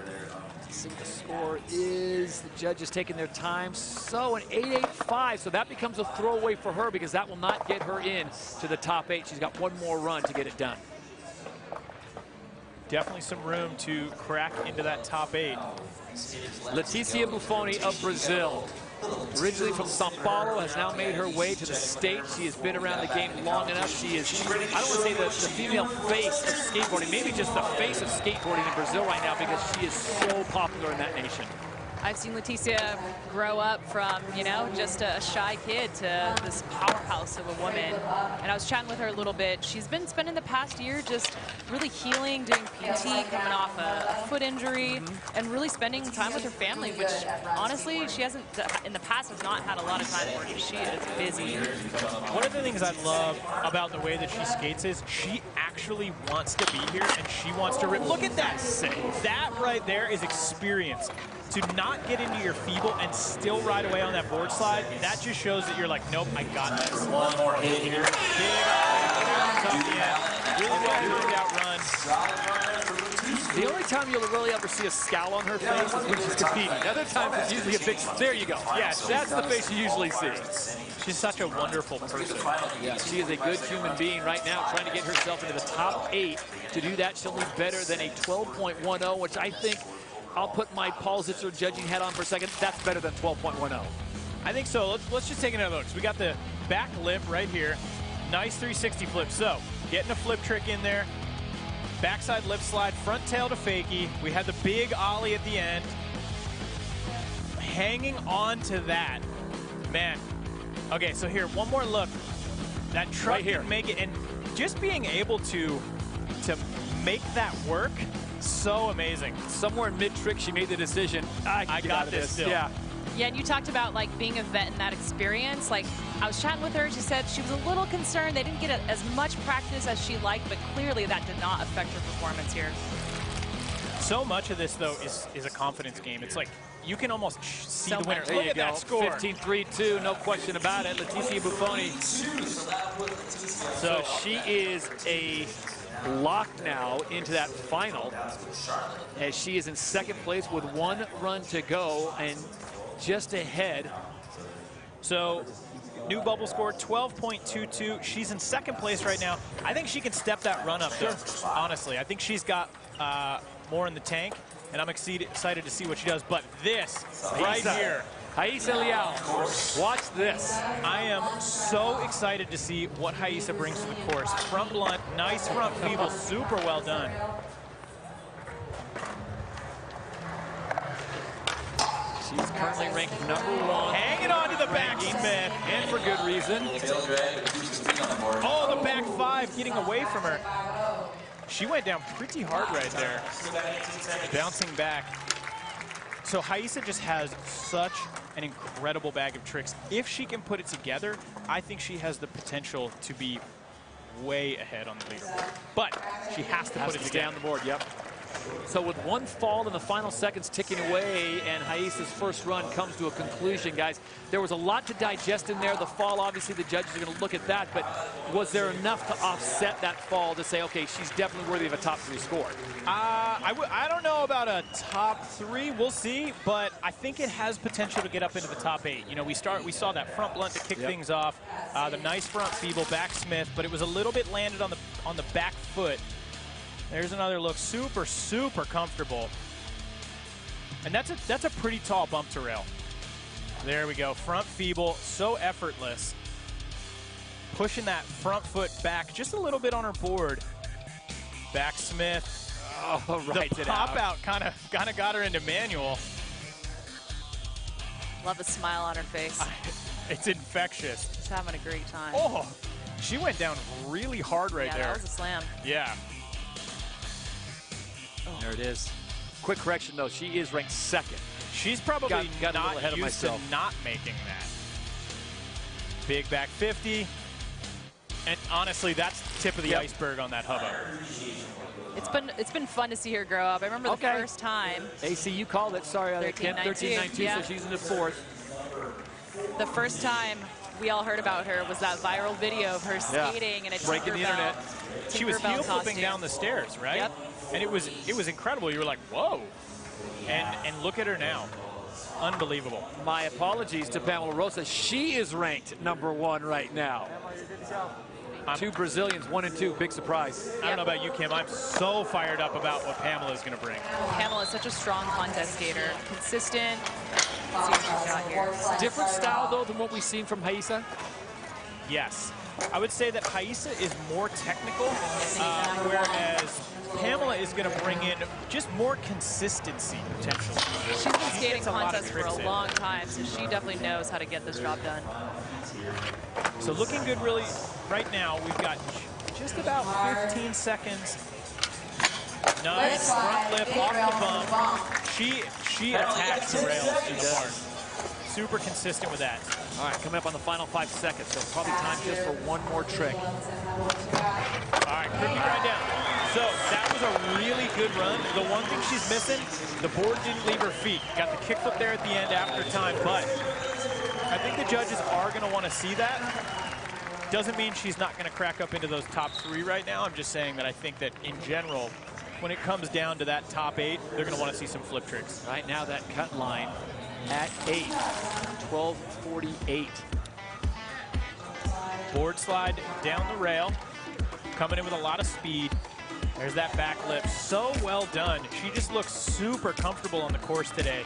Speaker 6: Let's see what the score is. The judge is taking their time. So an 8.85, so that becomes a throwaway for her because that will not get her in to the top 8. She's got one more run to get it done.
Speaker 10: Definitely some room to crack into that top 8.
Speaker 6: Leticia Buffoni of Brazil, originally from Sao Paulo, has now made her way to the States. She has been around the game long enough. She is, I don't want to say the female face of skateboarding, maybe just the face of skateboarding in Brazil right now because she is so popular in that nation.
Speaker 8: I've seen Leticia grow up from, you know, just a shy kid to this powerhouse of a woman. And I was chatting with her a little bit. She's been spending the past year just really healing, doing PT, coming off a foot injury, and really spending time with her family, which honestly, she hasn't, in the past, has not had a lot of time for. She is busy.
Speaker 10: One of the things I love about the way that she skates is she actually wants to be here and she wants to rip. Look at that save. That right there is experience. To not get into your feeble and still ride away on that board slide, that just shows that you're like, nope, I got this. One more hit here. Really well turned out run.
Speaker 6: The only time you'll really ever see a scowl on her face is when she's competing. Other times it's usually a big, there you go. Yes, that's the face you usually see.
Speaker 10: She's such a wonderful person.
Speaker 6: Yeah, she is a good human being right now, trying to get herself into the top 8. To do that, she'll need better than a 12.10, which I think, I'll put my Paul Zitzer judging hat on for a second. That's better than 12.10.
Speaker 10: I think so. Let's just take another look. So we got the back lip right here. Nice 360 flip. So getting a flip trick in there. Backside lip slide, front tail to fakie. We had the big ollie at the end. Hanging on to that. Man. Okay, so here, one more look. That truck right here. Didn't make it. And just being able to make that work, so amazing. Somewhere in mid-trick, she made the decision, I got this still.
Speaker 8: Yeah, and you talked about like being a vet in that experience. Like, I was chatting with her, she said she was a little concerned they didn't get as much practice as she liked, but clearly that did not affect her performance here.
Speaker 10: So much of this, though, is a confidence game. It's like, you can almost see the winner.
Speaker 6: Look at that score. 15-3-2, no question about it. Leticia Buffoni. So she is a lock now into that final, as she is in second place with 1 run to go and just ahead.
Speaker 10: So new bubble score 12.22. She's in second place right now. I think she can step that run up there, honestly. I think she's got more in the tank, and I'm excited to see what she does. But this right here,
Speaker 6: Haisa Liao, watch this.
Speaker 10: I am so excited to see what Haisa brings to the course. Front blunt, nice front feeble, super well done.
Speaker 6: She's currently ranked #1.
Speaker 10: Hanging on to the back, Smith.
Speaker 6: And for good reason.
Speaker 10: Oh, the back 5 getting away from her. She went down pretty hard right there. Bouncing back. So Haisa just has such an incredible bag of tricks. If she can put it together, I think she has the potential to be way ahead on the leaderboard. But she has to put it together.
Speaker 6: Down the board, yep. So with 1 fall in the final seconds ticking away, and Haisa's first run comes to a conclusion, guys. There was a lot to digest in there. The fall, obviously, the judges are going to look at that, but was there enough to offset that fall to say, okay, she's definitely worthy of a top 3 score?
Speaker 10: I don't know about a top 3. We'll see, but I think it has potential to get up into the top 8. You know, we saw that front blunt to kick things off, the nice front feeble back Smith, but it was a little bit landed on the back foot. There's another look, super, super comfortable. And that's a pretty tall bump to rail. There we go, front feeble, so effortless. Pushing that front foot back just a little bit on her board. Back Smith.
Speaker 6: Oh, right.
Speaker 10: The pop out kind of got her into manual.
Speaker 8: Love the smile on her face.
Speaker 10: It's infectious.
Speaker 8: She's having a great time.
Speaker 10: Oh, she went down really hard right there.
Speaker 8: Yeah, that was a slam.
Speaker 10: Yeah.
Speaker 6: There it is. Quick correction, though. She is ranked 2nd.
Speaker 10: She's probably
Speaker 6: got
Speaker 10: not
Speaker 6: ahead of
Speaker 10: used
Speaker 6: myself.
Speaker 10: to not making that. Big back 50. And honestly, that's tip of the iceberg on that hubbub.
Speaker 8: It's been fun to see her grow up. I remember the first time.
Speaker 6: AC, you called it. Sorry, 13-19, so she's in the 4th.
Speaker 8: The first time we all heard about her was that viral video of her skating in a
Speaker 6: breaking the internet.
Speaker 10: She was heel flipping down the stairs, right?
Speaker 8: Yep.
Speaker 10: And it was incredible. You were like, whoa. And look at her now. Unbelievable.
Speaker 6: My apologies to Pamela Rosa. She is ranked #1 right now. 2 Brazilians, 1 and 2. Big surprise.
Speaker 10: I don't know about you, Kim. I'm so fired up about what Pamela is going to bring.
Speaker 8: Pamela is such a strong contest skater. Consistent. Let's see what she's got here.
Speaker 6: Different style, though, than what we've seen from Haisa?
Speaker 10: Yes. I would say that Haisa is more technical, whereas Pamela is going to bring in just more consistency, potentially.
Speaker 8: She's been skating contests for a long time, so she definitely knows how to get this job done.
Speaker 10: So looking good really right now. We've got just about 15 seconds. Nice front flip off the bump. She attacks the rails in the park. Super consistent with that.
Speaker 6: All right, coming up on the final 5 seconds, so probably time just for one more trick.
Speaker 10: All right, quickly grind down. So that was a really good run. The one thing she's missing, the board didn't leave her feet. Got the kickflip there at the end after time, but I think the judges are going to want to see that. Doesn't mean she's not going to crack up into those top 3 right now. I'm just saying that I think that in general, when it comes down to that top 8, they're going to want to see some flip tricks.
Speaker 6: Right now, that cut line at 8, 12:48.
Speaker 10: Board slide down the rail, coming in with a lot of speed. There's that back lip, so well done. She just looks super comfortable on the course today.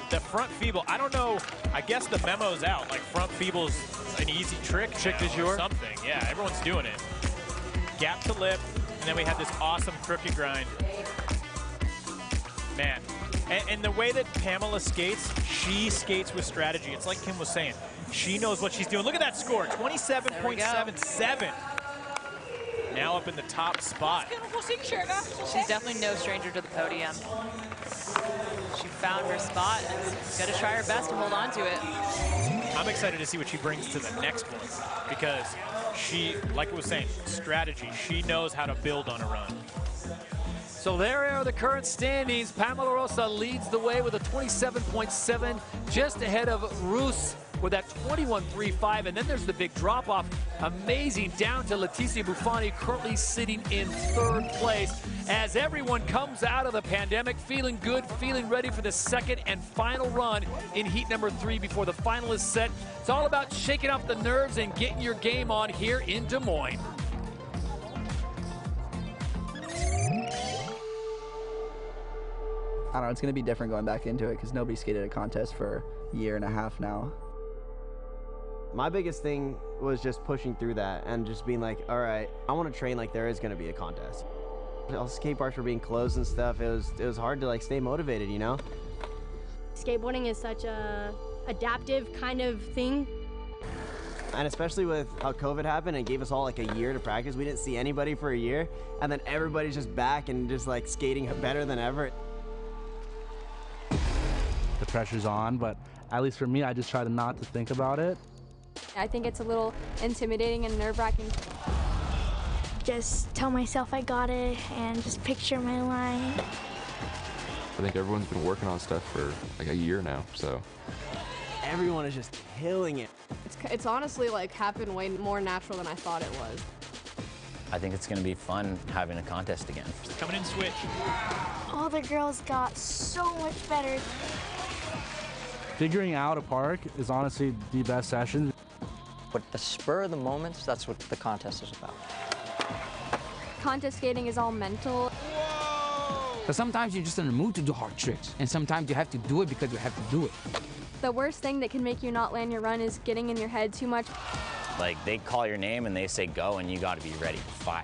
Speaker 10: The front feeble, I don't know, I guess the memo's out, like front feeble's an easy trick du jour? Something, yeah, everyone's doing it. Gap to lip, and then we have this awesome crooked grind. Man, and the way that Pamela skates, she skates with strategy. It's like Kim was saying. She knows what she's doing. Look at that score, 27.77. Now up in the top spot.
Speaker 8: She's definitely no stranger to the podium. She found her spot and is going to try her best to hold on to it.
Speaker 10: I'm excited to see what she brings to the next one because she, like I was saying, strategy. She knows how to build on a run.
Speaker 6: So there are the current standings. Pamela Rosa leads the way with a 27.7, just ahead of Rus with that 21.35, and then there's the big drop-off. Amazing, down to Leticia Buffoni, currently sitting in 3rd place. As everyone comes out of the pandemic, feeling good, feeling ready for the second and final run in heat number 3 before the final is set. It's all about shaking off the nerves and getting your game on here in Des Moines.
Speaker 15: I don't know, it's going to be different going back into it because nobody skated a contest for a year and a half now.
Speaker 21: My biggest thing was just pushing through that and just being like, all right, I want to train like there is going to be a contest. All skate parks were being closed and stuff. It was hard to like stay motivated, you know?
Speaker 9: Skateboarding is such a adaptive kind of thing.
Speaker 21: And especially with how COVID happened and gave us all like a year to practice. We didn't see anybody for a year, and then everybody's just back and just like skating better than ever.
Speaker 24: The pressure's on, but at least for me, I just try to not to think about it.
Speaker 9: I think it's a little intimidating and nerve-wracking.
Speaker 11: Just tell myself I got it and just picture my line.
Speaker 26: I think everyone's been working on stuff for like a year now, so.
Speaker 21: Everyone is just killing it.
Speaker 20: It's honestly like happened way more natural than I thought it was.
Speaker 22: I think it's going to be fun having a contest again.
Speaker 10: Coming in switch.
Speaker 11: All the girls got so much better.
Speaker 24: Figuring out a park is honestly the best session.
Speaker 23: But the spur of the moments, that's what the contest is about.
Speaker 9: Contest skating is all mental.
Speaker 25: But sometimes you're just in the mood to do hard tricks, and sometimes you have to do it because you have to do it.
Speaker 9: The worst thing that can make you not land your run is getting in your head too much.
Speaker 22: Like, they call your name and they say go, and you got to be ready to fire.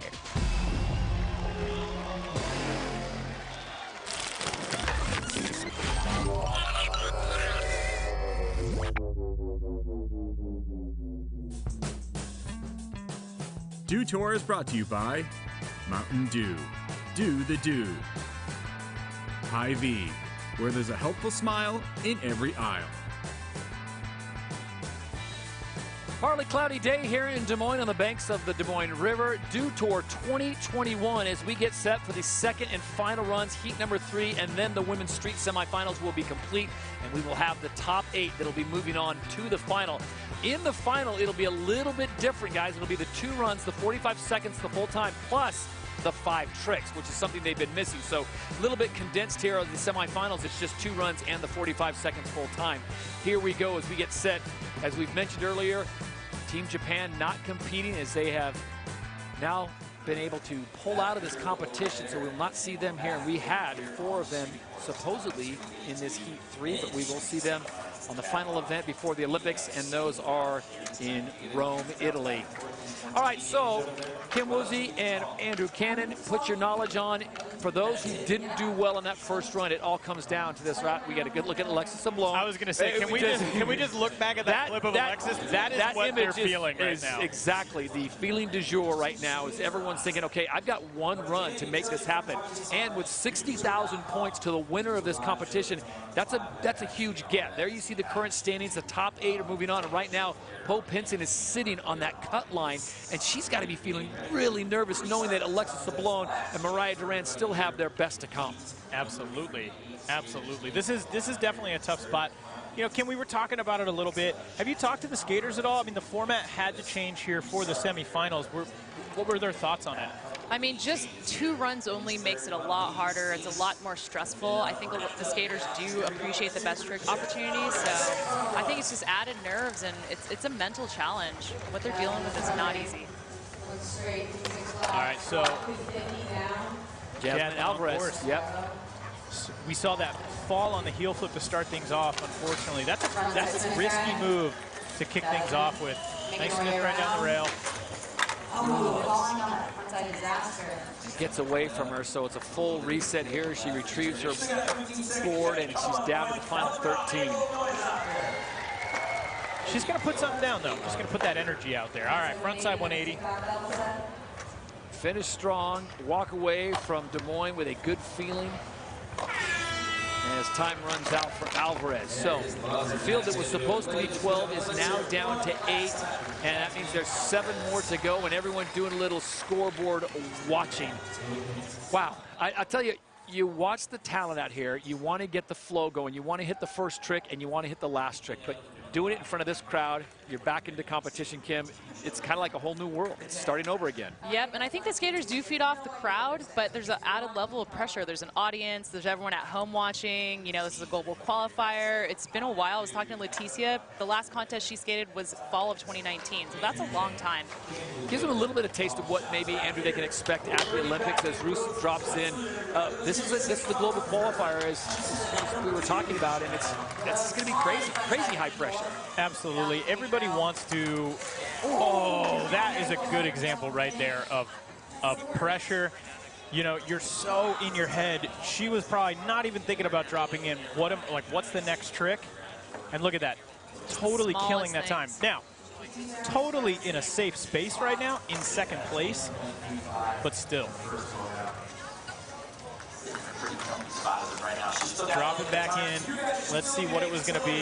Speaker 16: Dew Tour is brought to you by Mountain Dew. Do the Dew. Hy-Vee, where there's a helpful smile in every aisle.
Speaker 6: Partly cloudy day here in Des Moines on the banks of the Des Moines River. Dew Tour 2021 as we get set for the second and final runs, heat number 3, and then the women's street semifinals will be complete, and we will have the top 8 that'll be moving on to the final. In the final, it'll be a little bit different, guys. It'll be the 2 runs, the 45 seconds, the full time, plus the 5 tricks, which is something they've been missing. So a little bit condensed here of the semifinals. It's just 2 runs and the 45 seconds full time. Here we go as we get set. As we've mentioned earlier, Team Japan not competing as they have now been able to pull out of this competition, so we'll not see them here. We had 4 of them supposedly in this heat 3, but we will see them on the final event before the Olympics, and those are in Rome, Italy. All right, so Kim Woozy and Andrew Cannon, put your knowledge on. For those who didn't do well in that first run, it all comes down to this, right? We got a good look at Alexis Sablon.
Speaker 10: I was going to say, can we just look back at that clip of Alexis? That is what they're feeling right now.
Speaker 6: Exactly. The feeling du jour right now is everyone's thinking, okay, I've got one run to make this happen. And with 60,000 points to the winner of this competition, that's a huge get. There you see the current standings. The top 8 are moving on. And right now, Bo Pinson is sitting on that cut line. And she's got to be feeling really nervous knowing that Alexis Sablon and Mariah Duran still have their best to come.
Speaker 10: Absolutely. Absolutely. This is definitely a tough spot. You know, Kim, we were talking about it a little bit. Have you talked to the skaters at all? I mean, the format had to change here for the semifinals. What were their thoughts on it?
Speaker 8: I mean, just 2 runs only makes it a lot harder. It's a lot more stressful. I think the skaters do appreciate the best trick opportunities, so I think it's just added nerves, and it's a mental challenge. What they're dealing with is not easy.
Speaker 10: All right, so
Speaker 6: Jasmine Alvarez. Yep.
Speaker 10: So we saw that fall on the heel flip to start things off, unfortunately. That's a risky move to kick things off with. Nice lift right down the rail.
Speaker 6: Gets away from her, so it's a full reset here. She retrieves her board, and she's down to the final 13.
Speaker 10: She's going to put something down, though. She's going to put that energy out there. All right, frontside 180.
Speaker 6: Finish strong, walk away from Des Moines with a good feeling as time runs out for Alvarez. So the field that was supposed to be 12 is now down to 8, and that means there's 7 more to go, and everyone doing a little scoreboard watching. Wow, I tell you, you watch the talent out here, you want to get the flow going, you want to hit the first trick, and you want to hit the last trick, but doing it in front of this crowd, you're back into competition, Kim. It's kind of like a whole new world. It's starting over again.
Speaker 8: Yep, and I think the skaters do feed off the crowd, but there's an added level of pressure. There's an audience, there's everyone at home watching. You know, this is a global qualifier. It's been a while. I was talking to Leticia. The last contest she skated was fall of 2019, so that's a long time.
Speaker 6: Gives them a little bit of taste of what maybe, Andrew, they can expect at the Olympics as Roos drops in. This is the global qualifier as we were talking about, and it's going to be crazy high pressure.
Speaker 10: Absolutely. Everybody wants to. Oh, that is a good example right there of pressure. You know, you're so in your head. She was probably not even thinking about dropping in. What's the next trick? And look at that. Totally killing that time. Now, totally in a safe space right now, in second place, but still. Drop it back in. Let's see what it was going to be.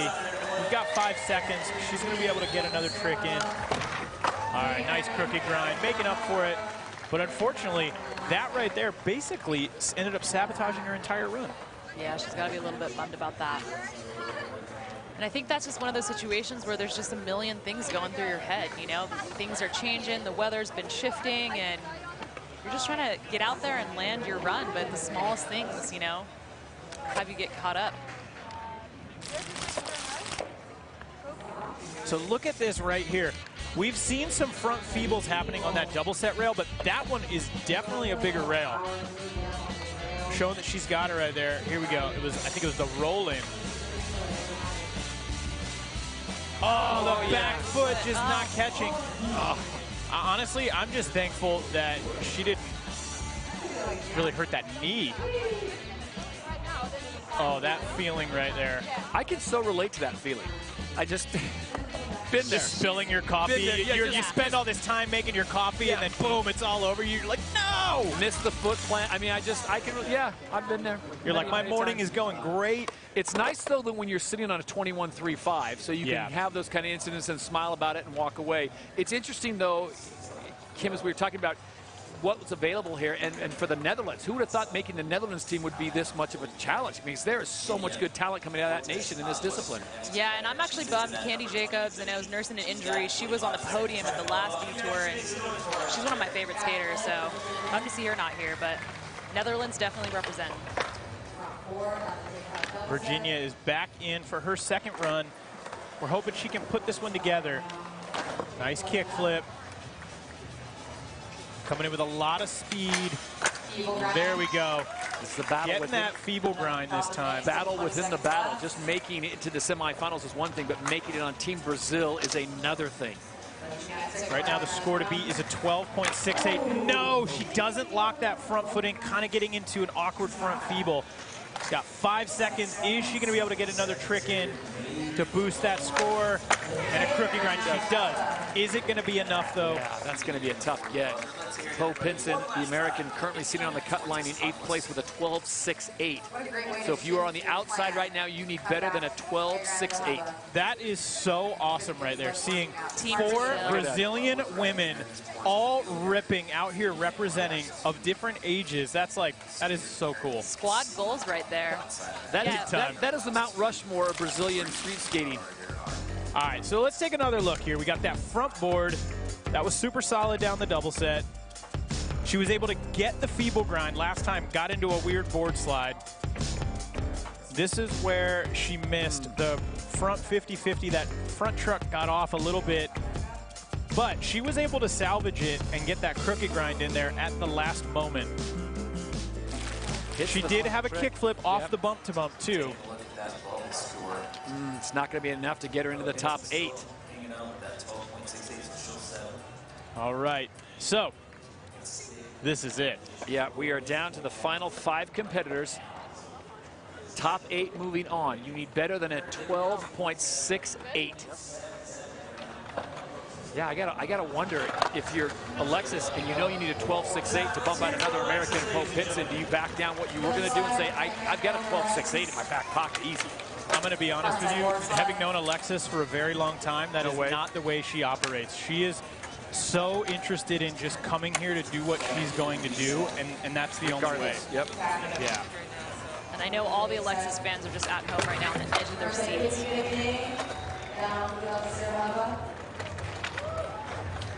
Speaker 10: We've got 5 seconds. She's going to be able to get another trick in. All right, nice crooked grind, making up for it. But unfortunately, that right there basically ended up sabotaging her entire run.
Speaker 8: Yeah, she's got to be a little bit bummed about that. And I think that's just one of those situations where there's just a million things going through your head, you know? Things are changing, the weather's been shifting, and you're just trying to get out there and land your run, but the smallest things, you know, have you get caught up.
Speaker 10: So look at this right here. We've seen some front feebles happening on that double set rail, but that one is definitely a bigger rail. Showing that she's got it right there. Here we go. I think it was the roll in. Oh, the back foot just not catching. Honestly, I'm just thankful that she didn't really hurt that knee. Oh, that feeling right there.
Speaker 6: I can so relate to that feeling. I just been there.
Speaker 10: Just spilling your coffee.
Speaker 6: Yeah,
Speaker 10: you spend all this time making your coffee, and then boom, it's all over. You're like, no!
Speaker 6: Missed the foot plant. I mean, I've been there.
Speaker 10: You're like, my morning is going great.
Speaker 6: It's nice, though, that when you're sitting on a 21.35, so you can have those kind of incidents and smile about it and walk away. It's interesting, though, Kim, as we were talking about what was available here, and for the Netherlands, who would have thought making the Netherlands team would be this much of a challenge? Because there is so much good talent coming out of that nation in this discipline.
Speaker 8: Yeah, and I'm actually bummed. Candy Jacobs, and I was nursing an injury. She was on the podium at the last Dew Tour, and she's one of my favorite skaters, so bummed to see her not here, but Netherlands definitely represent.
Speaker 10: Virginia is back in for her second run. We're hoping she can put this one together. Nice kick flip. Coming in with a lot of speed. There we go.
Speaker 6: It's the battle
Speaker 10: Getting
Speaker 6: within
Speaker 10: that feeble grind this time.
Speaker 6: Battle within the battle. Just making it to the semifinals is one thing, but making it on Team Brazil is another thing.
Speaker 10: Right now, the score to beat is a 12.68. No, she doesn't lock that front foot in, kind of getting into an awkward front feeble. She's got 5 seconds. Is she going to be able to get another trick in to boost that score? And a crooked grind, she does. Is it going to be enough, though?
Speaker 6: Yeah, that's going to be a tough get. Poe Pinson, the American, currently sitting on the cut line in 8th place with a 12.68. So if you are on the outside right now, you need better than a 12.68.
Speaker 10: That is so awesome right there, seeing
Speaker 8: Team
Speaker 10: 4
Speaker 8: Brazil.
Speaker 10: Brazilian women all ripping out here, representing of different ages. That is so cool.
Speaker 8: Squad goals right there.
Speaker 6: That is the Mount Rushmore of Brazilian street skating.
Speaker 10: All right, so let's take another look here. We got that front board. That was super solid down the double set. She was able to get the feeble grind last time, got into a weird board slide. This is where she missed the front 50-50. That front truck got off a little bit, but she was able to salvage it and get that crooked grind in there at the last moment. She did have a kickflip off the bump to bump too.
Speaker 6: It's not going to be enough to get her into the top 8.
Speaker 10: All right, so this is it.
Speaker 6: Yeah, we are down to the final 5 competitors. Top 8 moving on. You need better than a 12.68. Yeah, I gotta wonder if you're Alexis and you know you need a 12.68 to bump out another American, Poe Pinson. Do you back down what you were going to do and say, I've got a 12.68 in my back pocket, easy?
Speaker 10: I'm going to be honest with you, having known Alexis for a very long time, that is not the way she operates. She is so interested in just coming here to do what she's going to do, and that's the only way.
Speaker 6: Yep.
Speaker 10: Yeah.
Speaker 8: And I know all the Alexis fans are just at home right now on the edge of their seats.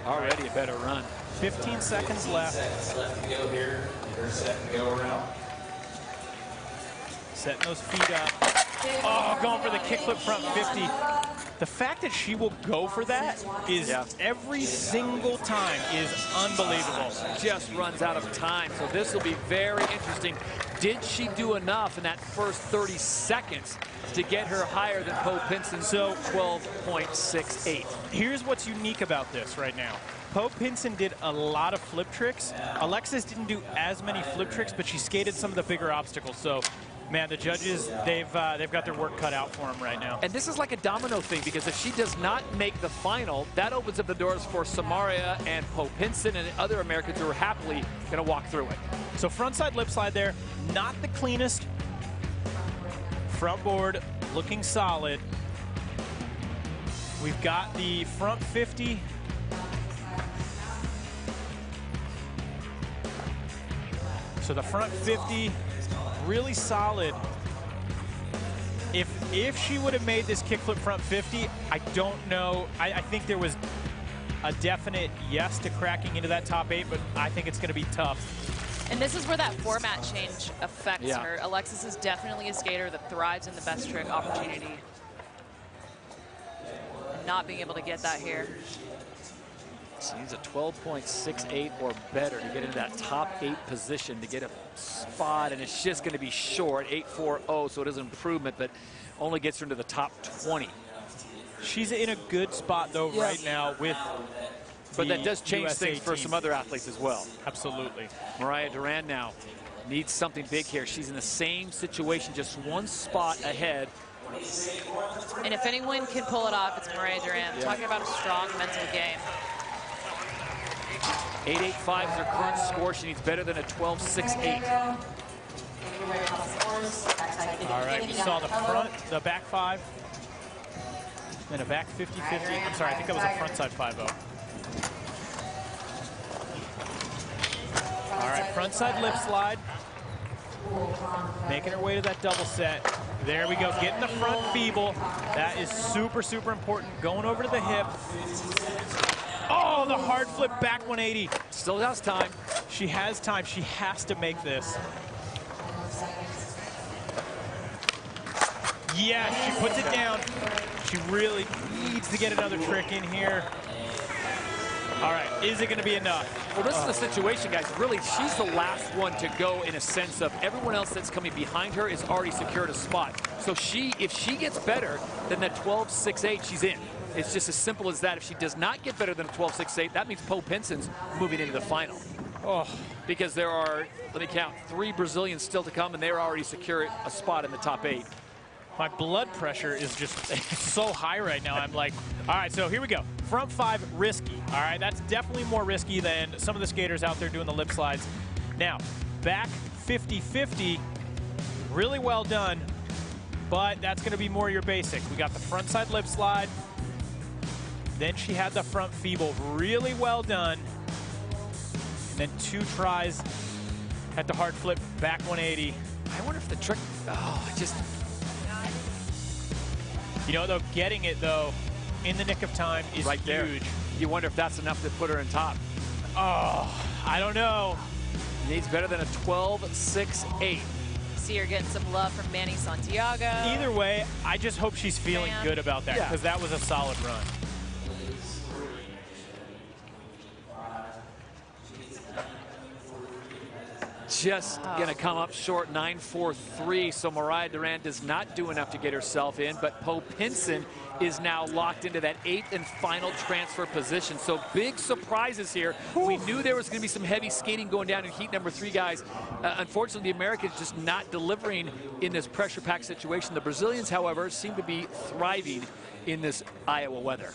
Speaker 6: Already a better run.
Speaker 10: 15 seconds left.
Speaker 2: Left to go here, first second go around.
Speaker 10: Setting those feet up. Oh, going for the kickflip front 50. The fact that she will go for that is every single time is unbelievable.
Speaker 6: Just runs out of time, so this will be very interesting. Did she do enough in that first 30 seconds to get her higher than Poe Pinson's 12.68?
Speaker 10: Here's what's unique about this right now. Poe Pinson did a lot of flip tricks. Alexis didn't do as many flip tricks, but she skated some of the bigger obstacles. So, man, the judges, they've got their work cut out for them right now.
Speaker 6: And this is like a domino thing, because if she does not make the final, that opens up the doors for Samaria and Poe Pinson and other Americans who are happily going to walk through it.
Speaker 10: So frontside lip slide there, not the cleanest. Front board looking solid. We've got the front 50. So the front 50, really solid. If she would have made this kickflip front 50, I don't know. I think there was a definite yes to cracking into that top 8, but I think it's going to be tough.
Speaker 8: And this is where that format change affects her. Alexis is definitely a skater that thrives in the best trick opportunity. And not being able to get that here.
Speaker 6: She needs a 12.68 or better to get into that top 8 position to get a spot, and it's just going to be short, 8.40, so it is an improvement, but only gets her into the top 20.
Speaker 10: She's in a good spot, though, right now with
Speaker 6: But that does change
Speaker 10: USA
Speaker 6: things for
Speaker 10: team.
Speaker 6: some other athletes as well.
Speaker 10: Absolutely.
Speaker 6: Mariah Duran now needs something big here. She's in the same situation, just one spot ahead.
Speaker 8: And if anyone can pull it off, it's Mariah Duran. Talking about a strong mental game.
Speaker 6: 8.85 is her current score. She needs better than a 12.68.
Speaker 10: All right, we saw the back 5, then a back 50-50. I'm sorry, I think that was a frontside 5-0. All right, frontside lip slide. Making her way to that double set. There we go, getting the front feeble. That is super, super important. Going over to the hip. Oh, the hard flip back 180.
Speaker 6: Still has time.
Speaker 10: She has time. She has to make this. Yeah, she puts it down. She really needs to get another trick in here. All right, is it going to be enough?
Speaker 6: Well, this is the situation, guys. Really, she's the last one to go in a sense of everyone else that's coming behind her is already secured a spot. So if she gets better than that 12.68, she's in. It's just as simple as that. If she does not get better than a 12.68, that means Poe Pinson's moving into the final. Oh, because there are, let me count, 3 Brazilians still to come, and they're already secure a spot in the top 8.
Speaker 10: My blood pressure is just so high right now. I'm like, all right, so here we go. Front 5, risky. All right, that's definitely more risky than some of the skaters out there doing the lip slides. Now, back 50-50, really well done, but that's going to be more your basic. We got the front side lip slide. Then she had the front feeble, really well done. And then 2 tries at the hard flip, back 180.
Speaker 6: I wonder if the trick, just...
Speaker 10: You know, though, getting it, though, in the nick of time is
Speaker 6: right
Speaker 10: huge.
Speaker 6: There. You wonder if that's enough to put her in top.
Speaker 10: Oh, I don't know.
Speaker 6: Needs better than a 12.68.
Speaker 8: See her getting some love from Manny Santiago.
Speaker 10: Either way, I just hope she's feeling good about that, because that was a solid run.
Speaker 6: Just going to come up short, 9.43. So Mariah Duran does not do enough to get herself in, but Poe Pinson is now locked into that 8th and final transfer position. So big surprises here. We knew there was going to be some heavy skating going down in heat number 3, guys. Unfortunately, the Americans just not delivering in this pressure-packed situation. The Brazilians, however, seem to be thriving in this Iowa weather.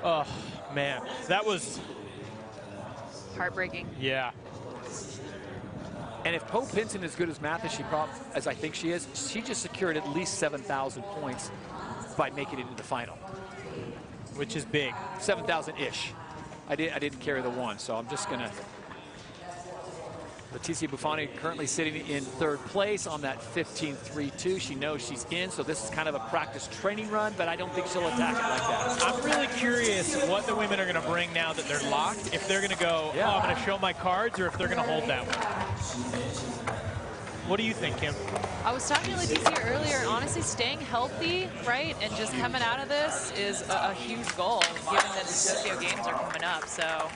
Speaker 10: Oh, man. That was...
Speaker 8: heartbreaking.
Speaker 10: Yeah.
Speaker 6: And if Poe Pinson is as good as math as I think she is, she just secured at least 7,000 points by making it into the final.
Speaker 10: Which is big.
Speaker 6: 7,000-ish. I didn't carry the 1, so I'm just gonna. Leticia Buffoni currently sitting in 3rd place on that 15.32. She knows she's in, so this is kind of a practice training run, but I don't think she'll attack it like that.
Speaker 10: I'm really curious what the women are going to bring now that they're locked. If they're going to go, oh, I'm going to show my cards, or if they're going to hold that one. What do you think, Kim?
Speaker 8: I was talking to Leticia earlier, and honestly, staying healthy, right, and just coming out of this is a huge goal, given that the Tokyo Games are coming up, so...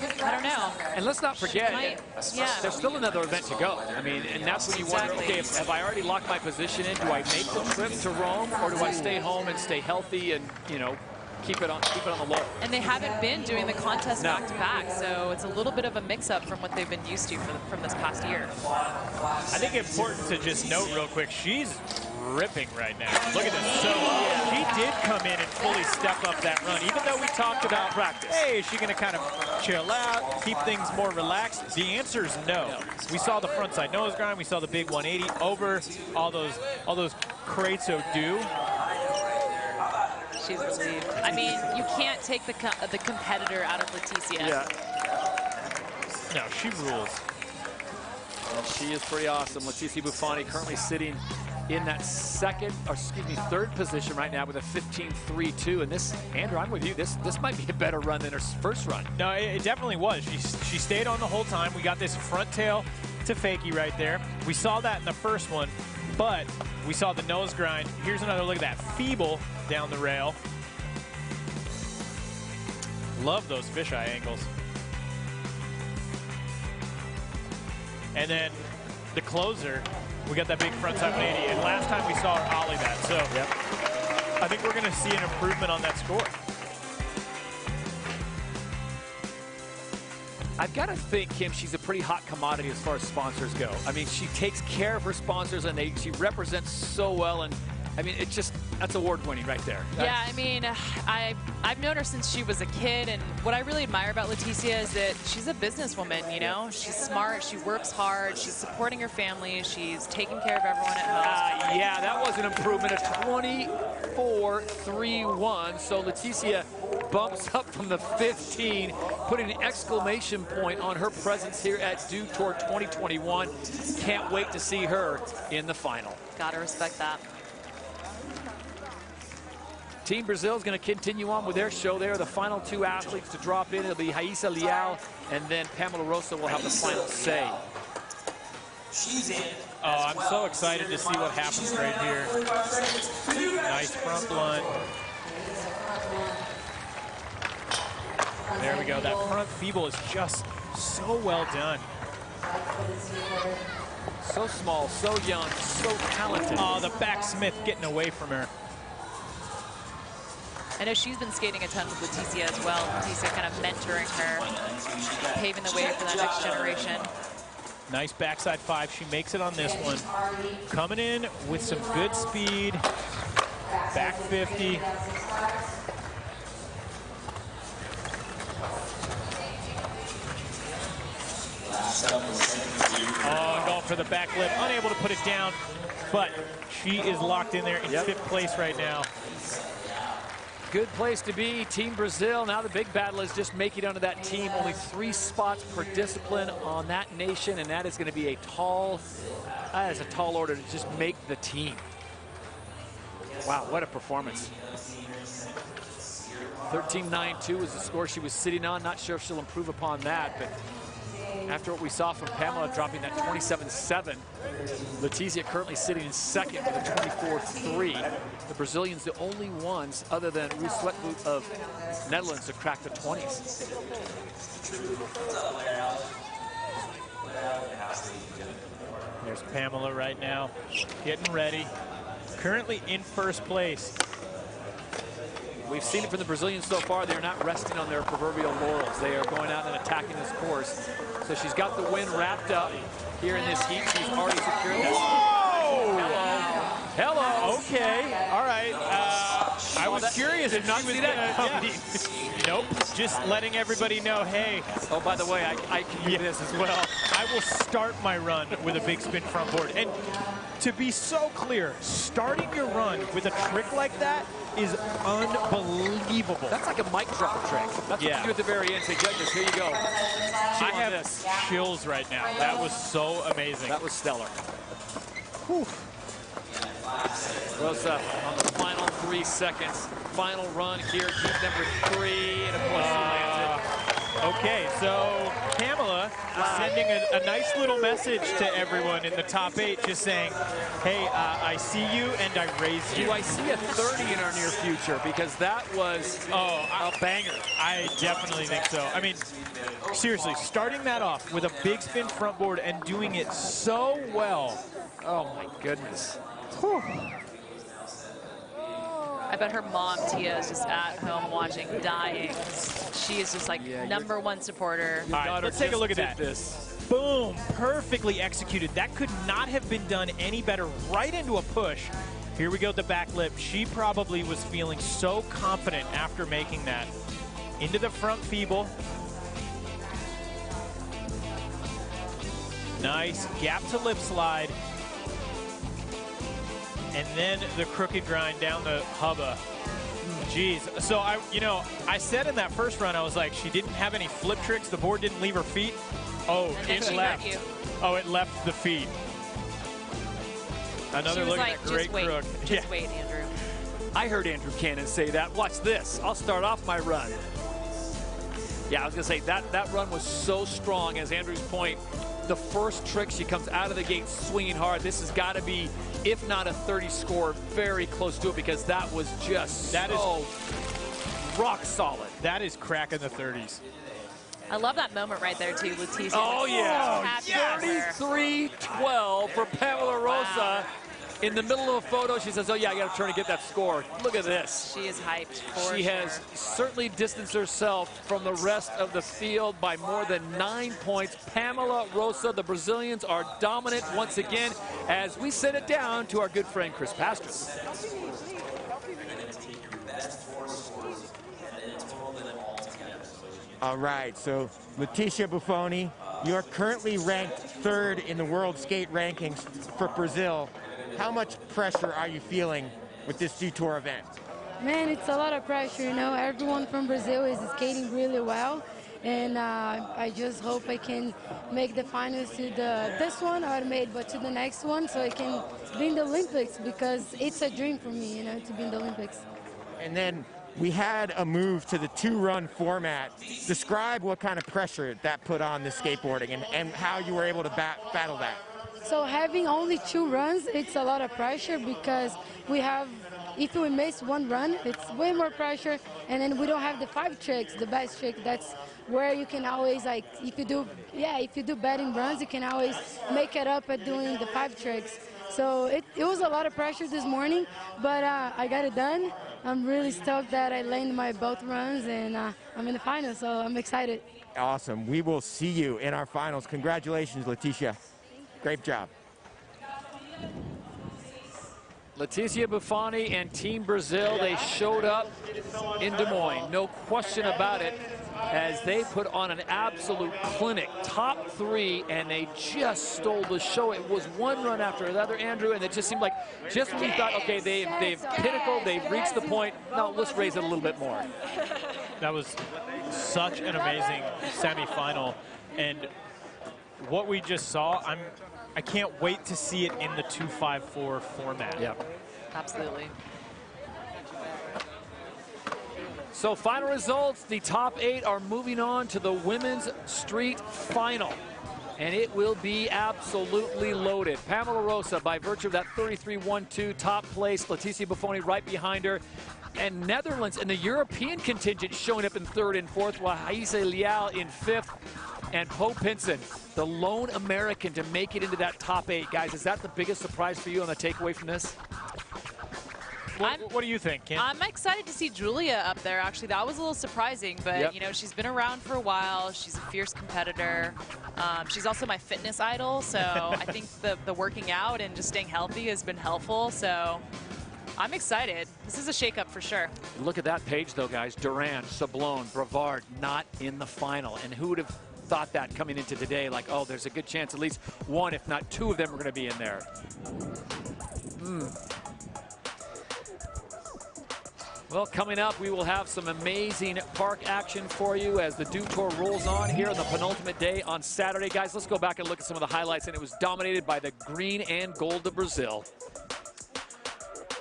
Speaker 8: I don't know.
Speaker 6: And let's not forget, there's still another event to go. I mean, and that's when you wonder, okay, have I already locked my position in? Do I make the trip to Rome, or do I stay home and stay healthy and, you know, keep it on the low?
Speaker 8: And they haven't been doing the contest back-to-back, so it's a little bit of a mix-up from what they've been used to from this past year.
Speaker 10: I think it's important to just note real quick, she's ripping right now. Look at this. So she did come in and fully step up that run, even though we talked about practice. Hey, is she going to kind of chill out, keep things more relaxed? The answer is no. We saw the front side nose grind. We saw the big 180 over all those crates of Dew.
Speaker 8: She's relieved. I mean, you can't take the competitor out of Leticia.
Speaker 6: Yeah.
Speaker 10: No, she rules.
Speaker 6: Well, she is pretty awesome. Leticia Buffoni currently sitting in that 3rd position right now with a 15.32. And this, Andrew, I'm with you. This might be a better run than her first run.
Speaker 10: No, it definitely was. She stayed on the whole time. We got this front tail to fakie right there. We saw that in the first one, but we saw the nose grind. Here's another look at that feeble down the rail. Love those fisheye angles. And then the closer, we got that big front side 180, and last time we saw her ollie that. So I think we're going to see an improvement on that score.
Speaker 6: I've got to think, Kim, she's a pretty hot commodity as far as sponsors go. I mean, she takes care of her sponsors, and she represents so well, and I mean, it's just, that's award-winning right there.
Speaker 8: Yeah, I mean, I've known her since she was a kid, and what I really admire about Leticia is that she's a businesswoman, you know? She's smart, she works hard, she's supporting her family, she's taking care of everyone at home.
Speaker 6: Yeah, that was an improvement of 24.31, so Leticia bumps up from the 15, putting an exclamation point on her presence here at Dew Tour 2021. Can't wait to see her in the final.
Speaker 8: Gotta respect that.
Speaker 6: Team Brazil is going to continue on with their show. They are the final 2 athletes to drop in. It'll be Raíssa Leal, and then Pamela Rosa will have the final say.
Speaker 10: She's in. Oh, I'm so excited to see what happens right here. Nice front blunt. There we go. That front feeble is just so well done.
Speaker 6: So small, so young, so talented.
Speaker 10: Oh, the backsmith getting away from her.
Speaker 8: I know she's been skating a ton with Leticia as well. Leticia kind of mentoring her, paving the way for that next generation.
Speaker 10: Nice backside 5. She makes it on this one. Coming in with some good speed. Back 50. Oh, going for the back lip. Unable to put it down, but she is locked in there in 5th place right now.
Speaker 6: Good place to be, Team Brazil. Now the big battle is just making it onto that team. Only 3 spots per discipline on that nation, and that is going to be a tall order to just make the team. Wow, what a performance. 13.92 was the score she was sitting on. Not sure if she'll improve upon that, but after what we saw from Pamela dropping that 27.7, Leticia currently sitting in 2nd with a 24.3. The Brazilians, the only ones other than Ruud Sweatboot of Netherlands to crack the 20s.
Speaker 10: There's Pamela right now, getting ready. Currently in 1st place.
Speaker 6: We've seen it from the Brazilians so far. They're not resting on their proverbial laurels. They are going out and attacking this course. So she's got the win wrapped up here in this heat. She's already secured that. Hello. Hello.
Speaker 10: Okay. All right. I was curious if
Speaker 6: not
Speaker 10: she was
Speaker 6: see that
Speaker 10: coming. Nope. Just letting everybody know, hey.
Speaker 6: Oh, by the way, I can do this as well.
Speaker 10: I will start my run with a big spin front board. And to be so clear, starting your run with a trick like that is unbelievable.
Speaker 6: That's like a mic drop trick. That's what you do at the very end. Say, judges, here you go.
Speaker 10: I have chills right now. That was so amazing.
Speaker 6: That was stellar. Whew. Rosa on the final 3 seconds. Final run here, heat number 3, and of course she lands it.
Speaker 10: Okay, so Pamela sending a nice little message to everyone in the top 8, just saying, hey, I see you and I raise you.
Speaker 6: Do I see a 30 in our near future? Because that was a banger.
Speaker 10: I definitely think so. I mean, seriously, starting that off with a big spin front board and doing it so well.
Speaker 6: Oh my goodness.
Speaker 10: Whew.
Speaker 8: I bet her mom, Tia, is just at home watching, dying. She is just like #1 supporter.
Speaker 10: All right, let's take a look at that. Boom, perfectly executed. That could not have been done any better. Right into a push. Here we go, the back lip. She probably was feeling so confident after making that. Into the front feeble. Nice gap to lip slide. And then the crooked grind down the hubba. Jeez. So I said in that first run, I was like, she didn't have any flip tricks. The board didn't leave her feet. Oh, it left. Oh, it left the feet. Another look at that great crook.
Speaker 8: Just wait, Andrew.
Speaker 6: I heard Andrew Cannon say that. Watch this. I'll start off my run. Yeah, I was going to say that run was so strong, as Andrew's point. The first trick, she comes out of the gate swinging hard. This has got to be, if not a 30 score, very close to it, because that was just so rock solid.
Speaker 10: That is cracking the 30s.
Speaker 8: I love that moment right there, too, Leticia.
Speaker 6: Oh, yeah.
Speaker 8: So happy
Speaker 6: 33-12 for Pamela Rosa.
Speaker 8: Wow.
Speaker 6: In the middle of a photo, she says, oh, yeah, I got to turn and get that score. Look at this.
Speaker 8: She is hyped
Speaker 6: She has certainly distanced herself from the rest of the field by more than 9 points. Pamela Rosa, the Brazilians are dominant once again as we send it down to our good friend Chris Pastras.
Speaker 1: All right, so Leticia Buffoni, you're currently ranked 3rd in the world skate rankings for Brazil. How much pressure are you feeling with this Dew Tour event?
Speaker 3: Man, it's a lot of pressure, you know. Everyone from Brazil is skating really well, and I just hope I can make the finals to this one, but to the next one, so I can be in the Olympics, because it's a dream for me, you know, to be in the Olympics.
Speaker 1: And then we had a move to the 2-run format. Describe what kind of pressure that put on the skateboarding and how you were able to battle that.
Speaker 3: So having only 2 runs, it's a lot of pressure, because we have if we miss one run, it's way more pressure, and then we don't have the 5 tricks, the best trick. That's where you can always, like, if you do betting runs, you can always make it up at doing the 5 tricks. So it was a lot of pressure this morning, but I got it done. I'm really stoked that I landed my both runs, and I'm in the final, so I'm excited.
Speaker 1: Awesome. We will see you in our finals. Congratulations, Leticia. Great job.
Speaker 6: Leticia Buffoni and Team Brazil, they showed up in Des Moines, no question about it, as they put on an absolute clinic. Top 3, and they just stole the show. It was one run after another, Andrew, and it just seemed like just when we thought, okay, they've pinnacled, they've reached the point, now let's raise it a little bit more.
Speaker 10: That was such an amazing semifinal, and what we just saw, I can't wait to see it in the 2-5-4 format.
Speaker 6: Yep.
Speaker 8: Absolutely.
Speaker 6: So final results, the top 8 are moving on to the women's street final. And it will be absolutely loaded. Pamela Rosa, by virtue of that 33-1-2 top place, Leticia Buffoni right behind her. And Netherlands and the European contingent showing up in 3rd and 4th, while Haise Leal in 5th. And Poe Pinson, the lone American to make it into that top 8. Guys, is that the biggest surprise for you on the takeaway from this?
Speaker 10: What do you think, Kim?
Speaker 8: I'm excited to see Julia up there, actually. That was a little surprising, but, you know, she's been around for a while. She's a fierce competitor. She's also my fitness idol, so I think the working out and just staying healthy has been helpful, so I'm excited. This is a shakeup for sure.
Speaker 6: Look at that page, though, guys. Duran, Sablon, Brevard not in the final. And who would have thought that coming into today? Like, oh, there's a good chance at least one, if not 2 of them are going to be in there. Well, coming up, we will have some amazing park action for you as the Dew Tour rolls on here on the penultimate day on Saturday. Guys, let's go back and look at some of the highlights, and it was dominated by the green and gold of Brazil.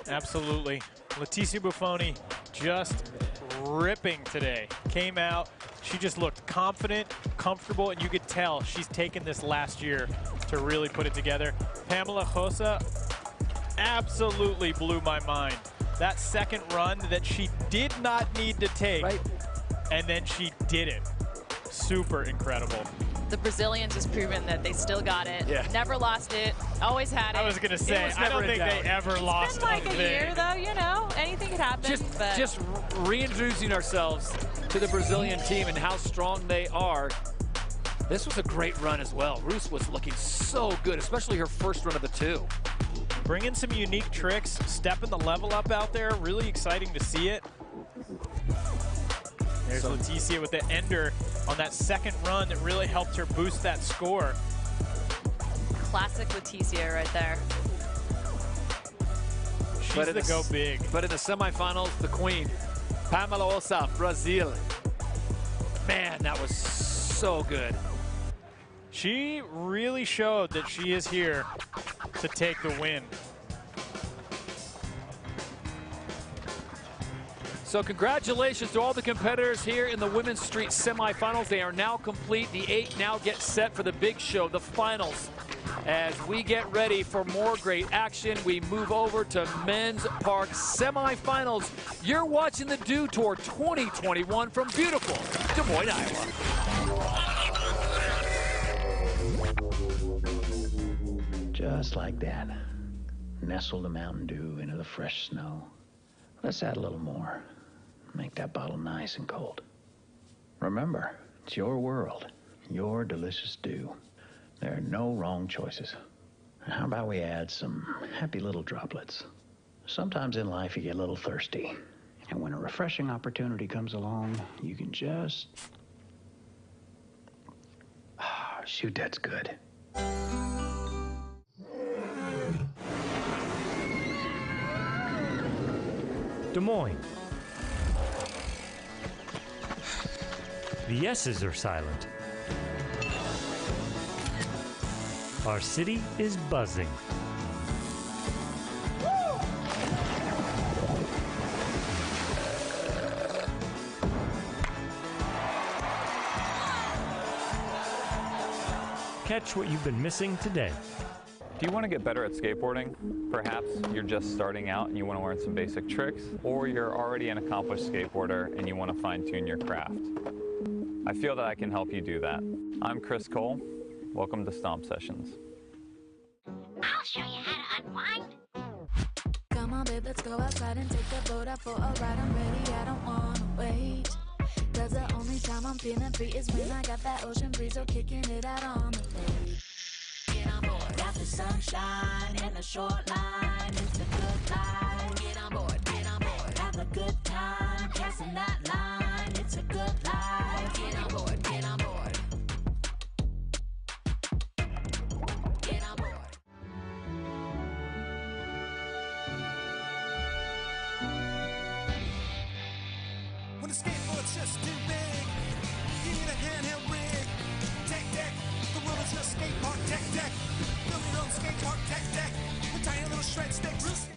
Speaker 10: Absolutely. Leticia Buffoni just ripping today. Came out, she just looked confident, comfortable, and you could tell she's taken this last year to really put it together. Pamela Rosa absolutely blew my mind. That second run that she did not need to take, and then she did it. Super incredible.
Speaker 8: The Brazilians has proven that they still got it. Never lost it. Always had it.
Speaker 10: I was going to say, I don't think they ever lost
Speaker 8: It's been like a year, though, you know. Anything could happen.
Speaker 6: Just reintroducing ourselves to the Brazilian team and how strong they are. This was a great run as well. Roos was looking so good, especially her first run of the 2.
Speaker 10: Bringing some unique tricks, stepping the level up out there. Really exciting to see it. There's Leticia with the ender on that second run that really helped her boost that score.
Speaker 8: Classic Leticia right there.
Speaker 10: She's the go big.
Speaker 6: But in the semifinals, the queen, Pamela Rosa, Brazil. Man, that was so good.
Speaker 10: She really showed that she is here to take the win.
Speaker 6: So congratulations to all the competitors here in the Women's Street semifinals. They are now complete. The 8 now get set for the big show, the finals. As we get ready for more great action, we move over to Men's Park semifinals. You're watching the Dew Tour 2021 from beautiful Des Moines, Iowa.
Speaker 12: Just like that. Nestle the Mountain Dew into the fresh snow. Let's add a little more. Make that bottle nice and cold. Remember, it's your world, your delicious dew. There are no wrong choices. How about we add some happy little droplets? Sometimes in life you get a little thirsty. And when a refreshing opportunity comes along, you can just... shoot, that's good.
Speaker 13: Des Moines. The S's are silent. Our city is buzzing. Catch what you've been missing today.
Speaker 4: Do you want to get better at skateboarding? Perhaps you're just starting out and you want to learn some basic tricks, or you're already an accomplished skateboarder and you want to fine-tune your craft. I feel that I can help you do that. I'm Chris Cole. Welcome to Stomp Sessions.
Speaker 7: I'll show you how to unwind. Come on, babe, let's go outside and take the boat out for a ride. I'm ready, I don't wanna wait. Cause the only time I'm feeling free is when I got that ocean breeze, so kicking it out on the lake. Get on board. Got the sunshine and the short line. It's a good life. Get on board, get on board. Have a good time, casting that line. It's a good life. Get on board, get on board. Get on board.
Speaker 14: When the skateboard's just too big, you need a handheld rig. Tech deck, the world is your skate park. Tech deck, build your own skate park. Tech deck, with tiny little shred sticks.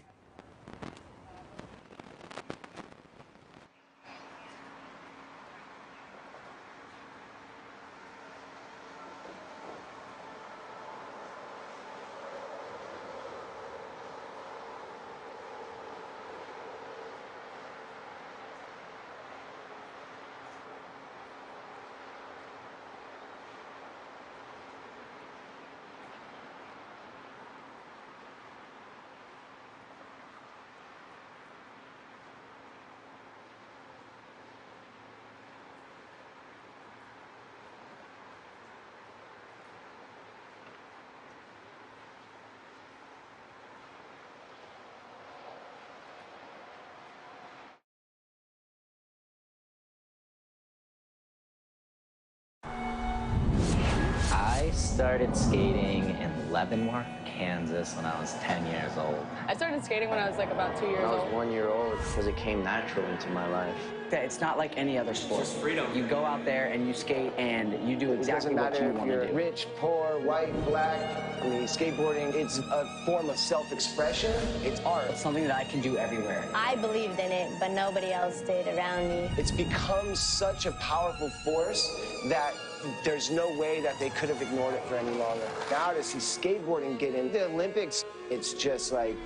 Speaker 17: I started skating in Leavenworth, Kansas when I was 10 years old.
Speaker 20: I started skating when I was like about 2 years
Speaker 21: When I was
Speaker 20: old.
Speaker 21: 1 year old, because it came natural into my life.
Speaker 15: It's not like any other sport. It's freedom. You go out there and you skate and you do exactly what you want to do.
Speaker 18: Rich, poor, white, black. I mean, skateboarding, it's a form of self-expression. It's art.
Speaker 15: It's something that I can do everywhere.
Speaker 11: I believed in it, but nobody else did around me.
Speaker 18: It's become such a powerful force that there's no way that they could have ignored it for any longer. Now to see skateboarding get in the Olympics, it's just like...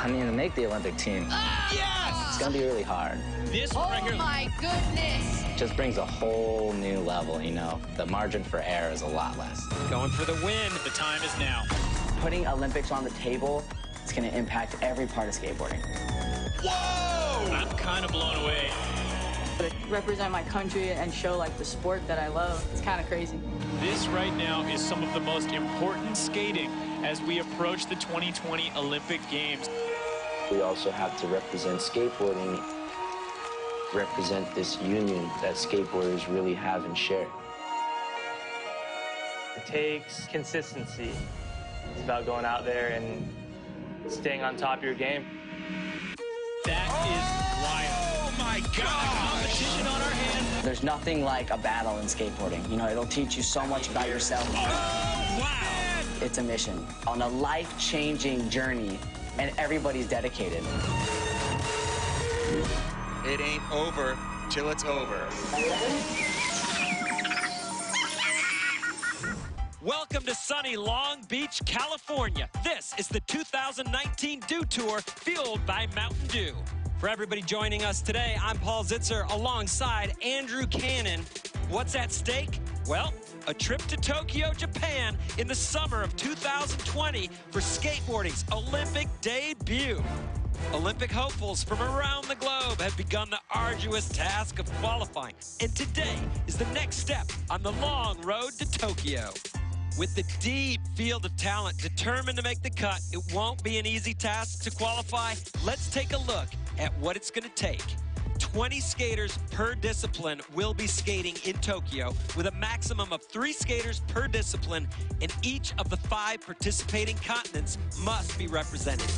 Speaker 15: I mean, to make the Olympic team, it's going to be really hard.
Speaker 10: This
Speaker 19: Oh my goodness!
Speaker 15: Just brings a whole new level, you know. The margin for error is a lot less.
Speaker 10: Going for the win. The time is now.
Speaker 15: Putting Olympics on the table, it's going to impact every part of skateboarding.
Speaker 10: Whoa! I'm kind of blown away.
Speaker 19: To represent my country and show like the sport that I love, it's kind of crazy.
Speaker 10: This right now is some of the most important skating as we approach the 2020 Olympic Games.
Speaker 18: We also have to represent skateboarding, represent this union that skateboarders really have and share.
Speaker 27: It takes consistency. It's about going out there and staying on top of your game.
Speaker 10: That is wild. Oh my God! Competition on our hands.
Speaker 15: There's nothing like a battle in skateboarding. You know, it'll teach you so much about yourself.
Speaker 10: Oh, wow!
Speaker 15: It's a mission on a life-changing journey, and everybody's dedicated.
Speaker 28: It ain't over till it's over.
Speaker 29: Welcome to sunny Long Beach, California. This is the 2019 Dew Tour, fueled by Mountain Dew. For everybody joining us today, I'm Paul Zitzer alongside Andrew Cannon. What's at stake? Well, a trip to Tokyo, Japan in the summer of 2020 for skateboarding's Olympic debut. Olympic hopefuls from around the globe have begun the arduous task of qualifying, and today is the next step on the long road to Tokyo. With the deep field of talent determined to make the cut, it won't be an easy task to qualify. Let's take a look at what it's going to take. 20 skaters per discipline will be skating in Tokyo, with a maximum of 3 skaters per discipline, and each of the 5 participating continents must be represented.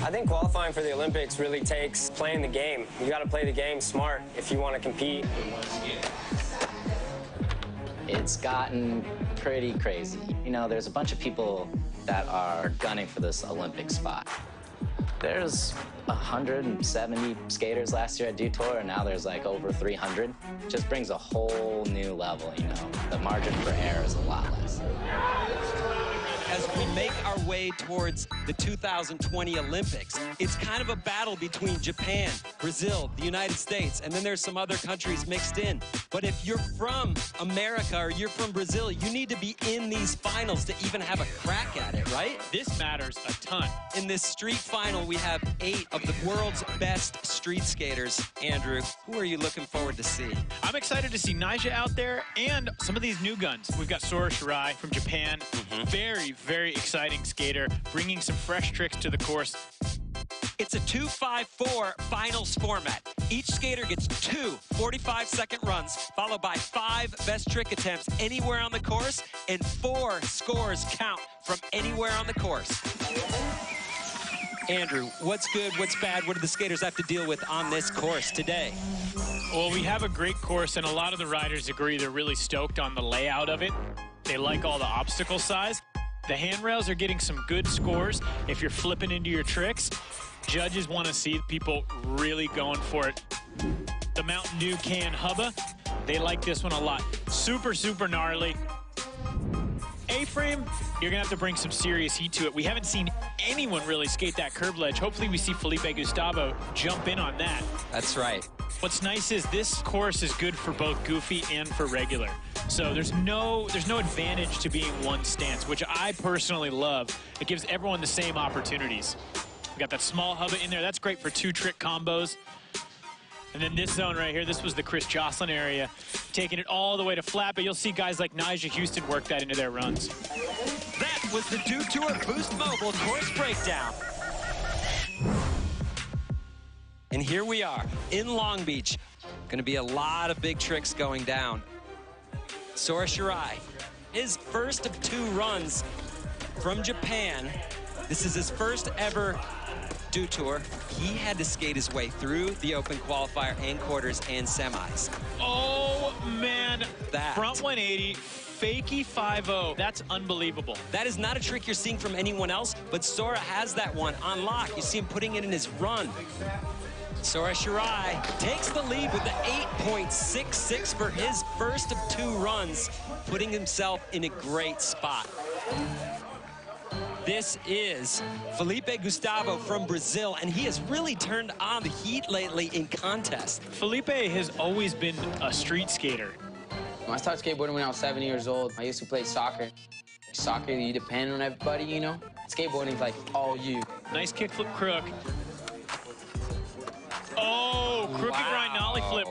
Speaker 27: I think qualifying for the Olympics really takes playing the game. You got to play the game smart if you want to compete.
Speaker 15: It's gotten pretty crazy. You know, there's a bunch of people that are gunning for this Olympic spot.
Speaker 17: There's 170 skaters last year at Dew Tour, and now there's like over 300. Just brings a whole new level, you know. The margin for error is a lot less.
Speaker 29: As we make our way towards the 2020 Olympics, it's kind of a battle between Japan, Brazil, the United States, and then there's some other countries mixed in. But if you're from America or you're from Brazil, you need to be in these finals to even have a crack at it, right?
Speaker 6: This matters a ton.
Speaker 29: In this street final, we have 8 of the world's best street skaters. Andrew, who are you looking forward to see?
Speaker 10: I'm excited to see Naija out there and some of these new guns. We've got Sora Shirai from Japan. Very exciting skater, bringing some fresh tricks to the course.
Speaker 29: It's a 2-5-4 finals format. Each skater gets 2 45-second runs, followed by 5 best trick attempts anywhere on the course, and 4 scores count from anywhere on the course. Andrew, what's good, what's bad, what do the skaters have to deal with on this course today?
Speaker 10: Well, we have a great course, and a lot of the riders agree they're really stoked on the layout of it. They like all the obstacle size. The handrails are getting some good scores if you're flipping into your tricks. Judges want to see people really going for it. The Mountain Dew can hubba, they like this one a lot. Super gnarly. A-frame, you're going to have to bring some serious heat to it. We haven't seen anyone really skate that curb ledge. Hopefully we see Felipe Gustavo jump in on that.
Speaker 29: That's right.
Speaker 10: What's nice is this course is good for both goofy and for regular. So there's no advantage to being one stance, which I personally love. It gives everyone the same opportunities. We got that small hubba in there. That's great for 2 trick combos. And then this zone right here, this was the Chris Jocelyn area, taking it all the way to flat, but you'll see guys like Naija Houston work that into their runs.
Speaker 29: That was the Dew Tour Boost Mobile course breakdown. And here we are in Long Beach. Going to be a lot of big tricks going down. Sora Shirai, his first of 2 runs from Japan. This is his first ever Dew Tour. He had to skate his way through the open qualifier and quarters and semis.
Speaker 10: Oh, man. Front 180, fakie 5-0. That's unbelievable.
Speaker 29: That is not a trick you're seeing from anyone else, but Sora has that one on lock. You see him putting it in his run. Sora Shirai takes the lead with the 8.66 for his first of 2 runs, putting himself in a great spot. This is Felipe Gustavo from Brazil, and he has really turned on the heat lately in contest.
Speaker 10: Felipe has always been a street skater.
Speaker 2: I started skateboarding when I was 7 years old. I used to play soccer. Soccer, you depend on everybody, you know? Skateboarding is like all you.
Speaker 10: Nice kickflip crook. Oh, crooked grind nollie flip.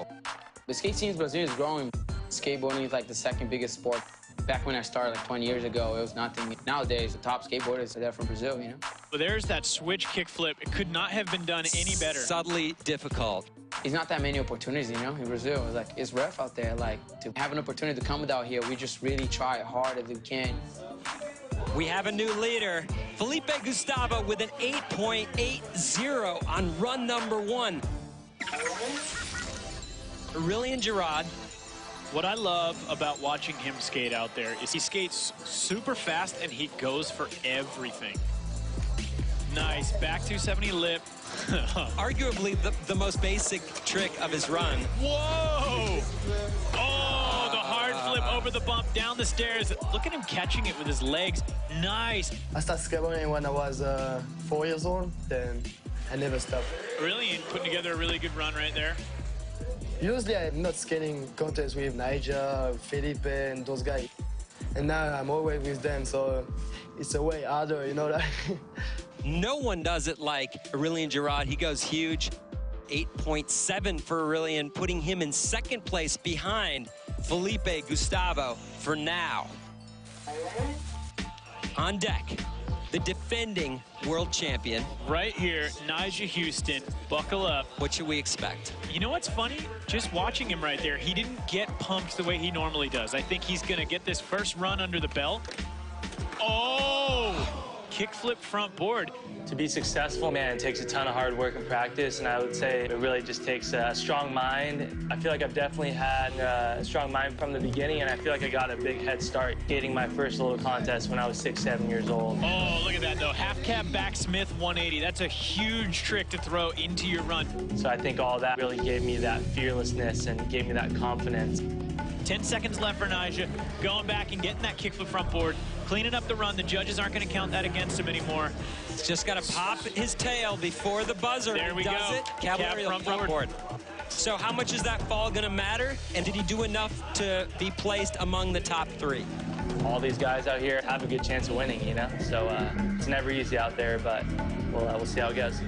Speaker 2: The skate scene in Brazil is growing. Skateboarding is like the 2nd biggest sport. Back when I started like 20 years ago, it was nothing. Nowadays, the top skateboarders are there from Brazil, you know?
Speaker 10: Well, there's that switch kickflip. It could not have been done any better.
Speaker 29: Subtly difficult.
Speaker 2: There's not that many opportunities, you know, in Brazil. It's like, it's rough out there. Like, to have an opportunity to come out here, we just really try hard as we can.
Speaker 29: We have a new leader, Felipe Gustavo, with an 8.80 on run number 1. Aurelian Girard.
Speaker 10: What I love about watching him skate out there is he skates super fast and he goes for everything. Nice, back 270 lip.
Speaker 29: Arguably the most basic trick of his run.
Speaker 10: Whoa! Oh, the hard flip over the bump, down the stairs. Look at him catching it with his legs. Nice.
Speaker 5: I started skateboarding when I was 4 years old, then I never stopped.
Speaker 10: Really putting together a really good run right there.
Speaker 5: Usually I'm not skating contests with Naija, Felipe, and those guys. And now I'm always with them, so it's a way harder, you know that?
Speaker 29: No one does it like Aurelian Girard. He goes huge. 8.7 for Aurelian, putting him in 2nd place behind Felipe Gustavo for now. On deck, the defending world champion.
Speaker 10: Right here, Naija Houston, buckle up.
Speaker 29: What should we expect?
Speaker 10: You know what's funny? Just watching him right there, he didn't get pumped the way he normally does. I think he's gonna get this first run under the belt. Oh! kickflip front board.
Speaker 27: To be successful, man, it takes a ton of hard work and practice, and I would say it really just takes a strong mind. I feel like I've definitely had a strong mind from the beginning, and I feel like I got a big head start skating my first little contest when I was 6, 7 years old.
Speaker 10: Oh, look at that, though. Half cab back Smith 180. That's a huge trick to throw into your run.
Speaker 27: So I think all that really gave me that fearlessness and gave me that confidence.
Speaker 10: 10 seconds left for Nyjah. Going back and getting that kickflip front board, cleaning up the run. The judges aren't going to count that against him anymore.
Speaker 29: He's just got to pop his tail before the buzzer.
Speaker 10: There we
Speaker 29: does
Speaker 10: go.
Speaker 29: It. Cavalier front board. So how much is that fall going to matter? And did he do enough to be placed among the top 3?
Speaker 27: All these guys out here have a good chance of winning, you know? So it's never easy out there, but we'll see how it goes.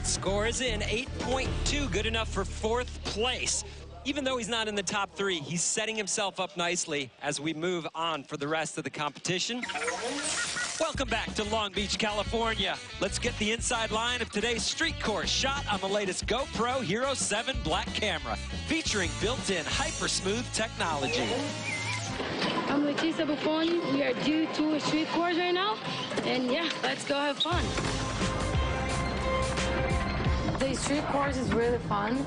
Speaker 29: Score is in, 8.2, good enough for 4th place. Even though he's not in the top 3, he's setting himself up nicely as we move on for the rest of the competition. Welcome back to Long Beach, California. Let's get the inside line of today's street course shot on the latest GoPro Hero 7 Black camera, featuring built-in hyper-smooth technology.
Speaker 1: I'm with Chisa Buffoni. We are Dew Tour Street Course right now. And yeah, let's go have fun.
Speaker 3: The street course is really fun.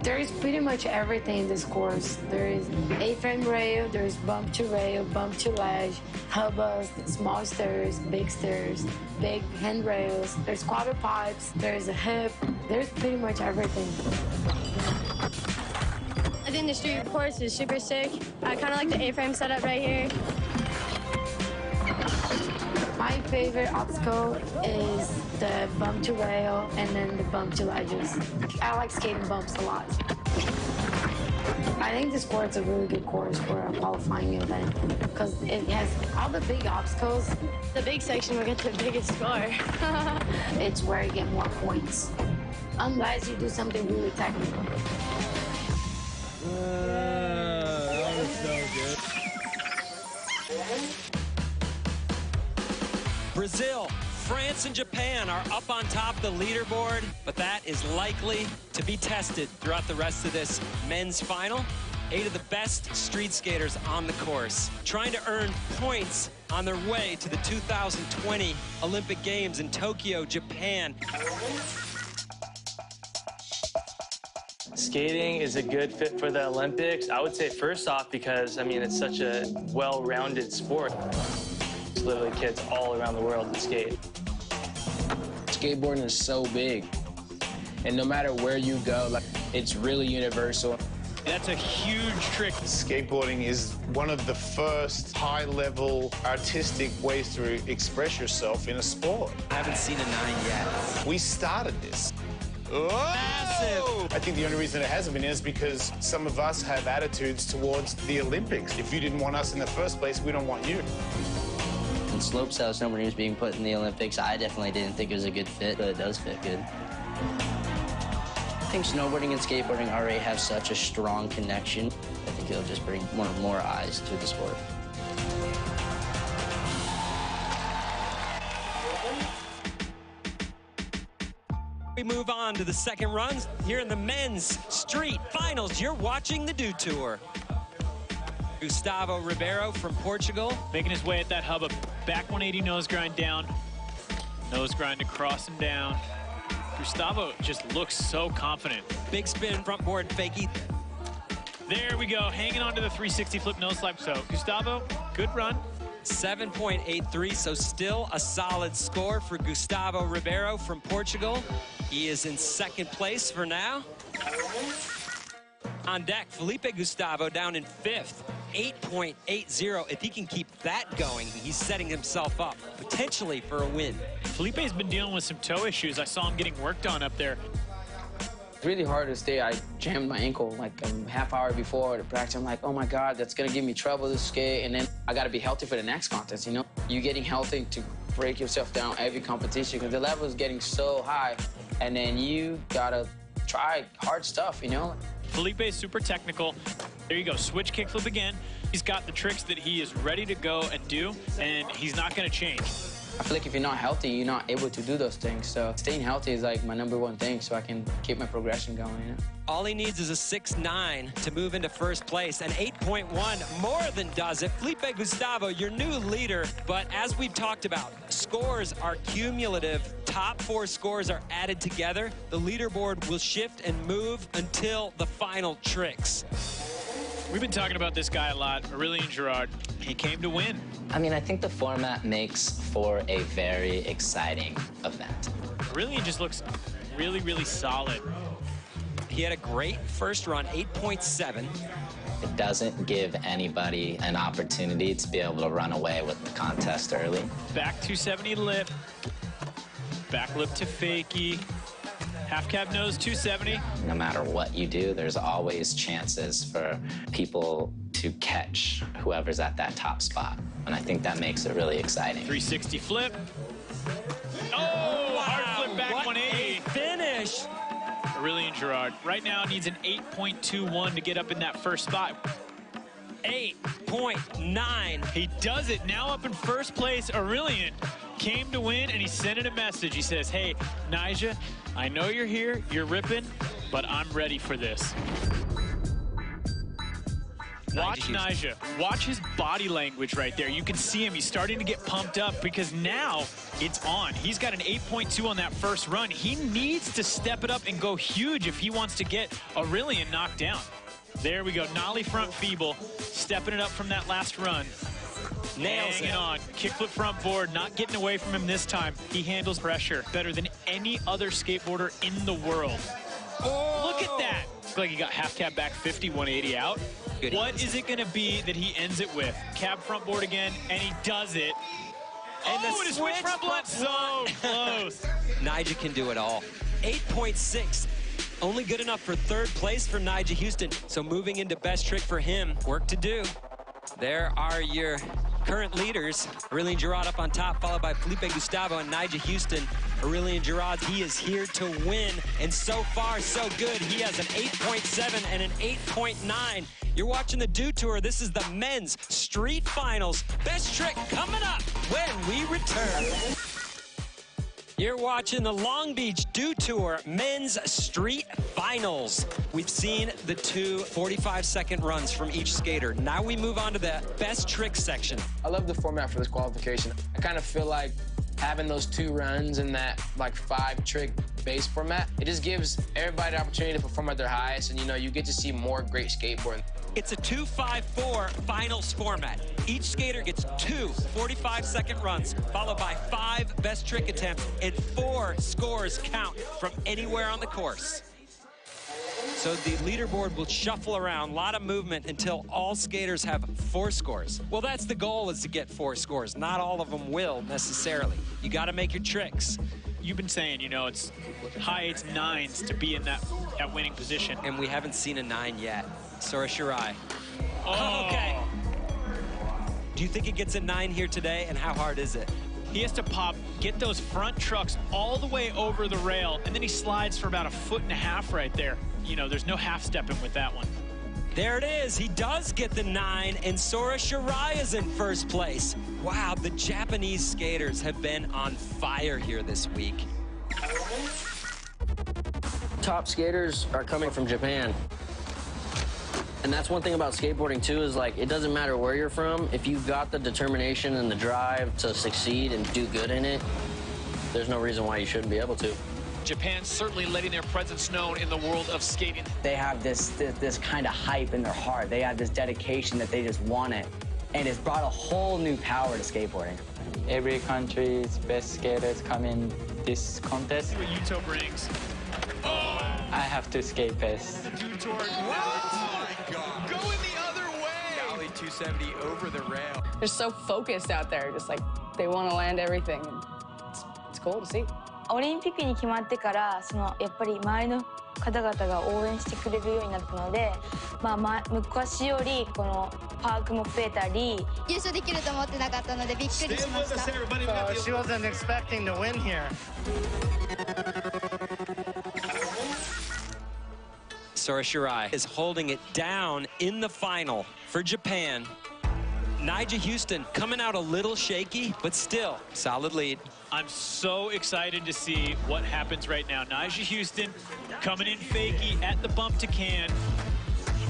Speaker 3: There is pretty much everything in this course. There is A-frame rail, there's bump to rail, bump to ledge, hubbas, small stairs, big handrails, there's quarter pipes, there's a hip, there's pretty much everything.
Speaker 1: I think the street course is super sick. I kind of like the A-frame setup right here.
Speaker 3: My favorite obstacle is the bump to rail and then the bump to ledges. I like skating bumps a lot. I think this course is a really good course for a qualifying event because it has all the big obstacles.
Speaker 1: The big section will get the biggest score.
Speaker 3: It's where you get more points, unless you do something really technical.
Speaker 14: That was so good.
Speaker 29: Brazil, France, and Japan are up on top of the leaderboard, but that is likely to be tested throughout the rest of this men's final. 8 of the best street skaters on the course, trying to earn points on their way to the 2020 Olympic Games in Tokyo, Japan.
Speaker 27: Skating is a good fit for the Olympics. I would say first off because, I mean, it's such a well-rounded sport. There's literally kids all around the world that skate.
Speaker 2: Skateboarding is so big, and no matter where you go, like, it's really universal.
Speaker 10: That's a huge trick.
Speaker 9: Skateboarding is one of the first high-level artistic ways to express yourself in a sport.
Speaker 2: I haven't seen a 9 yet.
Speaker 9: We started this. Massive! I think the only reason it hasn't been is because some of us have attitudes towards the Olympics. If you didn't want us in the first place, we don't want you.
Speaker 16: When slopestyle snowboarding was being put in the Olympics, I definitely didn't think it was a good fit, but it does fit good. I think snowboarding and skateboarding already have such a strong connection. I think it'll just bring more eyes to the sport.
Speaker 29: We move on to the second runs here in the men's street finals. You're watching the Dew Tour. Gustavo Ribeiro from Portugal.
Speaker 10: Making his way at that hub, a back 180 nose grind down. Nose grind across and down. Gustavo just looks so confident.
Speaker 29: Big spin, front board, fakie.
Speaker 10: There we go, hanging on to the 360 flip nose slide. So Gustavo, good run.
Speaker 29: 7.83, so still a solid score for Gustavo Ribeiro from Portugal. He is in second place for now. On deck, Felipe Gustavo down in 5th, 8.80. If he can keep that going, he's setting himself up potentially for a win.
Speaker 10: Felipe's been dealing with some toe issues. I saw him getting worked on up there.
Speaker 2: It's really hard to stay. I jammed my ankle like a half hour before the practice. I'm like, oh my God, that's gonna give me trouble to skate. And then I gotta be healthy for the next contest, you know? You're getting healthy to break yourself down every competition because the level is getting so high. And then you gotta try hard stuff, you know?
Speaker 10: Felipe is super technical. There you go, switch kickflip again. He's got the tricks that he is ready to go and do, and he's not gonna change.
Speaker 2: I feel like if you're not healthy, you're not able to do those things. So staying healthy is like my #1 thing so I can keep my progression going. You know?
Speaker 29: All he needs is a 6.9 to move into first place. An 8.1 more than does it. Felipe Gustavo, your new leader. But as we've talked about, scores are cumulative. Top 4 scores are added together. The leaderboard will shift and move until the final tricks.
Speaker 10: We've been talking about this guy a lot, Aurelien Girard. He came to win.
Speaker 17: I mean, I think the format makes for a very exciting event.
Speaker 10: Aurelien just looks really, really solid.
Speaker 29: He had a great first run, 8.7.
Speaker 17: It doesn't give anybody an opportunity to be able to run away with the contest early.
Speaker 10: Back 270 lip, back lip to fakie, half cab nose 270.
Speaker 17: No matter what you do, there's always chances for people to catch whoever's at that top spot. And I think that makes it really exciting.
Speaker 10: 360 flip. Oh, wow. Hard flip back
Speaker 29: what
Speaker 10: 180.
Speaker 29: A finish.
Speaker 10: Aurelien Girard right now needs an 8.21 to get up in that first spot.
Speaker 29: 8.9.
Speaker 10: He does it. Now up in first place, Aurelien came to win, and he's sending a message. He says, hey, Nyjah, I know you're here, you're ripping, but I'm ready for this. Watch Nyjah. Watch his body language right there. You can see him. He's starting to get pumped up because now it's on. He's got an 8.2 on that first run. He needs to step it up and go huge if he wants to get Aurelien knocked down. There we go. Nollie front feeble. Stepping it up from that last run.
Speaker 29: Nails
Speaker 10: Hanging
Speaker 29: it.
Speaker 10: on. Kickflip front board. Not getting away from him this time. He handles pressure better than any other skateboarder in the world.
Speaker 29: Oh.
Speaker 10: Look at that. Looks like he got half cab back 50, 180 out.
Speaker 29: Good.
Speaker 10: What is it going to be that he ends it with? Cab front board again, and he does it.
Speaker 29: And
Speaker 10: oh,
Speaker 29: the
Speaker 10: the switch front blood, so close.
Speaker 29: Nyjah can do it all. 8.6. Only good enough for third place for Nyjah Huston. So moving into best trick for him, work to do. There are your current leaders. Aurelien Girard up on top, followed by Felipe Gustavo and Nyjah Huston. Aurelien Girard, he is here to win, and so far, so good. He has an 8.7 and an 8.9. You're watching the Dew Tour. This is the men's street finals. Best trick coming up when we return. You're watching the Long Beach Dew Tour men's street finals. We've seen the two 45-second runs from each skater. Now we move on to the best trick section.
Speaker 2: I love the format for this qualification. I kind of feel like having those 2 runs in that like 5-trick base format, it just gives everybody the opportunity to perform at their highest, and you know, you get to see more great skateboarding.
Speaker 29: It's a 2-5-4 finals format. Each skater gets 2 45-second runs, followed by 5 best trick attempts, and 4 scores count from anywhere on the course. So the leaderboard will shuffle around, a lot of movement until all skaters have 4 scores. Well, that's the goal, is to get 4 scores. Not all of them will necessarily. You got to make your tricks.
Speaker 10: You've been saying, you know, it's high 8s, 9s to be in that winning position.
Speaker 29: And we haven't seen a 9 yet. Sora Shirai.
Speaker 10: Oh.
Speaker 29: Okay. Do you think it gets a 9 here today, and how hard is it?
Speaker 10: He has to get those front trucks all the way over the rail, and then he slides for about 1.5 feet right there. You know, there's no half stepping with that one.
Speaker 29: There it is. He does get the 9, and Sora Shirai is in first place. Wow, the Japanese skaters have been on fire here this week.
Speaker 4: Top skaters are coming from Japan. And that's one thing about skateboarding, too, is like, it doesn't matter where you're from. If you've got the determination and the drive to succeed and do good in it, there's no reason why you shouldn't be able to.
Speaker 6: Japan certainly letting their presence known in the world of skating.
Speaker 8: They have this kind of hype in their heart. They have this dedication that they just want it. And it's brought a whole new power to skateboarding.
Speaker 12: Every country's best skaters come in this contest.
Speaker 10: What Yuto brings.
Speaker 12: Oh! I have to skate best.
Speaker 10: Dew Tour.
Speaker 28: Going the other way! Dolly 270 over the rail.
Speaker 19: They're so focused out there, just like they want to land everything. And it's cool to see.
Speaker 3: オリンピックに決まってからやっぱり周りの方々が応援してくれるようになったので、昔よりこのパークも増えたり、
Speaker 11: 優勝できると思ってなかったのでびっくりしました。
Speaker 13: She wasn't expecting to win here.
Speaker 29: Sora Shirai is holding it down in the final for Japan. Nyjah Houston coming out a little shaky, but still solid lead.
Speaker 6: I'm so excited to see what happens right now. Nyjah Houston coming in fakie at the bump to can.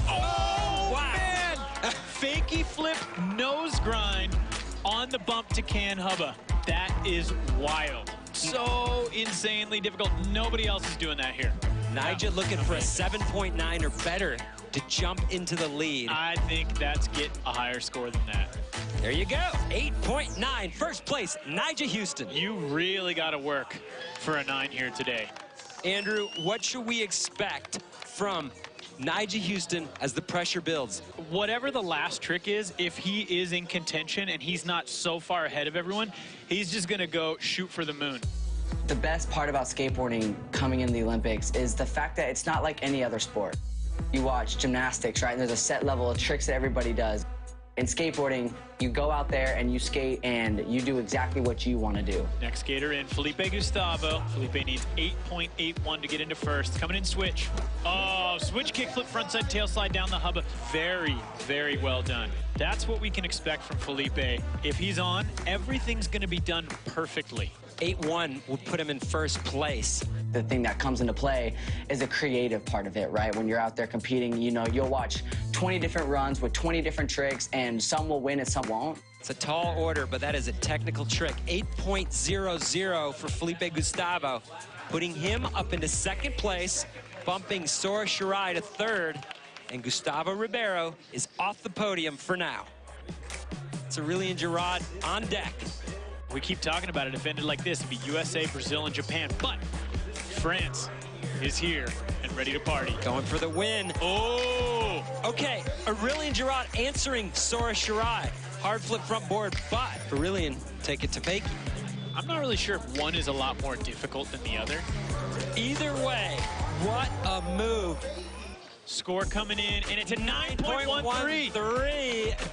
Speaker 6: Oh, wow. Man! Fakie flip nose grind on the bump to can hubba. That is wild. So insanely difficult. Nobody else is doing that here.
Speaker 29: Nyjah looking for a 7.9 or better to jump into the lead.
Speaker 6: I think that's getting a higher score than that.
Speaker 29: There you go, 8.9, first place, Nyjah Houston.
Speaker 6: You really got to work for a 9 here today.
Speaker 29: Andrew, what should we expect from Nyjah Houston as the pressure builds?
Speaker 6: Whatever the last trick is, if he is in contention and he's not so far ahead of everyone, he's just going to go shoot for the moon.
Speaker 8: The best part about skateboarding coming in the Olympics is the fact that it's not like any other sport. You watch gymnastics, right? And there's a set level of tricks that everybody does. In skateboarding, you go out there and you skate and you do exactly what you want to do.
Speaker 6: Next skater in, Felipe Gustavo. Felipe needs 8.81 to get into first. Coming in switch. Oh, switch kickflip, frontside tail slide down the hubba. Very, very well done. That's what we can expect from Felipe. If he's on, everything's going to be done perfectly.
Speaker 29: 8.1 would put him in first place.
Speaker 8: The thing that comes into play is the creative part of it, right? When you're out there competing, you know, you'll watch 20 different runs with 20 different tricks, and some will win and some won't.
Speaker 29: It's a tall order, but that is a technical trick. 8.00 for Felipe Gustavo, putting him up into second place, bumping Sora Shirai to third, and Gustavo Ribeiro is off the podium for now. It's Aurelien Girard on deck.
Speaker 6: We keep talking about it. If it ended like this, it'd be USA, Brazil, and Japan. But France is here and ready to party.
Speaker 29: Going for the win.
Speaker 6: Oh!
Speaker 29: Okay, Aurelien Girard answering Sora Shirai. Hard flip front board, but Aurelien take it to fakie.
Speaker 6: I'm not really sure if one is a lot more difficult than the other.
Speaker 29: Either way, what a move.
Speaker 6: Score coming in, and it's a 9.13.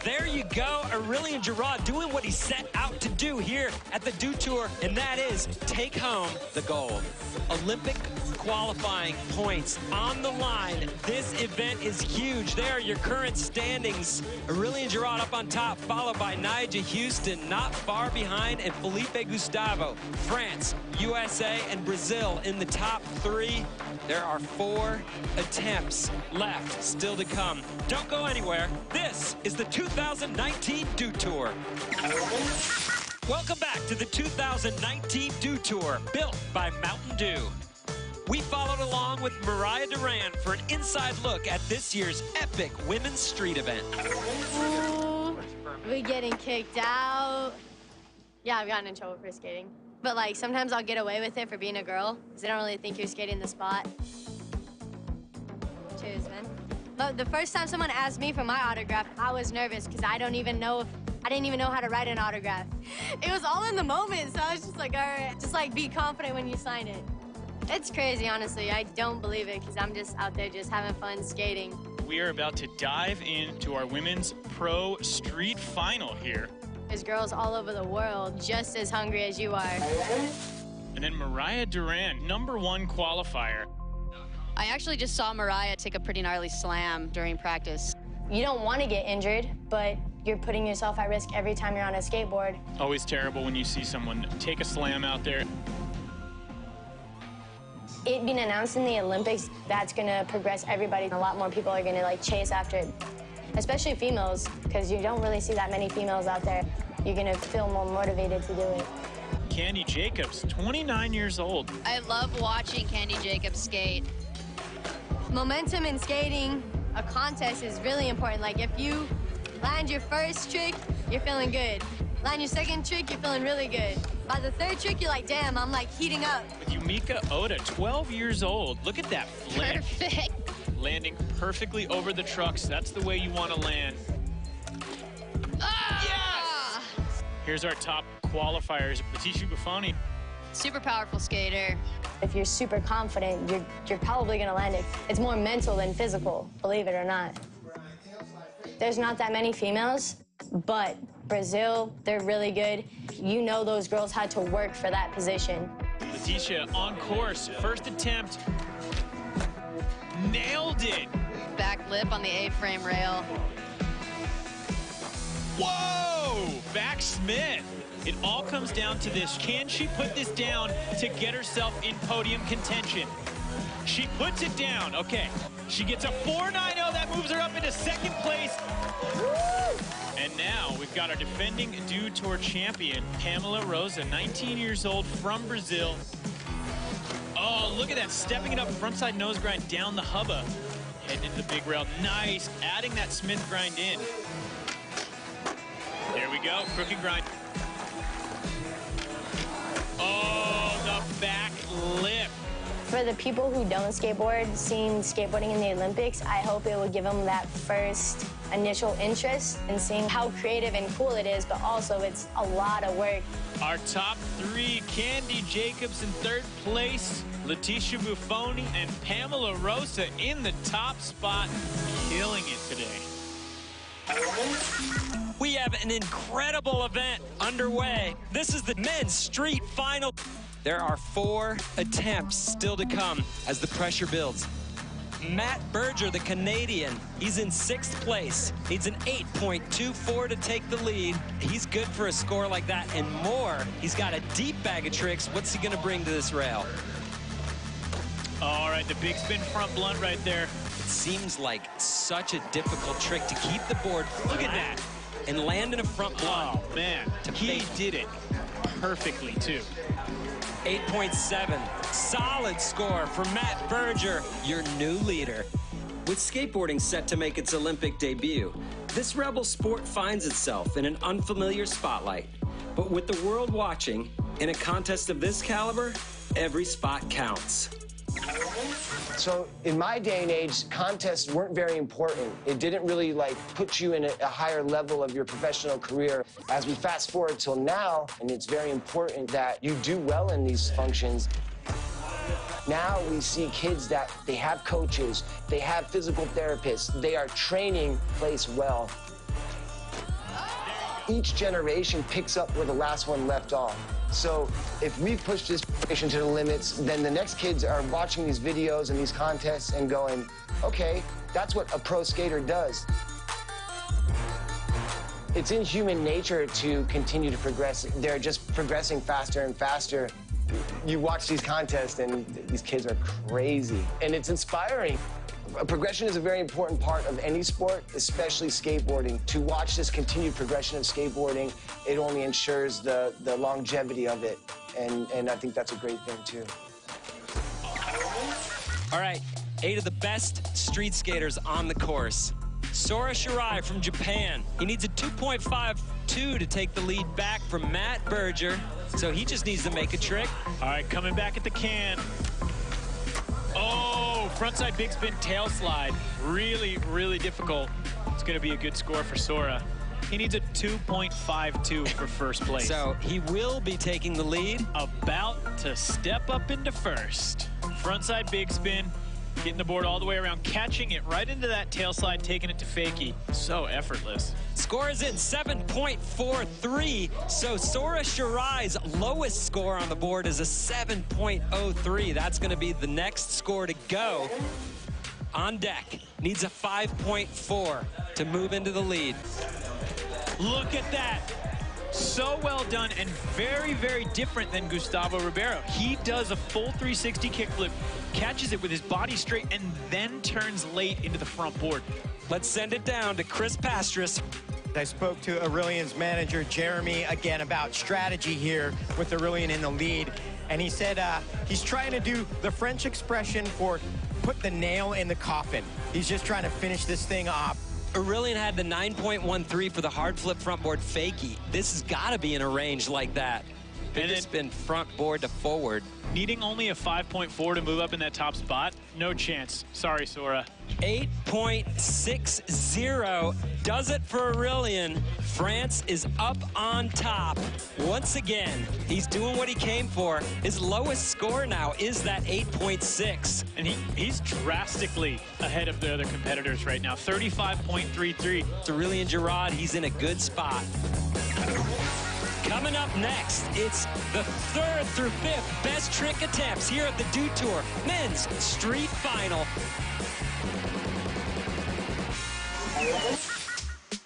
Speaker 29: There you go. Aurelien Girard doing what he set out to do here at the Dew Tour, and that is take home the gold. Olympic qualifying points on the line. This event is huge. There are your current standings. Aurelien Girard up on top, followed by Nyjah Houston, not far behind, and Felipe Gustavo. France, USA, and Brazil in the top 3. There are 4 attempts left still to come. Don't go anywhere. This is the 2019 Dew Tour. Welcome back to the 2019 Dew Tour, built by Mountain Dew. We followed along with Mariah Duran for an inside look at this year's epic women's street event.
Speaker 11: Ooh, we're getting kicked out. Yeah, I've gotten in trouble for skating. But like sometimes I'll get away with it for being a girl, because they don't really think you're skating the spot. Cheers, man. But the first time someone asked me for my autograph, I was nervous because I didn't even know how to write an autograph. It was all in the moment, so I was just like, all right, just like be confident when you sign it. It's crazy, honestly. I don't believe it because I'm just out there just having fun skating.
Speaker 6: We are about to dive into our women's pro street final here.
Speaker 11: There's girls all over the world just as hungry as you are.
Speaker 6: And then Mariah Duran, #1 qualifier.
Speaker 7: I actually just saw Mariah take a pretty gnarly slam during practice.
Speaker 11: You don't want to get injured, but you're putting yourself at risk every time you're on a skateboard.
Speaker 6: Always terrible when you see someone take a slam out there.
Speaker 11: It being announced in the Olympics, that's going to progress everybody. A lot more people are going to like chase after it, especially females, because you don't really see that many females out there. You're going to feel more motivated to do it.
Speaker 6: Candy Jacobs, 29 years old.
Speaker 7: I love watching Candy Jacobs skate.
Speaker 11: Momentum in skating, a contest is really important. Like if you land your first trick, you're feeling good. Land your second trick, you're feeling really good. By the third trick, you're like, damn, I'm like heating up.
Speaker 6: Yumika Oda, 12 years old. Look at that flip.
Speaker 7: Perfect.
Speaker 6: Landing perfectly over the trucks. That's the way you want to land.
Speaker 7: Ah!
Speaker 6: Yes! Here's our top qualifiers. Letitia Buffoni.
Speaker 7: Super powerful skater.
Speaker 11: If you're super confident, you're probably going to land it. It's more mental than physical, believe it or not. There's not that many females, but Brazil, they're really good. You know those girls had to work for that position.
Speaker 6: Letitia on course, first attempt. Nailed it.
Speaker 7: Back lip on the A-frame rail.
Speaker 10: Whoa! Back Smith. It all comes down to this. Can she put this down to get herself in podium contention? She puts it down. Okay. She gets a 4.90. That moves her up into second place. And now we've got our defending Dew Tour champion, Pamela Rosa, 19 years old from Brazil. Oh, look at that. Stepping it up, frontside nose grind down the hubba. Heading into the big rail. Nice. Adding that Smith grind in. There we go. Crooked grind. Oh, the back lip.
Speaker 11: For the people who don't skateboard, seeing skateboarding in the Olympics, I hope it will give them that first initial interest in seeing how creative and cool it is, but also it's a lot of work.
Speaker 10: Our top three, Candy Jacobs in third place, Leticia Buffoni and Pamela Rosa in the top spot, killing it today.
Speaker 29: We have an incredible event underway. This is the men's street final. There are 4 attempts still to come as the pressure builds. Matt Berger, the Canadian, he's in 6th place. Needs an 8.24 to take the lead. He's good for a score like that and more. He's got a deep bag of tricks. What's he gonna bring to this rail?
Speaker 10: All right, the big spin front blunt right there.
Speaker 29: It seems like such a difficult trick to keep the board flat.
Speaker 10: Look at that.
Speaker 29: And land in a front blunt.
Speaker 10: Oh, man. He did it perfectly, too.
Speaker 29: 8.7. Solid score for Matt Berger, your new leader.
Speaker 15: With skateboarding set to make its Olympic debut, this rebel sport finds itself in an unfamiliar spotlight. But with the world watching, in a contest of this caliber, every spot counts.
Speaker 18: So in my day and age, contests weren't very important. It didn't really put you in a higher level of your professional career. As we fast forward till now, and it's very important that you do well in these functions. Now we see kids that they have coaches, they have physical therapists, they are training place well. Each generation picks up where the last one left off. So if we push this generation to the limits, then the next kids are watching these videos and these contests and going, okay, that's what a pro skater does. It's in human nature to continue to progress. They're just progressing faster and faster. You watch these contests and these kids are crazy, and it's inspiring. Progression is a very important part of any sport, especially skateboarding. To watch this continued progression of skateboarding, it only ensures the longevity of it, and I think that's a great thing, too.
Speaker 29: All right, 8 of the best street skaters on the course. Sora Shirai from Japan. He needs a 2.52 to take the lead back from Matt Berger, so he just needs to make a trick.
Speaker 10: All right, coming back at the can. Oh, frontside big spin tail slide. Really, really difficult. It's going to be a good score for Sora. He needs a 2.52 for first place.
Speaker 29: So he will be taking the lead.
Speaker 10: About to step up into first. Frontside big spin, getting the board all the way around, catching it right into that tail slide, taking it to fakie. So effortless.
Speaker 29: Score is in 7.43. So Sora Shirai's lowest score on the board is a 7.03. That's going to be the next score to go. On deck, needs a 5.4 to move into the lead.
Speaker 10: Look at that. So well done and very, very different than Gustavo Ribeiro. He does a full 360 kickflip, catches it with his body straight, and then turns late into the front board.
Speaker 29: Let's send it down to Chris Pastris.
Speaker 20: I spoke to Aurelian's manager, Jeremy, again about strategy here with Aurelian in the lead. And he said he's trying to do the French expression for put the nail in the coffin. He's just trying to finish this thing off.
Speaker 29: Aurelian had the 9.13 for the hard flip front board fakie. This has got to be in a range like that. Big spin front board to forward.
Speaker 10: Needing only a 5.4 to move up in that top spot, no chance. Sorry, Sora.
Speaker 29: 8.60 does it for Aurelian. France is up on top. Once again, he's doing what he came for. His lowest score now is that 8.6.
Speaker 10: And he's drastically ahead of the other competitors right now, 35.33.
Speaker 29: Aurelian Girard, he's in a good spot. Coming up next, it's the 3rd through 5th best trick attempts here at the Dew Tour Men's Street Final.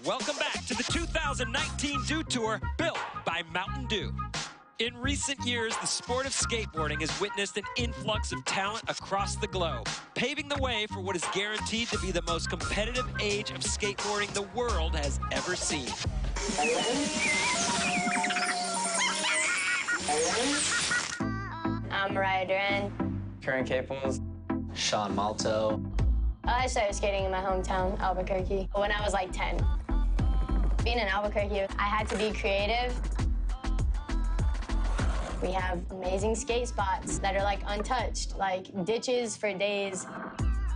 Speaker 29: Welcome back to the 2000 2019 Dew Tour, built by Mountain Dew. In recent years, the sport of skateboarding has witnessed an influx of talent across the globe, paving the way for what is guaranteed to be the most competitive age of skateboarding the world has ever seen.
Speaker 11: I'm Mariah Duran.
Speaker 16: Current Caples. Sean Malto.
Speaker 11: I started skating in my hometown, Albuquerque, when I was like 10. Being in Albuquerque, I had to be creative. We have amazing skate spots that are like untouched, like ditches for days.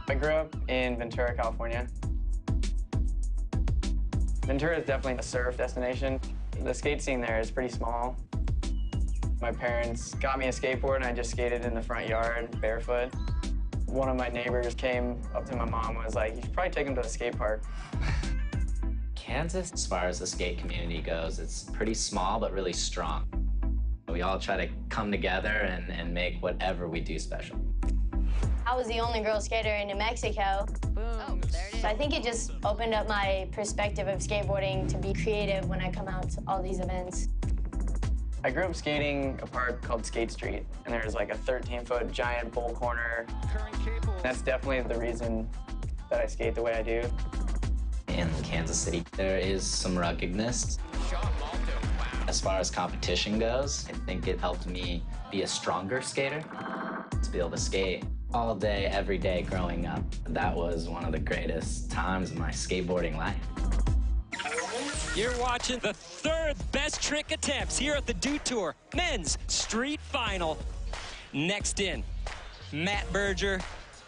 Speaker 12: I grew up in Ventura, California. Ventura is definitely a surf destination. The skate scene there is pretty small. My parents got me a skateboard and I just skated in the front yard barefoot. One of my neighbors came up to my mom and was like, "You should probably take him to the skate park."
Speaker 16: Kansas, as far as the skate community goes, it's pretty small but really strong. We all try to come together and make whatever we do special.
Speaker 11: I was the only girl skater in New Mexico.
Speaker 7: Oh, there it is.
Speaker 11: So I think it just opened up my perspective of skateboarding to be creative when I come out to all these events.
Speaker 12: I grew up skating a park called Skate Street, and there's like a 13-foot giant bowl corner. That's definitely the reason that I skate the way I do.
Speaker 16: In Kansas City, there is some ruggedness. As far as competition goes, I think it helped me be a stronger skater, to be able to skate all day, every day growing up. That was one of the greatest times of my skateboarding life.
Speaker 29: You're watching the third best trick attempts here at the Dew Tour Men's Street Final. Next in, Matt Berger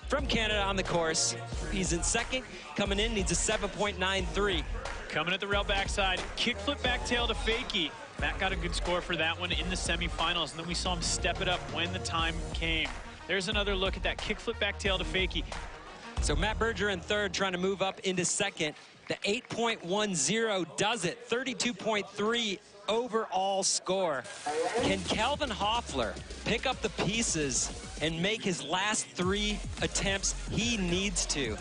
Speaker 29: from Canada on the course. He's in second, coming in, needs a 7.93.
Speaker 10: Coming at the rail backside, kickflip back tail to fakie. Matt got a good score for that one in the semifinals, and then we saw him step it up when the time came. There's another look at that kickflip back tail to fakie.
Speaker 29: So Matt Berger in third, trying to move up into second. The 8.10 does it, 32.3 overall score. Can Calvin Hoffler pick up the pieces and make his last 3 attempts? He needs to,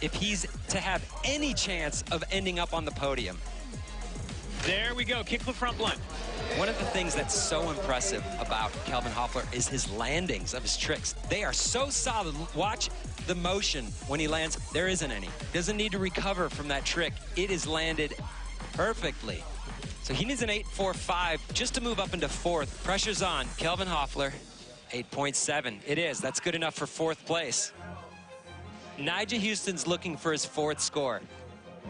Speaker 29: if he's to have any chance of ending up on the podium.
Speaker 10: There we go, kickflip front blunt.
Speaker 29: One of the things that's so impressive about Calvin Hoffler is his landings of his tricks. They are so solid. Watch the motion when he lands. There isn't any. Doesn't need to recover from that trick. It is landed perfectly. So he needs an 8.45 just to move up into fourth. Pressure's on. Calvin Hoffler, 8.7. It is. That's good enough for fourth place. Nigel Houston's looking for his 4th score.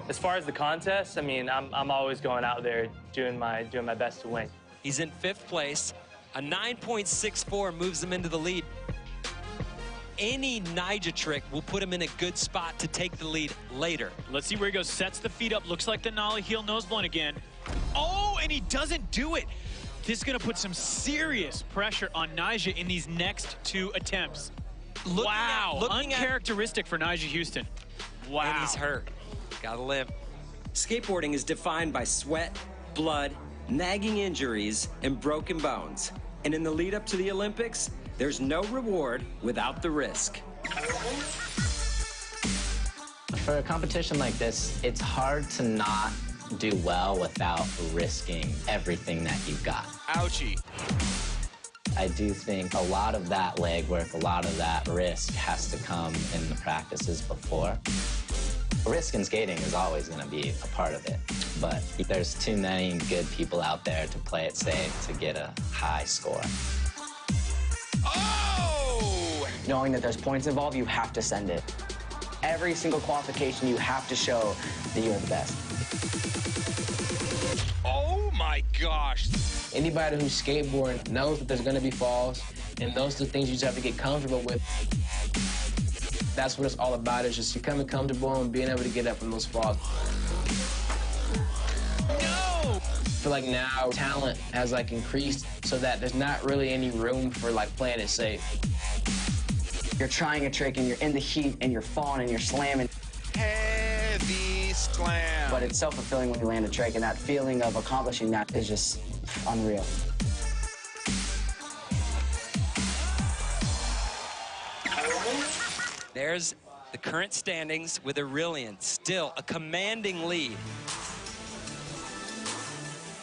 Speaker 27: As far as the contest, I mean, I'm always going out there doing my best to win.
Speaker 29: He's in 5th place. A 9.64 moves him into the lead. Any Nigel trick will put him in a good spot to take the lead later.
Speaker 10: Let's see where he goes. Sets the feet up. Looks like the nollie heel nose blunt again. Oh, and he doesn't do it. This is going to put some serious pressure on Nigel in these next 2 attempts. Wow, uncharacteristic for Nigel Houston. Wow.
Speaker 29: And he's hurt. Gotta live.
Speaker 15: Skateboarding is defined by sweat, blood, nagging injuries, and broken bones. And in the lead up to the Olympics, there's no reward without the risk.
Speaker 16: For a competition like this, it's hard to not do well without risking everything that you've got.
Speaker 10: Ouchie.
Speaker 16: I do think a lot of that legwork, a lot of that risk has to come in the practices before. Risk in skating is always going to be a part of it, but there's too many good people out there to play it safe to get a high score.
Speaker 8: Oh! Knowing that there's points involved, you have to send it. Every single qualification, you have to show that you're the best.
Speaker 28: Oh my gosh.
Speaker 2: Anybody who's skateboarding knows that there's going to be falls, and those are the things you just have to get comfortable with. That's what it's all about, is just becoming comfortable and being able to get up from those falls.
Speaker 28: No!
Speaker 2: I feel like now talent has like increased so that there's not really any room for like playing it safe.
Speaker 8: You're trying a trick and you're in the heat and you're falling and you're slamming.
Speaker 28: Heavy slam.
Speaker 8: But it's self-fulfilling when you land a trick, and that feeling of accomplishing that is just unreal.
Speaker 29: There's the current standings with Aurelian, still a commanding lead.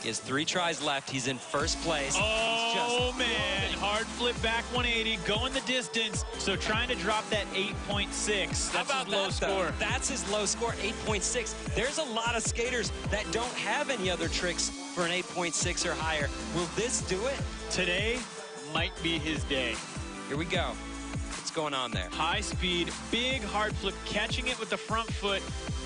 Speaker 29: He has 3 tries left. He's in first place.
Speaker 10: Oh, man. Hard flip back 180, going the distance. So trying to drop that 8.6. That's his low score.
Speaker 29: That's his low score, 8.6. There's a lot of skaters that don't have any other tricks for an 8.6 or higher. Will this do it?
Speaker 10: Today might be his day.
Speaker 29: Here we go. What's going on there?
Speaker 10: High speed, big hard flip, catching it with the front foot,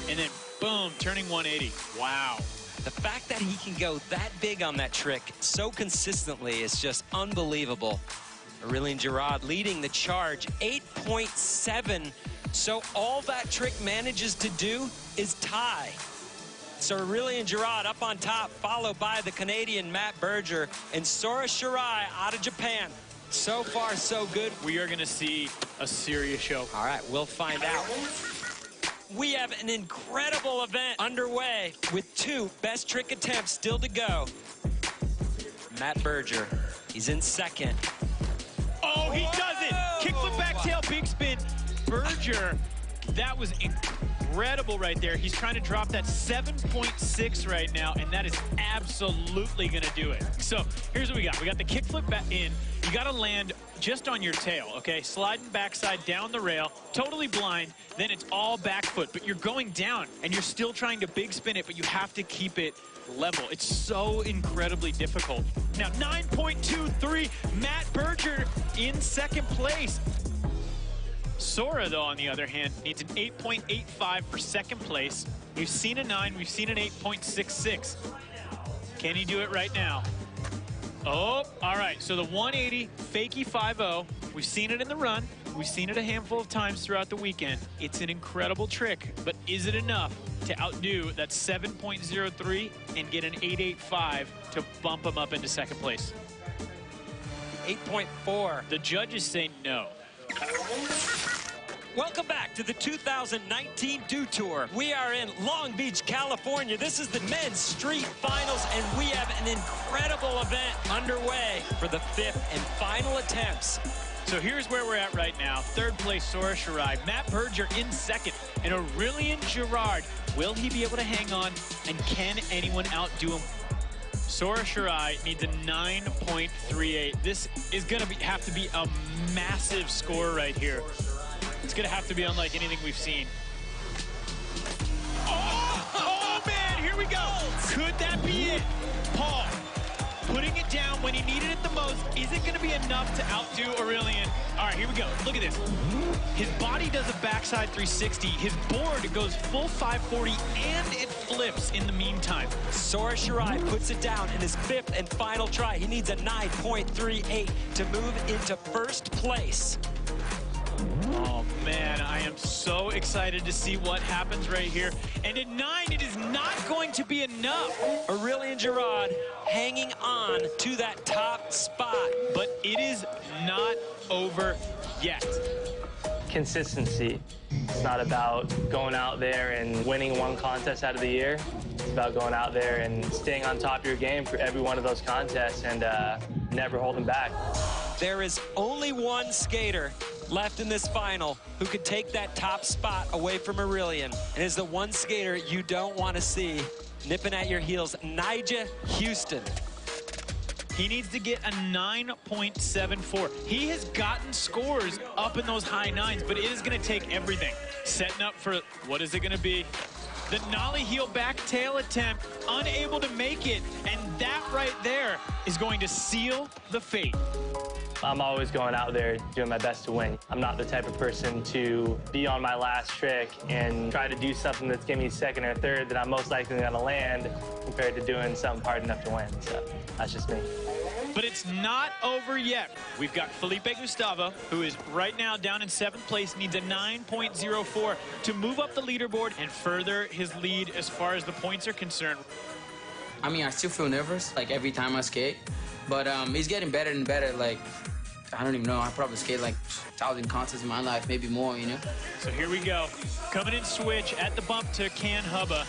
Speaker 10: and then boom, turning 180. Wow.
Speaker 29: The fact that he can go that big on that trick so consistently is just unbelievable. Aurélien Girard leading the charge, 8.7. So all that trick manages to do is tie. So Aurélien Girard up on top, followed by the Canadian Matt Berger and Sora Shirai out of Japan. So far, so good.
Speaker 10: We are going to see a serious show.
Speaker 29: All right, we'll find out. We have an incredible event underway with 2 best trick attempts still to go. Matt Berger, he's in second.
Speaker 10: Oh, he does it! Kickflip back tail, big spin. Berger, that was incredible right there. He's trying to drop that 7.6 right now, and that is absolutely gonna do it. So here's what we got. We got the kickflip back in. You gotta land just on your tail, okay? Sliding backside down the rail, totally blind, then it's all back foot, but you're going down, and you're still trying to big spin it, but you have to keep it level. It's so incredibly difficult. Now, 9.23, Matt Berger in second place. Sora, though, on the other hand, needs an 8.85 for second place. We've seen a 9, we've seen an 8.66. Can he do it right now? Oh, all right, so the 180, fakie 5-0. We've seen it in the run. We've seen it a handful of times throughout the weekend. It's an incredible trick, but is it enough to outdo that 7.03 and get an 8.85 to bump him up into second place?
Speaker 29: 8.4.
Speaker 10: The judges say no.
Speaker 29: Welcome back to the 2019 Dew Tour. We are in Long Beach, California. This is the men's street finals, and we have an incredible event underway for the 5th and final attempts.
Speaker 10: So here's where we're at right now. Third place, Sora Shirai. Matt Berger in second. And Aurélien Girard. Will he be able to hang on? And can anyone outdo him? Sora Shirai needs a 9.38. This is going to have to be a massive score right here. It's going to have to be unlike anything we've seen. Oh, man, here we go. Could that be it? Paul, putting it down when he needed it the most. Is it going to be enough to outdo Aurélien? All right, here we go. Look at this. His body does a backside 360. His board goes full 540, and it flips in the meantime.
Speaker 29: Sora Shirai puts it down in his 5th and final try. He needs a 9.38 to move into first place.
Speaker 10: Oh, man, I am so excited to see what happens right here. And at 9, it is not going to be enough.
Speaker 29: Aurélien Girard hanging on to that top spot.
Speaker 10: But it is not over yet.
Speaker 27: Consistency. It's not about going out there and winning one contest out of the year. It's about going out there and staying on top of your game for every one of those contests and never holding back.
Speaker 29: There is only one skater left in this final who could take that top spot away from Aurélien, and is the one skater you don't want to see nipping at your heels, Nyjah Huston.
Speaker 10: He needs to get a 9.74. He has gotten scores up in those high 9s, but it is going to take everything. Setting up for, what is it going to be? The nollie heel back tail attempt, unable to make it, and that right there is going to seal the fate.
Speaker 27: I'm always going out there doing my best to win. I'm not the type of person to be on my last trick and try to do something that's giving me second or third that I'm most likely going to land compared to doing something hard enough to win. So that's just me.
Speaker 10: But it's not over yet. We've got Felipe Gustavo, who is right now down in 7th place, needs a 9.04 to move up the leaderboard and further his lead as far as the points are concerned.
Speaker 2: I mean, I still feel nervous, like, every time I skate. But he's getting better and better. Like, I don't even know. I probably skated like 1,000 contests in my life, maybe more, you know?
Speaker 10: So here we go. Coming in switch at the bump to Can Hubba.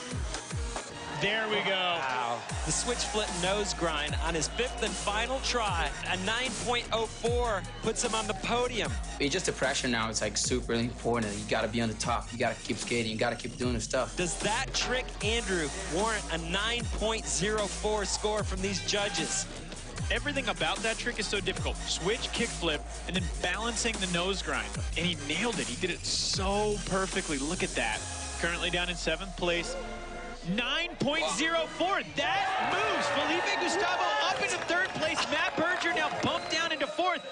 Speaker 10: There we go.
Speaker 29: Wow. The switch flip nose grind on his 5th and final try. A 9.04 puts him on the podium.
Speaker 2: It's just the pressure now. It's like super important. You got to be on the top. You got to keep skating. You got to keep doing the stuff.
Speaker 29: Does that trick, Andrew, warrant a 9.04 score from these judges?
Speaker 10: Everything about that trick is so difficult. Switch, kickflip, and then balancing the nose grind. And he nailed it. He did it so perfectly. Look at that. Currently down in 7th place. 9.04. That moves Felipe Gustavo up into 3rd place. Matt Berger now bumped down into 4th.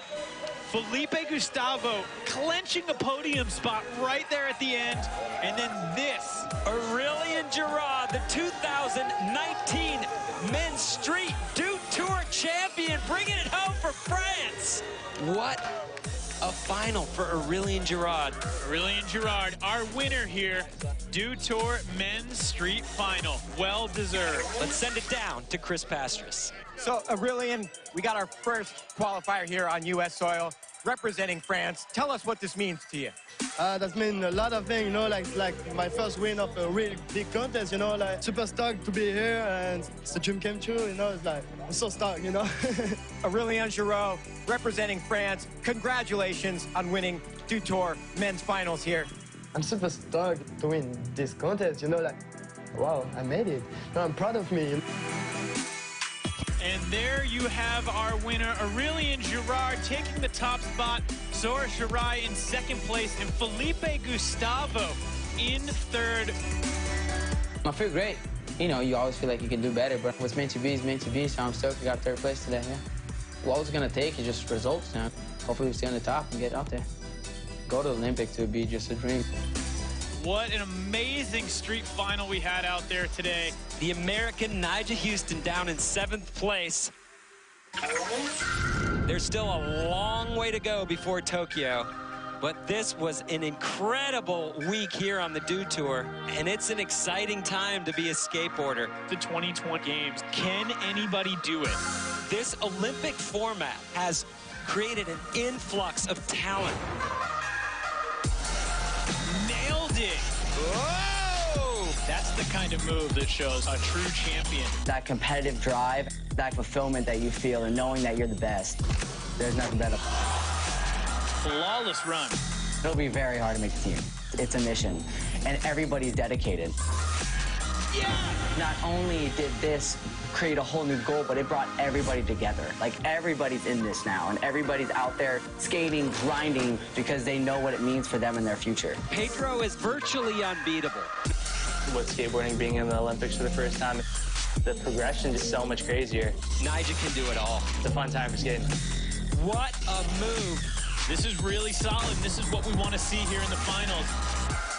Speaker 10: Felipe Gustavo clenching a podium spot right there at the end. And then this.
Speaker 29: Aurélien Girard, the 2019 Men's Street Dew Tour champion, bringing it home for France. What a final for Aurélien Girard.
Speaker 10: Aurélien Girard, our winner here. Dew Tour Men's Street Final. Well deserved.
Speaker 29: Let's send it down to Chris Pastris.
Speaker 20: So, Aurélien, we got our first qualifier here on U.S. soil, representing France. Tell us what this means to you.
Speaker 1: That means a lot of things, you know, like my first win of a really big contest, you know, like super stoked to be here, and it's a dream came true, you know, it's like, I'm so stoked, you know.
Speaker 20: Aurélien Girard, representing France, congratulations on winning Dew Tour Men's Finals here.
Speaker 1: I'm super stoked to win this contest, you know, like, wow, I made it. No, I'm proud of me.
Speaker 10: And there you have our winner, Aurélien Girard, taking the top spot, Zora Shirai in 2nd place, and Felipe Gustavo in 3rd.
Speaker 2: I feel great. You know, you always feel like you can do better, but what's meant to be is meant to be, so I'm stoked we got 3rd place today, yeah. All it's going to take is just results now. Hopefully we stay on the top and get out there. Go to the Olympics would be just a dream.
Speaker 10: What an amazing street final we had out there today.
Speaker 29: The American Nigel Houston down in 7th place. There's still a long way to go before Tokyo, but this was an incredible week here on the Dew Tour, and it's an exciting time to be a skateboarder.
Speaker 10: The 2020 Games, can anybody do it?
Speaker 29: This Olympic format has created an influx of talent.
Speaker 10: Nailed it. Whoa! That's the kind of move that shows a true champion.
Speaker 8: That competitive drive, that fulfillment that you feel and knowing that you're the best. There's nothing better.
Speaker 10: Flawless run.
Speaker 8: It'll be very hard to make the team. It's a mission, and everybody's dedicated.
Speaker 10: Yeah!
Speaker 8: Not only did this create a whole new goal, but it brought everybody together. Like, everybody's in this now, and everybody's out there skating, grinding, because they know what it means for them in their future.
Speaker 29: Pedro is virtually unbeatable.
Speaker 12: With skateboarding being in the Olympics for the first time, the progression is so much crazier.
Speaker 29: Nigel can do it all.
Speaker 12: It's a fun time for skating.
Speaker 29: What a move.
Speaker 10: This is really solid. This is what we want to see here in the finals.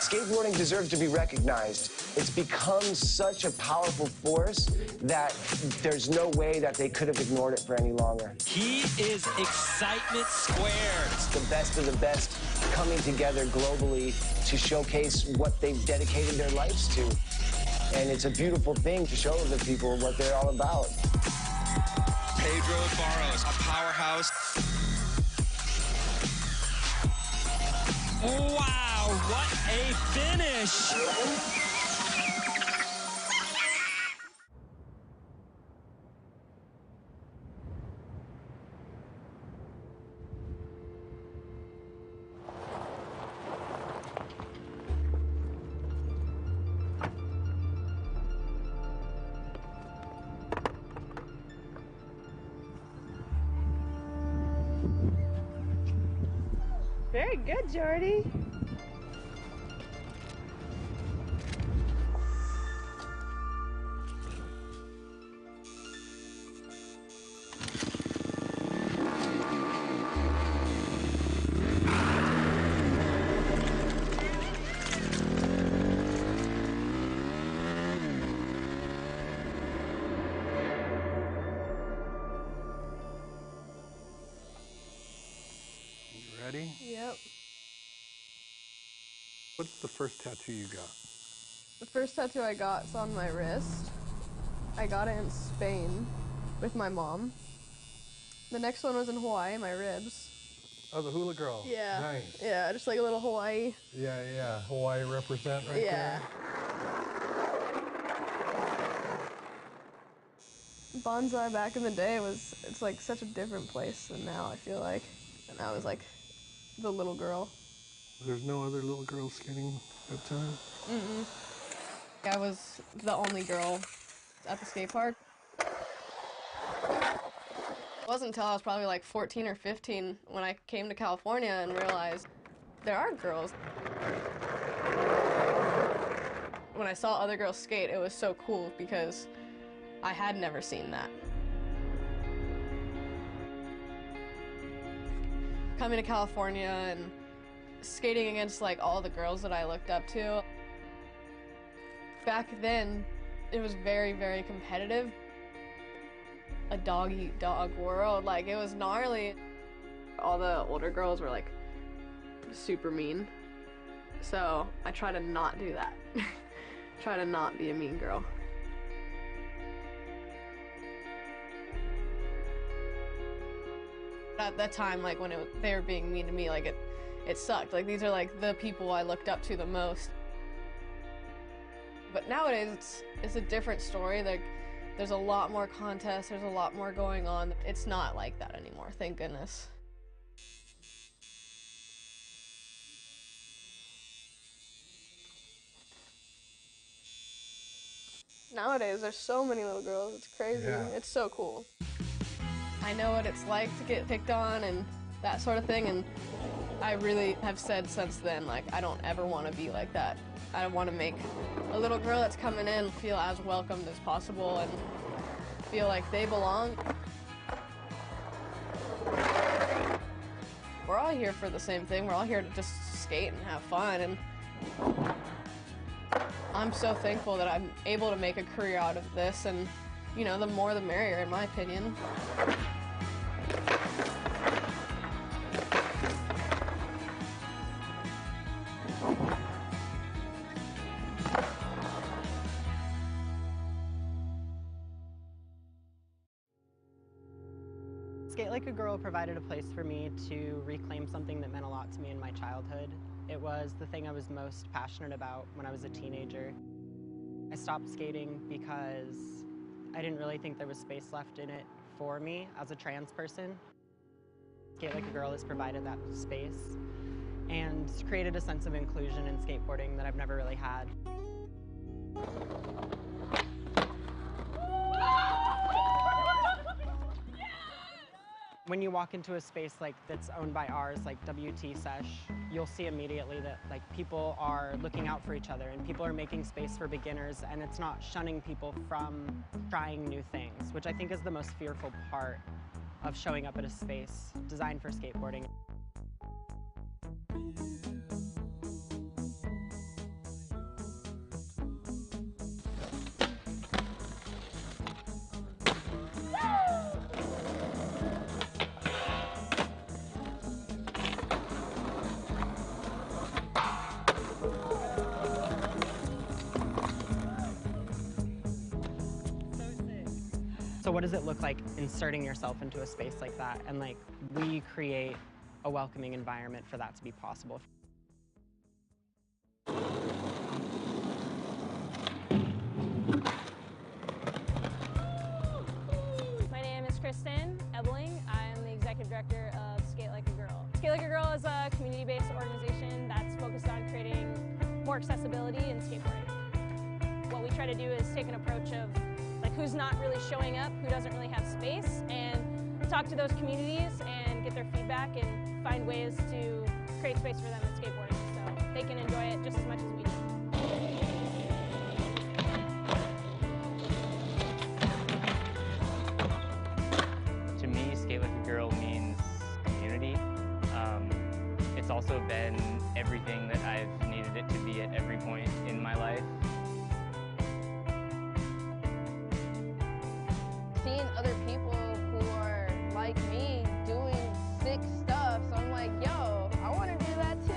Speaker 18: Skateboarding deserves to be recognized. It's become such a powerful force that there's no way that they could have ignored it for any longer.
Speaker 29: He is excitement squared.
Speaker 18: It's the best of the best coming together globally to showcase what they've dedicated their lives to. And it's a beautiful thing to show the people what they're all about.
Speaker 29: Pedro Barros, a powerhouse. Wow, what a finish!
Speaker 5: Very good, Jordy.
Speaker 14: Ready?
Speaker 5: Yep.
Speaker 14: What's the first tattoo you got?
Speaker 5: The first tattoo I got is on my wrist. I got it in Spain with my mom. The next one was in Hawaii, my ribs.
Speaker 14: Oh, the hula girl.
Speaker 5: Yeah.
Speaker 14: Nice.
Speaker 5: Yeah, just like a little Hawaii.
Speaker 14: Yeah, yeah. Hawaii represent right
Speaker 5: Yeah.
Speaker 14: there.
Speaker 5: Bonsai back in the day it's like such a different place than now, I feel like. And I was like the little girl.
Speaker 14: There's no other little girls skating at the time?
Speaker 5: Mm-mm. I was the only girl at the skate park. It wasn't until I was probably like 14 or 15 when I came to California and realized there are girls. When I saw other girls skate, it was so cool because I had never seen that. Coming to California and skating against like all the girls that I looked up to. Back then, it was very, very competitive. A dog-eat-dog world, like it was gnarly. All the older girls were like super mean. So I try to not do that. Try to not be a mean girl. At that time, like when they were being mean to me, like it sucked. Like these are like the people I looked up to the most. But nowadays, it's a different story. Like there's a lot more contests, there's a lot more going on. It's not like that anymore, thank goodness. Nowadays, there's so many little girls, it's crazy.
Speaker 14: Yeah.
Speaker 5: It's so cool. I know what it's like to get picked on and that sort of thing, and I really have said since then, like, I don't ever want to be like that. I want to make a little girl that's coming in feel as welcomed as possible and feel like they belong. We're all here for the same thing. We're all here to just skate and have fun, and I'm so thankful that I'm able to make a career out of this, and you know, the more the merrier, in my opinion.
Speaker 4: Skate Like a Girl provided a place for me to reclaim something that meant a lot to me in my childhood. It was the thing I was most passionate about when I was a teenager. I stopped skating because I didn't really think there was space left in it for me as a trans person. Skate Like a Girl has provided that space and created a sense of inclusion in skateboarding that I've never really had. When you walk into a space like that's owned by ours, like WT Sesh, you'll see immediately that like people are looking out for each other and people are making space for beginners, and it's not shunning people from trying new things, which I think is the most fearful part of showing up at a space designed for skateboarding. So what does it look like inserting yourself into a space like that? And like, we create a welcoming environment for that to be possible.
Speaker 9: My name is Kristen Ebling. I am the executive director of Skate Like a Girl. Skate Like a Girl is a community-based organization that's focused on creating more accessibility in skateboarding. What we try to do is take an approach of like who's not really showing up, who doesn't really have space, and talk to those communities and get their feedback and find ways to create space for them in skateboarding so they can enjoy it just as much as we do.
Speaker 17: To me, Skate Like a Girl means community. It's also been everything that I've needed it to be at every point in my life.
Speaker 5: Seeing other people who are like me doing sick stuff, so I'm like, yo, I want to do that too.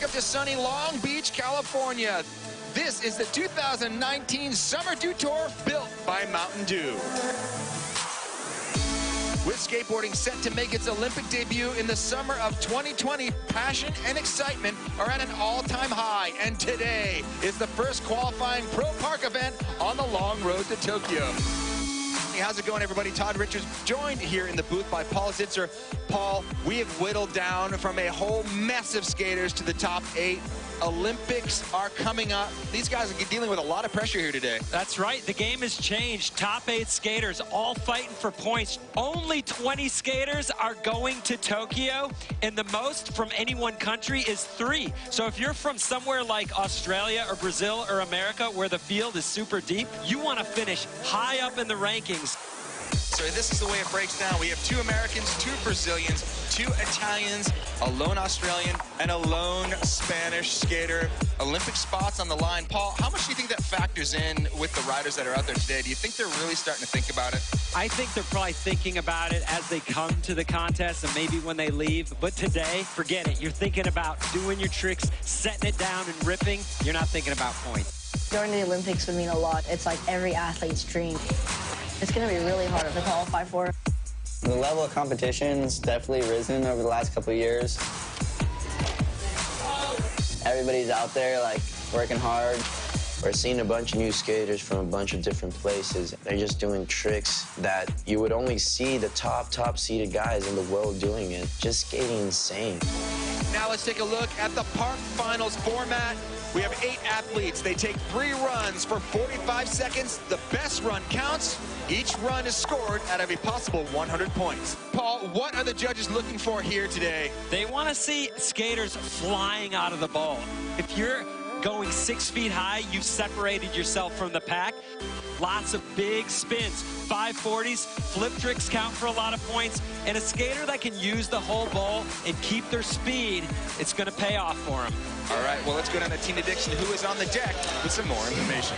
Speaker 3: welcome to sunny Long Beach, California. This is the 2019 Summer Dew Tour built by Mountain Dew. With skateboarding set to make its Olympic debut in the summer of 2020, passion and excitement are at an all-time high. And today is the first qualifying Pro Park event on the long road to Tokyo. Hey, how's it going, everybody? Todd Richards joined here in the booth by Paul Zitzer. Paul, we have whittled down from a whole mess of skaters to the top 8. Olympics are coming up. These guys are dealing with a lot of pressure here today.
Speaker 29: That's right. The game has changed. Top 8 skaters all fighting for points. Only 20 skaters are going to Tokyo, and the most from any one country is 3. So if you're from somewhere like Australia or Brazil or America where the field is super deep, you want to finish high up in the rankings.
Speaker 3: So this is the way it breaks down. We have 2 Americans, 2 Brazilians, 2 Italians, a lone Australian, and a lone Spanish skater. Olympic spots on the line. Paul, how much do you think that factors in with the riders that are out there today? Do you think they're really starting to think about it?
Speaker 29: I think they're probably thinking about it as they come to the contest and maybe when they leave. But today, forget it. You're thinking about doing your tricks, setting it down and ripping. You're not thinking about points.
Speaker 13: Going to the Olympics would mean a lot. It's like every athlete's dream. It's going to be really hard to qualify for.
Speaker 12: The level of competition's definitely risen over the last couple of years. Everybody's out there, like, working hard.
Speaker 19: We're seeing a bunch of new skaters from a bunch of different places. They're just doing tricks that you would only see the top seeded guys in the world doing it. Just skating insane.
Speaker 3: Now let's take a look at the park finals format. We have 8 athletes. They take 3 runs for 45 seconds. The best run counts. Each run is scored out of a possible 100 points. Paul, what are the judges looking for here today?
Speaker 29: They want to see skaters flying out of the ball. If you're going 6 feet high, you've separated yourself from the pack. Lots of big spins, 540s, flip tricks count for a lot of points, and a skater that can use the whole ball and keep their speed, it's going to pay off for them.
Speaker 3: All right, well, let's go down to Tina Dixon, who is on the deck with some more information.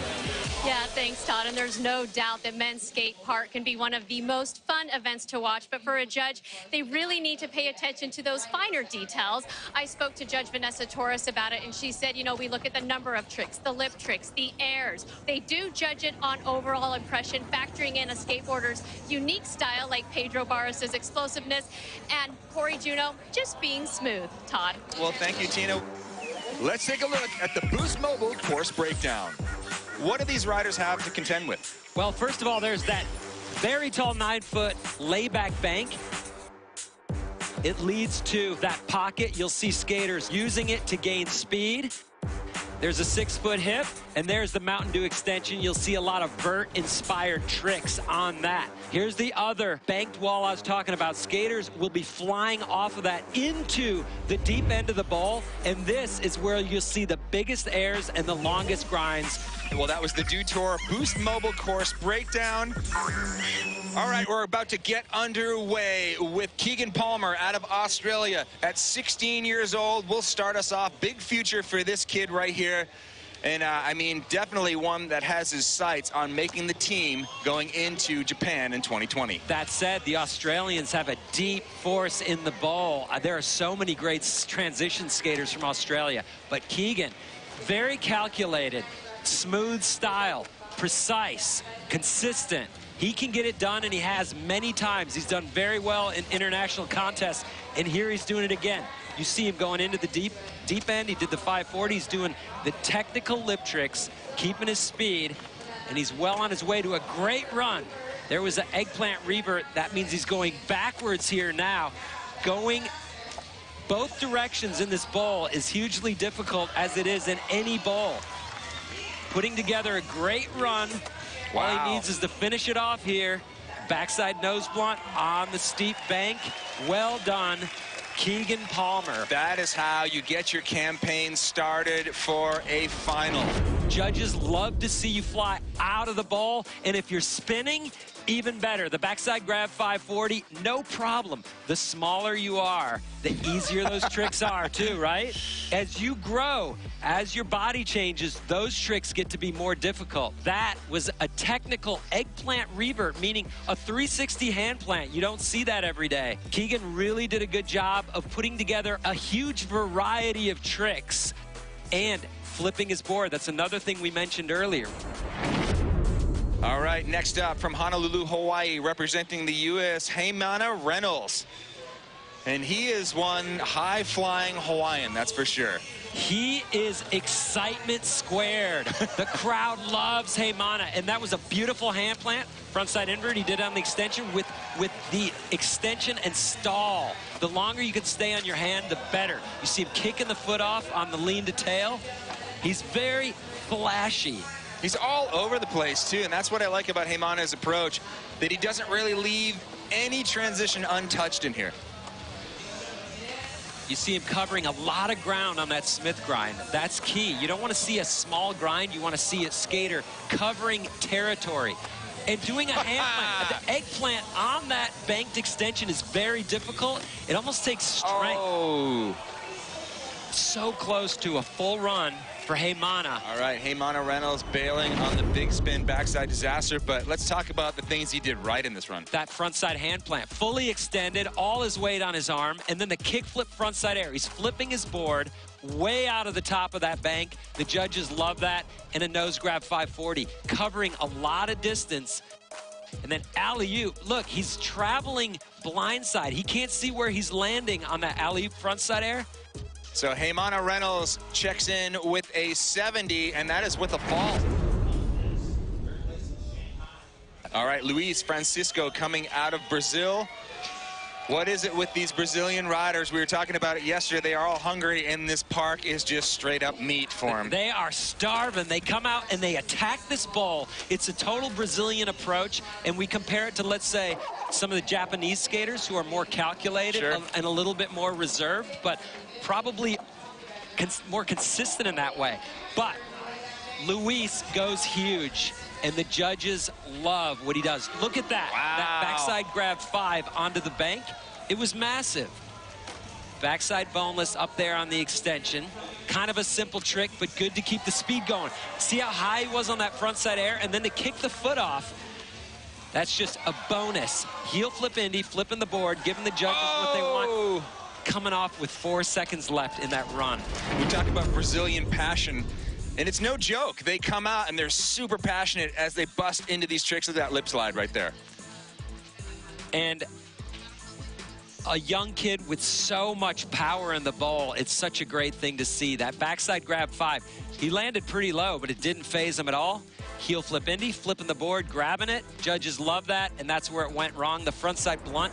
Speaker 21: Yeah, thanks, Todd. And there's no doubt that men's skate park can be one of the most fun events to watch. But for a judge, they really need to pay attention to those finer details. I spoke to Judge Vanessa Torres about it, and she said, you know, we look at the number of tricks, the lip tricks, the airs. They do judge it on overall impression, factoring in a skateboarder's unique style like Pedro Barros' explosiveness and Corey Juno just being smooth. Todd.
Speaker 3: Well, thank you, Tina. Let's take a look at the Boost Mobile course breakdown. What do these riders have to contend with?
Speaker 29: Well, first of all, there's that very tall 9-foot layback bank. It leads to that pocket. You'll see skaters using it to gain speed. There's a 6-foot hip, and there's the Mountain Dew extension. You'll see a lot of vert-inspired tricks on that. Here's the other banked wall I was talking about. Skaters will be flying off of that into the deep end of the ball, and this is where you'll see the biggest airs and the longest grinds.
Speaker 3: Well, that was the Dew Tour Boost Mobile course breakdown. All right, we're about to get underway with Keegan Palmer out of Australia. At 16 years old, will start us off. Big future for this kid right here. And, I mean, definitely one that has his sights on making the team going into Japan in 2020.
Speaker 29: That said, the Australians have a deep force in the ball. There are so many great transition skaters from Australia. But Keegan, very calculated, smooth style, precise, consistent. He can get it done, and he has many times. He's done very well in international contests, and here he's doing it again. You see him going into the deep end. He did the 540. He's doing the technical lip tricks, keeping his speed, and he's well on his way to a great run. There was an eggplant revert. That means he's going backwards here now. Going both directions in this ball is hugely difficult, as it is in any ball. Putting together a great run.
Speaker 3: Wow.
Speaker 29: All he needs is to finish it off here. Backside nose blunt on the steep bank. Well done, Keegan Palmer.
Speaker 3: That is how you get your campaign started for a final.
Speaker 29: Judges love to see you fly out of the ball, and if you're spinning, even better. The backside grab 540, no problem. The smaller you are, the easier those tricks are too, right? As you grow, as your body changes, those tricks get to be more difficult. That was a technical eggplant revert, meaning a 360 hand plant. You don't see that every day. Keegan really did a good job of putting together a huge variety of tricks and flipping his board. That's another thing we mentioned earlier.
Speaker 3: All right, next up from Honolulu, Hawaii, representing the U.S., Heimana Reynolds. And he is one high-flying Hawaiian, that's for sure.
Speaker 29: He is excitement squared. The crowd loves Heimana, and that was a beautiful hand plant. Frontside invert, he did on the extension with the extension and stall. The longer you can stay on your hand, the better. You see him kicking the foot off on the lean to tail. He's very flashy.
Speaker 3: He's all over the place, too, and that's what I like about Heimana's approach, that he doesn't really leave any transition untouched in here.
Speaker 29: You see him covering a lot of ground on that Smith grind. That's key. You don't want to see a small grind. You want to see a skater covering territory. And doing a hand plant, the eggplant on that banked extension is very difficult. It almost takes strength.
Speaker 3: Oh.
Speaker 29: So close to a full run for Heimana.
Speaker 3: All right, Heimana Reynolds bailing on the big spin backside disaster, but let's talk about the things he did right in this run.
Speaker 29: That frontside hand plant, fully extended, all his weight on his arm, and then the kickflip frontside air. He's flipping his board way out of the top of that bank. The judges love that, and a nose grab 540, covering a lot of distance. And then alley-oop, look, he's traveling blindside. He can't see where he's landing on that alley-oop frontside air.
Speaker 3: So Heimana Reynolds checks in with a 70, and that is with a fall. All right, Luis Francisco coming out of Brazil. What is it with these Brazilian riders? We were talking about it yesterday. They are all hungry, and this park is just straight up meat for them.
Speaker 29: They are starving. They come out and they attack this bowl. It's a total Brazilian approach, and we compare it to, let's say, some of the Japanese skaters who are more calculated and a little bit more reserved, but probably more consistent in that way. But Luis goes huge, and the judges love what he does. Look at that.
Speaker 3: Wow.
Speaker 29: That backside grab 5 onto the bank. It was massive. Backside boneless up there on the extension. Kind of a simple trick, but good to keep the speed going. See how high he was on that frontside air, and then to kick the foot off. That's just a bonus. Heel flip Indy, flipping the board, giving the judges what they want. Coming off with 4 seconds left in that run.
Speaker 3: We talk about Brazilian passion, and it's no joke. They come out and they're super passionate as they bust into these tricks with that lip slide right there.
Speaker 29: And a young kid with so much power in the bowl, it's such a great thing to see. That backside grab 5, he landed pretty low, but it didn't phase him at all. Heel flip Indy, flipping the board, grabbing it. Judges love that, and that's where it went wrong. The frontside blunt.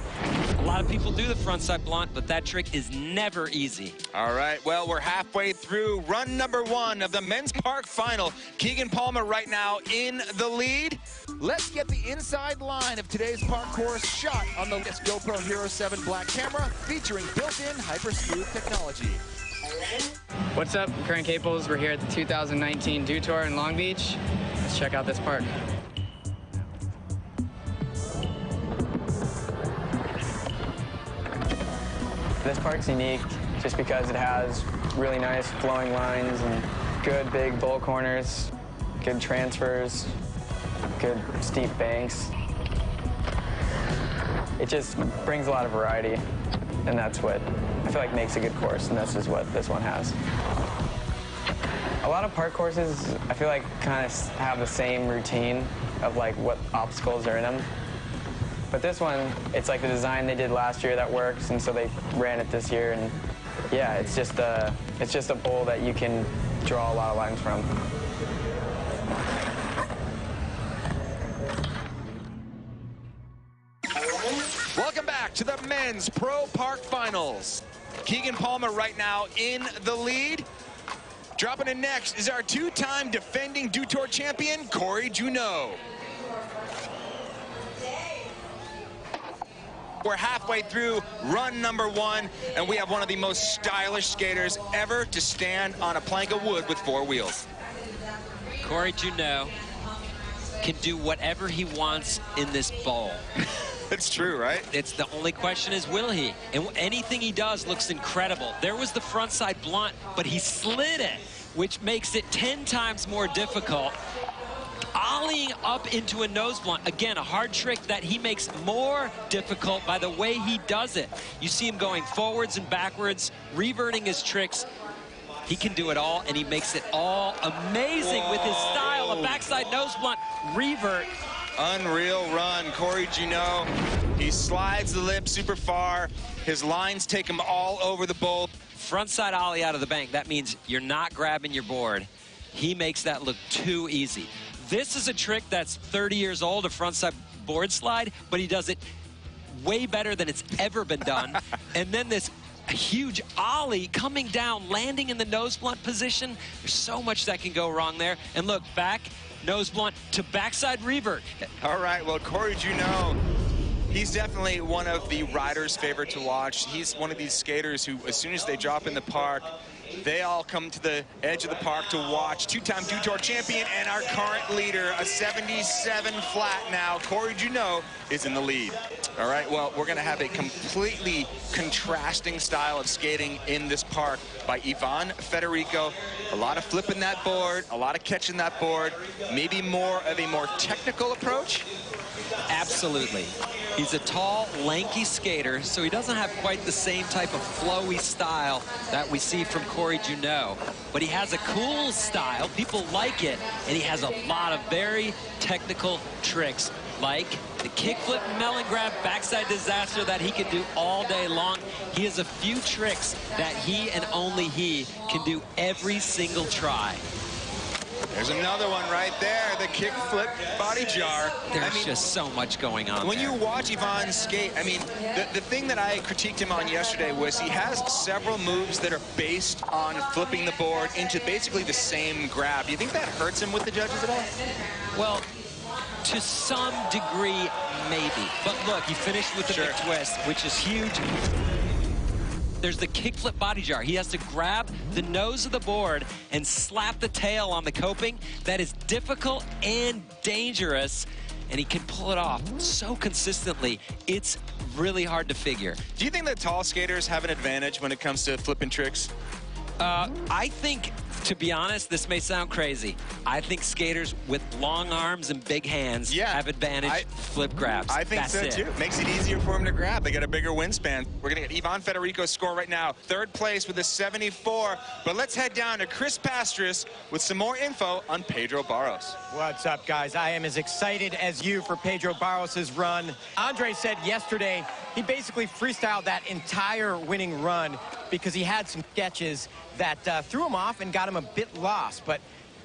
Speaker 29: A lot of people do the frontside blunt, but that trick is never easy.
Speaker 3: All right, well, we're halfway through run number 1 of the men's park final. Keegan Palmer right now in the lead.
Speaker 6: Let's get the inside line of today's parkour shot on the GoPro Hero 7 Black camera, featuring built-in hyper-smooth technology.
Speaker 12: What's up, Current Caples? We're here at the 2019 Dew Tour in Long Beach. Let's check out this park. This park's unique just because it has really nice flowing lines and good big bowl corners, good transfers, good steep banks. It just brings a lot of variety, and that's what I feel like makes a good course, and this is what this one has. A lot of park courses, I feel like, kind of have the same routine of like what obstacles are in them. But this one, it's like the design they did last year that works, and so they ran it this year, and yeah, it's just a bowl that you can draw a lot of lines from.
Speaker 3: Welcome back to the men's pro park finals. Keegan Palmer right now in the lead. Dropping in next is our 2-time defending Dew Tour champion, Corey Juneau. We're halfway through run number 1, and we have one of the most stylish skaters ever to stand on a plank of wood with 4 wheels.
Speaker 29: Corey Juneau can do whatever he wants in this bowl.
Speaker 3: It's true, right?
Speaker 29: It's the only question is, will he? And anything he does looks incredible. There was the frontside blunt, but he slid it. which makes it 10 times more difficult. Ollieing up into a nose blunt. Again, a hard trick that he makes more difficult by the way he does it. You see him going forwards and backwards, reverting his tricks. He can do it all, and he makes it all amazing with his style. A backside nose blunt revert.
Speaker 3: Unreal run. Corey Juneau, he slides the lip super far. His lines take him all over the bowl.
Speaker 29: Frontside ollie out of the bank. That means you're not grabbing your board. He makes that look too easy. This is a trick that's 30 years old, a frontside board slide, but he does it way better than it's ever been done. And then this huge ollie coming down, landing in the nose blunt position. There's so much that can go wrong there. And look, back, nose blunt to backside revert.
Speaker 3: All right, well, Corey Juneau, he's definitely one of the riders' favorite to watch. He's one of these skaters who, as soon as they drop in the park, they all come to the edge of the park to watch. Two-time Dew Tour champion and our current leader, a 77 flat now. Corey Juneau is in the lead. All right, well, we're going to have a completely contrasting style of skating in this park by Ivan Federico. A lot of flipping that board, a lot of catching that board, maybe more of a more technical approach.
Speaker 29: Absolutely. He's a tall, lanky skater, so he doesn't have quite the same type of flowy style that we see from Corey Juneau. But he has a cool style, people like it, and he has a lot of very technical tricks, like the kickflip melon grab backside disaster that he can do all day long. He has a few tricks that he and only he can do every single try.
Speaker 3: There's another one right there, the kickflip body jar.
Speaker 29: There's just so much going on
Speaker 3: when
Speaker 29: there.
Speaker 3: you watch Ivan skate, I mean, the thing that I critiqued him on yesterday was he has several moves that are based on flipping the board into basically the same grab. Do you think that hurts him with the judges at all?
Speaker 29: Well, to some degree, maybe. But look, he finished with the big twist, which is huge. There's the kickflip body jar. He has to grab the nose of the board and slap the tail on the coping. That is difficult and dangerous, and he can pull it off so consistently. It's really hard to figure.
Speaker 3: Do you think that tall skaters have an advantage when it comes to flipping tricks?
Speaker 29: I think, to be honest, this may sound crazy. I think skaters with long arms and big hands have advantage flip grabs.
Speaker 3: I think so too. Makes it easier for them to grab. They got a bigger wingspan. We're going to get Ivan Federico's score right now. Third place with a 74. But let's head down to Chris Pastris with some more info on Pedro Barros.
Speaker 20: What's up, guys? I am as excited as you for Pedro Barros' run. Andre said yesterday he basically freestyled that entire winning run because he had some sketches that threw him off and got him a bit lost. But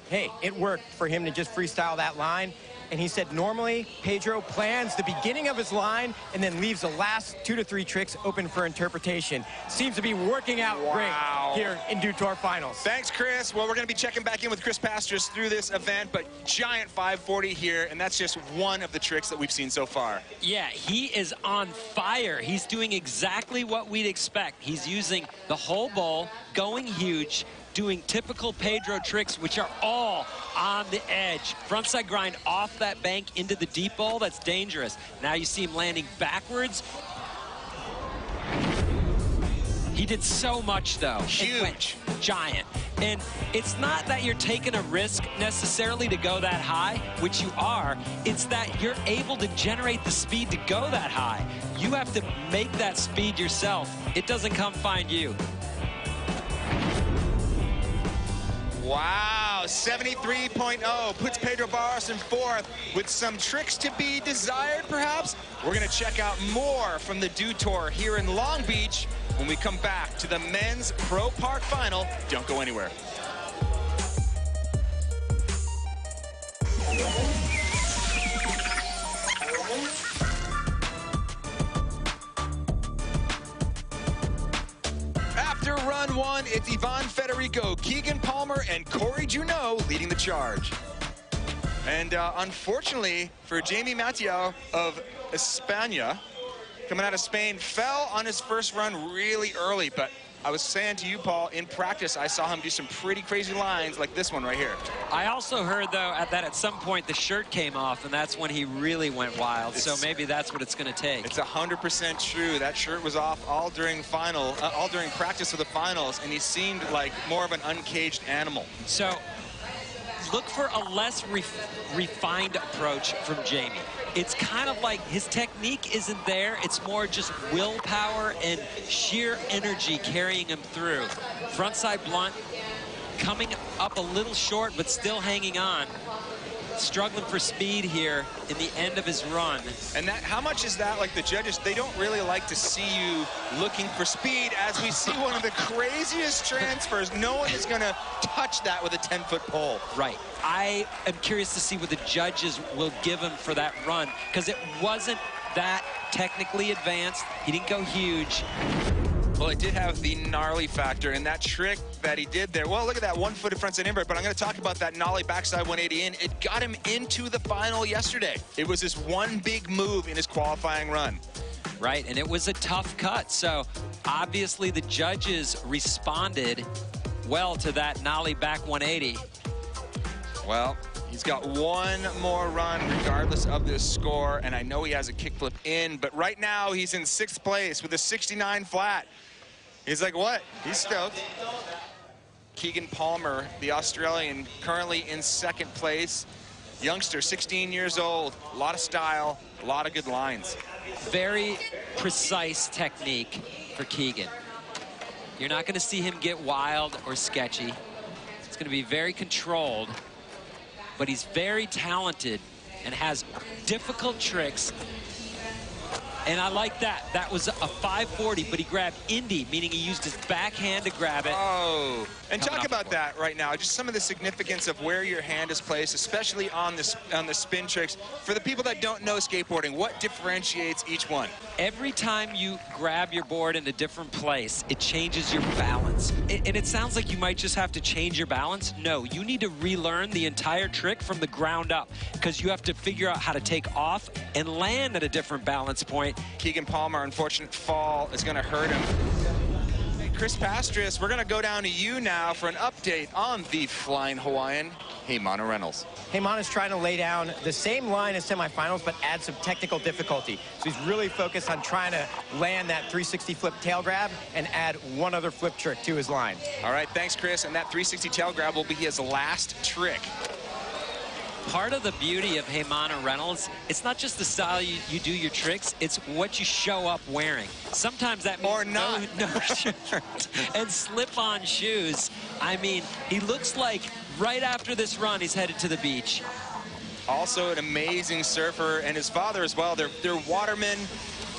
Speaker 20: hey, it worked for him to just freestyle that line. And he said normally Pedro plans the beginning of his line and then leaves the last 2 to 3 tricks open for interpretation. Seems to be working out great here in Dew Tour Finals.
Speaker 3: Thanks, Chris. Well, we're going to be checking back in with Chris Pastris through this event, but giant 540 here, and that's just one of the tricks that we've seen so far.
Speaker 29: Yeah, he is on fire. He's doing exactly what we'd expect. He's using the whole bowl, going huge, doing typical Pedro tricks, which are all on the edge. Frontside grind off that bank into the deep bowl, that's dangerous. Now you see him landing backwards. He did so much, though.
Speaker 3: Huge.
Speaker 29: Giant. And it's not that you're taking a risk necessarily to go that high, which you are. It's that you're able to generate the speed to go that high. You have to make that speed yourself. It doesn't come find you.
Speaker 3: Wow, 73.0 puts Pedro Barros in fourth with some tricks to be desired, perhaps. We're going to check out more from the Dew Tour here in Long Beach when we come back to the men's Pro Park Final. Don't go anywhere. After run one, it's Ivan Federico, Keegan Palmer, and Corey Juneau leading the charge. And unfortunately for Jamie Mateo of España, coming out of Spain, fell on his first run really early, but I was saying to you, Paul, in practice, I saw him do some pretty crazy lines like this one right here.
Speaker 29: I also heard, though, that at some point the shirt came off, and that's when he really went wild. So maybe that's what it's going to take.
Speaker 3: It's 100% true. That shirt was off all during practice of the finals, and he seemed like more of an uncaged animal.
Speaker 29: So look for a less refined approach from Jamie. It's kind of like his technique isn't there. It's more just willpower and sheer energy carrying him through. Frontside blunt, coming up a little short, but still hanging on. Struggling for speed here in the end of his run.
Speaker 3: And that, how much is that, like the judges, they don't really like to see you looking for speed, as we see one of the craziest transfers. No one is gonna touch that with a 10-foot pole.
Speaker 29: Right. I am curious to see what the judges will give him for that run, because it wasn't that technically advanced. He didn't go huge.
Speaker 3: Well, it did have the gnarly factor, and that trick that he did there. Well, look at that one-footed frontside invert, but I'm going to talk about that nollie backside 180 in. It got him into the final yesterday. It was his one big move in his qualifying run.
Speaker 29: Right, and it was a tough cut. So obviously the judges responded well to that nollie back 180.
Speaker 3: Well, he's got one more run regardless of this score, and I know he has a kickflip in, but right now he's in 6th place with a 69 flat. He's like, what? He's stoked. Keegan Palmer, the Australian, currently in 2nd place. Youngster, 16 years old, a lot of style, a lot of good lines.
Speaker 29: Very precise technique for Keegan. You're not going to see him get wild or sketchy. It's going to be very controlled, but he's very talented and has difficult tricks. And I like that. That was a 540, but he grabbed Indy, meaning he used his backhand to grab it.
Speaker 3: Oh, and talk about that right now. Just some of the significance of where your hand is placed, especially on the spin tricks. For the people that don't know skateboarding, what differentiates each one?
Speaker 29: Every time you grab your board in a different place, it changes your balance. And it sounds like you might just have to change your balance. No, you need to relearn the entire trick from the ground up, because you have to figure out how to take off and land at a different balance point.
Speaker 3: Keegan Palmer, unfortunate fall is going to hurt him. Hey, Chris Pastris, we're going to go down to you now for an update on the Flying Hawaiian, Heimana Reynolds.
Speaker 20: Heimana's trying to lay down the same line as semifinals, but add some technical difficulty. So he's really focused on trying to land that 360 flip tail grab and add one other flip trick to his line.
Speaker 3: All right, thanks, Chris. And that 360 tail grab will be his last trick.
Speaker 29: Part of the beauty of Heimana Reynolds, it's not just the style you do your tricks, it's what you show up wearing. Sometimes that means no shirt and slip-on shoes. I mean, he looks like right after this run, he's headed to the beach.
Speaker 3: Also an amazing surfer, and his father as well. They're watermen.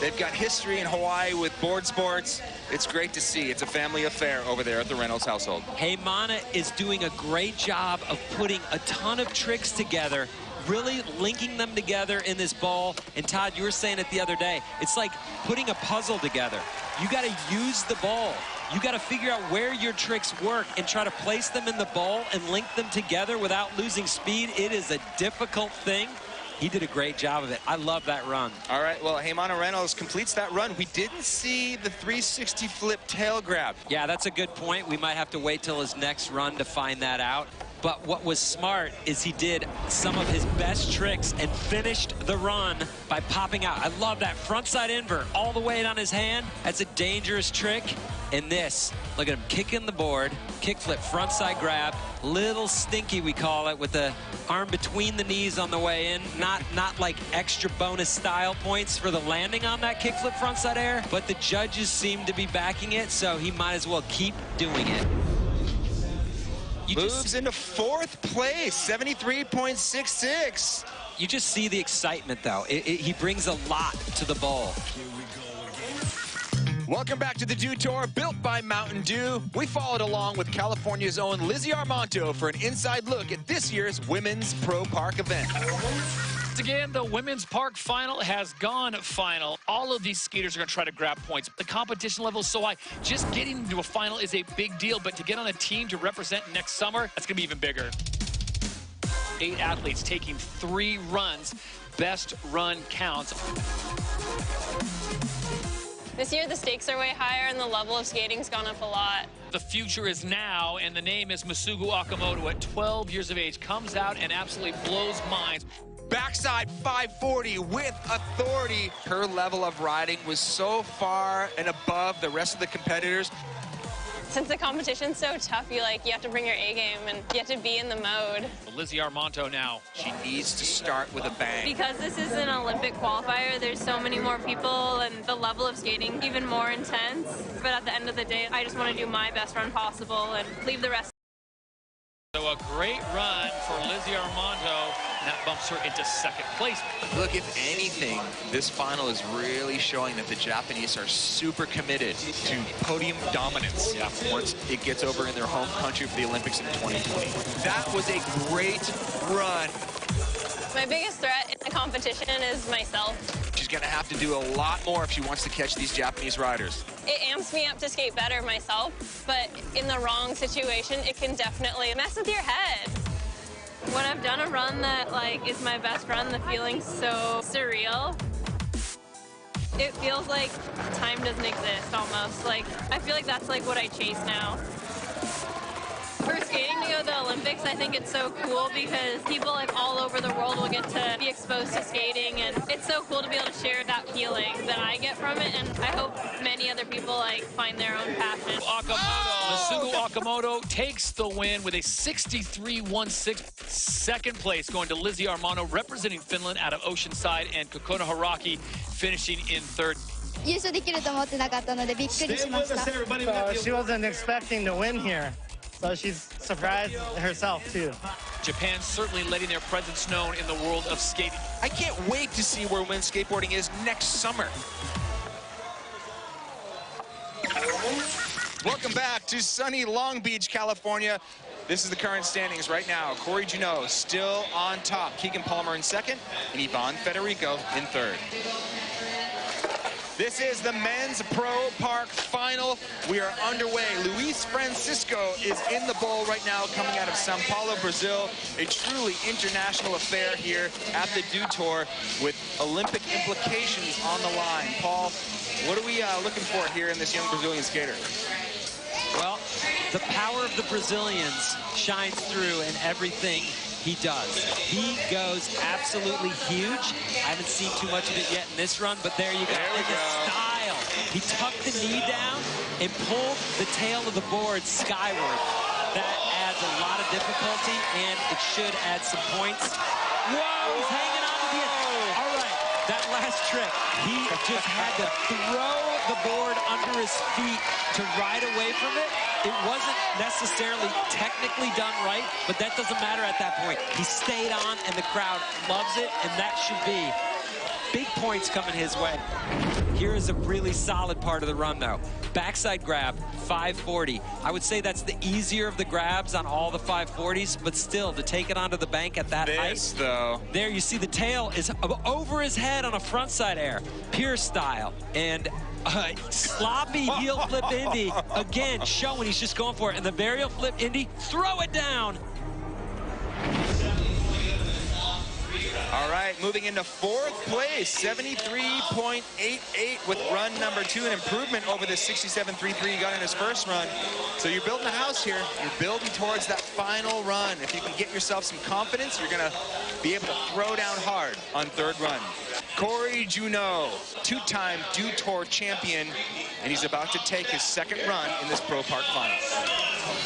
Speaker 3: They've got history in Hawaii with board sports. It's great to see. It's a family affair over there at the Reynolds household.
Speaker 29: Heimana is doing a great job of putting a ton of tricks together, really linking them together in this bowl. And Todd, you were saying it the other day, it's like putting a puzzle together. You got to use the bowl. You got to figure out where your tricks work and try to place them in the bowl and link them together without losing speed. It is a difficult thing. He did a great job of it. I love that run.
Speaker 3: All right, well, Heimana Reynolds completes that run. We didn't see the 360 flip tail grab.
Speaker 29: Yeah, that's a good point. We might have to wait till his next run to find that out. But what was smart is he did some of his best tricks and finished the run by popping out. I love that frontside invert all the way on his hand. That's a dangerous trick. And this, look at him kicking the board, kickflip, frontside grab, little stinky we call it, with the arm between the knees on the way in. Not like extra bonus style points for the landing on that kickflip frontside air, but the judges seem to be backing it, so he might as well keep doing it.
Speaker 3: Moves into 4th place, 73.66.
Speaker 29: You just see the excitement, though. He brings a lot to the bowl.
Speaker 3: Welcome back to the Dew Tour, built by Mountain Dew. We followed along with California's own Lizzie Armanto for an inside look at this year's Women's Pro Park event.
Speaker 7: Once again, the Women's Park Final has gone final. All of these skaters are going to try to grab points. The competition level is so high. Just getting into a final is a big deal, but to get on a team to represent next summer, that's going to be even bigger. 8 athletes taking 3 runs. Best run counts.
Speaker 9: This year the stakes are way higher and the level of skating's gone up a lot.
Speaker 7: The future is now, and the name is Masugu Okamoto at 12 years of age. Comes out and absolutely blows minds.
Speaker 3: Backside 540 with authority. Her level of riding was so far and above the rest of the competitors.
Speaker 9: Since the competition's so tough, you have to bring your A game and you have to be in the mode.
Speaker 7: Lizzie Armanto now.
Speaker 3: She needs to start with a bang.
Speaker 9: Because this is an Olympic qualifier, there's so many more people and the level of skating even more intense. But at the end of the day, I just want to do my best run possible and leave the rest.
Speaker 7: So a great run for Lizzie Armanto, and that bumps her into second place.
Speaker 3: Look, if anything, this final is really showing that the Japanese are super committed to podium dominance once it gets over in their home country for the Olympics in 2020. That was a great run.
Speaker 9: My biggest threat in the competition is myself.
Speaker 3: She's going to have to do a lot more if she wants to catch these Japanese riders.
Speaker 9: It amps me up to skate better myself, but in the wrong situation, it can definitely mess with your head. When I've done a run that is my best run, the feeling's so surreal. It feels like time doesn't exist almost. I feel like that's what I chase now. For skating to go to the Olympics, I think it's so cool because people all over the world will get to be exposed to skating, and it's so cool to be able to share that feeling that I get from it, and I hope many other people find their own passion.
Speaker 7: Masugu Okamoto takes the win with a 63.16. Second place going to Lizzie Armanto, representing Finland out of Oceanside, and Kokona Haraki finishing in third.
Speaker 1: She wasn't expecting to win here. So she's surprised herself, too.
Speaker 7: Japan certainly letting their presence known in the world of skating.
Speaker 3: I can't wait to see where women's skateboarding is next summer. Welcome back to sunny Long Beach, California. This is the current standings right now. Corey Junot still on top. Keegan Palmer in second, and Ivan Federico in third. This is the men's pro park final. We are underway. Luis Francisco is in the bowl right now, coming out of Sao Paulo, Brazil. A truly international affair here at the Dew Tour with Olympic implications on the line. Paul, what are we looking for here in this young Brazilian skater?
Speaker 11: Well, the power of the Brazilians shines through in everything he does. He goes absolutely huge. I haven't seen too much of it yet in this run, but there you go. In the style. He tucked the knee down and pulled the tail of the board skyward. That adds a lot of difficulty, and it should add some points. Whoa, he's hanging on to the end. All right, that last trick, he just had to throw the board under his feet to ride away from it. It wasn't necessarily technically done right, but that doesn't matter at that point. He stayed on, and the crowd loves it, and that should be big points coming his way. Here is a really solid part of the run, though. Backside grab, 540. I would say that's the easier of the grabs on all the 540s, but still, to take it onto the bank at that height.
Speaker 3: Though.
Speaker 11: There, you see the tail is over his head on a frontside air, pure style. And sloppy heel flip Indy, again, showing he's just going for it. And the varial flip Indy, throw it down.
Speaker 3: All right, moving into fourth place, 73.88 with run number 2, an improvement over the 67.33 he got in his first run. So you're building a house here. You're building towards that final run. If you can get yourself some confidence, you're going to be able to throw down hard on third run. Corey Junot, two-time Dew Tour champion, and he's about to take his second run in this Pro Park final.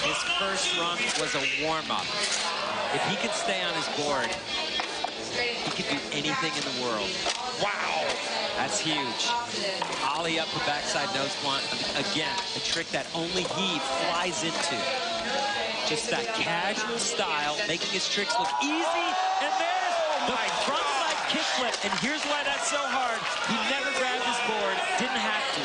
Speaker 11: His first run was a warm-up. If he can stay on his board, he can do anything in the world.
Speaker 3: Wow.
Speaker 11: That's huge. Ollie up the backside nose blunt. Again, a trick that only he flies into. Just that casual style, making his tricks look easy. And there's the frontside kickflip. And here's why that's so hard. He never grabbed his board, didn't have to.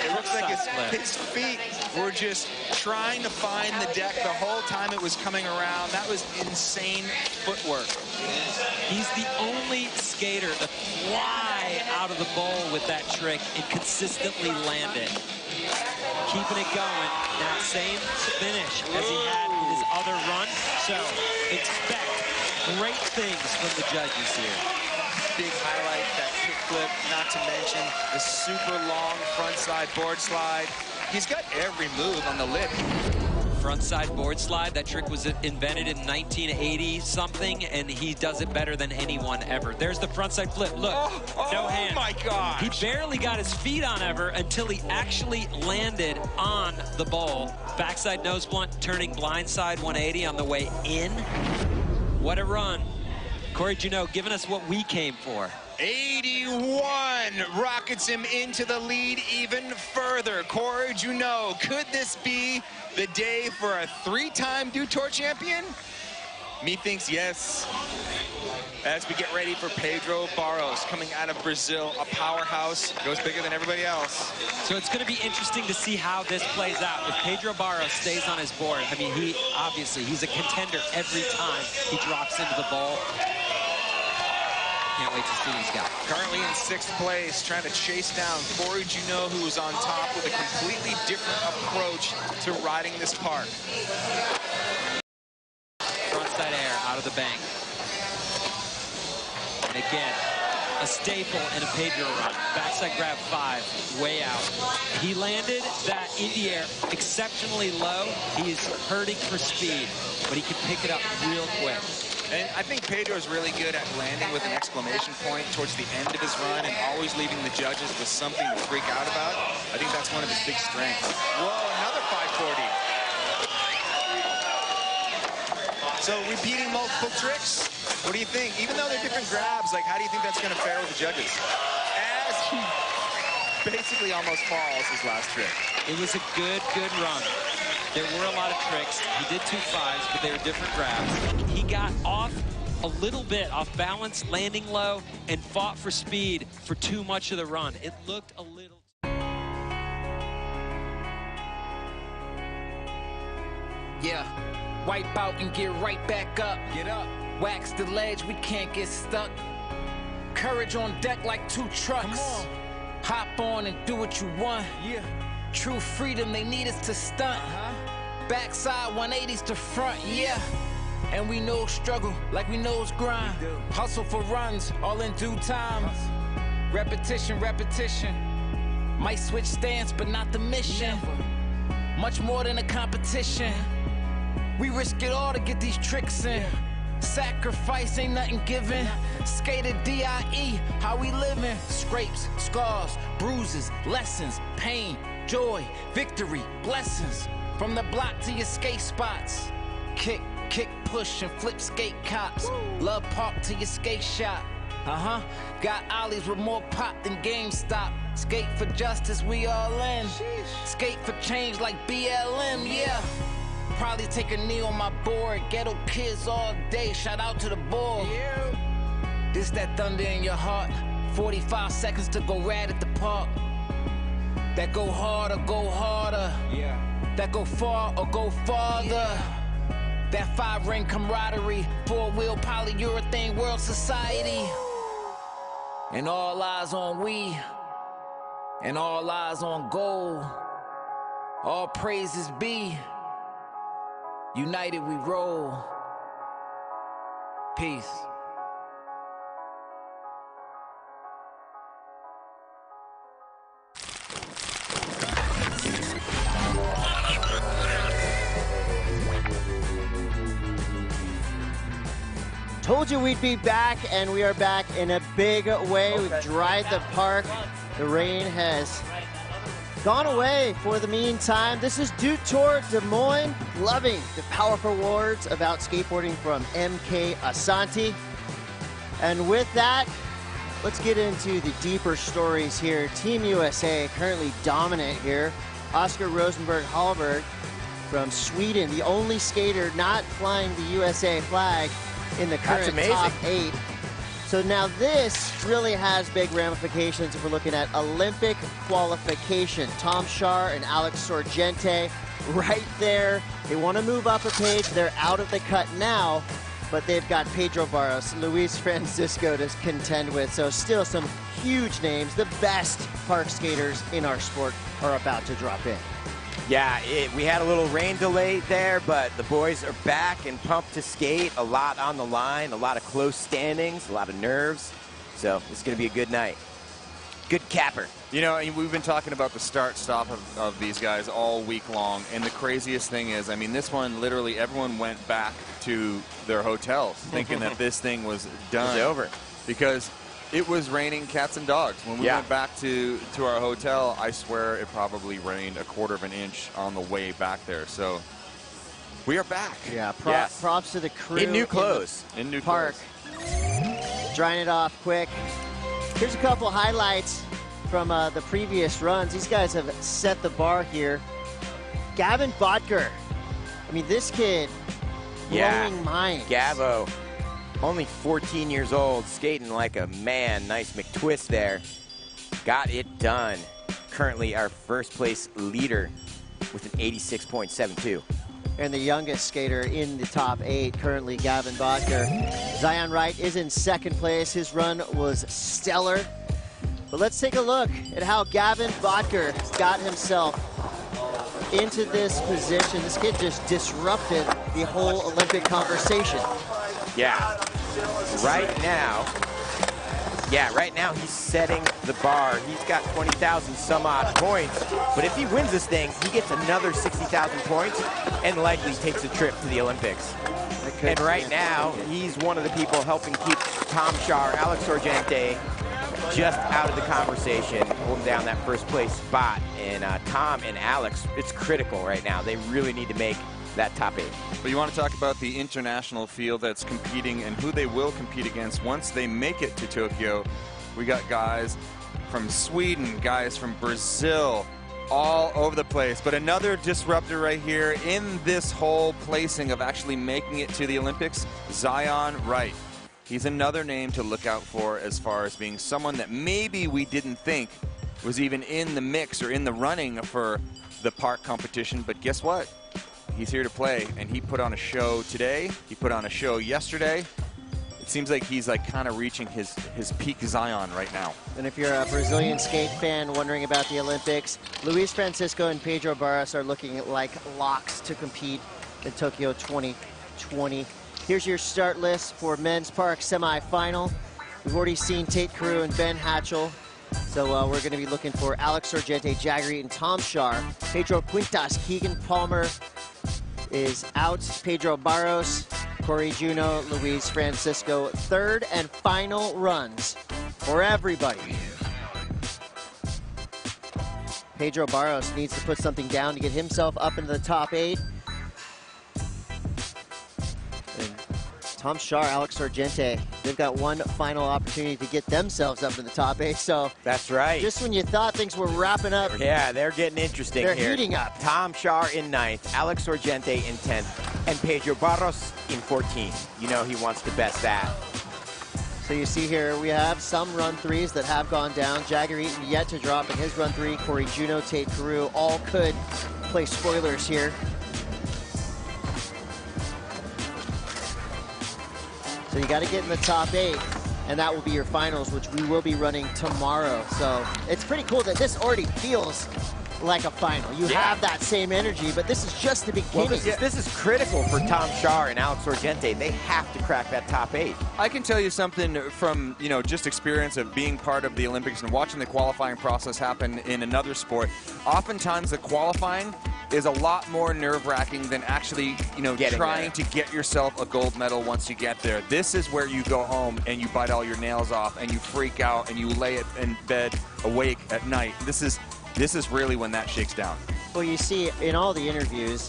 Speaker 3: It looks like his feet were just trying to find the deck the whole time it was coming around. That was insane footwork.
Speaker 11: He's the only skater to fly out of the bowl with that trick and consistently land it. Keeping it going. Now, same finish as he had in his other run. So, expect great things from the judges here.
Speaker 3: Big highlight, that kick flip, not to mention the super long frontside board slide. He's got every move on the lip.
Speaker 11: Frontside board slide, that trick was invented in 1980 something, and he does it better than anyone ever. There's the frontside flip, look, no hands.
Speaker 3: Oh my gosh.
Speaker 11: He barely got his feet on ever until he actually landed on the bowl. Backside nose blunt, turning blindside 180 on the way in. What a run. Corey Junot giving us what we came for.
Speaker 3: 81 rockets him into the lead even further. Corey Junot, could this be the day for a 3-time Dew Tour champion? Me thinks yes. As we get ready for Pedro Barros, coming out of Brazil, a powerhouse, goes bigger than everybody else.
Speaker 11: So it's going to be interesting to see how this plays out. If Pedro Barros stays on his board, I mean, he's a contender every time he drops into the bowl. Can't wait to see these guys.
Speaker 3: Currently in 6th place, trying to chase down Corey Junot, who is on top with a completely different approach to riding this park.
Speaker 11: Frontside air out of the bank. And again, a staple in a Pedro run. Backside grab 5, way out. He landed that indie air exceptionally low. He's hurting for speed, but he can pick it up real quick.
Speaker 3: And I think Pedro is really good at landing with an exclamation point towards the end of his run and always leaving the judges with something to freak out about. I think that's one of his big strengths. Whoa, another 540. So repeating multiple tricks, what do you think? Even though they're different grabs, like how do you think that's going to fare with the judges? As he basically almost falls his last trick.
Speaker 11: It was a good run. There were a lot of tricks. He did 2 5s, but they were different grabs. He got off a little bit, off balance, landing low, and fought for speed for too much of the run. It looked a little...
Speaker 15: Yeah, wipe out and get right back up. Get up. Wax the ledge, we can't get stuck. Courage on deck like 2 trucks. Hop on and do what you want. Yeah. True freedom, they need us to stunt. Backside 180s to front, yeah. And we know struggle like we knows grind. Hustle for runs, all in due time. Repetition, repetition. Might switch stance, but not the mission. Much more than a competition. We risk it all to get these tricks in. Sacrifice ain't nothing given. Skated D.I.E., how we living? Scrapes, scars, bruises, lessons, pain, joy, victory, blessings. From the block to your skate spots. Kick, push, and flip skate cops. Love park to your skate shop. Got ollies with more pop than GameStop. Skate for justice, we all in. Skate for change like BLM, yeah. Probably take a knee on my board. Ghetto kids all day, shout out to the board. This that thunder in your heart. 45 seconds to go rad at the park. That go hard or go harder. Yeah. That go far or go farther. Yeah. That 5-ring camaraderie. 4-wheel polyurethane world society. And all eyes on we. And all eyes on gold. All praises be. United we roll. Peace.
Speaker 16: Told you we'd be back, and we are back in a big way. We've dried the park. The rain has gone away for the meantime. This is Dew Tour Des Moines, loving the powerful words about skateboarding from MK Asante. And with that, let's get into the deeper stories here. Team USA currently dominant here. Oscar Rosenberg Hallberg from Sweden, the only skater not flying the USA flag in the current top 8. So now this really has big ramifications if we're looking at Olympic qualification. Tom Schaar and Alex Sorgente right there. They want to move up a page. They're out of the cut now, but they've got Pedro Barros, Luis Francisco to contend with. So still some huge names. The best park skaters in our sport are about to drop in.
Speaker 20: Yeah, we had a little rain delay there, but the boys are back and pumped to skate. A lot on the line, a lot of close standings, a lot of nerves. So it's going to be a good night.
Speaker 2: Good capper.
Speaker 8: You know, we've been talking about the start-stop of these guys all week long, and the craziest thing is, I mean, this one, literally everyone went back to their hotels thinking that this thing was done.
Speaker 2: It's over.
Speaker 8: Because it was raining cats and dogs. When we went back to our hotel, I swear it probably rained 1/4 of an inch on the way back there. So we are back.
Speaker 16: Yeah, props to the crew.
Speaker 2: In new clothes.
Speaker 8: In new
Speaker 16: park. Drying it off quick. Here's a couple highlights from the previous runs. These guys have set the bar here. Gavin Botker. I mean, this kid, blowing minds.
Speaker 2: Gavo, only 14 years old, skating like a man. Nice McTwist there. Got it done. Currently our first place leader with an 86.72.
Speaker 16: And the youngest skater in the top 8, currently Gavin Botker. Zion Wright is in second place. His run was stellar. But let's take a look at how Gavin Botker got himself into this position. This kid just disrupted the whole Olympic conversation.
Speaker 2: Yeah. Right now he's setting the bar. He's got 20,000 some odd points, but if he wins this thing, he gets another 60,000 points and likely takes a trip to the Olympics. And right now, he's one of the people helping keep Tom Shaw, Alex Sorgente just out of the conversation, holding down that first place spot. And Tom and Alex, it's critical right now. They really need to make that top 8.
Speaker 8: But you want to talk about the international field that's competing and who they will compete against once they make it to Tokyo. We got guys from Sweden, guys from Brazil, all over the place. But another disruptor right here in this whole placing of actually making it to the Olympics, Zion Wright. He's another name to look out for as far as being someone that maybe we didn't think was even in the mix or in the running for the park competition. But guess what? He's here to play, and he put on a show today. He put on a show yesterday. It seems like he's like kind of reaching his peak Zion right now.
Speaker 16: And if you're a Brazilian skate fan wondering about the Olympics, Luis Francisco and Pedro Barros are looking like locks to compete in Tokyo 2020. Here's your start list for men's park semifinal. We've already seen Tate Carew and Ben Hatchell. So we're going to be looking for Alex Sorgente, Jagger Eaton, Tom Shaw, Pedro Quintas, Keegan Palmer is out, Pedro Barros, Corey Juno, Luis Francisco. Third and final runs for everybody. Pedro Barros needs to put something down to get himself up into the top 8. And Tom Shaw, Alex Sorgente, they've got one final opportunity to get themselves up in the top 8. So
Speaker 2: that's right.
Speaker 16: Just when you thought things were wrapping up.
Speaker 2: Yeah, they're getting interesting
Speaker 16: here.
Speaker 2: They're
Speaker 16: heating up.
Speaker 2: Tom Shaw in 9th, Alex Sorgente in 10th, and Pedro Barros in 14th. You know he wants to best that.
Speaker 16: So you see here, we have some run 3s that have gone down. Jagger Eaton yet to drop in his run 3. Corey Juno, Tate Carew, all could play spoilers here. So you got to get in the top 8, and that will be your finals, which we will be running tomorrow. So it's pretty cool that this already feels like a final. You have that same energy, but this is just the beginning.
Speaker 2: Well, this is critical for Tom Shaw and Alex Sorgente. They have to crack that top 8.
Speaker 8: I can tell you something from, you know, just experience of being part of the Olympics and watching the qualifying process happen in another sport. Oftentimes the qualifying is a lot more nerve-wracking than actually, you know, trying to get yourself a gold medal once you get there. This is where you go home and you bite all your nails off and you freak out and you lay it in bed awake at night. This is really when that shakes down.
Speaker 16: Well, you see, in all the interviews,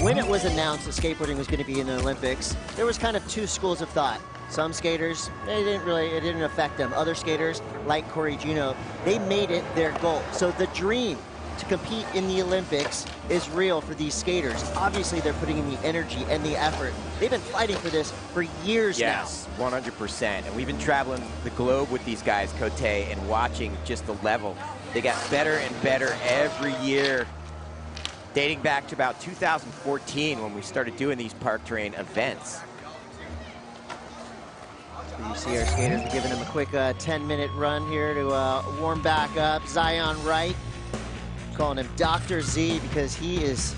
Speaker 16: when it was announced that skateboarding was going to be in the Olympics, there was kind of 2 schools of thought. Some skaters, it didn't affect them. Other skaters, like Corey Juno, they made it their goal. So the dream to compete in the Olympics is real for these skaters. Obviously, they're putting in the energy and the effort. They've been fighting for this for years now.
Speaker 2: Yes, 100%. And we've been traveling the globe with these guys, Cote, and watching just the level. They got better and better every year, dating back to about 2014 when we started doing these park terrain events.
Speaker 16: You see our skaters are giving them a quick 10-minute run here to warm back up. Zion Wright, calling him Dr. Z because he is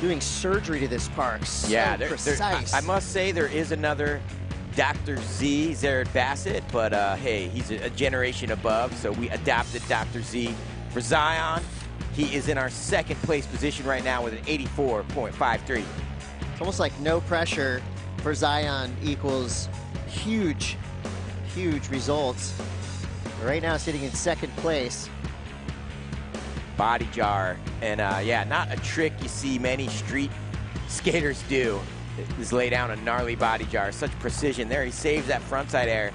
Speaker 16: doing surgery to this park. So
Speaker 2: yeah,
Speaker 16: precise.
Speaker 2: I must say there is another Dr. Z, Zared Bassett, but hey, he's a generation above, so we adopted Dr. Z for Zion. He is in our second place position right now with an 84.53.
Speaker 16: It's almost like no pressure for Zion equals huge, huge results. Right now sitting in second place.
Speaker 2: Body jar, and yeah, not a trick you see many street skaters do, is lay down a gnarly body jar. Such precision there. He saves that frontside air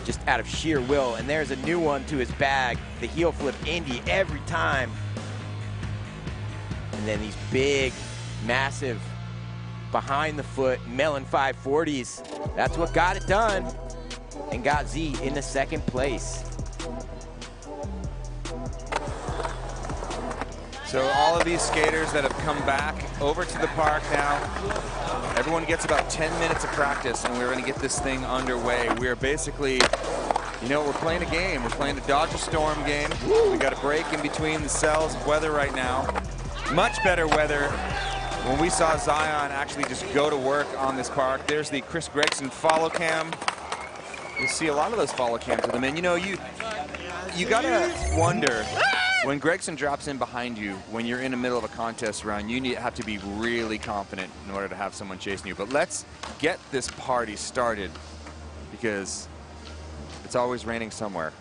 Speaker 2: just out of sheer will, and there's a new one to his bag, the heel flip Indy every time. And then these big, massive, behind the foot melon 540s. That's what got it done and got Z in the second place.
Speaker 8: So all of these skaters that have come back over to the park now, everyone gets about 10 minutes of practice, and we're going to get this thing underway. We are basically, you know, we're playing a game. We're playing a Dodge a Storm game. We got a break in between the cells of weather right now. Much better weather when we saw Zion actually just go to work on this park. There's the Chris Gregson follow cam. You see a lot of those follow cams with him, and you know, you gotta wonder, when Gregson drops in behind you, when you're in the middle of a contest run, you have to be really confident in order to have someone chasing you. But let's get this party started, because it's always raining somewhere.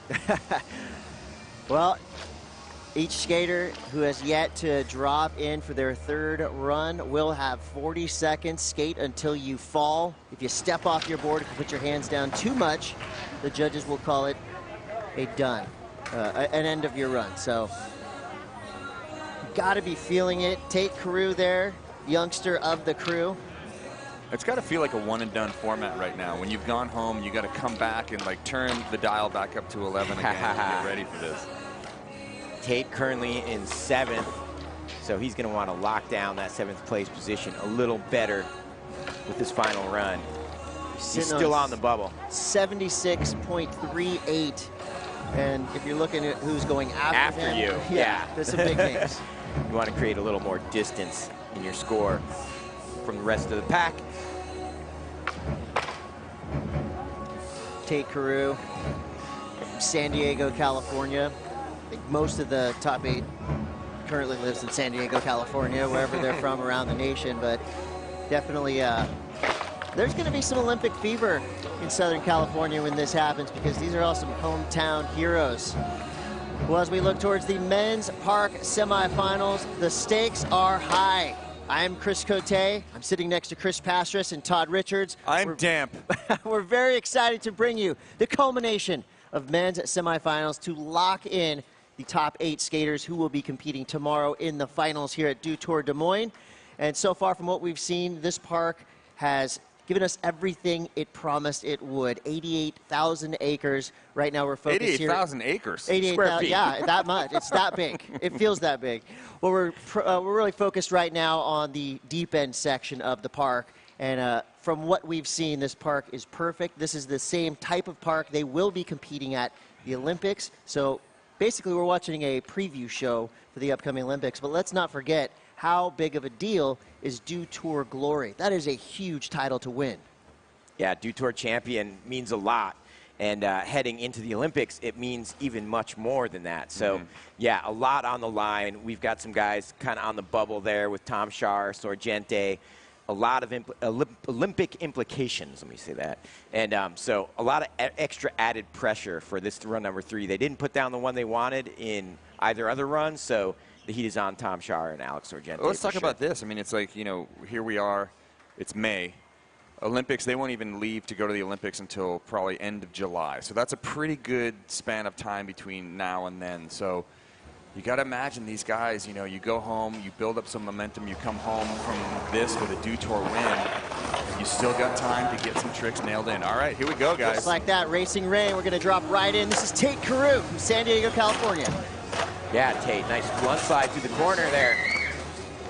Speaker 16: Well, each skater who has yet to drop in for their third run will have 40 seconds. Skate until you fall. If you step off your board, if you put your hands down too much, the judges will call it a done. An end of your run. So you gotta be feeling it. Tate Carew there, youngster of the crew.
Speaker 8: It's got to feel like a one and done format right now. When you've gone home, you got to come back and like turn the dial back up to 11 again and get ready for this.
Speaker 2: Tate currently in 7th, so he's going to want to lock down that 7th place position a little better with his final run. He's still on the bubble.
Speaker 16: 76.38. And if you're looking at who's going after him,
Speaker 2: you,
Speaker 16: yeah, there's some big names.
Speaker 2: You want to create a little more distance in your score from the rest of the pack.
Speaker 16: Tate Carew from San Diego, California. I think most of the top 8 currently lives in San Diego, California, wherever they're from around the nation, but definitely there's going to be some Olympic fever in Southern California when this happens, because these are all some hometown heroes. Well, as we look towards the men's park semifinals, the stakes are high. I'm Chris Cote. I'm sitting next to Chris Pastras and Todd Richards.
Speaker 8: We're damp.
Speaker 16: We're very excited to bring you the culmination of men's semifinals to lock in the top 8 skaters who will be competing tomorrow in the finals here at Dew Tour Des Moines. And so far from what we've seen, this park has given us everything it promised it would. 88,000 acres. Right now we're focused
Speaker 8: 88,000 acres?
Speaker 16: 88,000, yeah, that much. It's that big. It feels that big. Well, we're really focused right now on the deep end section of the park. And from what we've seen, this park is perfect. This is the same type of park they will be competing at the Olympics. So basically we're watching a preview show for the upcoming Olympics. But let's not forget how big of a deal is Dew Tour Glory. That is a huge title to win.
Speaker 2: Yeah, Dew Tour champion means a lot. And heading into the Olympics, it means even much more than that. So, yeah, a lot on the line. We've got some guys kind of on the bubble there with Tom Shar, Sorgente. A lot of Olympic implications, let me say that. And so a lot of extra added pressure for this run number 3. They didn't put down the one they wanted in either other run, so the heat is on Tom Shar and Alex Sorgente.
Speaker 8: Well, let's talk about this. I mean, it's like, you know, here we are. It's May. Olympics, they won't even leave to go to the Olympics until probably end of July. So that's a pretty good span of time between now and then. So you got to imagine these guys, you know, you go home, you build up some momentum, you come home from this with a Dew Tour win, you still got time to get some tricks nailed in. All right, here we go, guys.
Speaker 16: Just like that, racing rain, we're going to drop right in. This is Tate Carew from San Diego, California.
Speaker 2: Yeah, Tate, nice blunt slide through the corner there.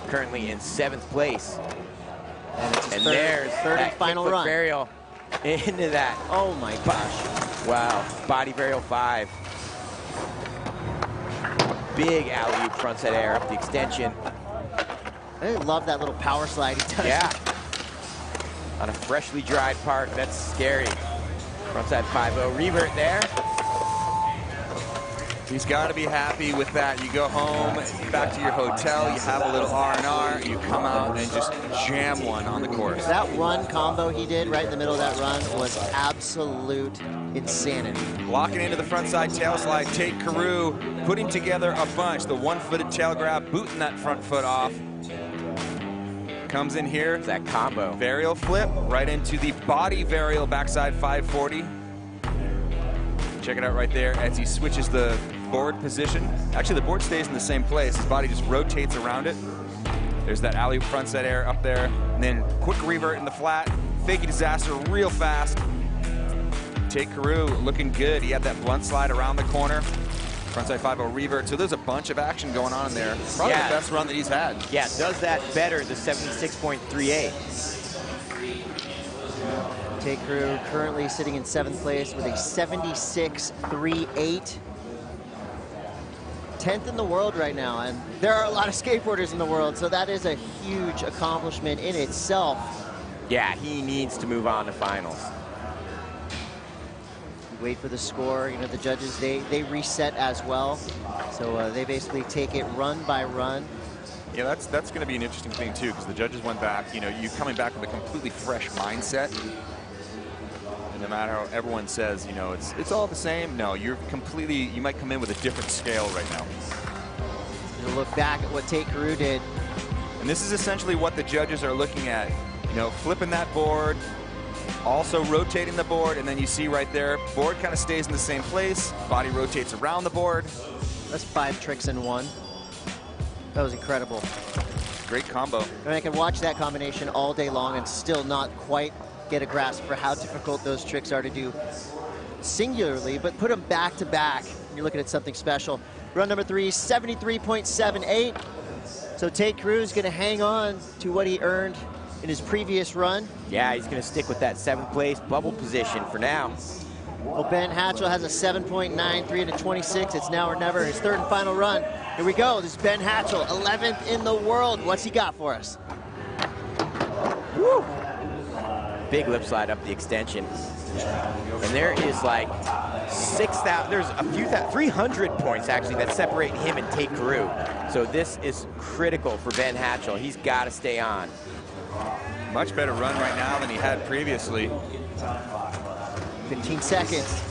Speaker 2: Currently in 7th place.
Speaker 16: And there's third and final run.
Speaker 2: Burial into that.
Speaker 16: Oh my gosh.
Speaker 2: Wow, body burial 5. Big alley-oop frontside air up the extension.
Speaker 16: I love that little power slide he does.
Speaker 2: Yeah. on a freshly dried park. That's scary. Frontside 5-0 revert there.
Speaker 8: He's got to be happy with that. You go home, back to your hotel, you have a little R&R, you come out and just jam one on the course.
Speaker 16: That run combo he did right in the middle of that run was absolute insanity.
Speaker 8: Walking into the frontside tail slide, Tate Carew putting together a bunch. The one-footed tail grab, booting that front foot off. Comes in here.
Speaker 2: That combo.
Speaker 8: Varial flip right into the body varial backside 540. Check it out right there as he switches the board position. Actually, the board stays in the same place. His body just rotates around it. There's that alley frontside air up there. And then quick revert in the flat. Fakey disaster real fast. Tate Carew looking good. He had that blunt slide around the corner. Frontside 5-0 revert. So there's a bunch of action going on in there. Probably the best run that he's had.
Speaker 2: Yeah, does that better, the 76.38.
Speaker 16: Tate Carew currently sitting in 7th place with a 76.38. 10th in the world right now, and there are a lot of skateboarders in the world, so that is a huge accomplishment in itself.
Speaker 2: Yeah, he needs to move on to finals.
Speaker 16: Wait for the score. You know, the judges, they reset as well, so they basically take it run by run.
Speaker 8: Yeah, that's going to be an interesting thing too, because the judges went back. You know, you coming back with a completely fresh mindset. And no matter how everyone says, you know, it's all the same. No, you might come in with a different scale right now.
Speaker 16: You look back at what Tate Carew did.
Speaker 8: And this is essentially what the judges are looking at. You know, flipping that board, also rotating the board, and then you see right there, board kind of stays in the same place, body rotates around the board.
Speaker 16: That's 5 tricks in one. That was incredible.
Speaker 8: Great combo.
Speaker 16: And I can watch that combination all day long and still not quite get a grasp for how difficult those tricks are to do singularly, but put them back to back, and you're looking at something special. Run number 3, 73.78. So Tate Carew is going to hang on to what he earned in his previous run.
Speaker 2: Yeah, he's going to stick with that 7th place bubble position for now.
Speaker 16: Well, Ben Hatchell has a 7.93 and a 26. It's now or never, his 3rd and final run. Here we go. This is Ben Hatchell, 11th in the world. What's he got for us?
Speaker 2: Woo! Big lip slide up the extension. And there is like 6,000, there's a few, 300 points actually that separate him and Tate Carew. So this is critical for Ben Hatchell. He's got to stay on.
Speaker 8: Much better run right now than he had previously.
Speaker 16: 15 seconds.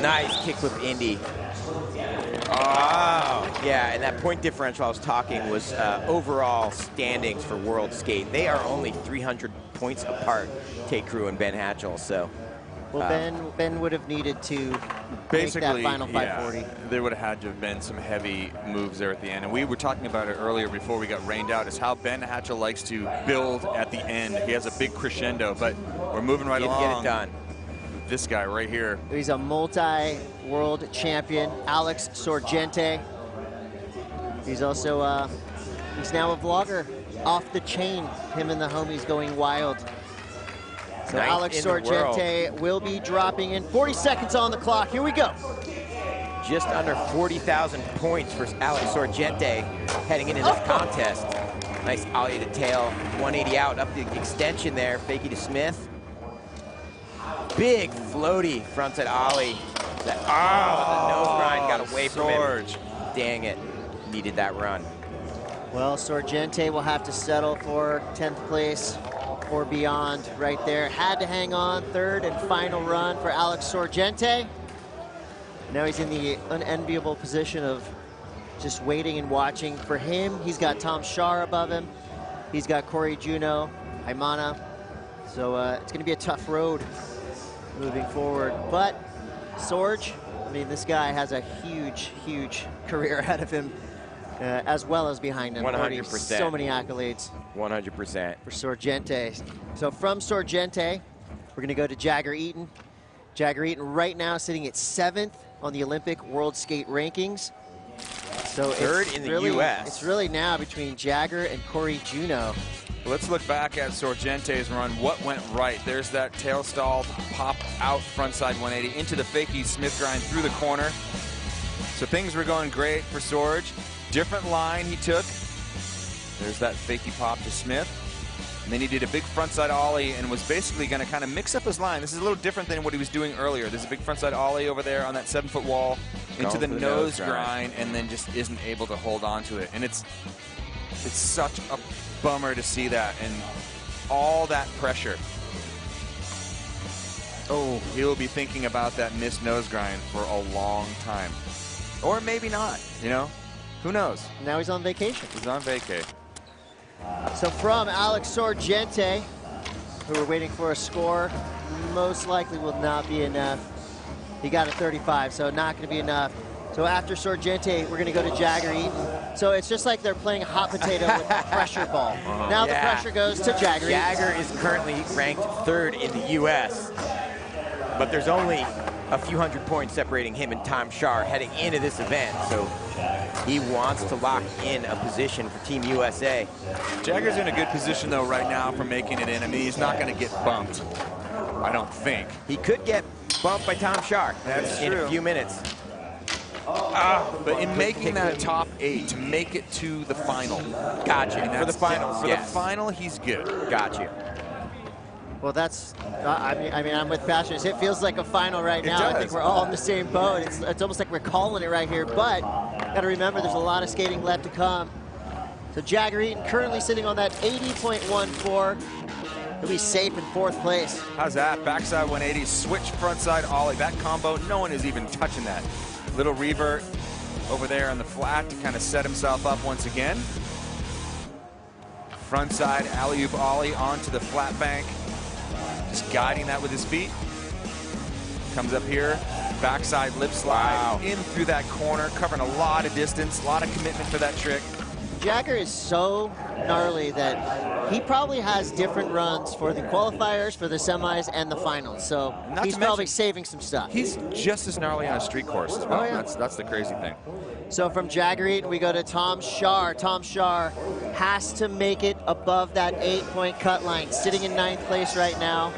Speaker 2: Nice kickflip Indy. Oh, yeah, and that point differential I was talking was overall standings for World Skate. They are only 300 points apart, Tate Carew and Ben Hatchell, so.
Speaker 16: Well, Ben would have needed to
Speaker 8: basically
Speaker 16: make that final 540.
Speaker 8: Yeah, there would have had to have been some heavy moves there at the end. And we were talking about it earlier before we got rained out, is how Ben Hatchell likes to build at the end. He has a big crescendo, but we're moving right along.
Speaker 2: Get it done.
Speaker 8: This guy right here.
Speaker 16: He's a multi-world champion, Alex Sorgente. He's also, he's now a vlogger, Off the Chain, him and the homies going wild. So Alex Sorgente will be dropping in 40 seconds on the clock. Here we go.
Speaker 2: Just under 40,000 points for Alex Sorgente heading into this contest. Nice ollie to tail, 180 out up the extension there, fakie to Smith. Big floaty frontside ollie. The nose grind got away from him. Dang it, needed that run.
Speaker 16: Well, Sorgente will have to settle for 10th place or beyond right there. Had to hang on, 3rd and final run for Alex Sorgente. Now he's in the unenviable position of just waiting and watching. For him, he's got Tom Shar above him. He's got Corey Juno, Haimana. So it's gonna be a tough road moving forward. But Sorge, I mean, this guy has a huge, huge career ahead of him, as well as behind him.
Speaker 2: 100%.
Speaker 16: So many accolades.
Speaker 2: 100%.
Speaker 16: For Sorgente. So from Sorgente, we're gonna go to Jagger Eaton. Jagger Eaton right now sitting at 7th on the Olympic World Skate Rankings. So
Speaker 2: 3rd in the US.
Speaker 16: It's really now between Jagger and Corey Juno.
Speaker 8: Let's look back at Sorgente's run. What went right? There's that tail stall pop out frontside 180 into the fakie Smith grind through the corner. So things were going great for Sorge. Different line he took. There's that fakie pop to Smith. And then he did a big frontside ollie and was basically going to kind of mix up his line. This is a little different than what he was doing earlier. There's a big frontside ollie over there on that 7-foot wall into the nose grind, and then just isn't able to hold on to it. And it's such a bummer to see that, and all that pressure. Oh, he'll be thinking about that missed nose grind for a long time. Or maybe not, you know? Who knows?
Speaker 16: Now he's on vacation.
Speaker 8: He's on vacay.
Speaker 16: So from Alex Sorgente, who we're waiting for a score, most likely will not be enough. He got a 35, so not going to be enough. So after Sorgente, we're going to go to Jagger Eaton. So it's just like they're playing hot potato with the pressure ball. Now the pressure goes to Jagger Eaton.
Speaker 2: Jagger is currently ranked 3rd in the U.S., but there's only a few hundred points separating him and Tom Shar heading into this event, so he wants to lock in a position for Team USA.
Speaker 8: Jagger's in a good position, though, right now for making it in. I mean, he's not going to get bumped, I don't think.
Speaker 2: He could get bumped by Tom Shar in a few minutes.
Speaker 8: But in making that top 8 to make it to the final.
Speaker 2: Gotcha. For the finals,
Speaker 8: For the final, he's good.
Speaker 2: Gotcha.
Speaker 16: Well, that's, I mean, I'm with Passions. It feels like a final right now. I think we're all in the same boat. It's almost like we're calling it right here, but got to remember there's a lot of skating left to come. So Jagger Eaton currently sitting on that 80.14. He'll be safe in 4th place.
Speaker 8: How's that? Backside 180, switch frontside ollie. That combo, no one is even touching that. Little revert over there on the flat to kind of set himself up once again. Frontside alley-oop ollie onto the flat bank. Just guiding that with his feet. Comes up here, backside lip slide in through that corner, covering a lot of distance, a lot of commitment for that trick.
Speaker 16: Jagger is so gnarly that he probably has different runs for the qualifiers, for the semis, and the finals. So he's probably saving some stuff.
Speaker 8: He's just as gnarly on a street course as well. That's the crazy thing.
Speaker 16: So from Jagger Eaton, we go to Tom Shar. Tom Shar has to make it above that 8-point cut line, sitting in 9th place right now.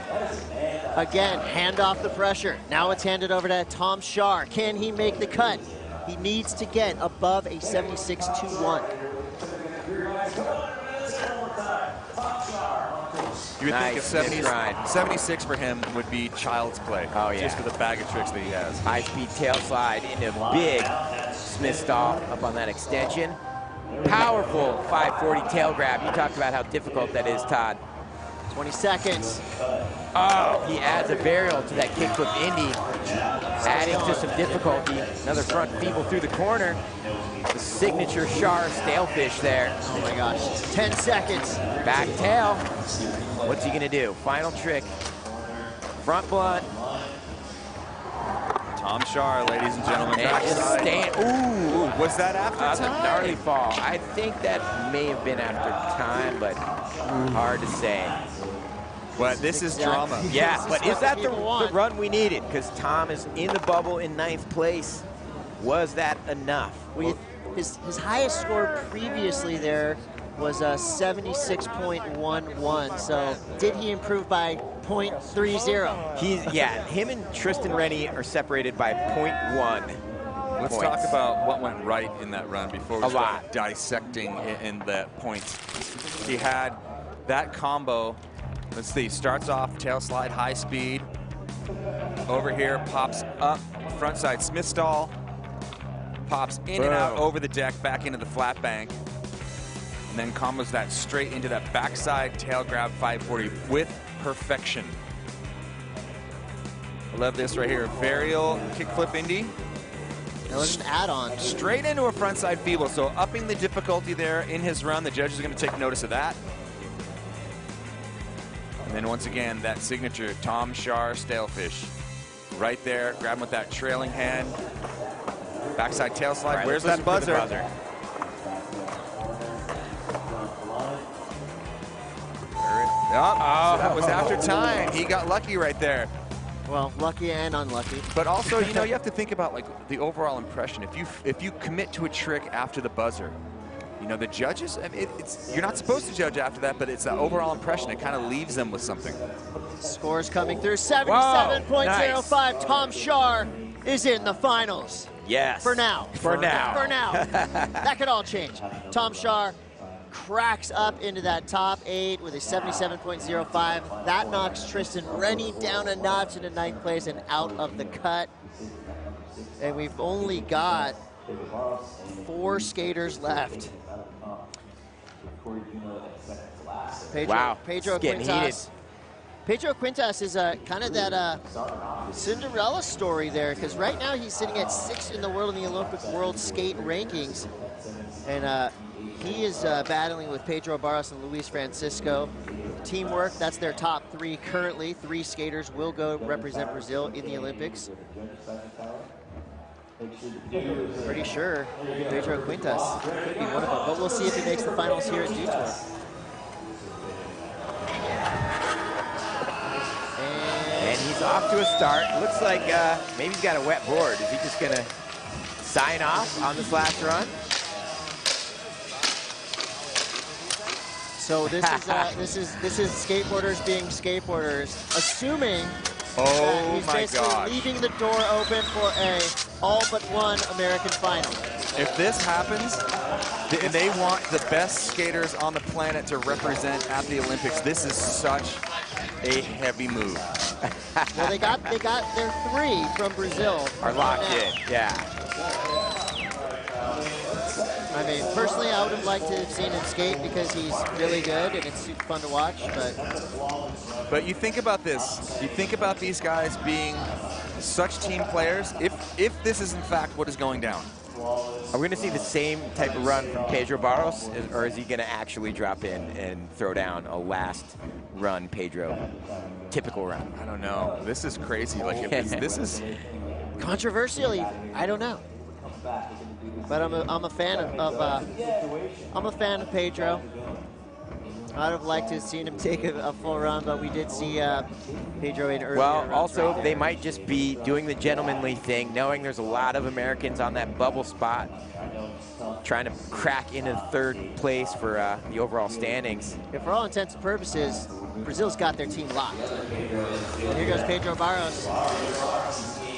Speaker 16: Again, hand off the pressure. Now it's handed over to Tom Shar. Can he make the cut? He needs to get above a 76.21.
Speaker 8: You would think a 76 for him would be child's play.
Speaker 2: Oh, yeah.
Speaker 8: Just for the bag of tricks that he has.
Speaker 2: High-speed tail slide into big Smith stall up on that extension. Powerful 540 tail grab. You talked about how difficult that is, Todd.
Speaker 16: 20 seconds.
Speaker 2: Oh, he adds a burial to that kickflip Indy, adding to some difficulty. Another front feeble through the corner. The signature Shar stalefish there.
Speaker 16: Oh my gosh, 10 seconds.
Speaker 2: Back tail. What's he gonna do? Final trick. Front blunt.
Speaker 8: Tom Shar, ladies and gentlemen.
Speaker 2: And
Speaker 8: Ooh, was that after time?
Speaker 2: A gnarly fall. I think that may have been after time, but hard to say.
Speaker 8: But this is drama.
Speaker 2: Yeah, but is that the run we needed? Because Tom is in the bubble in 9th place. Was that enough?
Speaker 16: His highest score previously there was a 76.11. So did he improve by 0.30?
Speaker 2: Him and Tristan Rennie are separated by 0.1.
Speaker 8: Let's talk about what went right in that run before we start dissecting in the points. He had that combo. Let's see, starts off tail slide, high speed. Over here, pops up, frontside Smith stall. Pops in and out over the deck, back into the flat bank. And then combos that straight into that backside tail grab 540 with perfection. I love this right here. Varial kickflip Indy.
Speaker 16: That was an add-on.
Speaker 8: Straight into a frontside feeble, so upping the difficulty there in his run. The judges are going to take notice of that. And then once again, that signature Tom Shar stalefish. Right there, grab him with that trailing hand. Backside tail slide.
Speaker 2: Right,
Speaker 8: where's that buzzer? So that was after time. He got lucky right there.
Speaker 16: Well, lucky and unlucky.
Speaker 8: But also, you know, you have to think about like the overall impression. If you commit to a trick after the buzzer, you know, the judges, I mean, you're not supposed to judge after that, but it's that overall impression. It kind of leaves them with something.
Speaker 16: Scores coming through, 77.05. Nice. Tom Shar is in the finals.
Speaker 2: Yes.
Speaker 16: For now.
Speaker 2: For now.
Speaker 16: For now. That could all change. Tom Shar cracks up into that top 8 with a 77.05. That knocks Tristan Rennie down a notch into 9th place and out of the cut. And we've only got 4 skaters left. Pedro
Speaker 2: getting
Speaker 16: Quintas.
Speaker 2: heated.
Speaker 16: Pedro Quintas is kind of that Cinderella story there, because right now he's sitting at 6th in the world in the Olympic World Skate Rankings. And he is battling with Pedro Barros and Luis Francisco. Teamwork, that's their top 3 currently. 3 skaters will go represent Brazil in the Olympics. Pretty sure Pedro Quintas could be one of them, but we'll see if he makes the finals here at Dew Tour.
Speaker 2: And he's off to a start. Looks like maybe he's got a wet board. Is he just gonna sign off on this last run?
Speaker 16: So this is skateboarders being skateboarders, assuming
Speaker 8: Oh
Speaker 16: he's
Speaker 8: my
Speaker 16: basically
Speaker 8: gosh.
Speaker 16: leaving the door open for a all but one American final.
Speaker 8: If this happens, and they want the best skaters on the planet to represent at the Olympics, this is such a heavy move.
Speaker 16: Well, they got their 3 from Brazil.
Speaker 2: Are locked in, yeah.
Speaker 16: I mean, personally, I would have liked to have seen him skate because he's really good and it's super fun to watch,
Speaker 8: But you think about this. You think about these guys being such team players. If this is in fact what is going down,
Speaker 2: are we going to see the same type of run from Pedro Barros, or is he going to actually drop in and throw down a last run Pedro typical run?
Speaker 8: I don't know. This is crazy. Like this is
Speaker 16: controversially, I don't know. But I'm a fan of Pedro. I'd have liked to have seen him take a full run, but we did see Pedro in earlier.
Speaker 2: Well, also, they might just be doing the gentlemanly thing, knowing there's a lot of Americans on that bubble spot, trying to crack into 3rd place for the overall standings.
Speaker 16: Yeah, for all intents and purposes, Brazil's got their team locked. And here goes Pedro Barros.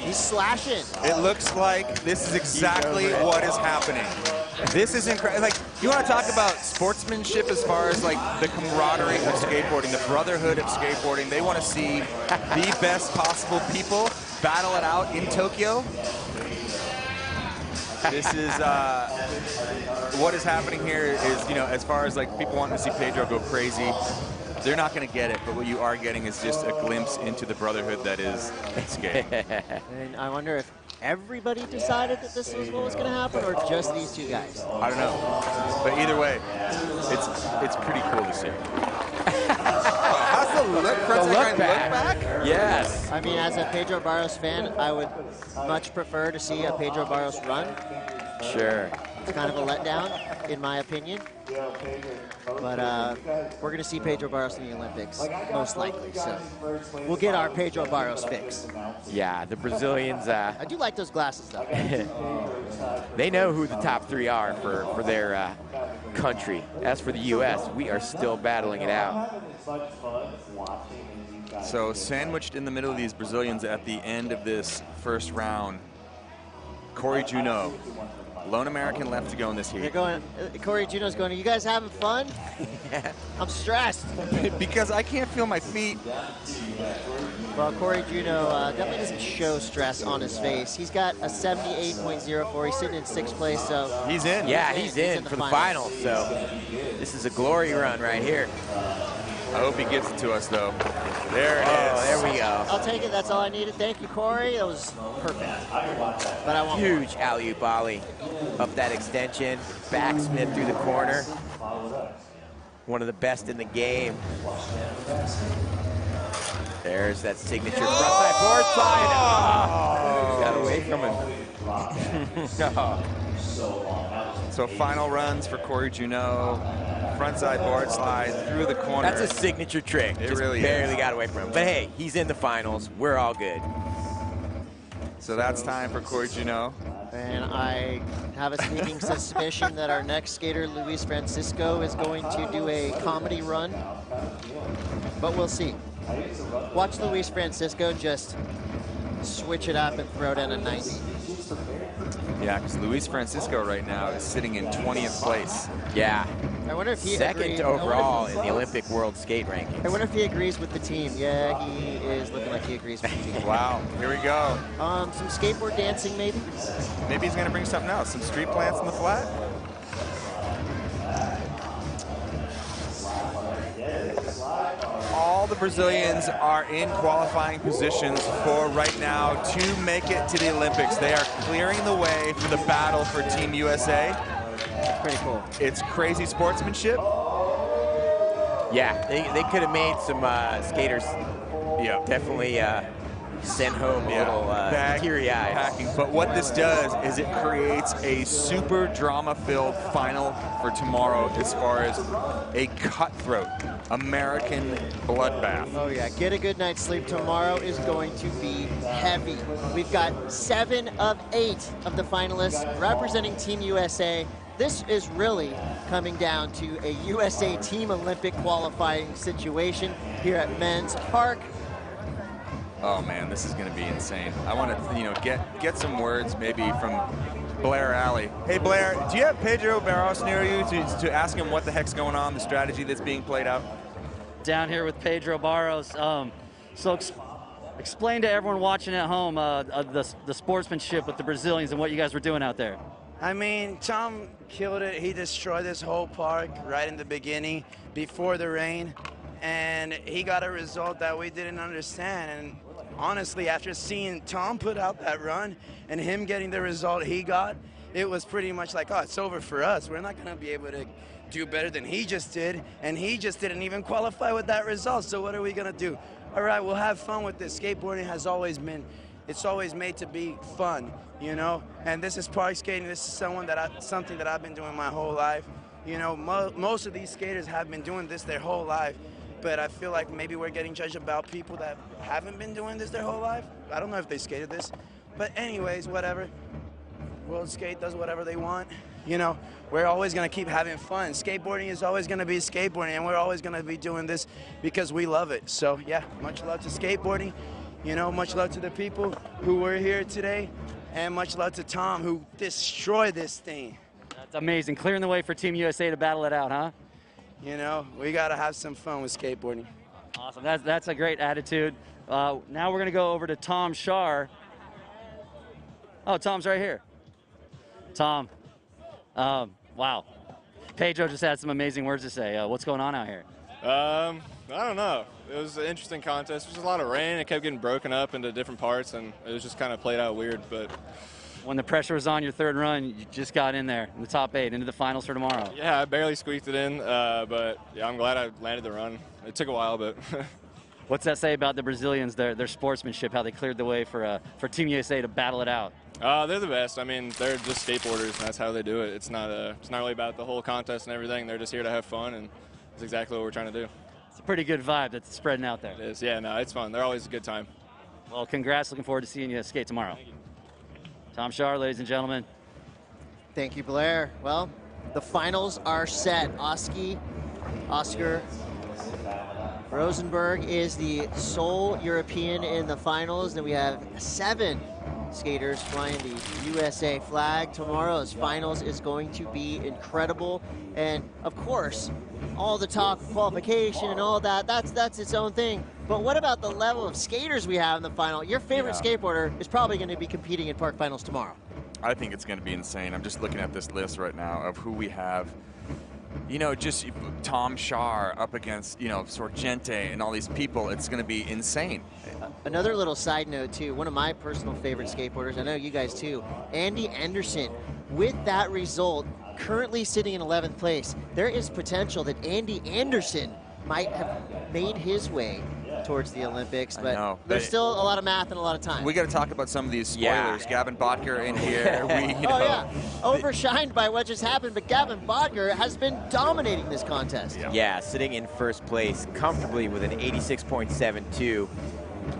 Speaker 16: He's slashing.
Speaker 8: It looks like this is exactly what is happening. This is incredible. Like, you want to talk about sportsmanship as far as like the camaraderie of skateboarding, the brotherhood of skateboarding. They want to see the best possible people battle it out in Tokyo. This is what is happening here is, you know, as far as like people wanting to see Pedro go crazy, they're not going to get it, but what you are getting is just a glimpse into the brotherhood that is skating.
Speaker 16: And I wonder if everybody decided that this was what was going to happen, or just these 2 guys.
Speaker 8: I don't know, but either way, it's pretty cool to see. How's the look? Look back?
Speaker 2: Yes.
Speaker 16: I mean, as a Pedro Barros fan, I would much prefer to see a Pedro Barros run.
Speaker 2: Sure.
Speaker 16: It's kind of a letdown, in my opinion. But we're going to see Pedro Barros in the Olympics, most likely. So we'll get our Pedro Barros fix.
Speaker 2: Yeah, the Brazilians.
Speaker 16: I do like those glasses, though.
Speaker 2: They know who the top 3 are for their country. As for the U.S., we are still battling it out.
Speaker 8: So sandwiched in the middle of these Brazilians at the end of this first round, Corey Juneau. Lone American left to go in this heat.
Speaker 16: They're going, Corey Juneau's going, are you guys having fun? I'm stressed.
Speaker 8: Because I can't feel my feet.
Speaker 16: Well, Corey Juneau definitely doesn't show stress on his face. He's got a 78.04. He's sitting in 6th place, so.
Speaker 8: He's in.
Speaker 2: Yeah, he's in for the finals. So this is a glory run right here.
Speaker 8: I hope he gives it to us, though. There it is.
Speaker 2: There we go.
Speaker 16: I'll take it. That's all I needed. Thank you, Corey. That was perfect. But I want
Speaker 2: huge alley-oop ollie up that extension. Backsmith through the corner. One of the best in the game. There's that signature frontside board slide. Oh, got away from him.
Speaker 8: So final runs for Corey Juneau. Frontside board slide through the corner.
Speaker 2: That's a signature trick.
Speaker 8: It
Speaker 2: Just
Speaker 8: really
Speaker 2: barely
Speaker 8: is.
Speaker 2: got away from him. But hey, he's in the finals. We're all good.
Speaker 8: So that's time for Corey Juneau.
Speaker 16: And I have a sneaking suspicion that our next skater, Luis Francisco, is going to do a comedy run. But we'll see. Watch Luis Francisco just switch it up and throw down a 90.
Speaker 8: Yeah, because Luis Francisco right now is sitting in 20th place.
Speaker 2: Yeah.
Speaker 16: I wonder if he
Speaker 2: second
Speaker 16: agrees.
Speaker 2: overall in the Olympic World Skate rankings.
Speaker 16: I wonder if he agrees with the team. Yeah, he is looking like he agrees with the team.
Speaker 8: Wow, here we go.
Speaker 16: Some skateboard dancing, maybe?
Speaker 8: Maybe he's going to bring something else, some street plants in the flat. All the Brazilians are in qualifying positions for right now to make it to the Olympics. They are clearing the way for the battle for Team USA.
Speaker 16: That's pretty cool.
Speaker 8: It's crazy sportsmanship.
Speaker 2: Yeah, they could have made some skaters definitely sent home a little teary-eyed.
Speaker 8: Packing. But what this does is it creates a super drama-filled final for tomorrow as far as a cutthroat American bloodbath.
Speaker 16: Oh yeah, get a good night's sleep. Tomorrow is going to be heavy. We've got 7 of 8 of the finalists representing Team USA. This is really coming down to a USA Team Olympic qualifying situation here at Men's Park.
Speaker 8: Oh man, this is going to be insane. I want to, get some words maybe from Blair Alley. Hey Blair, do you have Pedro Barros near you to ask him what the heck's going on, the strategy that's being played out?
Speaker 10: Down here with Pedro Barros. So explain to everyone watching at home the sportsmanship with the Brazilians and what you guys were doing out there.
Speaker 18: I mean, Tom killed it. He destroyed this whole park right in the beginning before the rain. And he got a result that we didn't understand. And honestly, after seeing Tom put out that run and him getting the result he got, it was pretty much like, oh, it's over for us. We're not going to be able to do better than he just did. And he just didn't even qualify with that result. So what are we going to do? All right, we'll have fun with this. Skateboarding has always been, it's always made to be fun, you know? And this is park skating. This is something that I've been doing my whole life. You know, most of these skaters have been doing this their whole life. But I feel like maybe we're getting judged about people that haven't been doing this their whole life. I don't know if they skated this. But anyways, whatever. World Skate does whatever they want. You know, we're always going to keep having fun. Skateboarding is always going to be skateboarding, and we're always going to be doing this because we love it. So, yeah, much love to skateboarding. You know, much love to the people who were here today, and much love to Tom, who destroyed this thing.
Speaker 10: That's amazing. Clearing the way for Team USA to battle it out, huh?
Speaker 18: You know, we got to have some fun with skateboarding.
Speaker 10: Awesome. That's a great attitude. Now we're going to go over to Tom Shar. Oh, Tom's right here. Tom, wow. Pedro just had some amazing words to say. What's going on out here?
Speaker 22: I don't know. It was an interesting contest. There was a lot of rain. It kept getting broken up into different parts, and it was just kind of played out weird. But
Speaker 10: when the pressure was on your third run, you just got in there in the top 8 into the finals for tomorrow.
Speaker 22: Yeah, I barely squeaked it in, but yeah, I'm glad I landed the run. It took a while, but.
Speaker 10: What's that say about the Brazilians, their sportsmanship, how they cleared the way for Team USA to battle it out?
Speaker 22: They're the best. I mean, they're just skateboarders, and that's how they do it. It's not really about the whole contest and everything. They're just here to have fun, and that's exactly what we're trying to do.
Speaker 10: It's a pretty good vibe that's spreading out there.
Speaker 22: It is, yeah, no, it's fun. They're always a good time.
Speaker 10: Well, congrats. Looking forward to seeing you skate tomorrow. Tom Shar, ladies and gentlemen.
Speaker 16: Thank you, Blair. Well, the finals are set. Oscar Rosenberg is the sole European in the finals. Then we have 7 skaters flying the USA flag. Tomorrow's finals is going to be incredible. And of course, all the talk of qualification and all that, that's its own thing. But what about the level of skaters we have in the final? Your favorite skateboarder is probably going to be competing in park finals tomorrow.
Speaker 8: I think it's going to be insane. I'm just looking at this list right now of who we have. You know, just Tom Shar up against, Sorgente and all these people. It's going to be insane.
Speaker 16: Another little side note, too. One of my personal favorite skateboarders, I know you guys, too, Andy Anderson. With that result, currently sitting in 11th place, there is potential that Andy Anderson might have made his way towards the Olympics, but there's still a lot of math and a lot of time.
Speaker 8: We got to talk about some of these spoilers. Yeah. Gavin Bodker in here.
Speaker 16: Overshined by what just happened, but Gavin Bodker has been dominating this contest.
Speaker 2: Yeah, sitting in first place comfortably with an 86.72.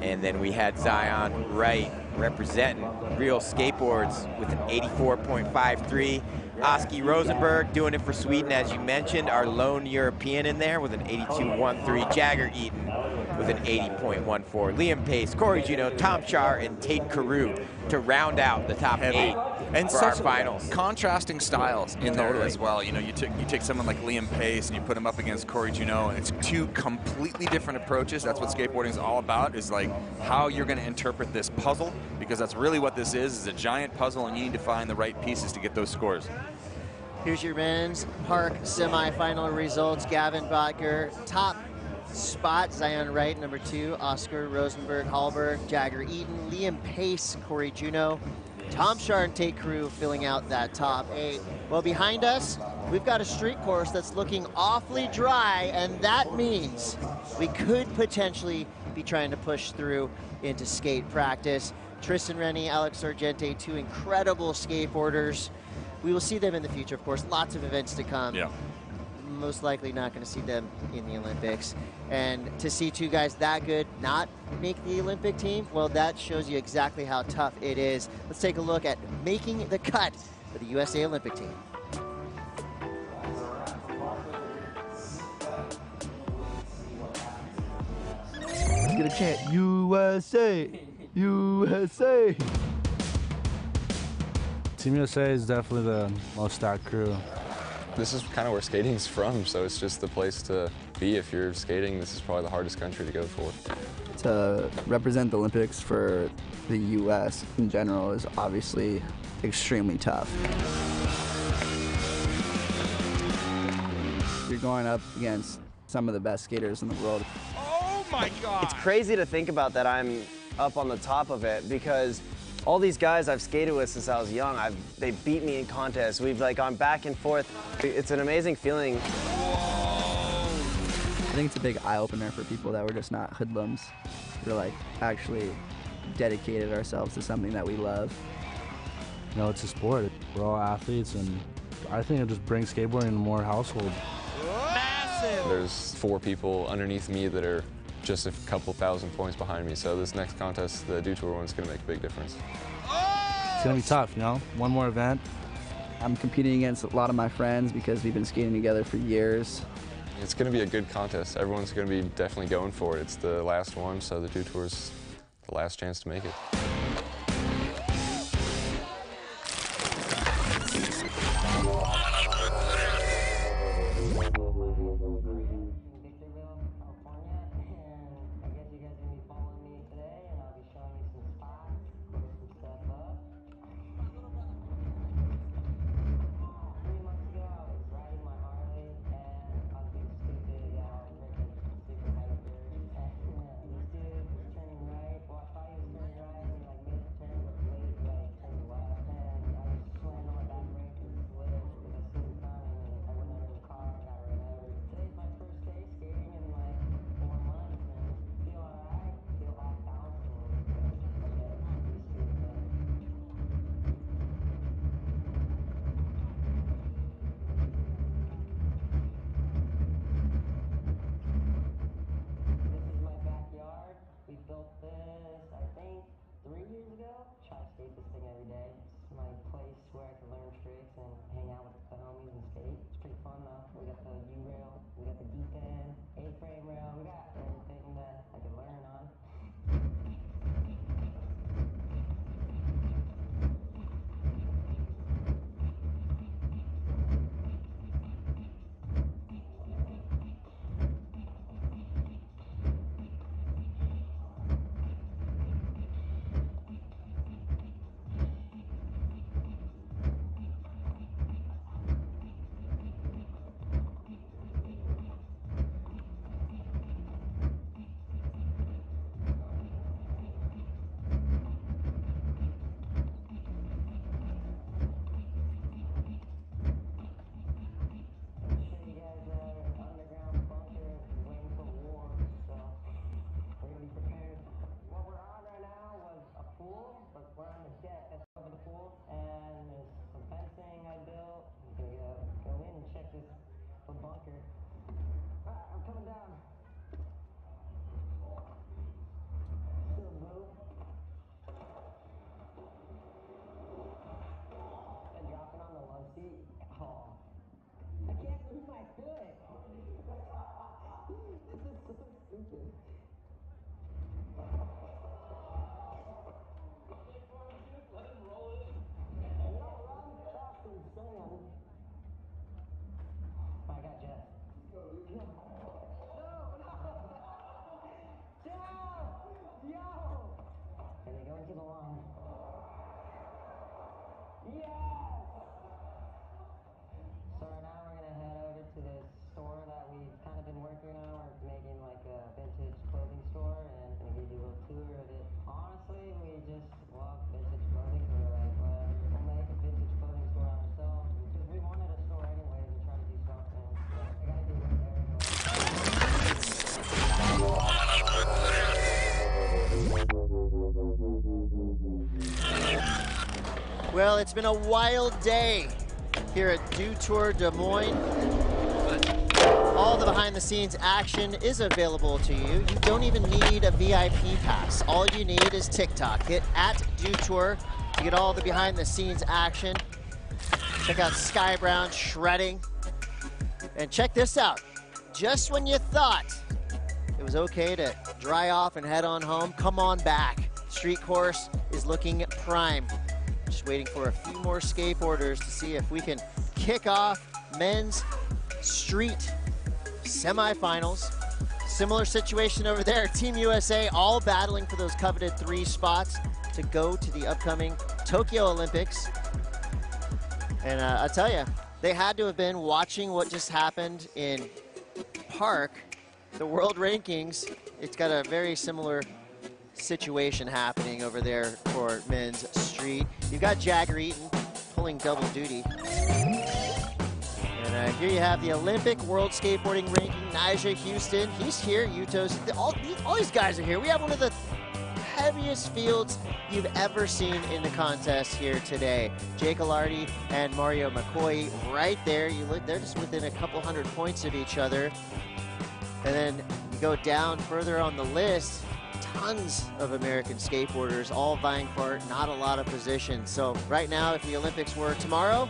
Speaker 2: And then we had Zion Wright representing Real Skateboards with an 84.53. Oski Rosenberg doing it for Sweden, as you mentioned, our lone European in there with an 82.13. Jagger Eaton with an 80.14. Liam Pace, Corey Juneau, Tom Char, and Tate Carew to round out the top 8
Speaker 8: and
Speaker 2: for our finals.
Speaker 8: Contrasting styles in there as well. You know, you take someone like Liam Pace and you put him up against Corey Juneau, and it's two completely different approaches. That's what skateboarding is all about, is like how you're going to interpret this puzzle, because that's really what this is a giant puzzle, and you need to find the right pieces to get those scores.
Speaker 16: Here's your men's park semifinal results. Gavin Botker, top spot. Zion Wright, number 2. Oscar Rosenberg, Hallberg, Jagger Eaton, Liam Pace, Corey Juneau, Tom Char, and Tate Carew filling out that top 8. Well, behind us, we've got a street course that's looking awfully dry, and that means we could potentially be trying to push through into skate practice. Tristan Rennie, Alex Sargente, 2 incredible skateboarders. We will see them in the future, of course. Lots of events to come.
Speaker 8: Yeah.
Speaker 16: Most likely not going to see them in the Olympics. And to see 2 guys that good not make the Olympic team, well, that shows you exactly how tough it is. Let's take a look at making the cut for the USA Olympic team.
Speaker 4: Get a chant, USA, USA.
Speaker 14: Team USA is definitely the most stacked crew.
Speaker 17: This is kind of where skating's from, so it's just the place to be if you're skating. This is probably the hardest country to go for.
Speaker 4: To represent the Olympics for the U.S. in general is obviously extremely tough. You're going up against some of the best skaters in the world.
Speaker 3: Oh my God!
Speaker 23: It's crazy to think about that I'm up on the top of it, because all these guys I've skated with since I was young, they beat me in contests. We've like gone back and forth. It's an amazing feeling.
Speaker 4: I think it's a big eye-opener for people that we're just not hoodlums. We're like actually dedicated ourselves to something that we love.
Speaker 14: You know, it's a sport. We're all athletes, and I think it just brings skateboarding to more households.
Speaker 3: Massive!
Speaker 17: There's 4 people underneath me that are just a couple thousand points behind me. So this next contest, the Dew Tour one, is going to make a big difference.
Speaker 14: It's going to be tough, you know? One more event.
Speaker 4: I'm competing against a lot of my friends because we've been skating together for years.
Speaker 17: It's going to be a good contest. Everyone's going to be definitely going for it. It's the last one, so the Dew Tour's the last chance to make it.
Speaker 16: Well, it's been a wild day here at Dew Tour Des Moines. All the behind-the-scenes action is available to you. You don't even need a VIP pass. All you need is TikTok. Hit @DewTour to get all the behind-the-scenes action. Check out Sky Brown shredding. And check this out. Just when you thought it was okay to dry off and head on home, come on back. Street course is looking prime. Just waiting for a few more skateboarders to see if we can kick off men's street semifinals. Similar situation over there. Team USA all battling for those coveted 3 spots to go to the upcoming Tokyo Olympics. And I tell you, they had to have been watching what just happened in Park, the world rankings. It's got a very similar situation happening over there for men's street. You've got Jagger Eaton pulling double duty. And here you have the Olympic World Skateboarding Ranking, Nyjah Houston. He's here, Yutos. All these guys are here. We have one of the heaviest fields you've ever seen in the contest here today. Jake Alardi and Mario McCoy right there. You look, they're just within a couple hundred points of each other. And then you go down further on the list, tons of American skateboarders all vying for not a lot of positions. So right now, if the Olympics were tomorrow,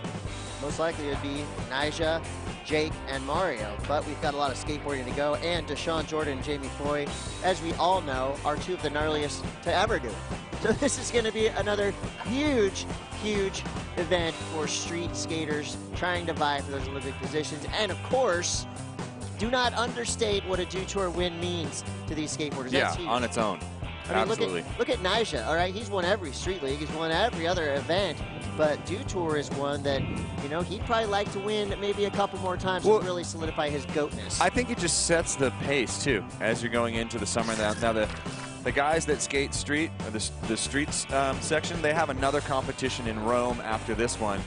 Speaker 16: most likely it would be Nyjah, Jake, and Mario. But we've got a lot of skateboarding to go. And Deshaun Jordan and Jamie Foy, as we all know, are 2 of the gnarliest to ever do it. So this is going to be another huge, huge event for street skaters trying to vie for those Olympic positions. And of course, do not understate what a Dew Tour win means to these skateboarders. That's huge.
Speaker 8: On its own.
Speaker 16: I mean,
Speaker 8: Absolutely.
Speaker 16: look at Nyjah, all right? He's won every street league. He's won every other event. But Dew Tour is one that, you know, he'd probably like to win maybe a couple more times to really solidify his goatness.
Speaker 8: I think it just sets the pace, too, as you're going into the summer. Now the guys that skate street, or the streets section, they have another competition in Rome after this one.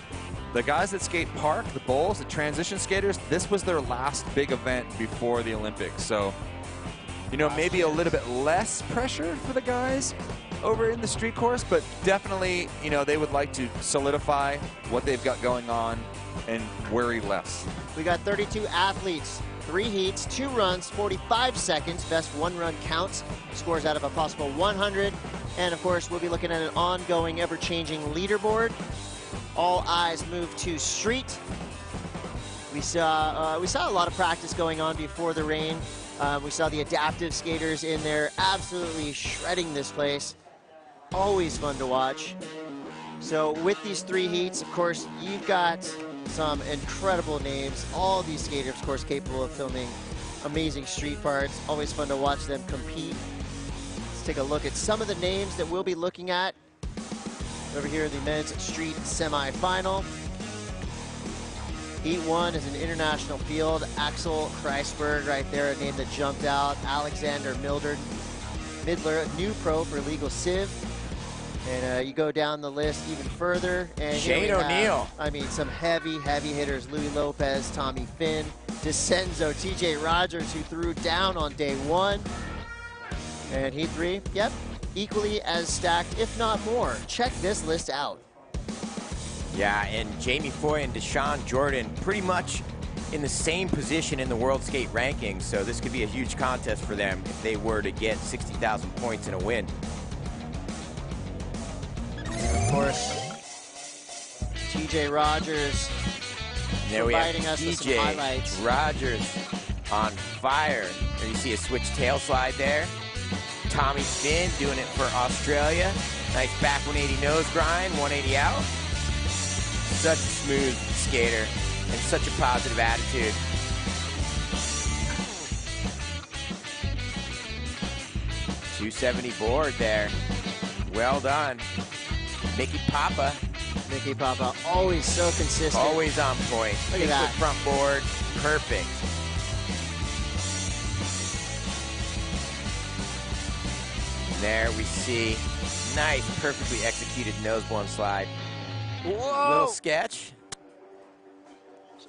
Speaker 8: The guys that skate park, the bowls, the transition skaters, this was their last big event before the Olympics. So, you know, maybe a little bit less pressure for the guys over in the street course, but definitely, you know, they would like to solidify what they've got going on and worry less.
Speaker 16: We got 32 athletes, 3 heats, 2 runs, 45 seconds. Best 1 run counts. Scores out of a possible 100. And of course, we'll be looking at an ongoing, ever-changing leaderboard. All eyes move to street. We saw a lot of practice going on before the rain. We saw the adaptive skaters in there absolutely shredding this place. Always fun to watch. So with these 3 heats, of course, you've got some incredible names. All these skaters, of course, capable of filming amazing street parts. Always fun to watch them compete. Let's take a look at some of the names that we'll be looking at over here in the men's street semifinal. Heat 1 is an international field. Axel Kreisberg right there, a name that jumped out. Alexander Midler, new pro for Legal Civ. And you go down the list even further. And
Speaker 2: Shane O'Neill.
Speaker 16: I mean, some heavy hitters. Louis Lopez, Tommy Finn, DeCenzo, TJ Rogers, who threw down on day 1. And Heat 3, yep, equally as stacked, if not more. Check this list out.
Speaker 2: Yeah, and Jamie Foy and Deshaun Jordan pretty much in the same position in the World Skate rankings, so this could be a huge contest for them if they were to get 60,000 points in a win.
Speaker 16: And of course, TJ Rogers
Speaker 2: There we have
Speaker 16: providing us with some
Speaker 2: TJ
Speaker 16: highlights.
Speaker 2: Rogers on fire. There you see a switch tail slide there. Tommy Finn doing it for Australia. Nice back 180 nose grind, 180 out. Such a smooth skater and such a positive attitude. .270 board there. Well done. Mickey Papa.
Speaker 16: Mickey Papa, always so consistent.
Speaker 2: Always on point.
Speaker 16: Look at that.
Speaker 2: Front board, perfect. And there we see nice, perfectly executed nose-blown slide.
Speaker 16: Whoa!
Speaker 2: Little sketch.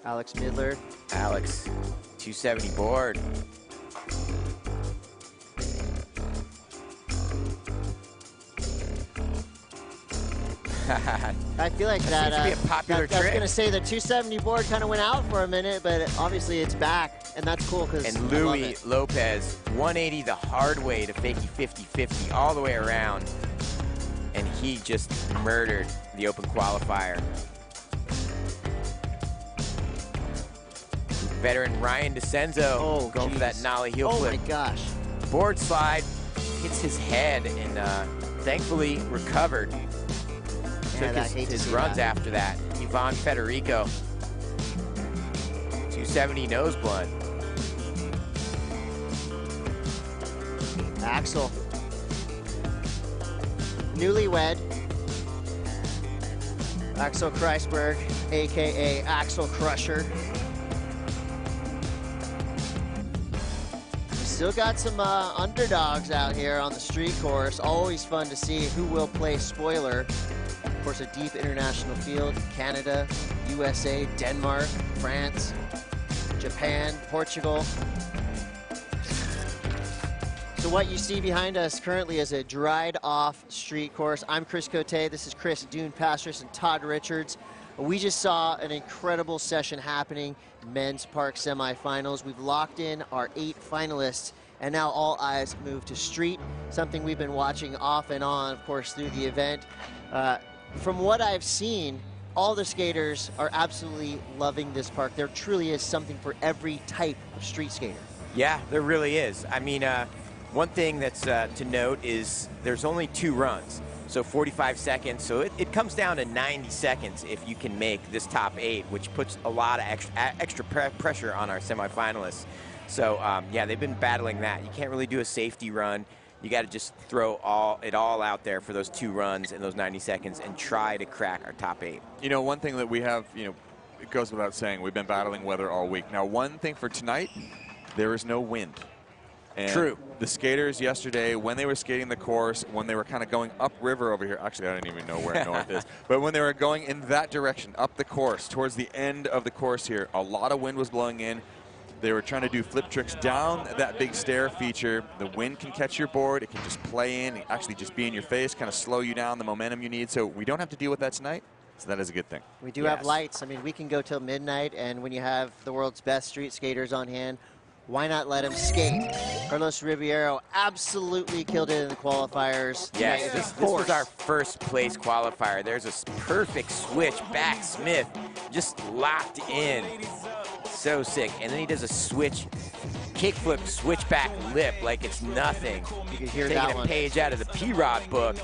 Speaker 16: Alex Midler.
Speaker 2: Alex, 270 board.
Speaker 16: I feel like that,
Speaker 2: seems to be a popular
Speaker 16: that's
Speaker 2: trick.
Speaker 16: going to say the 270 board kind of went out for a minute, but obviously it's back, and that's cool because
Speaker 2: And Louis Lopez, 180 the hard way to fakie 50-50 all the way around. And he just murdered the open qualifier. Veteran Ryan DeCenzo going for that nollie heel flip.
Speaker 16: Oh my gosh.
Speaker 2: Board slide, hits his head, and thankfully recovered. Took his runs after that. Ivan Federico, 270 nose blunt.
Speaker 16: Axel. Newlywed. Axel Kreisberg, AKA Axel Crusher. Still got some underdogs out here on the street course. Always fun to see who will play spoiler. Of course, a deep international field. Canada, USA, Denmark, France, Japan, Portugal. So what you see behind us currently is a dried off street course. I'm Chris Cote, this is Chris Dune Pastris and Todd Richards. We just saw an incredible session happening, men's park semifinals. We've locked in our 8 finalists, and now all eyes move to street, something we've been watching off and on, of course, through the event. From what I've seen, all the skaters are absolutely loving this park. There truly is something for every type of street skater.
Speaker 2: Yeah, there really is. I mean, one thing that's to note is there's only 2 runs. So 45 seconds, so it comes down to 90 seconds if you can make this top 8, which puts a lot of extra pressure on our semifinalists. So yeah, they've been battling that. You can't really do a safety run. You got to just throw it all out there for those 2 runs in those 90 seconds and try to crack our top 8.
Speaker 8: You know, one thing that we have, you know, it goes without saying, we've been battling weather all week. Now, one thing for tonight, there is no wind. And
Speaker 2: True.
Speaker 8: The skaters yesterday, when they were skating the course, when they were kind of going upriver over here, actually I don't even know where north is, but when they were going in that direction, up the course, towards the end of the course here, a lot of wind was blowing in. They were trying to do flip tricks down that big stair feature. The wind can catch your board, it can just play in, actually just be in your face, kind of slow you down the momentum you need. So we don't have to deal with that tonight, so that is a good thing.
Speaker 16: We do have lights. I mean, we can go till midnight, and when you have the world's best street skaters on hand, why not let him skate? Carlos Riviero absolutely killed it in the qualifiers.
Speaker 2: Yes, this was our first place qualifier. There's a perfect switch back Smith, just locked in. So sick. And then he does a switch, kickflip, switch back lip like it's nothing.
Speaker 16: You can hear
Speaker 2: taking
Speaker 16: that
Speaker 2: a
Speaker 16: one.
Speaker 2: page out of the P-Rod book,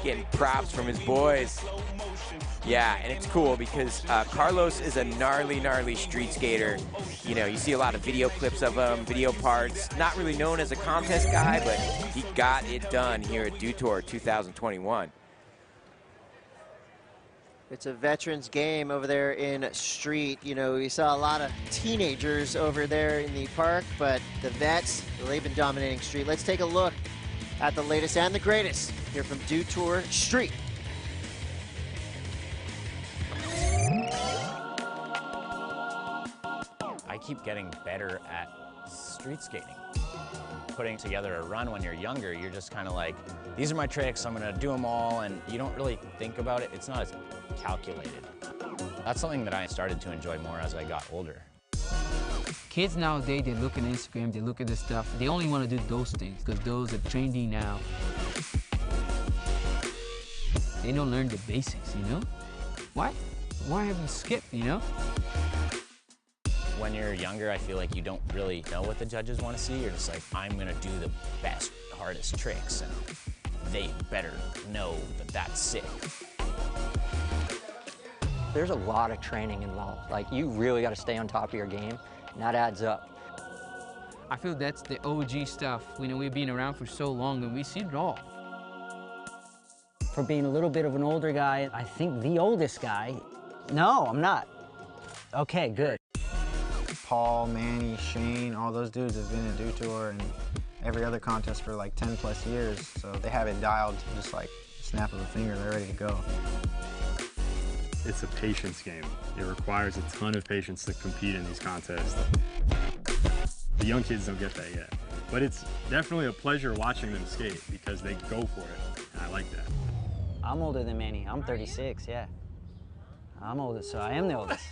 Speaker 2: getting props from his boys. Yeah, and it's cool because Carlos is a gnarly street skater. You know, you see a lot of video clips of him, video parts. Not really known as a contest guy, but he got it done here at Dew Tour 2021.
Speaker 16: It's a veterans game over there in street. You know, we saw a lot of teenagers over there in the park, but the vets, they've been dominating street. Let's take a look at the latest and the greatest here from Dew Tour Street.
Speaker 5: I keep getting better at street skating. Putting together a run when you're younger, you're just kind of like, these are my tricks, I'm gonna do them all, and you don't really think about it. It's not as calculated. That's something that I started to enjoy more as I got older.
Speaker 13: Kids nowadays, they look at Instagram, they look at this stuff, they only want to do those things because those are trendy now. They don't learn the basics, you know? Why have you skipped, you know?
Speaker 5: When you're younger, I feel like you don't really know what the judges want to see. You're just like, I'm gonna do the best, hardest tricks, and they better know that that's sick.
Speaker 19: There's a lot of training involved. Like, you really got to stay on top of your game, and that adds up.
Speaker 13: I feel that's the OG stuff. You know, we've been around for so long and we see it all.
Speaker 19: For being a little bit of an older guy, I think the oldest guy. No, I'm not. Okay, good.
Speaker 21: Paul, Manny, Shane, all those dudes have been in Dew Tour and every other contest for like 10+ years, so they have it dialed to just like snap of a finger, they're ready to go.
Speaker 24: It's a patience game. It requires a ton of patience to compete in these contests. The young kids don't get that yet. But it's definitely a pleasure watching them skate because they go for it, and I like that.
Speaker 19: I'm older than Manny. I'm 36, yeah. I'm older, so I am the oldest.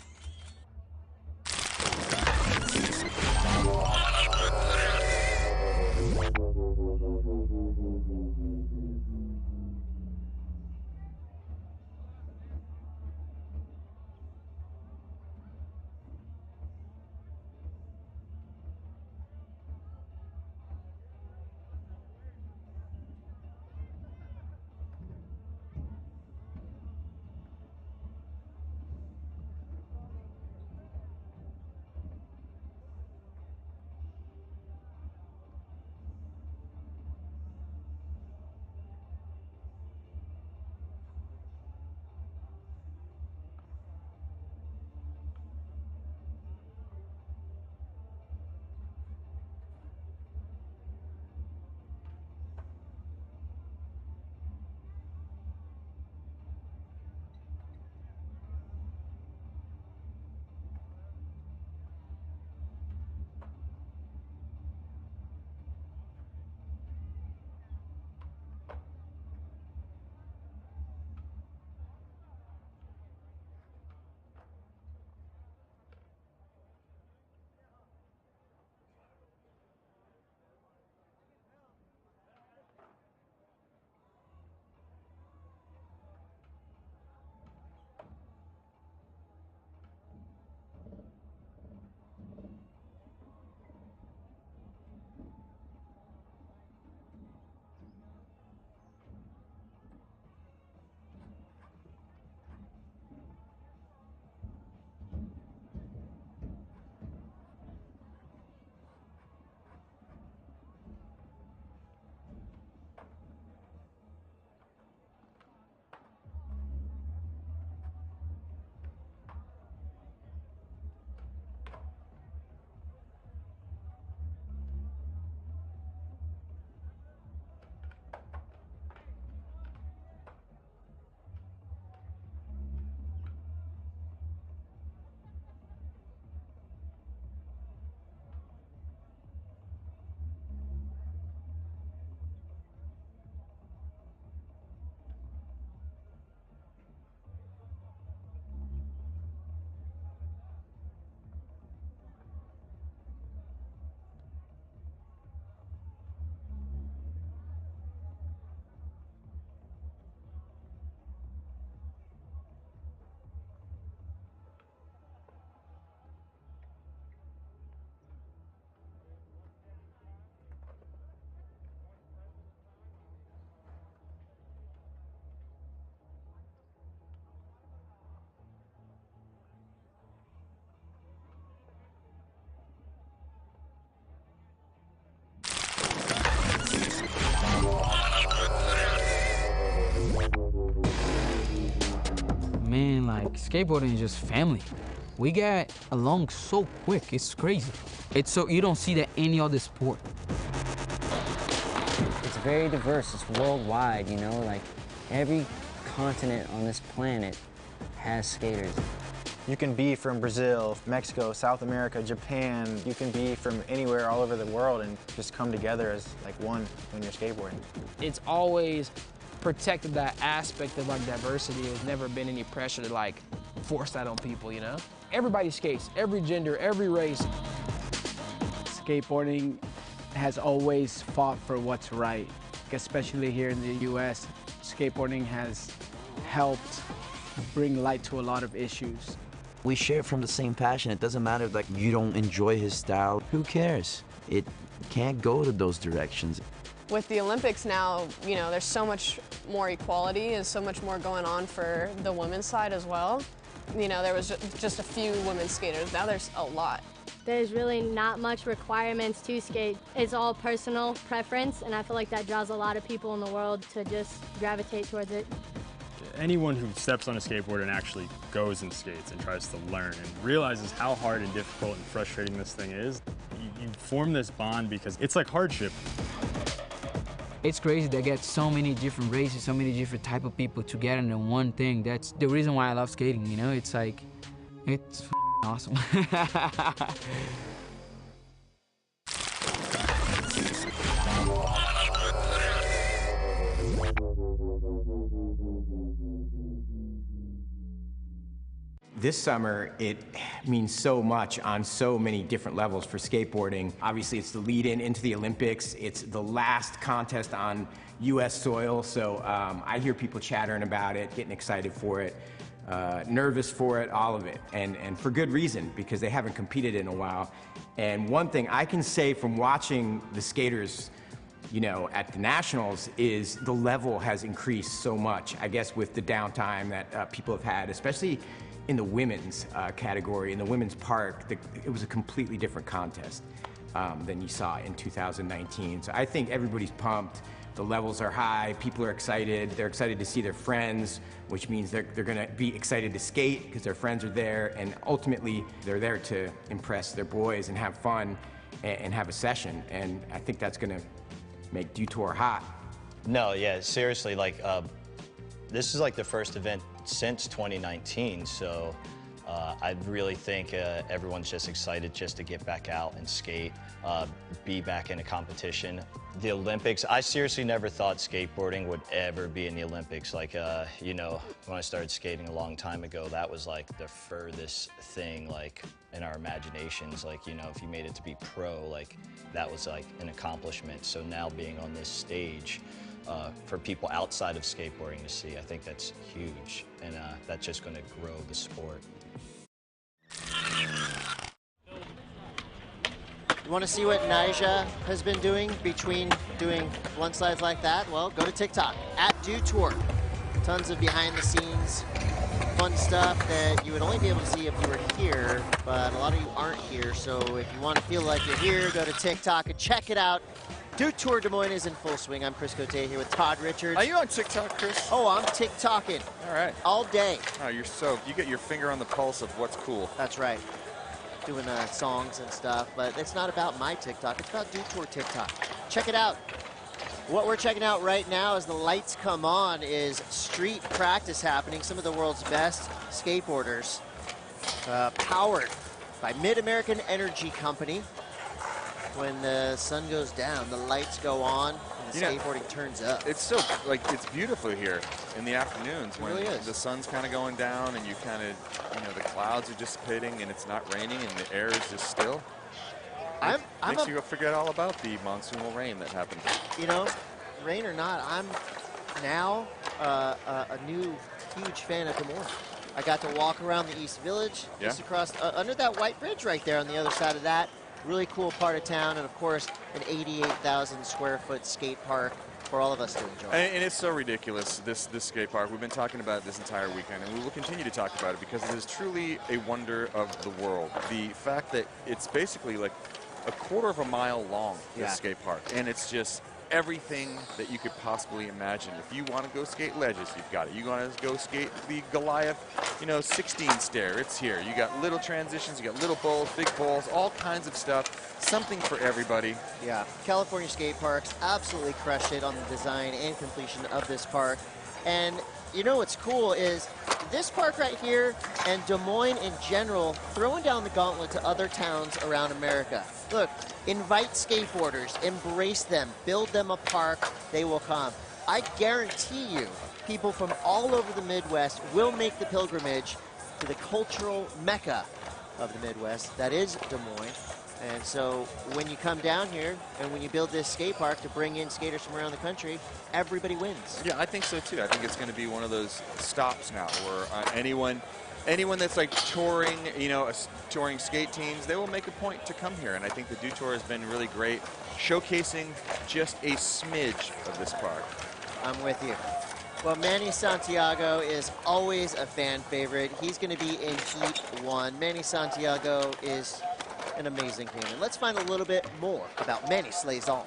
Speaker 13: Man, like, skateboarding is just family. We get along so quick, it's crazy. It's so, you don't see that any other sport.
Speaker 19: It's very diverse, it's worldwide, you know, like every continent on this planet has skaters.
Speaker 21: You can be from Brazil, Mexico, South America, Japan. You can be from anywhere all over the world and just come together as like one when you're skateboarding.
Speaker 1: It's always protected that aspect of like diversity. There's never been any pressure to like force that on people, you know? Everybody skates, every gender, every race.
Speaker 6: Skateboarding has always fought for what's right, especially here in the US. Skateboarding has helped bring light to a lot of issues.
Speaker 9: We share from the same passion. It doesn't matter if like you don't enjoy his style. Who cares? It can't go to those directions.
Speaker 12: With the Olympics now, you know, there's so much more equality and so much more going on for the women's side as well. You know, there was just a few women skaters. Now there's a lot.
Speaker 25: There's really not much requirements to skate. It's all personal preference, and I feel like that draws a lot of people in the world to just gravitate towards it.
Speaker 24: Anyone who steps on a skateboard and actually goes and skates and tries to learn and realizes how hard and difficult and frustrating this thing is, you form this bond because it's like hardship.
Speaker 13: It's crazy they get so many different races, so many different type of people together in one thing. That's the reason why I love skating, you know? It's like, it's awesome.
Speaker 7: This summer, it means so much on so many different levels for skateboarding. Obviously, it's the lead-in into the Olympics. It's the last contest on U.S. soil, so I hear people chattering about it, getting excited for it, nervous for it, all of it, and for good reason, because they haven't competed in a while. And one thing I can say from watching the skaters, you know, at the Nationals is the level has increased so much, I guess, with the downtime that people have had, especially in the women's category, in the women's park. It was a completely different contest than you saw in 2019. So I think everybody's pumped. The levels are high, people are excited. They're excited to see their friends, which means they're gonna be excited to skate because their friends are there, and ultimately they're there to impress their boys and have fun and have a session. And I think that's gonna make Dew Tour hot.
Speaker 11: No, yeah, seriously, like, this is like the first event since 2019, so I really think everyone's just excited just to get back out and skate, be back in a competition. The Olympics, I seriously never thought skateboarding would ever be in the Olympics. Like, you know, when I started skating a long time ago, that was like the furthest thing, like, in our imaginations. Like, you know, if you made it to be pro, like, that was like an accomplishment. So now being on this stage, for people outside of skateboarding to see, I think that's huge, and that's just going to grow the sport.
Speaker 16: You want to see what Nyjah has been doing between doing one slides like that? Well, go to TikTok, @Dew Tour. Tons of behind the scenes, fun stuff that you would only be able to see if you were here, but a lot of you aren't here, so if you want to feel like you're here, go to TikTok and check it out. Dew Tour Des Moines is in full swing. I'm Chris Cote here with Todd Richards.
Speaker 8: Are you on TikTok, Chris?
Speaker 16: Oh, I'm TikToking.
Speaker 8: All right.
Speaker 16: All day.
Speaker 8: Oh, you're so, you get your finger on the pulse of what's cool.
Speaker 16: That's right. Doing songs and stuff, but it's not about my TikTok. It's about Dew Tour TikTok. Check it out. What we're checking out right now as the lights come on is street practice happening. Some of the world's best skateboarders, powered by Mid-American Energy Company. When the sun goes down, the lights go on, and the skateboarding turns up.
Speaker 8: It's so, like, it's beautiful here in the afternoons when
Speaker 16: really is.
Speaker 8: The sun's kind of going down and you kind of, you know, the clouds are dissipating and it's not raining and the air is just still. Makes you forget all about the monsoonal rain that happened.
Speaker 16: You know, rain or not, I'm now a new huge fan of Des Moines. I got to walk around the East Village, just across, under that white bridge right there on the other side of that. Really cool part of town, and of course, an 88,000 square foot skate park for all of us to enjoy.
Speaker 8: And it's so ridiculous, this skate park. We've been talking about it this entire weekend, and we will continue to talk about it because it is truly a wonder of the world. The fact that it's basically like a quarter of a mile long, this skate park, and it's just everything that you could possibly imagine. If you want to go skate ledges, you've got it. You want to go skate the Goliath, you know, 16 stair, it's here. You got little transitions, you got little bowls, big bowls, all kinds of stuff. Something for everybody.
Speaker 16: Yeah, California skate parks absolutely crushed it on the design and completion of this park. And you know what's cool is this park right here and Des Moines in general throwing down the gauntlet to other towns around America. Look, invite skateboarders, embrace them, build them a park, they will come. I guarantee you, people from all over the Midwest will make the pilgrimage to the cultural mecca of the Midwest, that is Des Moines. And so when you come down here and when you build this skate park to bring in skaters from around the country, everybody wins.
Speaker 8: Yeah, I think so too. I think it's going to be one of those stops now where anyone that's like touring, you know, touring skate teams, they will make a point to come here. And I think the Dew Tour has been really great, showcasing just a smidge of this park.
Speaker 16: I'm with you. Well, Manny Santiago is always a fan favorite. He's going to be in Heat 1. Manny Santiago is an amazing human. Let's find a little bit more about Manny Slazon.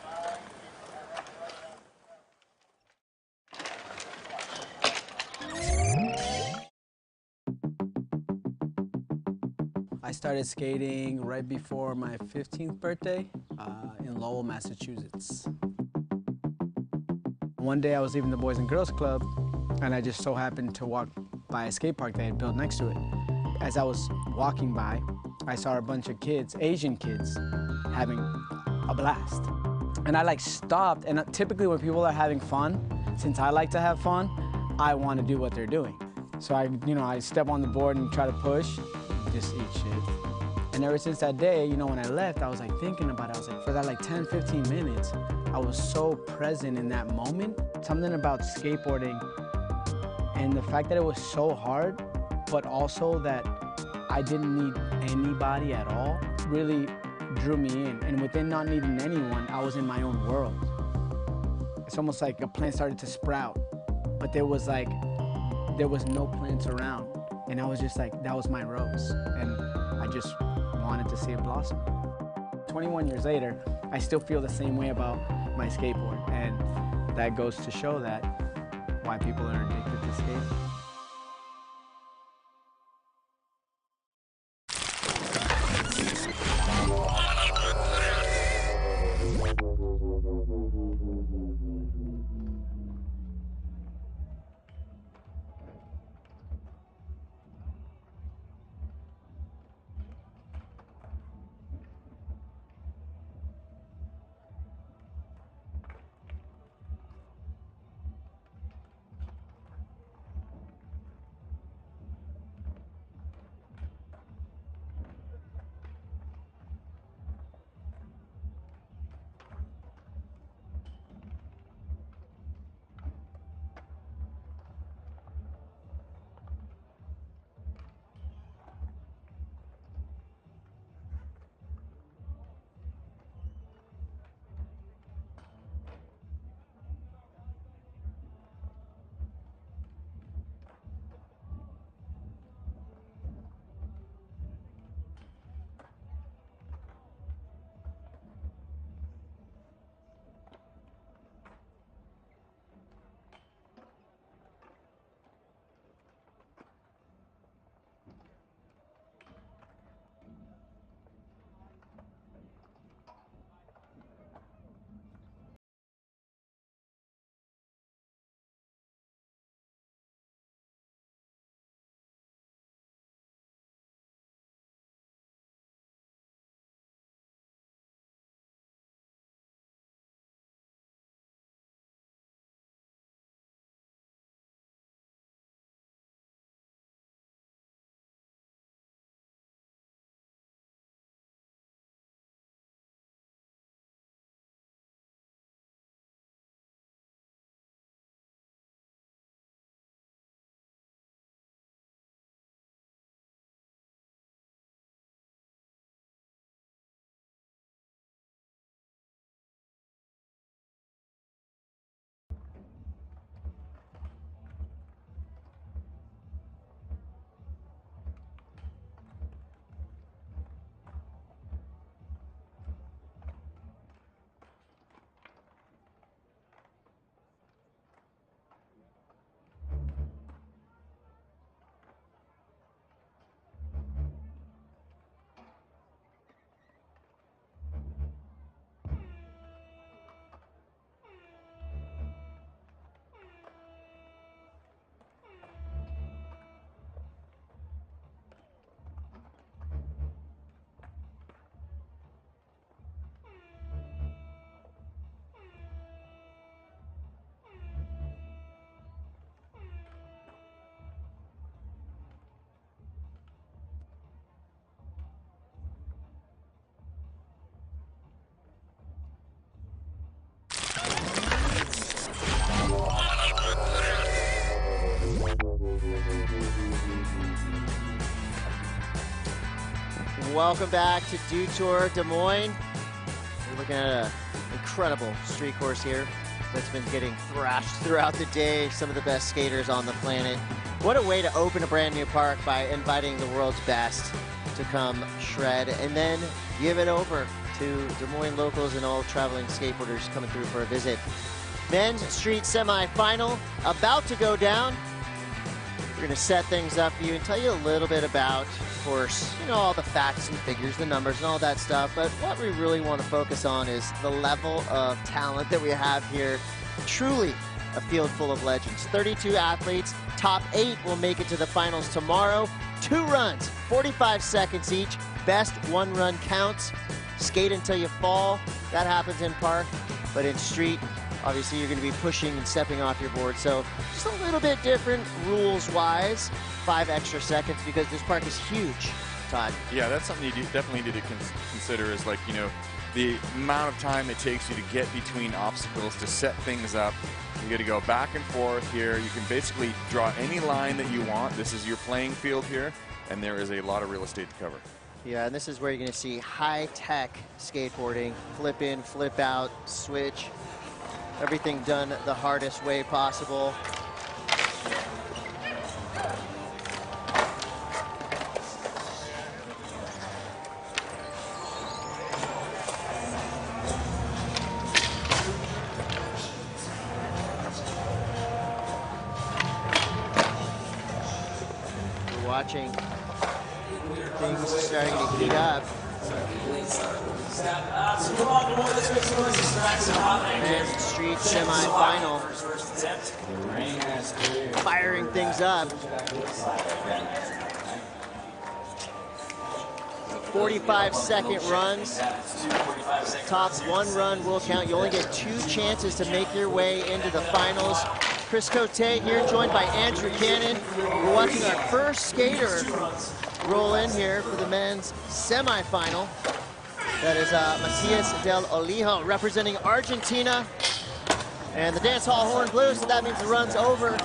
Speaker 6: I started skating right before my 15th birthday in Lowell, Massachusetts. One day I was leaving the Boys and Girls Club and I just so happened to walk by a skate park they had built next to it. As I was walking by, I saw a bunch of kids, Asian kids, having a blast. And I stopped, and typically when people are having fun, since I like to have fun, I want to do what they're doing. So I step on the board and try to push, just eat shit. And ever since that day, when I left, I was like thinking about it. I was like, for that like 10, 15 minutes, I was so present in that moment. Something about skateboarding and the fact that it was so hard, but also that I didn't need anybody at all, really drew me in. And within not needing anyone, I was in my own world. It's almost like a plant started to sprout, but there was no plants around. And I was just like, that was my rose. And I just wanted to see it blossom. 21 years later, I still feel the same way about my skateboard. And that goes to show that why people are addicted to skating.
Speaker 16: Welcome back to Dew Tour Des Moines. We're looking at an incredible street course here that's been getting thrashed throughout the day. Some of the best skaters on the planet. What a way to open a brand new park by inviting the world's best to come shred and then give it over to Des Moines locals and all traveling skateboarders coming through for a visit. Men's street semifinal about to go down. We're going to set things up for you and tell you a little bit about, of course, all the facts and figures, the numbers and all that stuff. But what we really want to focus on is the level of talent that we have here. Truly a field full of legends. 32 athletes, top 8 will make it to the finals tomorrow. 2 runs, 45 seconds each. Best 1 run counts. Skate until you fall. That happens in park. But in street, Obviously, you're going to be pushing and stepping off your board, so just a little bit different rules-wise. 5 extra seconds because this park is huge, Todd.
Speaker 8: Yeah, that's something you definitely need to consider is like, you know, the amount of time it takes you to get between obstacles to set things up. You got to go back and forth here. You can basically draw any line that you want. This is your playing field here, and there is a lot of real estate to cover.
Speaker 16: Yeah, and this is where you're going to see high-tech skateboarding. Flip in, flip out, switch. Everything done the hardest way possible. We're watching things starting to heat up. Men's street semifinal. Firing things up. 45-second runs. Top 1 run will count. You only get 2 chances to make your way into the finals. Chris Cote here, joined by Andrew Cannon. We're watching our first skater roll in here for the men's semifinal. That is Matias del Olijo representing Argentina. And the dance hall horn blew, so that means the run's over.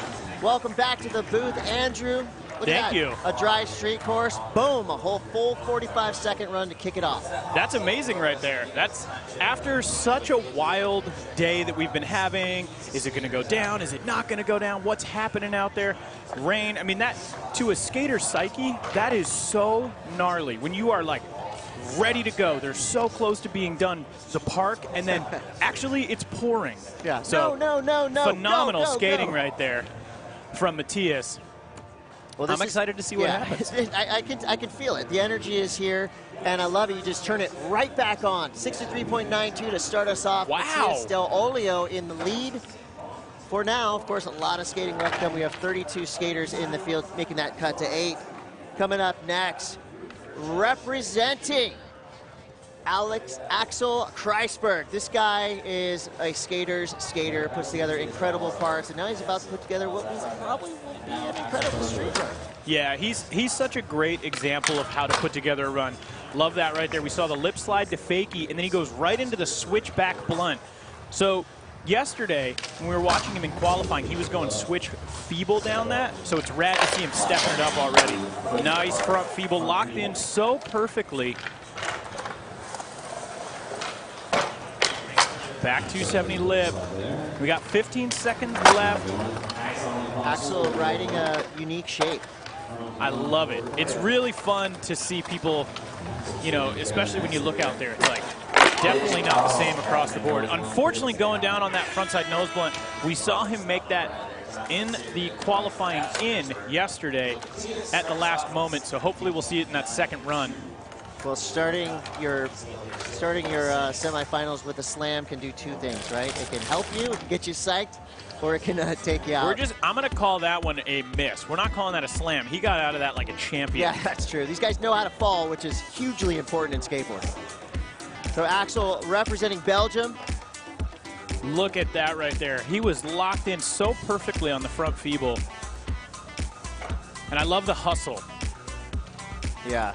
Speaker 16: Welcome back to the booth, Andrew. Look at that.
Speaker 10: Thank you.
Speaker 16: A dry street course. Boom, a whole full 45-second run to kick it off.
Speaker 10: That's amazing right there. That's after such a wild day that we've been having. Is it going to go down? Is it not going to go down? What's happening out there? Rain. I mean, that to a skater's psyche, that is so gnarly. When you are like ready to go, they're so close to being done, the park, and then actually it's pouring.
Speaker 16: Yeah.
Speaker 10: So
Speaker 16: no.
Speaker 10: phenomenal
Speaker 16: go,
Speaker 10: skating
Speaker 16: go.
Speaker 10: right there from Matias.
Speaker 16: Well,
Speaker 10: I'm excited to see what happens.
Speaker 16: I can feel it. The energy is here, and I love it. You just turn it right back on. 63.92 to start us off.
Speaker 10: Wow.
Speaker 16: Matias del Olio in the lead. For now, of course, a lot of skating left to come. We have 32 skaters in the field, making that cut to 8. Coming up next, representing Axel Kreisberg. This guy is a skater's skater, puts together incredible parts, and now he's about to put together what probably will be an incredible street run.
Speaker 10: Yeah, he's such a great example of how to put together a run. Love that right there. We saw the lip slide to fakie, and then he goes right into the switchback blunt. So yesterday, when we were watching him in qualifying, he was going switch feeble down that, so it's rad to see him stepping it up already. Nice front feeble, locked in so perfectly. Back 270 lip. We got 15 seconds left.
Speaker 16: Axel riding a unique shape.
Speaker 10: I love it. It's really fun to see people, you know, especially when you look out there. It's like definitely not the same across the board. Unfortunately, going down on that frontside nose blunt, we saw him make that in the qualifying in yesterday at the last moment. So hopefully we'll see it in that second run.
Speaker 16: Well, starting your semifinals with a slam can do 2 things, right? It can help you, it can get you psyched, or it can take you out.
Speaker 10: I'm going to call that one a miss. We're not calling that a slam. He got out of that like a champion.
Speaker 16: Yeah, that's true. These guys know how to fall, which is hugely important in skateboarding. So Axel representing Belgium.
Speaker 10: Look at that right there. He was locked in so perfectly on the front feeble. And I love the hustle.
Speaker 16: Yeah.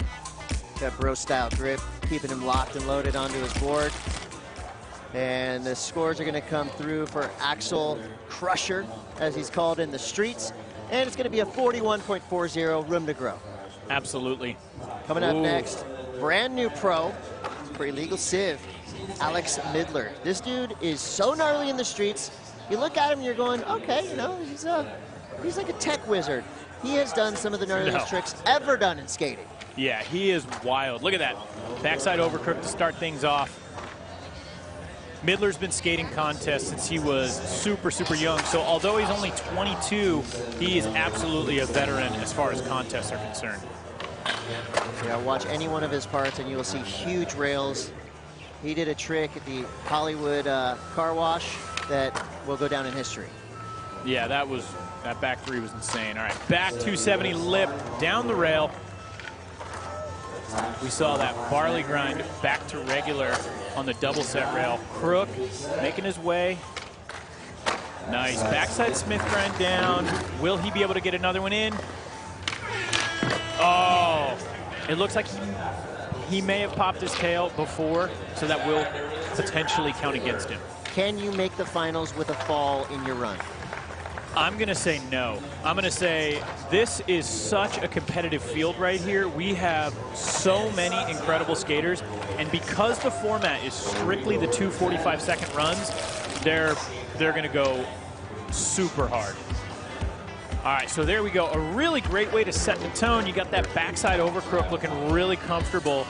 Speaker 16: That bro-style grip, keeping him locked and loaded onto his board. And the scores are going to come through for Axel Crusher, as he's called in the streets. And it's going to be a 41.40, room to grow.
Speaker 10: Absolutely.
Speaker 16: Coming up next, brand new pro for Illegal Civ, Alex Midler. This dude is so gnarly in the streets. You look at him and you're going, okay, you know, he's like a tech wizard. He has done some of the gnarliest tricks ever done in skating.
Speaker 10: Yeah, he is wild. Look at that. Backside overcrook to start things off. Midler's been skating contests since he was super, super young. So although he's only 22, he is absolutely a veteran as far as contests are concerned.
Speaker 16: Yeah, watch any one of his parts and you will see huge rails. He did a trick at the Hollywood car wash that will go down in history.
Speaker 10: Yeah, that back 3 was insane. All right, back 270 lip, down the rail. We saw that barley grind back to regular on the double set rail. Crook making his way Nice. Backside Smith grind down. Will he be able to get another one in? Oh, it looks like he may have popped his tail before, so that will potentially count against him.
Speaker 16: Can you make the finals with a fall in your run?
Speaker 10: I'm going to say no. I'm going to say this is such a competitive field right here. We have so many incredible skaters, and because the format is strictly the 2 45-second runs, they're going to go super hard. All right, so there we go. A really great way to set the tone. You got that backside overcrook looking really comfortable.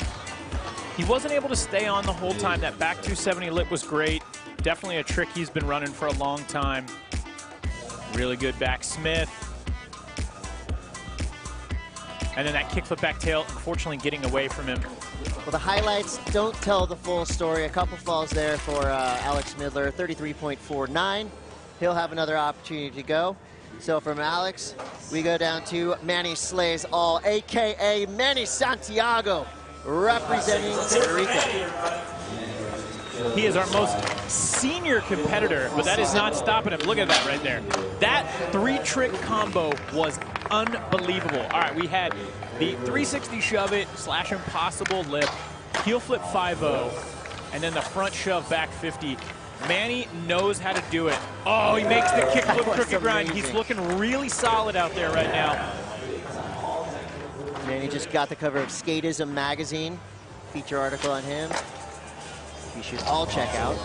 Speaker 10: He wasn't able to stay on the whole time. That back 270 lip was great. Definitely a trick he's been running for a long time. Really good back Smith. And then that kickflip back tail, unfortunately getting away from him.
Speaker 16: Well, the highlights don't tell the full story. A couple falls there for Alex Midler, 33.49. He'll have another opportunity to go. So from Alex, we go down to Manny Slays All, AKA Manny Santiago, representing Puerto Rico.
Speaker 10: He is our most senior competitor, but that is not stopping him. Look at that right there. That 3-trick combo was unbelievable. All right, we had the 360 shove it, slash impossible lip, heel flip 5-0, and then the front shove back 50. Manny knows how to do it. Oh, he makes the kickflip crooked grind. He's looking really solid out there right now.
Speaker 16: Manny just got the cover of Skatism magazine, feature article on him. You should all check out.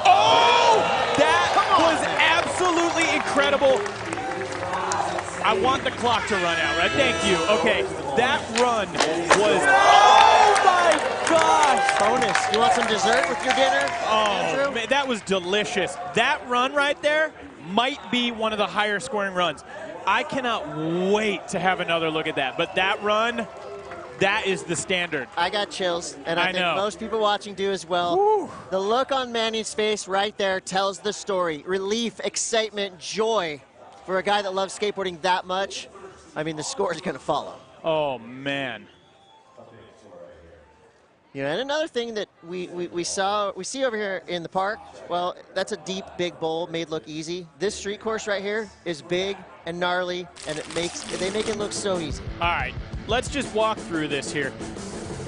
Speaker 10: Oh, that was absolutely incredible. I want the clock to run out, right? Thank you. Okay, that run was, oh my gosh.
Speaker 16: Bonus. You want some dessert with your dinner, Andrew?
Speaker 10: Man, that was delicious. That run right there might be one of the higher scoring runs. I cannot wait to have another look at that. But that run, that is the standard.
Speaker 16: I got chills, and I think
Speaker 10: know.
Speaker 16: most people watching do as well. Woo. The look on Manny's face right there tells the story. Relief, excitement, joy. For a guy that loves skateboarding that much, I mean, the score is going to follow.
Speaker 10: Oh, man.
Speaker 16: You know, and another thing that we see over here in the park, well, that's a deep, big bowl made look easy. This street course right here is big and gnarly, and they make it look so easy.
Speaker 10: All right, let's just walk through this here.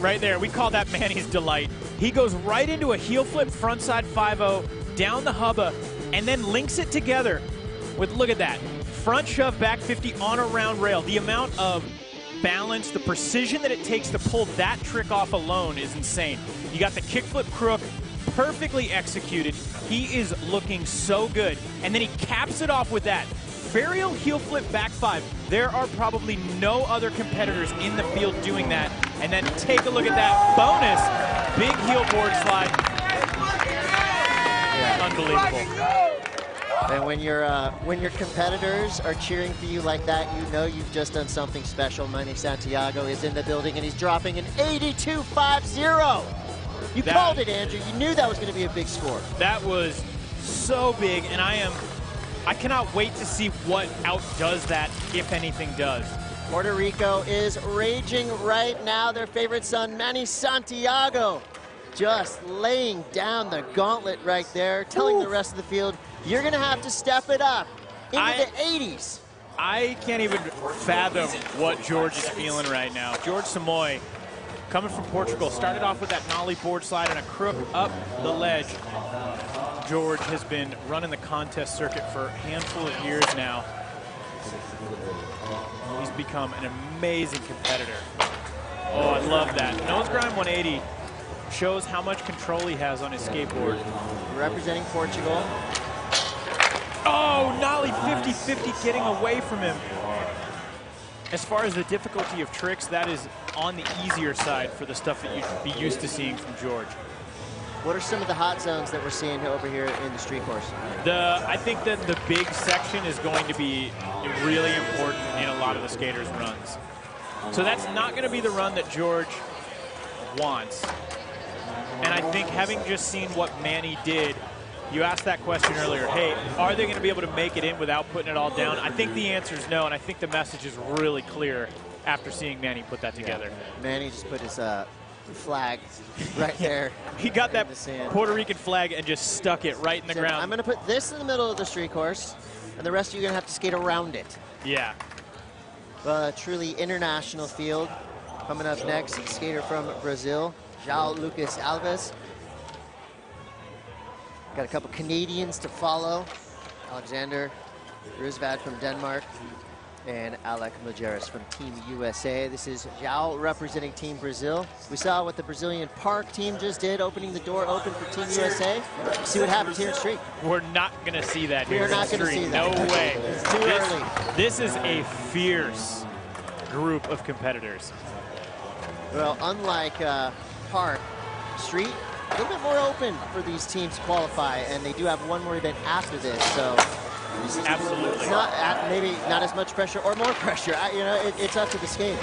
Speaker 10: Right there, we call that Manny's Delight. He goes right into a heel flip frontside 5-0, down the hubba, and then links it together with, look at that, front shove back 50 on a round rail. The amount of balance, the precision that it takes to pull that trick off alone is insane. You got the kickflip crook, perfectly executed. He is looking so good. And then he caps it off with that varial heel flip back 5. There are probably no other competitors in the field doing that. And then take a look at that bonus, big heel board slide.
Speaker 16: Yeah.
Speaker 10: Unbelievable.
Speaker 16: And when your competitors are cheering for you like that, you know you've just done something special. Manny Santiago is in the building, and he's dropping an 82.50. You called it, Andrew. You knew that was going to be a big score.
Speaker 10: That was so big, and I cannot wait to see what outdoes that, if anything does.
Speaker 16: Puerto Rico is raging right now. Their favorite son, Manny Santiago, just laying down the gauntlet right there, telling the rest of the field, you're going to have to step it up into the 80s.
Speaker 10: I can't even fathom what George is feeling right now. George Samoy, coming from Portugal, started off with that nollie board slide and a crook up the ledge. George has been running the contest circuit for a handful of years now. He's become an amazing competitor. Oh, I love that. Nose grind 180 shows how much control he has on his skateboard.
Speaker 16: Representing Portugal.
Speaker 10: Oh, nollie 50-50 getting away from him. As far as the difficulty of tricks, that is on the easier side for the stuff that you'd be used to seeing from George.
Speaker 16: What are some of the hot zones that we're seeing over here in the street course?
Speaker 10: I think that the big section is going to be really important in a lot of the skaters' runs. So that's not going to be the run that George wants. And I think having just seen what Manny did, you asked that question earlier, hey, are they going to be able to make it in without putting it all down? I think the answer is no, and I think the message is really clear after seeing Manny put that together.
Speaker 16: Yeah. Manny just put his flag right there.
Speaker 10: He got that
Speaker 16: sand.
Speaker 10: Puerto Rican flag and just stuck it right in the ground.
Speaker 16: I'm going to put this in the middle of the street course, and the rest of you are going to have to skate around it.
Speaker 10: Yeah.
Speaker 16: Truly international field. Coming up next, skater from Brazil, João Lucas Alves. Got a couple Canadians to follow. Alexander Rusvad from Denmark and Alec Majerus from Team USA. This is João representing Team Brazil. We saw what the Brazilian Park team just did, opening the door open for Team USA. See what happens here in street.
Speaker 10: We're not going to see that here
Speaker 16: We're
Speaker 10: in
Speaker 16: not going to
Speaker 10: street.
Speaker 16: see that.
Speaker 10: No way.
Speaker 16: It's too early.
Speaker 10: This is a fierce group of competitors.
Speaker 16: Well, unlike Park, street, a little bit more open for these teams to qualify, and they do have one more event after this, so
Speaker 10: absolutely.
Speaker 16: It's not maybe not as much pressure or more pressure. You know, it's up to the skate.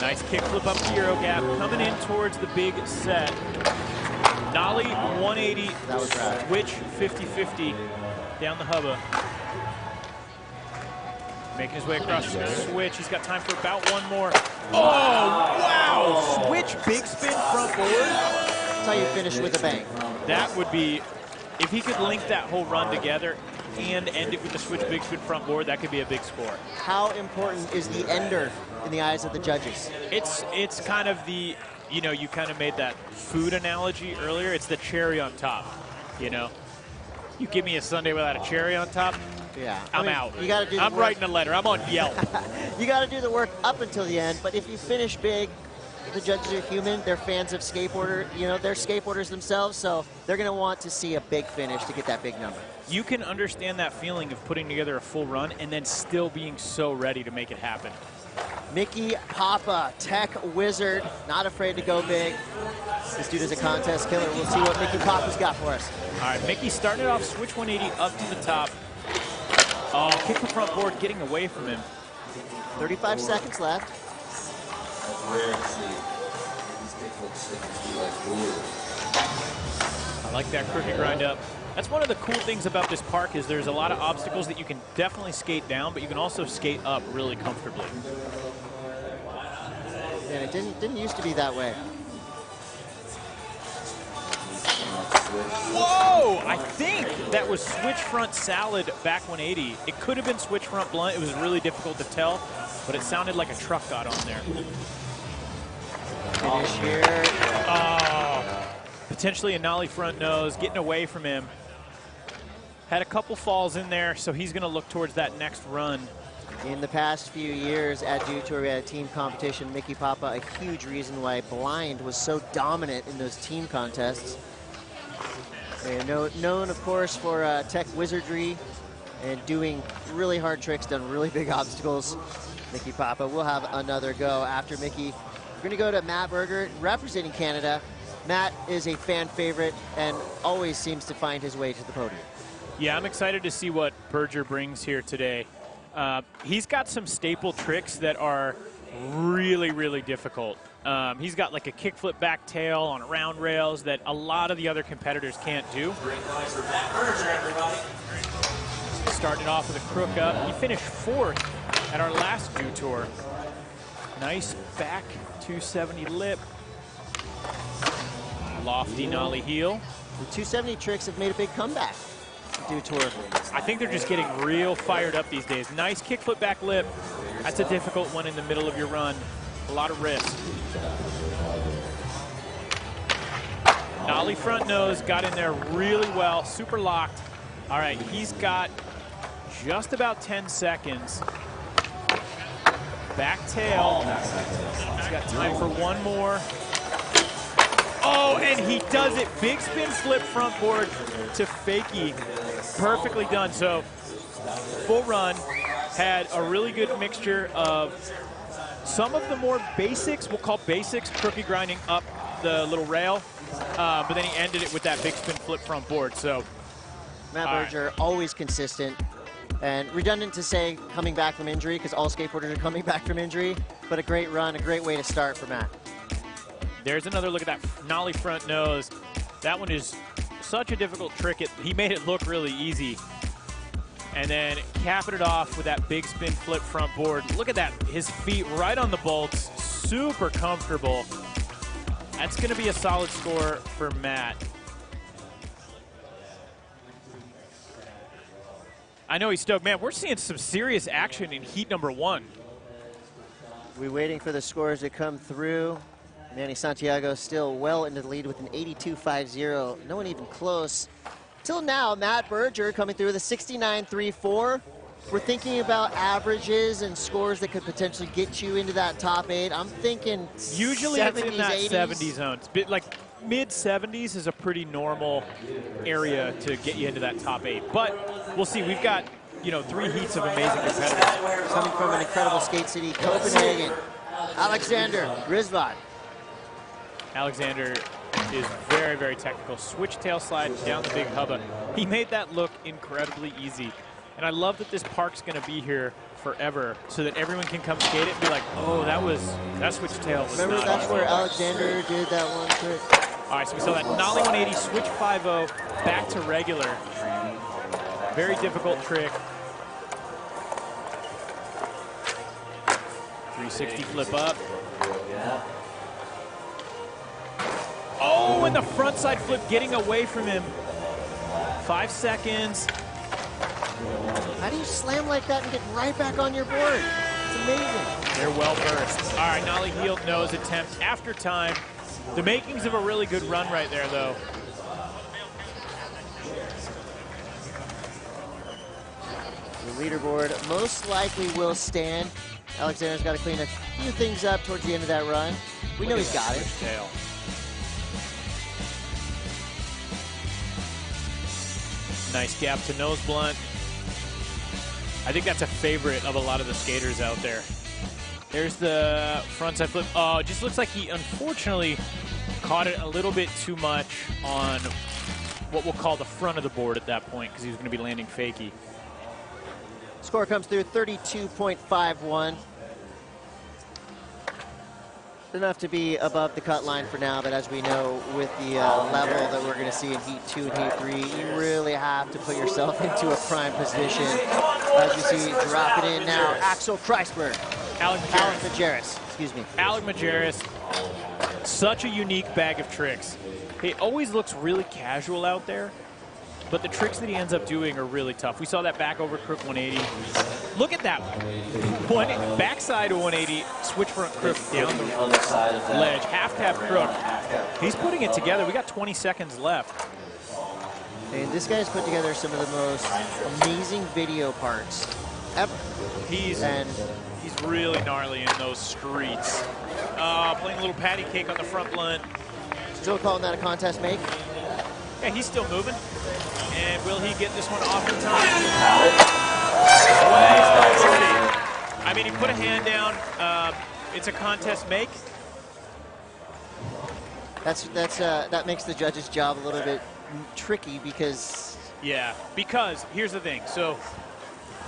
Speaker 10: Nice kickflip up to Euro gap, coming in towards the big set. Nollie 180,
Speaker 16: that was right.
Speaker 10: Switch 50-50 down the hubba. Making his way across the switch. He's got time for about one more. Oh, wow! Switch big spin front board.
Speaker 16: That's how you finish with a bang.
Speaker 10: That would be, if he could link that whole run together and end it with the switch big spin front board, that could be a big score.
Speaker 16: How important is the ender in the eyes of the judges?
Speaker 10: It's kind of the, you know, you kind of made that food analogy earlier. It's the cherry on top, you know? You give me a sundae without a cherry on top,
Speaker 16: yeah,
Speaker 10: I'm out.
Speaker 16: You got to do.
Speaker 10: I'm writing a letter. I'm on Yelp.
Speaker 16: You got to do the work up until the end. But if you finish big, the judges are human. They're fans of skateboarder. You know, they're skateboarders themselves, so they're going to want to see a big finish to get that big number.
Speaker 10: You can understand that feeling of putting together a full run and then still being so ready to make it happen.
Speaker 16: Mickey Papa, tech wizard, not afraid to go big. This dude is a contest killer. We'll see what Mickey Papa's got for us.
Speaker 10: All right, Mickey starting it off switch 180 up to the top. Oh, kick the front board, getting away from him.
Speaker 16: 35 seconds left.
Speaker 10: I like that crooked grind up. That's one of the cool things about this park is there's a lot of obstacles that you can definitely skate down, but you can also skate up really comfortably.
Speaker 16: And it didn't used to be that way.
Speaker 10: Whoa! I think that was switch front salad back 180. It could have been switch front blunt. It was really difficult to tell, but it sounded like a truck got on there.
Speaker 16: Finish here.
Speaker 10: Oh, potentially a nollie front nose, getting away from him. Had a couple falls in there, so he's going to look towards that next run.
Speaker 16: In the past few years at Dew Tour, we had a team competition. Mickey Papa, a huge reason why Blind was so dominant in those team contests. And known, of course, for tech wizardry and doing really hard tricks, done really big obstacles. Mickey Papa will have another go after Mickey. We're going to go to Matt Berger, representing Canada. Matt is a fan favorite and always seems to find his way to the podium.
Speaker 10: Yeah, I'm excited to see what Berger brings here today. He's got some staple tricks that are really, really difficult. He's got like a kickflip back tail on round rails that a lot of the other competitors can't do. Started off with a crook up. He finished 4th at our last Dew Tour. Nice back 270 lip. Lofty nollie heel.
Speaker 16: The 270 tricks have made a big comeback. Dew Tour.
Speaker 10: I think they're just getting real fired up these days. Nice kickflip back lip. That's a difficult one in the middle of your run. A lot of risk. Nollie front nose got in there really well, super locked. All right, he's got just about 10 seconds. Back tail. He's got time for one more. Oh, and he does it. Big spin flip front board to fakie. Perfectly done. So full run, had a really good mixture of some of the more basics, we'll call basics, crooked grinding up the little rail, but then he ended it with that big spin flip front board. So
Speaker 16: Matt Berger, always consistent. And redundant to say coming back from injury, because all skateboarders are coming back from injury, but a great run, a great way to start for Matt.
Speaker 10: There's another look at that nollie front nose. That one is such a difficult trick. He made it look really easy. And then capping it off with that big spin flip front board. Look at that, his feet right on the bolts, super comfortable. That's going to be a solid score for Matt. I know he's stoked. Man, we're seeing some serious action in heat number 1.
Speaker 16: We're waiting for the scores to come through. Manny Santiago still well into the lead with an 82.50. No one even close. Till now, Matt Berger coming through with a 69.34. We're thinking about averages and scores that could potentially get you into that top 8. I'm thinking
Speaker 10: usually
Speaker 16: 70s,
Speaker 10: it's in that
Speaker 16: 80s.
Speaker 10: 70 zone. It's like mid-70s is a pretty normal area to get you into that top 8. But we'll see. We've got, you know, 3 heats of amazing competitors.
Speaker 16: Coming from an incredible skate city, Copenhagen, Alexander Rizvad.
Speaker 10: Alexander is very, very technical. Switch tail slide down the big hubba. He made that look incredibly easy. And I love that this park's going to be here forever so that everyone can come skate it and be like, oh, that switch tail was
Speaker 16: Remember,
Speaker 10: not
Speaker 16: that's
Speaker 10: easy.
Speaker 16: where Alexander did that one trick.
Speaker 10: All right, so we saw that nollie 180, switch 5-0, back to regular. Very difficult trick. 360 flip up. Oh, and the front side flip getting away from him. 5 seconds.
Speaker 16: How do you slam like that and get right back on your board? It's amazing.
Speaker 10: They're well versed. All right, nollie heel nose attempt after time. The makings of a really good run right there, though.
Speaker 16: The leaderboard most likely will stand. Alexander's got to clean a few things up towards the end of that run. We know he's got it.
Speaker 10: Tail. Nice gap to nose blunt. I think that's a favorite of a lot of the skaters out there. There's the frontside flip. Oh, it just looks like he unfortunately caught it a little bit too much on what we'll call the front of the board at that point because he was going to be landing fakie.
Speaker 16: Score comes through 32.51. Enough to be above the cut line for now, but as we know, with the level that we're going to see in Heat 2 and Heat 3, you really have to put yourself into a prime position. As you see, drop it in now, Axel Kreisberg.
Speaker 10: Alec
Speaker 16: Majerus, excuse me.
Speaker 10: Alec Majerus, such a unique bag of tricks. He always looks really casual out there, but the tricks that he ends up doing are really tough. We saw that back over crook 180. Look at that one. Backside 180, switch front crook down the ledge. Half tap crook. He's putting it together. We got 20 seconds left.
Speaker 16: And this guy's put together some of the most amazing video parts ever.
Speaker 10: He's really gnarly in those streets. Playing a little patty cake on the front blunt.
Speaker 16: Still calling that a contest make?
Speaker 10: Yeah, he's still moving. And will he get this one off in time? I mean, he put a hand down. It's a contest make.
Speaker 16: That makes the judge's job a little bit tricky because...
Speaker 10: Yeah, because here's the thing. So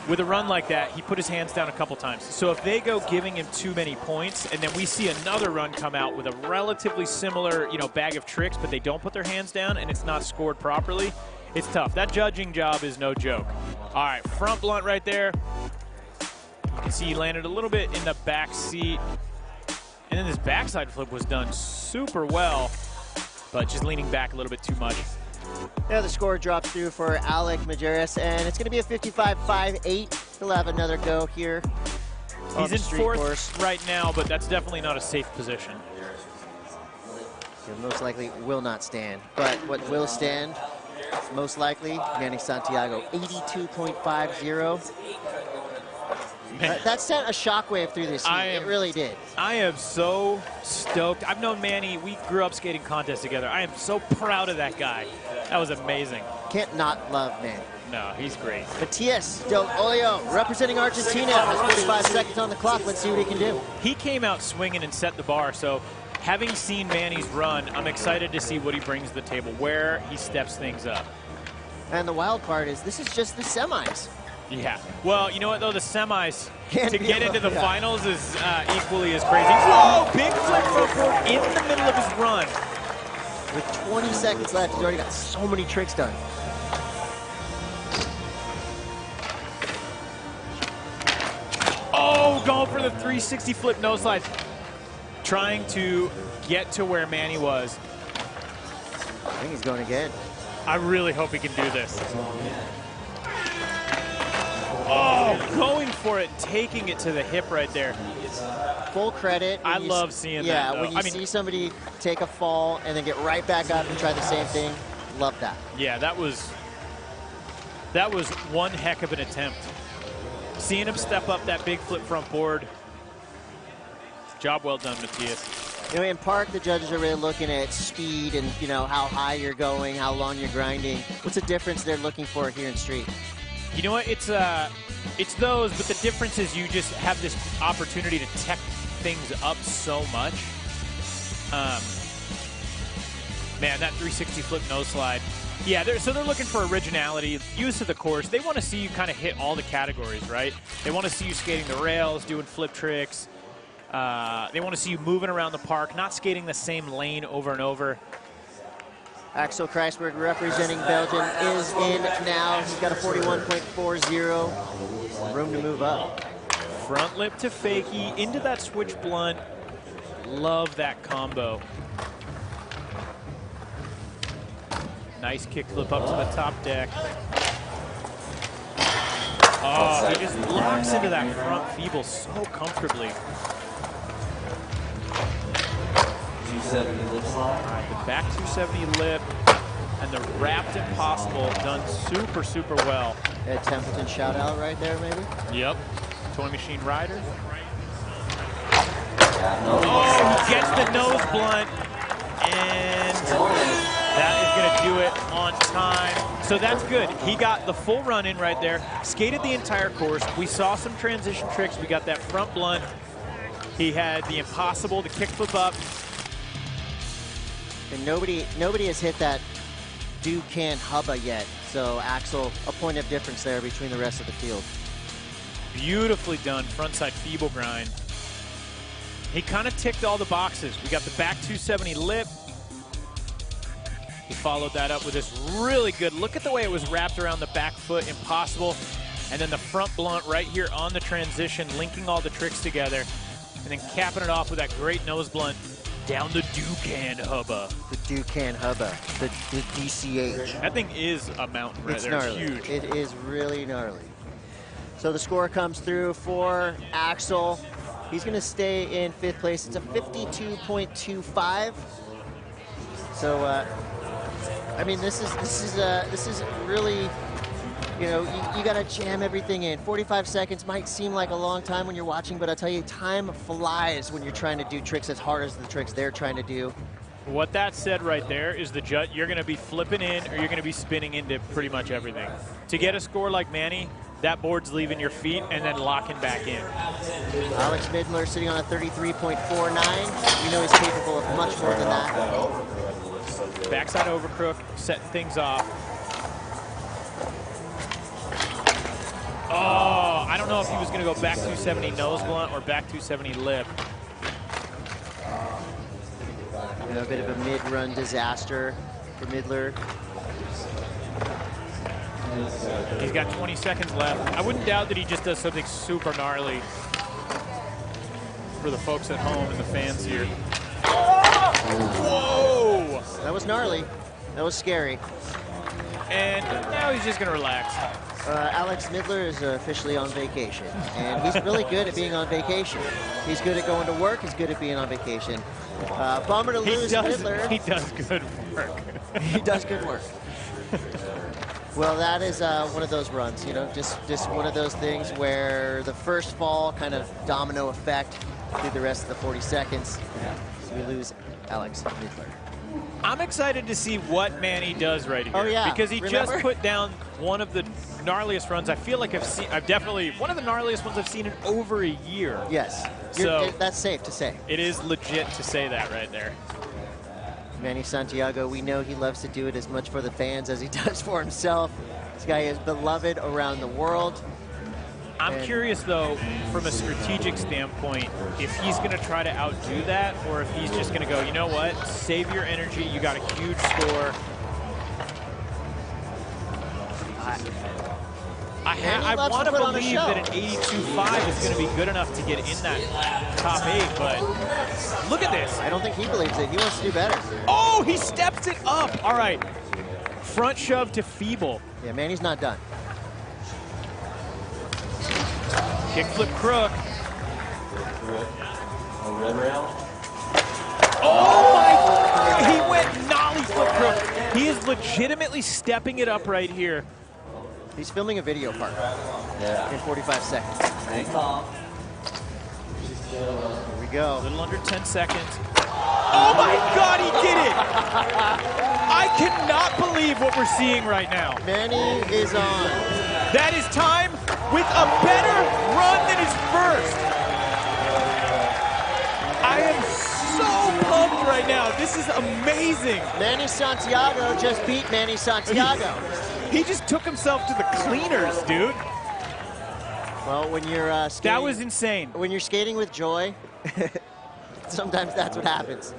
Speaker 10: with a run like that, he put his hands down a couple times. So if they go giving him too many points, and then we see another run come out with a relatively similar, bag of tricks, but they don't put their hands down and it's not scored properly, it's tough. That judging job is no joke. All right, front blunt right there. You can see he landed a little bit in the back seat. And then this backside flip was done super well, but just leaning back a little bit too much.
Speaker 16: Yeah, the score drops through for Alec Majerus, and it's going to be a 55.58. He'll have another go here.
Speaker 10: He's in fourth right now, but that's definitely not a safe position.
Speaker 16: He most likely will not stand, but what will stand, most likely, Manny Santiago, 82.50. That sent a shockwave through this heat. It really did.
Speaker 10: I am so stoked. I've known Manny. We grew up skating contests together. I am so proud of that guy. That was amazing.
Speaker 16: Can't not love Manny.
Speaker 10: No, he's great.
Speaker 16: Matias Del Olio, representing Argentina, has 45 seconds on the clock. Let's see what he can do.
Speaker 10: He came out swinging and set the bar. So having seen Manny's run, I'm excited to see what he brings to the table, where he steps things up.
Speaker 16: And the wild part is this is just the semis.
Speaker 10: Yeah. Well, you know what, though? The semis
Speaker 16: Can't
Speaker 10: to
Speaker 16: be
Speaker 10: get
Speaker 16: a-
Speaker 10: into the
Speaker 16: yeah.
Speaker 10: finals is equally as crazy. Whoa! Big flip forward in the middle of his run.
Speaker 16: With 20 seconds left, he's already got so many tricks done.
Speaker 10: Oh, going for the 360 flip nose slide. trying to get to where Manny was.
Speaker 16: I think he's going again.
Speaker 10: I really hope he can do this. Oh, going for it, taking it to the hip right there.
Speaker 16: Full credit.
Speaker 10: I love seeing that.
Speaker 16: Yeah, when you see somebody take a fall and then get right back up and try the same thing, love that.
Speaker 10: Yeah, that was one heck of an attempt. Seeing him step up that big flip front board. Job well done, Matthias.
Speaker 16: You know, in park, the judges are really looking at speed and, you know, how high you're going, how long you're grinding. What's the difference they're looking for here in street?
Speaker 10: You know what? It's those, but the difference is you just have this opportunity to tech things up so much. Man, that 360 flip nose slide. Yeah, so they're looking for originality, use of the course. They want to see you kind of hit all the categories, right? They want to see you skating the rails, doing flip tricks. They want to see you moving around the park, not skating the same lane over and over.
Speaker 16: Axel Kreisberg, representing Belgium, is in now. He's got a 41.40. Room to move up.
Speaker 10: Front lip to fakie, into that switch blunt. Love that combo. Nice kickflip up to the top deck. Oh, he just locks into that front feeble so comfortably. All right, the back 270 lip and the wrapped impossible done super, super well.
Speaker 16: A Templeton shout out right there, maybe?
Speaker 10: Yep. Toy Machine Rider. Oh, he gets the nose blunt, and that is going to do it on time. So that's good. He got the full run in right there, skated the entire course. We saw some transition tricks. We got that front blunt. He had the impossible, the kickflip up.
Speaker 16: And nobody has hit that Dew Can Hubba yet. So Axel, a point of difference there between the rest of the field.
Speaker 10: Beautifully done frontside feeble grind. He kind of ticked all the boxes. We got the back 270 lip. He followed that up with this really good, look at the way it was wrapped around the back foot, impossible. And then the front blunt right here on the transition, linking all the tricks together. And then capping it off with that great nose blunt down the Dew Can Hubba.
Speaker 16: The Dew Can Hubba, the DCH.
Speaker 10: That thing is a mountain right there.
Speaker 16: Gnarly.
Speaker 10: It's huge.
Speaker 16: It is really gnarly. So the score comes through for Axel. He's going to stay in 5th place. It's a 52.25. So, I mean, this is really, you know, you got to jam everything in. 45 seconds might seem like a long time when you're watching, but I tell you, time flies when you're trying to do tricks as hard as the tricks they're trying to do.
Speaker 10: What that said right there is the judge, you're going to be flipping in or you're going to be spinning into pretty much everything. To get a score like Manny, that board's leaving your feet and then locking back in.
Speaker 16: Alex Midler sitting on a 33.49. You know he's capable of much more than that.
Speaker 10: Backside overcrook, setting things off. Oh, I don't know if he was going to go back 270 nose blunt or back 270 lip.
Speaker 16: You know, a bit of a mid-run disaster for Midler.
Speaker 10: He's got 20 seconds left. I wouldn't doubt that he just does something super gnarly for the folks at home and the fans here. Whoa!
Speaker 16: That was gnarly. That was scary.
Speaker 10: And now he's just going to relax.
Speaker 16: Alex Midler is officially on vacation, and he's really good at being on vacation. He's good at going to work. He's good at being on vacation. Bummer to lose Midler.
Speaker 10: He does good work.
Speaker 16: He does good work. Well, that is one of those runs, you know, just one of those things where the first fall kind of domino effect through the rest of the 40 seconds. So we lose Alex Midler.
Speaker 10: I'm excited to see what Manny does right here.
Speaker 16: Oh, yeah.
Speaker 10: Because he
Speaker 16: Remember?
Speaker 10: just put down one of the gnarliest runs. I feel like I've definitely, one of the gnarliest ones I've seen in over a year.
Speaker 16: Yes.
Speaker 10: So
Speaker 16: that's safe to say.
Speaker 10: It is legit to say that right there.
Speaker 16: Manny Santiago, we know he loves to do it as much for the fans as he does for himself. This guy is beloved around the world.
Speaker 10: I'm curious, though, from a strategic standpoint, if he's going to try to outdo that or if he's just going to go, you know what, save your energy, you got a huge score. I want to believe that an 82.5 is going to be good enough to get in that top 8, but look at this.
Speaker 16: I don't think he believes it. He wants to do better.
Speaker 10: Oh, he steps it up. All right. Front shove to feeble.
Speaker 16: Yeah, Manny's not done.
Speaker 10: Kickflip crook. Oh my God, he went nollie flip crook. He is legitimately stepping it up right here.
Speaker 16: He's filming a video part in 45 seconds. Here we go.
Speaker 10: A little under 10 seconds. Oh my God, he did it! I cannot believe what we're seeing right now.
Speaker 16: Manny is on.
Speaker 10: That is time with a better run than his first. I am so pumped right now. This is amazing.
Speaker 16: Manny Santiago just beat Manny Santiago.
Speaker 10: He just took himself to the cleaners, dude.
Speaker 16: Well, when you're skating,
Speaker 10: that was insane.
Speaker 16: When you're skating with joy, sometimes that's what happens.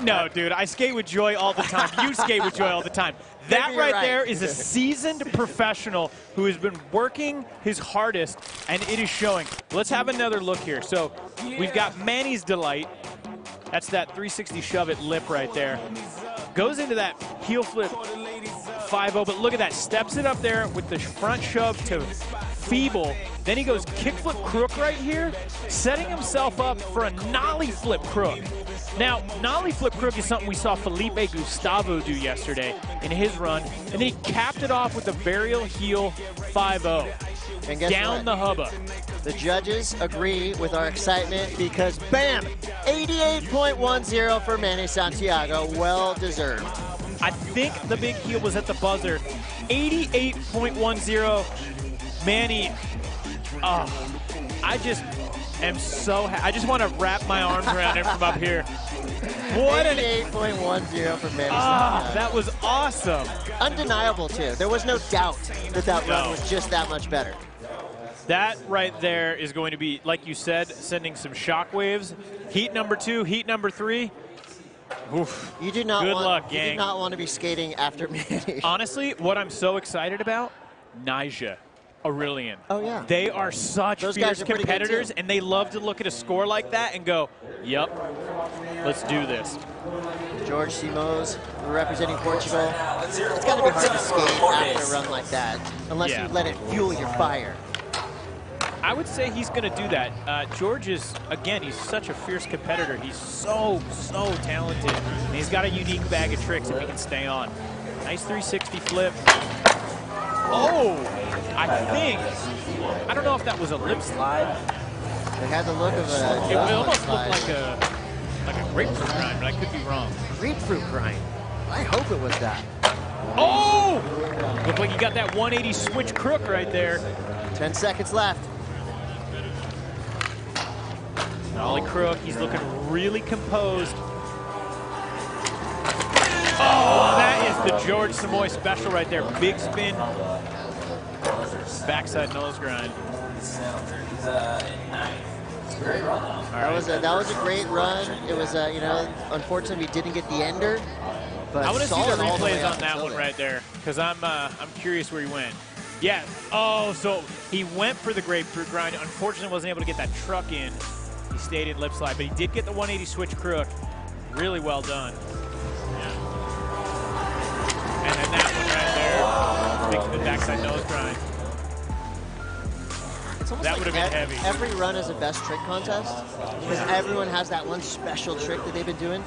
Speaker 10: No, dude, I skate with joy all the time. You skate with joy all the time. That right there is a seasoned professional who has been working his hardest, and it is showing. Let's have another look here. So we've got Manny's Delight. That's that 360 shove it lip right there. Goes into that heel flip 5-0, but look at that. Steps it up there with the front shove to feeble. Then he goes kickflip crook right here, setting himself up for a nollie flip crook. Now, nollie flip crook is something we saw Felipe Gustavo do yesterday in his run, and then he capped it off with a burial heel 5-0.
Speaker 16: And guess
Speaker 10: down
Speaker 16: what?
Speaker 10: the hubba.
Speaker 16: The judges agree with our excitement because, bam, 88.10 for Manny Santiago. Well deserved.
Speaker 10: I think the big heel was at the buzzer. 88.10. Manny, I just am so happy. I just want to wrap my arms around him from up here. What an
Speaker 16: 88.10 for Manny Santiago.
Speaker 10: That was awesome.
Speaker 16: Undeniable, too. There was no doubt that that run was just that much better.
Speaker 10: That right there is going to be, like you said, sending some shockwaves. Heat number 2, heat number 3. Oof.
Speaker 16: You do not
Speaker 10: Good
Speaker 16: want,
Speaker 10: luck, gang.
Speaker 16: You do not want to be skating after Manny.
Speaker 10: Honestly, what I'm so excited about, Nyjah, Aurelian.
Speaker 16: Oh, yeah.
Speaker 10: They are such
Speaker 16: Those
Speaker 10: fierce
Speaker 16: guys are pretty good,
Speaker 10: competitors,
Speaker 16: too.
Speaker 10: and they love to look at a score like that and go, yep, let's do this.
Speaker 16: George Simões representing Portugal. It's got to be hard to skate after a run like that, unless you let it fuel your fire.
Speaker 10: I would say he's going to do that. George is, again, he's such a fierce competitor. He's so talented. And he's got a unique bag of tricks if he can stay on. Nice 360 flip. Oh, I don't know if that was a lip slide.
Speaker 16: It had the look of a
Speaker 10: It almost looked like a grapefruit grind, but I could be wrong.
Speaker 16: Grapefruit grind? I hope it was that.
Speaker 10: Oh! Looked like you got that 180 switch crook right there.
Speaker 16: 10 seconds left.
Speaker 10: Nollie crook, he's looking really composed. Oh, that is the George Simões special right there. Big spin. Backside nose grind.
Speaker 16: That was a great run. It was you know, unfortunately we didn't get the ender. But
Speaker 10: I want to see the
Speaker 16: solid all way
Speaker 10: replays
Speaker 16: up
Speaker 10: on that
Speaker 16: until
Speaker 10: one
Speaker 16: then.
Speaker 10: right there, because I'm curious where he went. Yeah. Oh, so he went for the grapefruit grind. Unfortunately, wasn't able to get that truck in. He stayed in lip slide, but he did get the 180 switch crook. Really well done. Yeah. And then that one right there, big backside nose grind.
Speaker 16: It's almost
Speaker 10: That
Speaker 16: like
Speaker 10: would have been heavy.
Speaker 16: Every run is a best trick contest because everyone has that one special trick that they've been doing.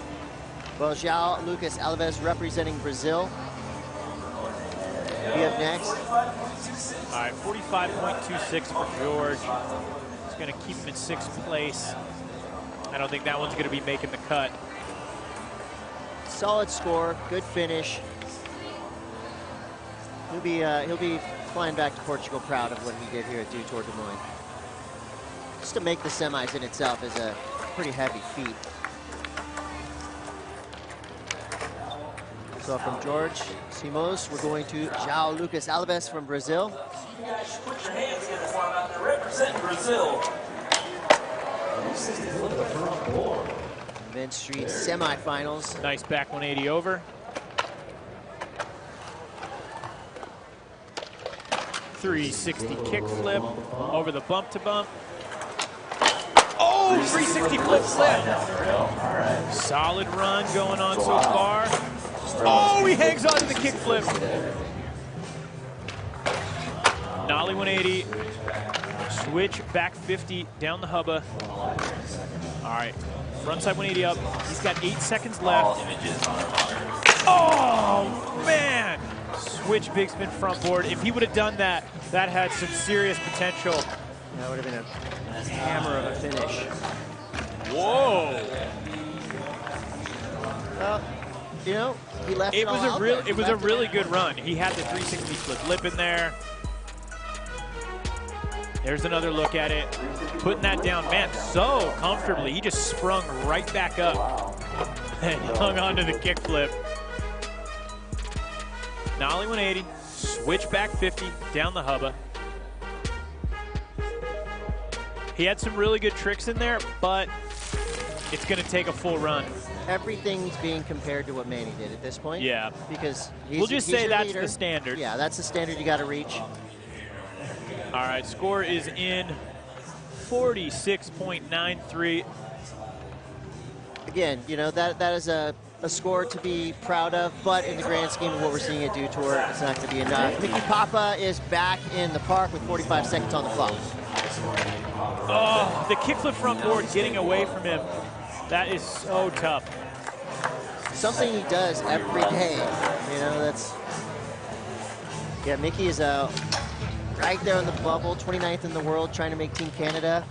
Speaker 16: Well, João Lucas Alves representing Brazil. Be up next.
Speaker 10: All right, 45.26 for George. He's going to keep him in 6th place. I don't think that one's going to be making the cut.
Speaker 16: Solid score, good finish. He'll be flying back to Portugal proud of what he did here at Dew Tour Des Moines. Just to make the semis in itself is a pretty heavy feat. So from George Simões, we're going to João Lucas Alves from Brazil.
Speaker 15: Put your hands in the form out there. Represent Brazil.
Speaker 16: Men's Street semifinals.
Speaker 10: Nice back 180 over. 360 kickflip over the bump to bump. Oh, 360 flip slip. Solid run going on so far. Oh, he hangs on to the kickflip. Nollie 180. Switch back 50 down the hubba. All right, frontside 180 up. He's got 8 seconds left. Oh, man. Switch big spin front board. If he would have done that, that had some serious potential.
Speaker 16: That would have been a hammer of a finish.
Speaker 10: Whoa.
Speaker 16: Well, you know, he left it
Speaker 10: was
Speaker 16: all
Speaker 10: a
Speaker 16: out
Speaker 10: real
Speaker 16: there.
Speaker 10: it was a really good run. He had the 360 flip lip in there. There's another look at it. Putting that down, man, so comfortably. He just sprung right back up and hung on to the kickflip. Nollie 180, switch back 50, down the hubba. He had some really good tricks in there, but it's going to take a full run.
Speaker 16: Everything's being compared to what Manny did at this point.
Speaker 10: Yeah.
Speaker 16: Because
Speaker 10: We'll just say
Speaker 16: your
Speaker 10: that's
Speaker 16: leader.
Speaker 10: the standard.
Speaker 16: Yeah, that's the standard you got to reach.
Speaker 10: All right, score is in 46.93.
Speaker 16: Again, you know, that is a score to be proud of, but in the grand scheme of what we're seeing at Dew Tour, it's not going to be enough. Mickey Papa is back in the park with 45 seconds on the clock.
Speaker 10: Oh, the kickflip front board getting away from him. That is so tough.
Speaker 16: Something he does every day. You know, that's... Yeah, Mickey is right there on the bubble, 29th in the world, trying to make Team Canada.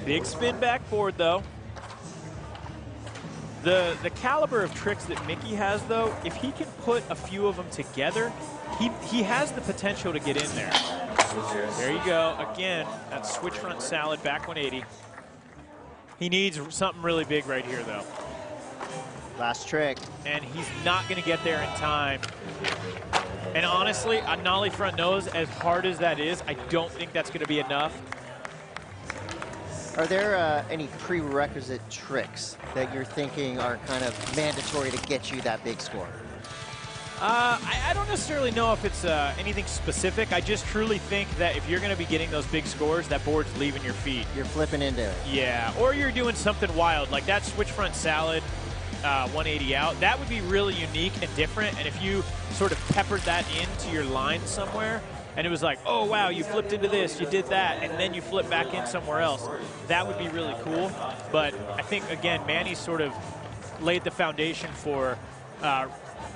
Speaker 10: Big spin backboard, though. The caliber of tricks that Mickey has, though, if he can put a few of them together, he has the potential to get in there. There you go. Again, that switch front salad, back 180. He needs something really big right here, though.
Speaker 16: Last trick.
Speaker 10: And he's not going to get there in time. And honestly, a nollie front nose, as hard as that is, I don't think that's going to be enough.
Speaker 16: Are there any prerequisite tricks that you're thinking are kind of mandatory to get you that big score?
Speaker 10: I don't necessarily know if it's anything specific. I just truly think that if you're going to be getting those big scores, that board's leaving your feet.
Speaker 16: You're flipping into it.
Speaker 10: Yeah, or you're doing something wild, like that switch front salad 180 out. That would be really unique and different, and if you sort of peppered that into your line somewhere, and it was like, oh, wow, you flipped into this, you did that, and then you flip back in somewhere else, that would be really cool. But I think, again, Manny sort of laid the foundation for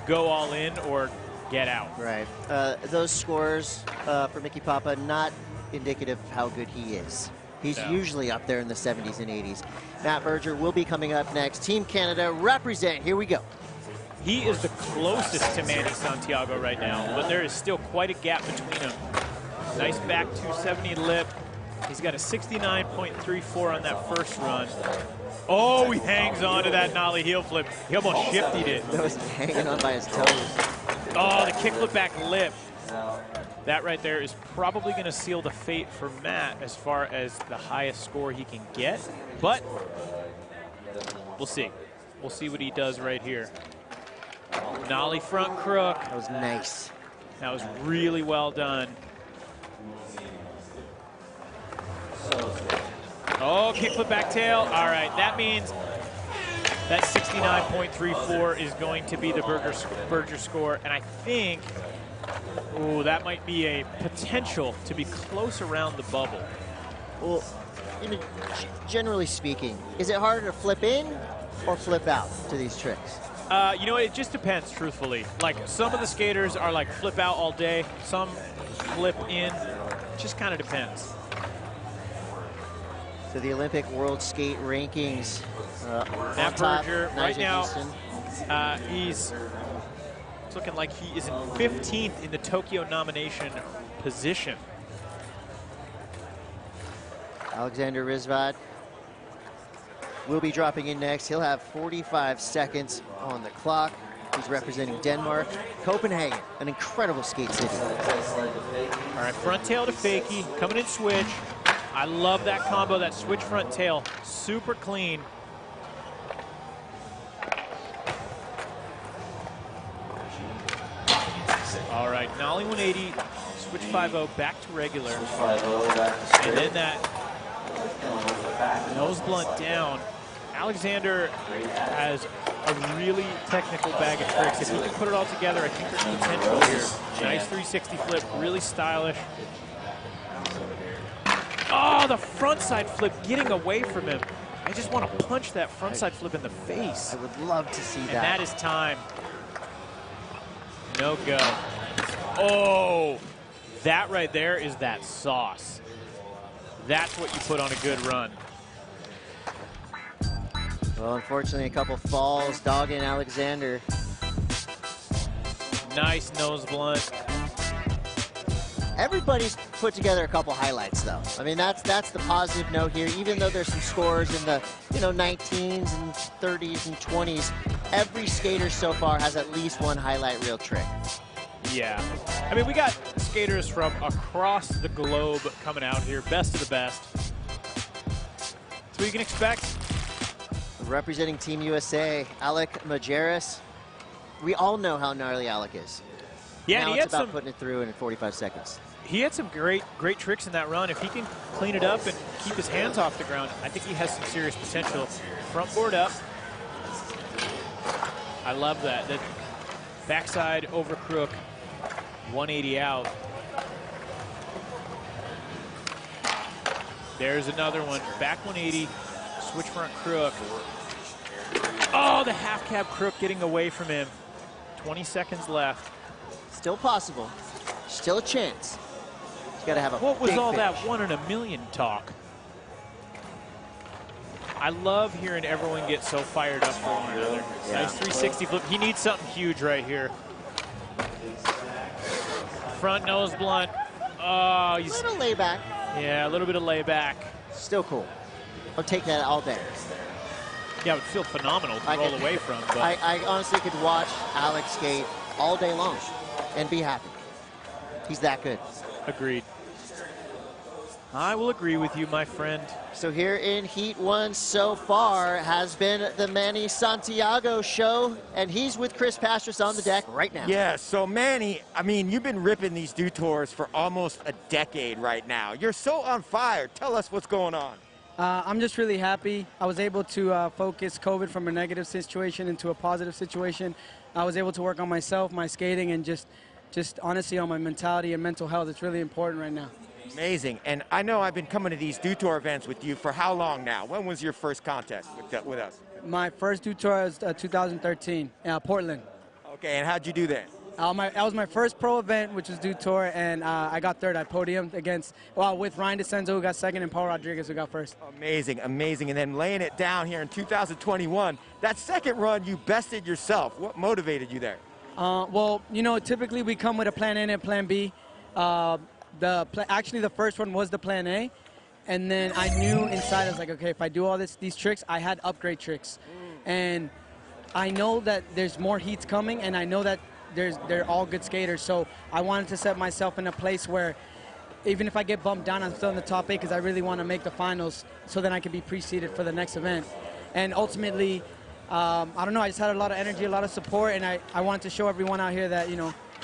Speaker 10: go all in or get out.
Speaker 16: Right. Those scores for Mickey Papa, not indicative of how good he is. He's usually up there in the 70s and 80s. Matt Berger will be coming up next. Team Canada represent. Here we go.
Speaker 10: He is the closest to Manny Santiago right now, but there is still quite a gap between them. Nice back 270 lip. He's got a 69.34 on that first run. Oh, he hangs on to that nollie heel flip. He almost shifted it.
Speaker 16: That was hanging on by his toes.
Speaker 10: Oh, the kickflip back lip. That right there is probably going to seal the fate for Matt as far as the highest score he can get. But we'll see. We'll see what he does right here. Nollie front crook.
Speaker 16: That was nice.
Speaker 10: That was really well done. Oh, kickflip back tail. All right, that means that 69.34 is going to be the Berger score. And I think, oh, that might be a potential to be close around the bubble.
Speaker 16: Well, I mean, generally speaking, is it harder to flip in or flip out to these tricks?
Speaker 10: You know, it just depends, truthfully. Like, some of the skaters are like flip out all day. Some flip in. It just kind of depends.
Speaker 16: So the Olympic World Skate Rankings.
Speaker 10: Matt Berger, right now, it's looking like he is in 15th in the Tokyo nomination position.
Speaker 16: Alexander Rizvad will be dropping in next. He'll have 45 seconds on the clock. He's representing Denmark. Copenhagen, an incredible skate city.
Speaker 10: All right, front tail to fakie, coming in switch. I love that combo, that switch front tail, super clean. All right, nollie 180, switch 5-0 back to regular. And then that nose blunt down. Alexander has a really technical bag of tricks. If he can put it all together, I think there's potential here. Nice 360 flip, really stylish. Oh, the frontside flip getting away from him. I just want to punch that frontside flip in the face.
Speaker 16: I would love to see that.
Speaker 10: And that is time. No go. Oh, that right there is that sauce. That's what you put on a good run.
Speaker 16: Well, unfortunately, a couple falls dogging Alexander.
Speaker 10: Nice nose blunt.
Speaker 16: Everybody's put together a couple highlights, though. I mean, that's the positive note here. Even though there's some scores in the 19s and 30s and 20s, every skater so far has at least one highlight reel trick.
Speaker 10: Yeah. I mean, we got skaters from across the globe coming out here, best of the best. That's what you can expect.
Speaker 16: Representing Team USA, Alec Majerus. We all know how gnarly Alec is.
Speaker 10: Yeah,
Speaker 16: now
Speaker 10: and he
Speaker 16: it's
Speaker 10: had
Speaker 16: about putting it through in 45 seconds.
Speaker 10: He had some great tricks in that run. If he can clean it up and keep his hands off the ground, I think he has some serious potential. Front board up. I love that. That backside over crook, 180 out. There's another one. Back 180, switch front crook. Oh, the half cab crook getting away from him. 20 seconds left.
Speaker 16: Still possible. Still a chance. He's got to have a
Speaker 10: What was
Speaker 16: big
Speaker 10: all that
Speaker 16: finish.
Speaker 10: 1 in a million talk? I love hearing everyone get so fired up for one another.
Speaker 16: Yeah.
Speaker 10: Nice 360 flip. He needs something huge right here. Front nose blunt. Oh, he's
Speaker 16: a little layback.
Speaker 10: Yeah, a little bit of layback.
Speaker 16: Still cool. I'll take that all day.
Speaker 10: Yeah, it would feel phenomenal to roll away from. But
Speaker 16: I honestly could watch Alex skate all day long and be happy. He's that good.
Speaker 10: Agreed. I will agree with you, my friend.
Speaker 16: So here in Heat 1 so far has been the Manny Santiago show, and he's with Chris Pastras on the deck right now.
Speaker 7: Yeah, so Manny, I mean, you've been ripping these Dew Tours for almost a decade right now. You're so on fire. Tell us what's going on.
Speaker 6: I'm just really happy. I was able to focus COVID from a negative situation into a positive situation. I was able to work on myself, my skating, and just honestly on my mentality and mental health. It's really important right now.
Speaker 7: Amazing. And I know I've been coming to these Dew Tour events with you for how long now? When was your first contest with us?
Speaker 6: My first Dew Tour was 2013, Portland.
Speaker 7: Okay, and how'd you do that?
Speaker 6: That was my first pro event, which was Dew Tour, and I got third. I podiumed with Ryan DeCenzo, who got second, and Paul Rodriguez, who got first.
Speaker 7: Amazing, amazing. And then laying it down here in 2021, that second run, you bested yourself. What motivated you there?
Speaker 6: Well, typically we come with a plan A and a plan B. Actually, the first one was the plan A, and then I knew inside, I was like, okay, if I do all these tricks, I had upgrade tricks. And I know that there's more heats coming, and I know that they're all good skaters, so I wanted to set myself in a place where even if I get bumped down, I'm still in the top 8 because I really want to make the finals so then I can be preceded for the next event. And ultimately, I don't know, I just had a lot of energy, a lot of support, and I wanted to show everyone out here that,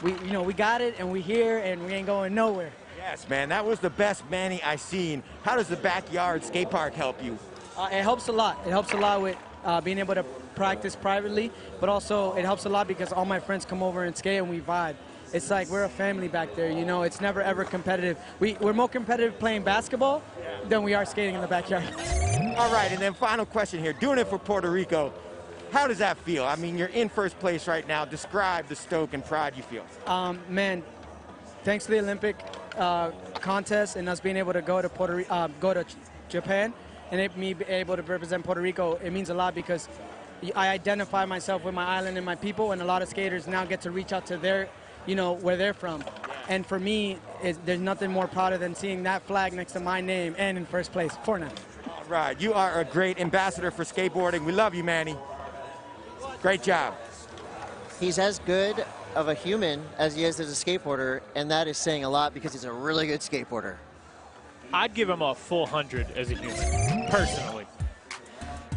Speaker 6: we got it, and we're here, and we ain't going nowhere.
Speaker 7: Yes, man, that was the best Manny I seen. How does the backyard skate park help you?
Speaker 6: It helps a lot. It helps a lot with being able to practice privately, but also it helps a lot because all my friends come over and skate and we vibe. It's like we're a family back there, it's never ever competitive. We're more competitive playing basketball than we are skating in the backyard.
Speaker 7: All right, and then final question here. Doing it for Puerto Rico, how does that feel? I mean, you're in first place right now. Describe the stoke and pride you feel.
Speaker 6: Man, thanks to the Olympic contest and us being able to go to Japan and me be able to represent Puerto Rico, it means a lot because I identify myself with my island and my people, and a lot of skaters now get to reach out to their, where they're from. And for me, there's nothing more prouder than seeing that flag next to my name and in first place for now.
Speaker 7: All right, you are a great ambassador for skateboarding. We love you, Manny. Great job.
Speaker 16: He's as good of a human as he is as a skateboarder, and that is saying a lot because he's a really good skateboarder.
Speaker 10: I'd give him a full 100 as a human, personally.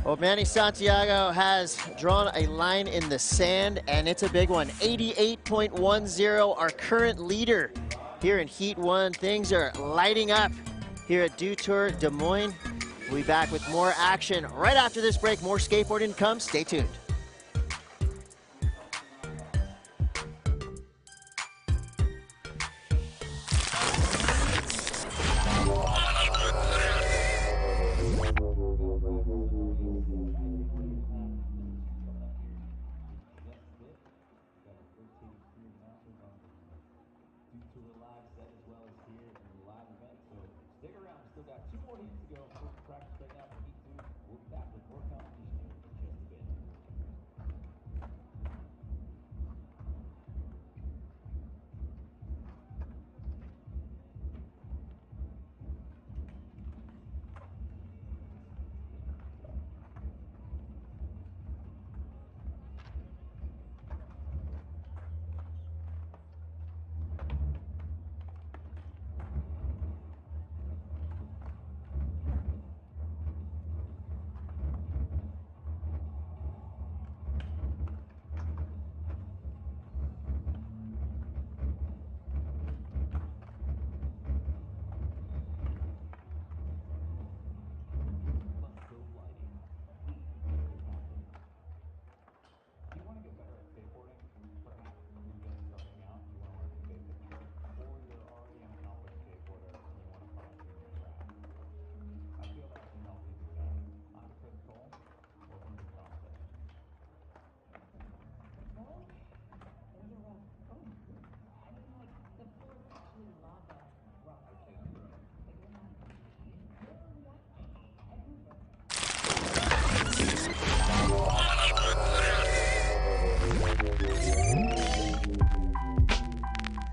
Speaker 16: Well, Manny Santiago has drawn a line in the sand, and it's a big one. 88.10, our current leader here in Heat 1. Things are lighting up here at Dew Tour Des Moines. We'll be back with more action right after this break. More skateboarding to come. Stay tuned.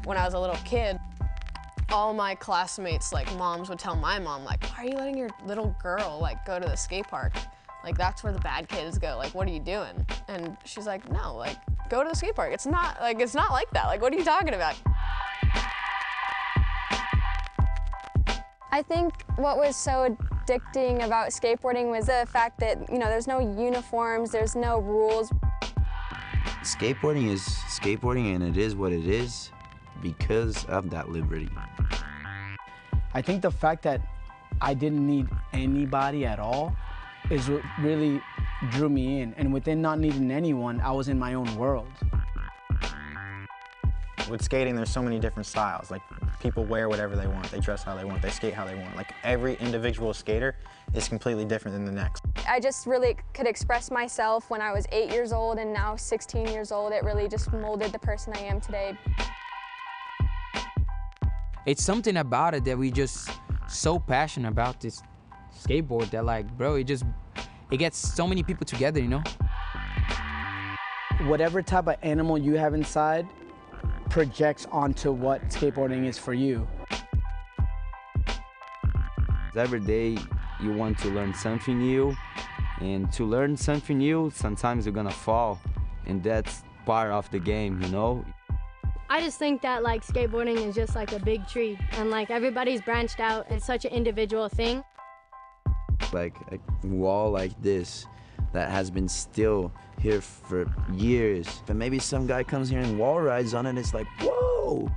Speaker 12: When I was a little kid, all my classmates, like moms would tell my mom, like, why are you letting your little girl like go to the skate park? Like that's where the bad kids go. Like, what are you doing? And she's like, no, like go to the skate park. It's not like that. Like, what are you talking about?
Speaker 3: I think what was so addicting about skateboarding was the fact that, you know, there's no uniforms, there's no rules.
Speaker 9: Skateboarding is skateboarding, and it is what it is because of that liberty.
Speaker 6: I think the fact that I didn't need anybody at all is what really drew me in. And within not needing anyone, I was in my own world.
Speaker 21: With skating, there's so many different styles. Like, people wear whatever they want, they dress how they want, they skate how they want. Like, every individual skater is completely different than the next.
Speaker 3: I just really could express myself when I was 8 years old, and now 16 years old. It really just molded the person I am today.
Speaker 13: It's something about it that we just so passionate about this skateboard that, like, bro, it gets so many people together, you know?
Speaker 6: Whatever type of animal you have inside projects onto what skateboarding is for you.
Speaker 9: Every day you want to learn something new, and to learn something new, sometimes you're gonna fall, and that's part of the game, you know?
Speaker 25: I just think that like skateboarding is just like a big tree, and like everybody's branched out. It's such an individual thing.
Speaker 9: Like a wall like this that has been still here for years, but maybe some guy comes here and wall rides on it, it's like, whoa!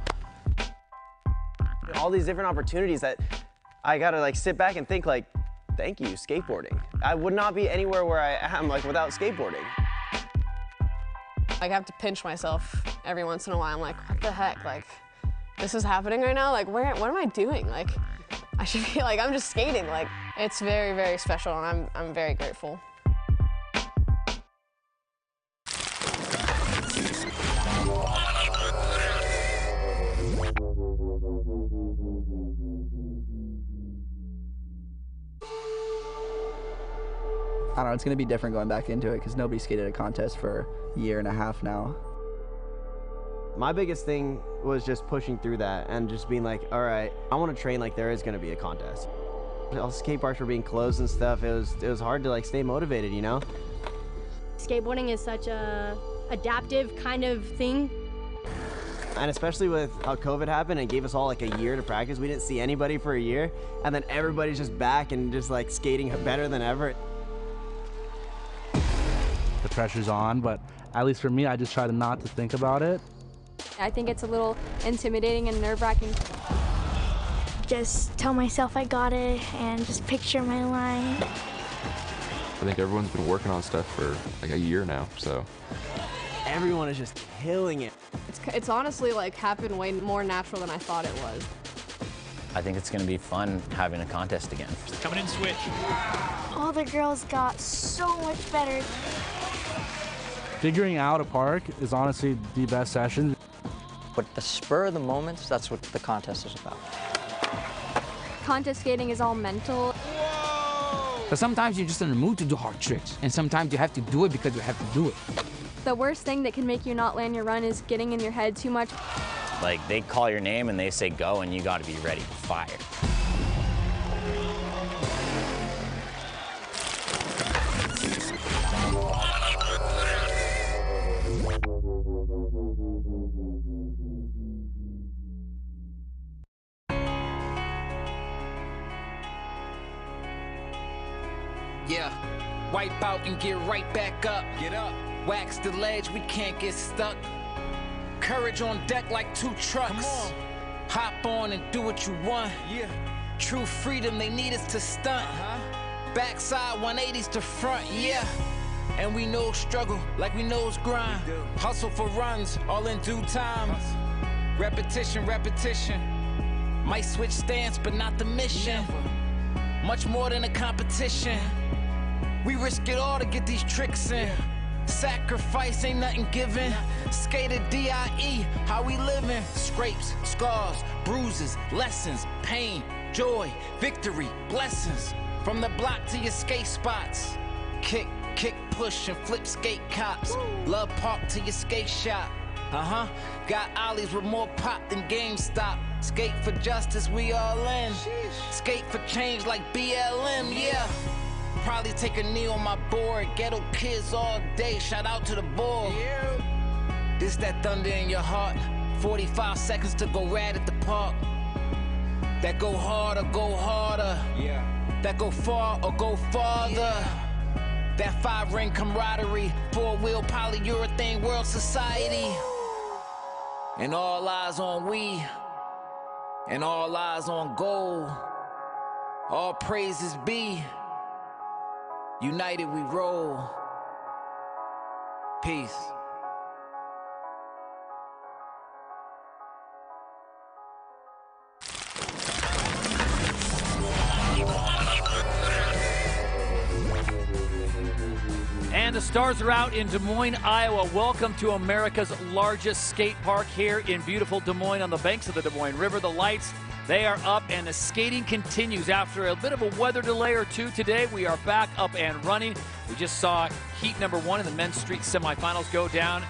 Speaker 18: All these different opportunities that I gotta like sit back and think like, thank you, skateboarding. I would not be anywhere where I am like without skateboarding.
Speaker 12: I have to pinch myself every once in a while. I'm like, what the heck? Like, this is happening right now? Like, what am I doing? Like, I should be like, I'm just skating. Like, it's very, very special, and I'm very grateful.
Speaker 4: I don't know, it's gonna be different going back into it because nobody skated a contest for a year and a half now.
Speaker 18: My biggest thing was just pushing through that and just being like, all right, I want to train like there is going to be a contest. All skate parks were being closed and stuff. It was hard to like stay motivated, you know?
Speaker 25: Skateboarding is such a adaptive kind of thing.
Speaker 18: And especially with how COVID happened and gave us all like a year to practice. We didn't see anybody for a year, and then everybody's just back and just like skating better than ever.
Speaker 14: The pressure's on, but at least for me, I just try to not to think about it.
Speaker 3: I think it's a little intimidating and nerve-wracking.
Speaker 2: Just tell myself I got it and just picture my line.
Speaker 17: I think everyone's been working on stuff for like a year now, so.
Speaker 16: Everyone is just killing it.
Speaker 12: It's honestly like happened way more natural than I thought it was.
Speaker 5: I think it's going to be fun having a contest again.
Speaker 10: Coming in switch.
Speaker 2: All the girls got so much better.
Speaker 14: Figuring out a park is honestly the best session.
Speaker 20: But the spur of the moments, that's what the contest is about.
Speaker 3: Contest skating is all mental.
Speaker 13: But sometimes you're just in the mood to do hard tricks, and sometimes you have to do it because you have to do it.
Speaker 3: The worst thing that can make you not land your run is getting in your head too much.
Speaker 5: Like, they call your name and they say go, and you got to be ready to fire.
Speaker 22: Yeah, wipe out and get right back up. Get up. Wax the ledge, we can't get stuck. Courage on deck like 2 trucks. Come on. Hop on and do what you want. Yeah. True freedom, they need us to stunt. Backside 180s to front, yeah. And we know struggle like we knows grind. Hustle for runs, all in due time. Repetition, repetition. Might switch stance, but not the mission. Much more than a competition. We risk it all to get these tricks in. Sacrifice ain't nothing given. Skated D.I.E. how we living. Scrapes, scars, bruises, lessons, pain, joy, victory, blessings. From the block to your skate spots. Kick, kick, push, and flip skate cops. Love park to your skate shop. Got ollies with more pop than GameStop. Skate for justice, we all in. Skate for change like BLM, yeah. Probably take a knee on my board. Ghetto kids all day, shout out to the board. This that thunder in your heart. 45 seconds to go rad at the park. That go hard or go harder. Yeah. That go far or go farther. Yeah. That 5-ring camaraderie. 4-wheel polyurethane world society. And all eyes on we. And all eyes on gold. All praises be. United we roll. Peace.
Speaker 23: And the stars are out in Des Moines, Iowa. Welcome to America's largest skate park here in beautiful Des Moines on the banks of the Des Moines River. The lights, they are up and the skating continues. After a bit of a weather delay or two today, we are back up and running. We just saw heat number 1 in the men's street semifinals go down.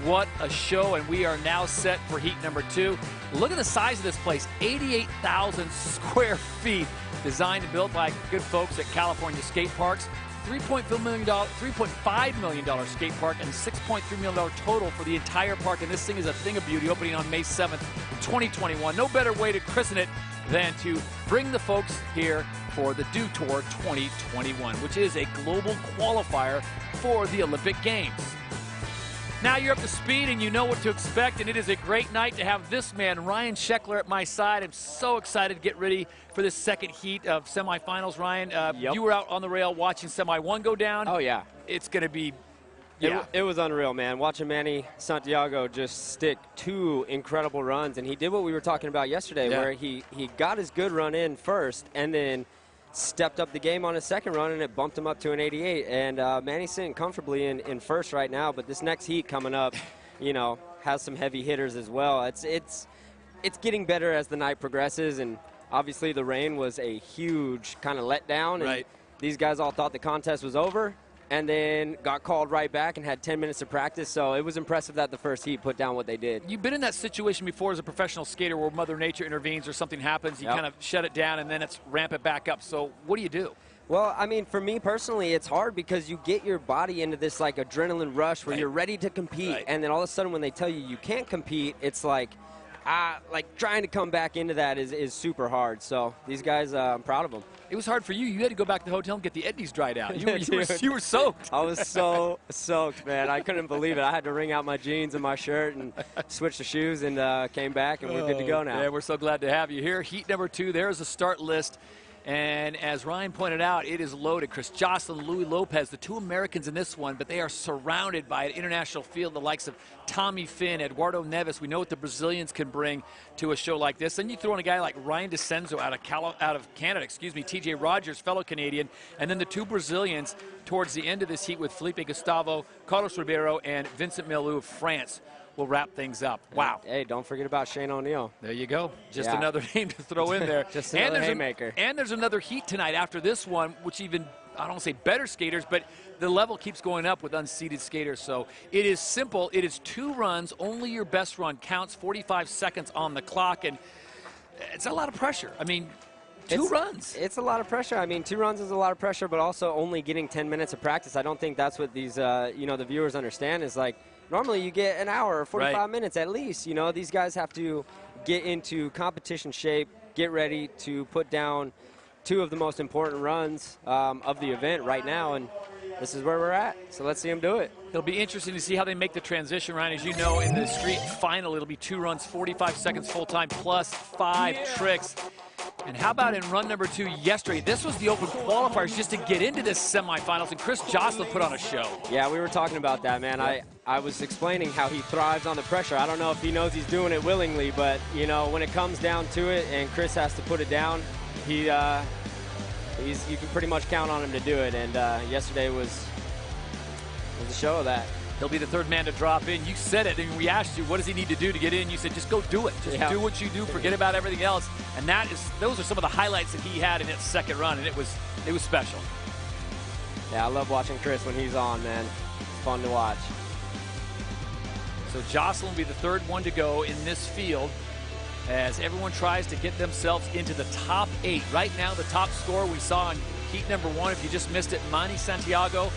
Speaker 23: What a show, and we are now set for heat number 2. Look at the size of this place, 88,000 square feet, designed and built by good folks at California Skate Parks. $3.5 million skate park and $6.3 million total for the entire park. And this thing is a thing of beauty, opening on May 7th, 2021. No better way to christen it than to bring the folks here for the Dew Tour 2021, which is a global qualifier for the Olympic Games. Now you're up to speed and you know what to expect, and it is a great night to have this man, Ryan Sheckler, at my side. I'm so excited to get ready for this second heat of semifinals. Ryan, you were out on the rail watching Semi 1 go down.
Speaker 26: Oh, yeah.
Speaker 23: It's going to be,
Speaker 26: It was unreal, man. Watching Manny Santiago just stick 2 incredible runs, and he did what we were talking about yesterday, where he got his good run in first and then stepped up the game on his second run, and it bumped him up to an 88. And Manny's sitting comfortably in first right now, but this next heat coming up, you know, has some heavy hitters as well. It's getting better as the night progresses, and obviously the rain was a huge kind of letdown. And these guys all thought the contest was over, and then got called right back and had 10 minutes of practice. So it was impressive that the first heat put down what they did.
Speaker 23: You've been in that situation before as a professional skater where Mother Nature intervenes or something happens, you kind of shut it down and then it's ramp it back up. So what do you do?
Speaker 26: Well, I mean, for me personally, it's hard because you get your body into this like adrenaline rush where you're ready to compete. And then all of a sudden when they tell you you can't compete, it's like, like trying to come back into that is super hard. So these guys, I'm proud of them.
Speaker 23: It was hard for you. You had to go back to the hotel and get the eddies dried out. You were soaked.
Speaker 26: I was so soaked, man. I couldn't believe it. I had to wring out my jeans and my shirt and switch the shoes and came back, and we're good to go now.
Speaker 23: Yeah, we're so glad to have you here. Heat number 2, there's a start list. And as Ryan pointed out, it is loaded. Chris Jocelyn, Louis Lopez, the 2 Americans in this one, but they are surrounded by an international field, the likes of Tommy Finn, Eduardo Neves. We know what the Brazilians can bring to a show like this. Then you throw in a guy like Ryan DeCenzo out of Canada, TJ Rogers, fellow Canadian, and then the 2 Brazilians towards the end of this heat with Felipe Gustavo, Carlos Ribeiro, and Vincent Milou of France. We'll wrap things up. Wow.
Speaker 26: Hey, don't forget about Shane O'Neill.
Speaker 23: There you go. Just another name to throw in there.
Speaker 26: Just another haymaker.
Speaker 23: And there's another heat tonight after this one, which even, I don't want to say better skaters, but the level keeps going up with unseated skaters. So it is simple. It is 2 runs. Only your best run counts. 45 seconds on the clock. And it's a lot of pressure. I mean, 2 runs.
Speaker 26: It's a lot of pressure. I mean, 2 runs is a lot of pressure, but also only getting 10 minutes of practice. I don't think that's what these, the viewers understand is like, normally you get an hour or 45 minutes at least. You know, these guys have to get into competition shape, get ready to put down 2 of the most important runs of the event right now, and this is where we're at. So let's see them do it.
Speaker 23: It'll be interesting to see how they make the transition, Ryan. As you know, in the street final, it'll be 2 runs, 45 seconds full time, plus 5 tricks. And how about in run number 2 yesterday? This was the open qualifiers just to get into this semifinals, and Chris Jocelyn put on a show.
Speaker 26: Yeah, we were talking about that, man. I was explaining how he thrives on the pressure. I don't know if he knows he's doing it willingly, but, you know, when it comes down to it and Chris has to put it down, you can pretty much count on him to do it. And yesterday was a show of that.
Speaker 23: He'll be the 3rd man to drop in. You said it, and we asked you, what does he need to do to get in? You said, just go do it. Just do what you do, forget about everything else. And those are some of the highlights that he had in his 2nd run, and it was special.
Speaker 26: Yeah, I love watching Chris when he's on, man. It's fun to watch.
Speaker 23: So Jocelyn will be the 3rd one to go in this field as everyone tries to get themselves into the top 8. Right now, the top score we saw in heat number 1, if you just missed it, Manny Santiago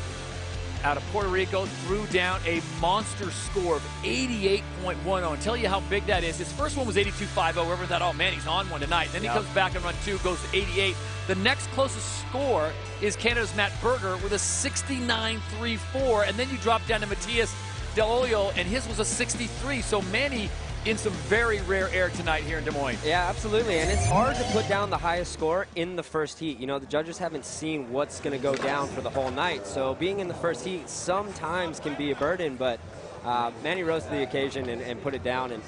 Speaker 23: out of Puerto Rico threw down a monster score of 88.10. And tell you how big that is. His first one was 82.50. Whoever thought, oh man, he's on one tonight. Then he comes back and run 2, goes to 88. The next closest score is Canada's Matt Berger with a 69.34. And then you drop down to Matias Del Olio, and his was a 63. So Manny in some very rare air tonight here in Des Moines.
Speaker 26: Yeah, absolutely, and it's hard to put down the highest score in the first heat. You know, the judges haven't seen what's going to go down for the whole night, so being in the first heat sometimes can be a burden, but Manny rose to the occasion and put it down, and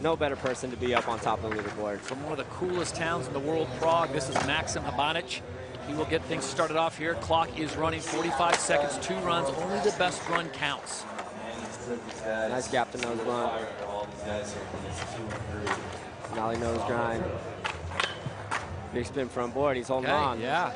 Speaker 26: no better person to be up on top of the leaderboard.
Speaker 23: From one of the coolest towns in the world, Prague, this is Maxim Habanic. He will get things started off here. Clock is running 45 seconds, 2 runs. Only the best run counts.
Speaker 26: Nice gap to nose run. Nollie nose grind. Big spin front board. He's holding on.
Speaker 23: Yeah.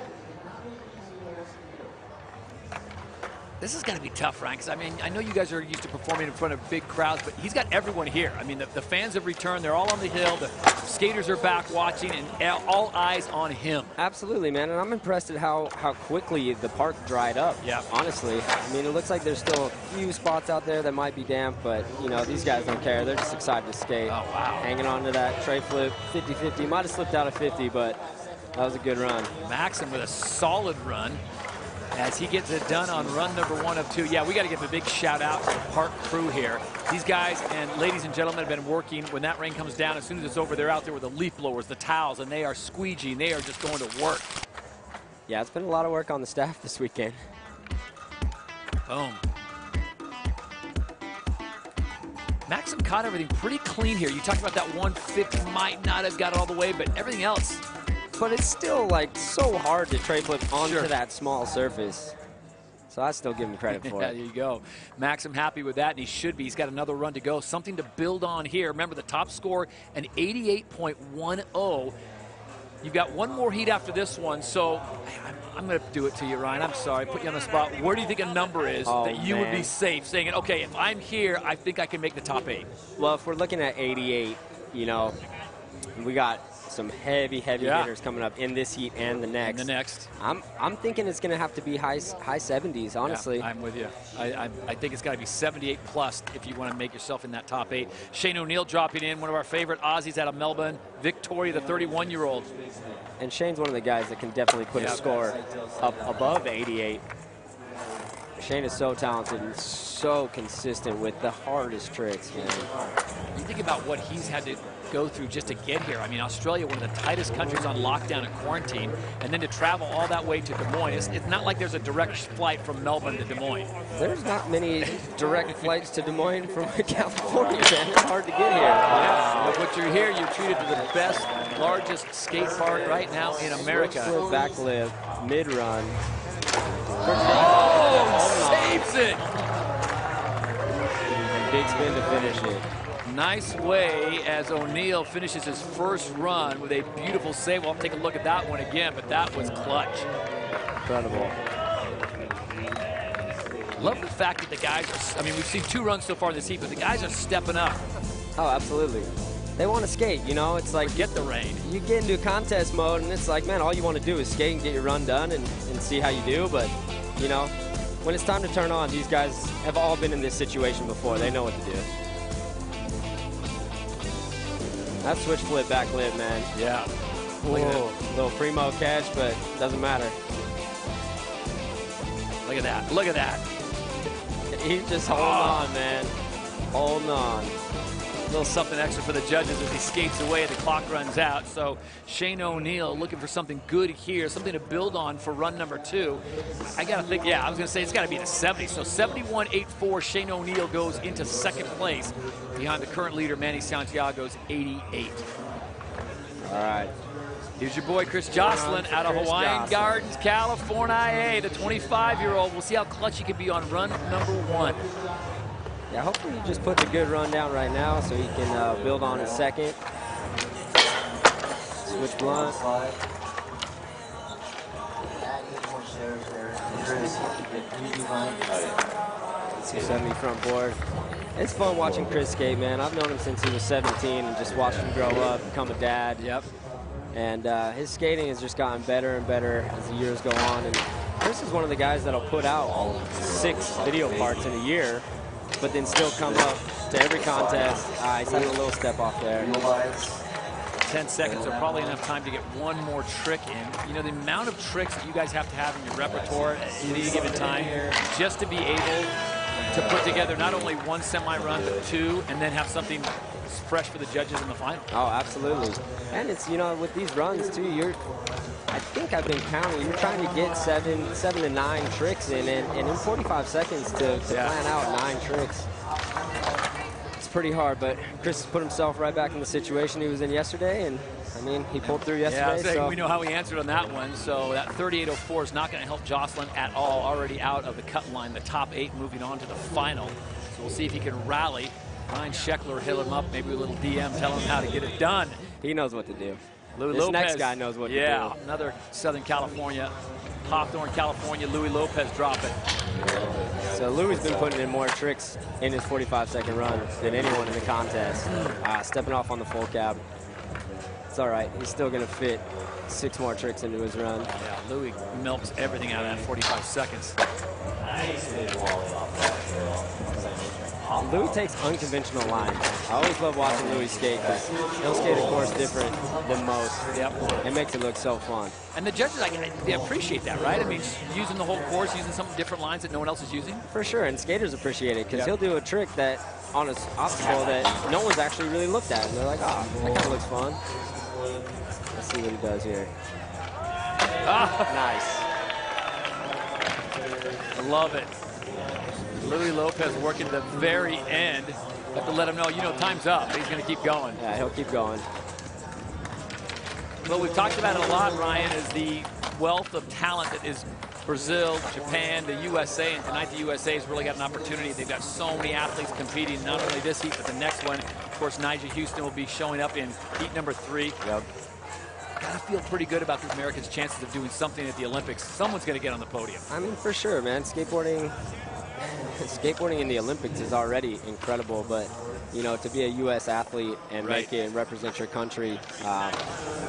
Speaker 23: This is going to be tough, Ryan, because I mean, I know you guys are used to performing in front of big crowds, but he's got everyone here. I mean, the fans have returned. They're all on the hill. The skaters are back watching, and all eyes on him.
Speaker 26: Absolutely, man, and I'm impressed at how quickly the park dried up.
Speaker 23: Yeah.
Speaker 26: Honestly, I mean, it looks like there's still a few spots out there that might be damp, but, you know, these guys don't care. They're just excited to skate.
Speaker 23: Oh, wow.
Speaker 26: Hanging on to that tray flip, 50-50. Might have slipped out of 50, but that was a good run.
Speaker 23: Maxim with a solid run as he gets it done on run number 1 of 2. Yeah, we got to give a big shout out to the park crew here. These guys and ladies and gentlemen have been working. When that rain comes down, as soon as it's over, they're out there with the leaf blowers, the towels, and they are squeegeeing. They are just going to work.
Speaker 26: Yeah, it's been a lot of work on the staff this weekend.
Speaker 23: Boom. Maxim caught everything pretty clean here. You talked about that 150 might not have got it all the way, but everything else.
Speaker 26: But it's still like so hard to tray flip onto that small surface. So I still give him credit for
Speaker 23: Yeah,
Speaker 26: it.
Speaker 23: there you go. Maxim happy with that, and he should be. He's got another run to go. Something to build on here. Remember, the top score, an 88.10. You've got one more heat after this one, so I'm going to do it to you, Ryan. I'm sorry, put you on the spot. Where do you think a number is that you would be safe saying, okay, if I'm here, I think I can make the top 8?
Speaker 26: Well, if we're looking at 88, you know, we got some heavy hitters coming up in this heat and the next. I'm thinking it's going to have to be high 70s, honestly.
Speaker 23: Yeah, I'm with you. I think it's got to be 78 plus if you want to make yourself in that top 8. Shane O'Neill dropping in, one of our favorite Aussies out of Melbourne. Victoria, the 31-year-old.
Speaker 26: And Shane's one of the guys that can definitely put a score up above 88. Shane is so talented and so consistent with the hardest tricks, man.
Speaker 23: You think about what he's had to go through just to get here. I mean, Australia, one of the tightest countries on lockdown and quarantine, and then to travel all that way to Des Moines. It's not like there's a direct flight from Melbourne to Des Moines.
Speaker 26: There's not many direct flights to Des Moines from California, man. It's hard to get here.
Speaker 23: Yeah, but you're here, you're treated to the best, largest skate park right now in America.
Speaker 26: Switch back live, mid-run.
Speaker 23: Oh, saves it!
Speaker 26: Big spin to finish it.
Speaker 23: Nice way as O'Neill finishes his first run with a beautiful save. We'll take a look at that one again, but that was clutch.
Speaker 26: Incredible.
Speaker 23: Love the fact that the guys are, I mean, we've seen 2 runs so far this heat, but the guys are stepping up.
Speaker 26: Oh, absolutely. They want to skate, you know? It's like,
Speaker 23: forget the rain.
Speaker 26: You get into contest mode, and it's like, man, all you want to do is skate and get your run done and see how you do. But, you know, when it's time to turn on, these guys have all been in this situation before. They know what to do. That switch flip back lip, man.
Speaker 23: Yeah.
Speaker 26: Whoa. Little primo catch, but doesn't matter.
Speaker 23: Look at that. Look at that.
Speaker 26: He's just holding on, man. Holding on.
Speaker 23: A little something extra for the judges as he skates away and the clock runs out. So Shane O'Neill looking for something good here, something to build on for run number 2. I got to think, yeah, I was going to say it's got to be the 70. So 71.84, Shane O'Neill goes into second place behind the current leader, Manny Santiago's 88.
Speaker 26: All right.
Speaker 23: Here's your boy, Chris Jocelyn, out of Hawaiian Gardens, California, the 25-year-old. We'll see how clutch he can be on run number 1.
Speaker 26: Yeah, hopefully he just puts a good run down right now so he can build on his second. Switch blunt. 270 front board. It's fun watching Chris skate, man. I've known him since he was 17 and just watched him grow up, become a dad.
Speaker 23: Yep.
Speaker 26: And his skating has just gotten better and better as the years go on. And Chris is one of the guys that'll put out 6 video parts in a year, but then still come up to every contest. He's having a little step off there.
Speaker 23: 10 seconds are probably enough time to get one more trick in. You know, the amount of tricks that you guys have to have in your repertoire at any given time just to be able to put together not only one semi-run, but 2, and then have something fresh for the judges in the final.
Speaker 26: Oh, absolutely. And it's, you know, with these runs too, I think I've been counting, you're trying to get 7 to 9 tricks in, and in 45 seconds to plan out 9 tricks. It's pretty hard, but Chris has put himself right back in the situation he was in yesterday, and I mean, he pulled through yesterday.
Speaker 23: Yeah,
Speaker 26: so
Speaker 23: we know how he answered on that one, so that 38.04 is not going to help Jocelyn at all. Already out of the cut line, the top 8 moving on to the final. So we'll see if he can rally. Ryan Scheckler hit him up, maybe a little DM, tell him how to get it done.
Speaker 26: He knows what to do.
Speaker 23: Louis
Speaker 26: This
Speaker 23: Lopez,
Speaker 26: next guy knows what to do.
Speaker 23: Yeah, another Southern California, Hawthorne, California, Louis Lopez dropping.
Speaker 26: So Louis has been putting in more tricks in his 45-second run than anyone in the contest. Stepping off on the full cab. It's all right. He's still going to fit 6 more tricks into his run.
Speaker 23: Yeah, Louis milks everything out of that 45 seconds.
Speaker 26: Louis takes unconventional lines. I always love watching Louis skate because he'll skate a course different than most.
Speaker 23: Yep.
Speaker 26: It makes it look so fun.
Speaker 23: And the judges, they appreciate that, right? I mean, using the whole course, using some different lines that no one else is using.
Speaker 26: For sure, and skaters appreciate it because he'll do a trick that on his obstacle that no one's actually really looked at. And they're like, oh, that kind of looks fun. Let's see what he does here. Nice.
Speaker 23: Love it. Louis Lopez working to the very end. Have to let him know, you know, time's up. He's going to keep going.
Speaker 26: Yeah, he'll keep going.
Speaker 23: Well, we've talked about it a lot, Ryan, is the wealth of talent that is Brazil, Japan, the USA, and tonight the USA has really got an opportunity. They've got so many athletes competing, not only this heat, but the next one. Of course, Nigel Houston will be showing up in heat number 3.
Speaker 26: Yep.
Speaker 23: Gotta feel pretty good about the Americans' chances of doing something at the Olympics. Someone's going to get on the podium.
Speaker 26: I mean, for sure, man. Skateboarding skateboarding in the Olympics is already incredible, but you know, to be a U.S. athlete and make it and represent your country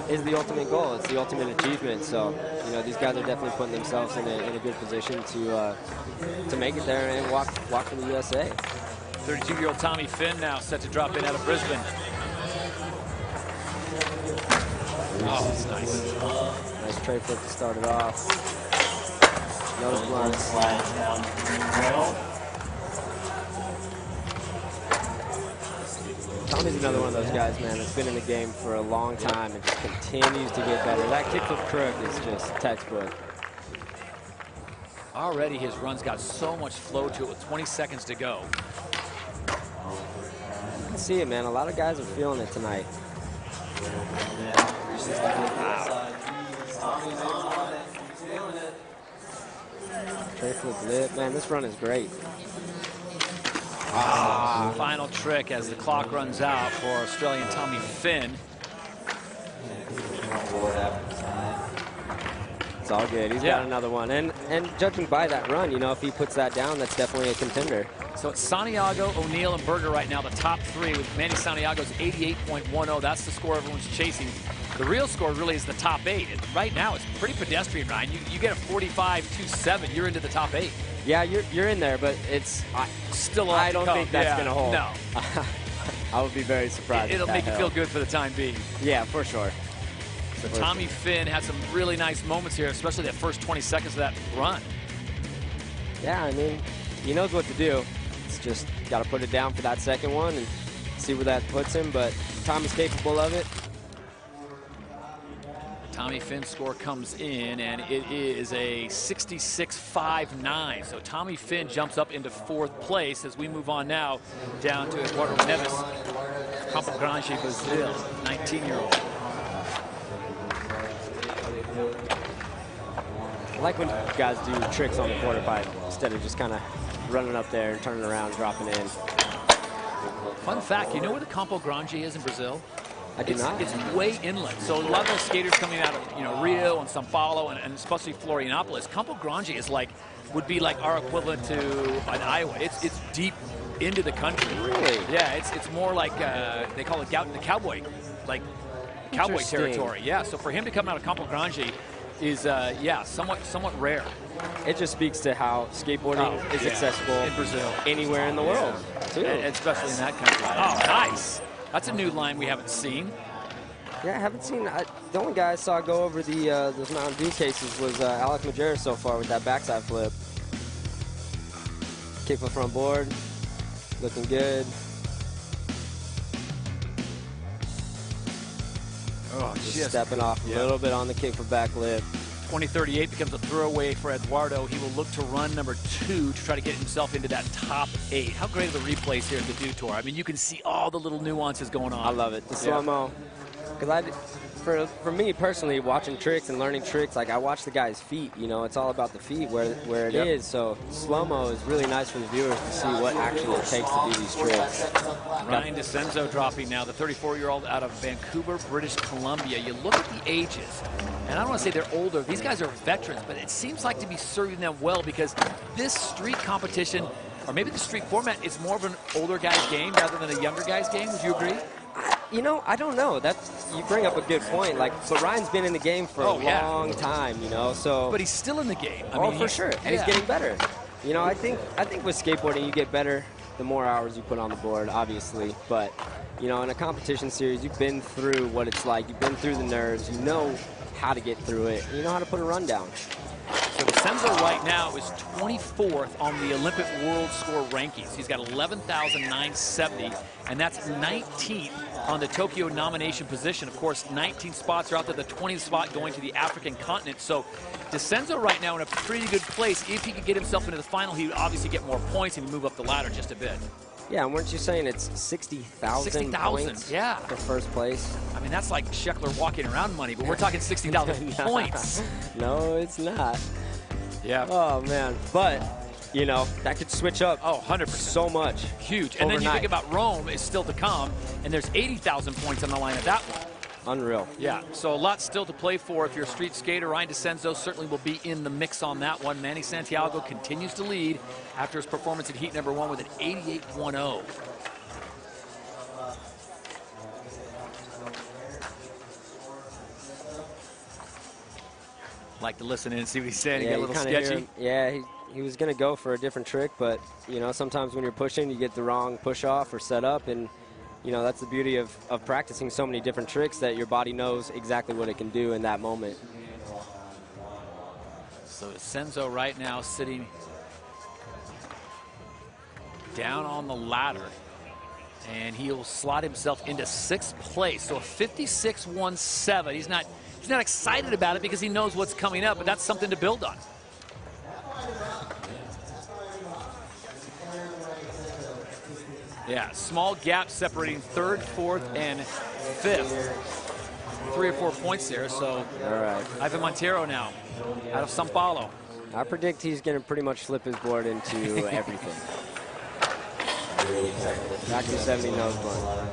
Speaker 26: is the ultimate goal. It's the ultimate achievement. So, you know, these guys are definitely putting themselves in a good position to make it there and walk for the USA.
Speaker 23: 32-year-old Tommy Finn now set to drop in out of Brisbane. Oh, that's nice.
Speaker 26: Nice tray flip to start it off. Nose blunt. Tommy's another one of those guys, man, that's been in the game for a long time and just continues to get better. That kickflip crook is just textbook.
Speaker 23: Already his run's got so much flow to it with 20 seconds to go.
Speaker 26: You can see it, man. A lot of guys are feeling it tonight. Tray flip lip, man, this run is great.
Speaker 23: Final trick as the clock runs out for Australian Tommy Finn.
Speaker 26: It's all good. He's got another one. And judging by that run, you know, if he puts that down, that's definitely a contender.
Speaker 23: So it's Santiago, O'Neill, and Berger right now, the top three, with Manny Santiago's 88.10. That's the score everyone's chasing. The real score really is the top 8. And right now, it's pretty pedestrian, Ryan. You get a 45.27, you're into the top 8.
Speaker 26: Yeah, you're in there, but it's
Speaker 23: still a lot
Speaker 26: I don't think that's going to hold.
Speaker 23: No.
Speaker 26: I would be very surprised.
Speaker 23: It'll make you feel good for the time being.
Speaker 26: Yeah, for sure.
Speaker 23: So Tommy Finn had some really nice moments here, especially that first 20 seconds of that run.
Speaker 26: Yeah, I mean, he knows what to do. It's just got to put it down for that second one and see where that puts him, but Tommy's capable of it.
Speaker 23: Tommy Finn's score comes in, and it is a 66.59. So Tommy Finn jumps up into 4th place as we move on now down to Eduardo Neves, Campo Grande, Brazil, 19-year-old.
Speaker 26: I like when guys do tricks on the quarter pipe instead of just kind of running up there and turning around, dropping in.
Speaker 23: Fun fact, you know where the Campo Grande is in Brazil?
Speaker 26: I do not.
Speaker 23: It's way inland. So a lot of those skaters coming out of Rio and Sao Paulo and especially Florianopolis, Campo Grande is would be like our equivalent to an Iowa. It's deep into the country.
Speaker 26: Really?
Speaker 23: Yeah, it's more like they call it the cowboy, like cowboy territory. Yeah. So for him to come out of Campo Grande is somewhat rare.
Speaker 26: It just speaks to how skateboarding is accessible
Speaker 23: in Brazil,
Speaker 26: anywhere in the world, too.
Speaker 23: Especially in that country. Oh, nice. That's a new line we haven't seen.
Speaker 26: Yeah, I haven't seen. The only guy I saw go over those Mountain Dew cases was Alec Majerus so far with that backside flip. Kickflip front board, looking good.
Speaker 23: Oh,
Speaker 26: just stepping off a little bit on the kick for back lip.
Speaker 23: 2038 becomes a throwaway for Eduardo. He will look to run number 2 to try to get himself into that top 8. How great are the replays here at the Dew Tour? I mean, you can see all the little nuances going on.
Speaker 26: I love it. The slow-mo. Because for me personally, watching tricks and learning tricks, like I watch the guy's feet. You know, it's all about the feet, where it is. So slow-mo is really nice for the viewers to see what actually it takes to do these tricks.
Speaker 23: Ryan DeCenzo dropping now, the 34-year-old out of Vancouver, British Columbia. You look at the ages, and I don't want to say they're older. These guys are veterans, but it seems like to be serving them well because this street competition, or maybe the street format, is more of an older guy's game rather than a younger guy's game. Would you agree?
Speaker 26: You know, I don't know. You bring up a good point. But Ryan's been in the game for a long time, you know. So.
Speaker 23: But he's still in the game.
Speaker 26: I mean, for sure, and he's getting better. You know, I think with skateboarding, you get better the more hours you put on the board, obviously. But you know, in a competition series, you've been through what it's like. You've been through the nerves. You know how to get through it. You know how to put a run down.
Speaker 23: So DeCenzo right now is 24th on the Olympic World Score rankings. He's got 11,970, and that's 19th on the Tokyo nomination position. Of course, 19 spots are out there, the 20th spot going to the African continent. So DeCenzo right now in a pretty good place. If he could get himself into the final, he would obviously get more points and move up the ladder just a bit.
Speaker 26: Yeah, and weren't you saying it's 60,000 points for first place?
Speaker 23: I mean, that's like Sheckler walking around money, but we're talking 60,000 points.
Speaker 26: No, it's not.
Speaker 23: Yeah.
Speaker 26: Oh, man. But, you know, that could switch up.
Speaker 23: Oh, 100%.
Speaker 26: So much.
Speaker 23: Huge. And then you think about Rome is still to come, and there's 80,000 points on the line of that one.
Speaker 26: unreal.
Speaker 23: Yeah, so a lot still to play for if you're a street skater. Ryan DeCenzo certainly will be in the mix on that one. Manny Santiago continues to lead after his performance in heat number 1 with an 88.10. Like to listen in and see what he's saying.
Speaker 26: Yeah,
Speaker 23: Get a little sketchy.
Speaker 26: Yeah, he was going to go for a different trick, but, you know, sometimes when you're pushing, you get the wrong push off or set up, and, you know, that's the beauty of practicing so many different tricks that your body knows exactly what it can do in that moment.
Speaker 23: So Senzo right now sitting down on the ladder, and he'll slot himself into 6th place. So a 56.17. He's not excited about it because he knows what's coming up, but that's something to build on. Yeah, small gap separating 3rd, 4th, and 5th. 3 or 4 points there, so
Speaker 26: all right.
Speaker 23: Ivan Montero now out of Sao Paulo.
Speaker 26: I predict he's going to pretty much flip his board into everything. Back to 70 nose blunt.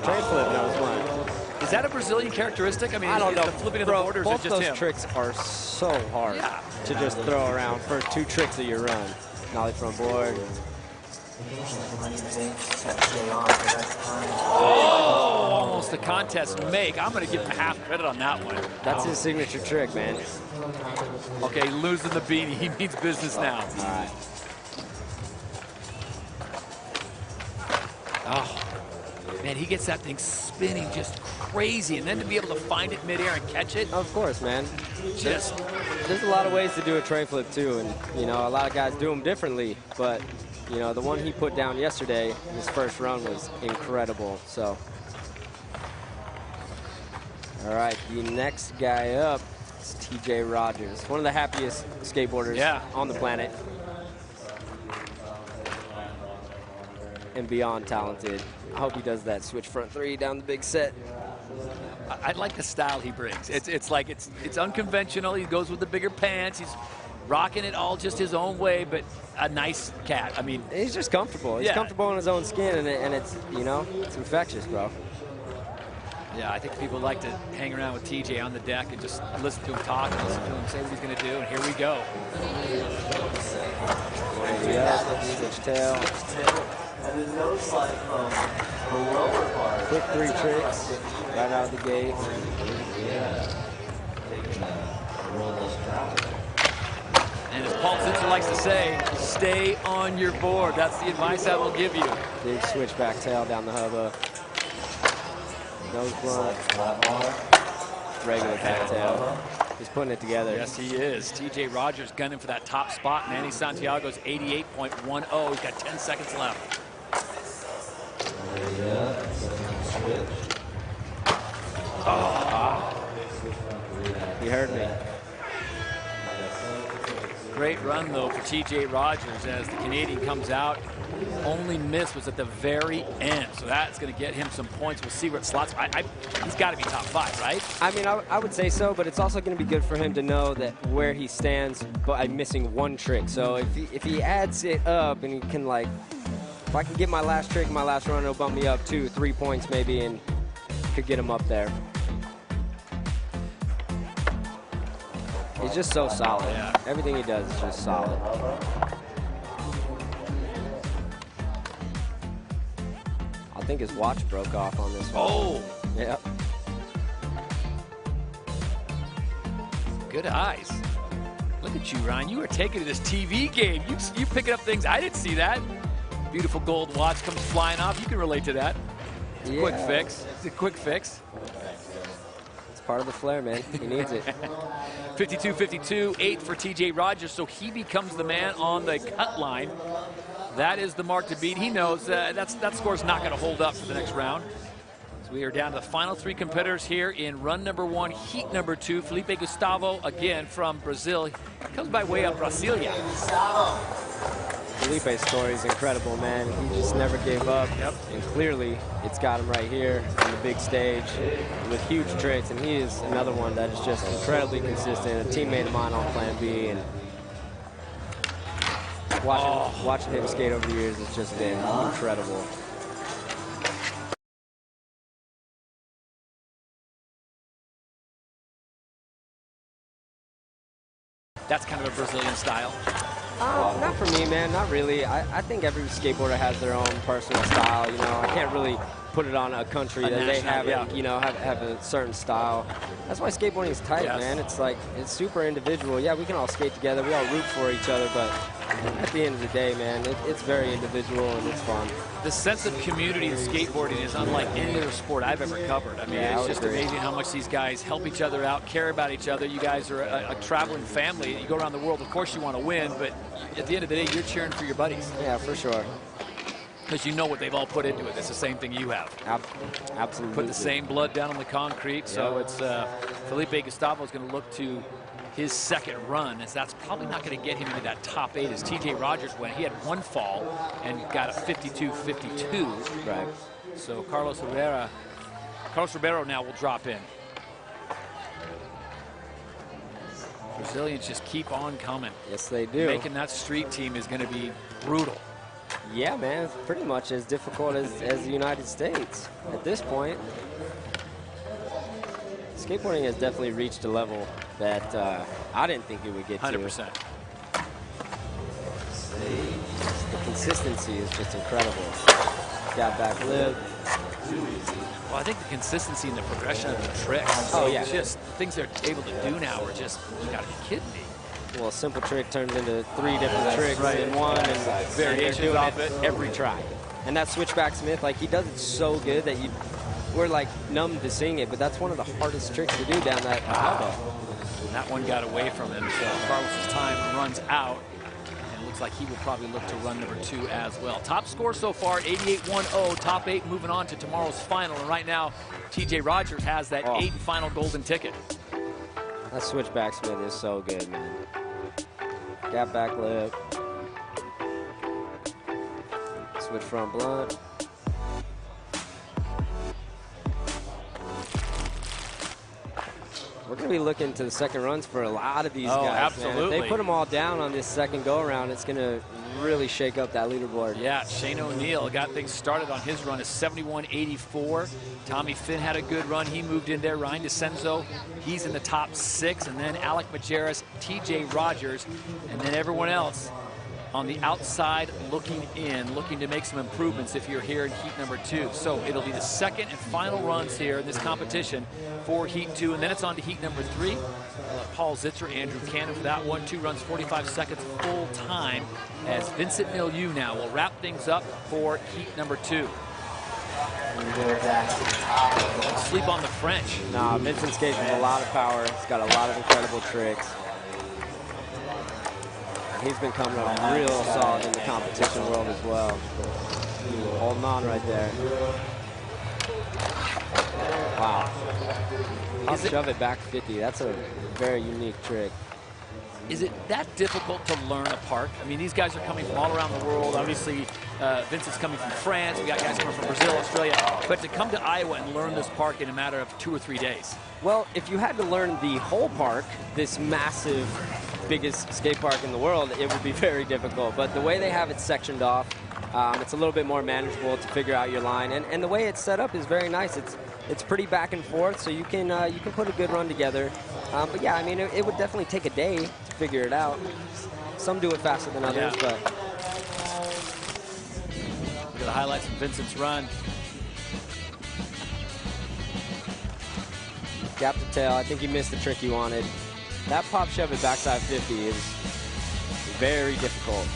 Speaker 26: Tray flip nose blunt.
Speaker 23: Is that a Brazilian characteristic? I mean,
Speaker 26: I don't know.
Speaker 23: The flipping of the
Speaker 26: Bro,
Speaker 23: borders
Speaker 26: both
Speaker 23: is just
Speaker 26: those
Speaker 23: him.
Speaker 26: tricks are so hard to just throw around. First 2 tricks of your run. Nollie front board.
Speaker 23: Oh, almost a contest make. I'm going to give him half credit on that one.
Speaker 26: That's his signature trick, man.
Speaker 23: Okay, losing the beanie. He means business now.
Speaker 26: All right.
Speaker 23: Oh, man, he gets that thing spinning just crazy, and then to be able to find it midair and catch it.
Speaker 26: Of course, man.
Speaker 23: Just
Speaker 26: there's a lot of ways to do a tray flip too, and you know a lot of guys do them differently. But you know the one he put down yesterday, his first run was incredible. So, all right, the next guy up is TJ Rogers, one of the happiest skateboarders on the planet. And beyond talented. I hope he does that switch front 3 down the big set.
Speaker 23: I like the style he brings. It's like it's unconventional. He goes with the bigger pants. He's rocking it all just his own way, but a nice cat. I mean,
Speaker 26: he's just comfortable. He's comfortable in his own skin, and it's, you know, it's infectious, bro.
Speaker 23: Yeah, I think people like to hang around with TJ on the deck and just listen to him talk, and listen to him say what he's going to do, and here we go.
Speaker 26: Switch tail. Quick 3 tricks right out of the gate.
Speaker 23: And as Paul Simpson likes to say, stay on your board. That's the advice I will give you.
Speaker 26: Big switchback tail down the hubba. Nose blunt. Regular back tail. He's putting it together.
Speaker 23: Yes, he is. TJ Rogers gunning for that top spot. Manny Santiago's 88.10. He's got 10 seconds left.
Speaker 26: Oh. He heard me.
Speaker 23: Great run, though, for TJ Rogers as the Canadian comes out. Only miss was at the very end, so that's going to get him some points. We'll see where it slots. He's got to be top 5, right?
Speaker 26: I mean, I would say so, but it's also going to be good for him to know that where he stands by missing 1 trick. So if he adds it up and he can, like, if I can get my last trick, my last run, it'll bump me up 2, 3 points maybe, and could get him up there. He's just so solid. Yeah. Everything he does is just solid. I think his watch broke off on this one.
Speaker 23: Oh!
Speaker 26: Yep.
Speaker 23: Good eyes. Look at you, Ryan. You are taking to this TV game. You picking up things. I didn't see that. Beautiful gold watch comes flying off. You can relate to that. It's a quick fix. It's a quick fix.
Speaker 26: It's part of the flair, man. He needs it.
Speaker 23: 52-52, 8 for TJ Rogers, so he becomes the man on the cut line. That is the mark to beat. He knows that score's not going to hold up for the next round. So we are down to the final 3 competitors here in run number 1, heat number 2. Felipe Gustavo, again from Brazil. He comes by way of Brasilia.
Speaker 26: Felipe's story is incredible, man. He just never gave up.
Speaker 23: Yep.
Speaker 26: And clearly, it's got him right here on the big stage with huge tricks. And he is another one that is just incredibly consistent. A teammate of mine on Plan B. And watching him skate over the years has just been incredible.
Speaker 23: that's kind of a Brazilian style?
Speaker 26: Not for me, man. Not really. I think every skateboarder has their own personal style. You know, I can't really put it on a country that they have, you know, have a certain style. That's why skateboarding is tight, man. It's like, it's super individual. Yeah, we can all skate together. We all root for each other, but at the end of the day, man, it's very individual and it's fun.
Speaker 23: The sense of community in skateboarding is unlike any other sport I've ever covered. I mean, it's just amazing how much these guys help each other out, care about each other. You guys are a traveling family. You go around the world, of course you want to win, but at the end of the day, you're cheering for your buddies.
Speaker 26: Yeah, for sure.
Speaker 23: Because you know what they've all put into it. It's the same thing you have.
Speaker 26: Absolutely.
Speaker 23: Put the same blood down on the concrete. So it's Felipe Gustavo is going to look to his second run, as that's probably not going to get him into that top 8 as TJ Rogers went. He had one fall and got a 52-52.
Speaker 26: Right.
Speaker 23: So Carlos Ribeiro now will drop in. Brazilians just keep on coming.
Speaker 26: Yes, they do.
Speaker 23: Making that street team is going to be brutal.
Speaker 26: Yeah, man, it's pretty much as difficult as the United States at this point. Skateboarding has definitely reached a level that I didn't think it would get
Speaker 23: 100%.
Speaker 26: to. The consistency is just incredible. Got back lip.
Speaker 23: Well, I think the consistency and the progression of the tricks.
Speaker 26: Oh, yeah.
Speaker 23: Just things they're able to do now are just, you got to be kidding me.
Speaker 26: Well, a simple trick turns into 3 different tricks in one, and
Speaker 23: variations
Speaker 26: doing
Speaker 23: off it
Speaker 26: every try. And that switchback Smith, like, he does it so good that we're like numb to seeing it, but that's one of the hardest tricks to do down that elbow.
Speaker 23: And that one got away from him, so Carlos's time runs out, and it looks like he will probably look to run number 2 as well. Top score so far, 88-10, top 8 moving on to tomorrow's final, and right now, TJ Rogers has that 8 final golden ticket.
Speaker 26: That switchback Smith is so good, man. Gap back lip. Switch front blunt. We're going to be looking to the second runs for a lot of these guys.
Speaker 23: Absolutely.
Speaker 26: Man. If they put them all down on this second go-around, it's going to really shake up that leaderboard.
Speaker 23: Yeah, Shane O'Neill got things started on his run at 71.84. Tommy Finn had a good run. He moved in there. Ryan DeCenzo, he's in the top 6. And then Alec Majerus, TJ Rogers, and then everyone else on the outside looking in, looking to make some improvements if you're here in heat number 2. So it'll be the second and final runs here in this competition for heat 2, and then it's on to heat number 3. Paul Zitzer, Andrew Cannon for that one. 2 runs, 45 seconds full time, as Vincent Milieu now will wrap things up for heat number 2. Sleep on the French.
Speaker 26: Nah, Vincent skates with a lot of power. He's got a lot of incredible tricks. He's been coming up real solid in the competition world as well. Holding on right there. Wow. I'll shove it back 50. That's a very unique trick.
Speaker 23: Is it that difficult to learn a park? I mean, these guys are coming from all around the world. Obviously, Vincent's coming from France. We got guys coming from Brazil, Australia. But to come to Iowa and learn this park in a matter of 2 or 3 days.
Speaker 26: Well, if you had to learn the whole park, this massive, biggest skate park in the world, it would be very difficult. But the way they have it sectioned off, it's a little bit more manageable to figure out your line. And the way it's set up is very nice. It's pretty back and forth, so you can put a good run together. But yeah, I mean, it would definitely take a day to figure it out. Some do it faster than others, but.
Speaker 23: Look at the highlights from Vincent's run.
Speaker 26: Gap to tail. I think he missed the trick he wanted. That pop shove at backside 50 is very difficult.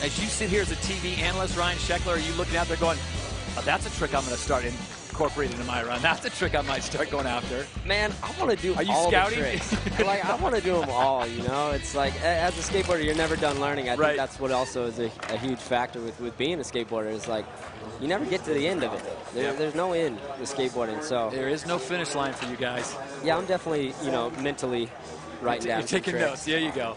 Speaker 23: As you sit here as a TV analyst, Ryan Sheckler, are you looking out there going, oh, that's a trick I'm going to start incorporating into my run. That's a trick I might start going after.
Speaker 26: Man, I want to do
Speaker 23: Are you
Speaker 26: all
Speaker 23: scouting?
Speaker 26: the tricks. Like, I want to do them all, you know? It's like, as a skateboarder, you're never done learning. I think that's what also is a huge factor with being a skateboarder. Is like, you never get to the end of it. There's no end with skateboarding, so.
Speaker 23: There is no finish line for you guys.
Speaker 26: Yeah, I'm definitely, mentally writing down
Speaker 23: You're taking
Speaker 26: tricks.
Speaker 23: notes. There you go.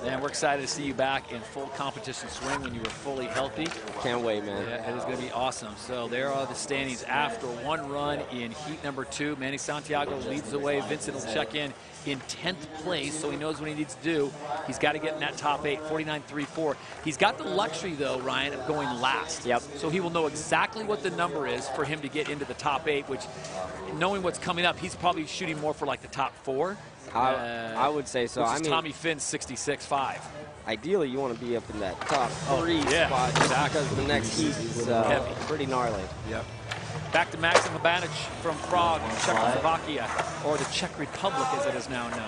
Speaker 23: And we're excited to see you back in full competition swing when you were fully healthy.
Speaker 26: Can't wait, man.
Speaker 23: Yeah, it is going to be awesome. So there are the standings after one run in heat number 2. Manny Santiago leads the way. Vincent will check in 10th place, so he knows what he needs to do. He's got to get in that top 8, 49.34. He's got the luxury, though, Ryan, of going last.
Speaker 26: Yep.
Speaker 23: So he will know exactly what the number is for him to get into the top 8, which, knowing what's coming up, he's probably shooting more for like the top 4.
Speaker 26: I would say so.
Speaker 23: Which
Speaker 26: I
Speaker 23: is
Speaker 26: mean,
Speaker 23: Tommy Finn's 66.5.
Speaker 26: Ideally, you want to be up in that top 3
Speaker 23: yeah,
Speaker 26: spot, just
Speaker 23: exactly.
Speaker 26: because the next heat is
Speaker 23: Heavy.
Speaker 26: pretty gnarly.
Speaker 23: Yep. Back to Maxim Abanic from Prague, Czechoslovakia, or the Czech Republic as it is now known.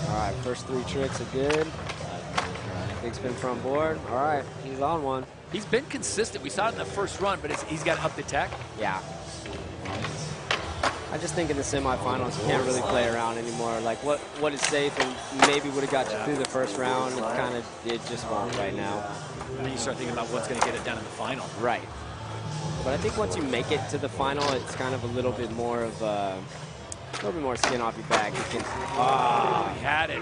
Speaker 26: All right, first 3 tricks are good. Big spin front board. All right, he's on one.
Speaker 23: He's been consistent. We saw it in the first run, but he's got to up the tech.
Speaker 26: Yeah. I just think in the semifinals, you can't really play around anymore. Like what is safe and maybe would have got you through the first round, it just won't right now.
Speaker 23: And then you start thinking about what's going to get it down in the final.
Speaker 26: Right. But I think once you make it to the final, it's kind of a little bit more of a little bit more skin off your back. You can.
Speaker 23: Oh, he had it.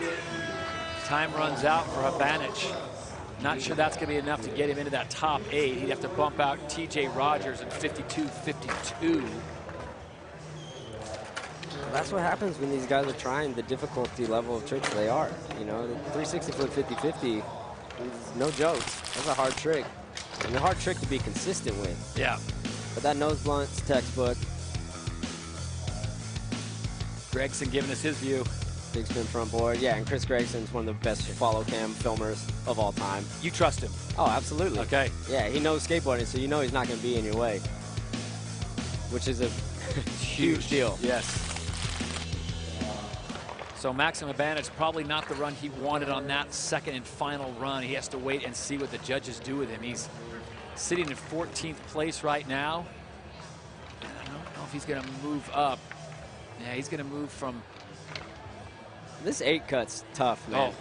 Speaker 23: Time runs out for Abanic. Not sure that's going to be enough to get him into that top 8. He'd have to bump out TJ Rogers in 52.52.
Speaker 26: That's what happens when these guys are trying the difficulty level of tricks they are. You know, the 360 flip 50-50 is no jokes. That's a hard trick. And a hard trick to be consistent with.
Speaker 23: Yeah.
Speaker 26: But that nose blunt's textbook.
Speaker 23: Gregson giving us his view.
Speaker 26: Big spin front board. Yeah, and Chris Gregson's one of the best follow cam filmers of all time.
Speaker 23: You trust him?
Speaker 26: Oh, absolutely.
Speaker 23: Okay.
Speaker 26: Yeah, he knows skateboarding, so you know he's not going to be in your way. Which is a huge deal.
Speaker 23: Yes. So Maxim Abanic, probably not the run he wanted on that second and final run. He has to wait and see what the judges do with him. He's sitting in 14th place right now. I don't know if he's going to move up. Yeah, he's going to move from...
Speaker 26: This 8 cut's tough, man. Oh.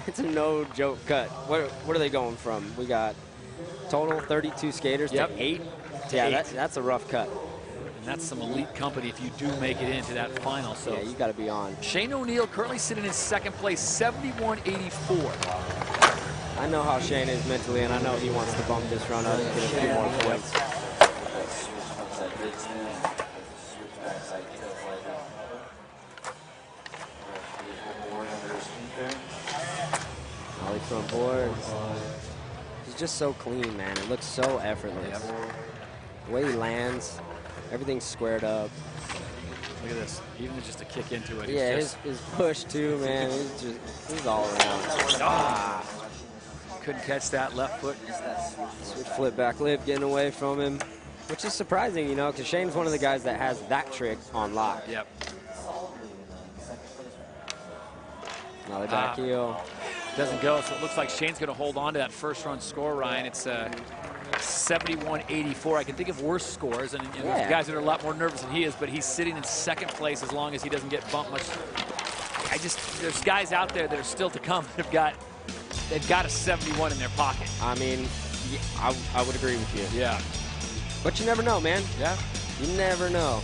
Speaker 26: It's a no-joke cut. What are they going from? We got total 32 skaters to 8? Yeah, that's a rough cut.
Speaker 23: And that's some elite company if you do make it into that final. So
Speaker 26: yeah, you got to be on.
Speaker 23: Shane O'Neill currently sitting in 2nd place, 71.84.
Speaker 26: I know how Shane is mentally, and I know he wants to bump this run up and get a few more points. Ollie front board. He's just so clean, man. It looks so effortless. The way he lands. Everything's squared up.
Speaker 23: Look at this. Even just a kick into it.
Speaker 26: Yeah, his push too, man. He's all around.
Speaker 23: Couldn't catch that left foot.
Speaker 26: Switch flip back lip getting away from him, which is surprising, you know, because Shane's one of the guys that has that trick on lock.
Speaker 23: Yep.
Speaker 26: Another back heel.
Speaker 23: Doesn't go, so it looks like Shane's going to hold on to that first run score, Ryan. It's 71.84. I can think of worse scores, and there's guys that are a lot more nervous than he is, but he's sitting in 2nd place as long as he doesn't get bumped much. There's guys out there that are still to come that they've got a 71 in their pocket.
Speaker 26: I mean, yeah, I would agree with you.
Speaker 23: Yeah.
Speaker 26: But you never know, man.
Speaker 23: Yeah.
Speaker 26: You never know.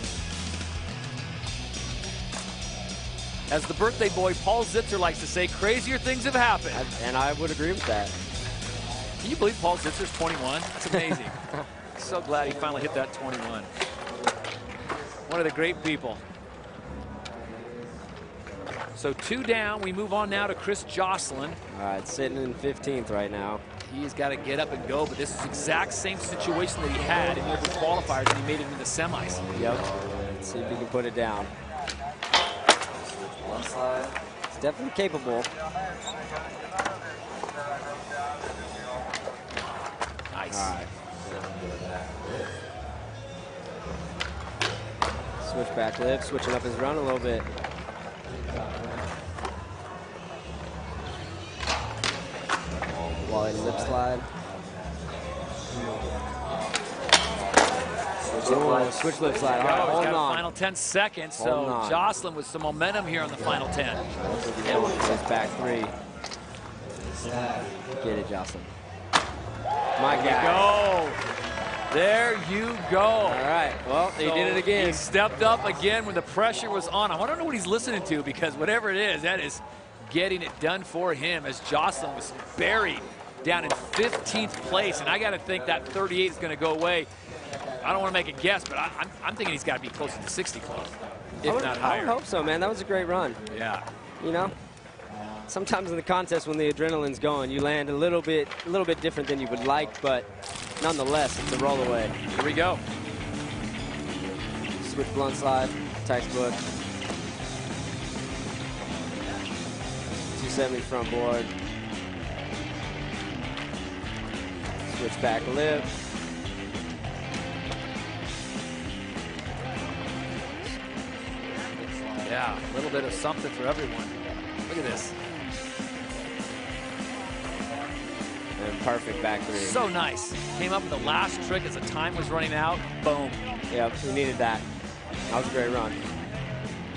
Speaker 23: As the birthday boy Paul Zitzer likes to say, crazier things have happened.
Speaker 26: And I would agree with that.
Speaker 23: Can you believe Paul Zitzer's 21? That's amazing. So glad he finally hit that 21. One of the great people. So 2 down. We move on now to Chris Jocelyn.
Speaker 26: All right, sitting in 15th right now.
Speaker 23: He's got to get up and go, but this is the exact same situation that he had in the open qualifiers when he made it into the semis.
Speaker 26: Yep. Let's see if he can put it down. He's definitely capable.
Speaker 23: Nice.
Speaker 26: All right. Switch back lip, switching up his run a little bit. Wally lip slide. Switch lip slide. All right, hold on.
Speaker 23: Final 10 seconds. So Jocelyn with some momentum here on the final 10.
Speaker 26: His back 3. Get it, Jocelyn. My guy.
Speaker 23: Go. There you go. All
Speaker 26: right. Well, he did it again.
Speaker 23: He stepped up again when the pressure was on. I want to know what he's listening to, because whatever it is, that is getting it done for him, as Jocelyn was buried down in 15th place. And I got to think that 38 is going to go away. I don't want to make a guess, but I'm thinking he's got to be closer to 60 close, if not higher.
Speaker 26: I would hope so, man. That was a great run.
Speaker 23: Yeah.
Speaker 26: You know, sometimes in the contest when the adrenaline's going, you land a little bit different than you would like, but nonetheless, it's a roll away.
Speaker 23: Here we go.
Speaker 26: Switch blunt slide, textbook. 270 front board. Switch back lip.
Speaker 23: Yeah, a little bit of something for everyone. Look at this.
Speaker 26: And perfect back three.
Speaker 23: So nice. Came up with the last trick as the time was running out. Boom.
Speaker 26: Yep, we needed that. That was a great run.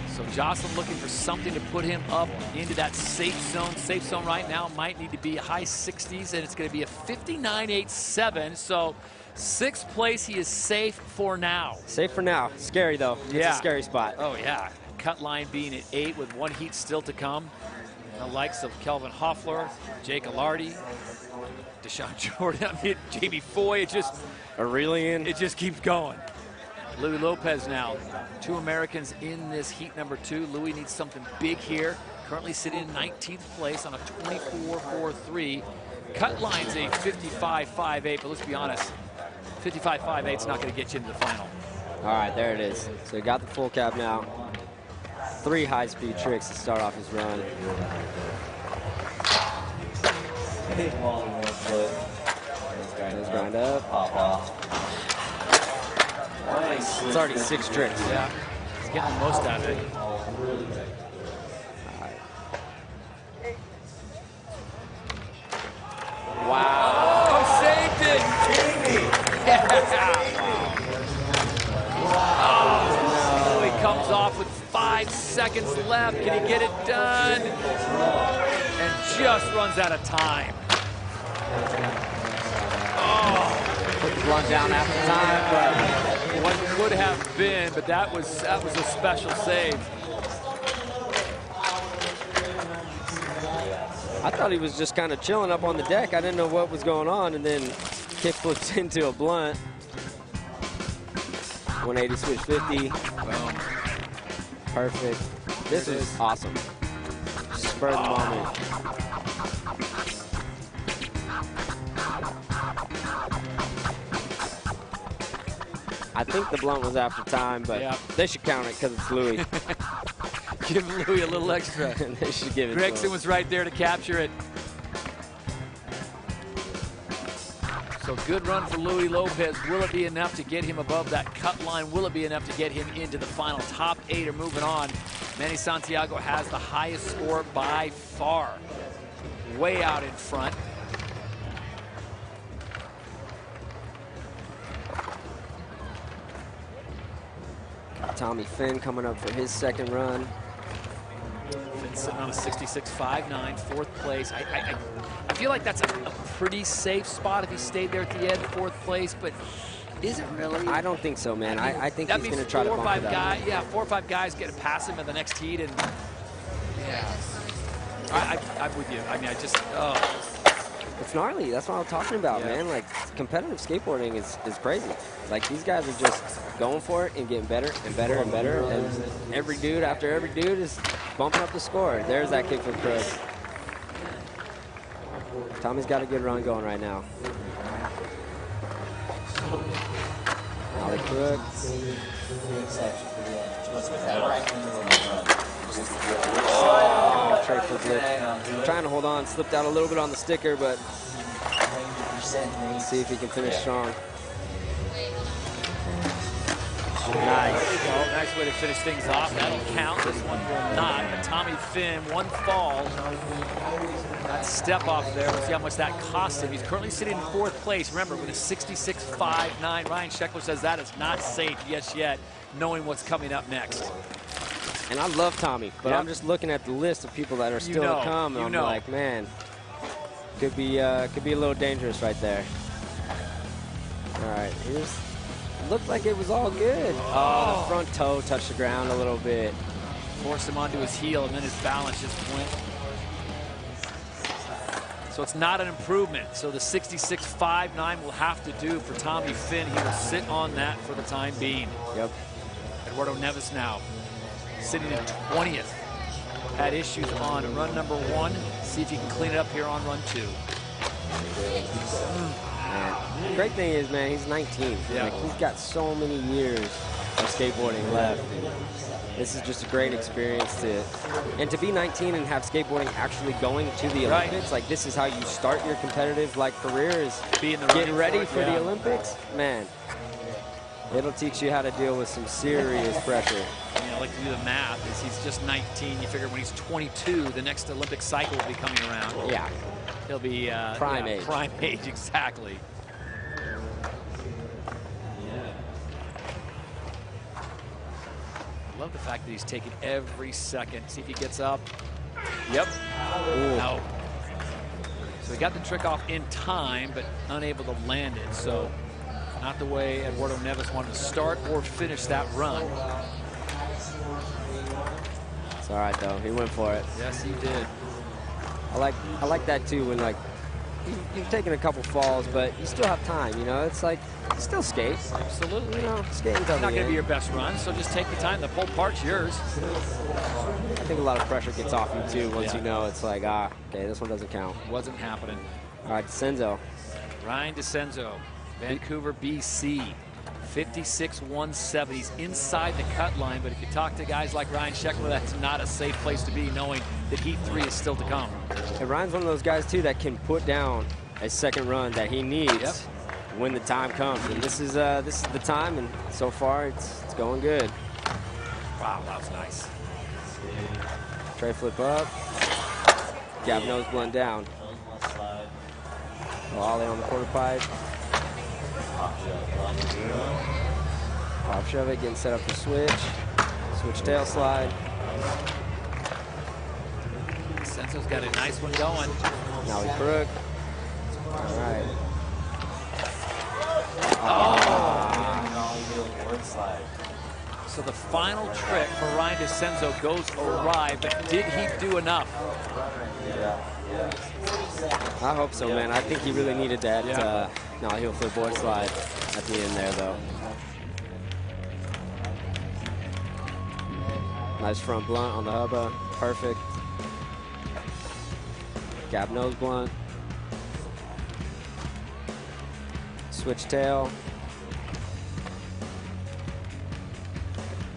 Speaker 23: So Jocelyn looking for something to put him up into that safe zone. Safe zone right now might need to be high 60s, and it's going to be a 59.87. So 6th place, he is safe for now.
Speaker 26: Safe for now. Scary, though. It's a scary spot.
Speaker 23: Oh, yeah. Cut line being at 8 with 1 heat still to come. The likes of Kelvin Hoffler, Jake Alardi, Deshaun Jordan, I mean, Jamie Foy,
Speaker 26: Aurelian.
Speaker 23: It just keeps going. Louis Lopez now. 2 Americans in this heat number 2. Louis needs something big here. Currently sitting in 19th place on a 24.43. Cut line's a 55.58, but let's be honest, 55.58 is not going to get you into the final.
Speaker 26: All right, there it is. So he got the full cap now. 3 high-speed tricks to start off his run. Let's grind up. It's already 6 tricks.
Speaker 23: Yeah, he's getting the most out of it.
Speaker 26: Wow.
Speaker 23: Oh, saved it. Yeah. Oh, Louis comes off with 5 seconds left. Can he get it done? And just runs out of time. Oh.
Speaker 26: Put the blunt down after time, but
Speaker 23: what could have been, but that was a special save.
Speaker 26: I thought he was just kind of chilling up on the deck. I didn't know what was going on, and then kick flips into a blunt. 180 switch 50.
Speaker 23: Boom.
Speaker 26: Perfect. This is awesome. Spur of the moment. I think the blunt was after time, but they should count it because it's Louis.
Speaker 23: Give Louis a little extra.
Speaker 26: They should give it to
Speaker 23: Gregson
Speaker 26: him.
Speaker 23: was right there to capture it. So good run for Louis Lopez. Will it be enough to get him above that cut line? Will it be enough to get him into the final? Top 8 are moving on. Manny Santiago has the highest score by far. Way out in front.
Speaker 26: Tommy Finn coming up for his 2nd run.
Speaker 23: Finn sitting on a 66.59, 4th place. I feel like that's a pretty safe spot if he stayed there at the end, 4th place, but is it really?
Speaker 26: I don't think so, man. I think he's going to try to bump it up.
Speaker 23: 4 or 5 guys get to pass him in the next heat, and yeah. I'm with you. I mean,
Speaker 26: It's gnarly. That's what I'm talking about, man. Like, competitive skateboarding is crazy. Like, these guys are just going for it and getting better and better and better. And every dude after every dude is bumping up the score. There's that kickflip crook. Tommy's got a good run going right now. Ollie crook. Oh, tray flip lip. Trying to hold on. Slipped out a little bit on the sticker, but let's see if he can finish strong.
Speaker 23: Nice. There you go. Nice way to finish things off. That'll count. This one will not. But Tommy Finn, 1 fall. That step off there. We'll see how much that cost him. He's currently sitting in 4th place. Remember, with a 66.59. Ryan Sheckler says that is not safe just yet, knowing what's coming up next.
Speaker 26: And I love Tommy, but I'm just looking at the list of people that are still to come, and I'm like, man, could be a little dangerous right there. All right, looked like it was all good. Oh, the front toe touched the ground a little bit.
Speaker 23: Forced him onto his heel, and then his balance just went. So it's not an improvement. So the 66.59 will have to do for Tommy Finn. He will sit on that for the time being.
Speaker 26: Yep.
Speaker 23: Eduardo Neves now sitting in 20th. Had issues on run number 1. See if he can clean it up here on run 2.
Speaker 26: Man. The great thing is, man, he's 19.
Speaker 23: Yeah.
Speaker 26: Like, he's got so many years of skateboarding left. This is just a great experience to be 19 and have skateboarding actually going to the Olympics. Like, this is how you start your competitive career, is getting ready for the Olympics. Man, it'll teach you how to deal with some serious pressure.
Speaker 23: I like to do the math. Is he's just 19. You figure when he's 22, the next Olympic cycle will be coming around.
Speaker 26: Yeah.
Speaker 23: He'll be
Speaker 26: prime age.
Speaker 23: Prime age, exactly. I love the fact that he's taking every second. See if he gets up. Yep. No. So he got the trick off in time, but unable to land it. So not the way Eduardo Neves wanted to start or finish that run.
Speaker 26: It's all right, though. He went for it.
Speaker 23: Yes, he did.
Speaker 26: I like that, too, when, like, you've taken a couple falls, but you still have time, you know? It's like, you still skate.
Speaker 23: Absolutely.
Speaker 26: You know, skating's
Speaker 23: not going to be your best run, so just take the time. The whole part's yours.
Speaker 26: I think a lot of pressure gets off you, too, once you know it's like, okay, this one doesn't count.
Speaker 23: Wasn't happening.
Speaker 26: All right, DeCenzo.
Speaker 23: Ryan DeCenzo, Vancouver, BC. 56.170. He's inside the cut line, but if you talk to guys like Ryan Sheckler, that's not a safe place to be, knowing that Heat 3 is still to come.
Speaker 26: And Ryan's one of those guys, too, that can put down a second run that he needs when the time comes. And this is the time, and so far it's going good.
Speaker 23: Wow, that was nice.
Speaker 26: Tray flip up. Gap nose blunt down. Ollie on the quarter pipe. Pop shove it, getting set up for switch. Switch tail slide.
Speaker 23: Senso's got a nice one going.
Speaker 26: Now he crook. All right.
Speaker 23: So the final trick for Ryan DeCenzo goes awry, but did he do enough?
Speaker 26: I hope so, man. I think he really needed that heel flip board slide at the end there, though. Nice front blunt on the hubba. Perfect. Gap nose blunt. Switch tail.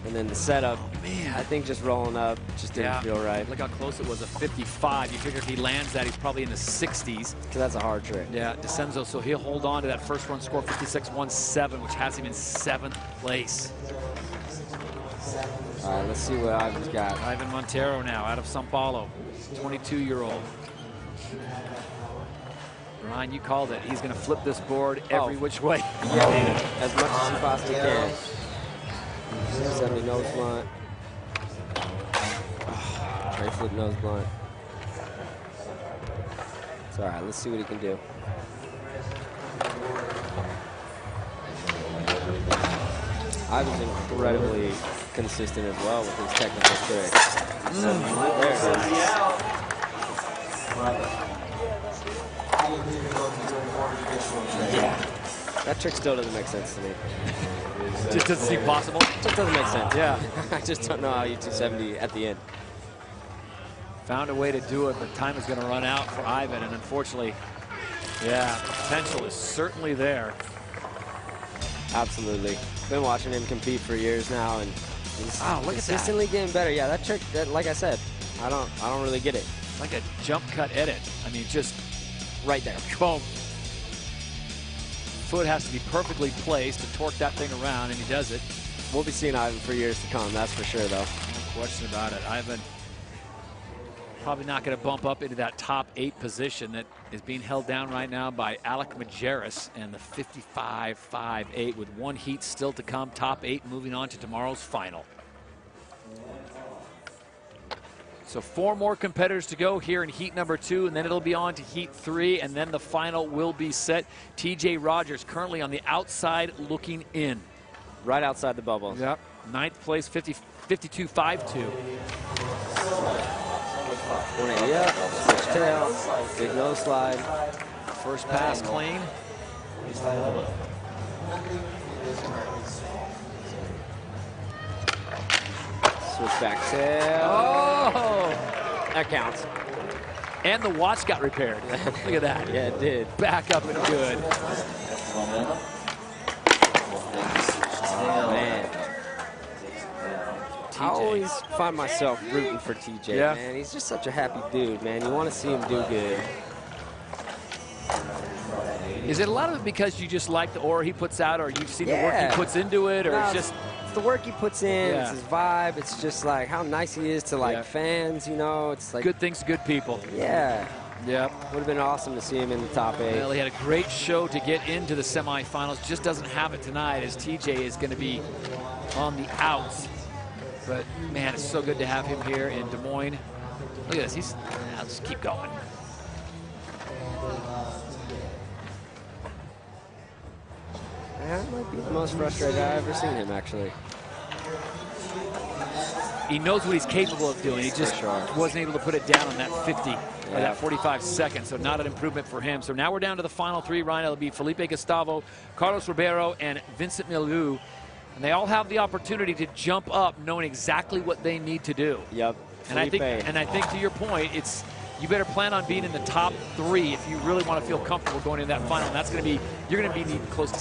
Speaker 26: And then the setup,
Speaker 23: man,
Speaker 26: I think just rolling up just didn't feel right.
Speaker 23: Look how close it was, a 55. You figure if he lands that, he's probably in the 60s.
Speaker 26: So that's a hard trick.
Speaker 23: Yeah, DeCenzo, so he'll hold on to that first run score, 56.17, which has him in 7th place.
Speaker 26: All right, let's see what Ivan's got.
Speaker 23: Ivan Montero now out of Sao Paulo, 22-year-old. Ryan, you called it. He's going to flip this board every which way.
Speaker 26: Yeah, as much as he possibly can. 70 nose blunt. Tray flip nose blunt. It's all right. Let's see what he can do. I was incredibly consistent as well with his technical tricks. There it is. Yeah. That trick still doesn't make sense to me.
Speaker 23: Just doesn't seem possible.
Speaker 26: Just doesn't make sense.
Speaker 23: Yeah.
Speaker 26: I just don't know how you 270 at the end.
Speaker 23: Found a way to do it, but time is going to run out for Ivan, and unfortunately, yeah, the potential is certainly there.
Speaker 26: Absolutely. Been watching him compete for years now, and he's consistently getting better. Yeah, that trick, like I said, I don't really get it.
Speaker 23: Like a jump cut edit. I mean, just
Speaker 26: right there.
Speaker 23: Boom. Foot has to be perfectly placed to torque that thing around, and he does it.
Speaker 26: We'll be seeing Ivan for years to come, that's for sure, though.
Speaker 23: No question about it. Ivan probably not going to bump up into that top 8 position that is being held down right now by Alec Majerus and the 55.58 with 1 heat still to come. Top 8 moving on to tomorrow's final. So 4 more competitors to go here in heat number 2, and then it'll be on to heat 3, and then the final will be set. TJ Rogers currently on the outside looking in.
Speaker 26: Right outside the bubble.
Speaker 23: Yep. 9th place, 52.52.
Speaker 26: Yep. Switch tail. Big nose slide.
Speaker 23: First pass clean.
Speaker 26: Switch back tail.
Speaker 23: Oh!
Speaker 26: That counts.
Speaker 23: And the watch got repaired. Look at that.
Speaker 26: Yeah, it did.
Speaker 23: Back up and good.
Speaker 26: Man. I always find myself rooting for TJ,
Speaker 23: Yeah.
Speaker 26: man. He's just such a happy dude, man. You want to see him do good.
Speaker 23: Is it a lot of it because you just like the aura he puts out, or you see the work he puts into it, or
Speaker 26: No,
Speaker 23: it's just
Speaker 26: it's the work he puts in,
Speaker 23: Yeah.
Speaker 26: it's his vibe, it's just like how nice he is to like
Speaker 23: Yeah.
Speaker 26: fans, you know, it's like
Speaker 23: good things, good people?
Speaker 26: Yeah.
Speaker 23: Yep.
Speaker 26: Would have been awesome to see him in the top 8.
Speaker 23: Well, he had a great show to get into the semifinals. Just doesn't have it tonight, as TJ is going to be on the outs. But man, it's so good to have him here in Des Moines. Look at this. I'll just keep going.
Speaker 26: That might be the most frustrated I've ever seen him, actually.
Speaker 23: He knows what he's capable of doing. He just wasn't able to put it down on that 50 or that 45 seconds. So not an improvement for him. So now we're down to the final 3, Ryan. It'll be Felipe Gustavo, Carlos Ribeiro, and Vincent Milieu. And they all have the opportunity to jump up knowing exactly what they need to do.
Speaker 26: Yep.
Speaker 23: And I think to your point, it's you better plan on being in the top 3 if you really want to feel comfortable going into that final. And that's going to be, you're going to be needing close to